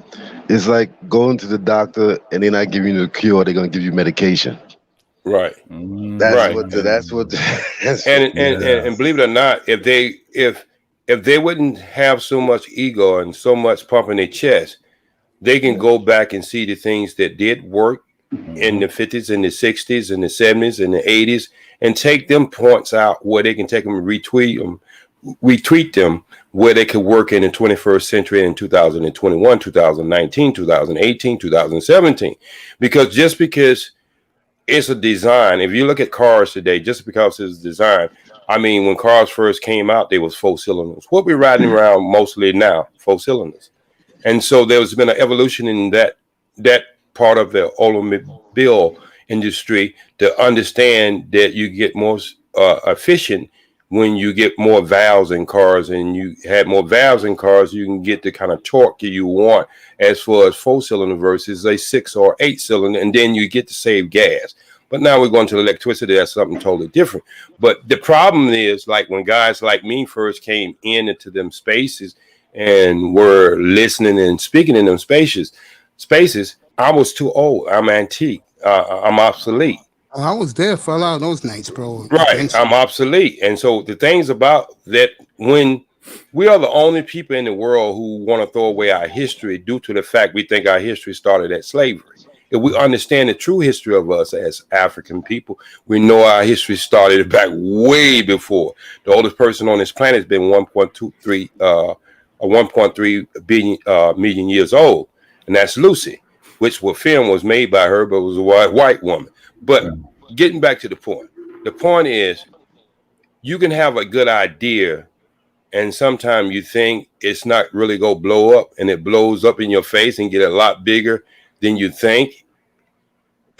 It's like going to the doctor and they're not giving you the cure, they're gonna give you medication. Right. That's what and believe it or not, if they wouldn't have so much ego and so much pumping their chest, they can go back and see the things that did work in the 50s and the 60s and the 70s and the 80s and take them points out where they can take them and retweet them where they could work in the 21st century in 2021, 2019, 2018, 2017. Because just because it's a design, if you look at cars today, just because it's design, I mean, when cars first came out, they was 4 cylinders. What we're riding around mostly now, 4 cylinders. And so there's been an evolution in that part of the automobile industry to understand that you get more efficient when you get more valves in cars, and you have more valves in cars, you can get the kind of torque you want as far as 4-cylinder versus a 6 or 8 cylinder, and then you get to save gas. But now we're going to electricity, that's something totally different. But the problem is, like when guys like me first came into them spaces and were listening and speaking in them spaces, I was too old. I'm antique. I'm obsolete. Oh, I was there for a lot of those nights, bro. Right. I'm obsolete. And so the things about that, when we are the only people in the world who want to throw away our history due to the fact we think our history started at slavery. If we understand the true history of us as African people, we know our history started back way before. The oldest person on this planet has been 1.3 million years old. And that's Lucy, which film was made by her, but was a white woman. But getting back to the point is you can have a good idea, and sometimes you think it's not really going to blow up, and it blows up in your face and get a lot bigger than you think.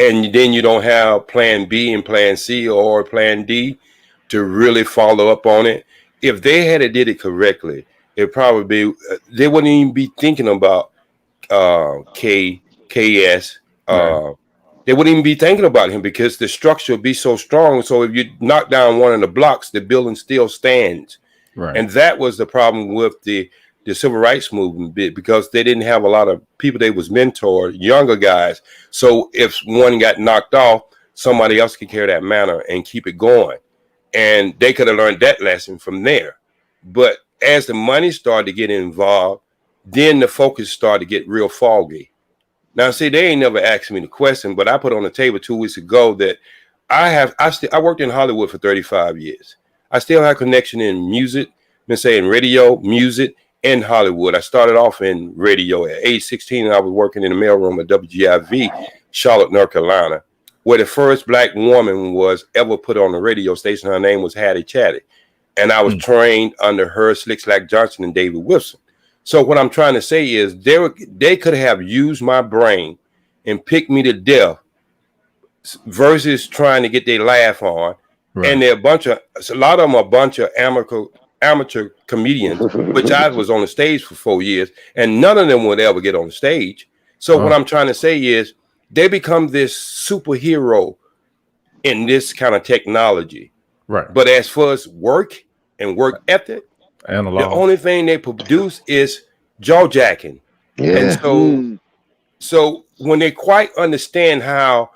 And then you don't have plan B and plan C or plan D to really follow up on it. If they had did it correctly, it probably be, they wouldn't even be thinking about KS. They wouldn't even be thinking about him because the structure would be so strong. So if you knock down one of the blocks, the building still stands. Right. And that was the problem with the civil rights movement, because they didn't have a lot of people they was mentored, younger guys. So if one got knocked off, somebody else could carry that mantle and keep it going. And they could have learned that lesson from there. But as the money started to get involved, then the focus started to get real foggy. Now, see, they ain't never asked me the question, but I put on the table 2 weeks ago that I worked in Hollywood for 35 years. I still have connection in music, been saying radio, music, and Hollywood. I started off in radio at age 16, and I was working in the mailroom at WGIV, Charlotte, North Carolina, where the first black woman was ever put on the radio station. Her name was Hattie Chatty. And I was trained under her, Slick Slack Johnson, and David Wilson. So what I'm trying to say is they could have used my brain and picked me to death versus trying to get their laugh on. Right. And they're a lot of them are a bunch of amateur comedians, which I was on the stage for 4 years, and none of them would ever get on the stage. So what I'm trying to say is they become this superhero in this kind of technology. Right. But as far as work and work ethic, the only thing they produce is jaw jacking. Yeah. And so when they quite understand how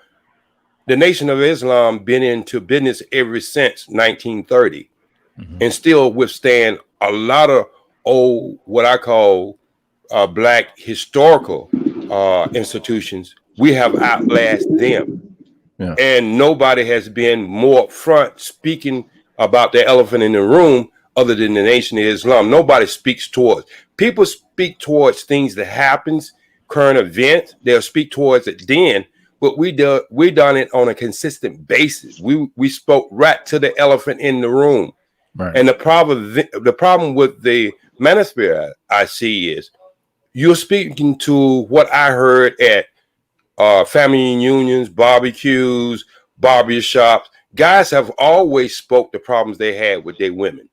the Nation of Islam been into business ever since 1930 and still withstand a lot of old, what I call black historical institutions, we have outlasted them. Yeah. And nobody has been more upfront speaking about the elephant in the room other than the Nation of Islam. Nobody speaks towards. People speak towards things that happens, current events. They'll speak towards it then, but we done it on a consistent basis. We spoke right to the elephant in the room. Right. And the problem with the manosphere I see is you're speaking to what I heard at family reunions, barbecues, barbershops. Guys have always spoke the problems they had with their women.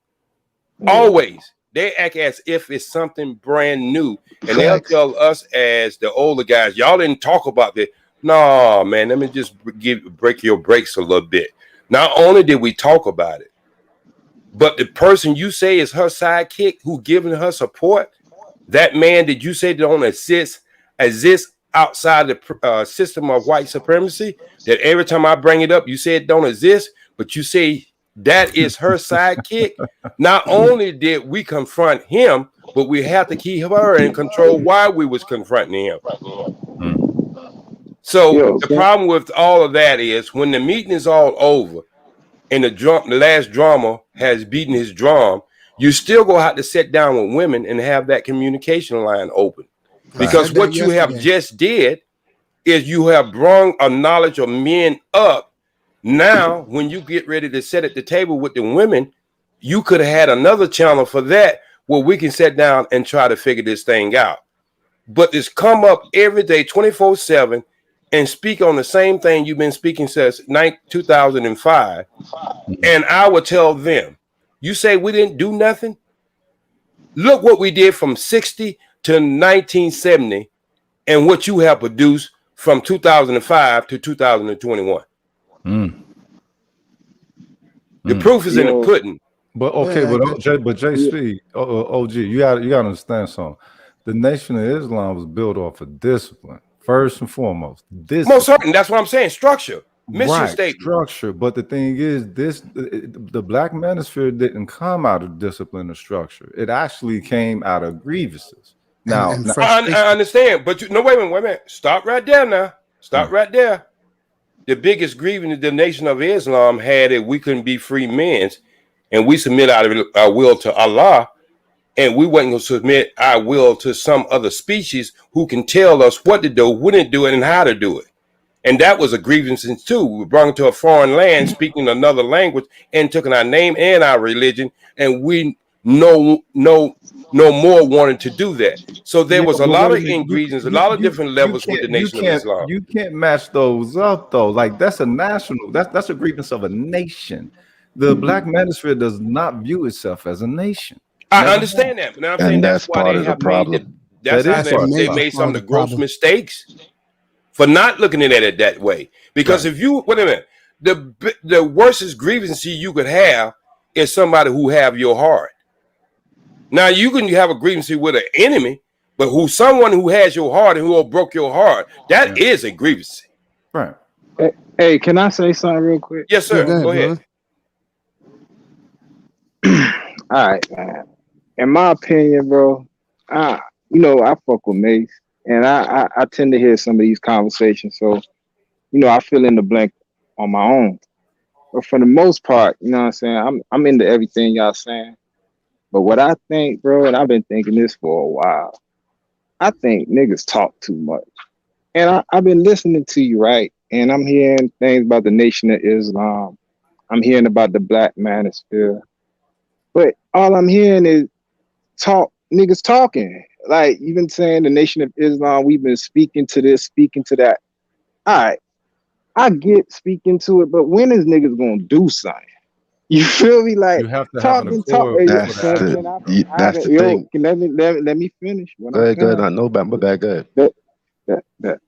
Always. They act as if it's something brand new. And they'll tell us as the older guys, y'all didn't talk about this. No, man, let me just break your brakes a little bit. Not only did we talk about it, but the person you say is her sidekick who giving her support, that man that you say don't exist outside the system of white supremacy, that every time I bring it up, you say it don't exist, but you say that is her sidekick. Not only did we confront him, but we have to keep her in control while we was confronting him. So the problem with all of that is when the meeting is all over and the last drummer has beaten his drum, you still go have to sit down with women and have that communication line open. Because what you have just did is you have brought a knowledge of men up. Now, when you get ready to sit at the table with the women, you could have had another channel for that where we can sit down and try to figure this thing out. But it's come up every day, 24/7, and speak on the same thing you've been speaking since 2005. And I would tell them, you say we didn't do nothing? Look what we did from 60 to 1970 and what you have produced from 2005 to 2021. The proof is in the pudding. But okay, but JC, OG, you gotta understand something. The Nation of Islam was built off of discipline, first and foremost. Most certain, that's what I'm saying. Structure, mission statement. Structure. But the thing is, the black manosphere didn't come out of discipline or structure. It actually came out of grievances. Now, I understand, but wait a minute. Stop right there now. Stop right there. The biggest grievance the Nation of Islam had is we couldn't be free men, and we submit our will to Allah, and we wasn't going to submit our will to some other species who can tell us what to do, when to do it, and how to do it. And that was a grievance too. We brought it to a foreign land, speaking another language, and took our name and our religion, and we no more wanted to do that. So there was a lot of ingredients, a lot of different levels with the Nation of Islam. You can't match those up though. Like that's a national, that's a grievance of a nation. The black manosphere does not view itself as a nation. I understand that, but I'm saying that's why they have made they made some of the gross mistakes for not looking at it that way. Because if you wait a minute, the worstest grievance you could have is somebody who have your heart. Now you can have a grievance with an enemy, but someone who has your heart and who broke your heart, that is a grievance. Right. Hey, can I say something real quick? Yes, sir. Go ahead. All right, man. In my opinion, bro, I fuck with Mace, and I tend to hear some of these conversations, so I fill in the blank on my own. But for the most part, you know what I'm saying, I'm into everything y'all saying. But what I think, bro, and I've been thinking this for a while, I think niggas talk too much. And I've been listening to you, right? And I'm hearing things about the Nation of Islam. I'm hearing about the black manosphere. But all I'm hearing is talk, niggas talking. Like you've been saying the Nation of Islam, we've been speaking to this, speaking to that. All right, I get speaking to it, but when is niggas gonna do something? You feel me? Like You have to have an talking. accord. That's the thing. Let me finish. Go ahead. I know about my bad. Go ahead.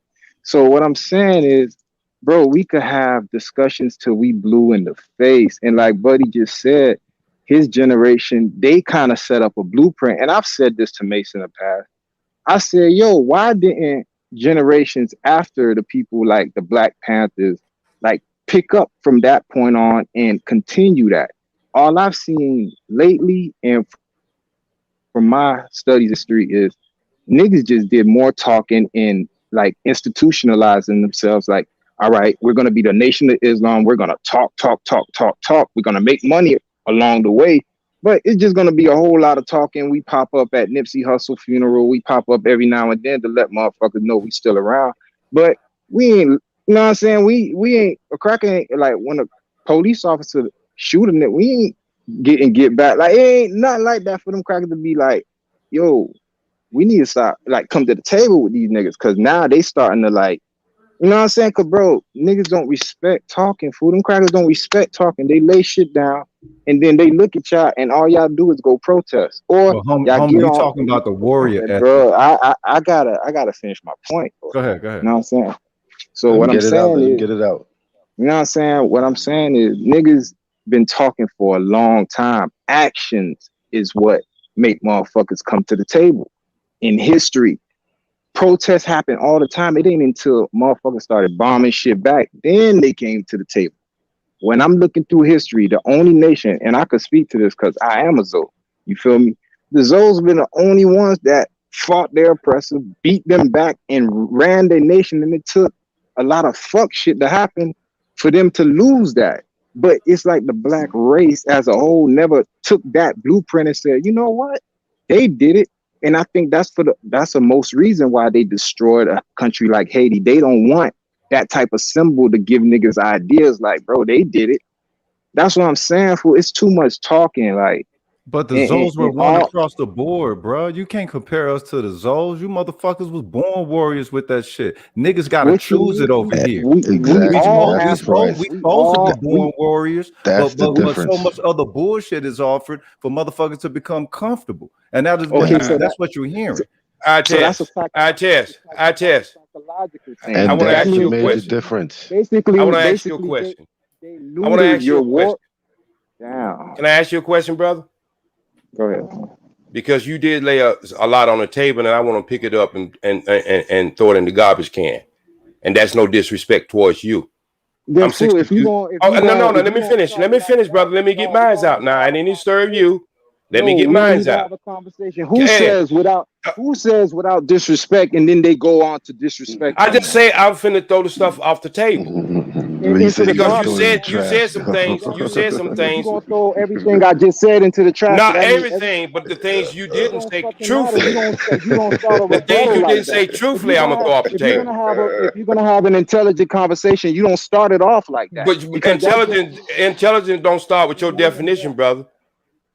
So what I'm saying is, bro, we could have discussions till we blue in the face. And like Buddy just said, his generation, they kind of set up a blueprint. And I've said this to Mason in the past. I said, yo, why didn't generations after the people like the Black Panthers, like pick up from that point on and continue that? All I've seen lately and from my studies history is niggas just did more talking and like institutionalizing themselves. Like, all right, we're going to be the Nation of Islam. We're going to talk. We're going to make money along the way. But it's just going to be a whole lot of talking. We pop up at Nipsey Hussle funeral. We pop up every now and then to let motherfuckers know we still around. But we ain't, you know what I'm saying? We ain't, a cracker ain't, like when a police officer shooting it, we ain't get back. Like, it ain't nothing like that for them crackers to be like, yo, we need to stop, like, come to the table with these niggas. Cause now they starting to like, you know what I'm saying? Cause bro, niggas don't respect talking. Fool, them crackers don't respect talking. They lay shit down and then they look at y'all and all y'all do is go protest. Or homie, y'all you talking about the warrior ethic. Bro, I gotta finish my point. Bro. Go ahead. You know what I'm saying? So what I'm saying is, get it out. You know what I'm saying? What I'm saying is niggas been talking for a long time. Actions is what make motherfuckers come to the table. In history, protests happen all the time. It ain't until motherfuckers started bombing shit back, then they came to the table. When I'm looking through history, the only nation, and I could speak to this because I am a Zoe, you feel me? The Zoes been the only ones that fought their oppressor, beat them back, and ran their nation, and it took a lot of fuck shit to happen for them to lose that. But it's like the black race as a whole never took that blueprint and said, you know what? They did it. And I think that's the most reason why they destroyed a country like Haiti. They don't want that type of symbol to give niggas ideas like, bro, they did it. That's what I'm saying, fool. It's too much talking, like. But the Zoes were won across the board, bro. You can't compare us to the Zoes. You motherfuckers was born warriors with that shit. Niggas gotta choose it over here. We supposed to be born warriors, but so much other bullshit is offered for motherfuckers to become comfortable. And that is that's what you're hearing. I test. I want to ask you a question. Basically, I want to ask you a question. I want to ask you a question. Can I ask you a question, brother? Go ahead. Because you did lay a lot on the table, and I want to pick it up and throw it in the garbage can. And that's no disrespect towards you. I'm 62. No. Let me finish. Let me finish, brother. Let me get mine out now. I didn't serve you. Let me get mine out. Have a conversation. Who says without disrespect, and then they go on to disrespect? I just say I'm finna throw the stuff off the table. Because you said some things. You said some things. You gonna throw everything I just said into the trash? Not everything, but the things you didn't say truthfully. The things you didn't say truthfully, I'm gonna throw off the table. If you're gonna have an intelligent conversation, you don't start it off like that. But intelligence don't start with your definition, brother.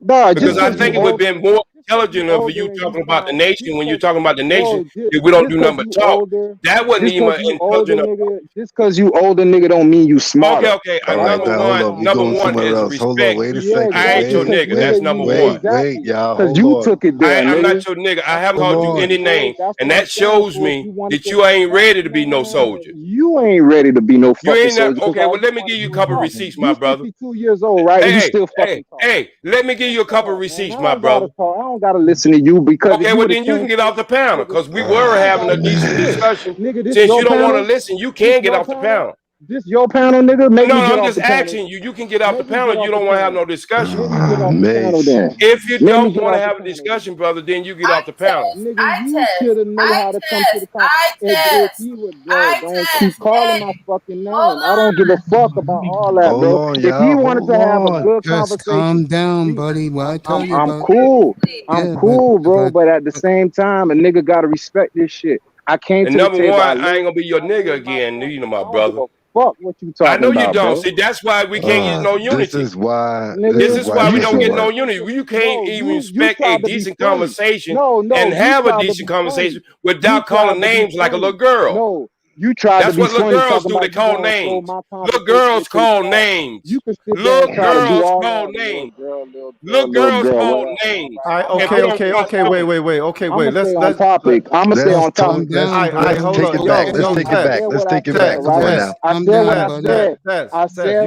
No, because I think it would have been more intelligent of you talking about the nation when you're talking about the nation. If we don't do nothing but talk, that wasn't even intelligent. Just because you older, nigga, don't mean you smart. Okay. Number one is respect. I ain't your nigga. That's number one. Wait, y'all. Because you took it there. I'm not your nigga. I haven't called you any name, and that shows me that you ain't ready to be no soldier. You ain't ready to be no fucking soldier. Okay, well, let me give you a couple receipts, my brother. 52 years old, right? You still fucking talk. Hey, let me give you a couple receipts, my brother. I don't gotta listen to you because okay, well then you can get off the panel because we were having a decent discussion. Since you don't want to listen, you can get off the panel. This your panel, nigga? No, I'm just asking you. You can get off the panel. You don't want to have no discussion. If you don't want to have a discussion, brother, then you get off the panel. Nigga, you should have known how to come to the conversation. If you would don't keep calling my fucking name. I don't give a fuck about all that, bro. If you wanted to have a good conversation, calm down, buddy. What I tell you, I'm cool. I'm cool, bro. But at the same time, a nigga gotta respect this shit. I came to number the table. one, I ain't gonna be your nigga again, you know, my brother. fuck what you talking I know you about, don't. bro. See, that's why we can't get no unity. This is why. This is why we you don't see get why. no unity. You can't No, even you respect a tried to be decent funny. conversation No, and you have a tried to decent be funny. conversation You without tried calling to be names like a funny. little girl. No, you tried That's to be what little funny girls talking do. They about you call gonna throw names. my Little conversation girls into the call trash. names. You can sit there Little and try to do girls all call that, names. little Little girls girl, call whatever. names. All right, I'm And okay, we don't talk okay. Wait. Okay, I'm wait. gonna stay on Let's topic. I'm gonna stay Let's on talk. topic. Let's all right, hold take up. it back. Yo, Let's take I it back. said Let's what I take it said, back. Come on right? now. I said what I said. I said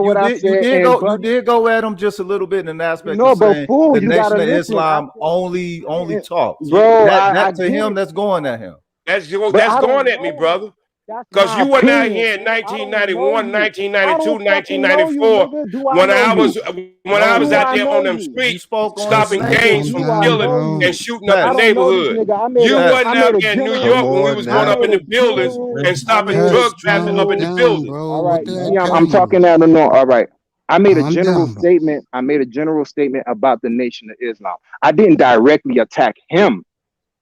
what I said, you did go at him just a little bit in an aspect no, of but saying fool, the you gotta Nation of listen. Islam only talks. Bro, I That to get him, it, that's going at him. That's but I going don't at me, know. brother. That's Because my you were not opinion. here in I don't know 1991, you. 1992, I don't fucking know you, 1994 nigga. Do I when know I you? was out I there know on them you? You streets spoke on the stopping stage. gangs Do from I killing know and you? shooting up I the don't know this neighborhood. nigga. You wasn't I made out a there in New general. York Come when we on was going I now. up made in a the buildings general. and I stopping made. drug trafficking up in the buildings. All right, see, I'm talking out of no. All right, I made a general statement. I made a general statement about the Nation of Islam. I didn't directly attack him.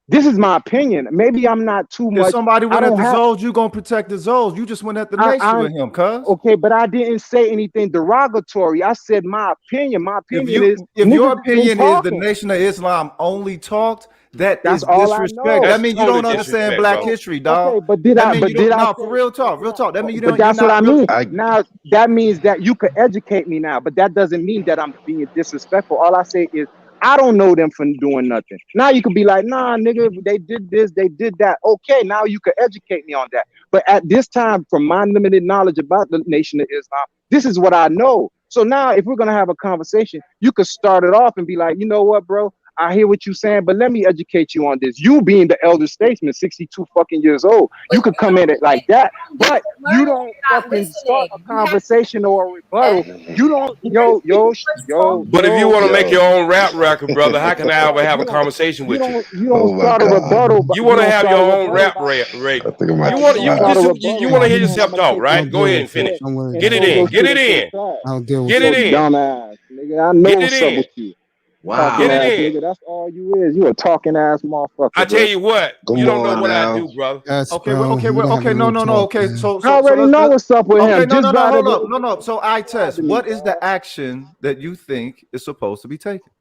This is my opinion. Maybe I'm not too If much. somebody I went at don't the have. Zoes, you gonna protect the Zoes. You just went at the Nation with him, cuz. Okay, but I didn't say anything derogatory. I said my opinion. My opinion is If niggas your have been opinion is the talking. Nation of Islam only talked, That's is all I disrespect. know. That means you don't understand Black history, dog. Okay, but did that I? mean But you don't. did I No, say? for real talk, real talk. That means you But don't. You're that's what not I really. mean. Now that means that you could educate me now, but that doesn't mean that I'm being disrespectful. All I say is I don't know them for doing nothing. Now you could be like, nah, nigga, they did this, they did that. Okay, now you could educate me on that. But at this time, from my limited knowledge about the Nation of Islam, this is what I know. So now, if we're gonna have a conversation, you could start it off and be like, you know what, bro? I hear what you're saying, but let me educate you on this. You being the elder statesman, 62 fucking years old, you could come in it like that, but you don't fucking start a conversation or a rebuttal. You don't, But if you want to make your own rap record, brother, how can I ever have a conversation with you? You don't start a rebuttal. But You want to don't have start your a own rap rebuttal rate. I think I You might want just you want to hear yourself talk, right? Go ahead and finish. Get it in. Get it in. I'll deal with Get it in. Dumbass, nigga. I know Get it what's up in. with you. Wow. Talking Get it ass in. nigga. That's all you is. You a talking ass motherfucker. I tell you what, Come you don't know on what now. I do, brother. Okay, no. Okay, so I already let's, know what's up with okay, him. no, Just hold by up, no. So I test. What is the action that you think is supposed to be taken?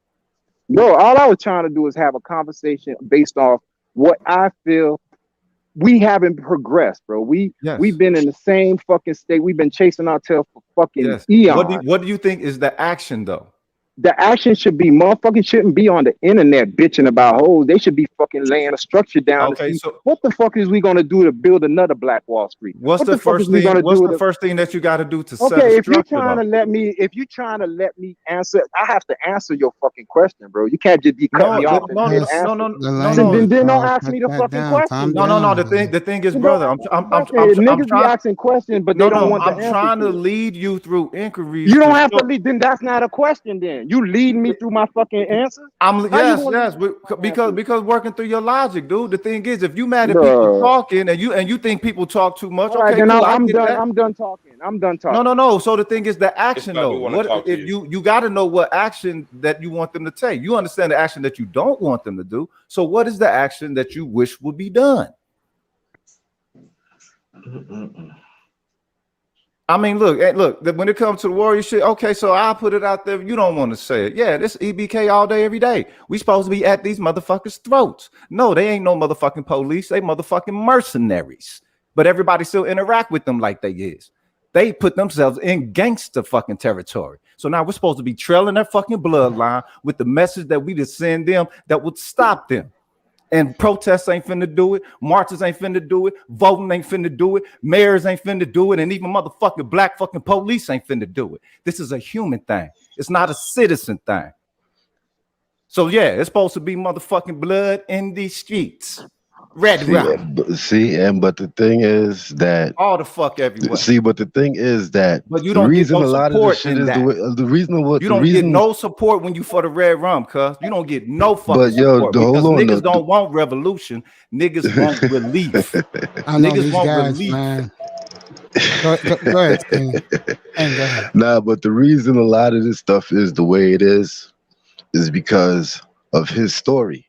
No, all I was trying to do is have a conversation based off what I feel. We haven't progressed, bro. We've been in the same fucking state. We've been chasing our tail for fucking eons. What do you think is the action though? The action should be motherfucking shouldn't be on the internet bitching about hoes. They should be fucking laying a structure down to see what the fuck is we gonna do to build another Black Wall Street. What's the first thing? What's the first thing that you got to do to set a structure? If you're trying to let me answer, I have to answer your fucking question, bro. You can't just be cutting me off. No. Then don't ask me the fucking question. No. The thing is, brother, I'm niggas trying be asking questions, but they don't want the answer. I'm trying to lead you through inquiries. You don't have to lead. Then that's not a question. Then you lead me through my fucking answers. Yes, because working through your logic, dude. The thing is, if you mad at people talking and you think people talk too much, okay, then cool, I'm done. I'm done talking. No. So the thing is the action though. What if you got to know what action that you want them to take? You understand the action that you don't want them to do. So what is the action that you wish would be done? I mean, look, when it comes to the warrior shit, okay, so I'll put it out there. You don't want to say it. Yeah, this EBK all day, every day. We supposed to be at these motherfuckers' throats. No, they ain't no motherfucking police. They motherfucking mercenaries. But everybody still interact with them like they is. They put themselves in gangster fucking territory. So now we're supposed to be trailing their fucking bloodline with the message that we just send them that would stop them. And protests ain't finna do it. Marches ain't finna do it. Voting ain't finna do it. Mayors ain't finna do it. And even motherfucking black fucking police ain't finna do it. This is a human thing. It's not a citizen thing. So yeah, it's supposed to be motherfucking blood in these streets. Red rock. But the thing is that all the fuck everywhere. But the thing is that but you don't get no support in that. You don't get no support when you for the red rum, cuz you don't get no fucking but yo, support because niggas don't want revolution, niggas want relief. I know niggas these want guys, relief. man. Go ahead, King. Go ahead. Nah, but the reason a lot of this stuff is the way it is because of his story.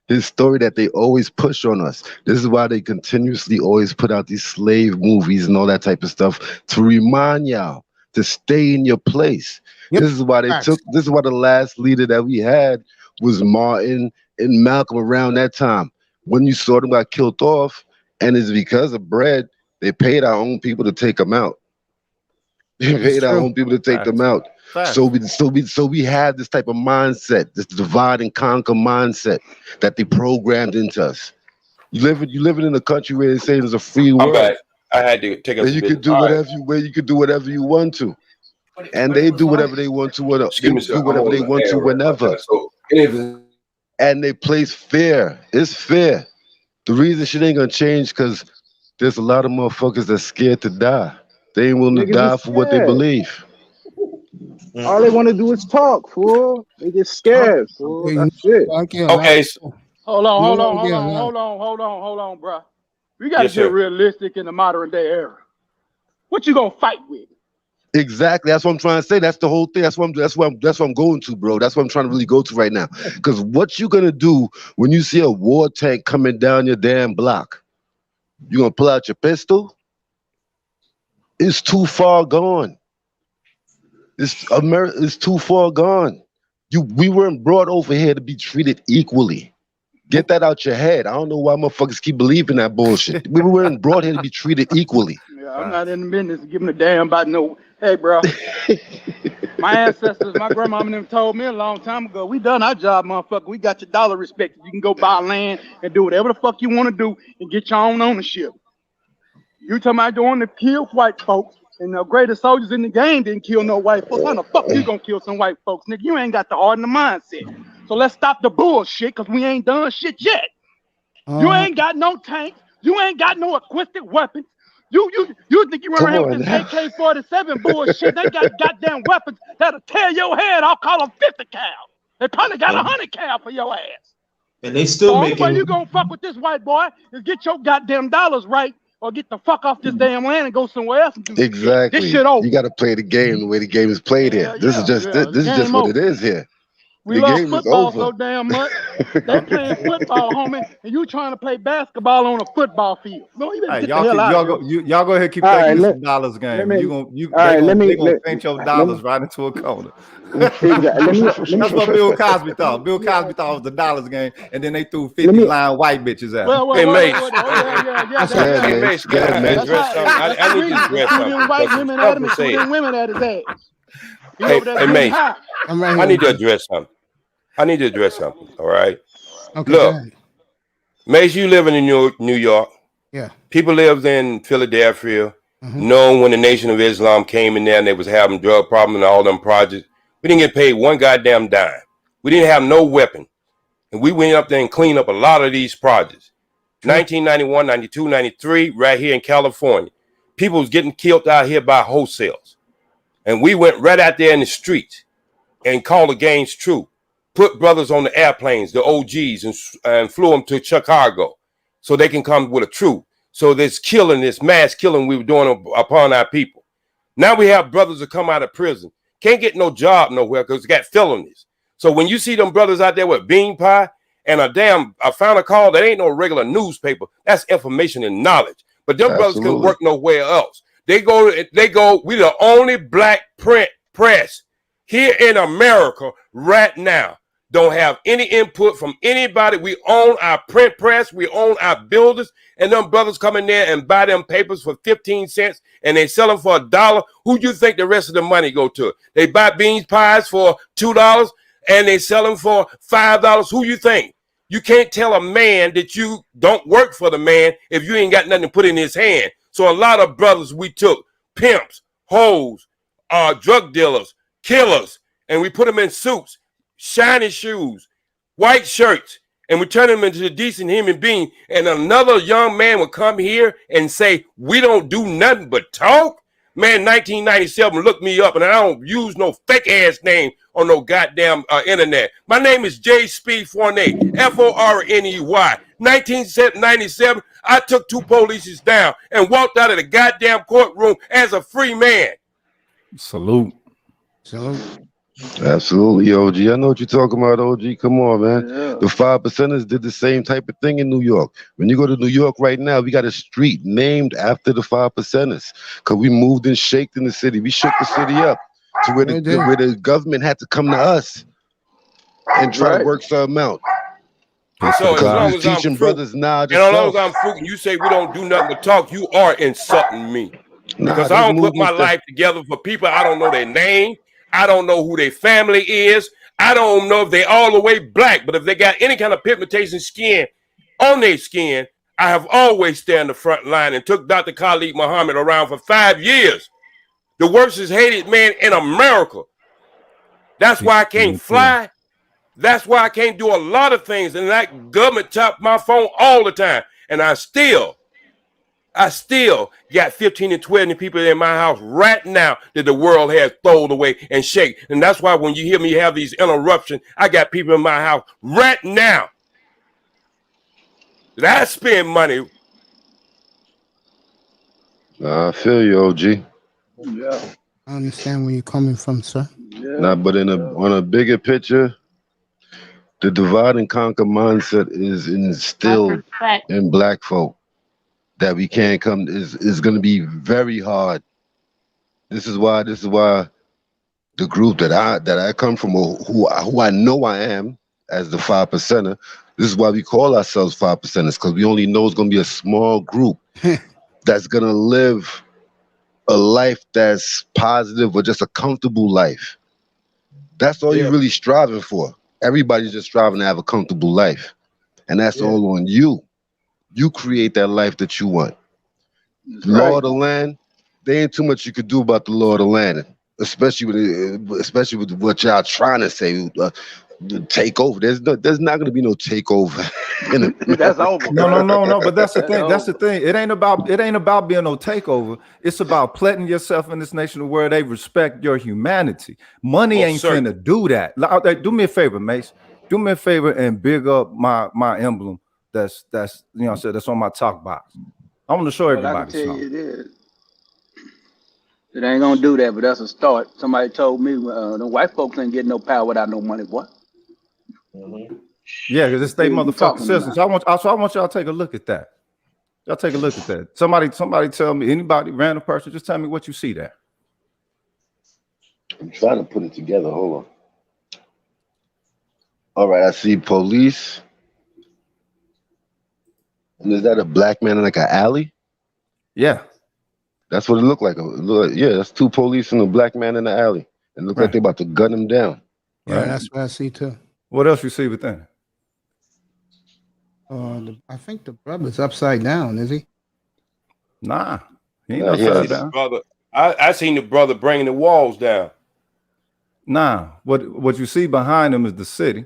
his story that they always push on us. This is why they continuously always put out these slave movies and all that type of stuff to remind y'all to stay in your place. Yep. This is why this is why the last leader that we had was Martin and Malcolm around that time. When you saw them got killed off, and it's because of bread, they paid our own people to take them out. They paid our own people to take them out. So we have this type of mindset, this divide and conquer mindset that they programmed into us. You living in a country where they say there's a free world. I'm back. I had to take a where you could do whatever you want to, and they do whatever they want to. Whenever. And they place fear. It's fear. The reason shit ain't gonna change because there's a lot of motherfuckers that's scared to die. They ain't willing to die for what they believe. All they want to do is talk, fool. They get scared, fool. That's it. Okay. Hold on, bro. We gotta get realistic in the modern day era. What you gonna fight with? Exactly. That's what I'm trying to say. That's the whole thing. That's what I'm going to, bro. That's what I'm trying to really go to right now. Because what you gonna do when you see a war tank coming down your damn block? You gonna pull out your pistol? It's too far gone. It's too far gone. We weren't brought over here to be treated equally. Get that out your head. I don't know why motherfuckers keep believing that bullshit. We weren't brought here to be treated equally. Yeah, I'm not in the business of giving a damn about no. Hey, bro. My ancestors, my grandmama and them told me a long time ago, we done our job, motherfucker. We got your dollar respected. You can go buy land and do whatever the fuck you want to do and get your own ownership. You talking about doing to kill white folks, and the greatest soldiers in the game didn't kill no white folks. How the fuck you gonna kill some white folks, nigga? You ain't got the heart and the mindset. So let's stop the bullshit, because we ain't done shit yet. You ain't got no tanks. You ain't got no acoustic weapons. You think you run around with this AK-47 bullshit? They got goddamn weapons that'll tear your head off. Call them 50 cal. They probably got 100 cal for your ass. And they still the making. only way you gonna fuck with this white boy is get your goddamn dollars right, or get the fuck off this damn land and go somewhere else and do exactly. This shit over. You got to play the game the way the game is played here. This is just what it is here. We love football so damn much. They playing football, homie, and you trying to play basketball on a football field. No, you better get the hell out of here. Y'all go ahead and keep that some dollars game. They gonna paint your dollars right into a corner. That's what Bill Cosby thought. Bill Cosby thought it was the dollars game, and then they threw 50 line white bitches at him. Hey, Mace. Hey, Mace, I need to address something. White women at him and shooting women at his ass. Hey, Mace, I need to address something. All right. Okay, look, Mace, you living in New York. Yeah. People lived in Philadelphia. Known when the Nation of Islam came in there and they was having drug problems and all them projects. We didn't get paid one goddamn dime. We didn't have no weapon. And we went up there and cleaned up a lot of these projects. 1991, 92, 93, right here in California. People was getting killed out here by wholesales. And we went right out there in the streets and called the gangs true. Put brothers on the airplanes, the OGs, and flew them to Chicago so they can come with a truth. So this mass killing we were doing upon our people. Now we have brothers that come out of prison. Can't get no job nowhere because they got felonies. So when you see them brothers out there with bean pie and I found a call that ain't no regular newspaper. That's information and knowledge. But them brothers can work nowhere else. They go, we the only black print press here in America right now. Don't have any input from anybody. We own our print press. We own our builders. And them brothers come in there and buy them papers for 15 cents and they sell them for $1. Who do you think the rest of the money go to? They buy beans pies for $2 and they sell them for $5. Who you think? You can't tell a man that you don't work for the man if you ain't got nothing to put in his hand. So a lot of brothers we took, pimps, hoes, drug dealers, killers, and we put them in suits, shiny shoes, white shirts, and we turn them into a decent human being. And another young man would come here and say, we don't do nothing but talk. Man, 1997, look me up, and I don't use no fake-ass name on no goddamn internet. My name is J. Speed Forney, Forney. 1997, I took 2 polices down and walked out of the goddamn courtroom as a free man. Salute. Absolutely, OG. I know what you're talking about, OG. Come on, man. Yeah. The 5%ers did the same type of thing in New York. When you go to New York right now, we got a street named after the 5%ers because we moved and shaked in the city. We shook the city up to where the government had to come to us and try to work something out. So as long as I'm teaching brothers knowledge, and as long as I'm fruit, you say we don't do nothing but talk, you are insulting me. Because I don't put my life together for people. I don't know their name. I don't know who their family is. I don't know if they all the way black, but if they got any kind of pigmentation skin on their skin, I have always stayed in the front line and took Dr. Khalid Muhammad around for 5 years. The worst hated man in America. That's why I can't fly. That's why I can't do a lot of things. And that government tapped my phone all the time. And I still got 15 to 20 people in my house right now that the world has thrown away and shake. And that's why when you hear me have these interruptions, I got people in my house right now that I spend money. I feel you, OG. Yeah. I understand where you're coming from, sir. Yeah. Nah, but on a bigger picture, the divide and conquer mindset is instilled in black folk. That we can't come is going to be very hard. This is why the group that I come from, or who I know I am as the 5%er. This is why we call ourselves 5%ers, because we only know it's going to be a small group that's going to live a life that's positive or just a comfortable life. That's all you're really striving for. Everybody's just striving to have a comfortable life, and that's all on you. You create that life that you want. Law of the land, there ain't too much you could do about the law of the land, especially with what y'all trying to say, take over. There's not going to be no takeover. That's over. No. But that's the thing. That's the thing. It ain't about being no takeover. It's about planting yourself in this nation where they respect your humanity. Money ain't finna do that. Do me a favor, Mace. Do me a favor and big up my emblem. That's you know that's on my talk box. I want to show everybody I can tell something. you this. It ain't gonna do that, but that's a start. Somebody told me the white folks ain't getting no power without no money, boy. Yeah, because it's state motherfucking system. So I want y'all to take a look at that. Y'all take a look at that. Somebody tell me, anybody, random person, just tell me what you see there. I'm trying to put it together. Hold on. All right, I see police. And is that a black man in like an alley? Yeah. That's what it looked like. Yeah, that's two police and a black man in the alley. It looked like they're about to gun him down. Yeah, that's what I see too. What else you see within? I think the brother's upside down, is he? Nah, he ain't upside down. Brother, I seen the brother bringing the walls down. Nah, what you see behind him is the city,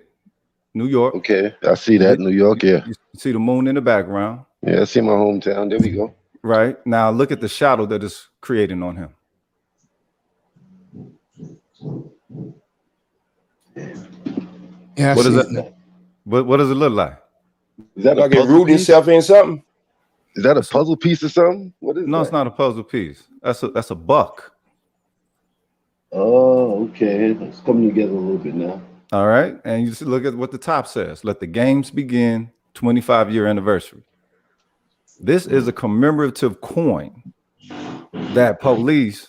New York. Okay, I see that, New York, yeah. You see the moon in the background. Yeah, I see my hometown. There we go. Right, now look at the shadow that is creating on him. Yeah, what is that? What does it look like? Is that like it rooted himself in something? Is that a puzzle piece or something? What is no, that? It's not a puzzle piece. That's a buck. Oh, okay. It's coming together a little bit now. All right, and you just look at what the top says. Let the games begin. 25-year anniversary. This is a commemorative coin that police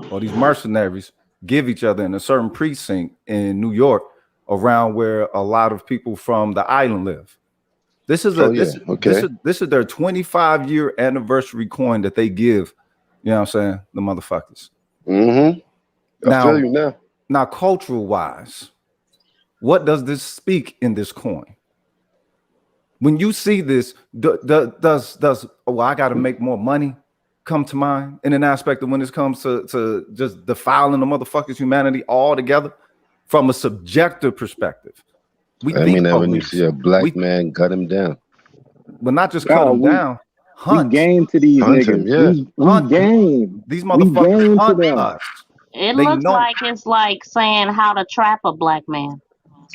or these mercenaries give each other in a certain precinct in New York, around where a lot of people from the island live. This is this is their 25-year anniversary coin that they give. You know what I'm saying? The motherfuckers. Mm-hmm. I feel you now. Now, cultural wise, what does this speak in this coin? When you see this, does I got to make more money come to mind in an aspect of when it comes to just defiling the motherfuckers' humanity altogether from a subjective perspective? When you see a black man cut him down, but not just cut him down, hunt. We game to these niggas. Yeah. We game. These motherfuckers hunt us. It looks like it's like saying how to trap a black man.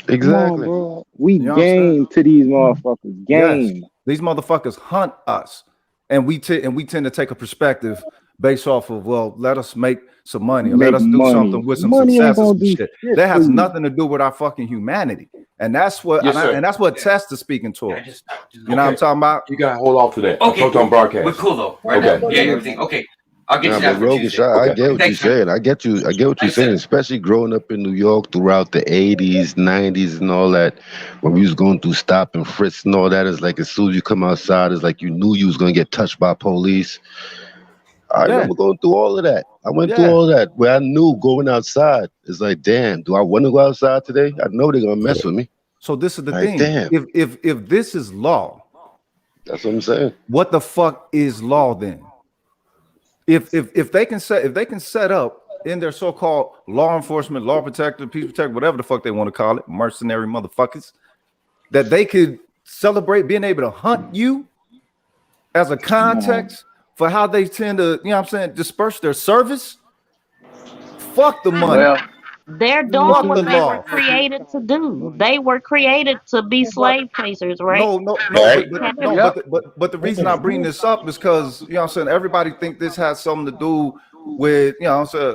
Exactly. On, we game to these motherfuckers. Game. Yes. These motherfuckers hunt us, and we tend to take a perspective based off of, well, let us make some money or Make let us do money. something with some Money ain't successes gonna and do shit. shit That for has you. nothing to do with our fucking humanity. And that's what Yes, sir. and that's what Test is speaking towards. You know what I'm Okay. talking about? You gotta hold off to that. Okay, I'm talking on broadcast. we're cool though. Right Okay. now. Yeah, everything. Okay. I'll get Nah, you that but for Rogan, Tuesday. I get what you're Thanks, man. saying. I get what you're Thanks, saying, sir. especially growing up in New York throughout the 80s, 90s, and all that. When we was going through stop and frisk and all that, it's like as soon as you come outside, it's like you knew you was gonna get touched by police. I remember going through all of that. I went through all of that where I knew going outside is like, damn, do I want to go outside today? I know they're gonna mess with me. So this is the Like, thing. damn. If this is law, that's what I'm saying. What the fuck is law then? If they can set up in their so-called law enforcement, law protector, peace protector, whatever the fuck they want to call it, mercenary motherfuckers, that they could celebrate being able to hunt you as a context for how they tend to, you know what I'm saying, disperse their service. Fuck the money. Well, They're Fuck doing the what they were law. created to do. They were created to be slave chasers, right? No, but the reason I bring this up is because, you know what I'm saying, everybody think this has something to do with, you know what I'm saying,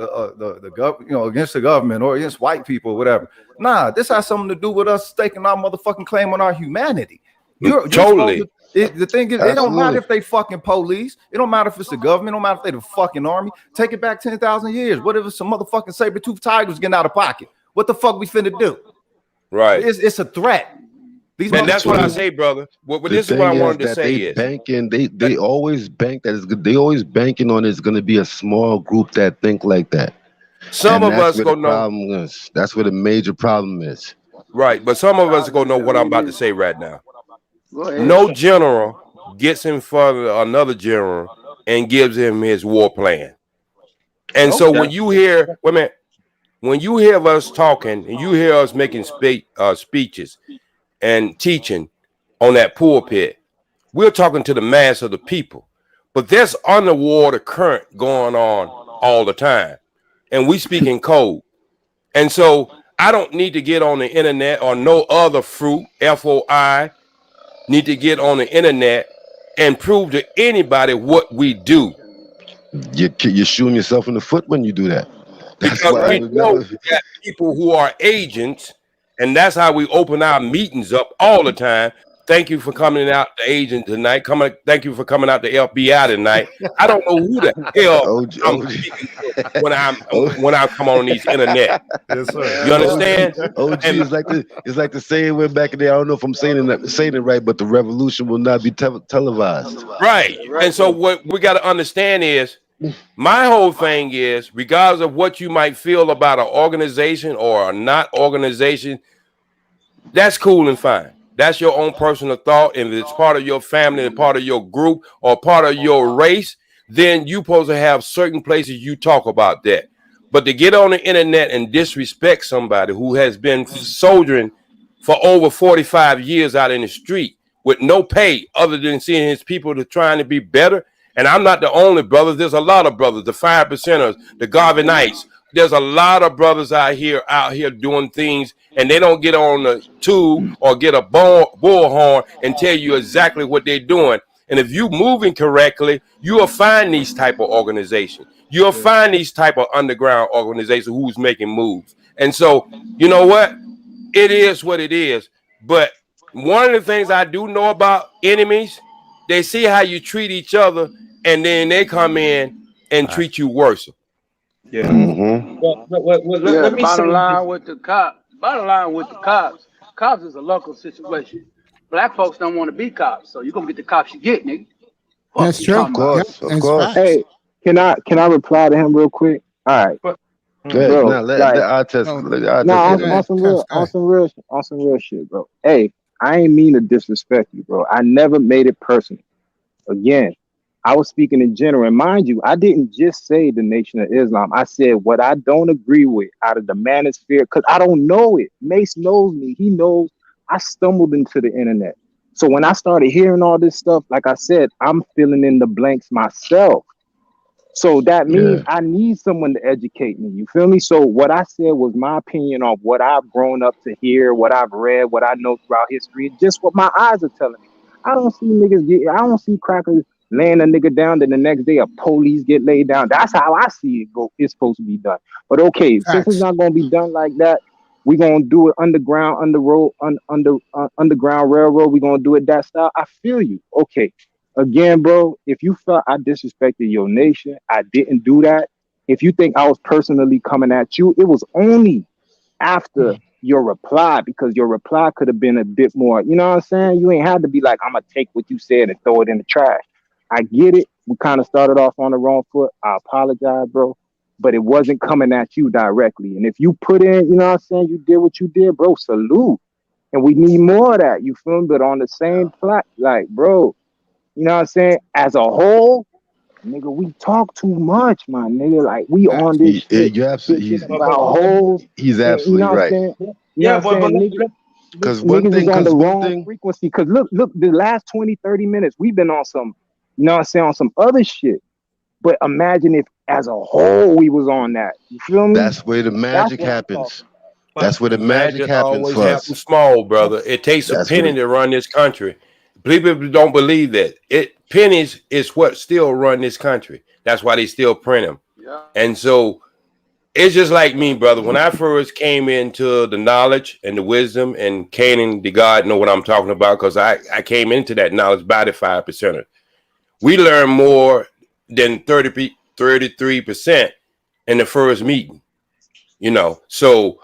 the government, you know, against the government or against white people or whatever. Nah, this has something to do with us staking our motherfucking claim on our humanity. You're Totally. The thing is, it don't matter if they fucking police. It don't matter if it's the government. It don't matter if they the fucking army. Take it back 10,000 years. What if it's some motherfucking saber-toothed tigers getting out of pocket? What the fuck we finna do? Right. It's a threat. And that's what I say, brother. This is what I wanted to say is banking. They always bank that is good. They always banking on it's going to be a small group that think like that. Some of us go know. That's where the major problem is. Right, but some of us are gonna know what I'm about to say right now. No general gets in front of another general and gives him his war plan. And so when you hear, when you hear us talking and you hear us making speeches and teaching on that pulpit, we're talking to the mass of the people. But there's underwater current going on all the time, and we speak in code. And so I don't need to get on the internet or no other fruit, FOI, need to get on the internet and prove to anybody what we do. You're shooting yourself in the foot when you do that. That's because why we know we got people who are agents, and that's how we open our meetings up all the time. Thank you for coming out the agent tonight. Thank you for coming out the FBI tonight. I don't know who the hell I'm speaking to when I come on these internet. Yes, sir. You understand? OG is like the saying went back in there. I don't know if I'm saying it right, but the revolution will not be televised. Right. And so what we got to understand is, my whole thing is, regardless of what you might feel about an organization or a not organization, that's cool and fine. That's your own personal thought. And if it's part of your family and part of your group or part of your race, then you're supposed to have certain places you talk about that. But to get on the internet and disrespect somebody who has been soldiering for over 45 years out in the street with no pay other than seeing his people to trying to be better. And I'm not the only brother. There's a lot of brothers, the 5%ers, the Garvinites. There's a lot of brothers out here doing things, and they don't get on the tube or get a bullhorn and tell you exactly what they're doing. And if you're moving correctly, you will find these type of organizations. You'll find these type of underground organizations who's making moves. And so, you know what? It is what it is. But one of the things I do know about enemies, they see how you treat each other, and then they come in and treat you worse. Yeah. Mm-hmm. Let me bottom line with the cops. Cops is a local situation. Black folks don't want to be cops, so you're gonna get the cops you get, nigga. That's true. Of course. Hey, can I reply to him real quick? All right. Good. Now let our test. On some real shit, bro. Hey, I ain't mean to disrespect you, bro. I never made it personal. Again, I was speaking in general, and mind you, I didn't just say the Nation of Islam. I said what I don't agree with out of the manosphere, because I don't know it. Mace knows me. He knows I stumbled into the internet. So when I started hearing all this stuff, like I said, I'm filling in the blanks myself. So that means I need someone to educate me. You feel me? So what I said was my opinion on what I've grown up to hear, what I've read, what I know throughout history, just what my eyes are telling me. I don't see niggas I don't see crackers laying a nigga down, then the next day a police get laid down. That's how I see it go. It's supposed to be done. But okay, since it's not gonna be done like that, we're gonna do it underground, underground railroad. We're gonna do it that style. I feel you. Okay. Again, bro, if you felt I disrespected your nation, I didn't do that. If you think I was personally coming at you, it was only after your reply, because your reply could have been a bit more, you know what I'm saying? You ain't had to be like, I'm gonna take what you said and throw it in the trash. I get it. We kind of started off on the wrong foot. I apologize, bro. But it wasn't coming at you directly. And if you put in, you know what I'm saying, you did what you did, bro, salute. And we need more of that. You feel me? But on the same plot, like, bro, you know what I'm saying? As a whole, nigga, we talk too much, my nigga. Like, we on this shit. You're absolutely, about hoes. he's absolutely right. Because one thing, on the wrong frequency. Because look, the last 20, 30 minutes, we've been on some, you know what I'm saying, on some other shit. But imagine if, as a whole, we was on that. You feel me? That's where the magic happens. That's where the magic happens always for us. happens small, brother. It takes a penny to run this country. People don't believe that. Pennies is what still run this country. That's why they still print them. Yeah. And so it's just like me, brother. When I first came into the knowledge and the wisdom, and Canaan, the God know what I'm talking about, because I came into that knowledge by the 5%. We learned more than 33% in the first meeting. You know, so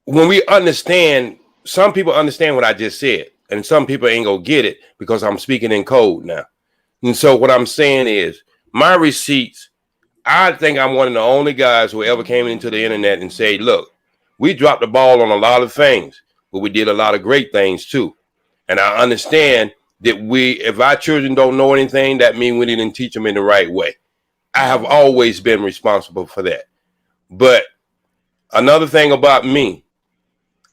when we understand, some people understand what I just said, and some people ain't gonna get it because I'm speaking in code now. And so what I'm saying is, my receipts, I think I'm one of the only guys who ever came into the internet and say, look, we dropped the ball on a lot of things, but we did a lot of great things too. And I understand that if our children don't know anything, that means we didn't teach them in the right way. I have always been responsible for that. But another thing about me,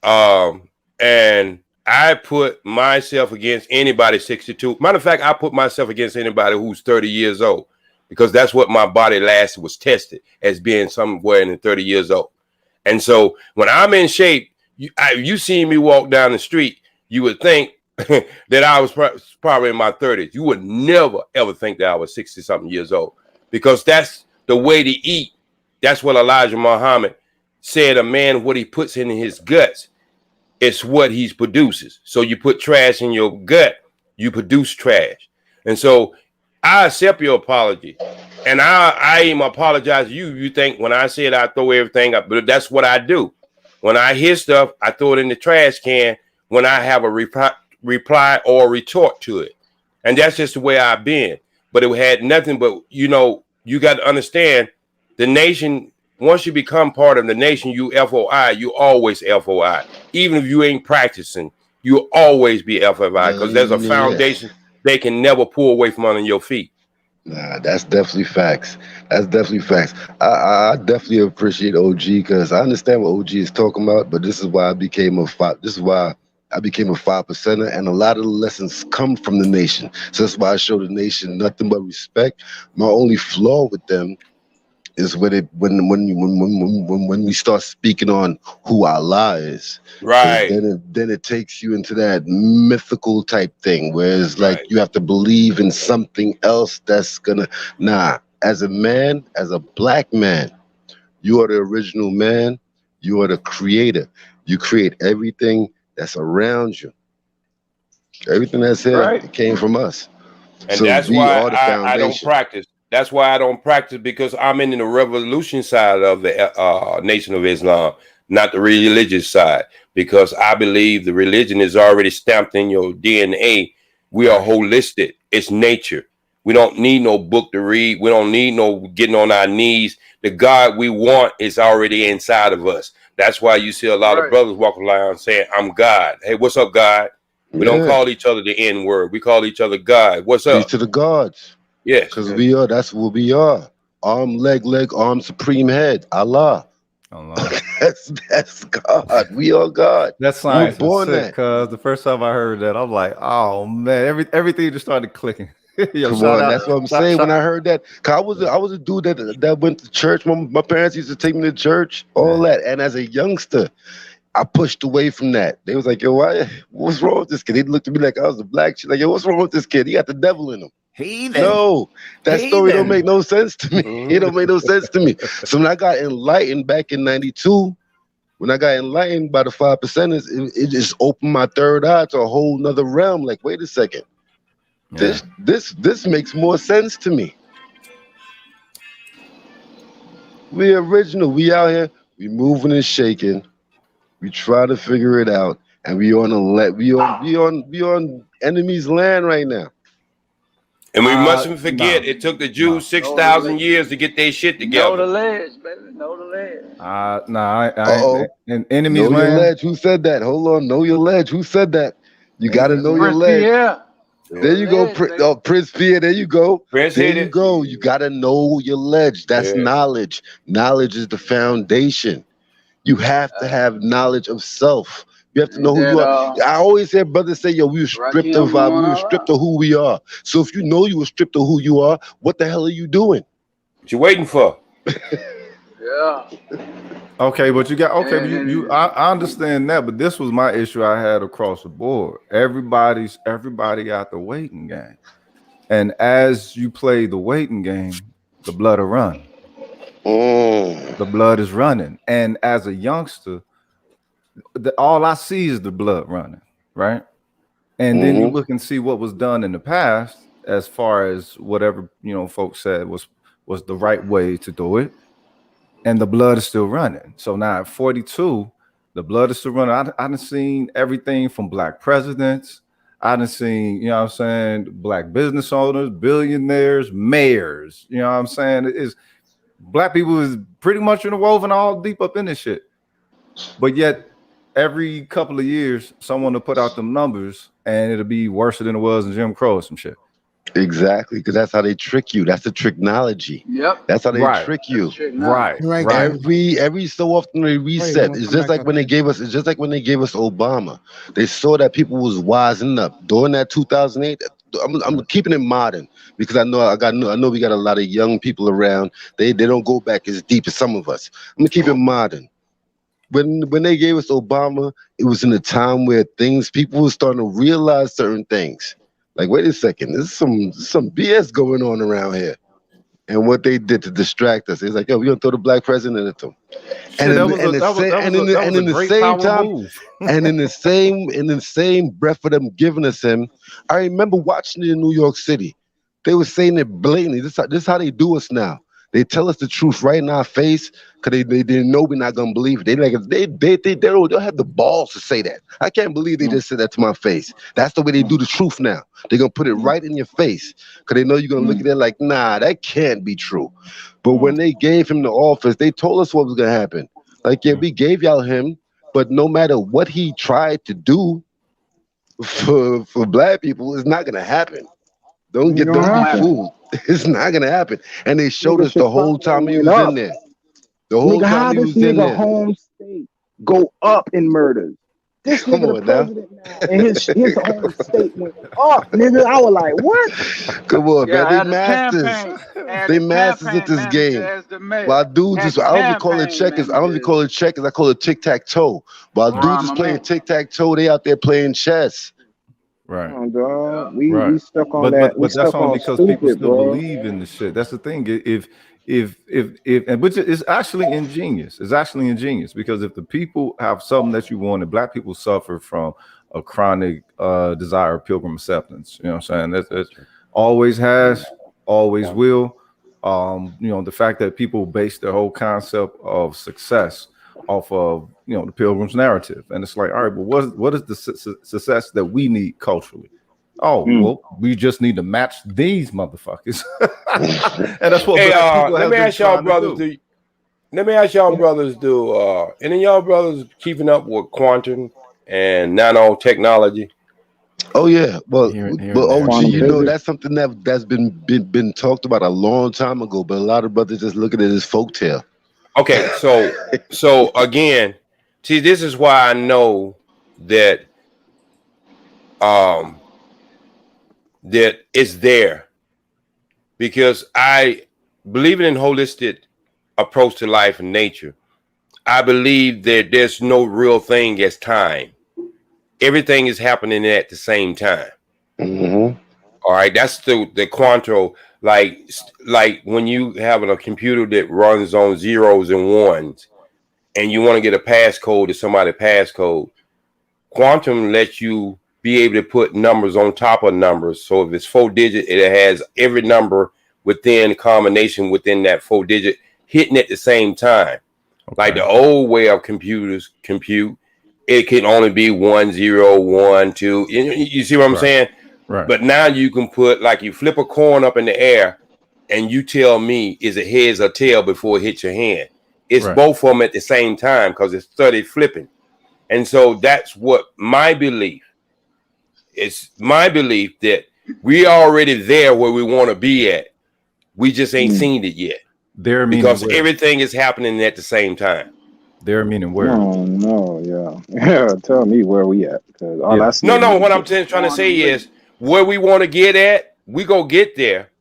and I put myself against anybody 62. Matter of fact, I put myself against anybody who's 30 years old, because that's what my body last was tested as, being somewhere in the 30 years old. And so when I'm in shape, you see me walk down the street, you would think that I was probably in my 30s. You would never, ever think that I was 60-something years old, because that's the way to eat. That's what Elijah Muhammad said, a man, what he puts in his guts, it's what he produces. So you put trash in your gut, you produce trash. And so I accept your apology. And I even apologize to you. You think when I said I throw everything up, but that's what I do. When I hear stuff, I throw it in the trash can when I have a reply or retort to it. And that's just the way I've been. But it had nothing but, you know, you got to understand, the nation, once you become part of the nation, you FOI, you always FOI. Even if you ain't practicing, you'll always be FOI, because there's a foundation they can never pull away from under your feet. Nah, that's definitely facts. That's definitely facts. I definitely appreciate OG, because I understand what OG is talking about, but this is why I became a 5%er, and a lot of the lessons come from the nation. So that's why I show the nation nothing but respect. My only flaw with them is when we start speaking on who Allah is, right? Then it takes you into that mythical type thing, where it's like you have to believe in something else that's gonna. Nah, as a man, as a black man, you are the original man. You are the creator. You create everything that's around you. Everything that's here, it came from us. And so that's why I don't practice. That's why I don't practice, because I'm in the revolution side of the Nation of Islam, not the religious side, because I believe the religion is already stamped in your DNA. We are holistic. It's nature. We don't need no book to read. We don't need no getting on our knees. The God we want is already inside of us. That's why you see a lot of brothers walking around saying, I'm God. Hey, what's up, God? We don't call each other the N word. We call each other God. What's up? Peace to the gods. Yes. Because we are, that's what we are. Arm, leg, arm, supreme head. Allah. That's God. We are God. That science was sick, because the first time I heard that, I'm like, oh man, everything just started clicking. Yo, come on, that's what I'm saying. When I heard that, cause I was a dude that went to church. My parents used to take me to church, all that. And as a youngster, I pushed away from that. They was like, yo, what's wrong with this kid? They looked at me like I was a black shit. Like, yo, what's wrong with this kid? He got the devil in him. No, that story don't make no sense to me. It don't make no sense to me. So when I got enlightened back in '92, when I got enlightened by the 5%ers, it just opened my third eye to a whole nother realm. Like, wait a second, this makes more sense to me. We original. We out here. We moving and shaking. We try to figure it out, and we on enemy's land right now. And we mustn't forget, it took the Jews 6,000 years to get their shit together. Know the ledge, baby. Know the ledge. Uh-oh. In enemy's know land. Your ledge. Who said that? Hold on. Know your ledge. Who said that? You got to know your ledge. Pierre. There you go, Prince Pierre. There you go. Prince there you go. You got to know your ledge. That's knowledge. Knowledge is the foundation. You have to have knowledge of self. You have to know who you are. I always hear brothers say, "Yo, we were stripped of who we are." So if you know you were stripped of who you are, what the hell are you doing? What you waiting for? Yeah. Okay, but you got I understand that, but this was my issue I had across the board. Everybody got the waiting game, and as you play the waiting game, the blood will run. The blood is running, and as a youngster, all I see is the blood running, right? And then you look and see what was done in the past, as far as whatever folks said was the right way to do it, and the blood is still running. So now at 42, the blood is still running. I done seen everything from black presidents. I done seen, black business owners, billionaires, mayors. You know what I'm saying? It's black people is pretty much interwoven all deep up in this shit. But yet, every couple of years, someone will put out them numbers and it'll be worse than it was in Jim Crow or some shit. Exactly, because that's how they trick you. That's the tricknology. Yep. That's how they trick you. Right. Every so often they reset. It's just like when they gave us. It's just like when they gave us Obama. They saw that people was wising up during that 2008. I'm keeping it modern because I know we got a lot of young people around. They don't go back as deep as some of us. I'm gonna keep it modern. When they gave us Obama, it was in a time where people were starting to realize certain things. Like, wait a second, there's some BS going on around here. And what they did to distract us, it's like, yo, we're gonna throw the black president at them. And in the same breath of them giving us him, I remember watching it in New York City. They were saying it blatantly. This is how they do us now. They tell us the truth right in our face because they didn't know we're not gonna believe it. They don't have the balls to say that. I can't believe they just said that to my face. That's the way they do the truth now. They're gonna put it right in your face because they know you're gonna look at it like, nah, that can't be true. But when they gave him the office, they told us what was gonna happen. Like, yeah, we gave y'all him, but no matter what he tried to do for black people, it's not gonna happen. Don't be fooled. It's not gonna happen. And they showed us the whole time he was in there. The whole time he was in there. Home state go up in murders. This nigga the president now, and his home state went up, nigga. I was like, what? Come on, man. They masters at this game. While dudes just, I don't even call it checkers. I call it tic-tac-toe. While dudes is playing tic-tac-toe, they out there playing chess. Right. We stuck on that. But that's only because people still believe in the shit. That's the thing. And which is actually ingenious. It's actually ingenious because if the people have something that you want, and black people suffer from a chronic desire of pilgrim acceptance. You know what I'm saying? That always has, always will. The fact that people base their whole concept of success off of the Pilgrim's narrative, and it's like, all right, but what is the success that we need culturally? Well, we just need to match these motherfuckers. And that's what let me ask y'all brothers, do any of y'all brothers keeping up with quantum and nanotechnology? Oh yeah, but OG, that's something that's been talked about a long time ago, but a lot of brothers just look at it as folktale. Okay, so again, see, this is why I know that that it's there, because I believe in holistic approach to life and nature. I believe that there's no real thing as time. Everything is happening at the same time. All right, that's the Quanto. Like when you have a computer that runs on zeros and ones, and you want to get a passcode to somebody's passcode, Quantum lets you be able to put numbers on top of numbers. So if it's 4-digit, it has every number within combination within that 4-digit hitting at the same time. Okay. Like the old way of computers compute, it can only be 1, 0, 1, 2. You see what I'm saying? Right. But now you can put, like, you flip a coin up in the air and you tell me is it heads or tail before it hits your hand. It's both of them at the same time because it's studied flipping. And so that's what my belief. It's my belief that we already there where we want to be at. We just ain't seen it yet. There, because everything is happening at the same time. There, meaning where? Yeah. Tell me where we at. All I see what I'm trying to say is where we want to get at, we go get there.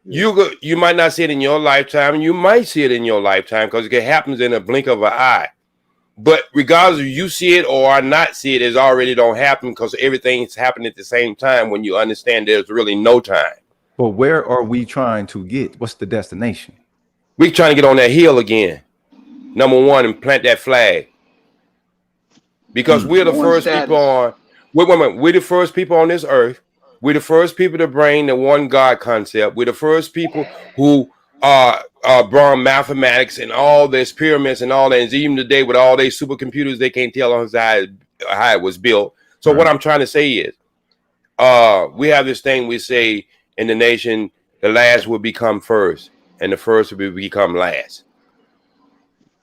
You might not see it in your lifetime, and you might see it in your lifetime because it happens in a blink of an eye. But regardless if you see it or not see it, it's already don't happen because everything's happening at the same time when you understand there's really no time. But where are we trying to get? What's the destination? We're trying to get on that hill again. Number one, and plant that flag. Because we're the first people on. Wait a minute. We're the first people on this earth. We're the first people to bring the one God concept. We're the first people who brought mathematics and all this pyramids and all that. And even today with all these supercomputers, they can't tell us how it was built. So what I'm trying to say is, we have this thing we say in the nation, the last will become first and the first will become last.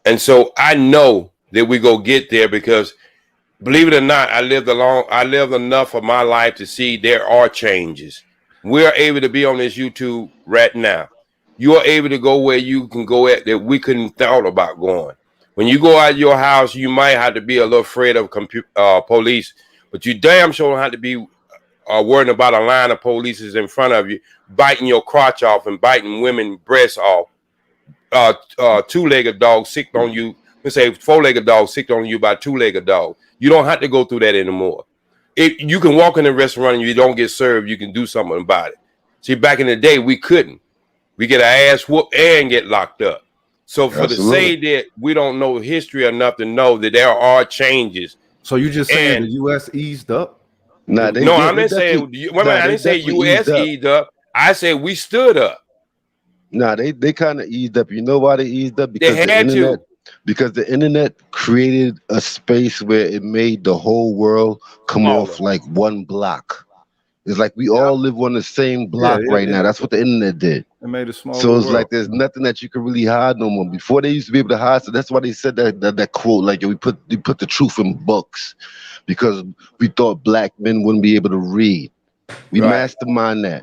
And so I know that we go get there because, believe it or not, I lived enough of my life to see there are changes. We are able to be on this YouTube right now. You are able to go where you can go at that we couldn't thought about going. When you go out of your house, you might have to be a little afraid of police, but you damn sure don't have to be worrying about a line of police in front of you, biting your crotch off and biting women's breasts off. Two-legged dog sick on you. Let's say four-legged dog sick on you by two-legged dog. You don't have to go through that anymore. If you can walk in a restaurant and you don't get served, you can do something about it. See, back in the day, we couldn't. We get our ass whooped and get locked up. So for to say that we don't know history enough to know that there are changes. So you just saying the U.S. eased up? I'm not saying. I didn't say U.S. eased up. I said we stood up. They kind of eased up. You know why they eased up? Because they had to. Because the internet created a space where it made the whole world come off like one block. It's like we all live on the same block right now. That's what the internet did. It made a small. So it's like there's nothing that you can really hide no more. Before they used to be able to hide, so that's why they said that quote, like we put the truth in books, because we thought black men wouldn't be able to read. We mastermind that.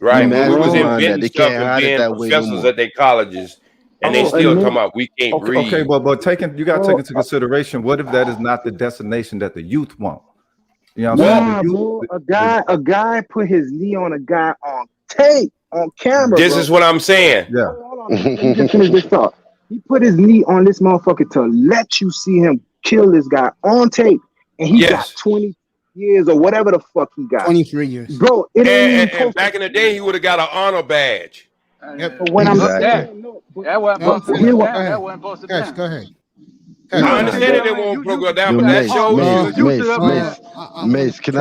Right. We was inventing stuff and being professors at their colleges. And they still come out. We can't read. Okay, but you got to take into consideration. What if that is not the destination that the youth want? You know what I'm saying? Bro, a guy put his knee on a guy on tape, on camera. This is what I'm saying. Yeah. Hold on. Let me just finish this thought. He put his knee on this motherfucker to let you see him kill this guy on tape, and he got 20 years or whatever the fuck he got. 23 years, bro. And back in the day, he would have got an honor badge. But when I'm that wasn't supposed to be. Yes, go ahead. I understand that they won't go down, but that shows. Mace, can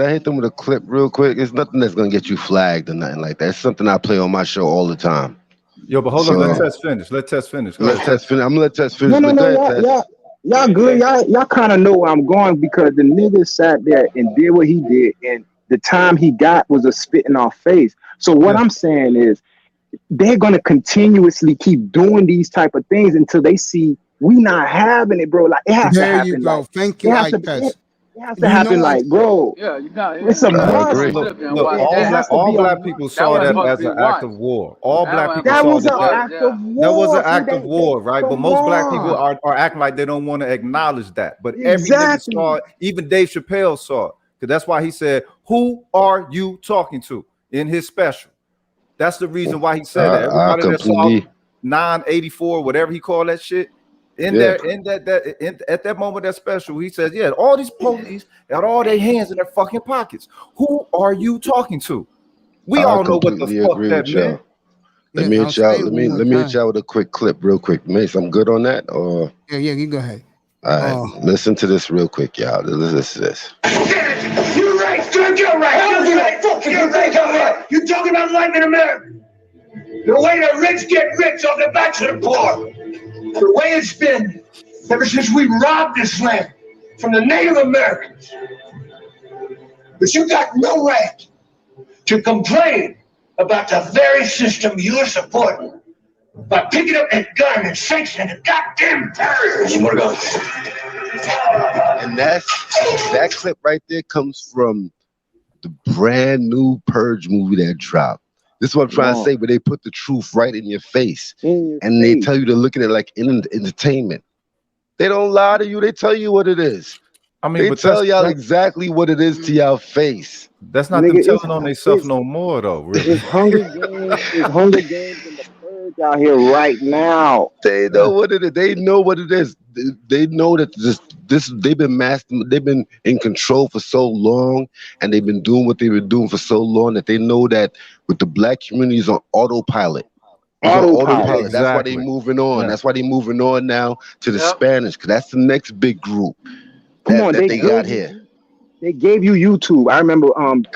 I hit them with a clip real quick? It's nothing that's gonna get you flagged or nothing like that. It's something I play on my show all the time. Yo, but hold on, let Tess finish. I'm gonna let Tess finish. No, y'all good. Y'all kind of know where I'm going because the nigga sat there and did what he did, and the time he got was a spit in our face. So what I'm saying is, they're going to continuously keep doing these type of things until they see we not having it, bro. Like it has to happen. There you go. Like, thank you, it has to happen, like, bro. Yeah, you got it. It's a must. All black people saw that as an act of war. All black people saw that. That was an act of war, right? But most black people are acting like they don't want to acknowledge that. But every nigga saw it. Even Dave Chappelle saw it. Because that's why he said, "Who are you talking to?" in his special. That's the reason why he said that. Everybody that saw 984, whatever he called that shit, at that moment, that special, he says, yeah, all these police got all their hands in their fucking pockets. Who are you talking to? We all know what the fuck that meant. Let me hit y'all with a quick clip, real quick. Mace, I'm good on that? Or yeah, you go ahead. All right, listen to this real quick, y'all. Listen to this. You're right, dude, you're right. You're right. You're right. You're right. You talking about life in America? The way the rich get rich on the backs of the poor. The way it's been ever since we robbed this land from the Native Americans. But you got no right to complain about the very system you're supporting by picking up that gun and sanctioning the goddamn terrorists. More guns. And that clip right there comes from the brand new Purge movie that dropped. This is what I'm trying to say, where they put the truth right in your face. And they tell you to look at it like entertainment. They don't lie to you. They tell you what it is. I mean, they tell y'all exactly what it is to y'all face. That's not them telling on themselves no more, though. Really. It's Hunger Games. It's Hunger Games and the Purge out here right now. They know what it is. They know what it is. They know that they've been in control for so long, and they've been doing what they've been doing for so long that they know that with the black community is on autopilot. Autopilot. That's why they moving on. That's why they moving on now to the Spanish, because that's the next big group that they got here. They gave you YouTube. I remember OG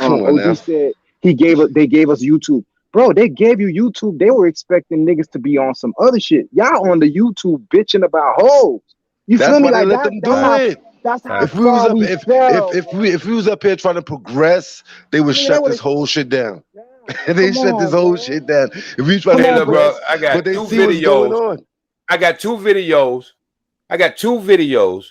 said they gave us YouTube. Bro, they gave you YouTube. They were expecting niggas to be on some other shit. Y'all on the YouTube bitching about hoes. You feel me? Like let them do it. That's how if we was up here trying to progress, they would shut this whole shit down. They shut this whole shit down. If we try to bro, I got two videos. I got two videos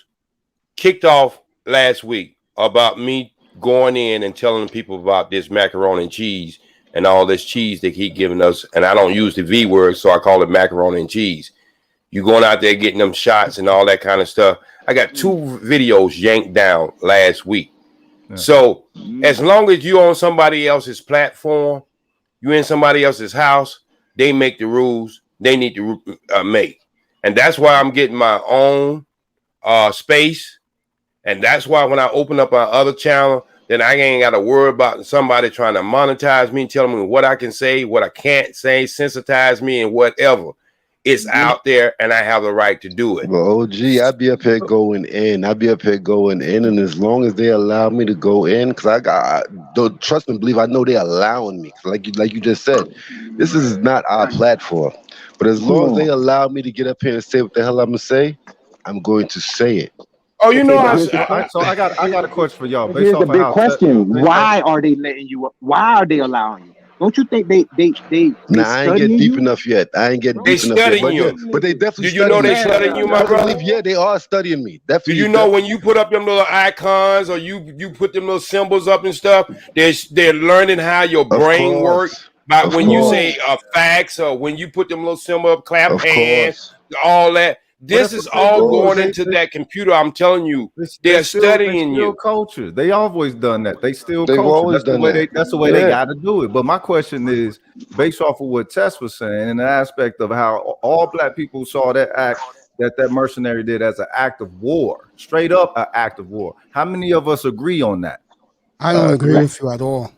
kicked off last week about me going in and telling people about this macaroni and cheese and all this cheese they keep giving us. And I don't use the V word, so I call it macaroni and cheese. You going out there getting them shots and all that kind of stuff. I got two videos yanked down last week. Yeah. So as long as you on somebody else's platform, you in somebody else's house, they make the rules they need to make. And that's why I'm getting my own space. And that's why when I open up my other channel, then I ain't got to worry about somebody trying to monetize me, telling me what I can say, what I can't say, sensitize me, and whatever. It's out there, and I have the right to do it. Well, OG, I'd be up here going in. And as long as they allow me to go in, because don't trust and believe, I know they're allowing me. Like you just said, this is not our platform. But as long as they allow me to get up here and say what the hell I'm gonna say, I'm going to say it. Oh, you know, so I got a question for y'all. Here's the big question: why are they letting you? Why are they allowing you? Don't you think they Nah, I ain't getting deep enough yet. I ain't getting deep enough yet. But they definitely. Do you know they studying you, my brother? Yeah, they are studying me. Definitely. Do you know when you put up them little icons or you put them little symbols up and stuff? They're learning how your brain works. By when you say facts or when you put them little symbol up, clap hands, all that. This is all going into that computer. I'm telling you, they're studying you. Culture. They always done that. They still culture. That's the way they got to do it. But my question is, based off of what Tess was saying, in the aspect of how all black people saw that act, that mercenary did as an act of war, straight up an act of war. How many of us agree on that? I don't agree with you at all.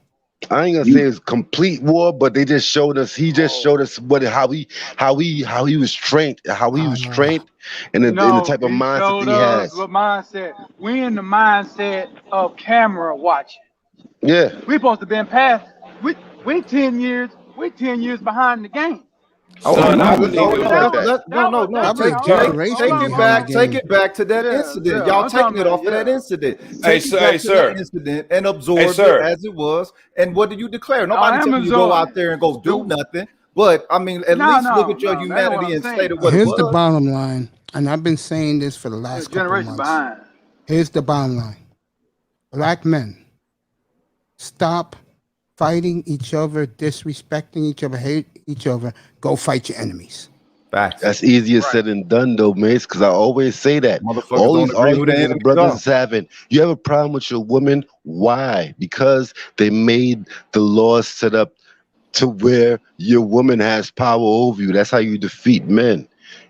I ain't gonna say it's complete war, but they just showed us. He just showed us how he was trained, and the type of mindset he has. What mindset? We in the mindset of camera watching. Yeah, we supposed to been past. We 10 years. We're 10 years behind the game. No. Take it back to that incident. Y'all taking it off of that incident. Hey, sir. Incident and absorb it as it was. And what did you declare? Nobody telling you to go out there and go do nothing. But I mean, at least look at your humanity and state of what it was. Here's the bottom line, and I've been saying this for the last couple months. Here's the bottom line: black men, stop fighting each other, disrespecting each other, hate each other. Go fight your enemies. Facts. That's easier said than done, though, mates. Because I always say that. All these arguments the brothers having. You have a problem with your woman? Why? Because they made the laws set up to where your woman has power over you. That's how you defeat men.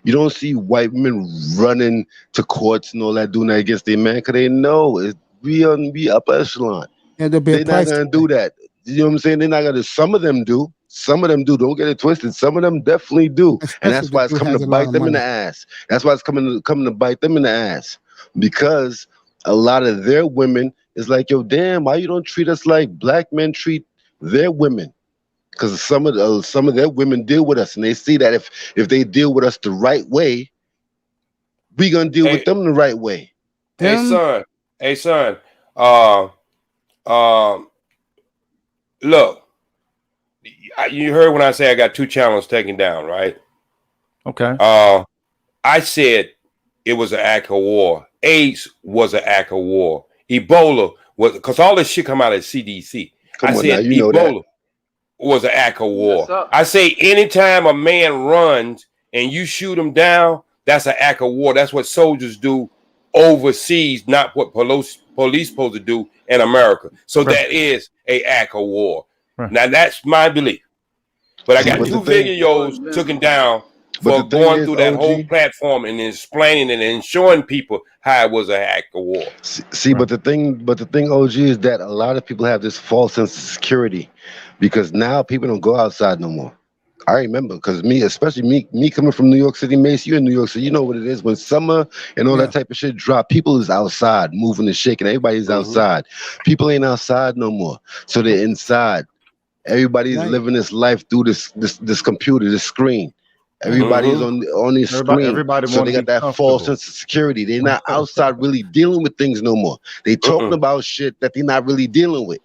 You don't see white women running to courts and all that, doing that against their man, because they know we upper echelon. And there'll be They're not gonna do that. You know what I'm saying? They're not gonna. Some of them do. Some of them do. Don't get it twisted. Some of them definitely do, and that's why it's coming to bite them in the ass. That's why it's coming to bite them in the ass, because a lot of their women is like, yo, damn, why you don't treat us like black men treat their women? Because some of their women deal with us, and they see that if they deal with us the right way, we gonna deal with them the right way. Hey son. Look, you heard when I say I got 2 channels taken down, right? Okay. I said it was an act of war. AIDS was an act of war. Ebola was, because all this shit come out of CDC. I said Ebola was an act of war. I say anytime a man runs and you shoot him down, that's an act of war. That's what soldiers do overseas, not what police supposed to do in America. So that is a act of war. Now that's my belief. But I got 2 videos taken down for going through that whole platform and explaining and showing people how it was an act of war. See, but the thing, OG, is that a lot of people have this false sense of security, because now people don't go outside no more. I remember, because especially me coming from New York City, Mace, you in New York City, you know what it is. When summer and all that type of shit drop, people is outside moving and shaking. Everybody's outside. People ain't outside no more, so they're inside. Everybody's living this life through this computer, this screen. Everybody's on this screen, so they got that false sense of security. They're not outside really dealing with things no more. They talking about shit that they're not really dealing with.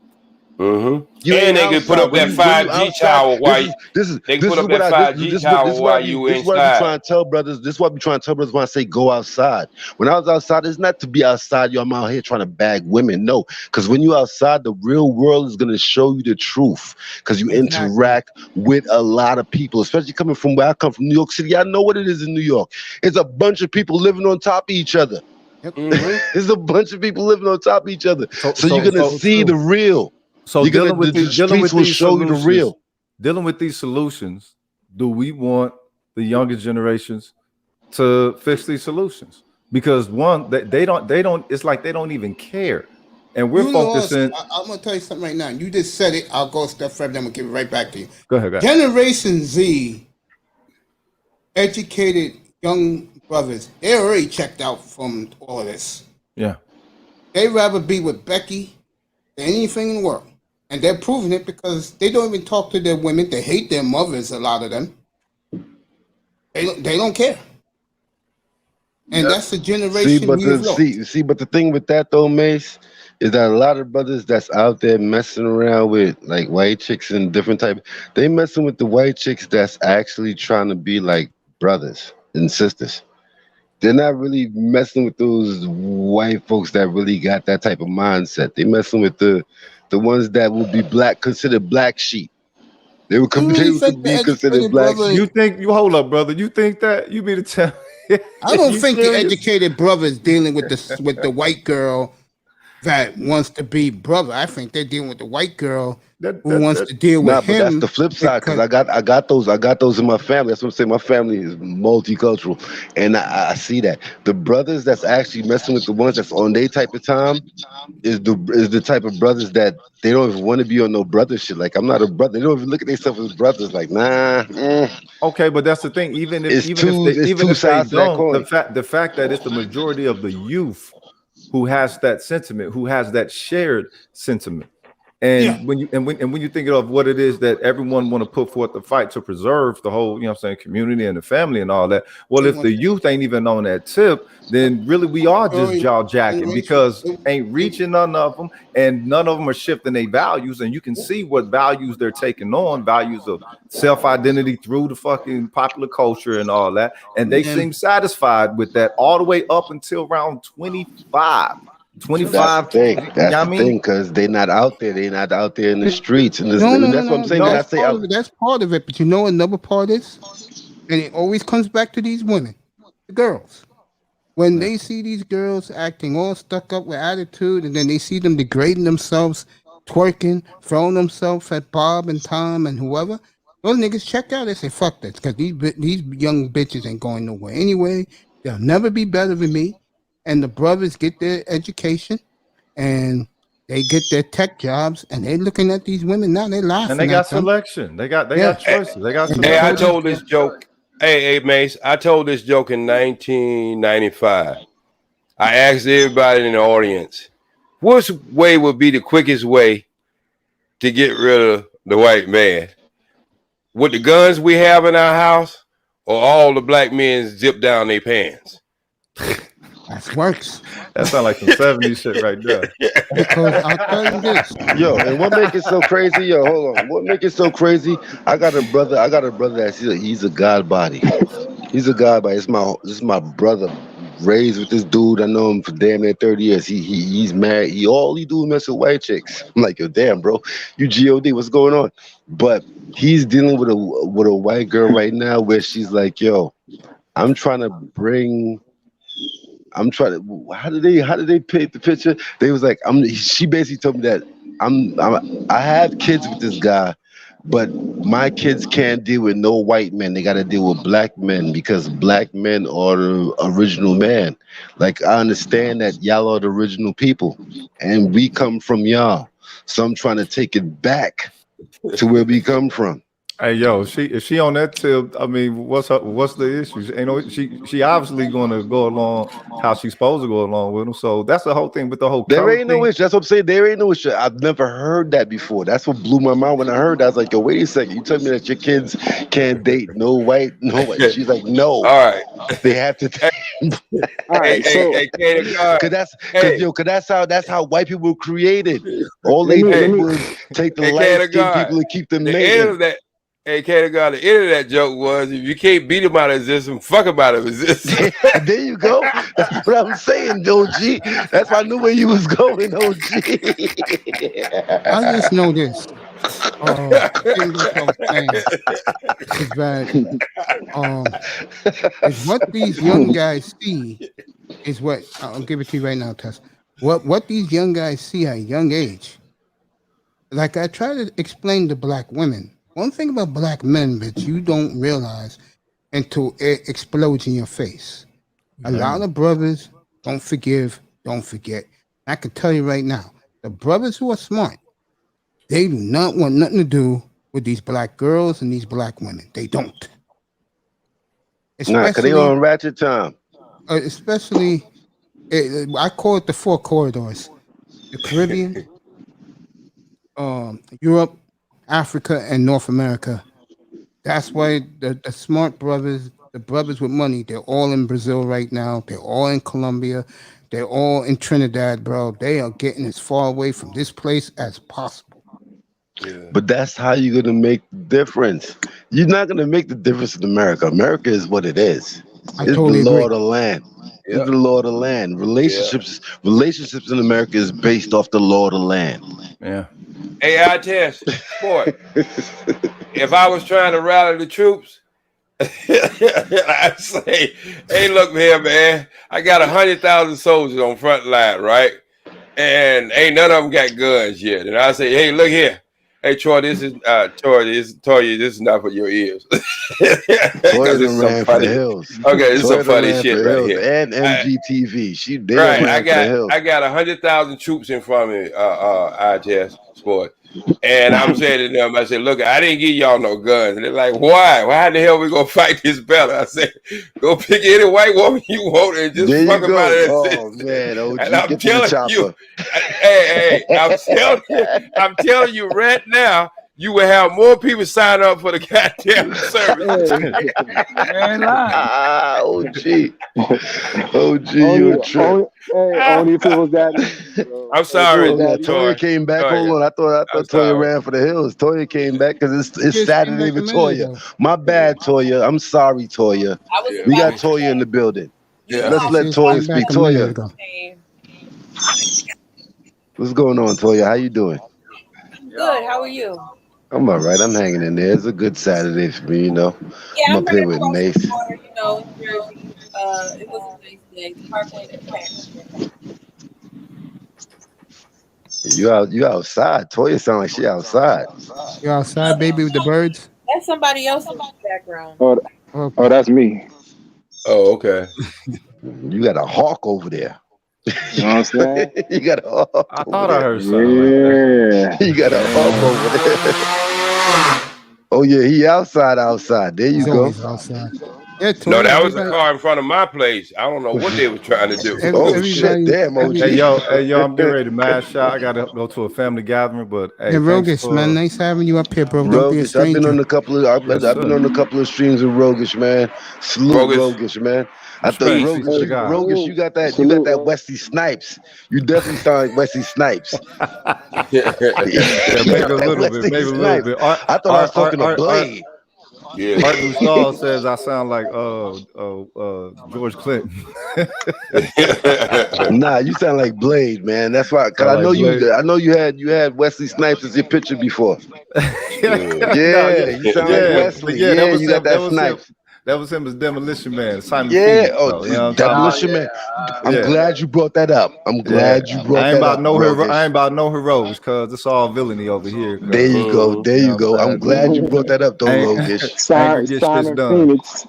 And they can put up that 5G tower while they put up that 5G tower while you inside. This is what I'm trying to tell brothers. This is what I'm trying to tell brothers when I say go outside. When I was outside, it's not to be outside. I'm out here trying to bag women. No, because when you outside, the real world is gonna show you the truth. Because you interact with a lot of people, especially coming from where I come from, New York City. I know what it is in New York. It's a bunch of people living on top of each other. There's a bunch of people living on top of each other. So you're gonna see the real. So dealing with these solutions, do we want the younger generations to fix these solutions? Because one, they don't. It's like they don't even care, and we're focusing. I'm gonna tell you something right now. You just said it. I'll go a step further. I'm gonna give it right back to you. Go ahead. Generation Z, educated young brothers, they already checked out from all of this. Yeah, they'd rather be with Becky than anything in the world. And they're proving it because they don't even talk to their women. They hate their mothers, a lot of them. They don't care. And that's the generation we've lost. See, but the thing with that though, Mace, is that a lot of brothers that's out there messing around with like white chicks and different type, they messing with the white chicks that's actually trying to be like brothers and sisters. They're not really messing with those white folks that really got that type of mindset. They messing with the ones that would be considered black sheep. They would be considered black sheep. You hold up, brother. You think that? You mean to tell? I don't think the educated brothers dealing with the white girl that wants to be brother. I think they're dealing with the white girl who wants to deal with him. But that's the flip side, because I got those in my family. That's what I'm saying. My family is multicultural, and I see that the brothers that's actually messing with the ones that's on their type of time is the type of brothers that they don't even want to be on no brother shit. Like, I'm not a brother. They don't even look at themselves as brothers. Like, nah. Okay, but that's the thing. Even if they don't, the fact that it's the majority of the youth who has that sentiment, who has that shared sentiment. And when you think of what it is that everyone want to put forth the fight to preserve the whole, community and the family and all that. Well, if the youth ain't even on that tip, then really we are just jaw jacking, because ain't reaching none of them, and none of them are shifting their values. And you can see what values they're taking on, values of self-identity through the fucking popular culture and all that. And they seem satisfied with that all the way up until around 25. 25. That's the thing, because they're not out there. They're not out there in the streets. And that's what I'm saying. That's part of it. But you know another part is, and it always comes back to these women, the girls. When they see these girls acting all stuck up with attitude, and then they see them degrading themselves, twerking, throwing themselves at Bob and Tom and whoever, Those niggas check out. They say, fuck this, because these young bitches ain't going nowhere anyway. They'll never be better than me. And the brothers get their education, and they get their tech jobs, and they're looking at these women now. They laughing. And they got selection. They got choices. They got selection. Hey, I told this joke. Hey, Mace, I told this joke in 1995. I asked everybody in the audience, which way would be the quickest way to get rid of the white man? With the guns we have in our house, or all the black men zip down their pants? That works. That sounds like some 70s shit right there. Because I'll tell you this. Yo, and what make it so crazy? Yo, hold on. What make it so crazy? I got a brother that he's a god body. He's a god body. This is my brother. Raised with this dude. I know him for damn near 30 years. He's married. All he do is mess with white chicks. I'm like, yo, damn, bro. You God, what's going on? But he's dealing with a white girl right now where she's like, yo, how did they paint the picture? They was like, she basically told me that I have kids with this guy, but my kids can't deal with no white men. They got to deal with black men because black men are the original man. Like, I understand that y'all are the original people and we come from y'all. So I'm trying to take it back to where we come from. Hey, yo, if she on that tip, I mean, what's the issue? She obviously going to go along how she's supposed to go along with him. So that's the whole thing with the whole. There ain't no issue. That's what I'm saying. There ain't no issue. I've never heard that before. That's what blew my mind when I heard that. I was like, yo, wait a second. You told me that your kids can't date no white. She's like, no. All right. They have to. All right. That's how white people were created. All they did was take the light-skinned people and keep them mating. Hey, God, the end of that joke was, if you can't beat him out of existence, fuck him out of existence. There you go. That's what I'm saying, OG. That's why I knew where you was going, OG. I just know this. Is what these young guys see is what I'll give it to you right now, Tess. What these young guys see at a young age. Like I try to explain to black women. One thing about black men that you don't realize until it explodes in your face. A lot of brothers don't forgive, don't forget. I can tell you right now, the brothers who are smart, they do not want nothing to do with these black girls and these black women. They don't. Because they on ratchet time. Especially, I call it the 4 corridors. The Caribbean, Europe, Africa, and North America. That's why the smart brothers, the brothers with money, they're all in Brazil right now. They're all in Colombia. They're all in Trinidad, bro. They are getting as far away from this place as possible. Yeah. But that's how you're going to make the difference. You're not going to make the difference in America. America is what it is. It's totally the law of the land. Yep. It's the law of the land. Relationships in America is based off the law of the land. Yeah. Hey, I test, boy. If I was trying to rally the troops, I'd say, hey, look here, man. I got 100,000 soldiers on front line, right? And ain't none of them got guns yet. And I say, hey, look here. Hey, Troy, this is Toyah, this is not for your ears. Toyah done ran for the hills. Okay, this is some funny shit right here. And MGTV. She did right. I got 100,000 troops in front of me, ITS sport. And I'm saying to them, I said, look, I didn't give y'all no guns. And they're like, why? Why the hell we gonna fight this battle? I said, go pick any white woman you want and just fuck about it. Oh man, OG, and I'm telling you, hey, I'm telling you right now, you will have more people sign up for the goddamn service. OG, you a trip. Only if it was that. I'm sorry. Toyah came back. Hold on, I thought Toyah ran for the hills. Toyah came back because it's Saturday with Toyah. My bad, Toyah. I'm sorry, Toyah. We got Toyah in the building. Yeah. Let's let Toyah speak. Toyah, what's going on, Toyah? How you doing? Good. How are you? I'm all right. I'm hanging in there. It's a good Saturday for me, you know. Yeah, I'm up here with Mace. It was a nice day. Parkway You outside. Toyah sound like she outside. You outside, baby, with the birds? That's somebody else in the background. Oh, that's me. Oh, okay. You got a hawk over there. You know what I'm saying? You got a hawk I over thought I there. heard something like that. You got a hawk over there. Oh yeah, he outside. There you He's go. always outside. Yeah, No, Toyah, that was a everybody- car in front of my place. I don't know what they were trying to do. Oh shit, damn, OG. Hey yo, I'm getting ready to mash out. I gotta go to a family gathering, but hey, Hey, thanks Rogish, for man, nice having you up here, bro. Don't be a Rogish, I've been stranger. on a couple of I've been on a couple of streams with Rogish, man. Salute Rogish, man. I thought Respect, Rogish, you got that Wesley Snipes. You definitely sound like Wesley Snipes. yeah, maybe a little bit, maybe a little bit. I thought I was talking to Blade. Yeah. Art Lustahl says I sound like George Clinton. Nah, you sound like Blade, man. That's why. Cause Sound I know like Blade. you. I know you had Wesley Snipes as your picture before. Yeah, you sound like Wesley. Yeah, that was you him. got that Snipes. That was him as Demolition Man. Simon Yeah, Phoenix, oh, though, you know what I'm Demolition Man. I'm glad you brought that up. I'm glad you brought I ain't that about up. no Rogish. I ain't about no heroes, cause it's all villainy over here. There you go. There you go. I'm glad you brought that up, though, Rogish. Simon Phoenix.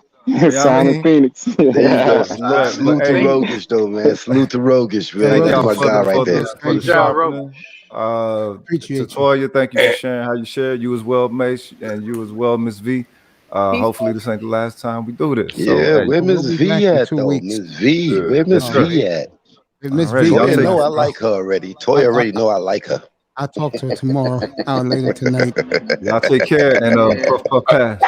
Simon Phoenix. There you go. Salute to Rogish, though, man. Salute to Rogish, man. Thank y'all That's my guy right there. for the sharpening. To Toyah, thank you for sharing how you shared. You as well, Mace, and you as well, Miss V. Hopefully this ain't the last time we do this. So, Yeah, hey, where Miss V at, though? Miss V. Where Miss V at? Miss Alright, V, y'all Toyah take know it. I like her already. Toyah already know I like her. I'll talk to her tomorrow, out later tonight. Y'all take care and puff pass.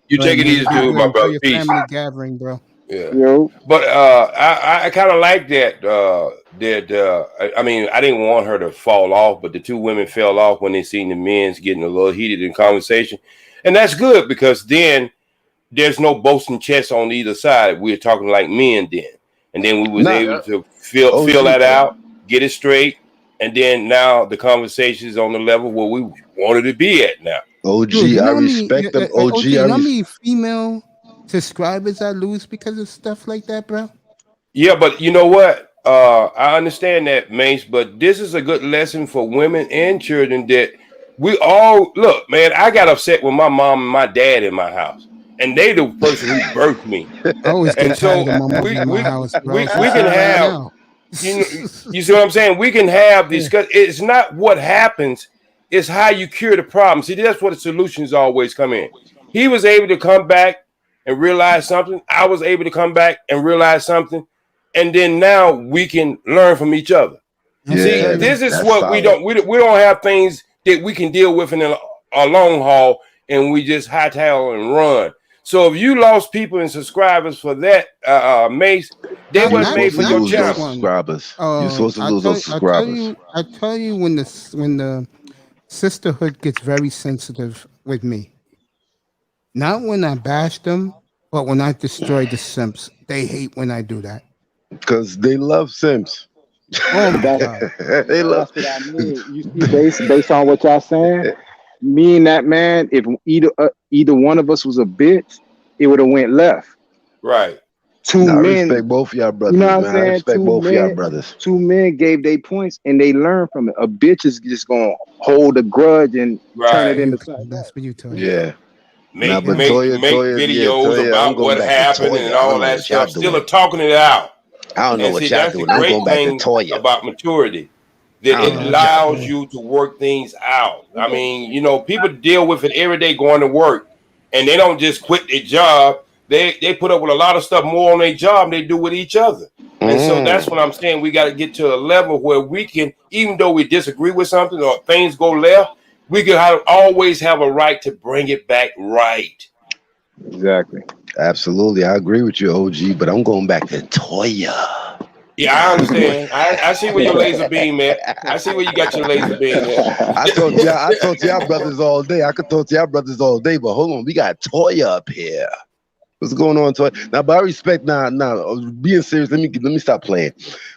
You take it easy too, my brother. Your Peace. family gathering, bro. Yeah. But I kind of like that. I mean, I didn't want her to fall off, but the two women fell off when they seen the men's getting a little heated in conversation, and that's good because then there's no boasting chest on either side. We're talking like men then, and then we was able to feel that out, get it straight, and then now the conversation is on the level where we wanted to be at now. OG, Dude, I respect them. OG, you know how many female subscribers I lose because of stuff like that, bro? Yeah, but you know what? I understand that, Mace, but this is a good lesson for women and children that we all look, man. I got upset with my mom and my dad in my house, and they the person who birthed me. I always get And so tired of my mom in my house, bro. we She's can here right have, now. you see what I'm saying? We can have discuss. It's not what happens, it's how you cure the problem. See, that's where the solutions always come in. He was able to come back and realize something. I was able to come back and realize something. And then now we can learn from each other. Yeah, see, this is that's what solid. we don't have things that we can deal with in a long haul, and we just hightail and run. So if you lost people and subscribers for that, Mace, they wasn't made for your channel. Subscribers. You're supposed to lose those subscribers. I tell you when the sisterhood gets very sensitive with me. Not when I bash them, but when I destroy the simps. They hate when I do that. Because they love Sims. Oh my God. They love. That's what I mean. You see, based on what y'all saying, me and that man, if either one of us was a bitch, it would have went left. Right. Two I men. respect both of y'all brothers, You know what I'm man. I saying? respect both of y'all brothers. Two men gave their points and they learned from it. A bitch is just gonna hold a grudge and turn it into something. That's what you tell Yeah. Make Toyah, videos I'm about going what back to happened Toyah. and I don't all know that what y'all stuff. Still doing. are talking it out. I don't know And what see, y'all that's the doing. I'm great going back to thing Toyah. about maturity. That I it don't know what y'all allows doing. you to work things out. I mean, people deal with it every day going to work, and they don't just quit their job. They put up with a lot of stuff more on their job than they do with each other. And so that's what I'm saying. We got to get to a level where we can, even though we disagree with something or things go left, we can always have a right to bring it back right. Exactly. Absolutely. I agree with you, OG, but I'm going back to Toyah. Yeah, I understand. I see where your laser beam at. I see where you got your laser beam at. I talk to y'all brothers all day. I could talk to y'all brothers all day, but hold on. We got Toyah up here. What's going on, Toyah? Now, but I respect being serious. Let me stop playing.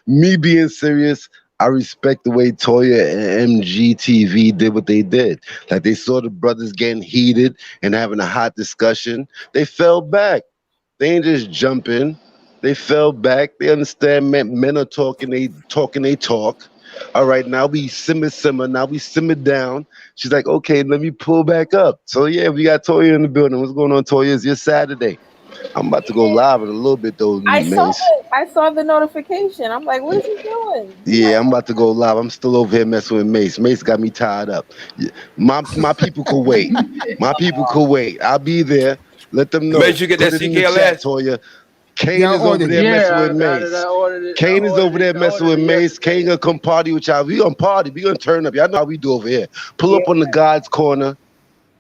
Me being serious, I respect the way Toyah and MGTV did what they did. Like they saw the brothers getting heated and having a hot discussion. They fell back. They ain't just jump in. They fell back. They understand men are talking. They talk. All right, now we simmer. Now we simmer down. She's like, okay, let me pull back up. So yeah, we got Toya in the building. What's going on, Toya? It's your Saturday. I'm about to go live in a little bit though, Mace. I saw the notification. I'm like, what is he doing? Yeah, I'm about to go live. I'm still over here messing with Mace. Mace got me tied up. Yeah, my people could wait. My people could wait. I'll be there. Let them know. Make sure you get Put that it in the chat, CKLS. Toya. Kane is over there messing with Mace. Kane is over there messing with Mace. Kane gonna come party with y'all. We gonna party. We gonna turn up. Y'all know how we do over here. Pull up on the God's corner.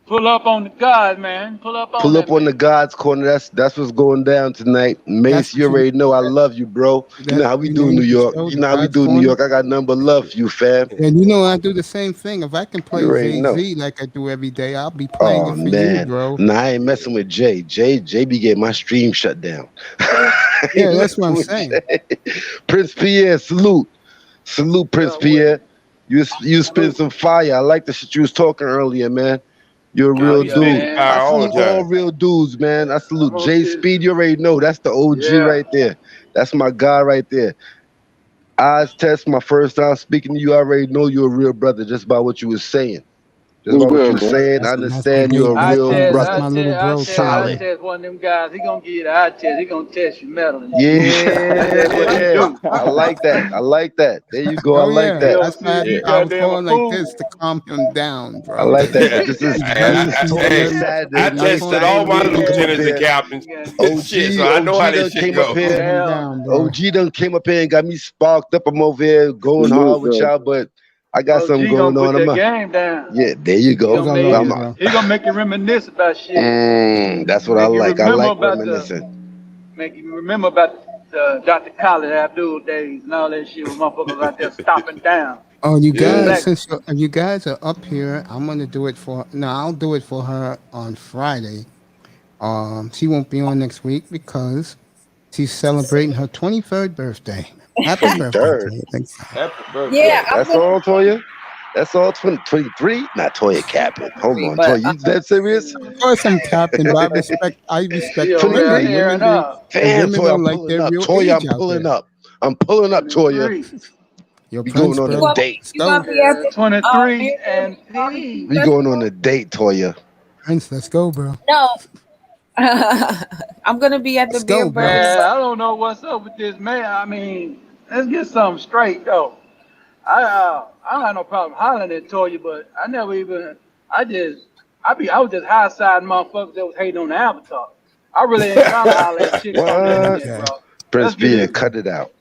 Pull up on the God, man. Pull up on Pull up on the God's corner. That's what's going down tonight. Mace, you already know I love you, bro. You know how we do in New York. You know how we do in New York. I got nothing but love for you, fam. And you know I do the same thing. If I can play You already know. Jay-Z like I do every day, I'll be playing it for you, bro. Nah, I ain't messing with Jay. Jay be getting my stream shut down. Yeah, that's what I'm saying. Prince Pierre, salute. Salute, Prince Pierre. You spin some fire. I like the shit you was talking earlier, man. You're a real dude. I salute all real dudes, man. I salute Jay Speed. You already know. That's the OG right there. That's my guy right there. Eyes Test, my first time speaking to you. I already know you're a real brother just by what you was saying. Just by what you were saying, I understand you're a real brother. I Solid. test one of them guys. He gonna give you the eye test. He gonna test your metal. Yeah. I like that. I like that. There you go. I like that. That's why I was going like this to calm him down, bro. I like that. This is I tested all my lieutenants and captains. Shit, so I know how this shit go. OG done came up here and got me sparked up. I'm over here going hard with y'all, but I got something going on. Put that game down. Yeah, there you go. He gonna make you reminisce about shit. That's what I like. I like reminiscing. Make you remember about Dr. Khaled Abdul days and all that shit with motherfuckers out there stopping down. Oh, you guys, since you guys are up here, I'm gonna do it for. No, I'll do it for her on Friday. She won't be on next week because she's celebrating her 23rd birthday. Happy birthday! Happy birthday. Yeah, That's all, Toya. That's all. 23. Not Toya capping. Hold on, Toya. You that serious? Of course, I'm capping, but I respect 23. women. Damn, Women Toya, don't I'm like pulling their up. real Toya, age I'm out pulling there. up. I'm pulling up, Toya. We going on a date. You gonna be at the 23 and We going on a date, Toya. Prince, let's go, bro. No. I'm gonna be at the beer Man, burger. I don't know what's up with this man. I mean, let's get something straight though. I don't have no problem hollering at Toya, but I never even. I was just high side motherfuckers that was hating on the avatar. I really ain't trying to holler at chicks on that shit, bro. Prince Pierre, cut it out.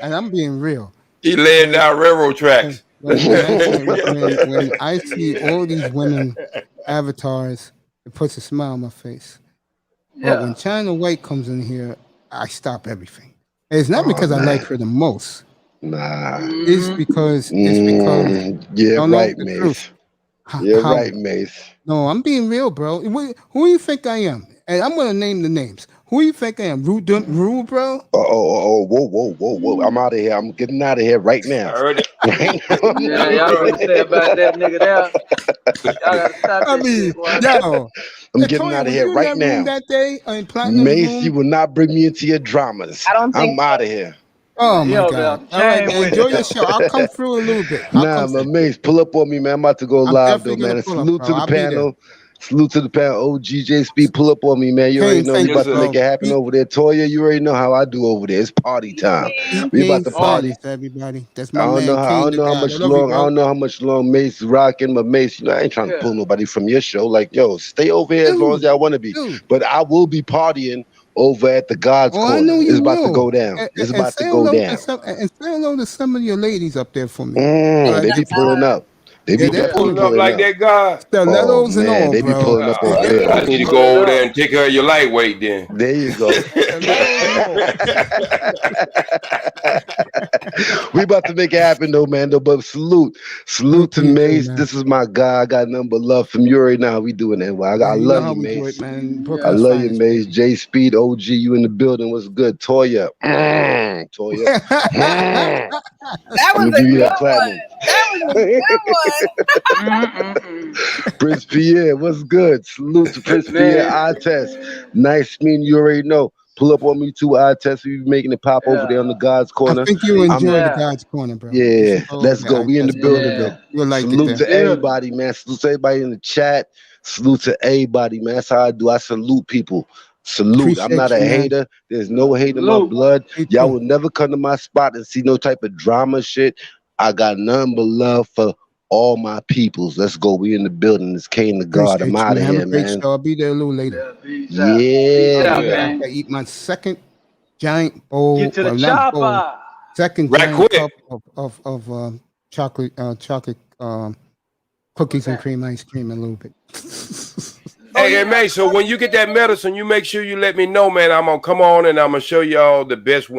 And I'm being real. He laying down railroad tracks. When I see all these women avatars, it puts a smile on my face. But when China White comes in here, I stop everything. It's not because I like her the most. Nah. It's because yeah, right, Mace. You're right, Mace. No, I'm being real, bro. Who do you think I am? And I'm gonna name the names. Who do you think I am? Rude, bro? Whoa. I'm out of here. I'm getting out of here right now. Yeah, y'all gonna say about that nigga there. Y'all gotta stop that shit, boy. I'm getting out of here right now. That day in Platinum Mace, room? you will not bring me into your dramas. I'm out of here. Oh my God! All right, man, enjoy your show. I'll come through a little bit. Nah, my Mace, pull up on me, man. I'm about to go live though, man. Salute to the panel. Salute to the panel. OGJ Speed, pull up on me, man. You already know we about to make it happen over there. Toya, you already know how I do over there. It's party time. We about to party. Everybody. That's I my don't man. know how much long Mace is rocking, but Mace, I ain't trying to pull nobody from your show. Like, yo, stay over here as long as y'all want to be. But I will be partying over at the God's Corner. I know you It's about will. to go down. It's about to go down. And say hello to some of your ladies up there for me. They be pulling up. They be pulling up like that guy. Stilettos and all, they be pulling up over there. I need to go over there and take care of your lightweight then. There you go. We about to make it happen though, man. But salute to Mace. This is my guy. I got nothing but love from you right now. We doing it. I love you, Mace. I love you, Mace. J Speed, OG, you in the building. What's good, Toya? Toya. That was a good one. That was a good one. Prince Pierre, what's good? Salute to Prince Pierre. I test. Nice meeting you. Already know. Pull up on me too. I test you making it pop over there on the God's Corner. I think you enjoy the God's Corner, bro. Yeah, let's go. We in the building, bro. You'll like salute it to there. everybody, man. Salute to everybody in the chat. Salute to everybody, man. That's how I do. I salute people. Salute. Appreciate I'm not a you, man. hater. There's no hate in my blood. Y'all will never come to my spot and see no type of drama shit. I got nothing but love for all my peoples. Let's go. We in the building. It's Kane the God. I'm out of Have here, a great man. show. I'll be there a little later. Yeah. I eat my second giant bowl. Get to the not bowl, chopper. second Right giant quick. cup of chocolate cookies and cream ice cream a little bit. Hey, man, so when you get that medicine, you make sure you let me know, man. I'm going to come on and I'm going to show y'all the best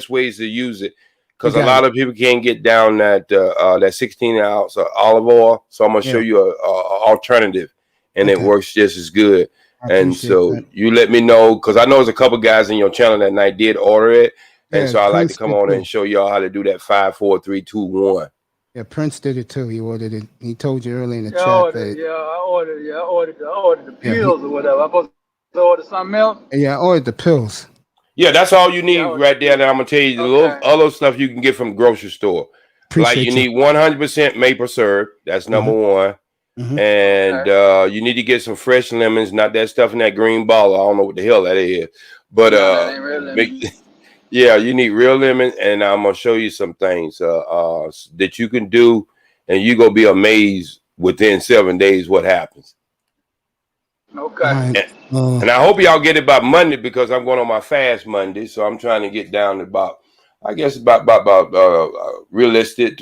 ways to use it. Because a lot of people can't get down that 16-ounce olive oil. So I'm going to show you an alternative, and it works just as good. And so you let me know, because I know there's a couple guys in your channel that night did order it. And so I like to come on and show y'all how to do that 5, 4, 3, 2, 1. Yeah, Prince did it too. He ordered it. He told you earlier in the chat I ordered the pills or whatever. I'm supposed to order something else. Yeah, I ordered the pills. Yeah, that's all you need right there. And I'm going to tell you the little other stuff you can get from the grocery store. Like you need 100% maple syrup. That's number one. And you need to get some fresh lemons, not that stuff in that green bottle. I don't know what the hell that is. But yeah, you need real lemon. And I'm going to show you some things that you can do. And you're going to be amazed within 7 days what happens. Okay. And I hope y'all get it by Monday, because I'm going on my fast Monday. So I'm trying to get down to about, I guess about realistic,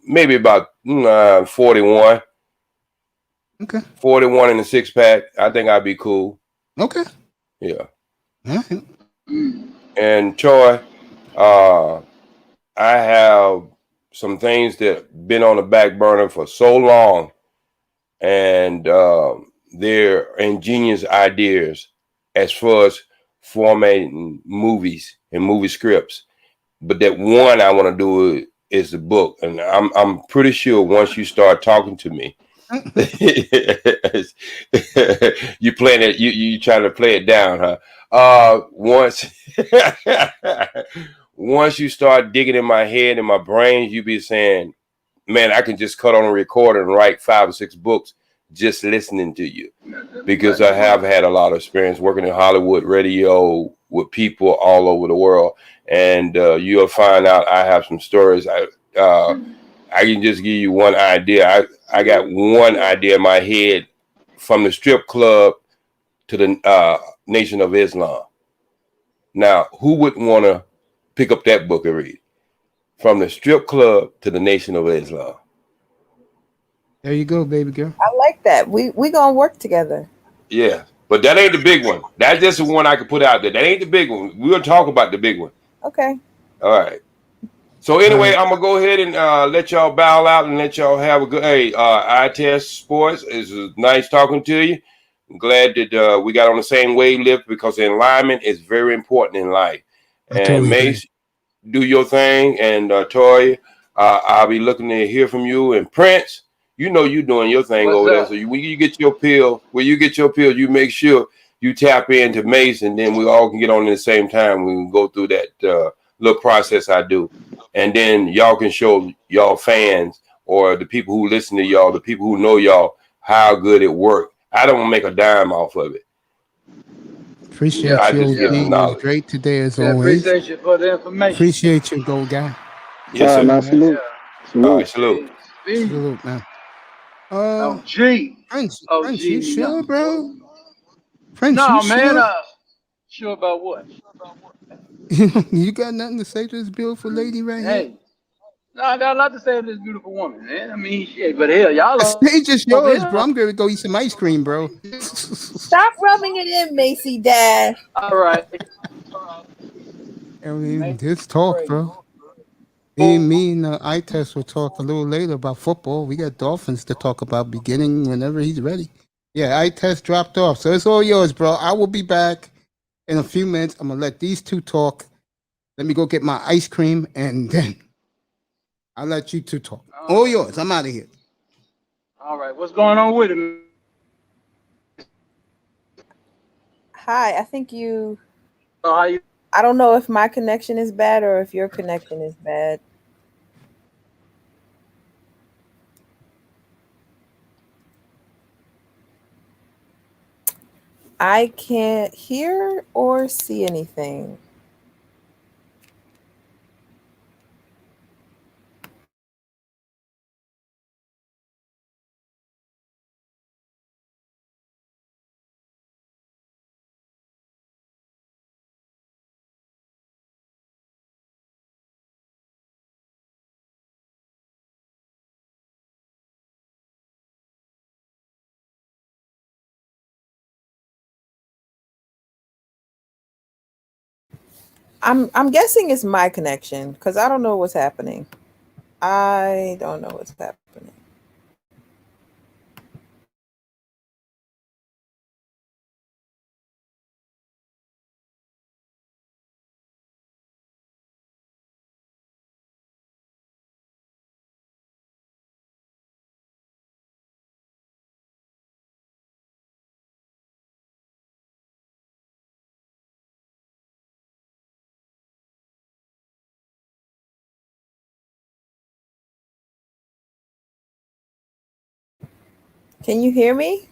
maybe about 41. Okay. 41 in the 6-pack. I think I'd be cool. Okay. Yeah. All right. And Troy, I have some things that been on the back burner for so long, and they're ingenious ideas as far as formatting movies and movie scripts. But that one I want to do is the book, and I'm pretty sure once you start talking to me, you playing it, you trying to play it down, huh? Once you start digging in my head and my brain, you be saying, man, I can just cut on a recorder and write 5 or 6 books just listening to you, because I have had a lot of experience working in Hollywood radio with people all over the world, and you'll find out I have some stories. I can just give you one idea. I got one idea in my head, from the strip club to the Nation of Islam. Now, who wouldn't want to pick up that book and read? From the strip club to the Nation of Islam. There you go, baby girl. I like that. We gonna work together. Yeah, but that ain't the big one. That's just the one I could put out there. That ain't the big one. We'll talk about the big one. Okay. All right. So anyway, I'm gonna go ahead and let y'all bow out and let y'all have a good. Hey, I Test Sports. It's nice talking to you. I'm glad that we got on the same wavelength, because alignment is very important in life. And Mace, do your thing, and Toya, I'll be looking to hear from you. And Prince, you know you doing your thing over there. So when you get your pill, you make sure you tap into Mace, and then we all can get on at the same time. We can go through that little process I do. And then y'all can show y'all fans, or the people who listen to y'all, the people who know y'all, how good it worked. I don't make a dime off of it. Appreciate you. It was great today as always. Appreciate you for the information. Appreciate you, go guy. Yes, sir. Man, salute. All right, salute. Salute, man. Prince, you sure, bro? Prince, no, you man. sure? Sure about what? You got nothing to say to this beautiful lady right here? No, I got a lot to say to this beautiful woman, man. I mean, shit, but hell, y'all. The stage is yours, bro. I'm gonna go eat some ice cream, bro. Stop rubbing it in, Macy Dad. All right. I mean, just talk, bro. Me and I Test will talk a little later about football. We got Dolphins to talk about beginning whenever he's ready. Yeah, I Test dropped off, so it's all yours, bro. I will be back in a few minutes. I'm gonna let these two talk. Let me go get my ice cream, and then I'll let you two talk. All yours. I'm out of here. All right. What's going on with it? Hi, I think you. I don't know if my connection is bad or if your connection is bad. I can't hear or see anything. I'm guessing it's my connection because I don't know what's happening. I don't know what's happening. Can you hear me?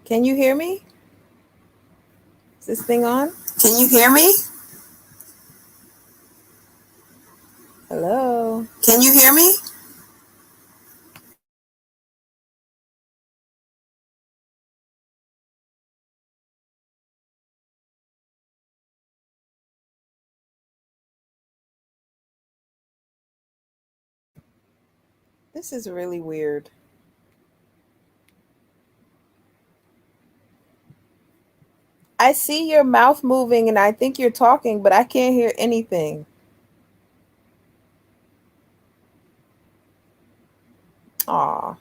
Can you hear me? Is this thing on? Can you hear me? Hello? Can you hear me? This is really weird. I see your mouth moving and I think you're talking, but I can't hear anything. Aw.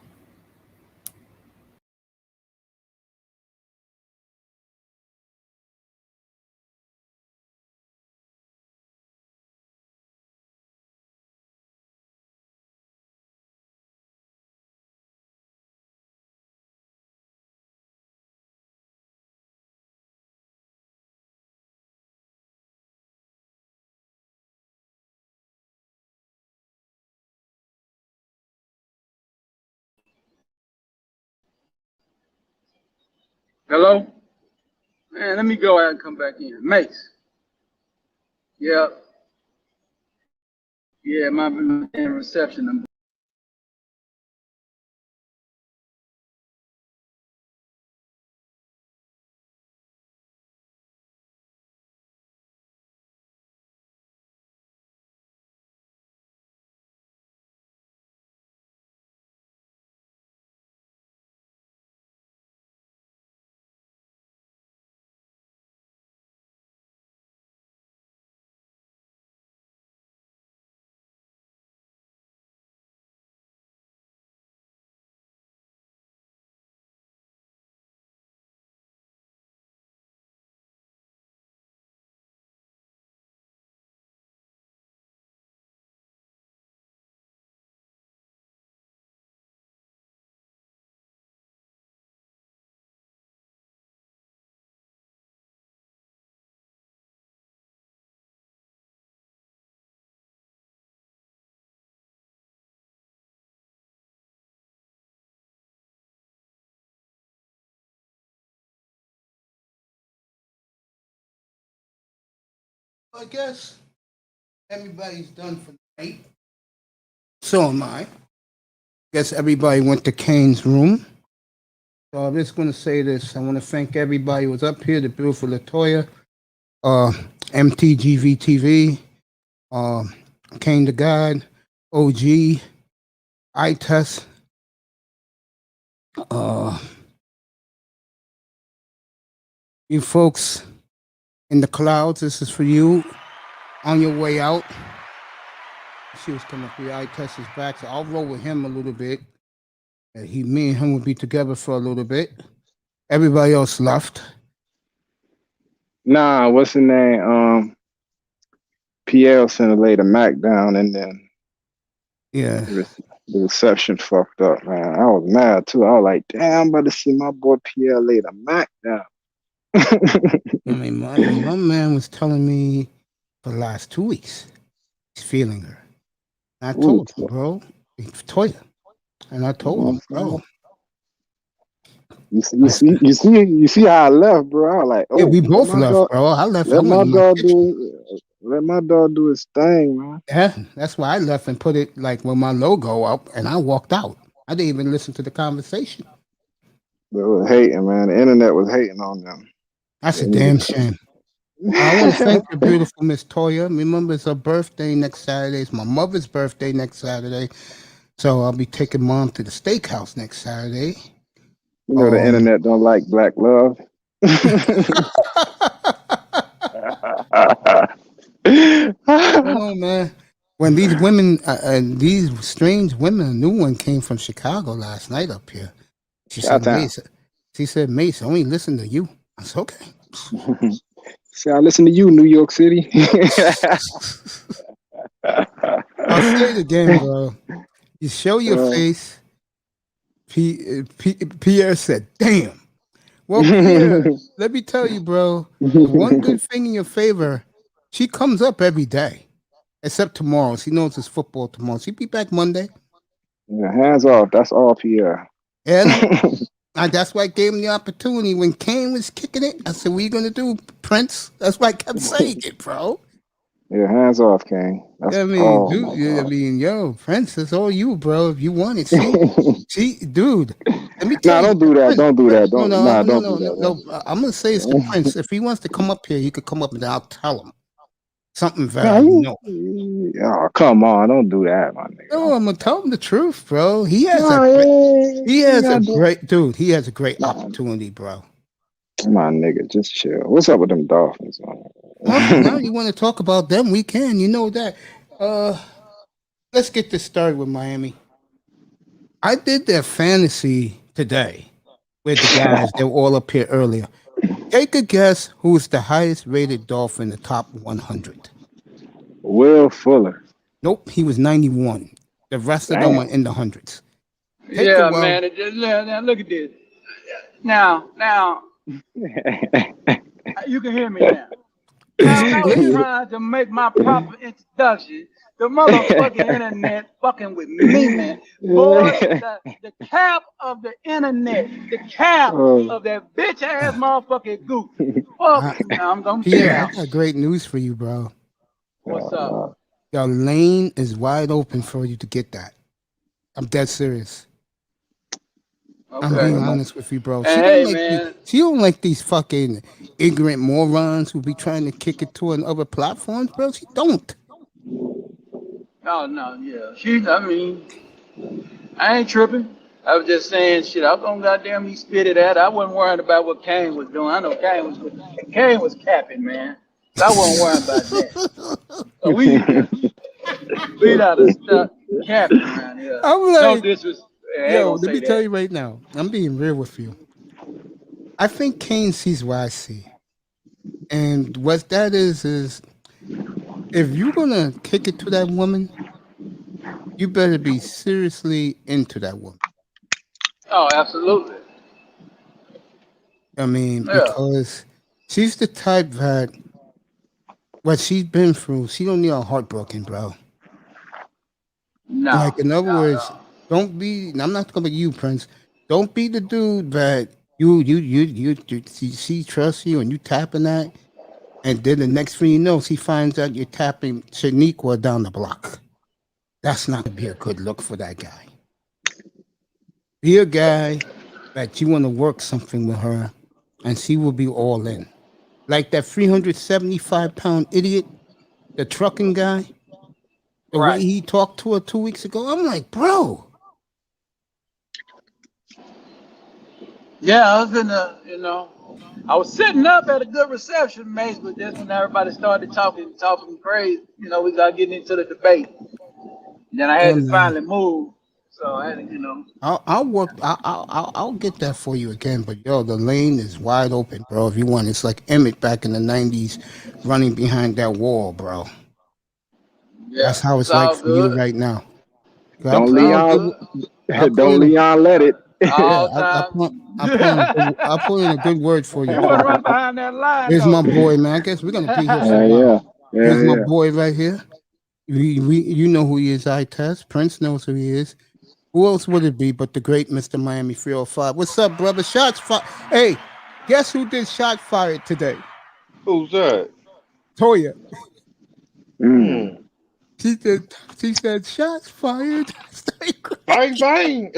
Hello? Man, let me go out and come back in. Mace. Yeah. Yeah, my reception. I guess everybody's done for the night. So am I. Guess everybody went to Kane's room. So I'm just going to say this. I want to thank everybody who was up here, the beautiful LaToya, MTGV TV, Kane the God, OG, iTest, you folks in the clouds. This is for you on your way out. She was coming up here. iTest is back, so I'll roll with him a little bit. Me and him will be together for a little bit. Everybody else left. Nah, what's the name? PL sent a lady Mac down and then yeah. The reception fucked up, man. I was mad too. I was like, damn, I'm about to see my boy Pierre lay the Mac down. I mean, my man was telling me for the last 2 weeks he's feeling her. And I told him, bro, it's Toyah. And I told him, bro. You see how I left, bro. I was like, oh, yeah, we both left, bro. I left. Let my dog do his thing, man. Yeah, that's why I left and put it like with my logo up, and I walked out. I didn't even listen to the conversation. They were hating, man. The internet was hating on them. That's a damn shame. I want to thank the beautiful Miss Toyah. Remember, it's her birthday next Saturday. It's my mother's birthday next Saturday. So I'll be taking Mom to the steakhouse next Saturday. You know, the internet don't like black love. Oh, man. When these women, these strange women, a new one came from Chicago last night up here. She said, Mace, I only listen to you. I said, okay. See, I listen to you, New York City. I'll say it again, bro. You show your face. Pierre said, damn. Well, Pierre, let me tell you, bro, one good thing in your favor, she comes up every day, except tomorrow. She knows it's football tomorrow. She'll be back Monday. Yeah, hands off. That's all, Pierre. And that's why I gave him the opportunity. When Kane was kicking it, I said, what are you going to do, Prince? That's why I kept saying it, bro. Yeah, hands off, King. That's yo, Prince, it's all you, bro. If you want it, see, dude. Let me tell you. Don't do that. Prince, don't do that. Don't do that. No, I'm gonna say it's the Prince. If he wants to come up here, he could come up and I'll tell him something valuable. Oh, come on, don't do that, my nigga. No, I'm gonna tell him the truth, bro. He has He has a great opportunity, bro. Come on, nigga, just chill. What's up with them Dolphins, man? Now you want to talk about them? We can. You know that. Let's get this started with Miami. I did their fantasy today with the guys. They were all up here earlier. Take a guess who's the highest rated Dolphin in the top 100. Will Fuller. Nope, he was 91. The rest of them are in the hundreds. Yeah, man. Now look at this. Now, you can hear me now. I was trying to make my proper introduction. The motherfucking internet fucking with me, man. Boy, the cap of the internet, the cap of that bitch ass motherfucking goof. Fuck you, now I'm gonna I got great news for you, bro. What's up? Your lane is wide open for you to get that. I'm dead serious. Okay. I'm being honest with you, bro. She don't like these fucking ignorant morons who be trying to kick it to other platforms, bro. She don't. Oh, no, yeah. I ain't tripping. I was just saying shit. I was gonna goddamn me spit it out. I wasn't worried about what Kane was doing. I know Kane was capping, man. So I wasn't worried about that. So we gotta stop capping around here. I'm like, no, let me tell you right now. I'm being real with you. I think Kane sees what I see. And what that is if you're gonna kick it to that woman, you better be seriously into that woman. Oh, absolutely. I mean, because she's the type that what she's been through, she don't need her heart broken, bro. No. Like in other words, don't be. I'm not talking about you, Prince. Don't be the dude that she trusts you and you tapping that, and then the next thing you know, she finds out you're tapping Shaniqua down the block. That's not gonna be a good look for that guy. Be a guy that you want to work something with her, and she will be all in. Like that 375-pound idiot, the trucking guy. The way he talked to her 2 weeks ago, I'm like, bro. Yeah, I was I was sitting up at a good reception, mate, but just when everybody started talking crazy, we got getting into the debate. And then I had to finally move. So I had to, I'll get that for you again, but the lane is wide open, bro. If you want, it's like Emmett back in the 90s running behind that wall, bro. Yeah, that's how it's like for you right now. Don't Leon let it. All I time. put in a good word for you. You want to run behind that line, Here's my though. boy, man. I guess we're gonna be here for a while. Here's my boy right here. You know who he is, I test. Prince knows who he is. Who else would it be but the great Mr. Miami 305? What's up, brother? Shots fired. Hey, guess who did shot fired today? Who's that? Toya. Mm. She said shots fired. Bang bang.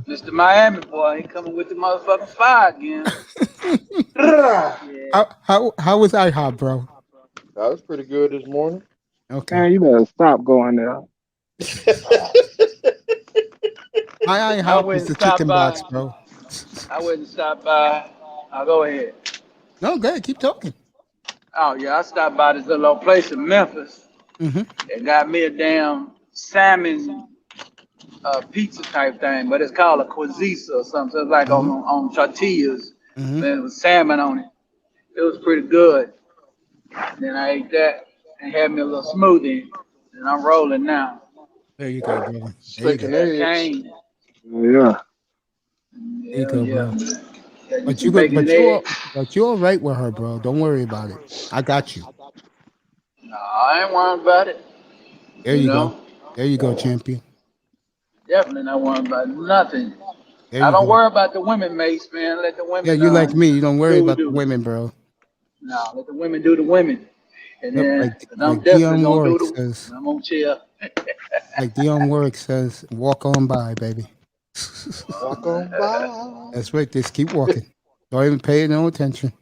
Mr. Miami boy, he coming with the motherfucking fire again. How was IHOP, bro? That was pretty good this morning. Okay. Man, you better stop going there. My IHOP is the chicken box, bro. I wouldn't stop by. I'll go ahead. No, go ahead. Keep talking. Oh, yeah, I stopped by this little old place in Memphis. Mm-hmm. It got me a damn salmon pizza type thing, but it's called a quizzica or something. So it's like on tortillas. Mm-hmm. There was salmon on it. It was pretty good. Then I ate that and had me a little smoothie, and I'm rolling now. There you go, brother. Steak and eggs. Yeah. There you go, bro. But you're all right with her, bro. Don't worry about it. I got you. No, I ain't worried about it. There you go. There you go, champion. Definitely not worried about nothing. There I you don't go. worry about the women, Mace, man. Let the women. Yeah, you like me. You don't worry about the women, bro. No, let the women do the women. And then I'm like definitely Dionne gonna Warwick do the. says. I'm gonna chill. Like Dionne Warwick says, walk on by, baby. Walk on by. That's right. Just keep walking. Don't even pay no attention.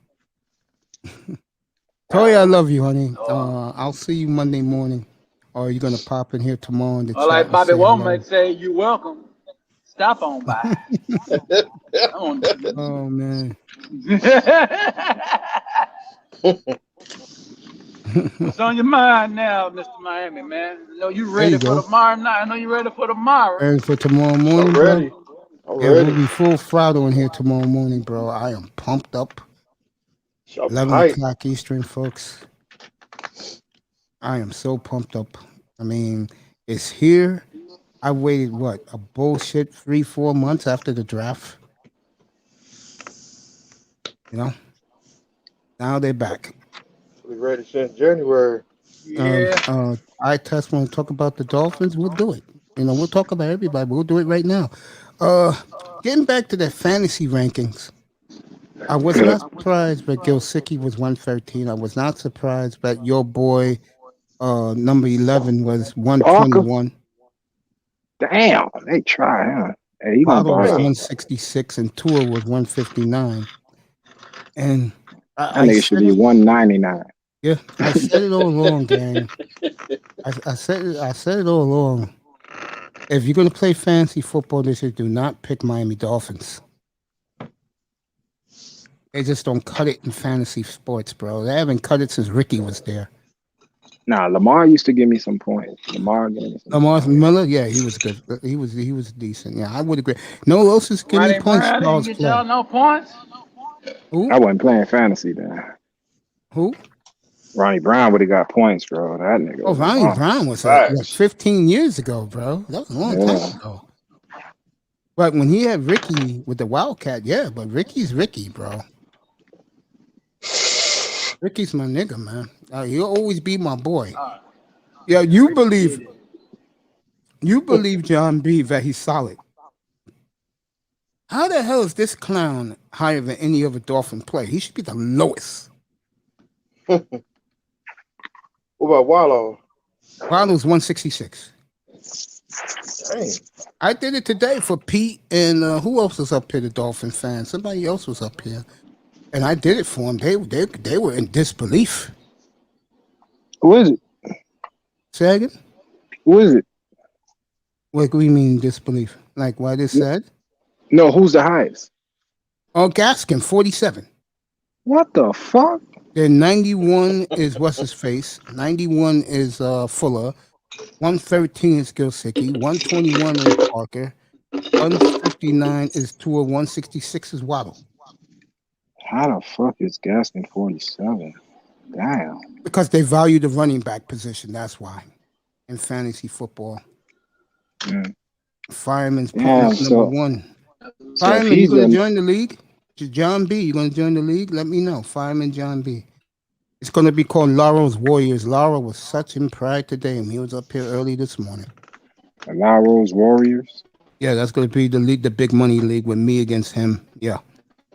Toya, I love you, honey. I'll see you Monday morning. Or are you gonna pop in here tomorrow? And Well, like Bobby Womack say, you welcome. Stop on by. Oh man. What's on your mind now, Mr. Miami, man? I know you ready for tomorrow night. I know you ready for tomorrow. Ready for tomorrow morning, ready. bro? I'm Yeah, ready. we'll be full throttle in here tomorrow morning, bro. I am pumped up. 11 o'clock Eastern, folks. I am so pumped up. I mean, it's here. I waited, a bullshit 3-4 months after the draft. You know? Now they're back. We ready since January. I test want to talk about the Dolphins. We'll do it. We'll talk about everybody. We'll do it right now. Getting back to the fantasy rankings. I was not surprised that Gilsicki was 113. I was not surprised that your boy, number 11, was 121. Damn, they try, huh? Hey, Waddle was 166 and Tua was 159. And that nigga should be 199. Yeah, I said it all along, gang. I said it all along. If you're gonna play fantasy football this year, do not pick Miami Dolphins. They just don't cut it in fantasy sports, bro. They haven't cut it since Ricky was there. Nah, Lamar used to give me some points. Lamar Miller, yeah, he was good. He was decent. Yeah, I would agree. No else is giving me points. Brown didn't get y'all no points. Who? I wasn't playing fantasy then. Who? Ronnie Brown would have got points, bro. That nigga. Oh, Ronnie Brown was 15 years ago, bro. That was a long time ago. But when he had Ricky with the Wildcat, yeah, but Ricky's Ricky, bro. Ricky's my nigga, man. He'll always be my boy. Yeah, you believe John B. that he's solid. How the hell is this clown higher than any other Dolphin player? He should be the lowest. What about Wallow? Wallow's 166. Dang. I did it today for Pete and who else was up here, the Dolphin fans? Somebody else was up here. And I did it for them. They were in disbelief. Who is it? Say again? Who is it? What do you mean disbelief? Like why they said? No, who's the highest? Oh, Gaskin, 47. What the fuck? Then 91 is what's his face. 91 is Fuller. 113 is Gilsicki. 121 is Parker. 159 is Tua. 166 is Waddle. How the fuck is Gaskin 47? Damn. Because they value the running back position. That's why. In fantasy football. Fireman's Damn, number one. so if Fireman, you he's gonna a join the league? John B, you gonna join the league? Let me know. Fireman John B. It's gonna be called Laurel's Warriors. Laurel was such in pride today, and he was up here early this morning. Laurel's Warriors. Yeah, that's gonna be the league, the big money league with me against him. Yeah.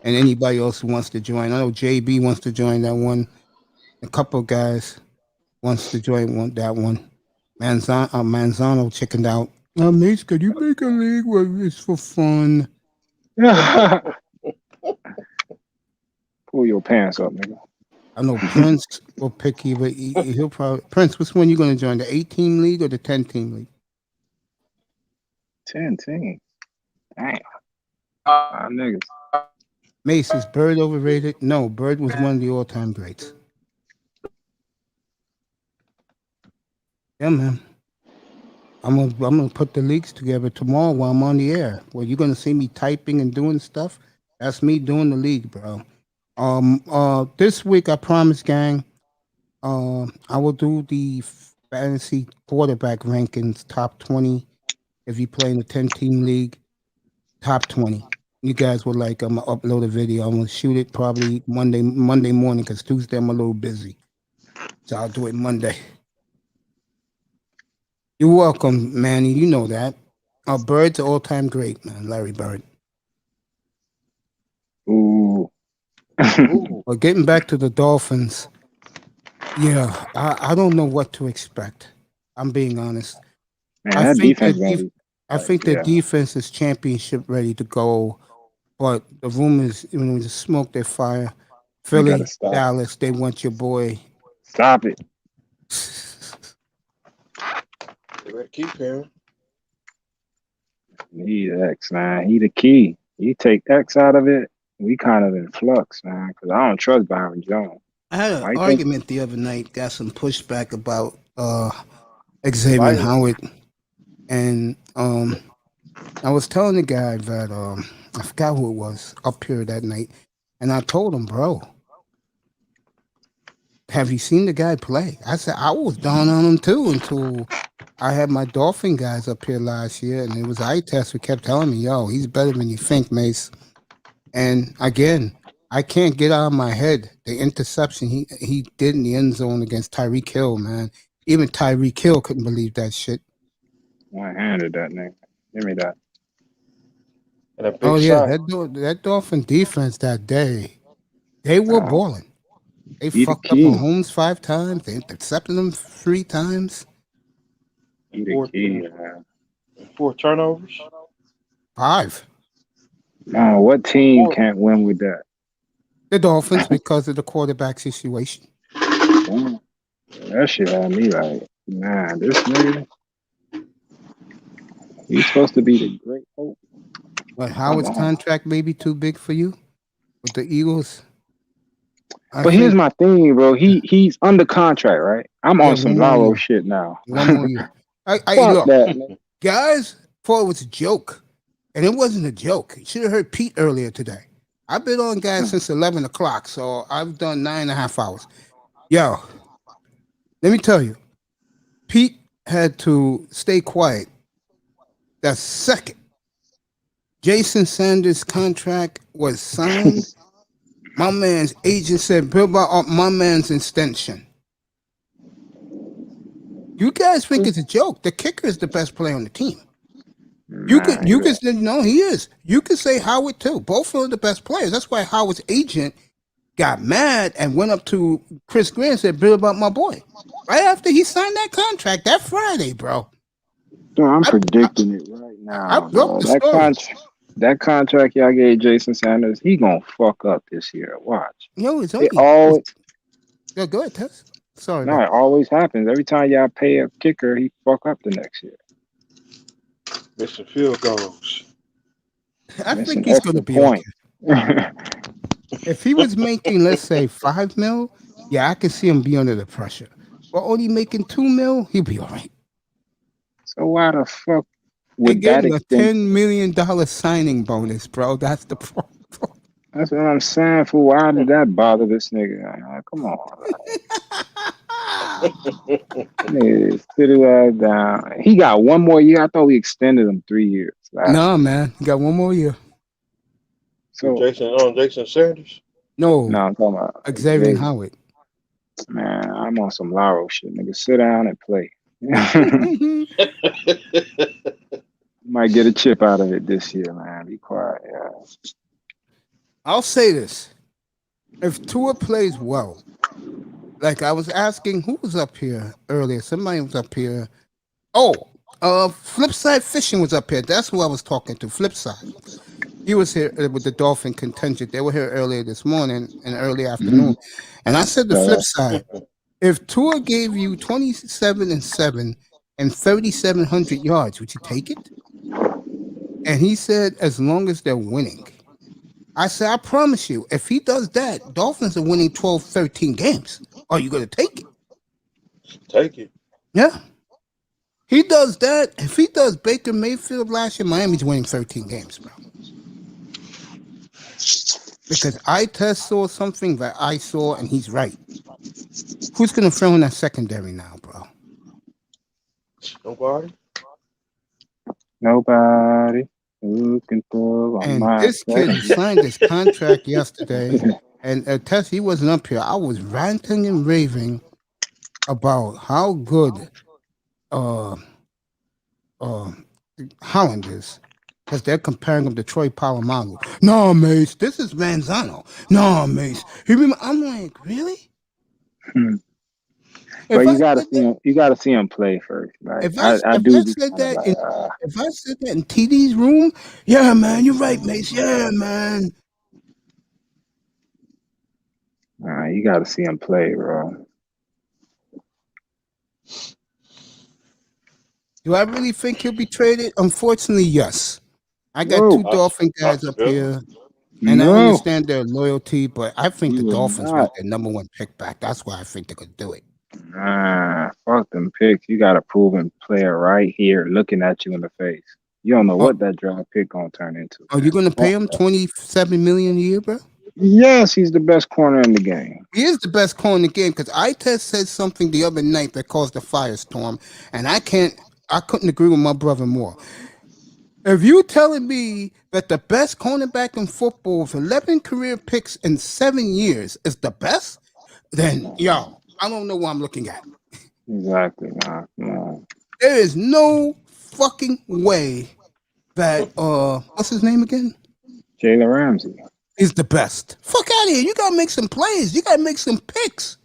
And anybody else who wants to join. I know JB wants to join that one. A couple of guys wants to join that one. Manzano chickened out. Mace, could you make a league where it's for fun? Pull your pants up, nigga. I know Prince will pick you, but he'll probably Prince. Which one you gonna join? The 8-team league or the 10-team league? 10 teams. Damn. Niggas. Mace, is Bird overrated? No, Bird was one of the all-time greats. Yeah, man. I'm gonna put the leagues together tomorrow while I'm on the air. Well, you're gonna see me typing and doing stuff. That's me doing the league, bro. This week I promise, gang. I will do the fantasy quarterback rankings, top 20. If you play in the 10-team league, top 20. You guys will like. I'm gonna upload a video. I'm gonna shoot it probably Monday morning because Tuesday I'm a little busy, so I'll do it Monday. You're welcome, Manny. You know that. Bird's an all-time great, man. Larry Bird. Ooh. But getting back to the Dolphins, yeah, I don't know what to expect. I'm being honest. Man, I that think defense their defense is championship ready to go, but the rumors, when the smoke, they fire. Philly, Dallas, they want your boy. Stop it. Keep him. Need X, man. He the key. You take X out of it, we kind of in flux, man. Because I don't trust Byron Jones. I had an argument the other night. Got some pushback about Xavier Howard, and I was telling the guy that I forgot who it was up here that night, and I told him, bro, have you seen the guy play? I said I was down on him too until I had my Dolphin guys up here last year, and it was eye test who kept telling me, yo, he's better than you think, Mace. And again, I can't get out of my head the interception he did in the end zone against Tyreek Hill, man. Even Tyreek Hill couldn't believe that shit. I handed that nigga. Give me that. And a big Oh yeah, shot. that Dolphin defense that day, they were balling. They He the fucked up key. on Holmes 5 times. They intercepted him 3 times. He the key, man. 4 turnovers. 5. What team can't win with that? The Dolphins because of the quarterback situation. Damn. That shit had me like, man, this nigga, he's supposed to be the great hope. But Howard's contract may be too big for you with the Eagles. But here's my thing, bro. He's under contract, right? I'm on some Lalo shit now. 1 more year. I Fuck look, that, man. guys thought it was a joke, and it wasn't a joke. You should have heard Pete earlier today. I've been on guys since 11 o'clock, so I've done 9.5 hours. Yo, let me tell you, Pete had to stay quiet. The second Jason Sanders' contract was signed, my man's agent said, "Bill, about my man's extension." You guys think it's a joke? The kicker is the best player on the team. You could no, he is. You could say Howard too. Both are the best players. That's why Howard's agent got mad and went up to Chris Greer and said, "Bill, about my boy." Right after he signed that contract that Friday, bro. Dude, I'm predicting it right now. I broke the story. That contract y'all gave Jason Sanders, he gonna fuck up this year. Watch. No, it's It only. always, Yeah, go ahead, Tess. Sorry. no, it always happens. Every time y'all pay a kicker, he fuck up the next year. Missing field goals. I Missing think he's going to extra be point. okay. If he was making, let's say, $5 million, yeah, I can see him be under the pressure. But only making $2 million, he'll be all right. So why the fuck They would gave that him a extend? $10 million signing bonus, bro. That's the problem. That's what I'm saying. For why did that bother this nigga? Come on, nigga, sit his ass down. He got one more year. I thought we extended him 3 years. No, man, you got one more year. So Jason Sanders. No, I'm talking about Xavier Howard. Man, I'm on some Laro shit, nigga. Sit down and play. Might get a chip out of it this year, man. Be quiet, yeah. I'll say this: if Tua plays well, like I was asking, who was up here earlier? Somebody was up here. Oh, Flipside Fishing was up here. That's who I was talking to. Flipside. He was here with the Dolphin contingent. They were here earlier this morning and early afternoon. And I said the flip side, if Tua gave you 27-7 and 3,700 yards, would you take it? And he said, as long as they're winning. I said, I promise you, if he does that, Dolphins are winning 12, 13 games. Are you going to take it? Take it. Yeah. He does that. If he does Baker Mayfield last year, Miami's winning 13 games, bro. Because I saw something that I saw, and he's right. Who's going to throw in that secondary now, bro? Nobody who can throw on And my this kid signed his contract yesterday, and Tess, he wasn't up here. I was ranting and raving about how good Holland is. Because they're comparing him to Troy Polamalu. No, Mace, this is Manzano. No, Mace. I'm like, really? But you gotta see him. You gotta see him play first. Like If I said that in TD's room, yeah, man, you're right, Mace. Yeah, man. You gotta see him play, bro. Do I really think he'll be traded? Unfortunately, yes. I got two Dolphin guys up here, and I understand their loyalty, but I think the Dolphins want their number one pick back. That's why I think they're gonna do it. Fuck them picks. You got a proven player right here looking at you in the face. You don't know what that draft pick gonna turn into. Are you gonna pay him $27 million a year, bro? Yes, he's the best corner in the game. He is the best corner in the game because Itez said something the other night that caused a firestorm, and I couldn't agree with my brother more. If you telling me that the best cornerback in football with 11 career picks in 7 years is the best, then yo, I don't know what I'm looking at. Exactly. Nah. There is no fucking way that what's his name again? Jalen Ramsey is the best. Fuck out of here. You gotta make some plays. You gotta make some picks.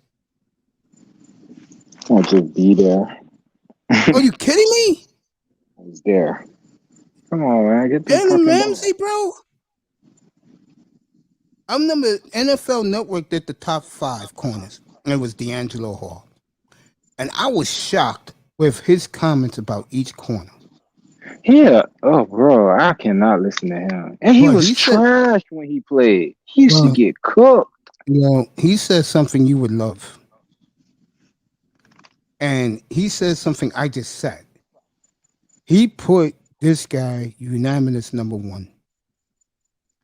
Can't just be there. Are you kidding me? He's there. Come on, man. Get Jalen Ramsey, bro. I remember NFL Network did the top 5 corners, and it was D'Angelo Hall. And I was shocked with his comments about each corner. Yeah. Oh, bro, I cannot listen to him. And he was trash when he played. He used to get cooked. You know, he said something you would love. And he said something I just said. He put this guy unanimous number 1,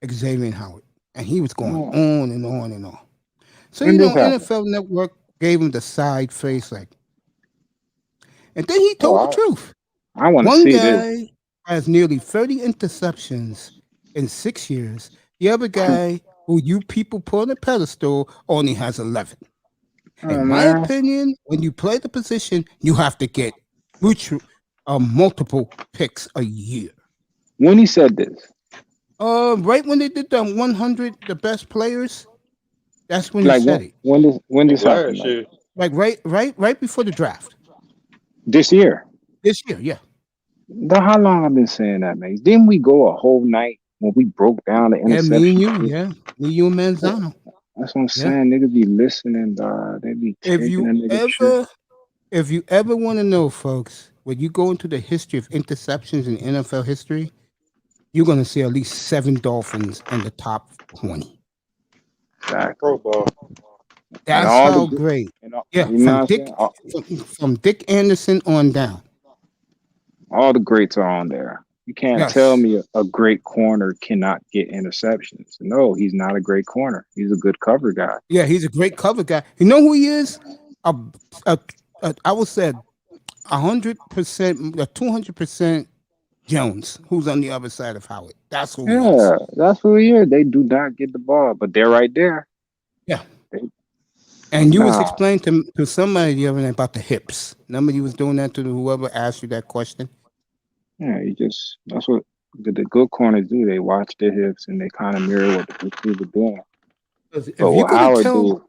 Xavier Howard. And he was going on and on and on. So, you know, NFL Network gave him the side face, like, and then he told the truth. I want to see this. One guy has nearly 30 interceptions in 6 years. The other guy, who you people put on a pedestal, only has 11. In my opinion, when you play the position, you have to get multiple picks a year. When he said this? Right when they did the 100 the best players, that's when he said it. When this happened? Like right before the draft. This year? This year, yeah. How long I've been saying that, man? Didn't we go a whole night when we broke down the interception? Me and you and Manzano. That's what I'm saying. Niggas be listening, dog. They be taking if you ever want to know, folks, when you go into the history of interceptions in NFL history, you're going to see at least 7 Dolphins in the top 20. Exactly. That's how great. From Dick Anderson on down. All the greats are on there. You can't tell me a great corner cannot get interceptions. No, he's not a great corner. He's a good cover guy. Yeah, he's a great cover guy. You know who he is? I would say 100%, 200% Jones, who's on the other side of Howard. That's who he is. Yeah, that's who he is. They do not get the ball, but they're right there. Yeah. And you was explaining to somebody the other night about the hips. Remember you was doing that to whoever asked you that question? Yeah, that's what the good corners do. They watch their hips and they kind of mirror what the people are doing. If But what Howard do,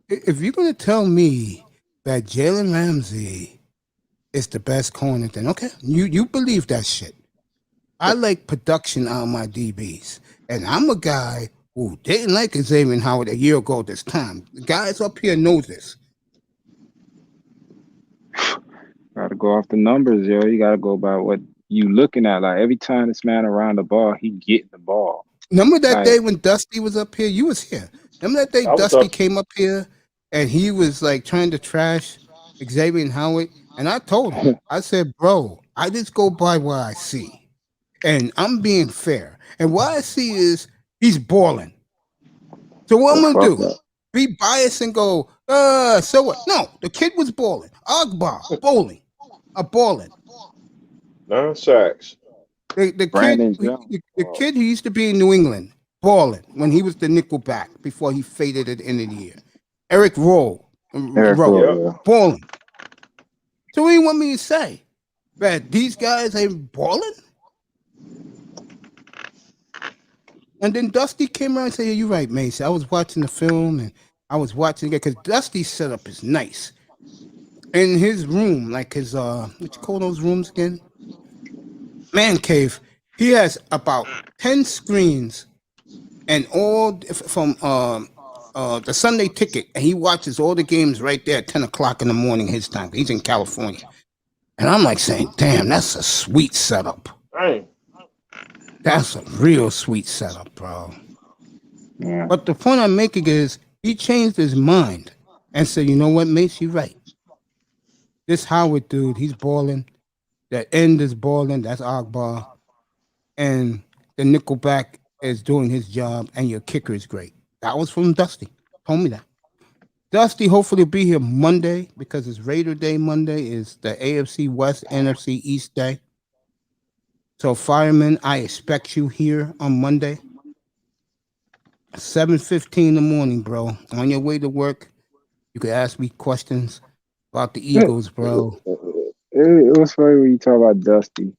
if you're gonna tell me that Jalen Ramsey is the best corner, then okay, you believe that shit. I like production out of my DBs, and I'm a guy who didn't like Xavier Howard a year ago this time. The guys up here know this. gotta go off the numbers, yo. You gotta go by what you looking at. Like every time this man around the ball, he getting the ball. Remember that Like, day when Dusty was up here? You was here. Remember that day I was Dusty up. came up here and he was like trying to trash Xavier Howard? And I told him, I said, bro, I just go by what I see. And I'm being fair. And what I see is he's balling. So what I'm going to do? Be biased and go, so what? No, the kid was balling. Agbar, balling. Balling. 9 sacks. The kid who used to be in New England, balling when he was the nickel back before he faded at the end of the year. Eric Rowe, balling. So what do you want me to say? That these guys ain't balling? And then Dusty came around and said, yeah, you're right, Mace. I was watching the film and I was watching it because Dusty's setup is nice. In his room, like his, what you call those rooms again? Man cave. He has about 10 screens and all from the Sunday Ticket. And he watches all the games right there at 10 o'clock in the morning his time. He's in California. And I'm like saying, damn, that's a sweet setup. Hey. That's a real sweet setup, bro. Yeah. But the point I'm making is he changed his mind and said, you know what, Mace, you're right. This Howard dude, he's balling. That end is balling. That's Agbar. And the nickelback is doing his job, and your kicker is great. That was from Dusty. Told me that. Dusty hopefully will be here Monday because it's Raider Day Monday. Is the AFC West, NFC East Day. So, Fireman, I expect you here on Monday. 7:15 in the morning, bro. On your way to work, you can ask me questions about the Eagles, bro. It was funny when you talk about Dusty.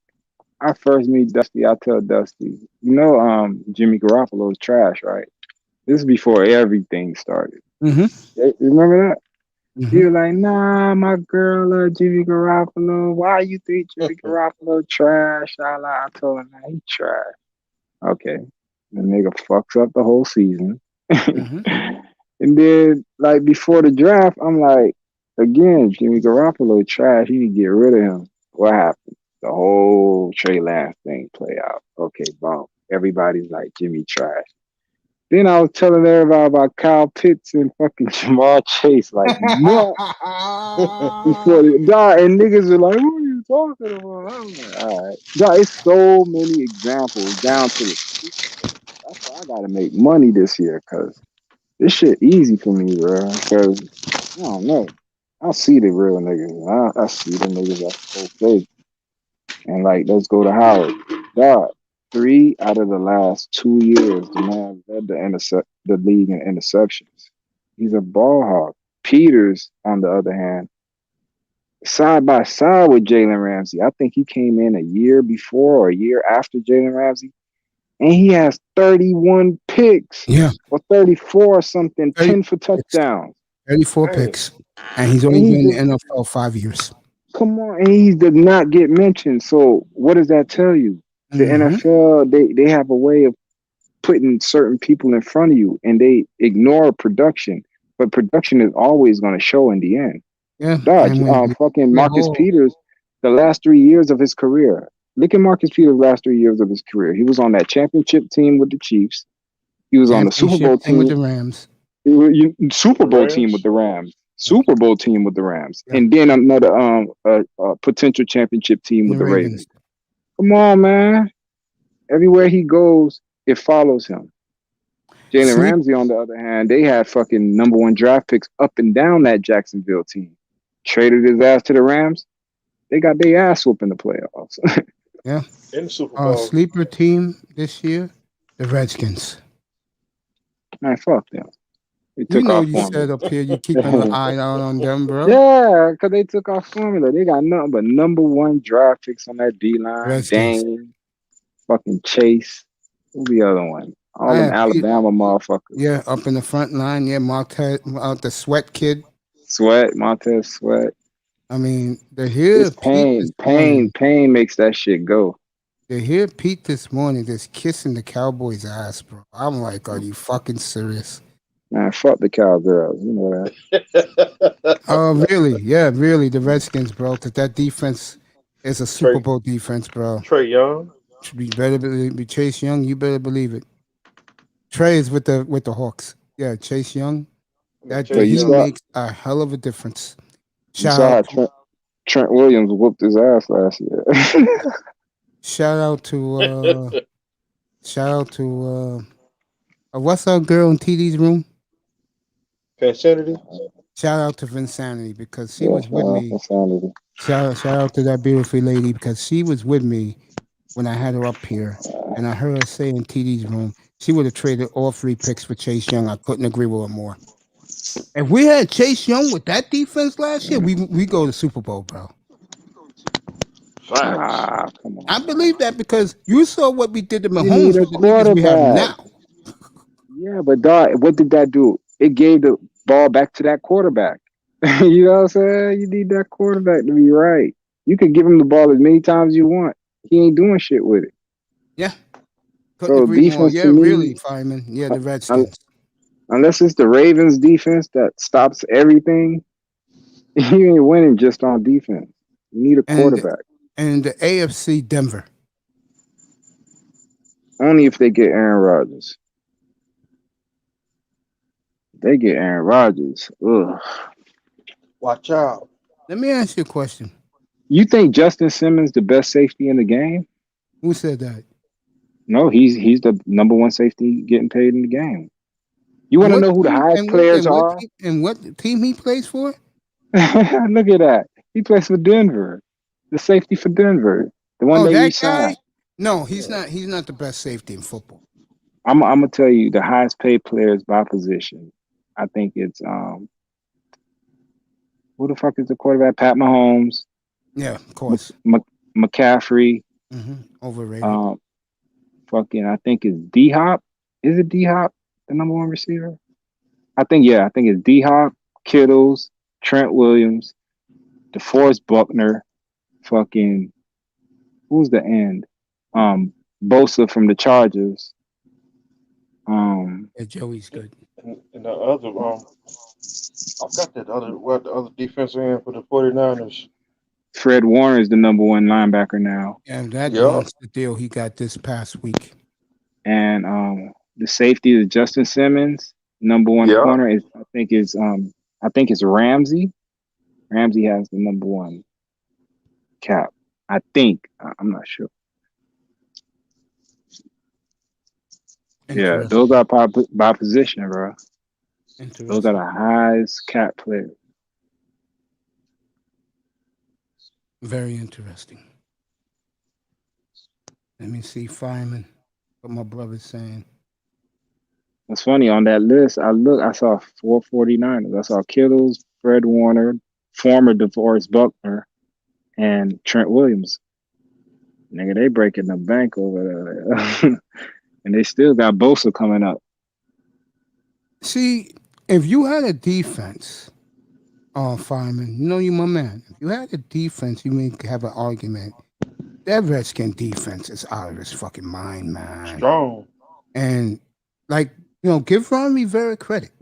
I first meet Dusty, I tell Dusty, you know, Jimmy Garoppolo is trash, right? This is before everything started. Mm-hmm. You remember that? Mm-hmm. He was like, nah, my girl, Jimmy Garoppolo. Why you think Jimmy Garoppolo trash? I told him, nah, he trash. Okay. The nigga fucks up the whole season. Mm-hmm. And then, like, before the draft, I'm like, again, Jimmy Garoppolo trash. You need to get rid of him. What happened? The whole Trey Lance thing play out. Okay, boom. Everybody's like, Jimmy trash. Then I was telling everybody about Kyle Pitts and fucking Jamar Chase. Like, what? Before they die, and niggas are like, what are you talking about? I'm like, all right. God, it's so many examples down to the. That's why I got to make money this year, because this shit easy for me, bro. Because, I don't know. I see the real niggas. I see the niggas that's so fake. And, like, let's go to Howard. God, 3 out of the last 2 years, the man led the league in interceptions. He's a ball hawk. Peters, on the other hand, side by side with Jalen Ramsey. I think he came in a year before or a year after Jalen Ramsey. And he has 31 picks. Yeah. Or 34 or something, 10 for touchdowns. 34 picks. And he's only been in the NFL 5 years. Come on. And he did not get mentioned. So what does that tell you? The NFL, they have a way of putting certain people in front of you, and they ignore production. But production is always going to show in the end. Yeah. Fucking Marcus Peters, the last 3 years of his career. Look at Marcus Peters' last 3 years of his career. He was on that championship team with the Chiefs. He was on the Super Bowl team with the Rams. Super Bowl team with the Rams. Super Bowl team with the Rams. Yeah. And then another potential championship team with the Ravens. Come on, man. Everywhere he goes, it follows him. Jalen Ramsey, on the other hand, they had fucking #1 draft picks up and down that Jacksonville team. Traded his ass to the Rams. They got their ass whooped in the playoffs. Yeah. In the Super Bowl. Sleeper team this year, the Redskins. Man, fuck them. They You took know, off you formula. said up here you keeping an eye out on them, bro. Yeah, because they took off formula. They got nothing but #1 draft picks on that D-line. Redskins. Dane, fucking Chase. Who's the other one? All them Alabama motherfuckers. Yeah, up in the front line. Yeah, Montez, the Sweat kid. Montez Sweat. I mean, they're here. It's pain makes that shit go. They hear Pete this morning just kissing the Cowboys' ass, bro. I'm like, are you fucking serious? Man, fuck the Cowgirls. You know that. Oh, really? Yeah, really. The Redskins, bro. Because that defense is a Super Bowl defense, bro. Trey Young. You better be Chase Young. You better believe it. Trey is with the Hawks. Yeah, Chase Young. He makes a hell of a difference. You saw how Trent Williams whooped his ass last year. Shout out to what's our girl in TD's room? Vinsanity. Shout out to Vinsanity because she was with me. Shout out to that beautiful lady because she was with me when I had her up here, and I heard her say in TD's room she would have traded all 3 picks for Chase Young. I couldn't agree with her more. If we had Chase Young with that defense last year, we go to Super Bowl, bro. Come on. I believe that because you saw what we did to Mahomes with the defense we have now. Yeah, but dog, what did that do? It gave the ball back to that quarterback. You know what I'm saying? You need that quarterback to be right. You can give him the ball as many times as you want. He ain't doing shit with it. Yeah. Couldn't agree more. Yeah, really, Fireman. Yeah, the Redskins. Unless it's the Ravens defense that stops everything, you ain't winning just on defense. You need a quarterback. And the AFC, Denver. Only if they get Aaron Rodgers. They get Aaron Rodgers. Ugh. Watch out. Let me ask you a question. You think Justin Simmons the best safety in the game? Who said that? No, he's the #1 safety getting paid in the game. You want to know who the highest players are? And what team he plays for? Look at that. He plays for Denver. The safety for Denver. The one that you signed. No, he's not. He's not the best safety in football. I'm gonna tell you the highest paid players by position. I think it's who the fuck is the quarterback? Pat Mahomes. Yeah, of course. McCaffrey. Overrated. I think it's D-Hop. Is it D-Hop the #1 receiver? I think it's D-Hop, Kittles, Trent Williams, DeForest Buckner, fucking who's the end? Bosa from the Chargers. Yeah, Joey's good. And the other I got that the other defensive end for the 49ers. Fred Warner is the #1 linebacker now. And that's the deal he got this past week. And the safety is Justin Simmons. #1 corner is I think it's Ramsey. Ramsey has the #1 cap. I think. I'm not sure. Yeah, those are by position, bro. Those are the highest cap players. Very interesting. Let me see, Fireman, what my brother's saying. It's funny, on that list, I saw 4 49ers. I saw Kittles, Fred Warner, former DeForest Buckner, and Trent Williams. Nigga, they breaking the bank over there. And they still got Bosa coming up. See, if you had a defense, Fireman, you know you my man. If you had a defense, you may have an argument. That Redskin defense is out of his fucking mind, man. Strong. And give Ron Rivera credit.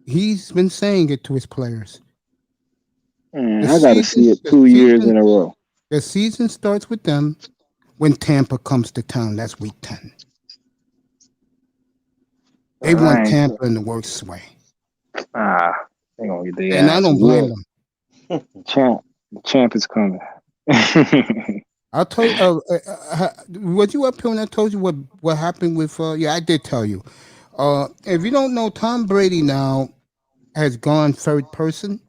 He's been saying it to his players. I gotta see it 2 years in a row. The season starts with them when Tampa comes to town. That's week 10. They want Tampa in the worst way. They gonna get their and ass I don't blame them. The champ is coming. I'll tell you. Was you up here when I told you what happened with? Yeah, I did tell you. If you don't know, Tom Brady now has gone third person,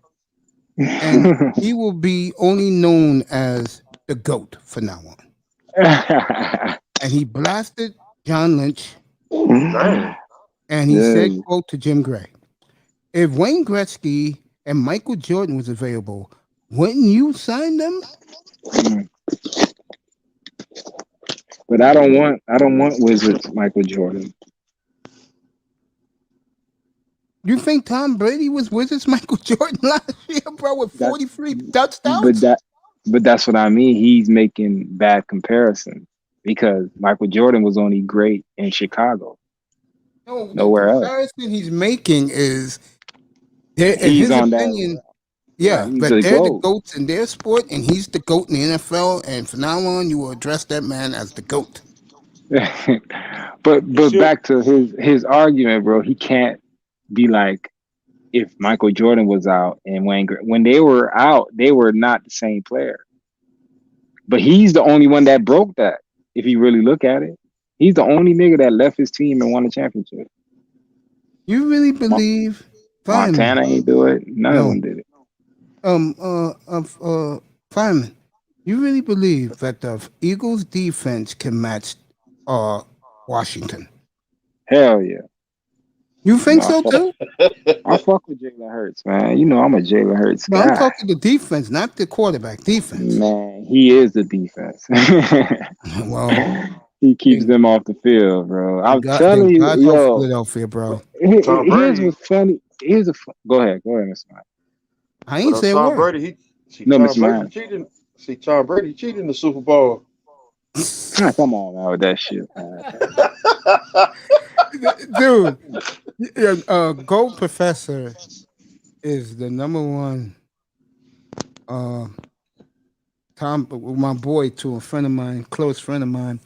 and he will be only known as the GOAT from now on. And he blasted John Lynch, and he said, "Quote to Jim Gray: If Wayne Gretzky and Michael Jordan was available, wouldn't you sign them?" But I don't want Wizards Michael Jordan. You think Tom Brady was Wizards Michael Jordan last year, bro, with 43 touchdowns? But that's what I mean. He's making bad comparisons because Michael Jordan was only great in Chicago. No, nowhere else. The comparison he's making is, in He's his on that. opinion, yeah, he's but the they're the GOAT. GOATs in their sport, and he's the GOAT in the NFL, and from now on, you will address that man as the GOAT. but back to his argument, bro. He can't be like, if Michael Jordan was out and when they were out, they were not the same player. But he's the only one that broke that. If you really look at it, he's the only nigga that left his team and won a championship. You really believe Montana ain't do it? None of them did it. Fireman, you really believe that the Eagles defense can match Washington? Hell yeah. You think so too? I fuck with Jalen Hurts, man. You know I'm a Jalen Hurts guy. No, I'm talking the defense, not the quarterback. Defense. Man, he is the defense. Well, he keeps them off the field, bro. I'm telling you, God yo, Philadelphia, bro. Here's what's funny. Go ahead, Mr. Mike. I ain't saying Tom word. Brady, Mr. Mike. Tom Brady cheated in the Super Bowl. Come on now with that shit, man. Dude, Gold Professor is the number one. My boy, to a friend of mine, close friend of mine.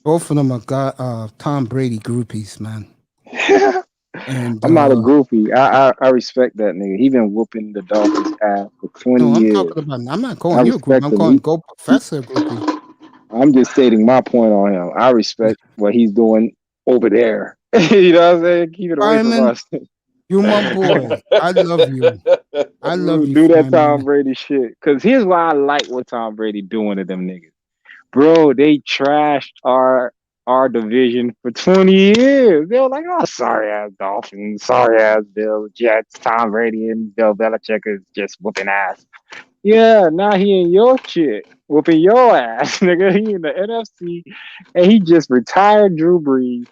Both of them are Tom Brady groupies, man. And I'm not a groupie. I respect that nigga. He been whooping the Dolphins' ass for 20 years. I'm not calling you a groupie. I'm calling Gold Professor a groupie. I'm just stating my point on him. I respect what he's doing over there. You know what I'm saying? Keep it away from us. You my boy. I love you. I love you. Do that Tom Brady shit. Because here's why I like what Tom Brady doing to them niggas. Bro, they trashed our division for 20 years. They were like, oh, sorry ass Dolphins, sorry ass Bills, Jets, Tom Brady and Bill Belichick is just whooping ass. Yeah, now he in your shit, whooping your ass, nigga. He in the NFC, and he just retired Drew Brees.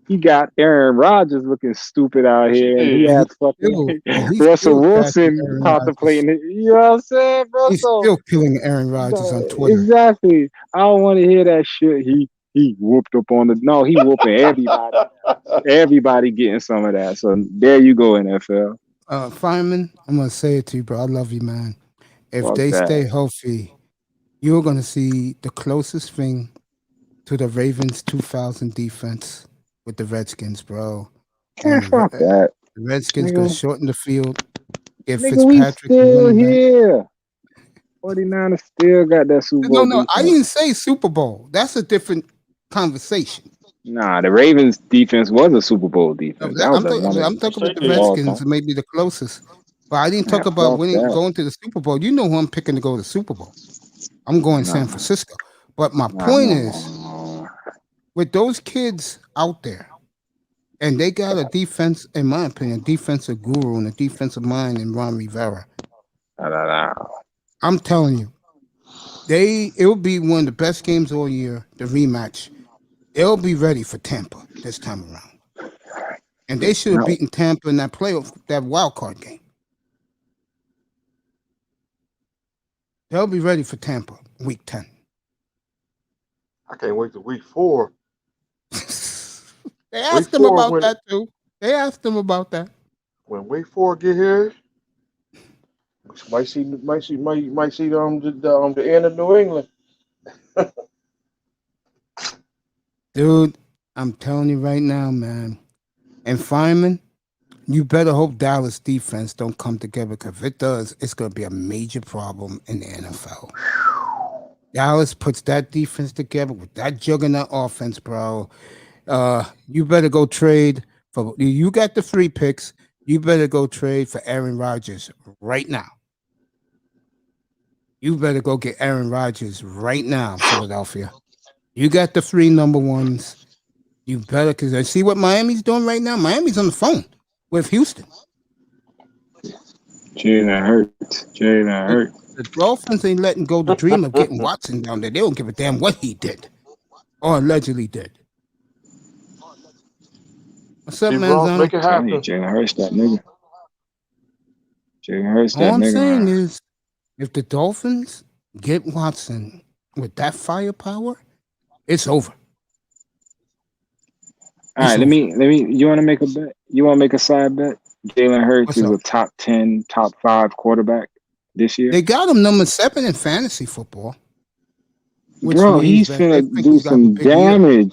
He got Aaron Rodgers looking stupid out here, and he has fucking Russell Wilson contemplating it. You know what I'm saying, bro? He's still killing Aaron Rodgers on Twitter. Exactly. I don't want to hear that shit. He whooped up on the. No, he whooping everybody. Everybody getting some of that. So there you go, NFL. Fireman, I'm gonna say it to you, bro. I love you, man. If Fuck they that. stay healthy, you're gonna see the closest thing to the Ravens 2000 defense with the Redskins, bro. Man, fuck that. The Redskins gonna shorten the field. Get Nigga, we Fitzpatrick. still here. 49ers still got that Super Bowl. No, I didn't say Super Bowl. That's a different conversation. Nah, the Ravens defense was a Super Bowl defense. I'm talking about the Redskins, maybe the closest. But I didn't talk about going to the Super Bowl. You know who I'm picking to go to the Super Bowl. I'm going San Francisco. But my point is, with those kids out there, and they got a defense, in my opinion, defensive guru and a defensive mind in Ron Rivera. I'm telling you, it will be one of the best games all year, the rematch. They'll be ready for Tampa this time around. And they should have beaten Tampa in that wild card game. They'll be ready for Tampa week 10. I can't wait to week 4. They asked him about that too. They asked him about that. When week 4 get here, might see the end of New England. Dude, I'm telling you right now, man. And Fireman, you better hope Dallas defense don't come together, because if it does, it's going to be a major problem in the NFL. Dallas puts that defense together with that juggernaut offense, bro. You better go trade for. You got the 3 picks. You better go trade for Aaron Rodgers right now. You better go get Aaron Rodgers right now, Philadelphia. You got the 3 number ones. You better, because I see what Miami's doing right now. Miami's on the phone with Houston. Jalen Hurts. The Dolphins ain't letting go the dream of getting Watson down there. They don't give a damn what he did or allegedly did. What's up, man? Make it happen. Jalen Hurts, that nigga. Jalen Hurts, that All I'm nigga. saying Man. is, if the Dolphins get Watson with that firepower, it's over. All right, let me. You want to make a bet? You want to make a side bet? Jalen Hurts is a top 10, top 5 quarterback this year. They got him number 7 in fantasy football. Bro, he's finna do some damage.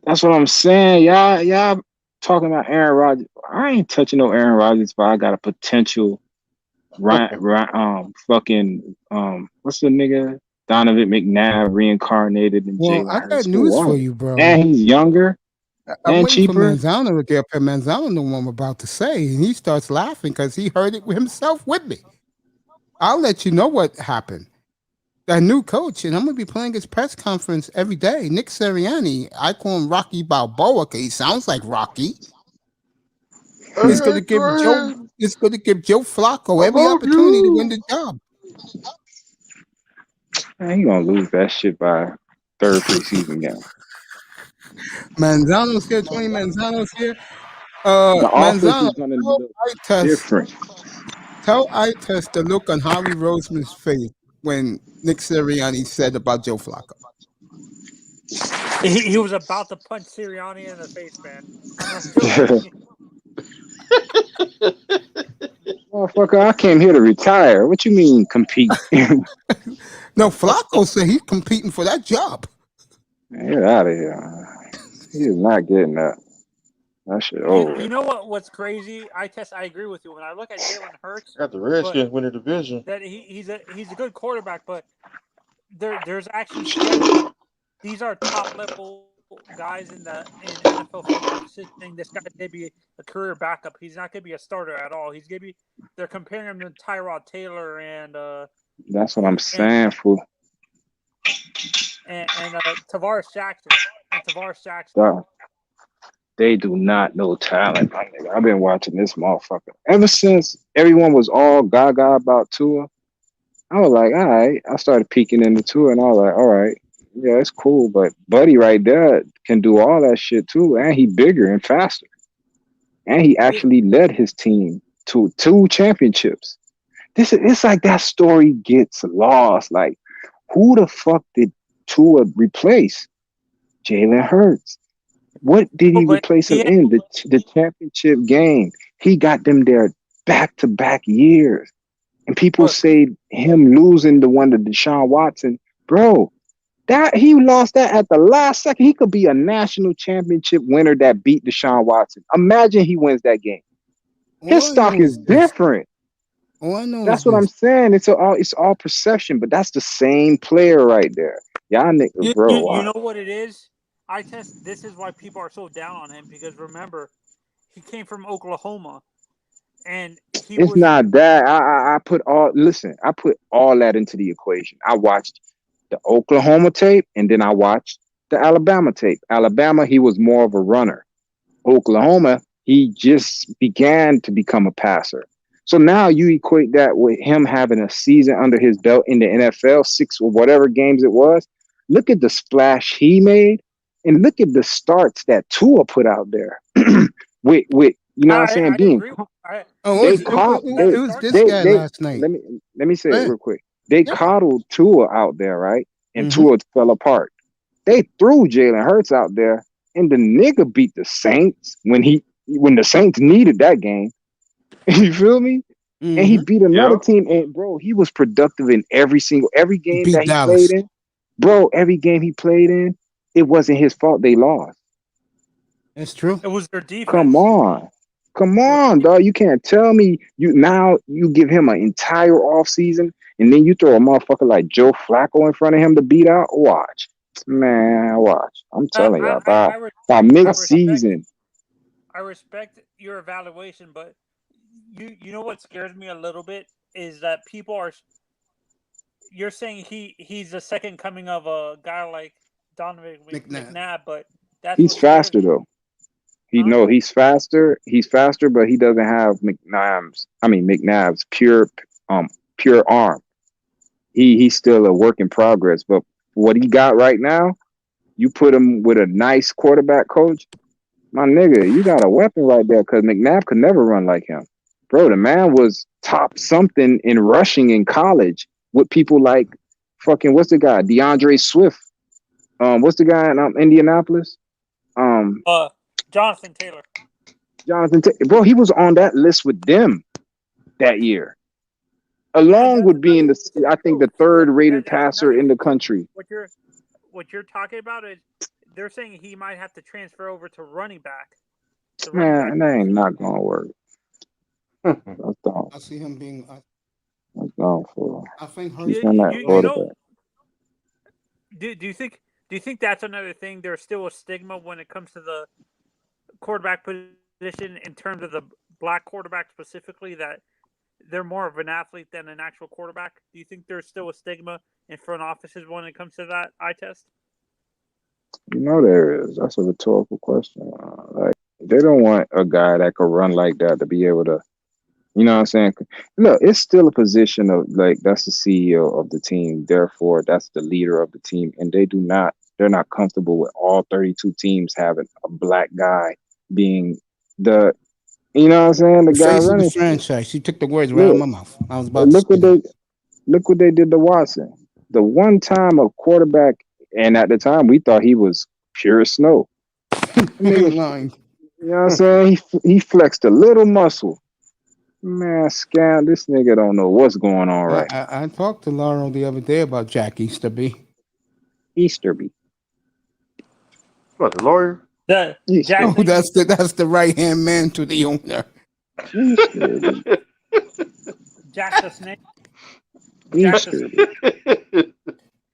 That's what I'm saying. Y'all talking about Aaron Rodgers. I ain't touching no Aaron Rodgers, but I got a potential what's the nigga? Donovan McNabb reincarnated in Well, I got news for you, bro. And he's younger. I'm and waiting cheaper. for Manzano to get up here. Manzano know what I'm about to say, and he starts laughing because he heard it himself with me. I'll let you know what happened. That new coach, and I'm going to be playing his press conference every day. Nick Sirianni, I call him Rocky Balboa because he sounds like Rocky. It's going to give Joe Flacco every opportunity to win the job. Man, he gonna lose that shit by 3rd preseason game. Manzano's here, Tony Manzano's here. The offense Manzano, is gonna look different. Tell Itest the look on Howie Roseman's face when Nick Sirianni said about Joe Flacco. He was about to punch Sirianni in the face, man. I'm not joking. Motherfucker, I came here to retire. What you mean compete? No, Flacco said he's competing for that job. Man, get out of here. He is not getting that. That shit over. You know what's crazy? I agree with you. When I look at Jalen Hurts, got the Redskins win the division. That he's a good quarterback, but there's actually stats. These are top level guys in NFL football saying this guy may be a career backup. He's not gonna be a starter at all. He's gonna be. They're comparing him to Tyrod Taylor and. That's what I'm saying, fool. And Tavares Jackson. They do not know talent, my nigga. I've been watching this motherfucker ever since everyone was all gaga about Tua. I was like, all right. I started peeking into Tua, and I was like, all right, yeah, it's cool. But Buddy right there can do all that shit too, and he bigger and faster, and he actually led his team to 2 championships. It's like that story gets lost. Like, who the fuck did Tua replace? Jalen Hurts. What did he replace him in? The championship game. He got them there back-to-back years. And people say him losing the one to Deshaun Watson, bro, that he lost that at the last second. He could be a national championship winner that beat Deshaun Watson. Imagine he wins that game. His stock is different. I know. That's what I'm saying. It's all perception, but that's the same player right there. Y'all niggas, bro. You know what it is? This is why people are so down on him, because remember, he came from Oklahoma, and it's not that. I put all that into the equation. I watched the Oklahoma tape, and then I watched the Alabama tape. Alabama, he was more of a runner. Oklahoma, he just began to become a passer. So now you equate that with him having a season under his belt in the NFL, 6 or whatever games it was. Look at the splash he made, and look at the starts that Tua put out there. with you know what I'm saying? It was this guy last night. Let me say it real quick. They coddled Tua out there, right? And Tua fell apart. They threw Jalen Hurts out there, and the nigga beat the Saints when the Saints needed that game. You feel me? And he beat another team, and bro, he was productive in every game that he played in. Bro, every game he played in, it wasn't his fault they lost. That's true. It was their defense. Come on, dog. You can't tell me you give him an entire offseason and then you throw a motherfucker like Joe Flacco in front of him to beat out. Watch, man, watch. I'm telling y'all, by mid-season. I respect your evaluation, but you know what scares me a little bit is that people are. You're saying he's the second coming of a guy like Donovan McNabb, but that's He's faster though. He's faster. He's faster, but he doesn't have McNabb's pure arm. He's still a work in progress. But what he got right now, you put him with a nice quarterback coach, my nigga, you got a weapon right there. Because McNabb could never run like him, bro. The man was top something in rushing in college with people like fucking what's the guy, DeAndre Swift. What's the guy in Indianapolis? Jonathan Taylor. Bro, he was on that list with them that year, along with being I think the third rated passer in the country. What you're talking about is they're saying he might have to transfer over to running back. Man, that ain't not gonna work. That's dumb. I see him being. That's dumb for. I think he's not quarterback. Do you think that's another thing? There's still a stigma when it comes to the quarterback position in terms of the black quarterback specifically, that they're more of an athlete than an actual quarterback? Do you think there's still a stigma in front offices when it comes to that eye test? You know there is. That's a rhetorical question. Like they don't want a guy that could run like that to be able to, you know what I'm saying? Look, it's still a position of like that's the CEO of the team. Therefore, that's the leader of the team, and they're not comfortable with all 32 teams having a black guy being the, you know what I'm saying, the guy running the franchise. She took the words right out of my mouth. I was about to look what they did to Watson. The one time a quarterback, and at the time we thought he was pure snow. I mean, you know what I'm saying? He flexed a little muscle. Man, this nigga don't know what's going on right now. I talked to Laurel the other day about Jack Easterby. What, the lawyer? Jack that's the right hand man to the owner. Jack the Snake.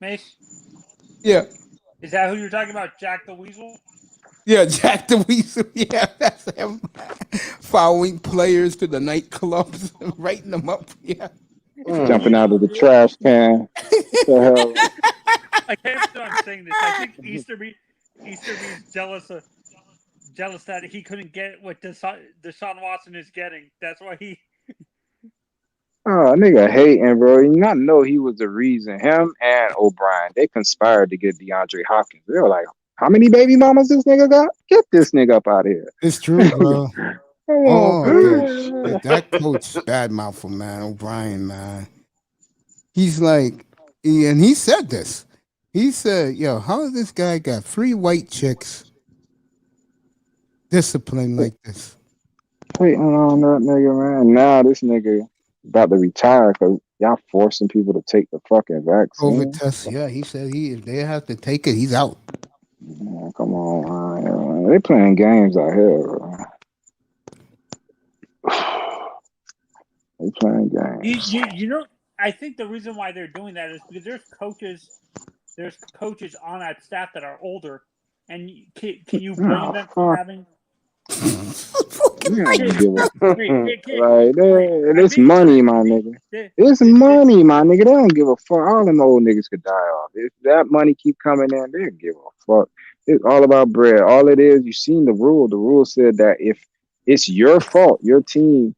Mace? Yeah. Is that who you're talking about? Jack the Weasel? Yeah, Jack the Weasel. Yeah, that's him. Following players to the nightclubs, writing them up. Yeah. Jumping out of the trash can. What the hell? I can't believe I'm saying this. I think Easterby's jealous that he couldn't get what Deshaun Watson is getting. That's why he. Oh, nigga hating, bro. You not know he was the reason. Him and O'Brien, they conspired to get DeAndre Hopkins. They were like, how many baby mamas this nigga got? Get this nigga up out of here. It's true, bro. That coach bad mouthful, man. O'Brien, man. He's like, and he said this. He said, yo, how this guy got 3 white chicks disciplined like this? Waiting on that nigga, man. Now this nigga about to retire because y'all forcing people to take the fucking vaccine. COVID test, yeah. He said if they have to take it, he's out. Man, come on, man. They playing games out here, bro. They playing games. You know, I think the reason why they're doing that is because there's coaches on that staff that are older, and can you blame them for having? It's money, my nigga. It's money, my nigga. They don't give a fuck. All them old niggas could die off. If that money keep coming in, they don't give a fuck. It's all about bread. All it is, you seen the rule. The rule said that if it's your fault, your team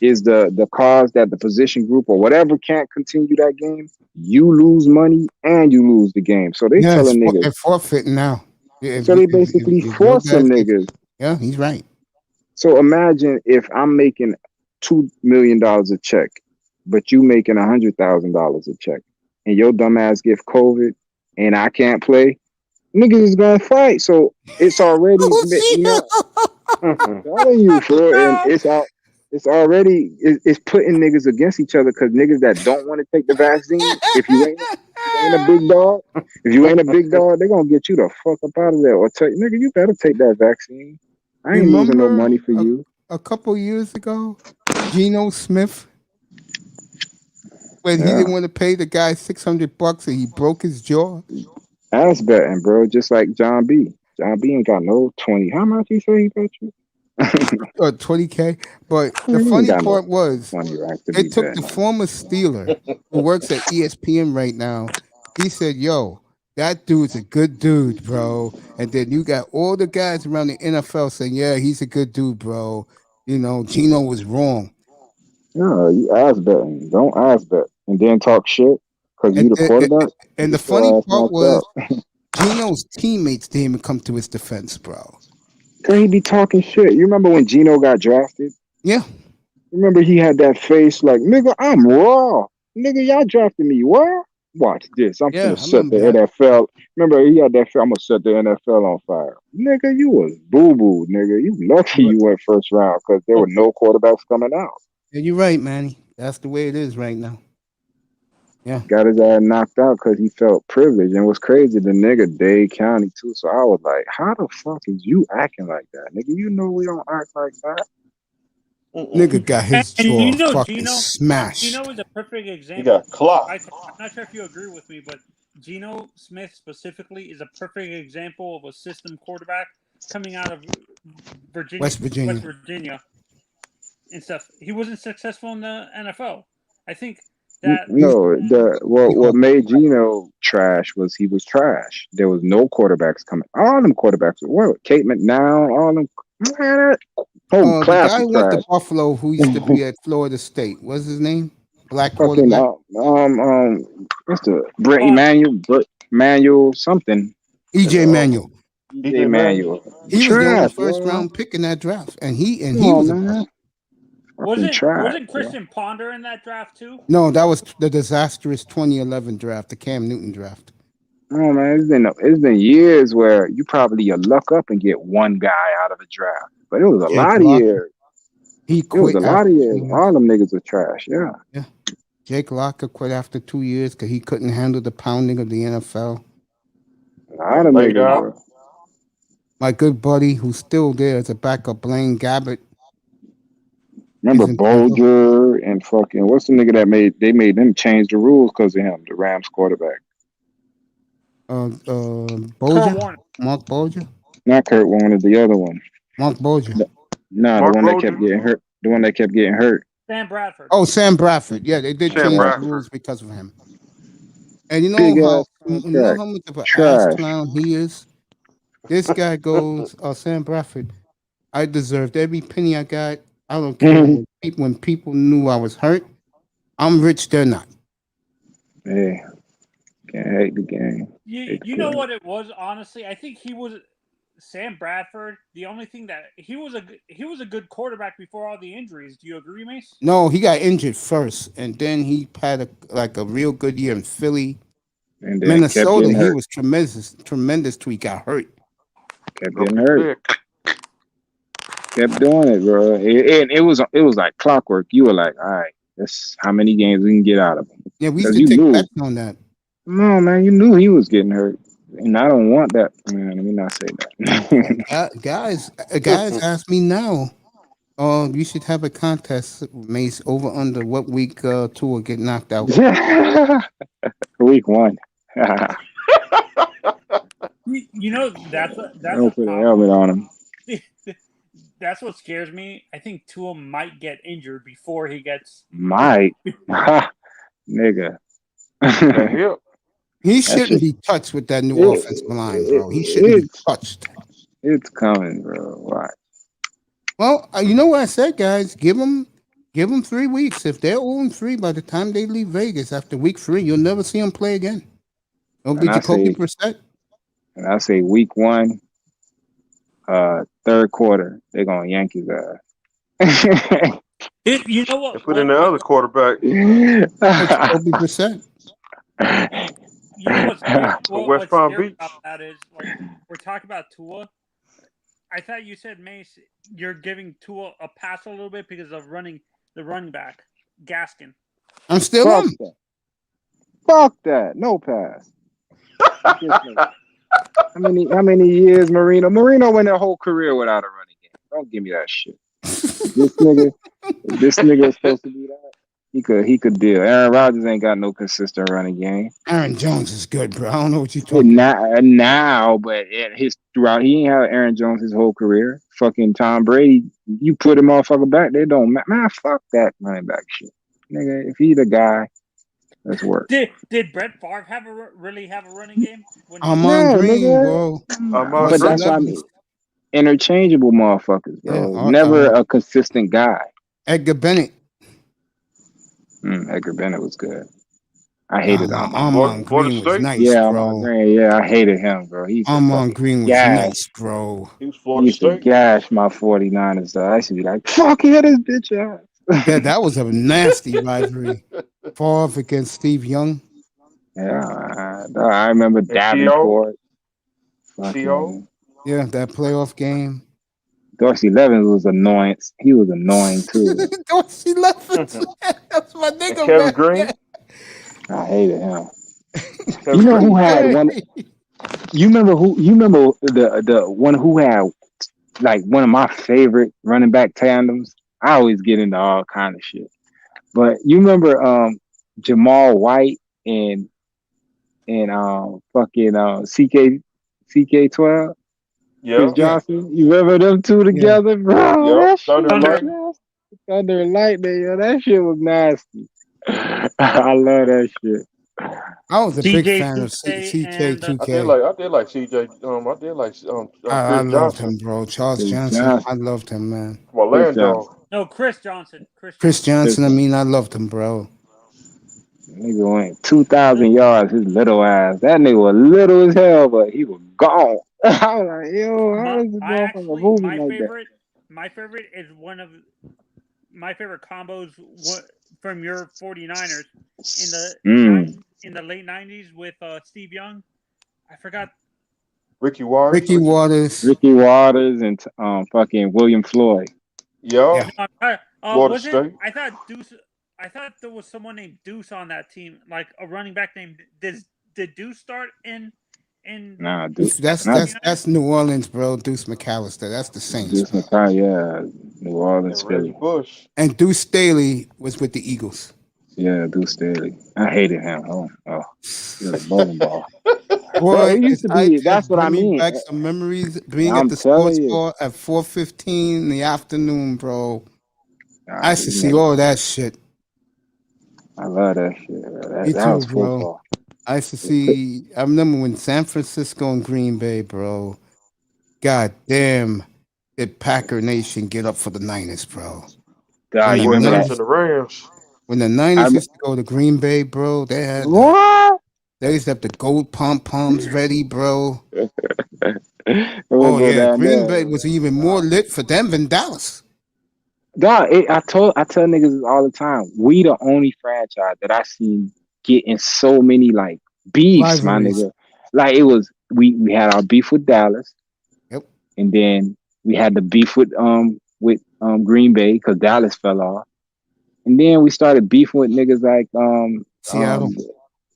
is the cause that the position group or whatever can't continue that game, you lose money and you lose the game. So they telling niggas they're forfeiting now. So they basically force them niggas. Yeah, he's right. So imagine if I'm making $2 million a check, but you making $100,000 a check, and your dumb ass get COVID, and I can't play. Niggas is gonna fight. So it's already, telling you, bro, and it's already putting niggas against each other because niggas that don't want to take the vaccine, if you ain't a big dog, they're gonna get you the fuck up out of there or tell you, nigga, you better take that vaccine. I ain't losing no money for you. A couple years ago, Geno Smith when he didn't want to pay the guy $600 and he broke his jaw. Ass betting, bro. Just like John B. John B ain't got no 20. How much he say he bet you? 20K. But the funny part was they took the former Steeler who works at ESPN right now. He said, yo, that dude's a good dude, bro. And then you got all the guys around the NFL saying, yeah, he's a good dude, bro. You know, Gino was wrong. No, you ass betting. Don't ass bet. And then talk shit because you the quarterback. And the funny part was Gino's teammates didn't even come to his defense, bro. Cause he be talking shit. You remember when Gino got drafted? Yeah. Remember he had that face like, nigga, I'm raw. Nigga, y'all drafted me. What? Watch this. I'm gonna set the NFL. Remember he had that. I'm gonna set the NFL on fire. Nigga, you was boo boo. Nigga, you lucky you went first round because there were no quarterbacks coming out. Yeah, you're right, Manny. That's the way it is right now. Yeah. Got his ass knocked out because he felt privileged. And what's crazy, the nigga Dade County too. So I was like, how the fuck is you acting like that? Nigga, you know we don't act like that. Nigga got his jaw you know, fucking smashed. Gino is a perfect example. He got clocked. I'm not sure if you agree with me, but Gino Smith specifically is a perfect example of a system quarterback coming out of West Virginia. And stuff. He wasn't successful in the NFL. I think that what made Gino trash was he was trash. There was no quarterbacks coming. All them quarterbacks were Kate McNown, all them. Man, the guy who went to Buffalo who used to be at Florida State. What's his name? Black quarterback. What's the Brett Manuel something? EJ Manuel. EJ Manuel. He was the only first round pick in that draft, and he was a wasn't Christian Ponder in that draft too? No, that was the disastrous 2011 draft, the Cam Newton draft. Oh man, it's been years where you probably luck up and get one guy out of a draft, but it was a lot of years. It was a lot of years. All them niggas are trash. Yeah. Jake Locker quit after 2 years because he couldn't handle the pounding of the NFL. A lot of niggas. My good buddy, who's still there as a backup, Blaine Gabbert. Remember Bolger and fucking what's the nigga that made them change the rules because of him, the Rams quarterback. Bolger? Mark Bolger? Not Kurt Warner, the other one. Mark Bolger. No, the one that kept getting hurt. The one that kept getting hurt. Sam Bradford. Oh, Sam Bradford. Yeah, they did change the rules because of him. And you know how much of an ass clown he is? This guy goes, Sam Bradford, I deserved every penny I got. I don't care when people knew I was hurt. I'm rich, they're not. Hey, can't hate the game. You know what it was, honestly? I think he was Sam Bradford. The only thing that he was a good quarterback before all the injuries. Do you agree, Mace? No, he got injured first, and then he had a real good year in Philly. And then Minnesota, he was tremendous till he got hurt. Kept getting hurt. Kept doing it, bro. It was like clockwork. You were like, all right, that's how many games we can get out of him. Yeah, we used to take bets on that. No, man, you knew he was getting hurt. And I don't want that. Man, let me not say that. Guys ask me now. You should have a contest, Mace, over under what week two will get knocked out. Week 1. You know, that's I'll put a helmet on him. That's what scares me. I think Tua might get injured before he gets. Might. Nigga. He shouldn't be touched with that new offensive line, bro. He shouldn't be touched. It's coming, bro. Why? Well, you know what I said, guys? Give them 3 weeks. If they're 0-3 by the time they leave Vegas after week 3, you'll never see them play again. It'll be Jacoby Brissett. And I say week 1, third quarter, they're going to yank his ass. You know what? They put in the other quarterback. Jacoby Brissett. You know West Palm Beach. About that is, like, we're talking about Tua. I thought you said, Mace, you're giving Tua a pass a little bit because of the running back, Gaskin. I'm still on. Fuck that. No pass. How many years Marino went their whole career without a running game. Don't give me that shit. This nigga is supposed to be that. He could deal. Aaron Rodgers ain't got no consistent running game. Aaron Jones is good, bro. I don't know what you're talking about. Now, but throughout, he ain't had Aaron Jones his whole career. Fucking Tom Brady, you put a motherfucker back, they don't man. Fuck that running back shit, nigga. If he the guy, let's work. Did Brett Favre really have a running game? I'm on green, bro. But that's what I mean. Interchangeable motherfuckers, bro. Never a consistent guy. Edgar Bennett. Edgar Bennett was good. I hated Armon Green was nice, yeah, bro. Armon Green, yeah, I hated him, bro. Armon Green was nice, bro. He used to gash my 49ers, though. I used to be like, fuck, hit his bitch ass. Yeah, that was a nasty rivalry. Favre against Steve Young. Yeah, I remember Davenport. Yeah, that playoff game. Dorsey Levens was annoying. He was annoying too. Dorsey Levens. That's my nigga, Kevin man. Green. I hated him. You know who had one? You remember the one who had like one of my favorite running back tandems? I always get into all kind of shit. But you remember Jamal White and fucking CK12? Yeah. Chris Johnson. You remember them two together, bro? Yeah. That shit Thunder was and Lightning. nasty. Thunder and Lightning, yo. That shit was nasty. I love that shit. I was a big fan of CJ2K. I did like CJ. I did like I Chris loved Johnson. him, bro. Charles Johnson. I loved him, man. Orlando. No, Chris Johnson. Chris Johnson. I mean, I loved him, bro. Nigga went 2,000 yards. His little ass. That nigga was little as hell, but he was gone. I was like, yo, how is this motherfucker moving like that? My favorite is one of my favorite combos from your 49ers in the late 90s with Steve Young. I forgot. Ricky Waters. Ricky Waters and fucking William Floyd. Yeah. Water State. I thought there was someone named Deuce on that team, like a running back named. Did Deuce start in? Nah, Deuce. That's New Orleans, bro. Deuce McAllister. That's the Saints. Deuce McAllister, yeah, New Orleans, Philly. Bush. And Deuce Staley was with the Eagles. Yeah, Deuce Staley. I hated him. Oh, he was a bowling ball. Boy, it used to be. That's what I mean. Back some memories. Being at the sports bar at 4:15 in the afternoon, bro. I used to see all that shit. I love that shit. Me that too, was bro. football. I used to see. I remember when San Francisco and Green Bay, bro. God damn, did Packer Nation get up for the Niners, bro? God, you remember that? The Rams. When the Niners used to go to Green Bay, bro, they had they used to have the gold pom-poms ready, bro. Oh yeah, Green Bay was even more lit for them than Dallas. God, I tell niggas this all the time. We the only franchise that I seen getting so many like beefs, my nigga. Like it was we had our beef with Dallas. Yep. And then we had the beef with Green Bay because Dallas fell off. And then we started beefing with niggas like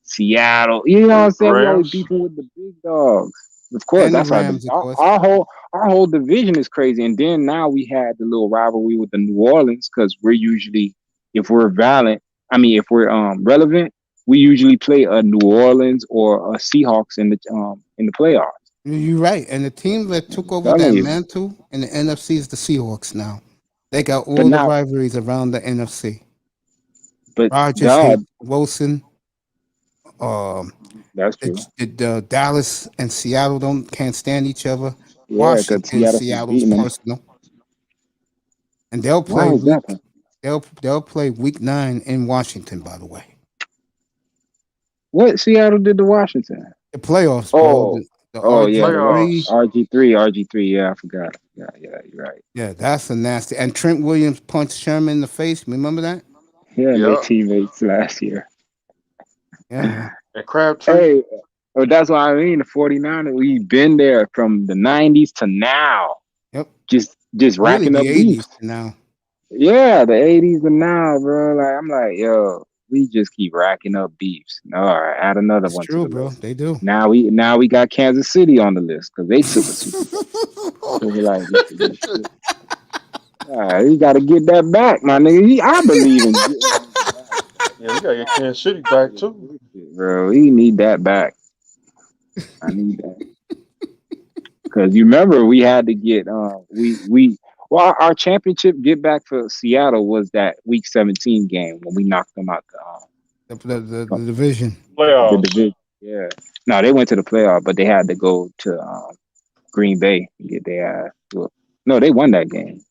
Seattle. You know what I'm saying? We always beefing with the big dogs. Of course, And that's the Rams, of course. our whole division is crazy. And then now we had the little rivalry with the New Orleans because we're usually, if we're relevant, we usually play a New Orleans or a Seahawks in the playoffs. You're right. And the team that took over that mantle in the NFC is the Seahawks now. They got all the rivalries around the NFC. But Rodgers, Wilson, that's true. Dallas and Seattle can't stand each other. Yeah, Washington and Seattle's personal. And they'll play they'll play week 9 in Washington, by the way. What Seattle did to Washington? The playoffs, bro. RG3. Yeah, I forgot. Yeah, you're right. Yeah, that's a nasty. And Trent Williams punched Sherman in the face. Remember that? Yeah, their teammates last year. Yeah. And Crabtree. Hey, that's what I mean. The 49ers, we've been there from the 90s to now. Yep. Just racking up beef. Now. Yeah, the 80s to now, bro. Like I'm like, yo, we just keep racking up beefs. All right, add another one. True, bro. They do. Now we got Kansas City on the list because they took a Super Bowl. So we're like, all right, you got to get that back, my nigga. I believe in Yeah, we gotta get Kansas City back too. Bro, we need that back. I need that. Because you remember we had to get well, our championship get back for Seattle was that week 17 game when we knocked them out The division. the Playoffs. division. Yeah. No, they went to the playoff, but they had to go to Green Bay and get their ass. No, they won that game.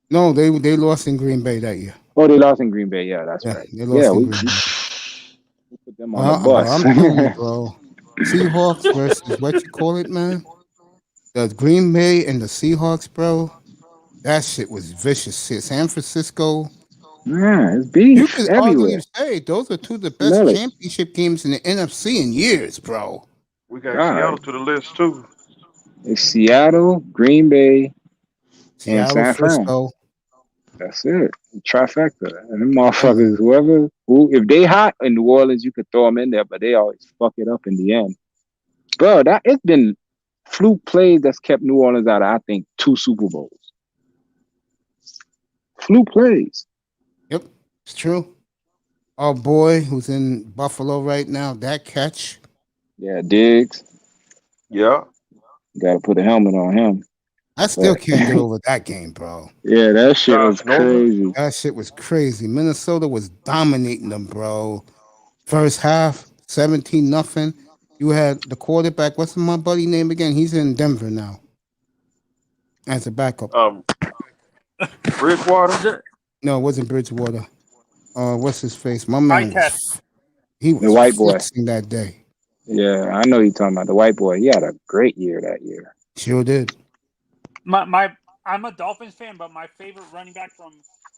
No, they lost in Green Bay that year. Oh, they lost in Green Bay. Yeah, that's right. They lost in we Green Bay. put them on the bus. I'm telling you, bro. Seahawks versus what you call it, man? The Green Bay and the Seahawks, bro. That shit was vicious. San Francisco. Yeah, it's beef You could everywhere. arguably say those are two of the best Really? championship games in the NFC in years, bro. We got God. Seattle to the list too. It's Seattle, Green Bay, and Seattle, San Fran. Frisco. That's it. Trifecta. And them motherfuckers, who, if they hot in New Orleans, you could throw them in there, but they always fuck it up in the end. Bro, it's been fluke plays that's kept New Orleans out of, I think, 2 Super Bowls. Fluke plays. Yep, it's true. Our boy who's in Buffalo right now, that catch. Yeah, Diggs. Yeah. Got to put a helmet on him. I still can't get over that game, bro. Yeah, that shit was crazy. That shit was crazy. Minnesota was dominating them, bro. First half, 17-0. You had the quarterback. What's my buddy name again? He's in Denver now as a backup. Bridgewater? No, it wasn't Bridgewater. What's his face? My man he was the white boy flexing that day. Yeah, I know you're talking about the white boy. He had a great year that year. Sure did. I'm a Dolphins fan, but my favorite running back from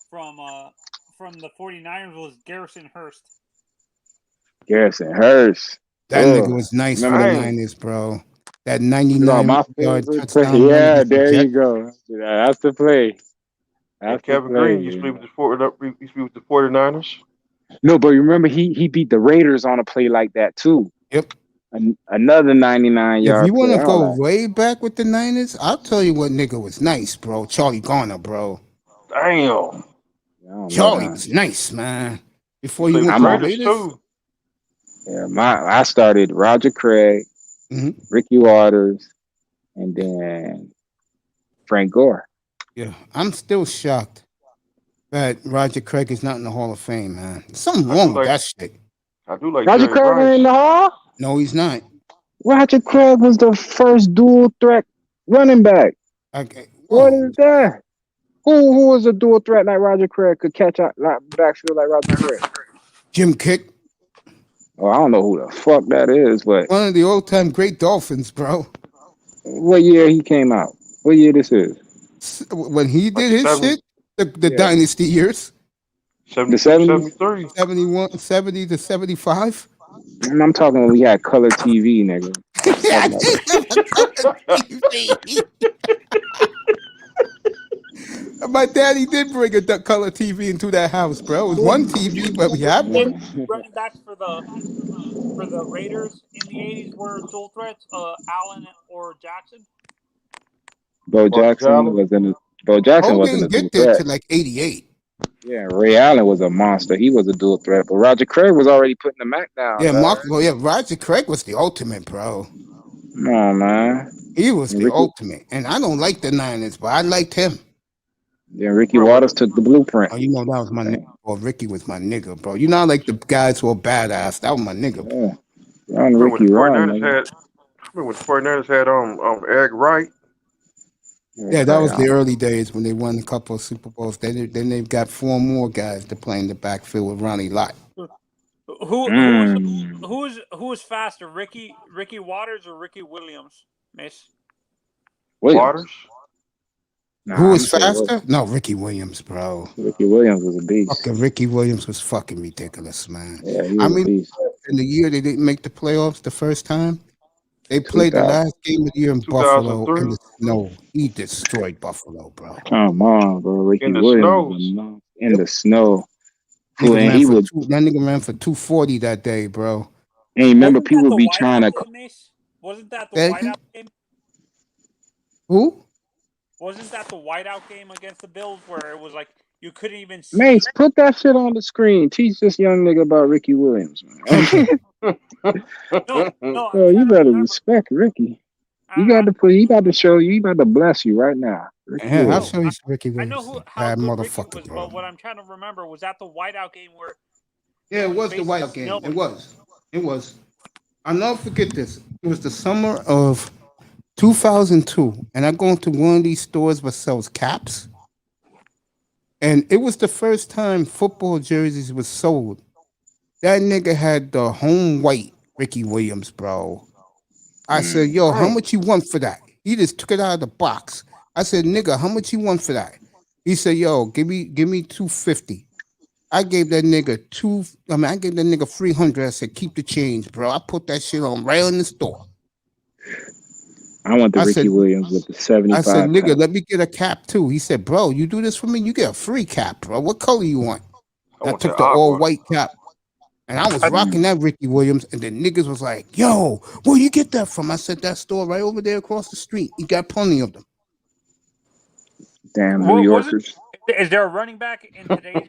the 49ers was Garrison Hurst. Garrison Hurst. That nigga was nice for the Niners, bro. That 99-yard touchdown. Yeah, there you go. That's the play. That's Kevin Green used to be with the 49ers. No, but remember he beat the Raiders on a play like that too. Yep. Another 99-yard. If you want to go way back with the Niners, I'll tell you what nigga was nice, bro. Charlie Garner, bro. Damn. Charlie was nice, man. Before you went to the Raiders too. Yeah, I started Roger Craig, Ricky Waters, and then Frank Gore. Yeah, I'm still shocked that Roger Craig is not in the Hall of Fame, man. There's something wrong with that shit. I do like Roger Craig ain't in the Hall? No, he's not. Roger Craig was the first dual threat running back. Okay. What is that? Who was a dual threat like Roger Craig could catch out backfield like Roger Craig? Jim Kick. Oh, I don't know who the fuck that is, but one of the old-time great Dolphins, bro. What year he came out? What year this is? When he did his shit, the dynasty years. 73. 71, 70 to 75. And I'm talking when we had color TV, nigga. I did have a color TV. My daddy did bring a color TV into that house, bro. It was one TV, but we had one. Running backs for the Raiders in the 80s were dual threats, Allen or Jackson. Bo Jackson wasn't a get dual there threat. to like 88. Yeah, Ray Allen was a monster. He was a dual threat, but Roger Craig was already putting the Mac down. Yeah, Roger Craig was the ultimate, bro. Come on, man. He was the ultimate. And I don't like the Niners, but I liked him. Yeah, Ricky Waters took the blueprint. Oh, you know that was my nigga. Well, Ricky was my nigga, bro. You know, like the guys who are badass. That was my nigga. Bro. Yeah, Ricky remember when the 49ers had Eric Wright? Yeah, that was the early days when they won a couple of Super Bowls. Then they've got 4 more guys to play in the backfield with Ronnie Lott. Who is faster, Ricky Waters or Ricky Williams, Miss? Waters. Who was faster? No, Ricky Williams, bro. Ricky Williams was a beast. Fucking Ricky Williams was fucking ridiculous, man. Yeah, he was a beast. In the year they didn't make the playoffs the first time, they played the last game of the year in Buffalo in the snow. He destroyed Buffalo, bro. Come on, bro. Ricky Williams in the snow. That nigga ran for 240 that day, bro. And remember, people be trying to. Wasn't that the whiteout game? Who? Wasn't that the whiteout game against the Bills where it was like You couldn't even see. Mace, put that shit on the screen. Teach this young nigga about Ricky Williams, man. No, Bro, you better respect Ricky. You got to put. He about to show you. He about to bless you right now. Ricky Yeah, I'll Williams. show you Ricky I know Williams. how Bad good Ricky motherfucker, was, bro. but what I'm trying to remember was that the whiteout game where. Yeah, it was the whiteout game. It was. It was. I'll never forget this. It was the summer of 2002, and I go into one of these stores that sells caps, and it was the first time football jerseys was sold. That nigga had the home white Ricky Williams, bro. I said, yo, how much you want for that? He just took it out of the box. I said, nigga, how much you want for that? He said, yo, give me $250. I gave that nigga I gave that nigga $300. I said, keep the change, bro. I put that shit on right in the store. I want the Ricky Williams with the 75. I said, nigga, cap. let me get a cap too. He said, bro, you do this for me, you get a free cap, bro. What color you want? I took the all white cap. And I was rocking that Ricky Williams, and the niggas was like, yo, where you get that from? I said, that store right over there across the street. You got plenty of them. Damn New Yorkers. Is there a running back in today's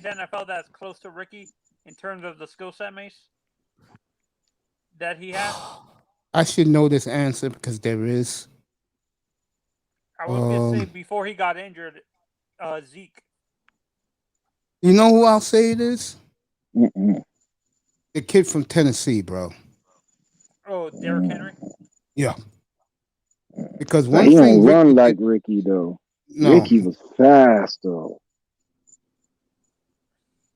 NFL that's close to Ricky in terms of the skill set, Mace? That he has? I should know this answer because there is. I was gonna say before he got injured, Zeke. You know who I'll say it is? Mm-mm. The kid from Tennessee, bro. Oh, Derrick Henry? Yeah. Because But one he thing don't run like Ricky though. No. Ricky was fast though.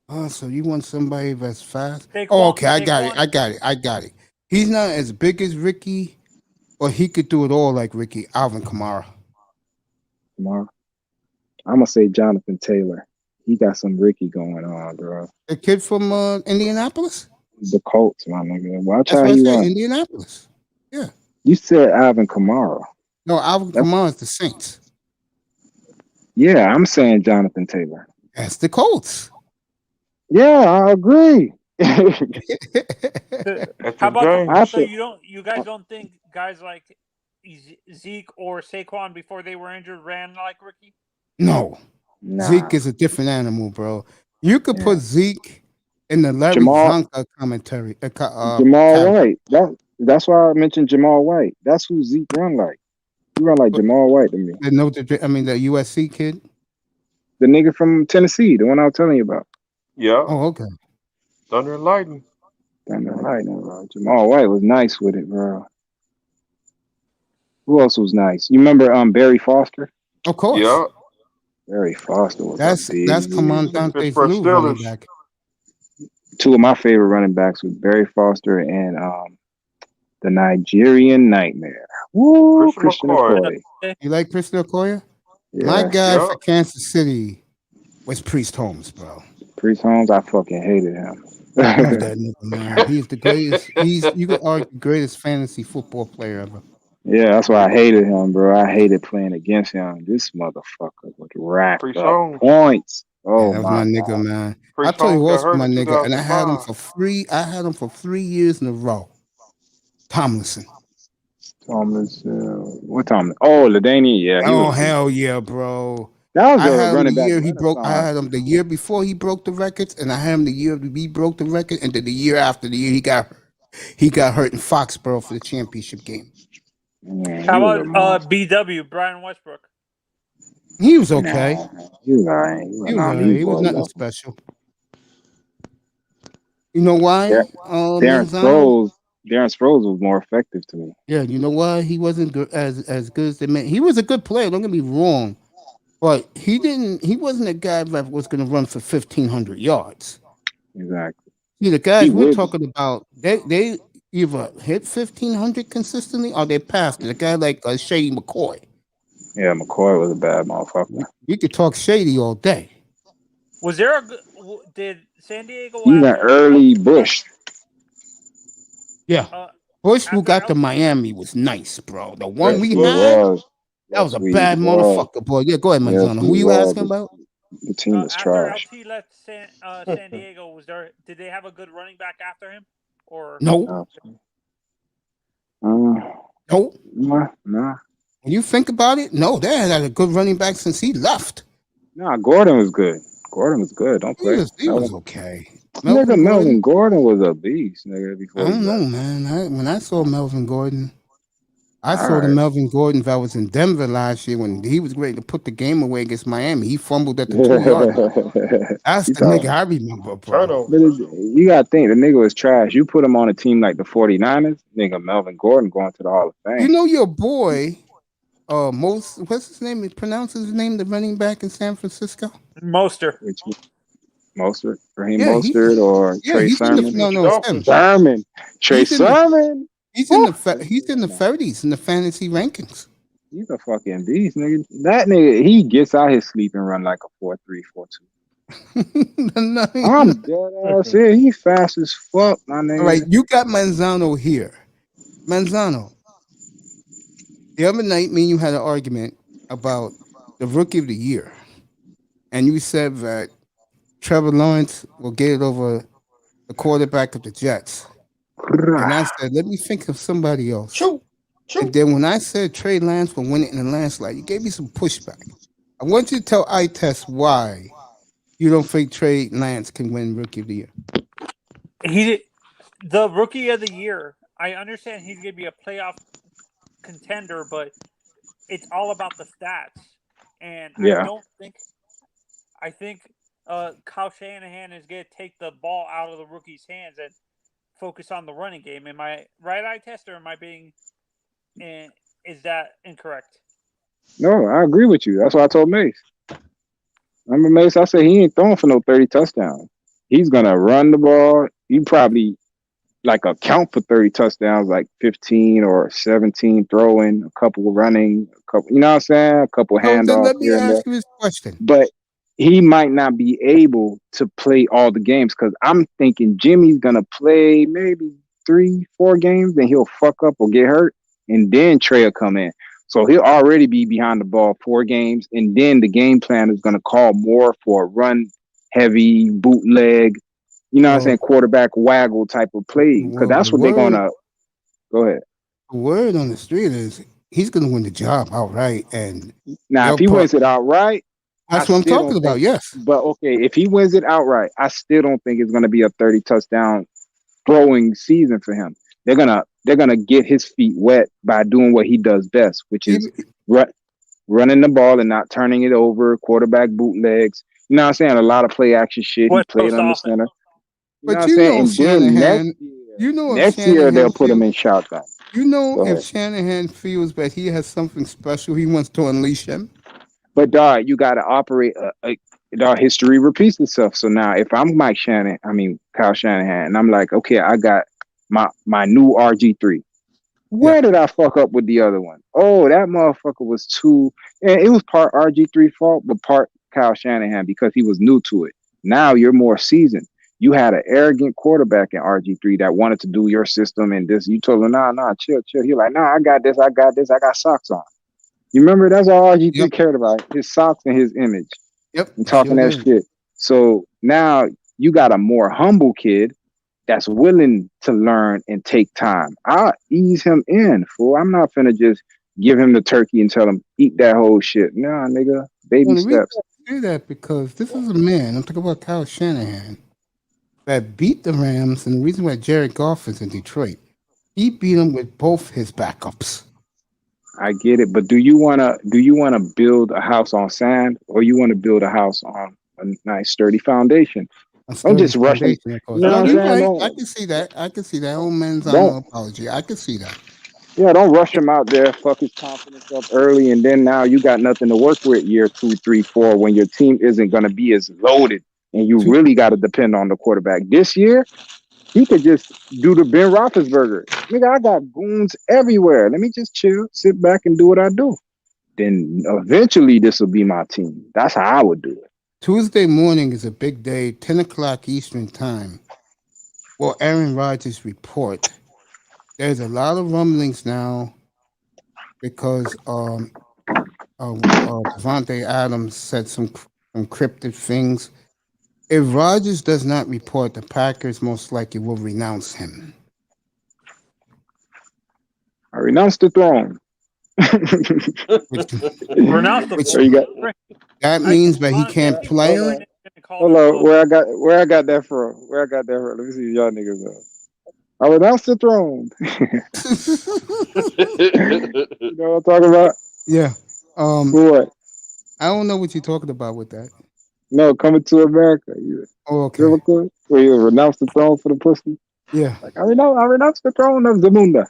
Oh, so you want somebody that's fast? Saquon- Oh, okay, I got Saquon- it. I got it. He's not as big as Ricky, but he could do it all like Ricky. Alvin Kamara. I'm gonna say Jonathan Taylor. He got some Ricky going on, bro. The kid from Indianapolis? The Colts, my nigga. Watch That's how what I he said, run. Indianapolis. Yeah. You said Alvin Kamara. No, Alvin Kamara is the Saints. Yeah, I'm saying Jonathan Taylor. That's the Colts. Yeah, I agree. How about I so think- you guys don't think guys like Zeke or Saquon before they were injured ran like Ricky? No. Nah. Zeke is a different animal, bro. You could put Zeke in the Larry Jamal- Zonka commentary. Jamal White. That's why I mentioned Jamal White. That's who Zeke run like. He run like Jamal White to me. The USC kid. The nigga from Tennessee, the one I was telling you about. Yeah. Oh, okay. Thunder and Lightning. Thunder and Lightning, bro. Jamal White was nice with it, bro. Who else was nice? You remember Barry Foster? Of course. Yeah. Barry Foster was That's Commandante Pittsburgh Flu running Steelers. back. two of my favorite running backs was Barry Foster and the Nigerian Nightmare. Woo, Christian Okoye. You like Christian Okoye? Yeah. My guy Yeah. for Kansas City was Priest Holmes, bro. Priest Holmes, I fucking hated him. Love that nigga, man. He's the greatest. You could argue the greatest fantasy football player ever. Yeah, that's why I hated him, bro. I hated playing against him. This motherfucker would rack Priest up Holmes. points. Oh that was my my nigga, God. man. Priest I'll tell you Holmes what's got hurt my in nigga, and I had him 2005. for free. I had him for 3 years in a row. Tomlinson. Thomas, what Thomas? Oh, LaDainian, yeah. He Oh was, hell yeah, bro. that was I a had him running the back. year he broke. I renaissance. had him the year before he broke the records, and I had him the year he broke the record, and then the year after the year he got hurt. He got hurt in Foxborough for the championship game. Yeah, How he was a about monster. BW, Brian Westbrook? He was okay. Nah, he was all right. He He was was not alright. league He was boy nothing level. special. You know why? Darren Manzano? Sproles was more effective to me. Yeah, you know why he wasn't good, as good as they meant. He was a good player. Don't get me wrong, but he didn't. He wasn't a guy that was going to run for 1,500 yards. Exactly. See, the guys He we're would. talking about, they either hit 1,500 consistently or they passed it. A guy like Shady McCoy. Yeah, McCoy was a bad motherfucker. You could talk Shady all day. Was there a good? Did San Diego Even after early Bush. Yeah. Bush, who got to Miami, was nice, bro. The one Yes, we he had, was. that was a Yes, bad he was. motherfucker, boy. Yeah, go ahead, Yes, Manzano. Who he you was. asking about? The team was after trash. LT left San Diego? Was there? Did they have a good running back after him? Or No. Nah. When you think about it, no, they had a good running back since he left. Nah, Gordon was good. Gordon was good. Don't play. He was okay. Nigga, Melvin Gordon was a beast, nigga. I Before don't he know, left. man. When I saw Melvin Gordon, I All saw the right. Melvin Gordon that was in Denver last year when he was ready to put the game away against Miami. He fumbled at the 2-yard line. That's You the thought- nigga I remember, bro. Turnover. But you gotta think the nigga was trash. You put him on a team like the 49ers, nigga Melvin Gordon going to the Hall of Fame. You know your boy, what's his name? It pronounces his name, the running back in San Francisco? Mostert. Mostert, Raheem Yeah, Mostert, or Trey he's in Sermon. it's him. Sermon. Trey He's in the- Sermon. He's in the 30s in the fantasy rankings. He's a fucking beast, nigga. That nigga, he gets out his sleep and run like a 4.3, 4.2. I'm dead ass serious. He fast as fuck, my nigga. All right, you got Manzano here. Manzano. The other night, me and you had an argument about the rookie of the year. And you said that Trevor Lawrence will get it over the quarterback of the Jets. And I said, let me think of somebody else. And then when I said Trey Lance will win it in the landslide, you gave me some pushback. I want you to tell iTest why you don't think Trey Lance can win Rookie of the Year. The Rookie of the Year, I understand he's going to be a playoff contender, but it's all about the stats. And Yeah. I think Kyle Shanahan is going to take the ball out of the rookie's hands and focus on the running game. Am I right, iTest, or am I being... is that incorrect? No, I agree with you. That's what I told Mace. Remember Mace? I said he ain't throwing for no 30 touchdowns. He's gonna run the ball. He probably account for 30 touchdowns, like 15 or 17 throwing, a couple running, a couple. You know what I'm saying? A couple Then handoffs let me here and ask there. you this question. But he might not be able to play all the games because I'm thinking Jimmy's gonna play maybe 3-4 games, then he'll fuck up or get hurt, and then Trey will come in. So he'll already be behind the ball 4 games, and then the game plan is gonna call more for run heavy, bootleg, you know what I'm saying, quarterback waggle type of play. Because that's what they're gonna go ahead. The word on the street is he's gonna win the job outright. And Now if he wins it outright, that's I what I'm still talking don't about, think- yes. But okay, if he wins it outright, I still don't think it's gonna be a 30 touchdown throwing season for him. They're gonna get his feet wet by doing what he does best, which is running the ball and not turning it over, quarterback bootlegs. You know what I'm saying? A lot of play action shit. He played on the center. You know But what I'm you saying? know And then Shanahan, you know if next year Shanahan they'll put him feels- in shotgun. You know Go if ahead. Shanahan feels that he has something special, he wants to unleash him. But dog, you got to operate. Dog, history repeats itself. So now, if I'm Kyle Shanahan, and I'm like, okay, I got my new RG3. Where did I fuck up with the other one? Oh, that motherfucker was too. And it was part RG3 fault, but part Kyle Shanahan because he was new to it. Now you're more seasoned. You had an arrogant quarterback in RG3 that wanted to do your system and this. You told him, nah, chill. He like, nah, I got this. I got socks on. You remember that's all RG3 cared about, his socks and his image. Yep. And talking Sure that did. shit. So now you got a more humble kid that's willing to learn and take time. I'll ease him in, fool. I'm not finna just give him the turkey and tell him, eat that whole shit. Nah, nigga. Baby Well, the reason steps. I say that because this is a man, I'm talking about Kyle Shanahan, that beat the Rams, and the reason why Jared Goff is in Detroit, he beat him with both his backups. I get it, but do you wanna build a house on sand or you wanna build a house on a nice sturdy foundation? Don't just rush him. You know what I'm You're saying? right. Don't- I can see that. Old man's Don't- apology. I can see that. Yeah, don't rush him out there, fuck his confidence up early, and then now you got nothing to work with year 2, 3, 4 when your team isn't going to be as loaded and you really got to depend on the quarterback. This year, he could just do the Ben Roethlisberger. Nigga, I got goons everywhere. Let me just chill, sit back, and do what I do. Then eventually this will be my team. That's how I would do it. Tuesday morning is a big day, 10 o'clock Eastern time. Well, Aaron Rodgers report. There's a lot of rumblings now because Devontae Adams said some cryptic things. If Rodgers does not report, the Packers most likely will renounce him. I renounce the throne. Renounce the So you got That means that he can't play him. Hold on, where I got that from? Where I got that from? Let me see if y'all niggas know. I renounce the throne. You know what I'm talking about? Yeah. What? I don't know what you're talking about with that. No, Coming to America. Oh, okay. Where you renounce the throne for the pussy? Yeah. Like, I renounce the throne of Zamunda.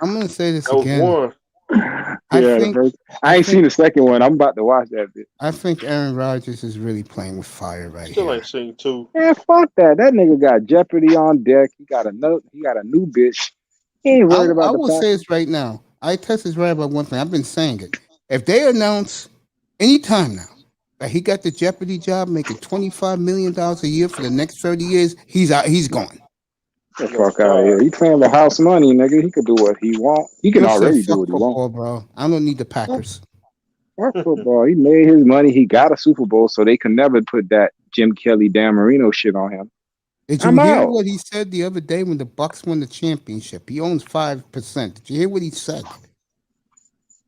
I'm gonna say this That was again. one. I ain't seen the second one. I'm about to watch that bit. I think Aaron Rodgers is really playing with fire right Still here. ain't seen two. Man, fuck that. That nigga got Jeopardy on deck. He got a new bitch. He ain't worried I about the will say Packers. this right now. I test is right about one thing. I've been saying it. If they announce anytime now that he got the Jeopardy job, making $25 million a year for the next 30 years, he's out. He's gone. Get the fuck out of here. He playing with house money, nigga. He could do what he want. He can Listen, already do fuck what he want. football, bro. I don't need the Packers. Fuck football. He made his money. He got a Super Bowl, so they can never put that Jim Kelly, Dan Marino shit on him. Did you I'm hear out. what he said the other day when the Bucks won the championship? He owns 5%. Did you hear what he said?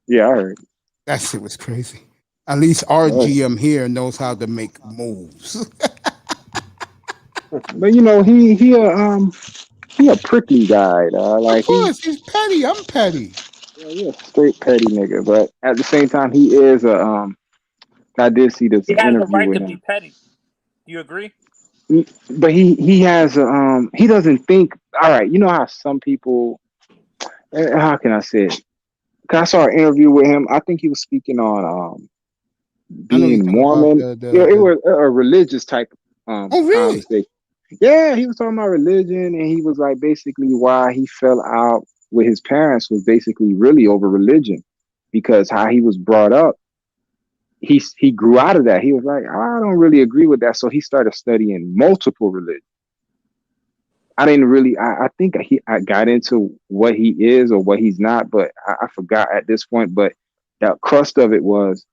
Yeah, I heard. That shit was crazy. At least our GM here knows how to make moves. But you know, he a prickly guy, like Of course, he's petty. I'm petty. he a straight petty nigga. But at the same time, he is a I did see this He has the interview right with to him. be petty. Do you agree? But he has he doesn't think. All right, you know how some people. How can I say it? 'Cause I saw an interview with him. I think he was speaking on being Mormon. It was a religious type conversation. Yeah, he was talking about religion, and he was like basically why he fell out with his parents was basically really over religion, because how he was brought up. He grew out of that. He was like, I don't really agree with that, so he started studying multiple religions. I didn't really. I think I got into what he is or what he's not, but I forgot at this point. But the crust of it was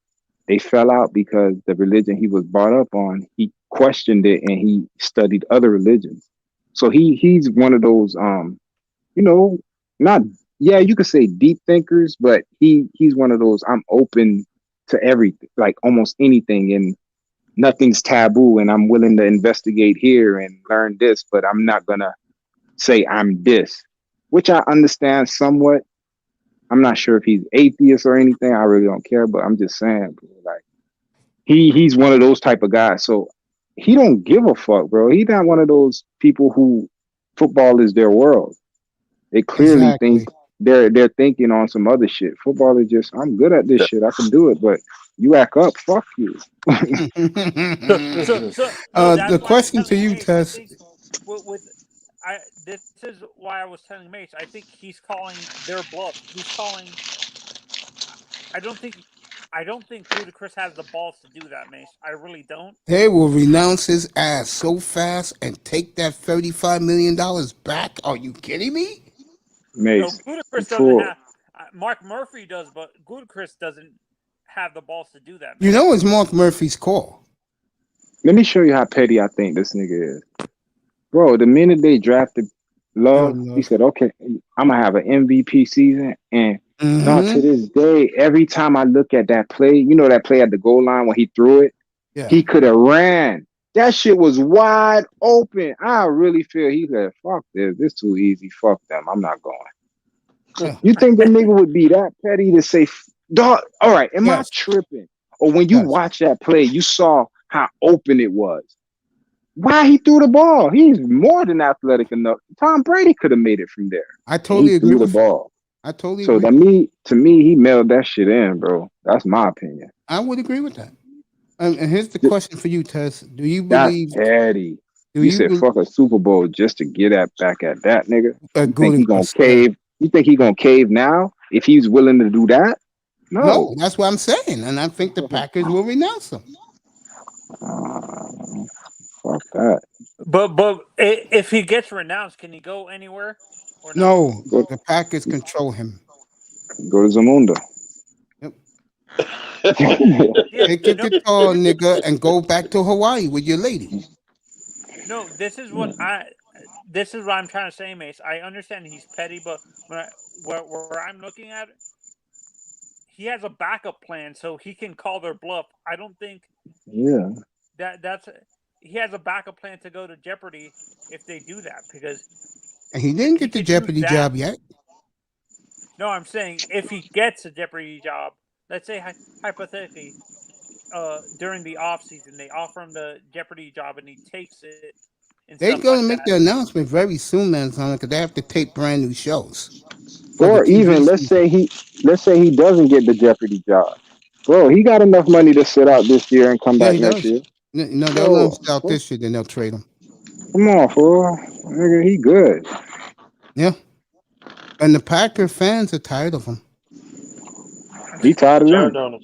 they fell out because the religion he was brought up on, he questioned it and he studied other religions. So he's one of those not you could say deep thinkers, but he's one of those I'm open to everything, like almost anything, and nothing's taboo, and I'm willing to investigate here and learn this, but I'm not gonna say I'm this, which I understand somewhat. I'm not sure if he's atheist or anything. I really don't care, but I'm just saying, bro, like he's one of those type of guys. So he don't give a fuck, bro. He's not one of those people who football is their world. They clearly think they're thinking on some other shit. Football is just I'm good at this shit. I can do it, but you act up, fuck you. The question to you, Tess. This is why I was telling Mace. I think he's calling their bluff. He's calling. I don't think Ludacris has the balls to do that, Mace. I really don't. They will renounce his ass so fast and take that $35 million back. Are you kidding me? Mace, no, Ludacris doesn't have. Mark Murphy does, but Ludacris doesn't have the balls to do that. You know it's Mark Murphy's call. Let me show you how petty I think this nigga is. Bro, the minute they drafted Love, he said, okay, I'm going to have an MVP season. And dog, to this day, every time I look at that play, you know that play at the goal line when he threw it? Yeah. He could have ran. That shit was wide open. I really feel he said, fuck this. This too easy. Fuck them. I'm not going. You think the nigga would be that petty to say, dog, all right, am I tripping? Or when you watch that play, you saw how open it was. Why he threw the ball? He's more than athletic enough. Tom Brady could have made it from there. I totally agree with the ball. I totally so agree. To me, he mailed that shit in, bro. That's my opinion. I would agree with that. And here's the question for you, Tess. Do you believe that's petty? You said fuck a Super Bowl just to get back at that nigga? You think he gonna cave? You think he gonna cave now if he's willing to do that? No, that's what I'm saying. And I think the Packers will renounce him. Fuck that. But if he gets renounced, can he go anywhere? Or no, the Packers control him. Go to Zamunda. Yep. Take your guitar, nigga, and go back to Hawaii with your lady. No, this is what I'm trying to say, Mace. I understand he's petty, but where I'm looking at it, he has a backup plan, so he can call their bluff. I don't think. Yeah. He has a backup plan to go to Jeopardy if they do that, because And he didn't get the Jeopardy job yet. No, I'm saying if he gets a Jeopardy job, let's say hypothetically, during the off season, they offer him the Jeopardy job and he takes it. They're going to make the announcement very soon, man, because they have to tape brand new shows. Or even let's say he doesn't get the Jeopardy job. Bro, he got enough money to sit out this year and come back next year. No, they'll let him sit out this year, then they'll trade him. Come on, fool. Nigga, he good. Yeah. And the Packer fans are tired of him. He tired of them.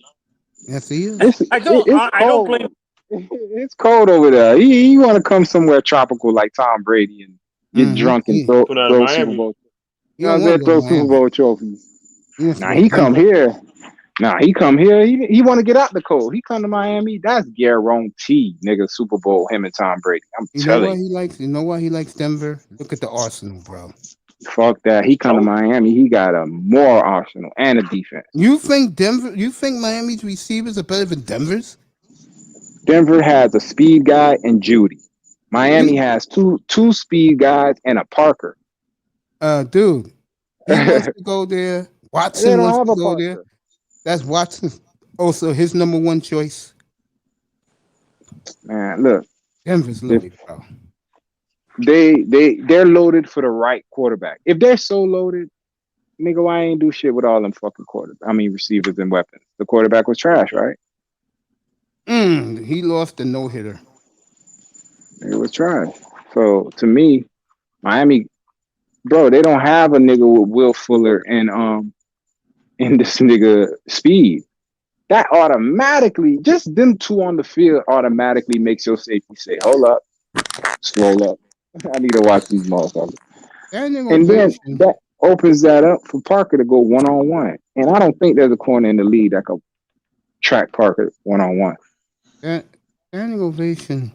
Yes, he is. I don't blame. It's cold over there. He want to come somewhere tropical like Tom Brady and get drunk and throw Super Bowl. Throw Super Bowl trophies. Now he come here. He want to get out the cold. He come to Miami. That's guaranteed, nigga. Super Bowl. Him and Tom Brady. I'm telling you. You know why he likes Denver? Look at the Arsenal, bro. Fuck that. He come to Miami. He got a more arsenal and a defense. You think Miami's receivers are better than Denver's? Denver has a speed guy and Judy. Miami has two speed guys and a Parker. Dude, he wants to go there. Watson wants to go there. That's Watson. Also, his number one choice. Man, look. Denver's loaded, bro. They're loaded for the right quarterback. If they're so loaded, nigga, why ain't do shit with all them fucking receivers and weapons? The quarterback was trash, right? He lost the no-hitter. It was trash. So to me, Miami, bro, they don't have a nigga with Will Fuller and this nigga Speed. That automatically, just them two on the field automatically makes your safety say, hold up, slow up. I need to watch these motherfuckers. And then that opens that up for Parker to go one-on-one. And I don't think there's a corner in the league that could track Parker one-on-one. Standing ovation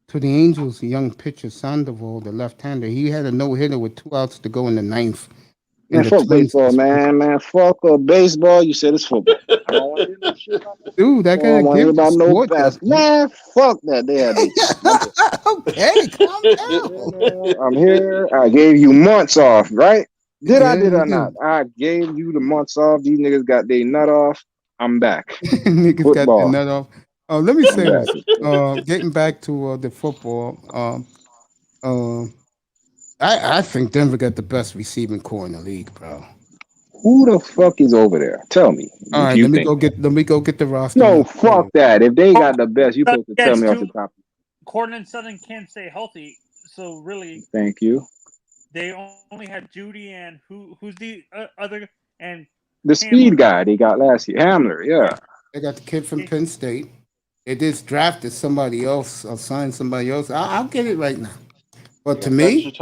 to the Angels' young pitcher, Sandoval, the left-hander. He had a no-hitter with 2 outs to go in the ninth. Man, fuck baseball, man. Man, fuck baseball. You said it's football. I don't want to hear that shit. Dude, that guy don't about no basketball. Man, fuck that. They had okay, calm down. I'm here. I gave you months off, right? Did I not? I gave you the months off. These niggas got their nut off. I'm back. Niggas Football. got their nut off. Let me say this. Getting back to the football, I think Denver got the best receiving core in the league, bro. Who the fuck is over there? Tell me. All right, let me go get the roster. No, fuck that. If they got the best, you supposed to tell me off the top. Cortland Sutton can't stay healthy, so really. Thank you. They only had Judy and who's the other and the speed guy they got last year, Hamler. Yeah, they got the kid from Penn State. They just drafted somebody else or signed somebody else. I'll get it right now. But to me,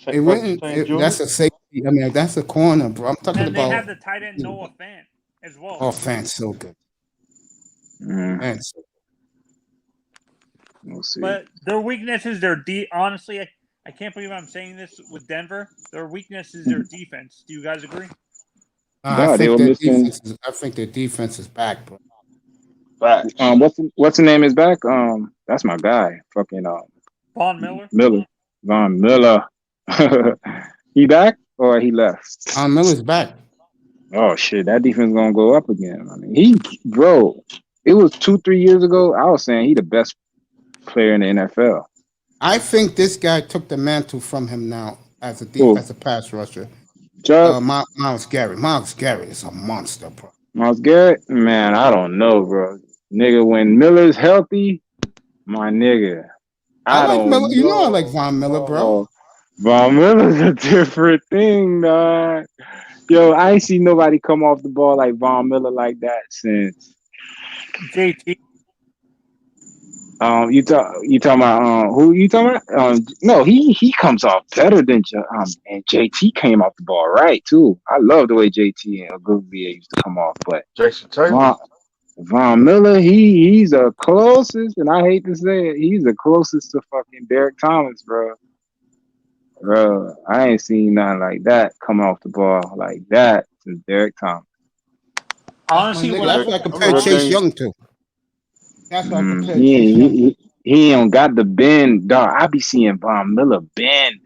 it wouldn't. That's a safety. I mean, that's a corner, bro. I'm talking about. They have the tight end Noah Fant as well. Oh, Fant's so good. Fant's so good. We'll see. But their weakness is honestly, I can't believe I'm saying this with Denver. Their weakness is their defense. Do you guys agree? I think their defense is back, bro. What's the name is back? That's my guy. Fucking Von Miller. Von Miller. He back or he left? Miller's back. Oh shit, that defense gonna go up again. I mean, it was 2-3 years ago. I was saying he the best player in the NFL. I think this guy took the mantle from him now as a pass rusher. Myles Garrett. Myles Garrett is a monster, bro. Myles Garrett, man, I don't know, bro. Nigga, when Miller's healthy, my nigga. I like Miller. You know I like Von Miller, bro. Von Miller's a different thing, dog. Yo, I ain't seen nobody come off the ball like Von Miller like that since JT. You talking about who you talking about? No, he comes off better than and JT came off the ball right too. I love the way JT and Ogilvy used to come off, but Jason Taylor. Von Miller, he's the closest, and I hate to say it, he's the closest to fucking Derek Thomas, bro. Bro, I ain't seen nothing like that come off the ball like that since Derek Thomas. Honestly, That's what I compare Chase Young to. That's what I compare Chase Young. He ain't got the bend, dog. I be seeing Von Miller bend.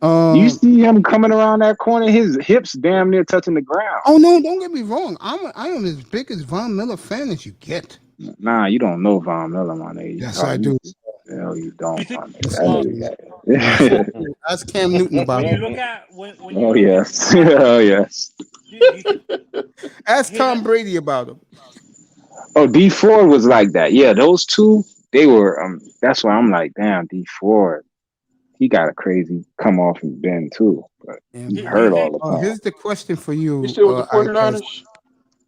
You see him coming around that corner, his hips damn near touching the ground. Oh no, don't get me wrong. I am as big as Von Miller fan as you get. Nah, you don't know Von Miller, my nigga. Yes, I do. No, you don't, my nigga. Ask Cam Newton about when it. you look at when Oh yes, oh yes. Ask Tom Brady about him. Oh, D Ford was like that. Yeah, those two, they were. That's why I'm like, damn, D Ford. He got a crazy come off and bend too, but he hurt all the time. Here's the question for you. He's still with the 49ers?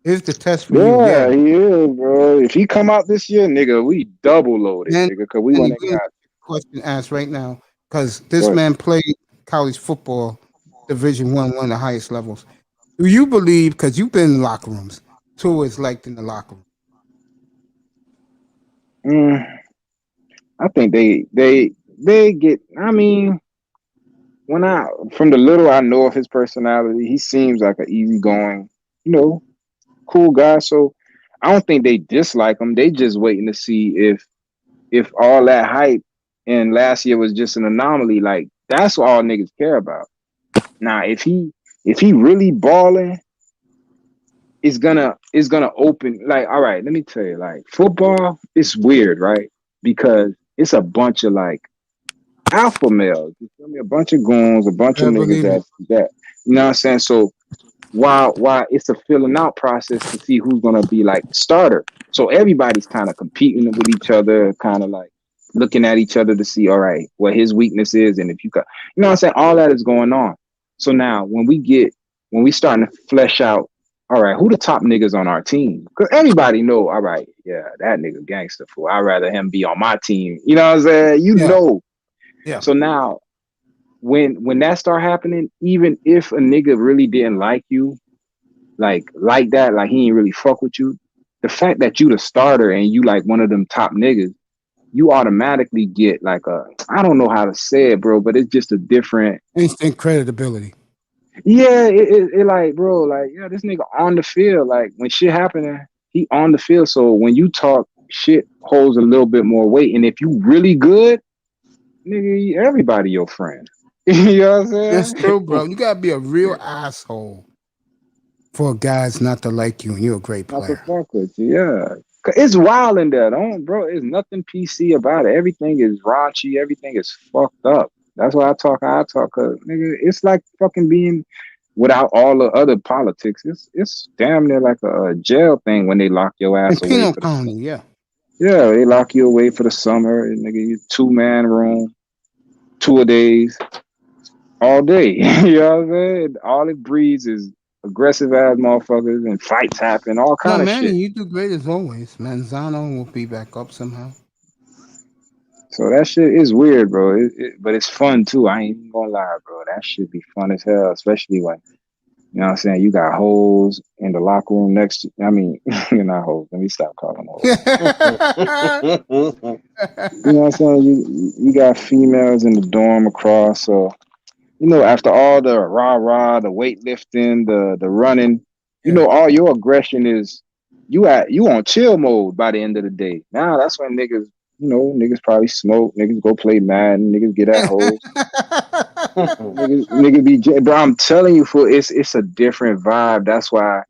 Here's the test for you. Yeah, he is, bro. If he come out this year, nigga, we double loaded, nigga, because we want to got. Question asked right now, because this man played college football, Division I, one of the highest levels. Do you believe, because you've been in locker rooms, Tua is liked in the locker room? I think they get. I mean, from the little I know of his personality, he seems like an easygoing, cool guy. So I don't think they dislike him. They just waiting to see if all that hype and last year was just an anomaly. Like that's what all niggas care about. Now, if he really balling, it's gonna open. Like, all right, let me tell you, like football, it's weird, right? Because it's a bunch of like alpha males. You feel me? A bunch of goons, a bunch of niggas that you know what I'm saying? So while it's a filling out process to see who's gonna be like starter. So everybody's kind of competing with each other, kind of like looking at each other to see, all right, what his weakness is, and if you got, you know what I'm saying? All that is going on. So now when we starting to flesh out, all right, who the top niggas on our team? Because everybody know, all right, yeah, that nigga gangster fool. I'd rather him be on my team. You know what I'm saying? You know. Yeah. So now when that start happening, even if a nigga really didn't like you, like that, like he ain't really fuck with you, the fact that you the starter and you like one of them top niggas, you automatically get like I don't know how to say it, bro, but it's just a different instant credibility. Yeah, it like, bro, like, yeah, this nigga on the field, like when shit happening, he on the field. So when you talk, shit holds a little bit more weight. And if you really good, nigga, everybody your friend. You know what I'm saying? That's true, bro. You gotta be a real asshole for guys not to like you, and you're a great player. Not to fuck with you, yeah. It's wild in there, bro. It's nothing PC about it. Everything is raunchy. Everything is fucked up. That's why I talk how I talk. Cause nigga, it's like fucking being without all the other politics. It's damn near like a jail thing when they lock your ass away. Penal colony, yeah. Yeah, they lock you away for the summer. Nigga, you 2-man room, 2-a-days, all day. You know what I'm saying? All it breeds is aggressive ass motherfuckers and fights happen, all kind of Manny, shit. you do great as always. Manzano will be back up somehow. So that shit is weird, bro. But it's fun too. I ain't even gonna lie, bro. That shit be fun as hell, especially when, you know what I'm saying, you got hoes in the locker room next to, I mean, you're not hoes. Let me stop calling hoes. You know what I'm saying? You got females in the dorm across. So, you know, after all the rah-rah, the weightlifting, the running, you know, all your aggression is, you on chill mode by the end of the day. Now that's when niggas, you know, niggas probably smoke, niggas go play Madden, niggas get at hoes. niggas be, bro, I'm telling you, it's a different vibe. That's why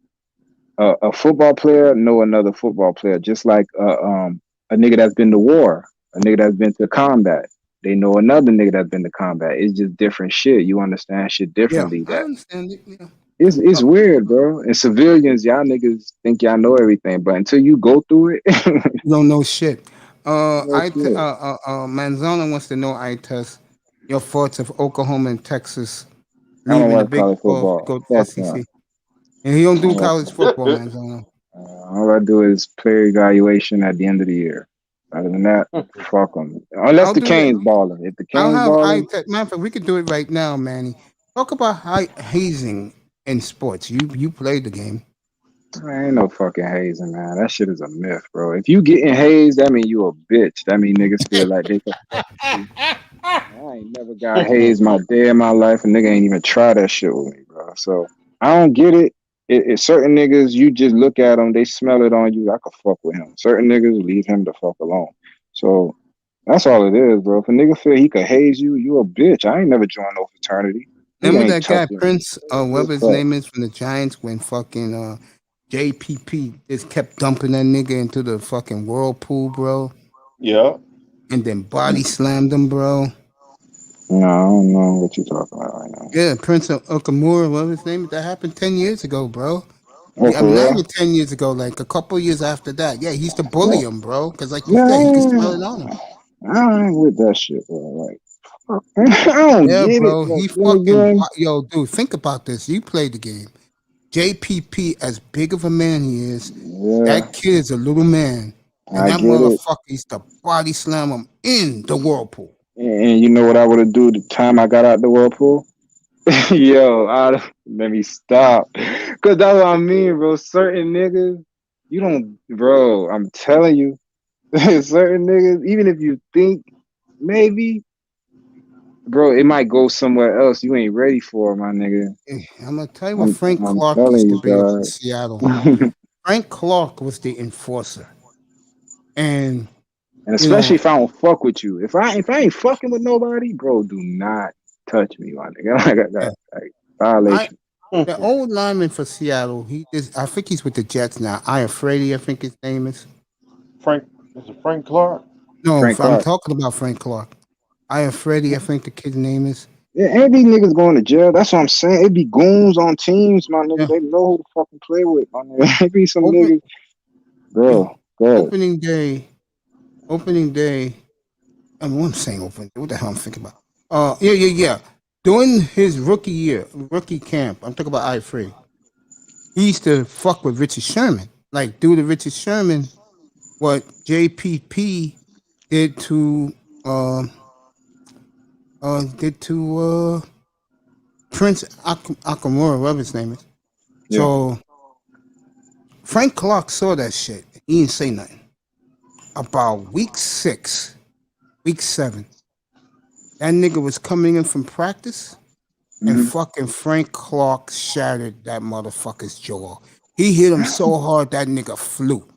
a football player know another football player, just like a nigga that's been to war, a nigga that's been to combat. They know another nigga that's been to combat. It's just different shit. You understand shit differently. Yeah, I understand it. Yeah. It's weird, bro. And civilians, y'all niggas think y'all know everything, but until you go through it, you don't know shit. Manzano wants to know, I test your thoughts of Oklahoma and Texas leaving the Big 12 to go to the SEC. And he don't do college football, Manzano. All I do is player evaluation at the end of the year. Other than that, fuck them. Unless the Cane's balling. If the Cane's balling, matter of fact, we could do it right now, Manny. Talk about hazing in sports. You played the game. Ain't no fucking hazing, man. That shit is a myth, bro. If you getting hazed, that mean you a bitch. That mean niggas feel like they can. I ain't never got hazed my day in my life, and nigga ain't even try that shit with me, bro. So I don't get it. certain niggas, you just look at them, they smell it on you. I could fuck with him. Certain niggas, leave him the fuck alone. So that's all it is, bro. If a nigga feel he could haze you, you a bitch. I ain't never joined no fraternity. Remember that guy Prince, whatever his name is, from the Giants, when fucking JPP just kept dumping that nigga into the fucking whirlpool, bro. Yeah. And then body slammed him, bro. No, I don't know what you're talking about right now. Yeah, Prince Okamura, whatever his name is, that happened 10 years ago, bro. Oh, Yeah, I mean, for not real? even 10 years ago, like a couple years after that. Yeah, he used to bully him, bro. Because, like you Yeah, said, he could smell it on him. I ain't with that shit, bro. Like, fuck, I don't Yeah, get it. bro. But He then fucking, again, yo, dude, think about this. You played the game. JPP, as big of a man he is, that kid is a little man. And I that get it. motherfucker used to body slam him in the whirlpool. And you know what I would have do the time I got out the whirlpool? Yo, let me stop. Cause that's what I mean, bro. Certain niggas, you don't, bro. I'm telling you, certain niggas, even if you think maybe, bro, it might go somewhere else you ain't ready for, my nigga. I'm gonna tell you what Frank I'm Clark telling used to you, be up in dog. Seattle. Frank Clark was the enforcer, and And you know, especially if I don't fuck with you. If I ain't fucking with nobody, bro, do not touch me, my nigga. Like I got like violation. the old lineman for Seattle, he is. I think he's with the Jets now. Iafredi, I think his name is. Is it Frank Clark? No, Frank I'm Clark. talking about Frank Clark. Iafredi, I think the kid's name is. Yeah, ain't these niggas going to jail? That's what I'm saying. It be goons on teams, my nigga. Yeah. They know who to fucking play with, my nigga. It be some Open- niggas, bro. Go ahead. Opening day. I mean, what I'm saying opening. What the hell I'm thinking about? Yeah. During his rookie camp, I'm talking about Iafredi. He used to fuck with Richard Sherman, like do to Richard Sherman what JPP did to Prince Akamura, whatever his name is. Yeah. So Frank Clark saw that shit. He didn't say nothing. About week 6, week 7, that nigga was coming in from practice, and fucking Frank Clark shattered that motherfucker's jaw. He hit him so hard that nigga flew.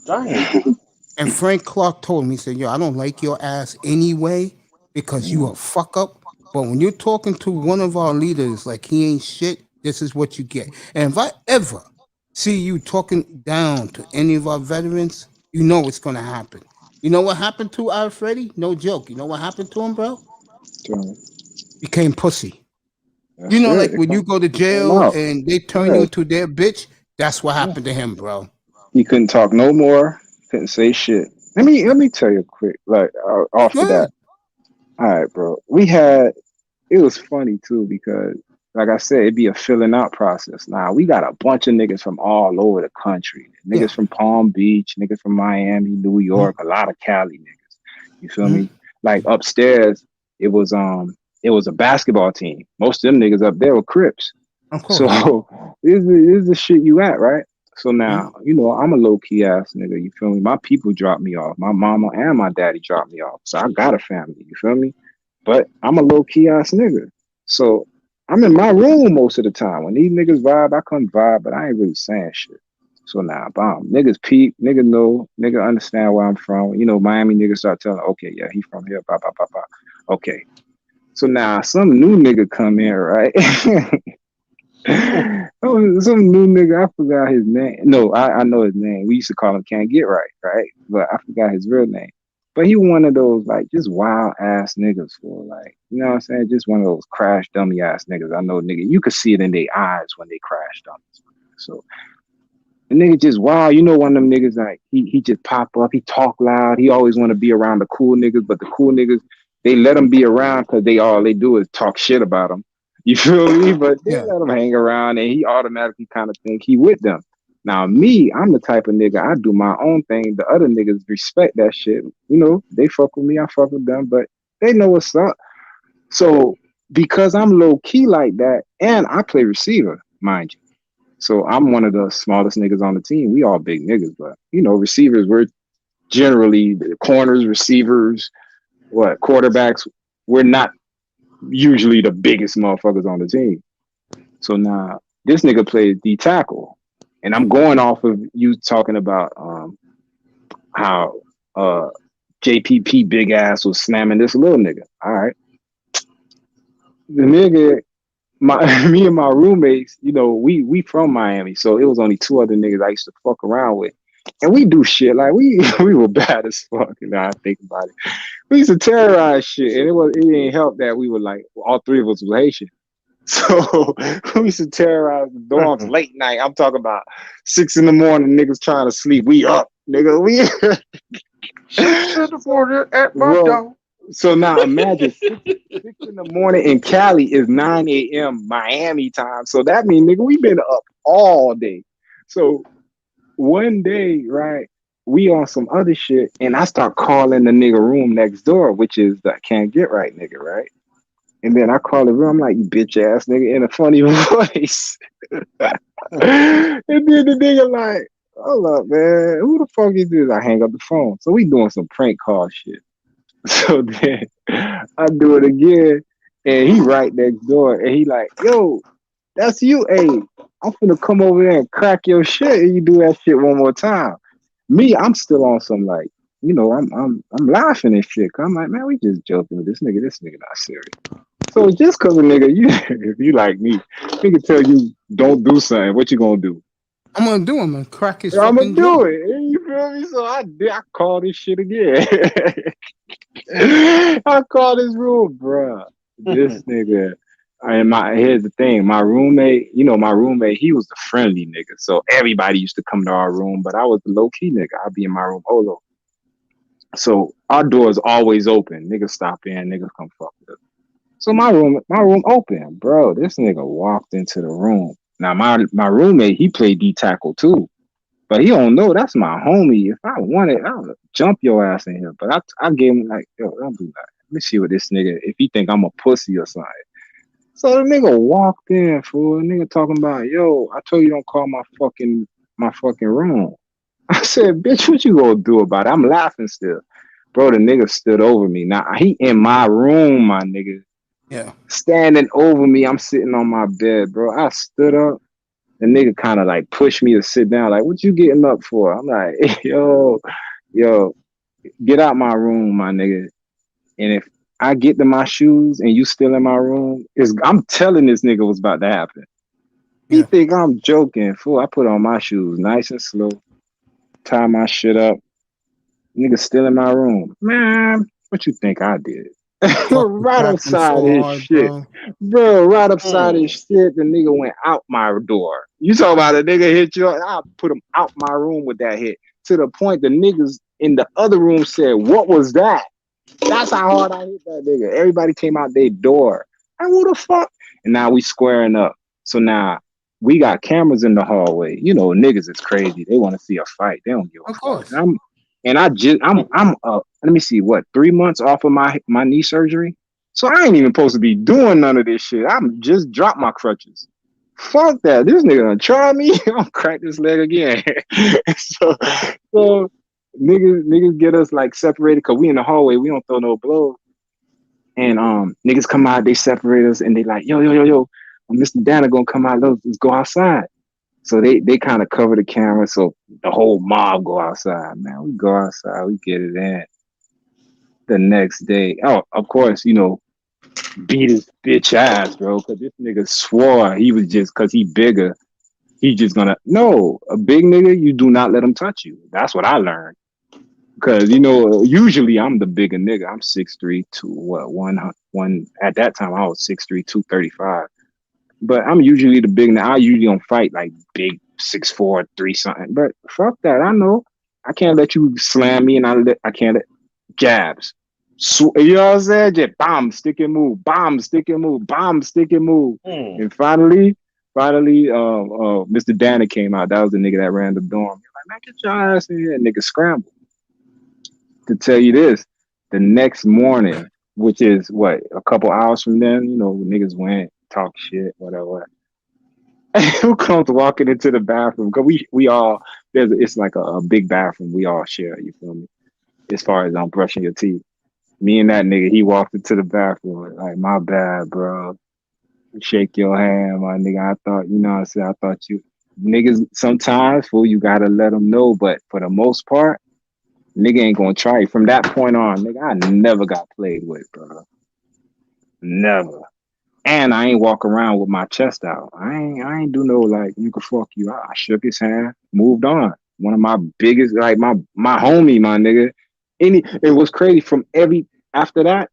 Damn. And Frank Clark told him, he said, yo, I don't like your ass anyway because you a fuck up. But when you're talking to one of our leaders like he ain't shit, this is what you get. And if I ever see you talking down to any of our veterans, you know what's going to happen. You know what happened to Alfredi? No joke. You know what happened to him, bro? Became pussy. You know, like when you go to jail and they turn you into their bitch, that's what happened to him, bro. He couldn't talk no more. Couldn't say shit. Let me tell you quick, like off of that. All right, bro. It was funny too because, like I said, it'd be a filling out process. Now we got a bunch of niggas from all over the country. Niggas from Palm Beach, niggas from Miami, New York, a lot of Cali niggas. You feel me? Like upstairs, it was a basketball team. Most of them niggas up there were Crips. Of course. So this is the shit you at, right? So now, you know, I'm a low key ass nigga. You feel me? My people dropped me off. My mama and my daddy dropped me off. So I got a family. You feel me? But I'm a low key ass nigga. So I'm in my room most of the time. When these niggas vibe, I come vibe, but I ain't really saying shit. So now, bomb. Niggas peep, nigga know, nigga understand where I'm from. You know, Miami niggas start telling, okay, yeah, he from here, blah, blah, blah, blah. Okay. So now some new nigga come in, right? Some new nigga, I forgot his name. No, I know his name. We used to call him Can't Get Right, right? But I forgot his real name. But he one of those like just wild ass niggas for like, you know what I'm saying? Just one of those crash dummy ass niggas. I know nigga, you could see it in their eyes when they crash dummies. So the nigga just wild, you know, one of them niggas like he just pop up, he talk loud, he always want to be around the cool niggas, but the cool niggas, they let him be around because all they do is talk shit about him. You feel me? But they let him hang around and he automatically kind of think he with them. Now me, I'm the type of nigga, I do my own thing. The other niggas respect that shit. You know, they fuck with me, I fuck with them, but they know what's up. So because I'm low key like that, and I play receiver, mind you. So I'm one of the smallest niggas on the team. We all big niggas, but you know, receivers, we're generally the corners, receivers, quarterbacks, we're not usually the biggest motherfuckers on the team. So now this nigga plays D tackle, and I'm going off of you talking about how JPP big ass was slamming this little nigga. All right, the nigga, me and my roommates, you know, we from Miami, so it was only 2 other niggas I used to fuck around with, and we do shit like we were bad as fuck. You know, I think about it. We used to terrorize shit, and it didn't help that we were like all 3 of us were Haitian. So we used to terrorize the dorms late night. I'm talking about 6 in the morning, niggas trying to sleep. We up, nigga. We 6 in the morning at my door. So now imagine 6 in the morning in Cali is 9 a.m. Miami time. So that means, nigga, we been up all day. So one day, right, we on some other shit, and I start calling the nigga room next door, which is the can't get right nigga, right? And then I call the room, I'm like, you bitch ass nigga, in a funny voice. And then the nigga like, hold up, man, who the fuck is this? I hang up the phone. So we doing some prank call shit. So then I do it again, and he right next door, and he like, yo, that's you. Hey, I'm finna come over there and crack your shit, and you do that shit one more time. Me, I'm still on some like, you know, I'm laughing and shit. I'm like, man, we just joking with this nigga. This nigga not serious. So just cause a nigga, if you like me, he can tell you don't do something. What you gonna do? I'm gonna do him and crack his. I'm gonna do it. You feel me? So I call this shit again. I call this room, bruh. This nigga. And here's the thing. My roommate, he was the friendly nigga. So everybody used to come to our room, but I was the low key nigga. I'd be in my room Olo. So our doors always open. Niggas stop in, niggas come fuck with us. So my room open, bro. This nigga walked into the room. Now my roommate, he played D tackle too, but he don't know that's my homie. If I wanted, I would jump your ass in here. But I gave him like, yo, don't do that. Let me see what this nigga, if he think I'm a pussy or something. So the nigga walked in, fool. The nigga talking about, yo, I told you don't call my fucking room. I said, bitch, what you gonna do about it? I'm laughing still. Bro, the nigga stood over me. Now he in my room, my nigga. Yeah. Standing over me. I'm sitting on my bed, bro. I stood up. The nigga kind of like pushed me to sit down. Like, what you getting up for? I'm like, yo, get out my room, my nigga. And if I get to my shoes and you still in my room, I'm telling this nigga what's about to happen. He think I'm joking, fool. I put on my shoes nice and slow, tie my shit up. Nigga still in my room. Man, what you think I did? Right upside his shit. Bro, right upside his shit, the nigga went out my door. You talking about a nigga hit you? I put him out my room with that hit. To the point the niggas in the other room said, what was that? That's how hard I hit that nigga. Everybody came out their door. And who the fuck? And now we squaring up. So now we got cameras in the hallway. You know, niggas is crazy. They want to see a fight. They don't give a fuck. I'm let me see, 3 months off of my knee surgery. So I ain't even supposed to be doing none of this shit. I'm just dropped my crutches. Fuck that. This nigga done try me. I'll crack this leg again. so niggas get us like separated because we in the hallway. We don't throw no blows. And niggas come out, they separate us, and they like, yo, Mr. Dana gonna come out. Let's go outside. So they kind of cover the camera, so the whole mob go outside. Man, we go outside, we get it in. The next day, of course, beat his bitch ass, bro, because this nigga swore he was just, because he bigger, he just gonna, no, a big nigga, you do not let him touch you. That's what I learned. Because, usually I'm the bigger nigga. I'm 6'3", one, at that time I was 6'3", 235. But I'm usually the big nigga. I usually don't fight like big 6'4", 3 something. But fuck that. I know. I can't let you slam me, and I can't let jabs. So, you know what I'm saying? Just bomb, stick and move, bomb, stick and move, bomb, stick and move. And finally, Mr. Danny came out. That was the nigga that ran the dorm. He's like, man, get your ass in here. Nigga scrambled. To tell you this, the next morning, which is a couple hours from then, niggas went, talk shit, whatever. Who comes walking into the bathroom? Because we all, it's like a big bathroom we all share, you feel me? As far as I'm brushing your teeth. Me and that nigga, he walked into the bathroom like, my bad, bro. shake your hand, my nigga. I thought, you know what I said? I thought you niggas sometimes, fool, you gotta let them know. But for the most part, nigga ain't gonna try it. From that point on, nigga, I never got played with, bro. Never. And I ain't walk around with my chest out. I ain't do no like, you can fuck you. I shook his hand, moved on. One of my biggest, like my homie, my nigga. It was crazy from after that,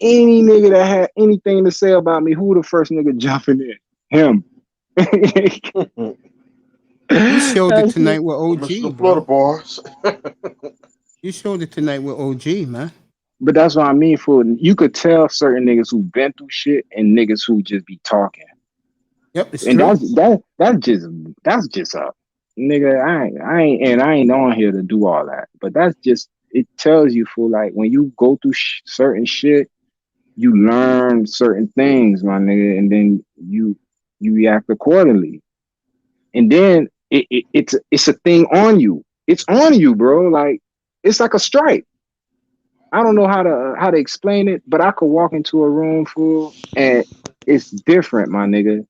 any nigga that had anything to say about me, who the first nigga jumping in? Him. You showed it tonight with OG, bro. Bars. You showed it tonight with OG, man. But that's what I mean, fool. You could tell certain niggas who been through shit and niggas who just be talking. Yep, it's and true. That's just a nigga. I ain't on here to do all that. But that's just, it tells you, fool, like when you go through certain shit, you learn certain things, my nigga, and then you react accordingly. And then it's a thing on you. It's on you, bro. Like it's like a strike. I don't know how to explain it, but I could walk into a room full and it's different, my nigga.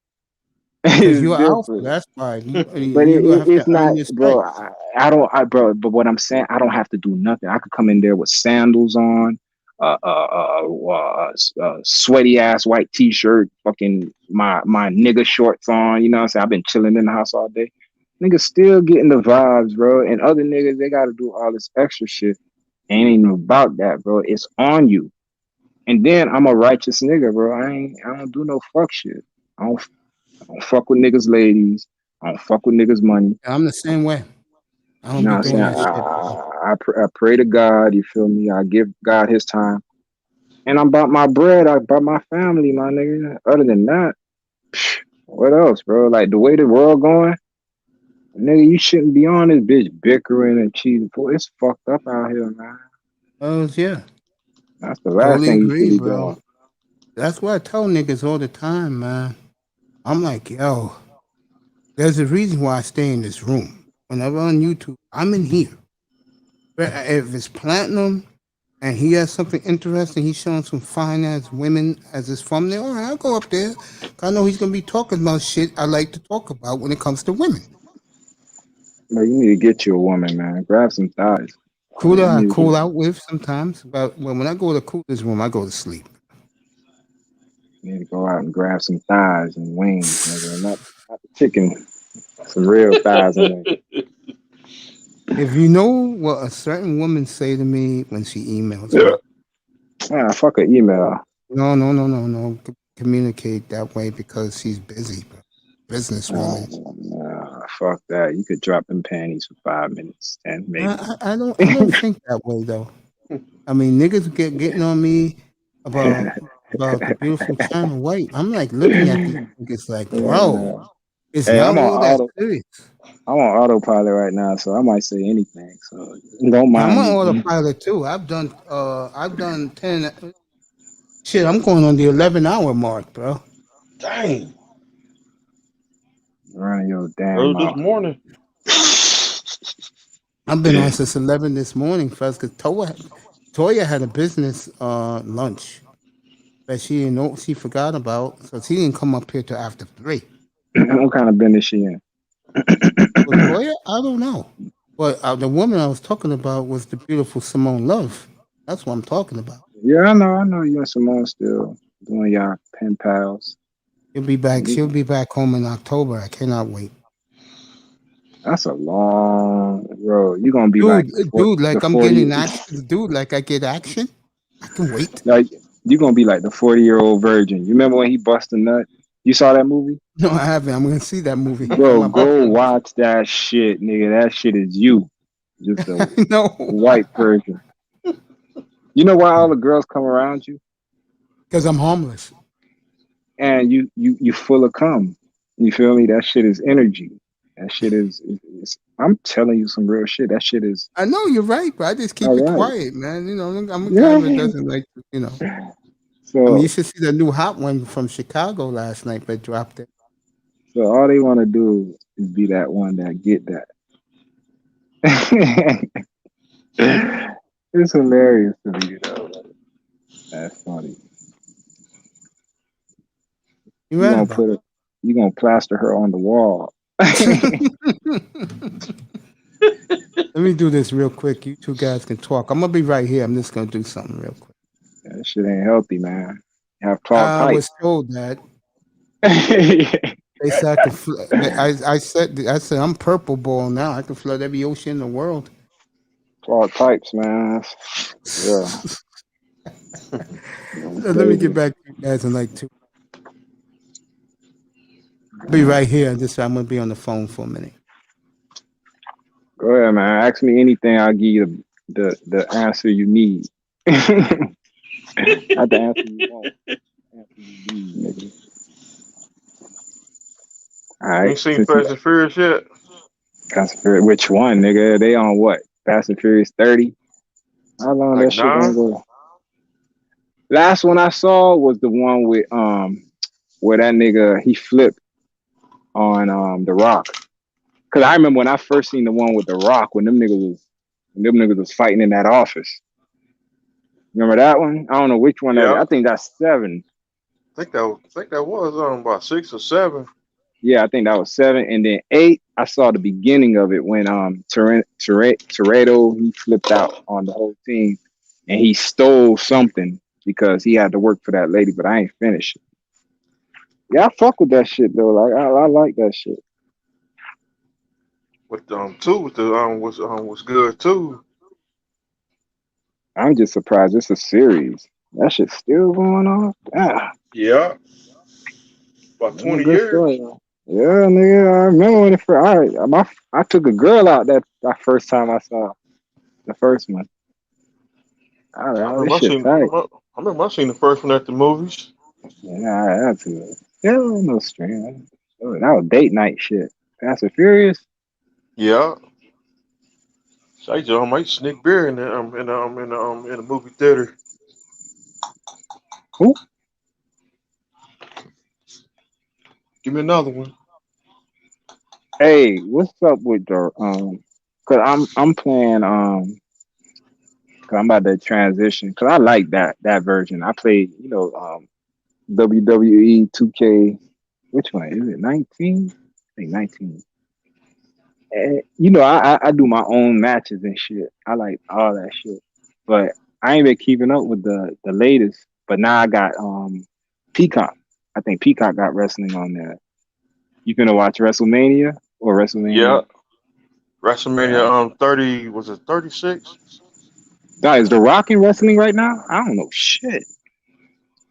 Because you're alpha, that's why. But You have it's to not, earn your bro. stripes. Bro. But what I'm saying, I don't have to do nothing. I could come in there with sandals on, sweaty ass white t-shirt, fucking my nigga shorts on. You know what I'm saying? I've been chilling in the house all day. Niggas still getting the vibes, bro. And other niggas, they got to do all this extra shit. Ain't even about that, bro. It's on you. And then I'm a righteous nigga, bro. I don't do no fuck shit. I don't fuck with niggas' ladies. I don't fuck with niggas' money. I'm the same way. I don't You know be what I'm doing saying? that shit. I pray to God, you feel me? I give God his time. And I'm about my bread, I about my family, my nigga. Other than that, what else, bro? Like the way the world going, nigga, you shouldn't be on this bitch bickering and cheating. It's fucked up out here, man. Oh, yeah. That's the last Totally thing you should agree, be bro. doing. That's what I tell niggas all the time, man. I'm like, yo, there's a reason why I stay in this room. Whenever on YouTube, I'm in here. But if it's platinum and he has something interesting, he's showing some fine ass women as his thumbnail, all right, I'll go up there. I know he's gonna be talking about shit I like to talk about when it comes to women. Bro, you need to get you a woman, man. Grab some thighs. Cooler I cool out with sometimes, but when I go to Cooler's room, I go to sleep. You need to go out and grab some thighs and wings, nigga. Not the chicken. Some real thighs in there. If you know what a certain woman say to me when she emails me. Yeah, fuck an email. No. Communicate that way because she's busy, bro. Businesswoman. Nah, fuck that. You could drop them panties for 5 minutes, 10 maybe. I don't think that way though. I mean, niggas getting on me about the beautiful China White. I'm like looking at these niggas like, bro, it's Hey, not all that serious. I'm on autopilot right now, so I might say anything. So don't mind I'm on me. autopilot too. I've done 10. Shit, I'm going on the 11-hour mark, bro. Dang. Running your damn Early mouth. this morning. I've been on since 11 this morning, first, because Toya had a business lunch that she didn't know, she forgot about, so she didn't come up here till after 3. What kind of business she in? Well, Toya, I don't know, but the woman I was talking about was the beautiful Simone Love. That's what I'm talking about. Yeah, I know. You and Simone still doing y'all pen pals. She'll be back home in October. I cannot wait. That's a long road. You're gonna be I'm getting action. Dude, like I get action. I can wait. Like you're gonna be like the 40-year-old virgin. You remember when he busted a nut? You saw that movie? No, I haven't. I'm gonna see that movie. Bro, go watch that shit, nigga. That shit is you. Just a white person. You know why all the girls come around you? Because I'm homeless. And you full of cum. You feel me? That shit is energy. That shit is I'm telling you some real shit. That shit is. I know you're right, but I just keep it quiet, man. You know, I'm a guy that doesn't like, you know. So, I mean, you should see the new hot one from Chicago last night, but dropped it. So all they want to do is be that one that get that. It's hilarious to me, though. That's funny. You right about it. You gonna plaster her on the wall. Let me do this real quick. You two guys can talk. I'm gonna be right here. I'm just gonna do something real quick. That shit ain't healthy, man. You have clogged I was pipes. told that. They said I could. I said I'm purple ball now. I can flood every ocean in the world. Clogged pipes, man. Yeah. Let me get back to you guys in like 2. I'll be right here. I'm gonna be on the phone for a minute. Go ahead, man. Ask me anything. I'll give you the answer you need. Not the answer you want. Answer you need, nigga. All right. You seen Fast and Furious yet? Fast and Furious. Which one, nigga? They on what? Fast and Furious 30? How long Like that shit gonna 9? go? Last one I saw was the one with where that nigga he flipped on The Rock. Cause I remember when I first seen the one with The Rock when them niggas was fighting in that office. Remember that one? I don't know which one. Yeah. I think that's 7. I think that was about 6 or 7. Yeah, I think that was 7, and then 8. I saw the beginning of it when Toretto he flipped out on the whole team, and he stole something because he had to work for that lady. But I ain't finished it. Yeah, I fuck with that shit though. Like I like that shit. With 2 with the was good too. I'm just surprised it's a series. That shit's still going on. Yeah. About 20 Good years. story, though. Yeah, nigga. I remember when I took a girl out that first time I saw the first one. I remember I seen the first one at the movies. Yeah, I had to. Yeah, no stream. That was date night shit. Fast and Furious. Yeah. So I might sneak beer in the movie theater. Who? Give me another one. Hey, what's up with the Cause I'm playing cause I'm about to transition. Cause I like that version. I played WWE 2K. Which one is it? 19? I think 19. And, I do my own matches and shit. I like all that shit. But I ain't been keeping up with the latest. But now I got Peacock. I think Peacock got wrestling on there. You gonna watch WrestleMania or WrestleMania? Yeah. WrestleMania 30, was it 36? Is The Rock in wrestling right now? I don't know shit.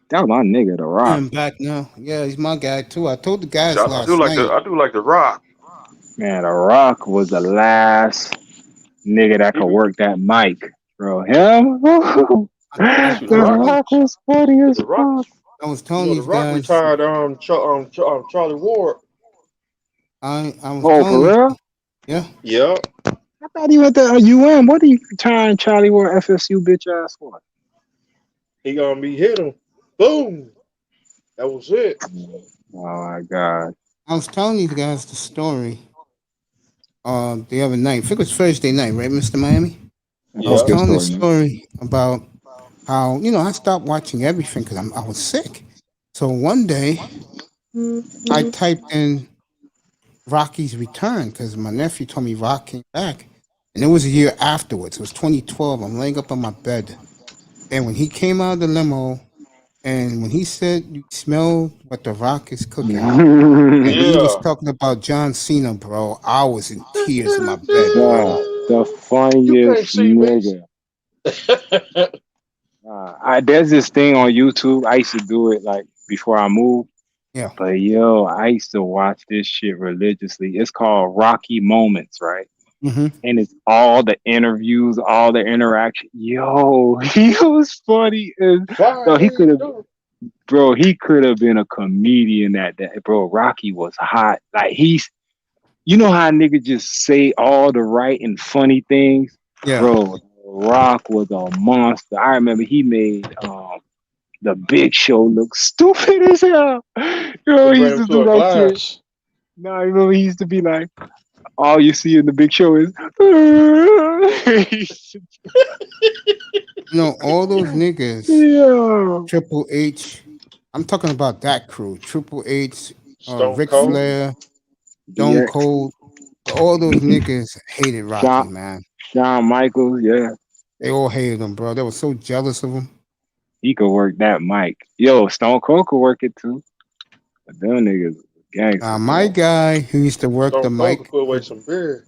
That was my nigga, The Rock. I'm back now. Yeah, he's my guy too. I told the guys I last do like night. the Rock. Man, The Rock was the last nigga that could work that mic, bro. Him? The Rock was funny as fuck. I was telling The these Rock guys. retired Charlie Ward. I was Oh, telling for these, real? yeah. Yeah. I thought he went to UM. What are you trying Charlie Ward FSU bitch ass for? He gonna be hit him. Boom. That was it. Oh my god. I was telling these guys the story the other night. I think it was Thursday night, right, Mr. Miami? Yeah. I was telling the story about how, I stopped watching everything because I was sick. So one day I typed in Rocky's return because my nephew told me Rock came back. And it was a year afterwards. It was 2012. I'm laying up on my bed. And when he came out of the limo, and when he said, "You smell what the Rock is cooking," and he was talking about John Cena, bro, I was in tears in my bed, bro. The funniest nigga. There's this thing on YouTube. I used to do it like before I moved. Yeah. But yo, I used to watch this shit religiously. It's called Rocky Moments, right? Mm-hmm. And it's all the interviews, all the interaction. Yo, he was funny as so he could have been a comedian that day. Bro, Rocky was hot. Like you know how nigga just say all the right and funny things? Yeah. Bro, Rock was a monster. I remember he made the Big Show look stupid as hell. Yo, he used to do that shit. No, I remember he used to be like, all you see in the Big Show is all those niggas, Triple H, I'm talking about that crew: Triple H, Stone Ric Cold. Flair, Stone DX, Cold. All those niggas hated Rocky, man. Shawn Michaels, yeah. They all hated him, bro. They were so jealous of him. He could work that mic. Yo, Stone Cold could work it too. But them niggas gangsters. My guy who used to work the Stone Cold mic, could put away some beer.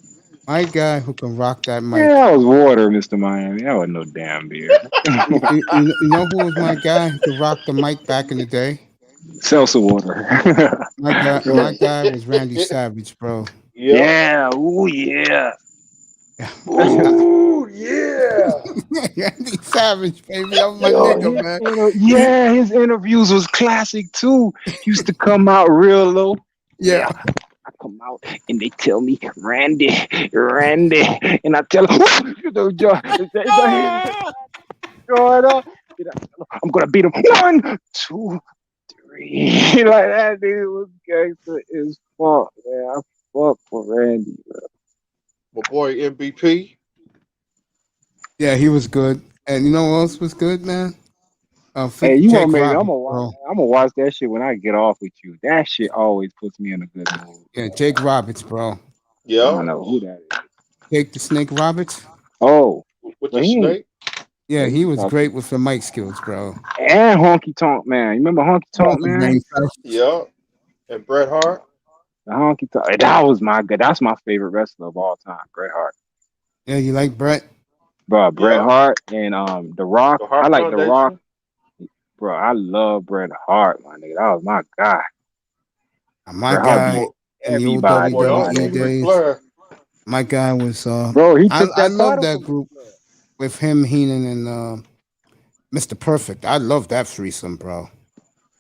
my guy who can rock that mic. Yeah, that was water, Mr. Miami. That was no damn beer. You know who was my guy who could rock the mic back in the day? Seltzer water. My guy was Randy Savage, bro. Yeah. Ooh, yeah. Ooh, yeah. Randy Savage, baby. That was my nigga, man. Yeah, his interviews was classic too. Used to come out real low. Yeah. I come out and they tell me, Randy, and I tell him, I'm gonna beat him 1, 2, 3. Like that dude was gangster as fuck, man. I fuck with Randy, bro. My boy MVP. Yeah, he was good. And you know what else was good, man? Hey, you Jake want me? I'm Roberts, gonna watch that shit when I get off with you. That shit always puts me in a good mood. Yeah, Jake Roberts, bro. Yeah. I don't know who that is. Jake the Snake Roberts. Oh, with the snake. Yeah, he was great with the mic skills, bro. And Honky Tonk Man. You remember Honky Tonk Man? Yeah. And Bret Hart. The Honky Tonk. That was my good. That's my favorite wrestler of all time, Bret Hart. Yeah, you like Bret? Bro, Bret Hart and The Rock. The Hart I like Foundation. The Rock. Bro, I love Bret Hart, my nigga. That was my guy. My Bret guy Hart, in the old everybody. WWE days. My guy was Bro, he took I that love title that group with him, Heenan, and Mr. Perfect. I love that threesome, bro.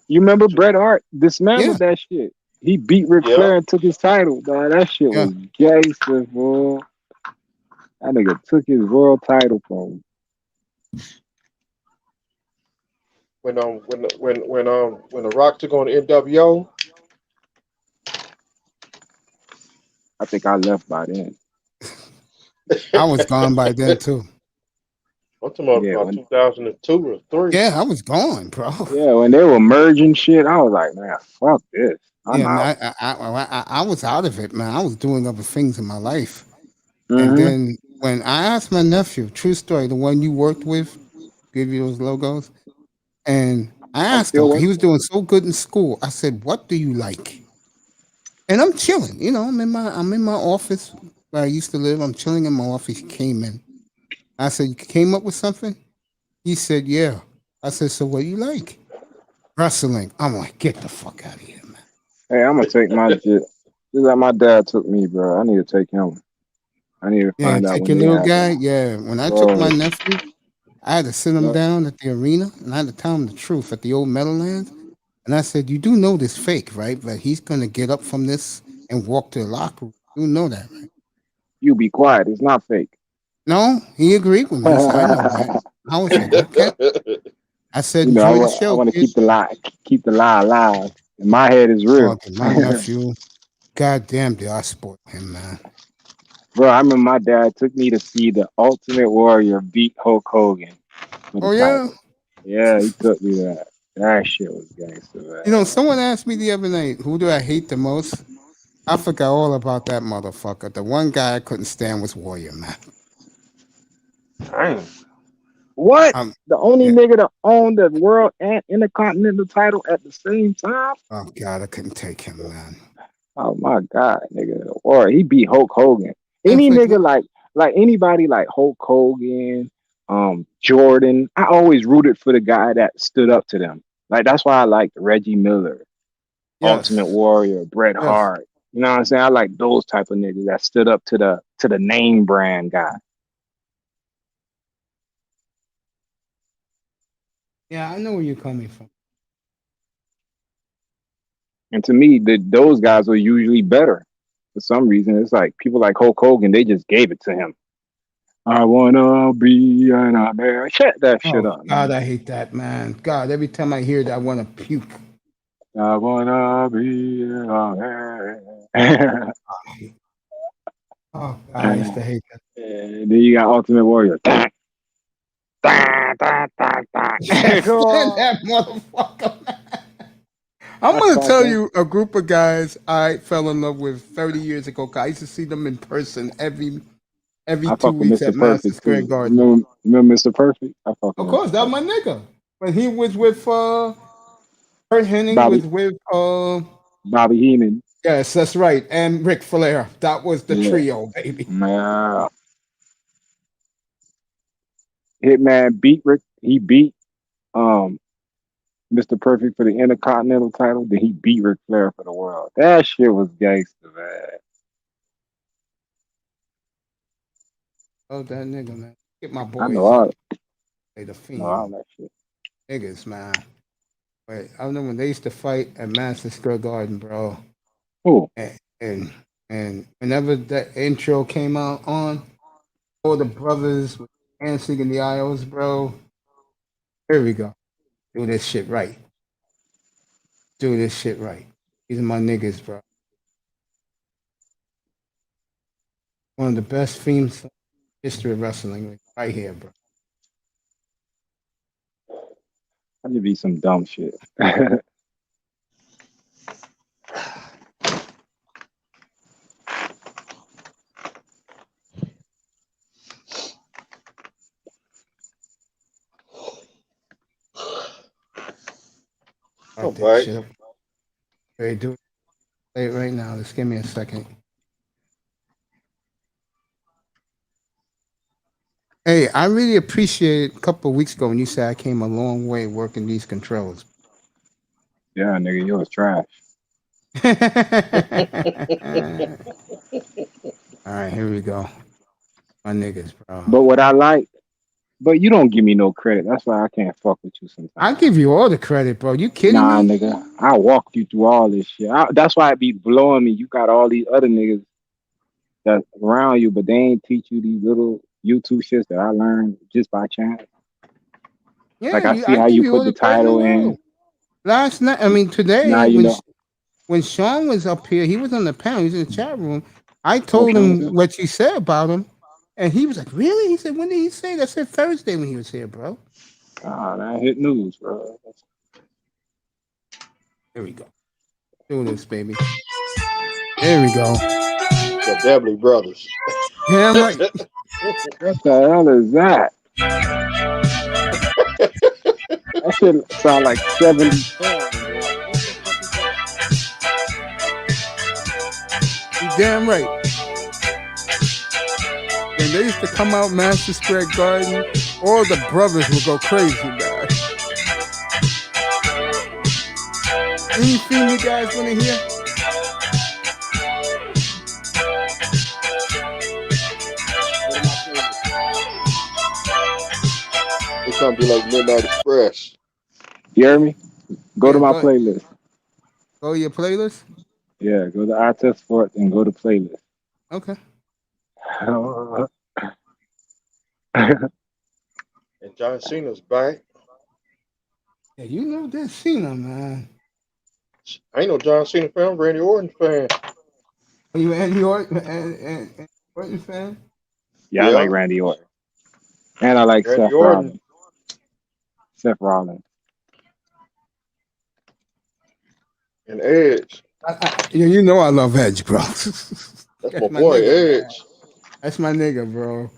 You remember Bret Hart dismantled that shit. He beat Ric Flair and took his title, dog. That shit was gangster, bro. That nigga took his world title from him. When The Rock took on NWO. I think I left by then. I was gone by then too. I'm talking about 2002 or 3. Yeah, I was gone, bro. Yeah, when they were merging shit, I was like, man, fuck this. I'm out. Man, I was out of it, man. I was doing other things in my life. Mhm. And then when I asked my nephew, true story, the one you worked with, give you those logos, and I asked him, he was doing so good in school. I said, "What do you like?" And I'm chilling, you know. I'm in my office where I used to live. I'm chilling in my office. He came in. I said, "You came up with something?" He said, "Yeah." I said, "So what do you like?" Wrestling. I'm like, "Get the fuck out of here, man." Hey, I'm gonna take my shit. Just like my dad took me, bro. I need to take him. I need to Yeah, find out take when your they little have guy. it. Yeah, when I took my Bro. nephew, I had to sit him Yeah. down at the arena and I had to tell him the truth at the old Meadowlands. And I said, "You do know this fake, right? But he's gonna get up from this and walk to the locker room. You know that, right?" You be quiet. It's not fake. No, he agreed with me. He said, "I know that." I was like, "Okay." I said, You know, "Enjoy the show." I want to kid." keep the lie alive. In my head is real. My nephew, goddamn, did I sport him, man. Bro, I remember my dad took me to see the Ultimate Warrior beat Hulk Hogan. For the Oh yeah. title. Yeah, he took me that. That shit was gangster, man. You know, someone asked me the other night, "Who do I hate the most?" I forgot all about that motherfucker. The one guy I couldn't stand was Warrior, man. Dang. What? The only nigga to own the world and intercontinental title at the same time? Oh God, I couldn't take him, man. Oh my God, nigga. Or he beat Hulk Hogan. Any nigga like anybody like Hulk Hogan, Jordan, I always rooted for the guy that stood up to them. Like that's why I liked Reggie Miller, Ultimate Warrior, Bret Hart. You know what I'm saying? I like those type of niggas that stood up to the name brand guy. Yeah, I know where you're coming from. And to me, those guys were usually better. For some reason, it's like people like Hulk Hogan, they just gave it to him. I wanna be an American. Shut that shit up, God, man. I hate that, man. God, every time I hear that, I want to puke. I wanna be an American. Oh, God, I used to hate that. And then you got Ultimate Warrior. That motherfucker, man. I'm gonna tell you a group of guys I fell in love with 30 years ago. I used to see them in person every I 2 fuck with weeks at Mr. Madison Perfect Square too. Garden. Remember Mr. Perfect? I fuck Of with course, Mr. that was my Perfect. nigga. When he was with Kurt Hennig was Bobby with Bobby Heenan. yes, that's right, and Ric Flair. That was the Yeah. trio, baby. Yeah. Hitman beat Rick. He beat Mr. Perfect for the Intercontinental title. Then he beat Ric Flair for the world. That shit was gangster, man. Oh, that nigga, man. Get my I know boys all. up. They the Know all fiend that shit. niggas, man. Wait, I remember when they used to fight at Madison Square Garden, bro. Who? And whenever that intro came out on, all the brothers dancing in the aisles, bro. Here we go. Do this shit right. Do this shit right. These are my niggas, bro. One of the best themes in history of wrestling, right here, bro. That would be some dumb shit. Start that shit up. Hey, do it right now. Just give me a second. Hey, I really appreciate a couple of weeks ago when you said I came a long way working these controls. Yeah, nigga, you was trash. All right, here we go. My niggas, bro. But what I like, but you don't give me no credit. That's why I can't fuck with you sometimes. I give you all the credit, bro. You kidding Nah, me? nigga, I walked you through all this shit. That's why it be blowing me. You got all these other niggas that around you, but they ain't teach you these little YouTube shits that I learned just by chance. Yeah, Like I see I how give you you put all the the credit in the title in. world. Last night, I mean Now today, you know. when Sean was up here, he was on the panel, he was in the chat room. I told him what you said about him, and he was like, "Really?" He said, "When did he say that?" I said, "Thursday when he was here, bro." Ah, that hit news, bro. Here we go. Do this, baby. There we go. The Beverly Brothers. Damn right. What the hell is that? That shit sound like 74. You damn right. When they used to come out Madison Square Garden, all the brothers would go crazy, man. Any theme you guys want to hear? It's gonna be like Midnight Express. You hear me? Go to my playlist. Go to your playlist? Yeah, go to iTest Sports and go to playlist. Okay. And John Cena's back. Yeah, you know that Cena, man. I ain't no John Cena fan, I'm Randy Orton fan. Are you Randy Orton and Orton fan? Yeah, I like Randy Orton. And I like Randy Seth Orton. Rollins. Seth Rollins. And Edge. You know I love Edge, bro. That's my boy, nigga, Edge. That's my nigga, bro.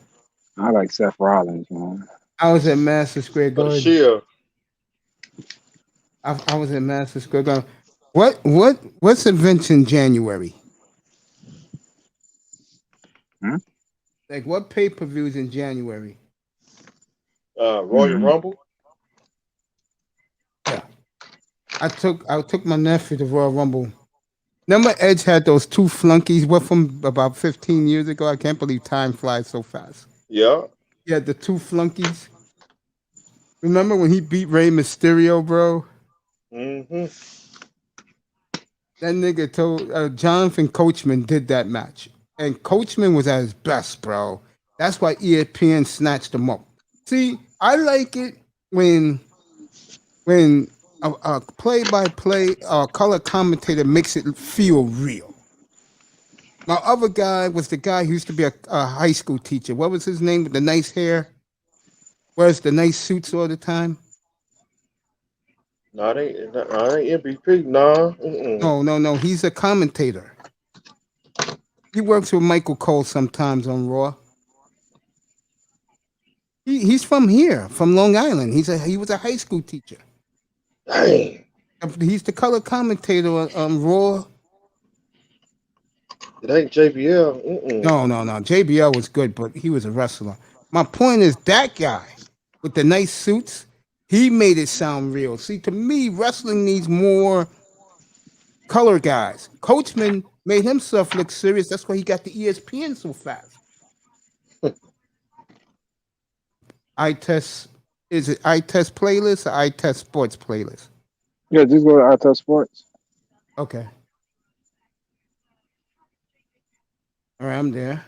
I like Seth Rollins, man. I was at Madison Square Garden. Shield. I was at Madison Square Garden. What's events in January? Like what pay-per-views in January? Royal Rumble. Yeah. I took my nephew to Royal Rumble. Remember Edge had those two flunkies with him about 15 years ago? I can't believe time flies so fast. Yeah. He had the two flunkies. Remember when he beat Rey Mysterio, bro? Mm-hmm. That nigga told Jonathan Coachman did that match. And Coachman was at his best, bro. That's why ESPN snatched him up. See, I like it when a play-by-play color commentator makes it feel real. My other guy was the guy who used to be a high school teacher. What was his name with the nice hair? Wears the nice suits all the time? No, it ain't. No, it ain't MVP. Nah. No. He's a commentator. He works with Michael Cole sometimes on Raw. He's from here, from Long Island. He was a high school teacher. Dang. He's the color commentator on Raw. It ain't JBL. No. JBL was good, but he was a wrestler. My point is that guy with the nice suits, he made it sound real. See, to me, wrestling needs more color guys. Coachman made himself look serious. That's why he got the ESPN so fast. Is it iTest playlist or iTest sports playlist? Yeah, just go to iTest sports. Okay. All right, I'm there.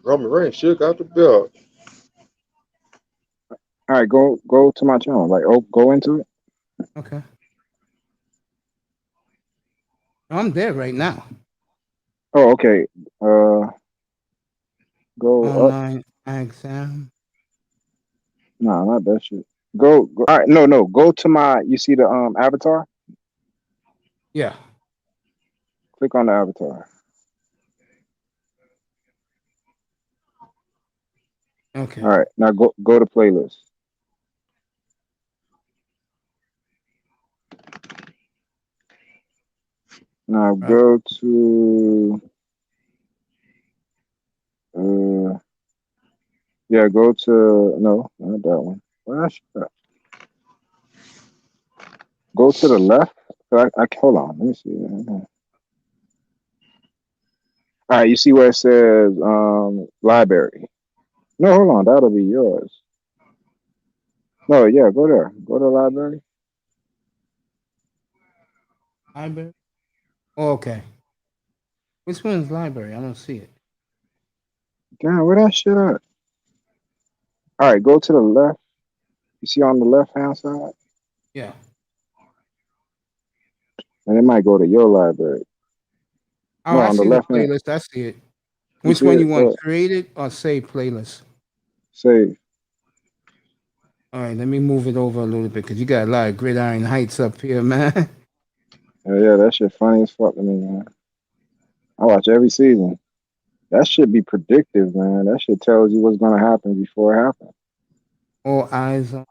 Roman Reigns shook out the belt. All right, go to my channel. Like, go into it. Okay. I'm there right now. Oh, okay. Go Online up. exam. No, not that shit. Go. All right, no. Go to my. You see the avatar? Yeah. Click on the avatar. Okay. All right, now go to playlist. Now go to go to no, not that one. Where is that? Go to the left. I hold on. Let me see. All right, you see where it says library. No, hold on. That'll be yours. No, yeah, go there. Go to library. Library? Oh, okay. Which one's library? I don't see it. Damn, where that shit at? All right, go to the left. You see on the left-hand side? Yeah. And it might go to your library. Oh, No, I on the see the left hand. playlist. I see it. You Which see one it? you want? Look. Created or save playlist? Save. All right, let me move it over a little bit because you got a lot of Gridiron Heights up here, man. Yeah, that shit funny as fuck to me, man. I watch every season. That shit be predictive, man. That shit tells you what's gonna happen before it happens. All eyes on.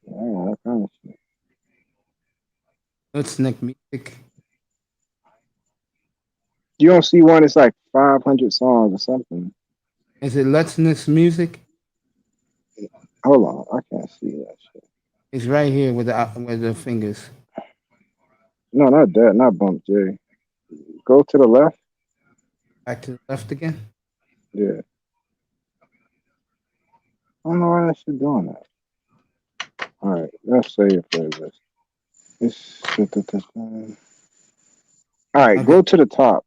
Yeah, that kind of shit. Let's Nick music. You don't see one, it's like 500 songs or something. Is it Let's Nick music? Hold on, I can't see that shit. It's right here with the fingers. No, not that, not Bump J. Go to the left. Back to the left again. Yeah. I don't know why that shit doing that. All right, let's save it for this. All right, go to the top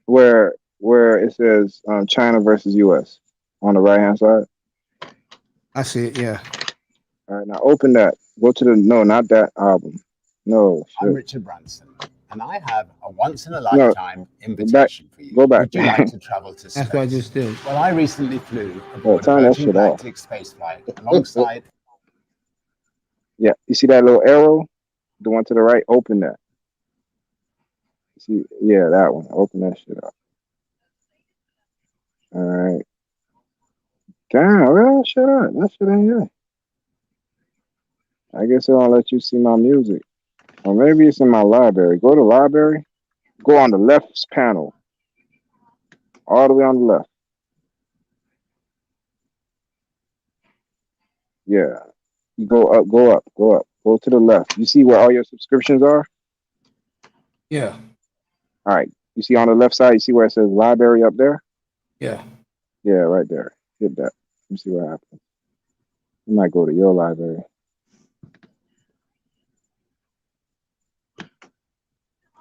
where it says China versus US on the right hand side. I see it. Yeah. All right, now open that. Go to not that album. No. Shit. I'm Richard Branson, and I have a once-in-a-lifetime invitation for you. Go back. Would you like to travel to space? That's what I just did. Well, I recently flew aboard a turn that Virgin shit off. Galactic space flight alongside. Yeah, you see that little arrow? The one to the right? Open that. See, yeah, that one. Open that shit up. All right. Damn, where that shit at? That shit ain't here. I guess it won't let you see my music. Or maybe it's in my library. Go to library. Go on the left panel. All the way on the left. Yeah. You go up, go up, go up. Go to the left. You see where all your subscriptions are? Yeah. All right. You see on the left side, you see where it says library up there? Yeah. Yeah, right there. Hit that. Let me see what happens. You might go to your library.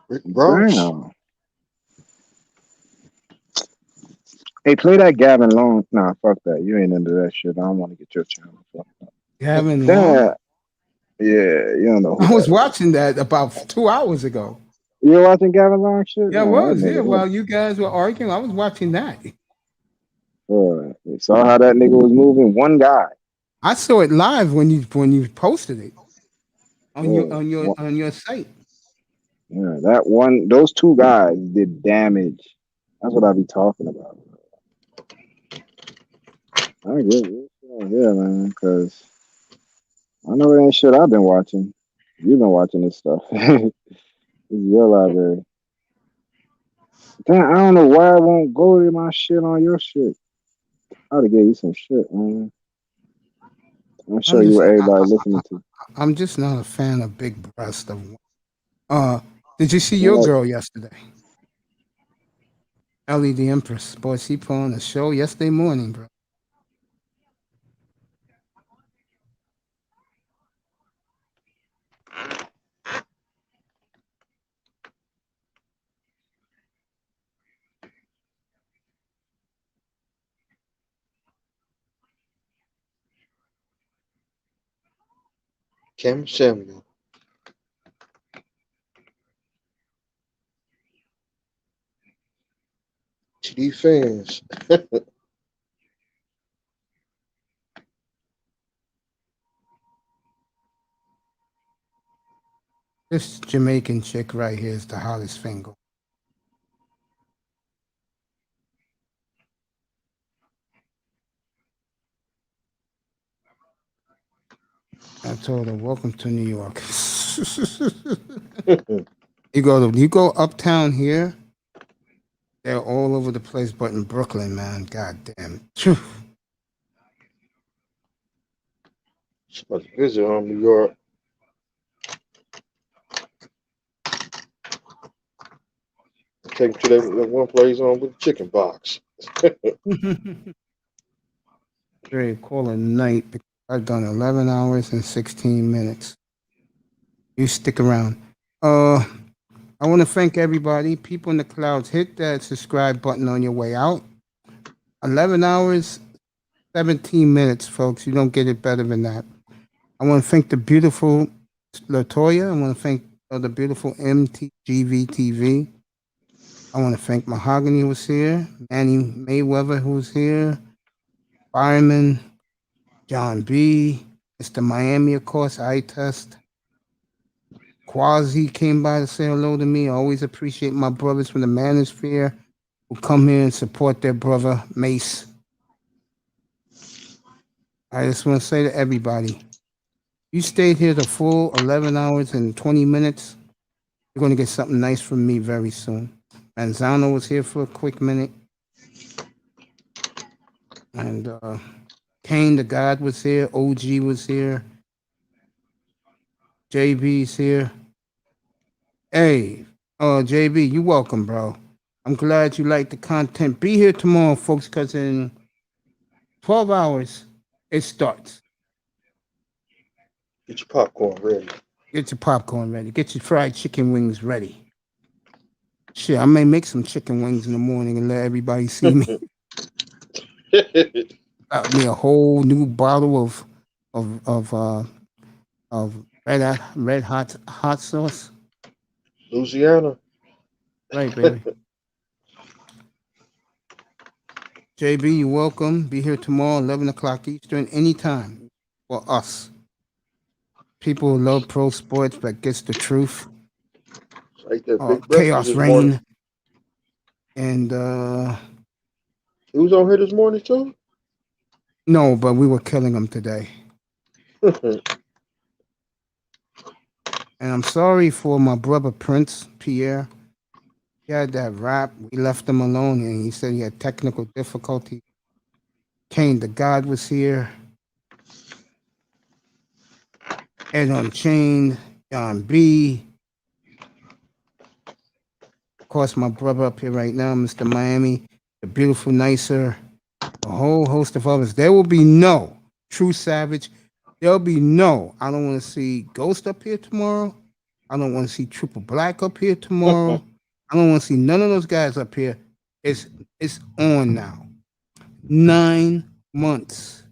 Damn. Hey, play that Gavin Long. Nah, fuck that. You ain't into that shit. I don't want to get your channel. Fuck that. Gavin Long? Long? Yeah, you don't know who I was that is. watching that about 2 hours ago. You were watching Gavin Long shit? Yeah, I Man, was. that Yeah, nigga- while you guys were arguing, I was watching that. You saw how that nigga was moving? One guy. I saw it live when you posted it on Yeah, your site. yeah, those two guys did damage. That's what I be talking about. I get it. Yeah, man, because I know it ain't shit I've been watching. You've been watching this stuff. It's your library. Damn, I don't know why I won't go to my shit on your shit. I would have gave you some shit, man. I'm show you what everybody listening to. I'm just not a fan of big breast of. Did you see You your like, girl yesterday? Ellie the Empress. Boy, she put on a show yesterday morning, bro. Cam Samuel. TD fans. This Jamaican chick right here is the hottest finger. I told her, "Welcome to New York." You go uptown here. They're all over the place, but in Brooklyn, man, goddamn. Supposed to visit New York. Take him to that one place with the chicken box. Ready to call it night. I've done 11 hours and 16 minutes. You stick around. I want to thank everybody. People in the clouds, hit that subscribe button on your way out. 11 hours, 17 minutes, folks. You don't get it better than that. I want to thank the beautiful sWithToyah. I want to thank the beautiful MTGV TV. I want to thank Mahogany, who was here. Manny Mayweather, who was here. Fireman, John B. Mr. Miami, of course, I test. Quasi came by to say hello to me. I always appreciate my brothers from the Manosphere who come here and support their brother, Mace. I just want to say to everybody, you stayed here the full 11 hours and 20 minutes, you're going to get something nice from me very soon. Manzano was here for a quick minute. And Kane the God was here. OG was here. JB's here. Hey, JB, you welcome, bro. I'm glad you like the content. Be here tomorrow, folks, because in 12 hours, it starts. Get your popcorn ready. Get your popcorn ready. Get your fried chicken wings ready. Shit, I may make some chicken wings in the morning and let everybody see me. Got me a whole new bottle of red hot sauce. Louisiana. Right, baby. JB, you're welcome. Be here tomorrow, 11 o'clock Eastern, anytime for us. People who love pro sports but gets the truth. Like that big breakfast Chaos this Reign. morning. And He was on here this morning too? No, but we were killing them today. And I'm sorry for my brother Prince Pierre. He had that rap. We left him alone, and he said he had technical difficulty. Kane the God was here. Ed Unchained, John B. Of course, my brother up here right now, Mr. Miami, the beautiful Nicer, a whole host of others. There will be no True Savage. There'll be no, I don't want to see Ghost up here tomorrow. I don't want to see Triple Black up here tomorrow. I don't want to see none of those guys up here. It's on now. 9 months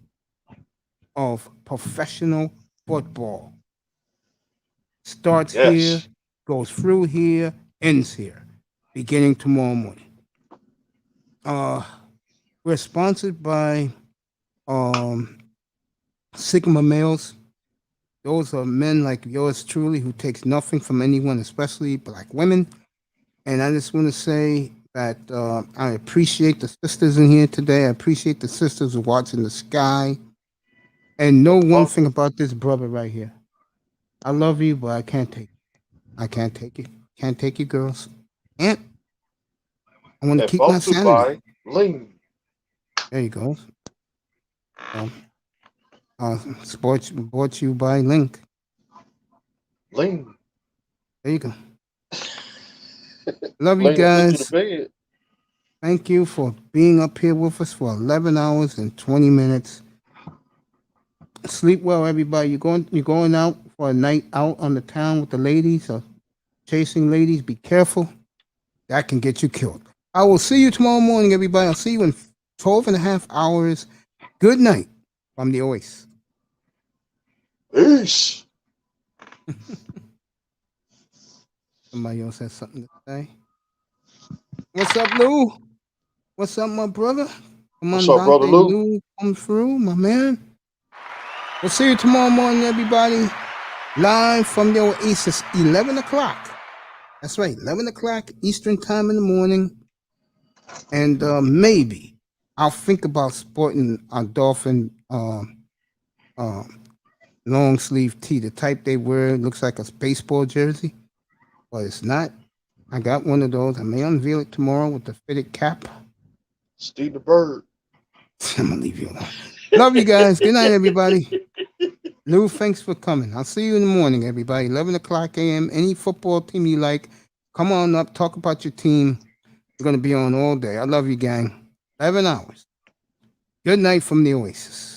of professional football. Starts here, goes through here, ends here, beginning tomorrow morning. We're sponsored by Sigma males. Those are men like yours truly who takes nothing from anyone, especially black women. And I just want to say that I appreciate the sisters in here today. I appreciate the sisters who watch in the sky. And know one thing about this brother right here. I love you, but I can't take it. I can't take it. Can't take you, girls. And I want to keep my sanity. There you go. Sports brought to you by Link. Lean. There you go. Love you guys. Thank you for being up here with us for 11 hours and 20 minutes. Sleep well, everybody. You're going out for a night out on the town with the ladies or chasing ladies. Be careful. That can get you killed. I will see you tomorrow morning, everybody. I'll see you in 12 and a half hours. Good night from the Oasis. Peace. Somebody else has something to say. What's up, Lou? What's up, my brother? Come on, What's up, brother Lou? Come through, my man. We'll see you tomorrow morning, everybody. Live from the Oasis, 11 o'clock. That's right, 11 o'clock Eastern time in the morning. And maybe I'll think about sporting a Dolphin long sleeve tee, the type they wear. It looks like a baseball jersey, but it's not. I got one of those. I may unveil it tomorrow with the fitted cap. Steve the Bird. I'm gonna leave you alone. Love you guys. Good night, everybody. Lou, thanks for coming. I'll see you in the morning, everybody. 11 o'clock a.m. Any football team you like, come on up. Talk about your team. We're gonna be on all day. I love you, gang. 11 hours. Good night from the Oasis.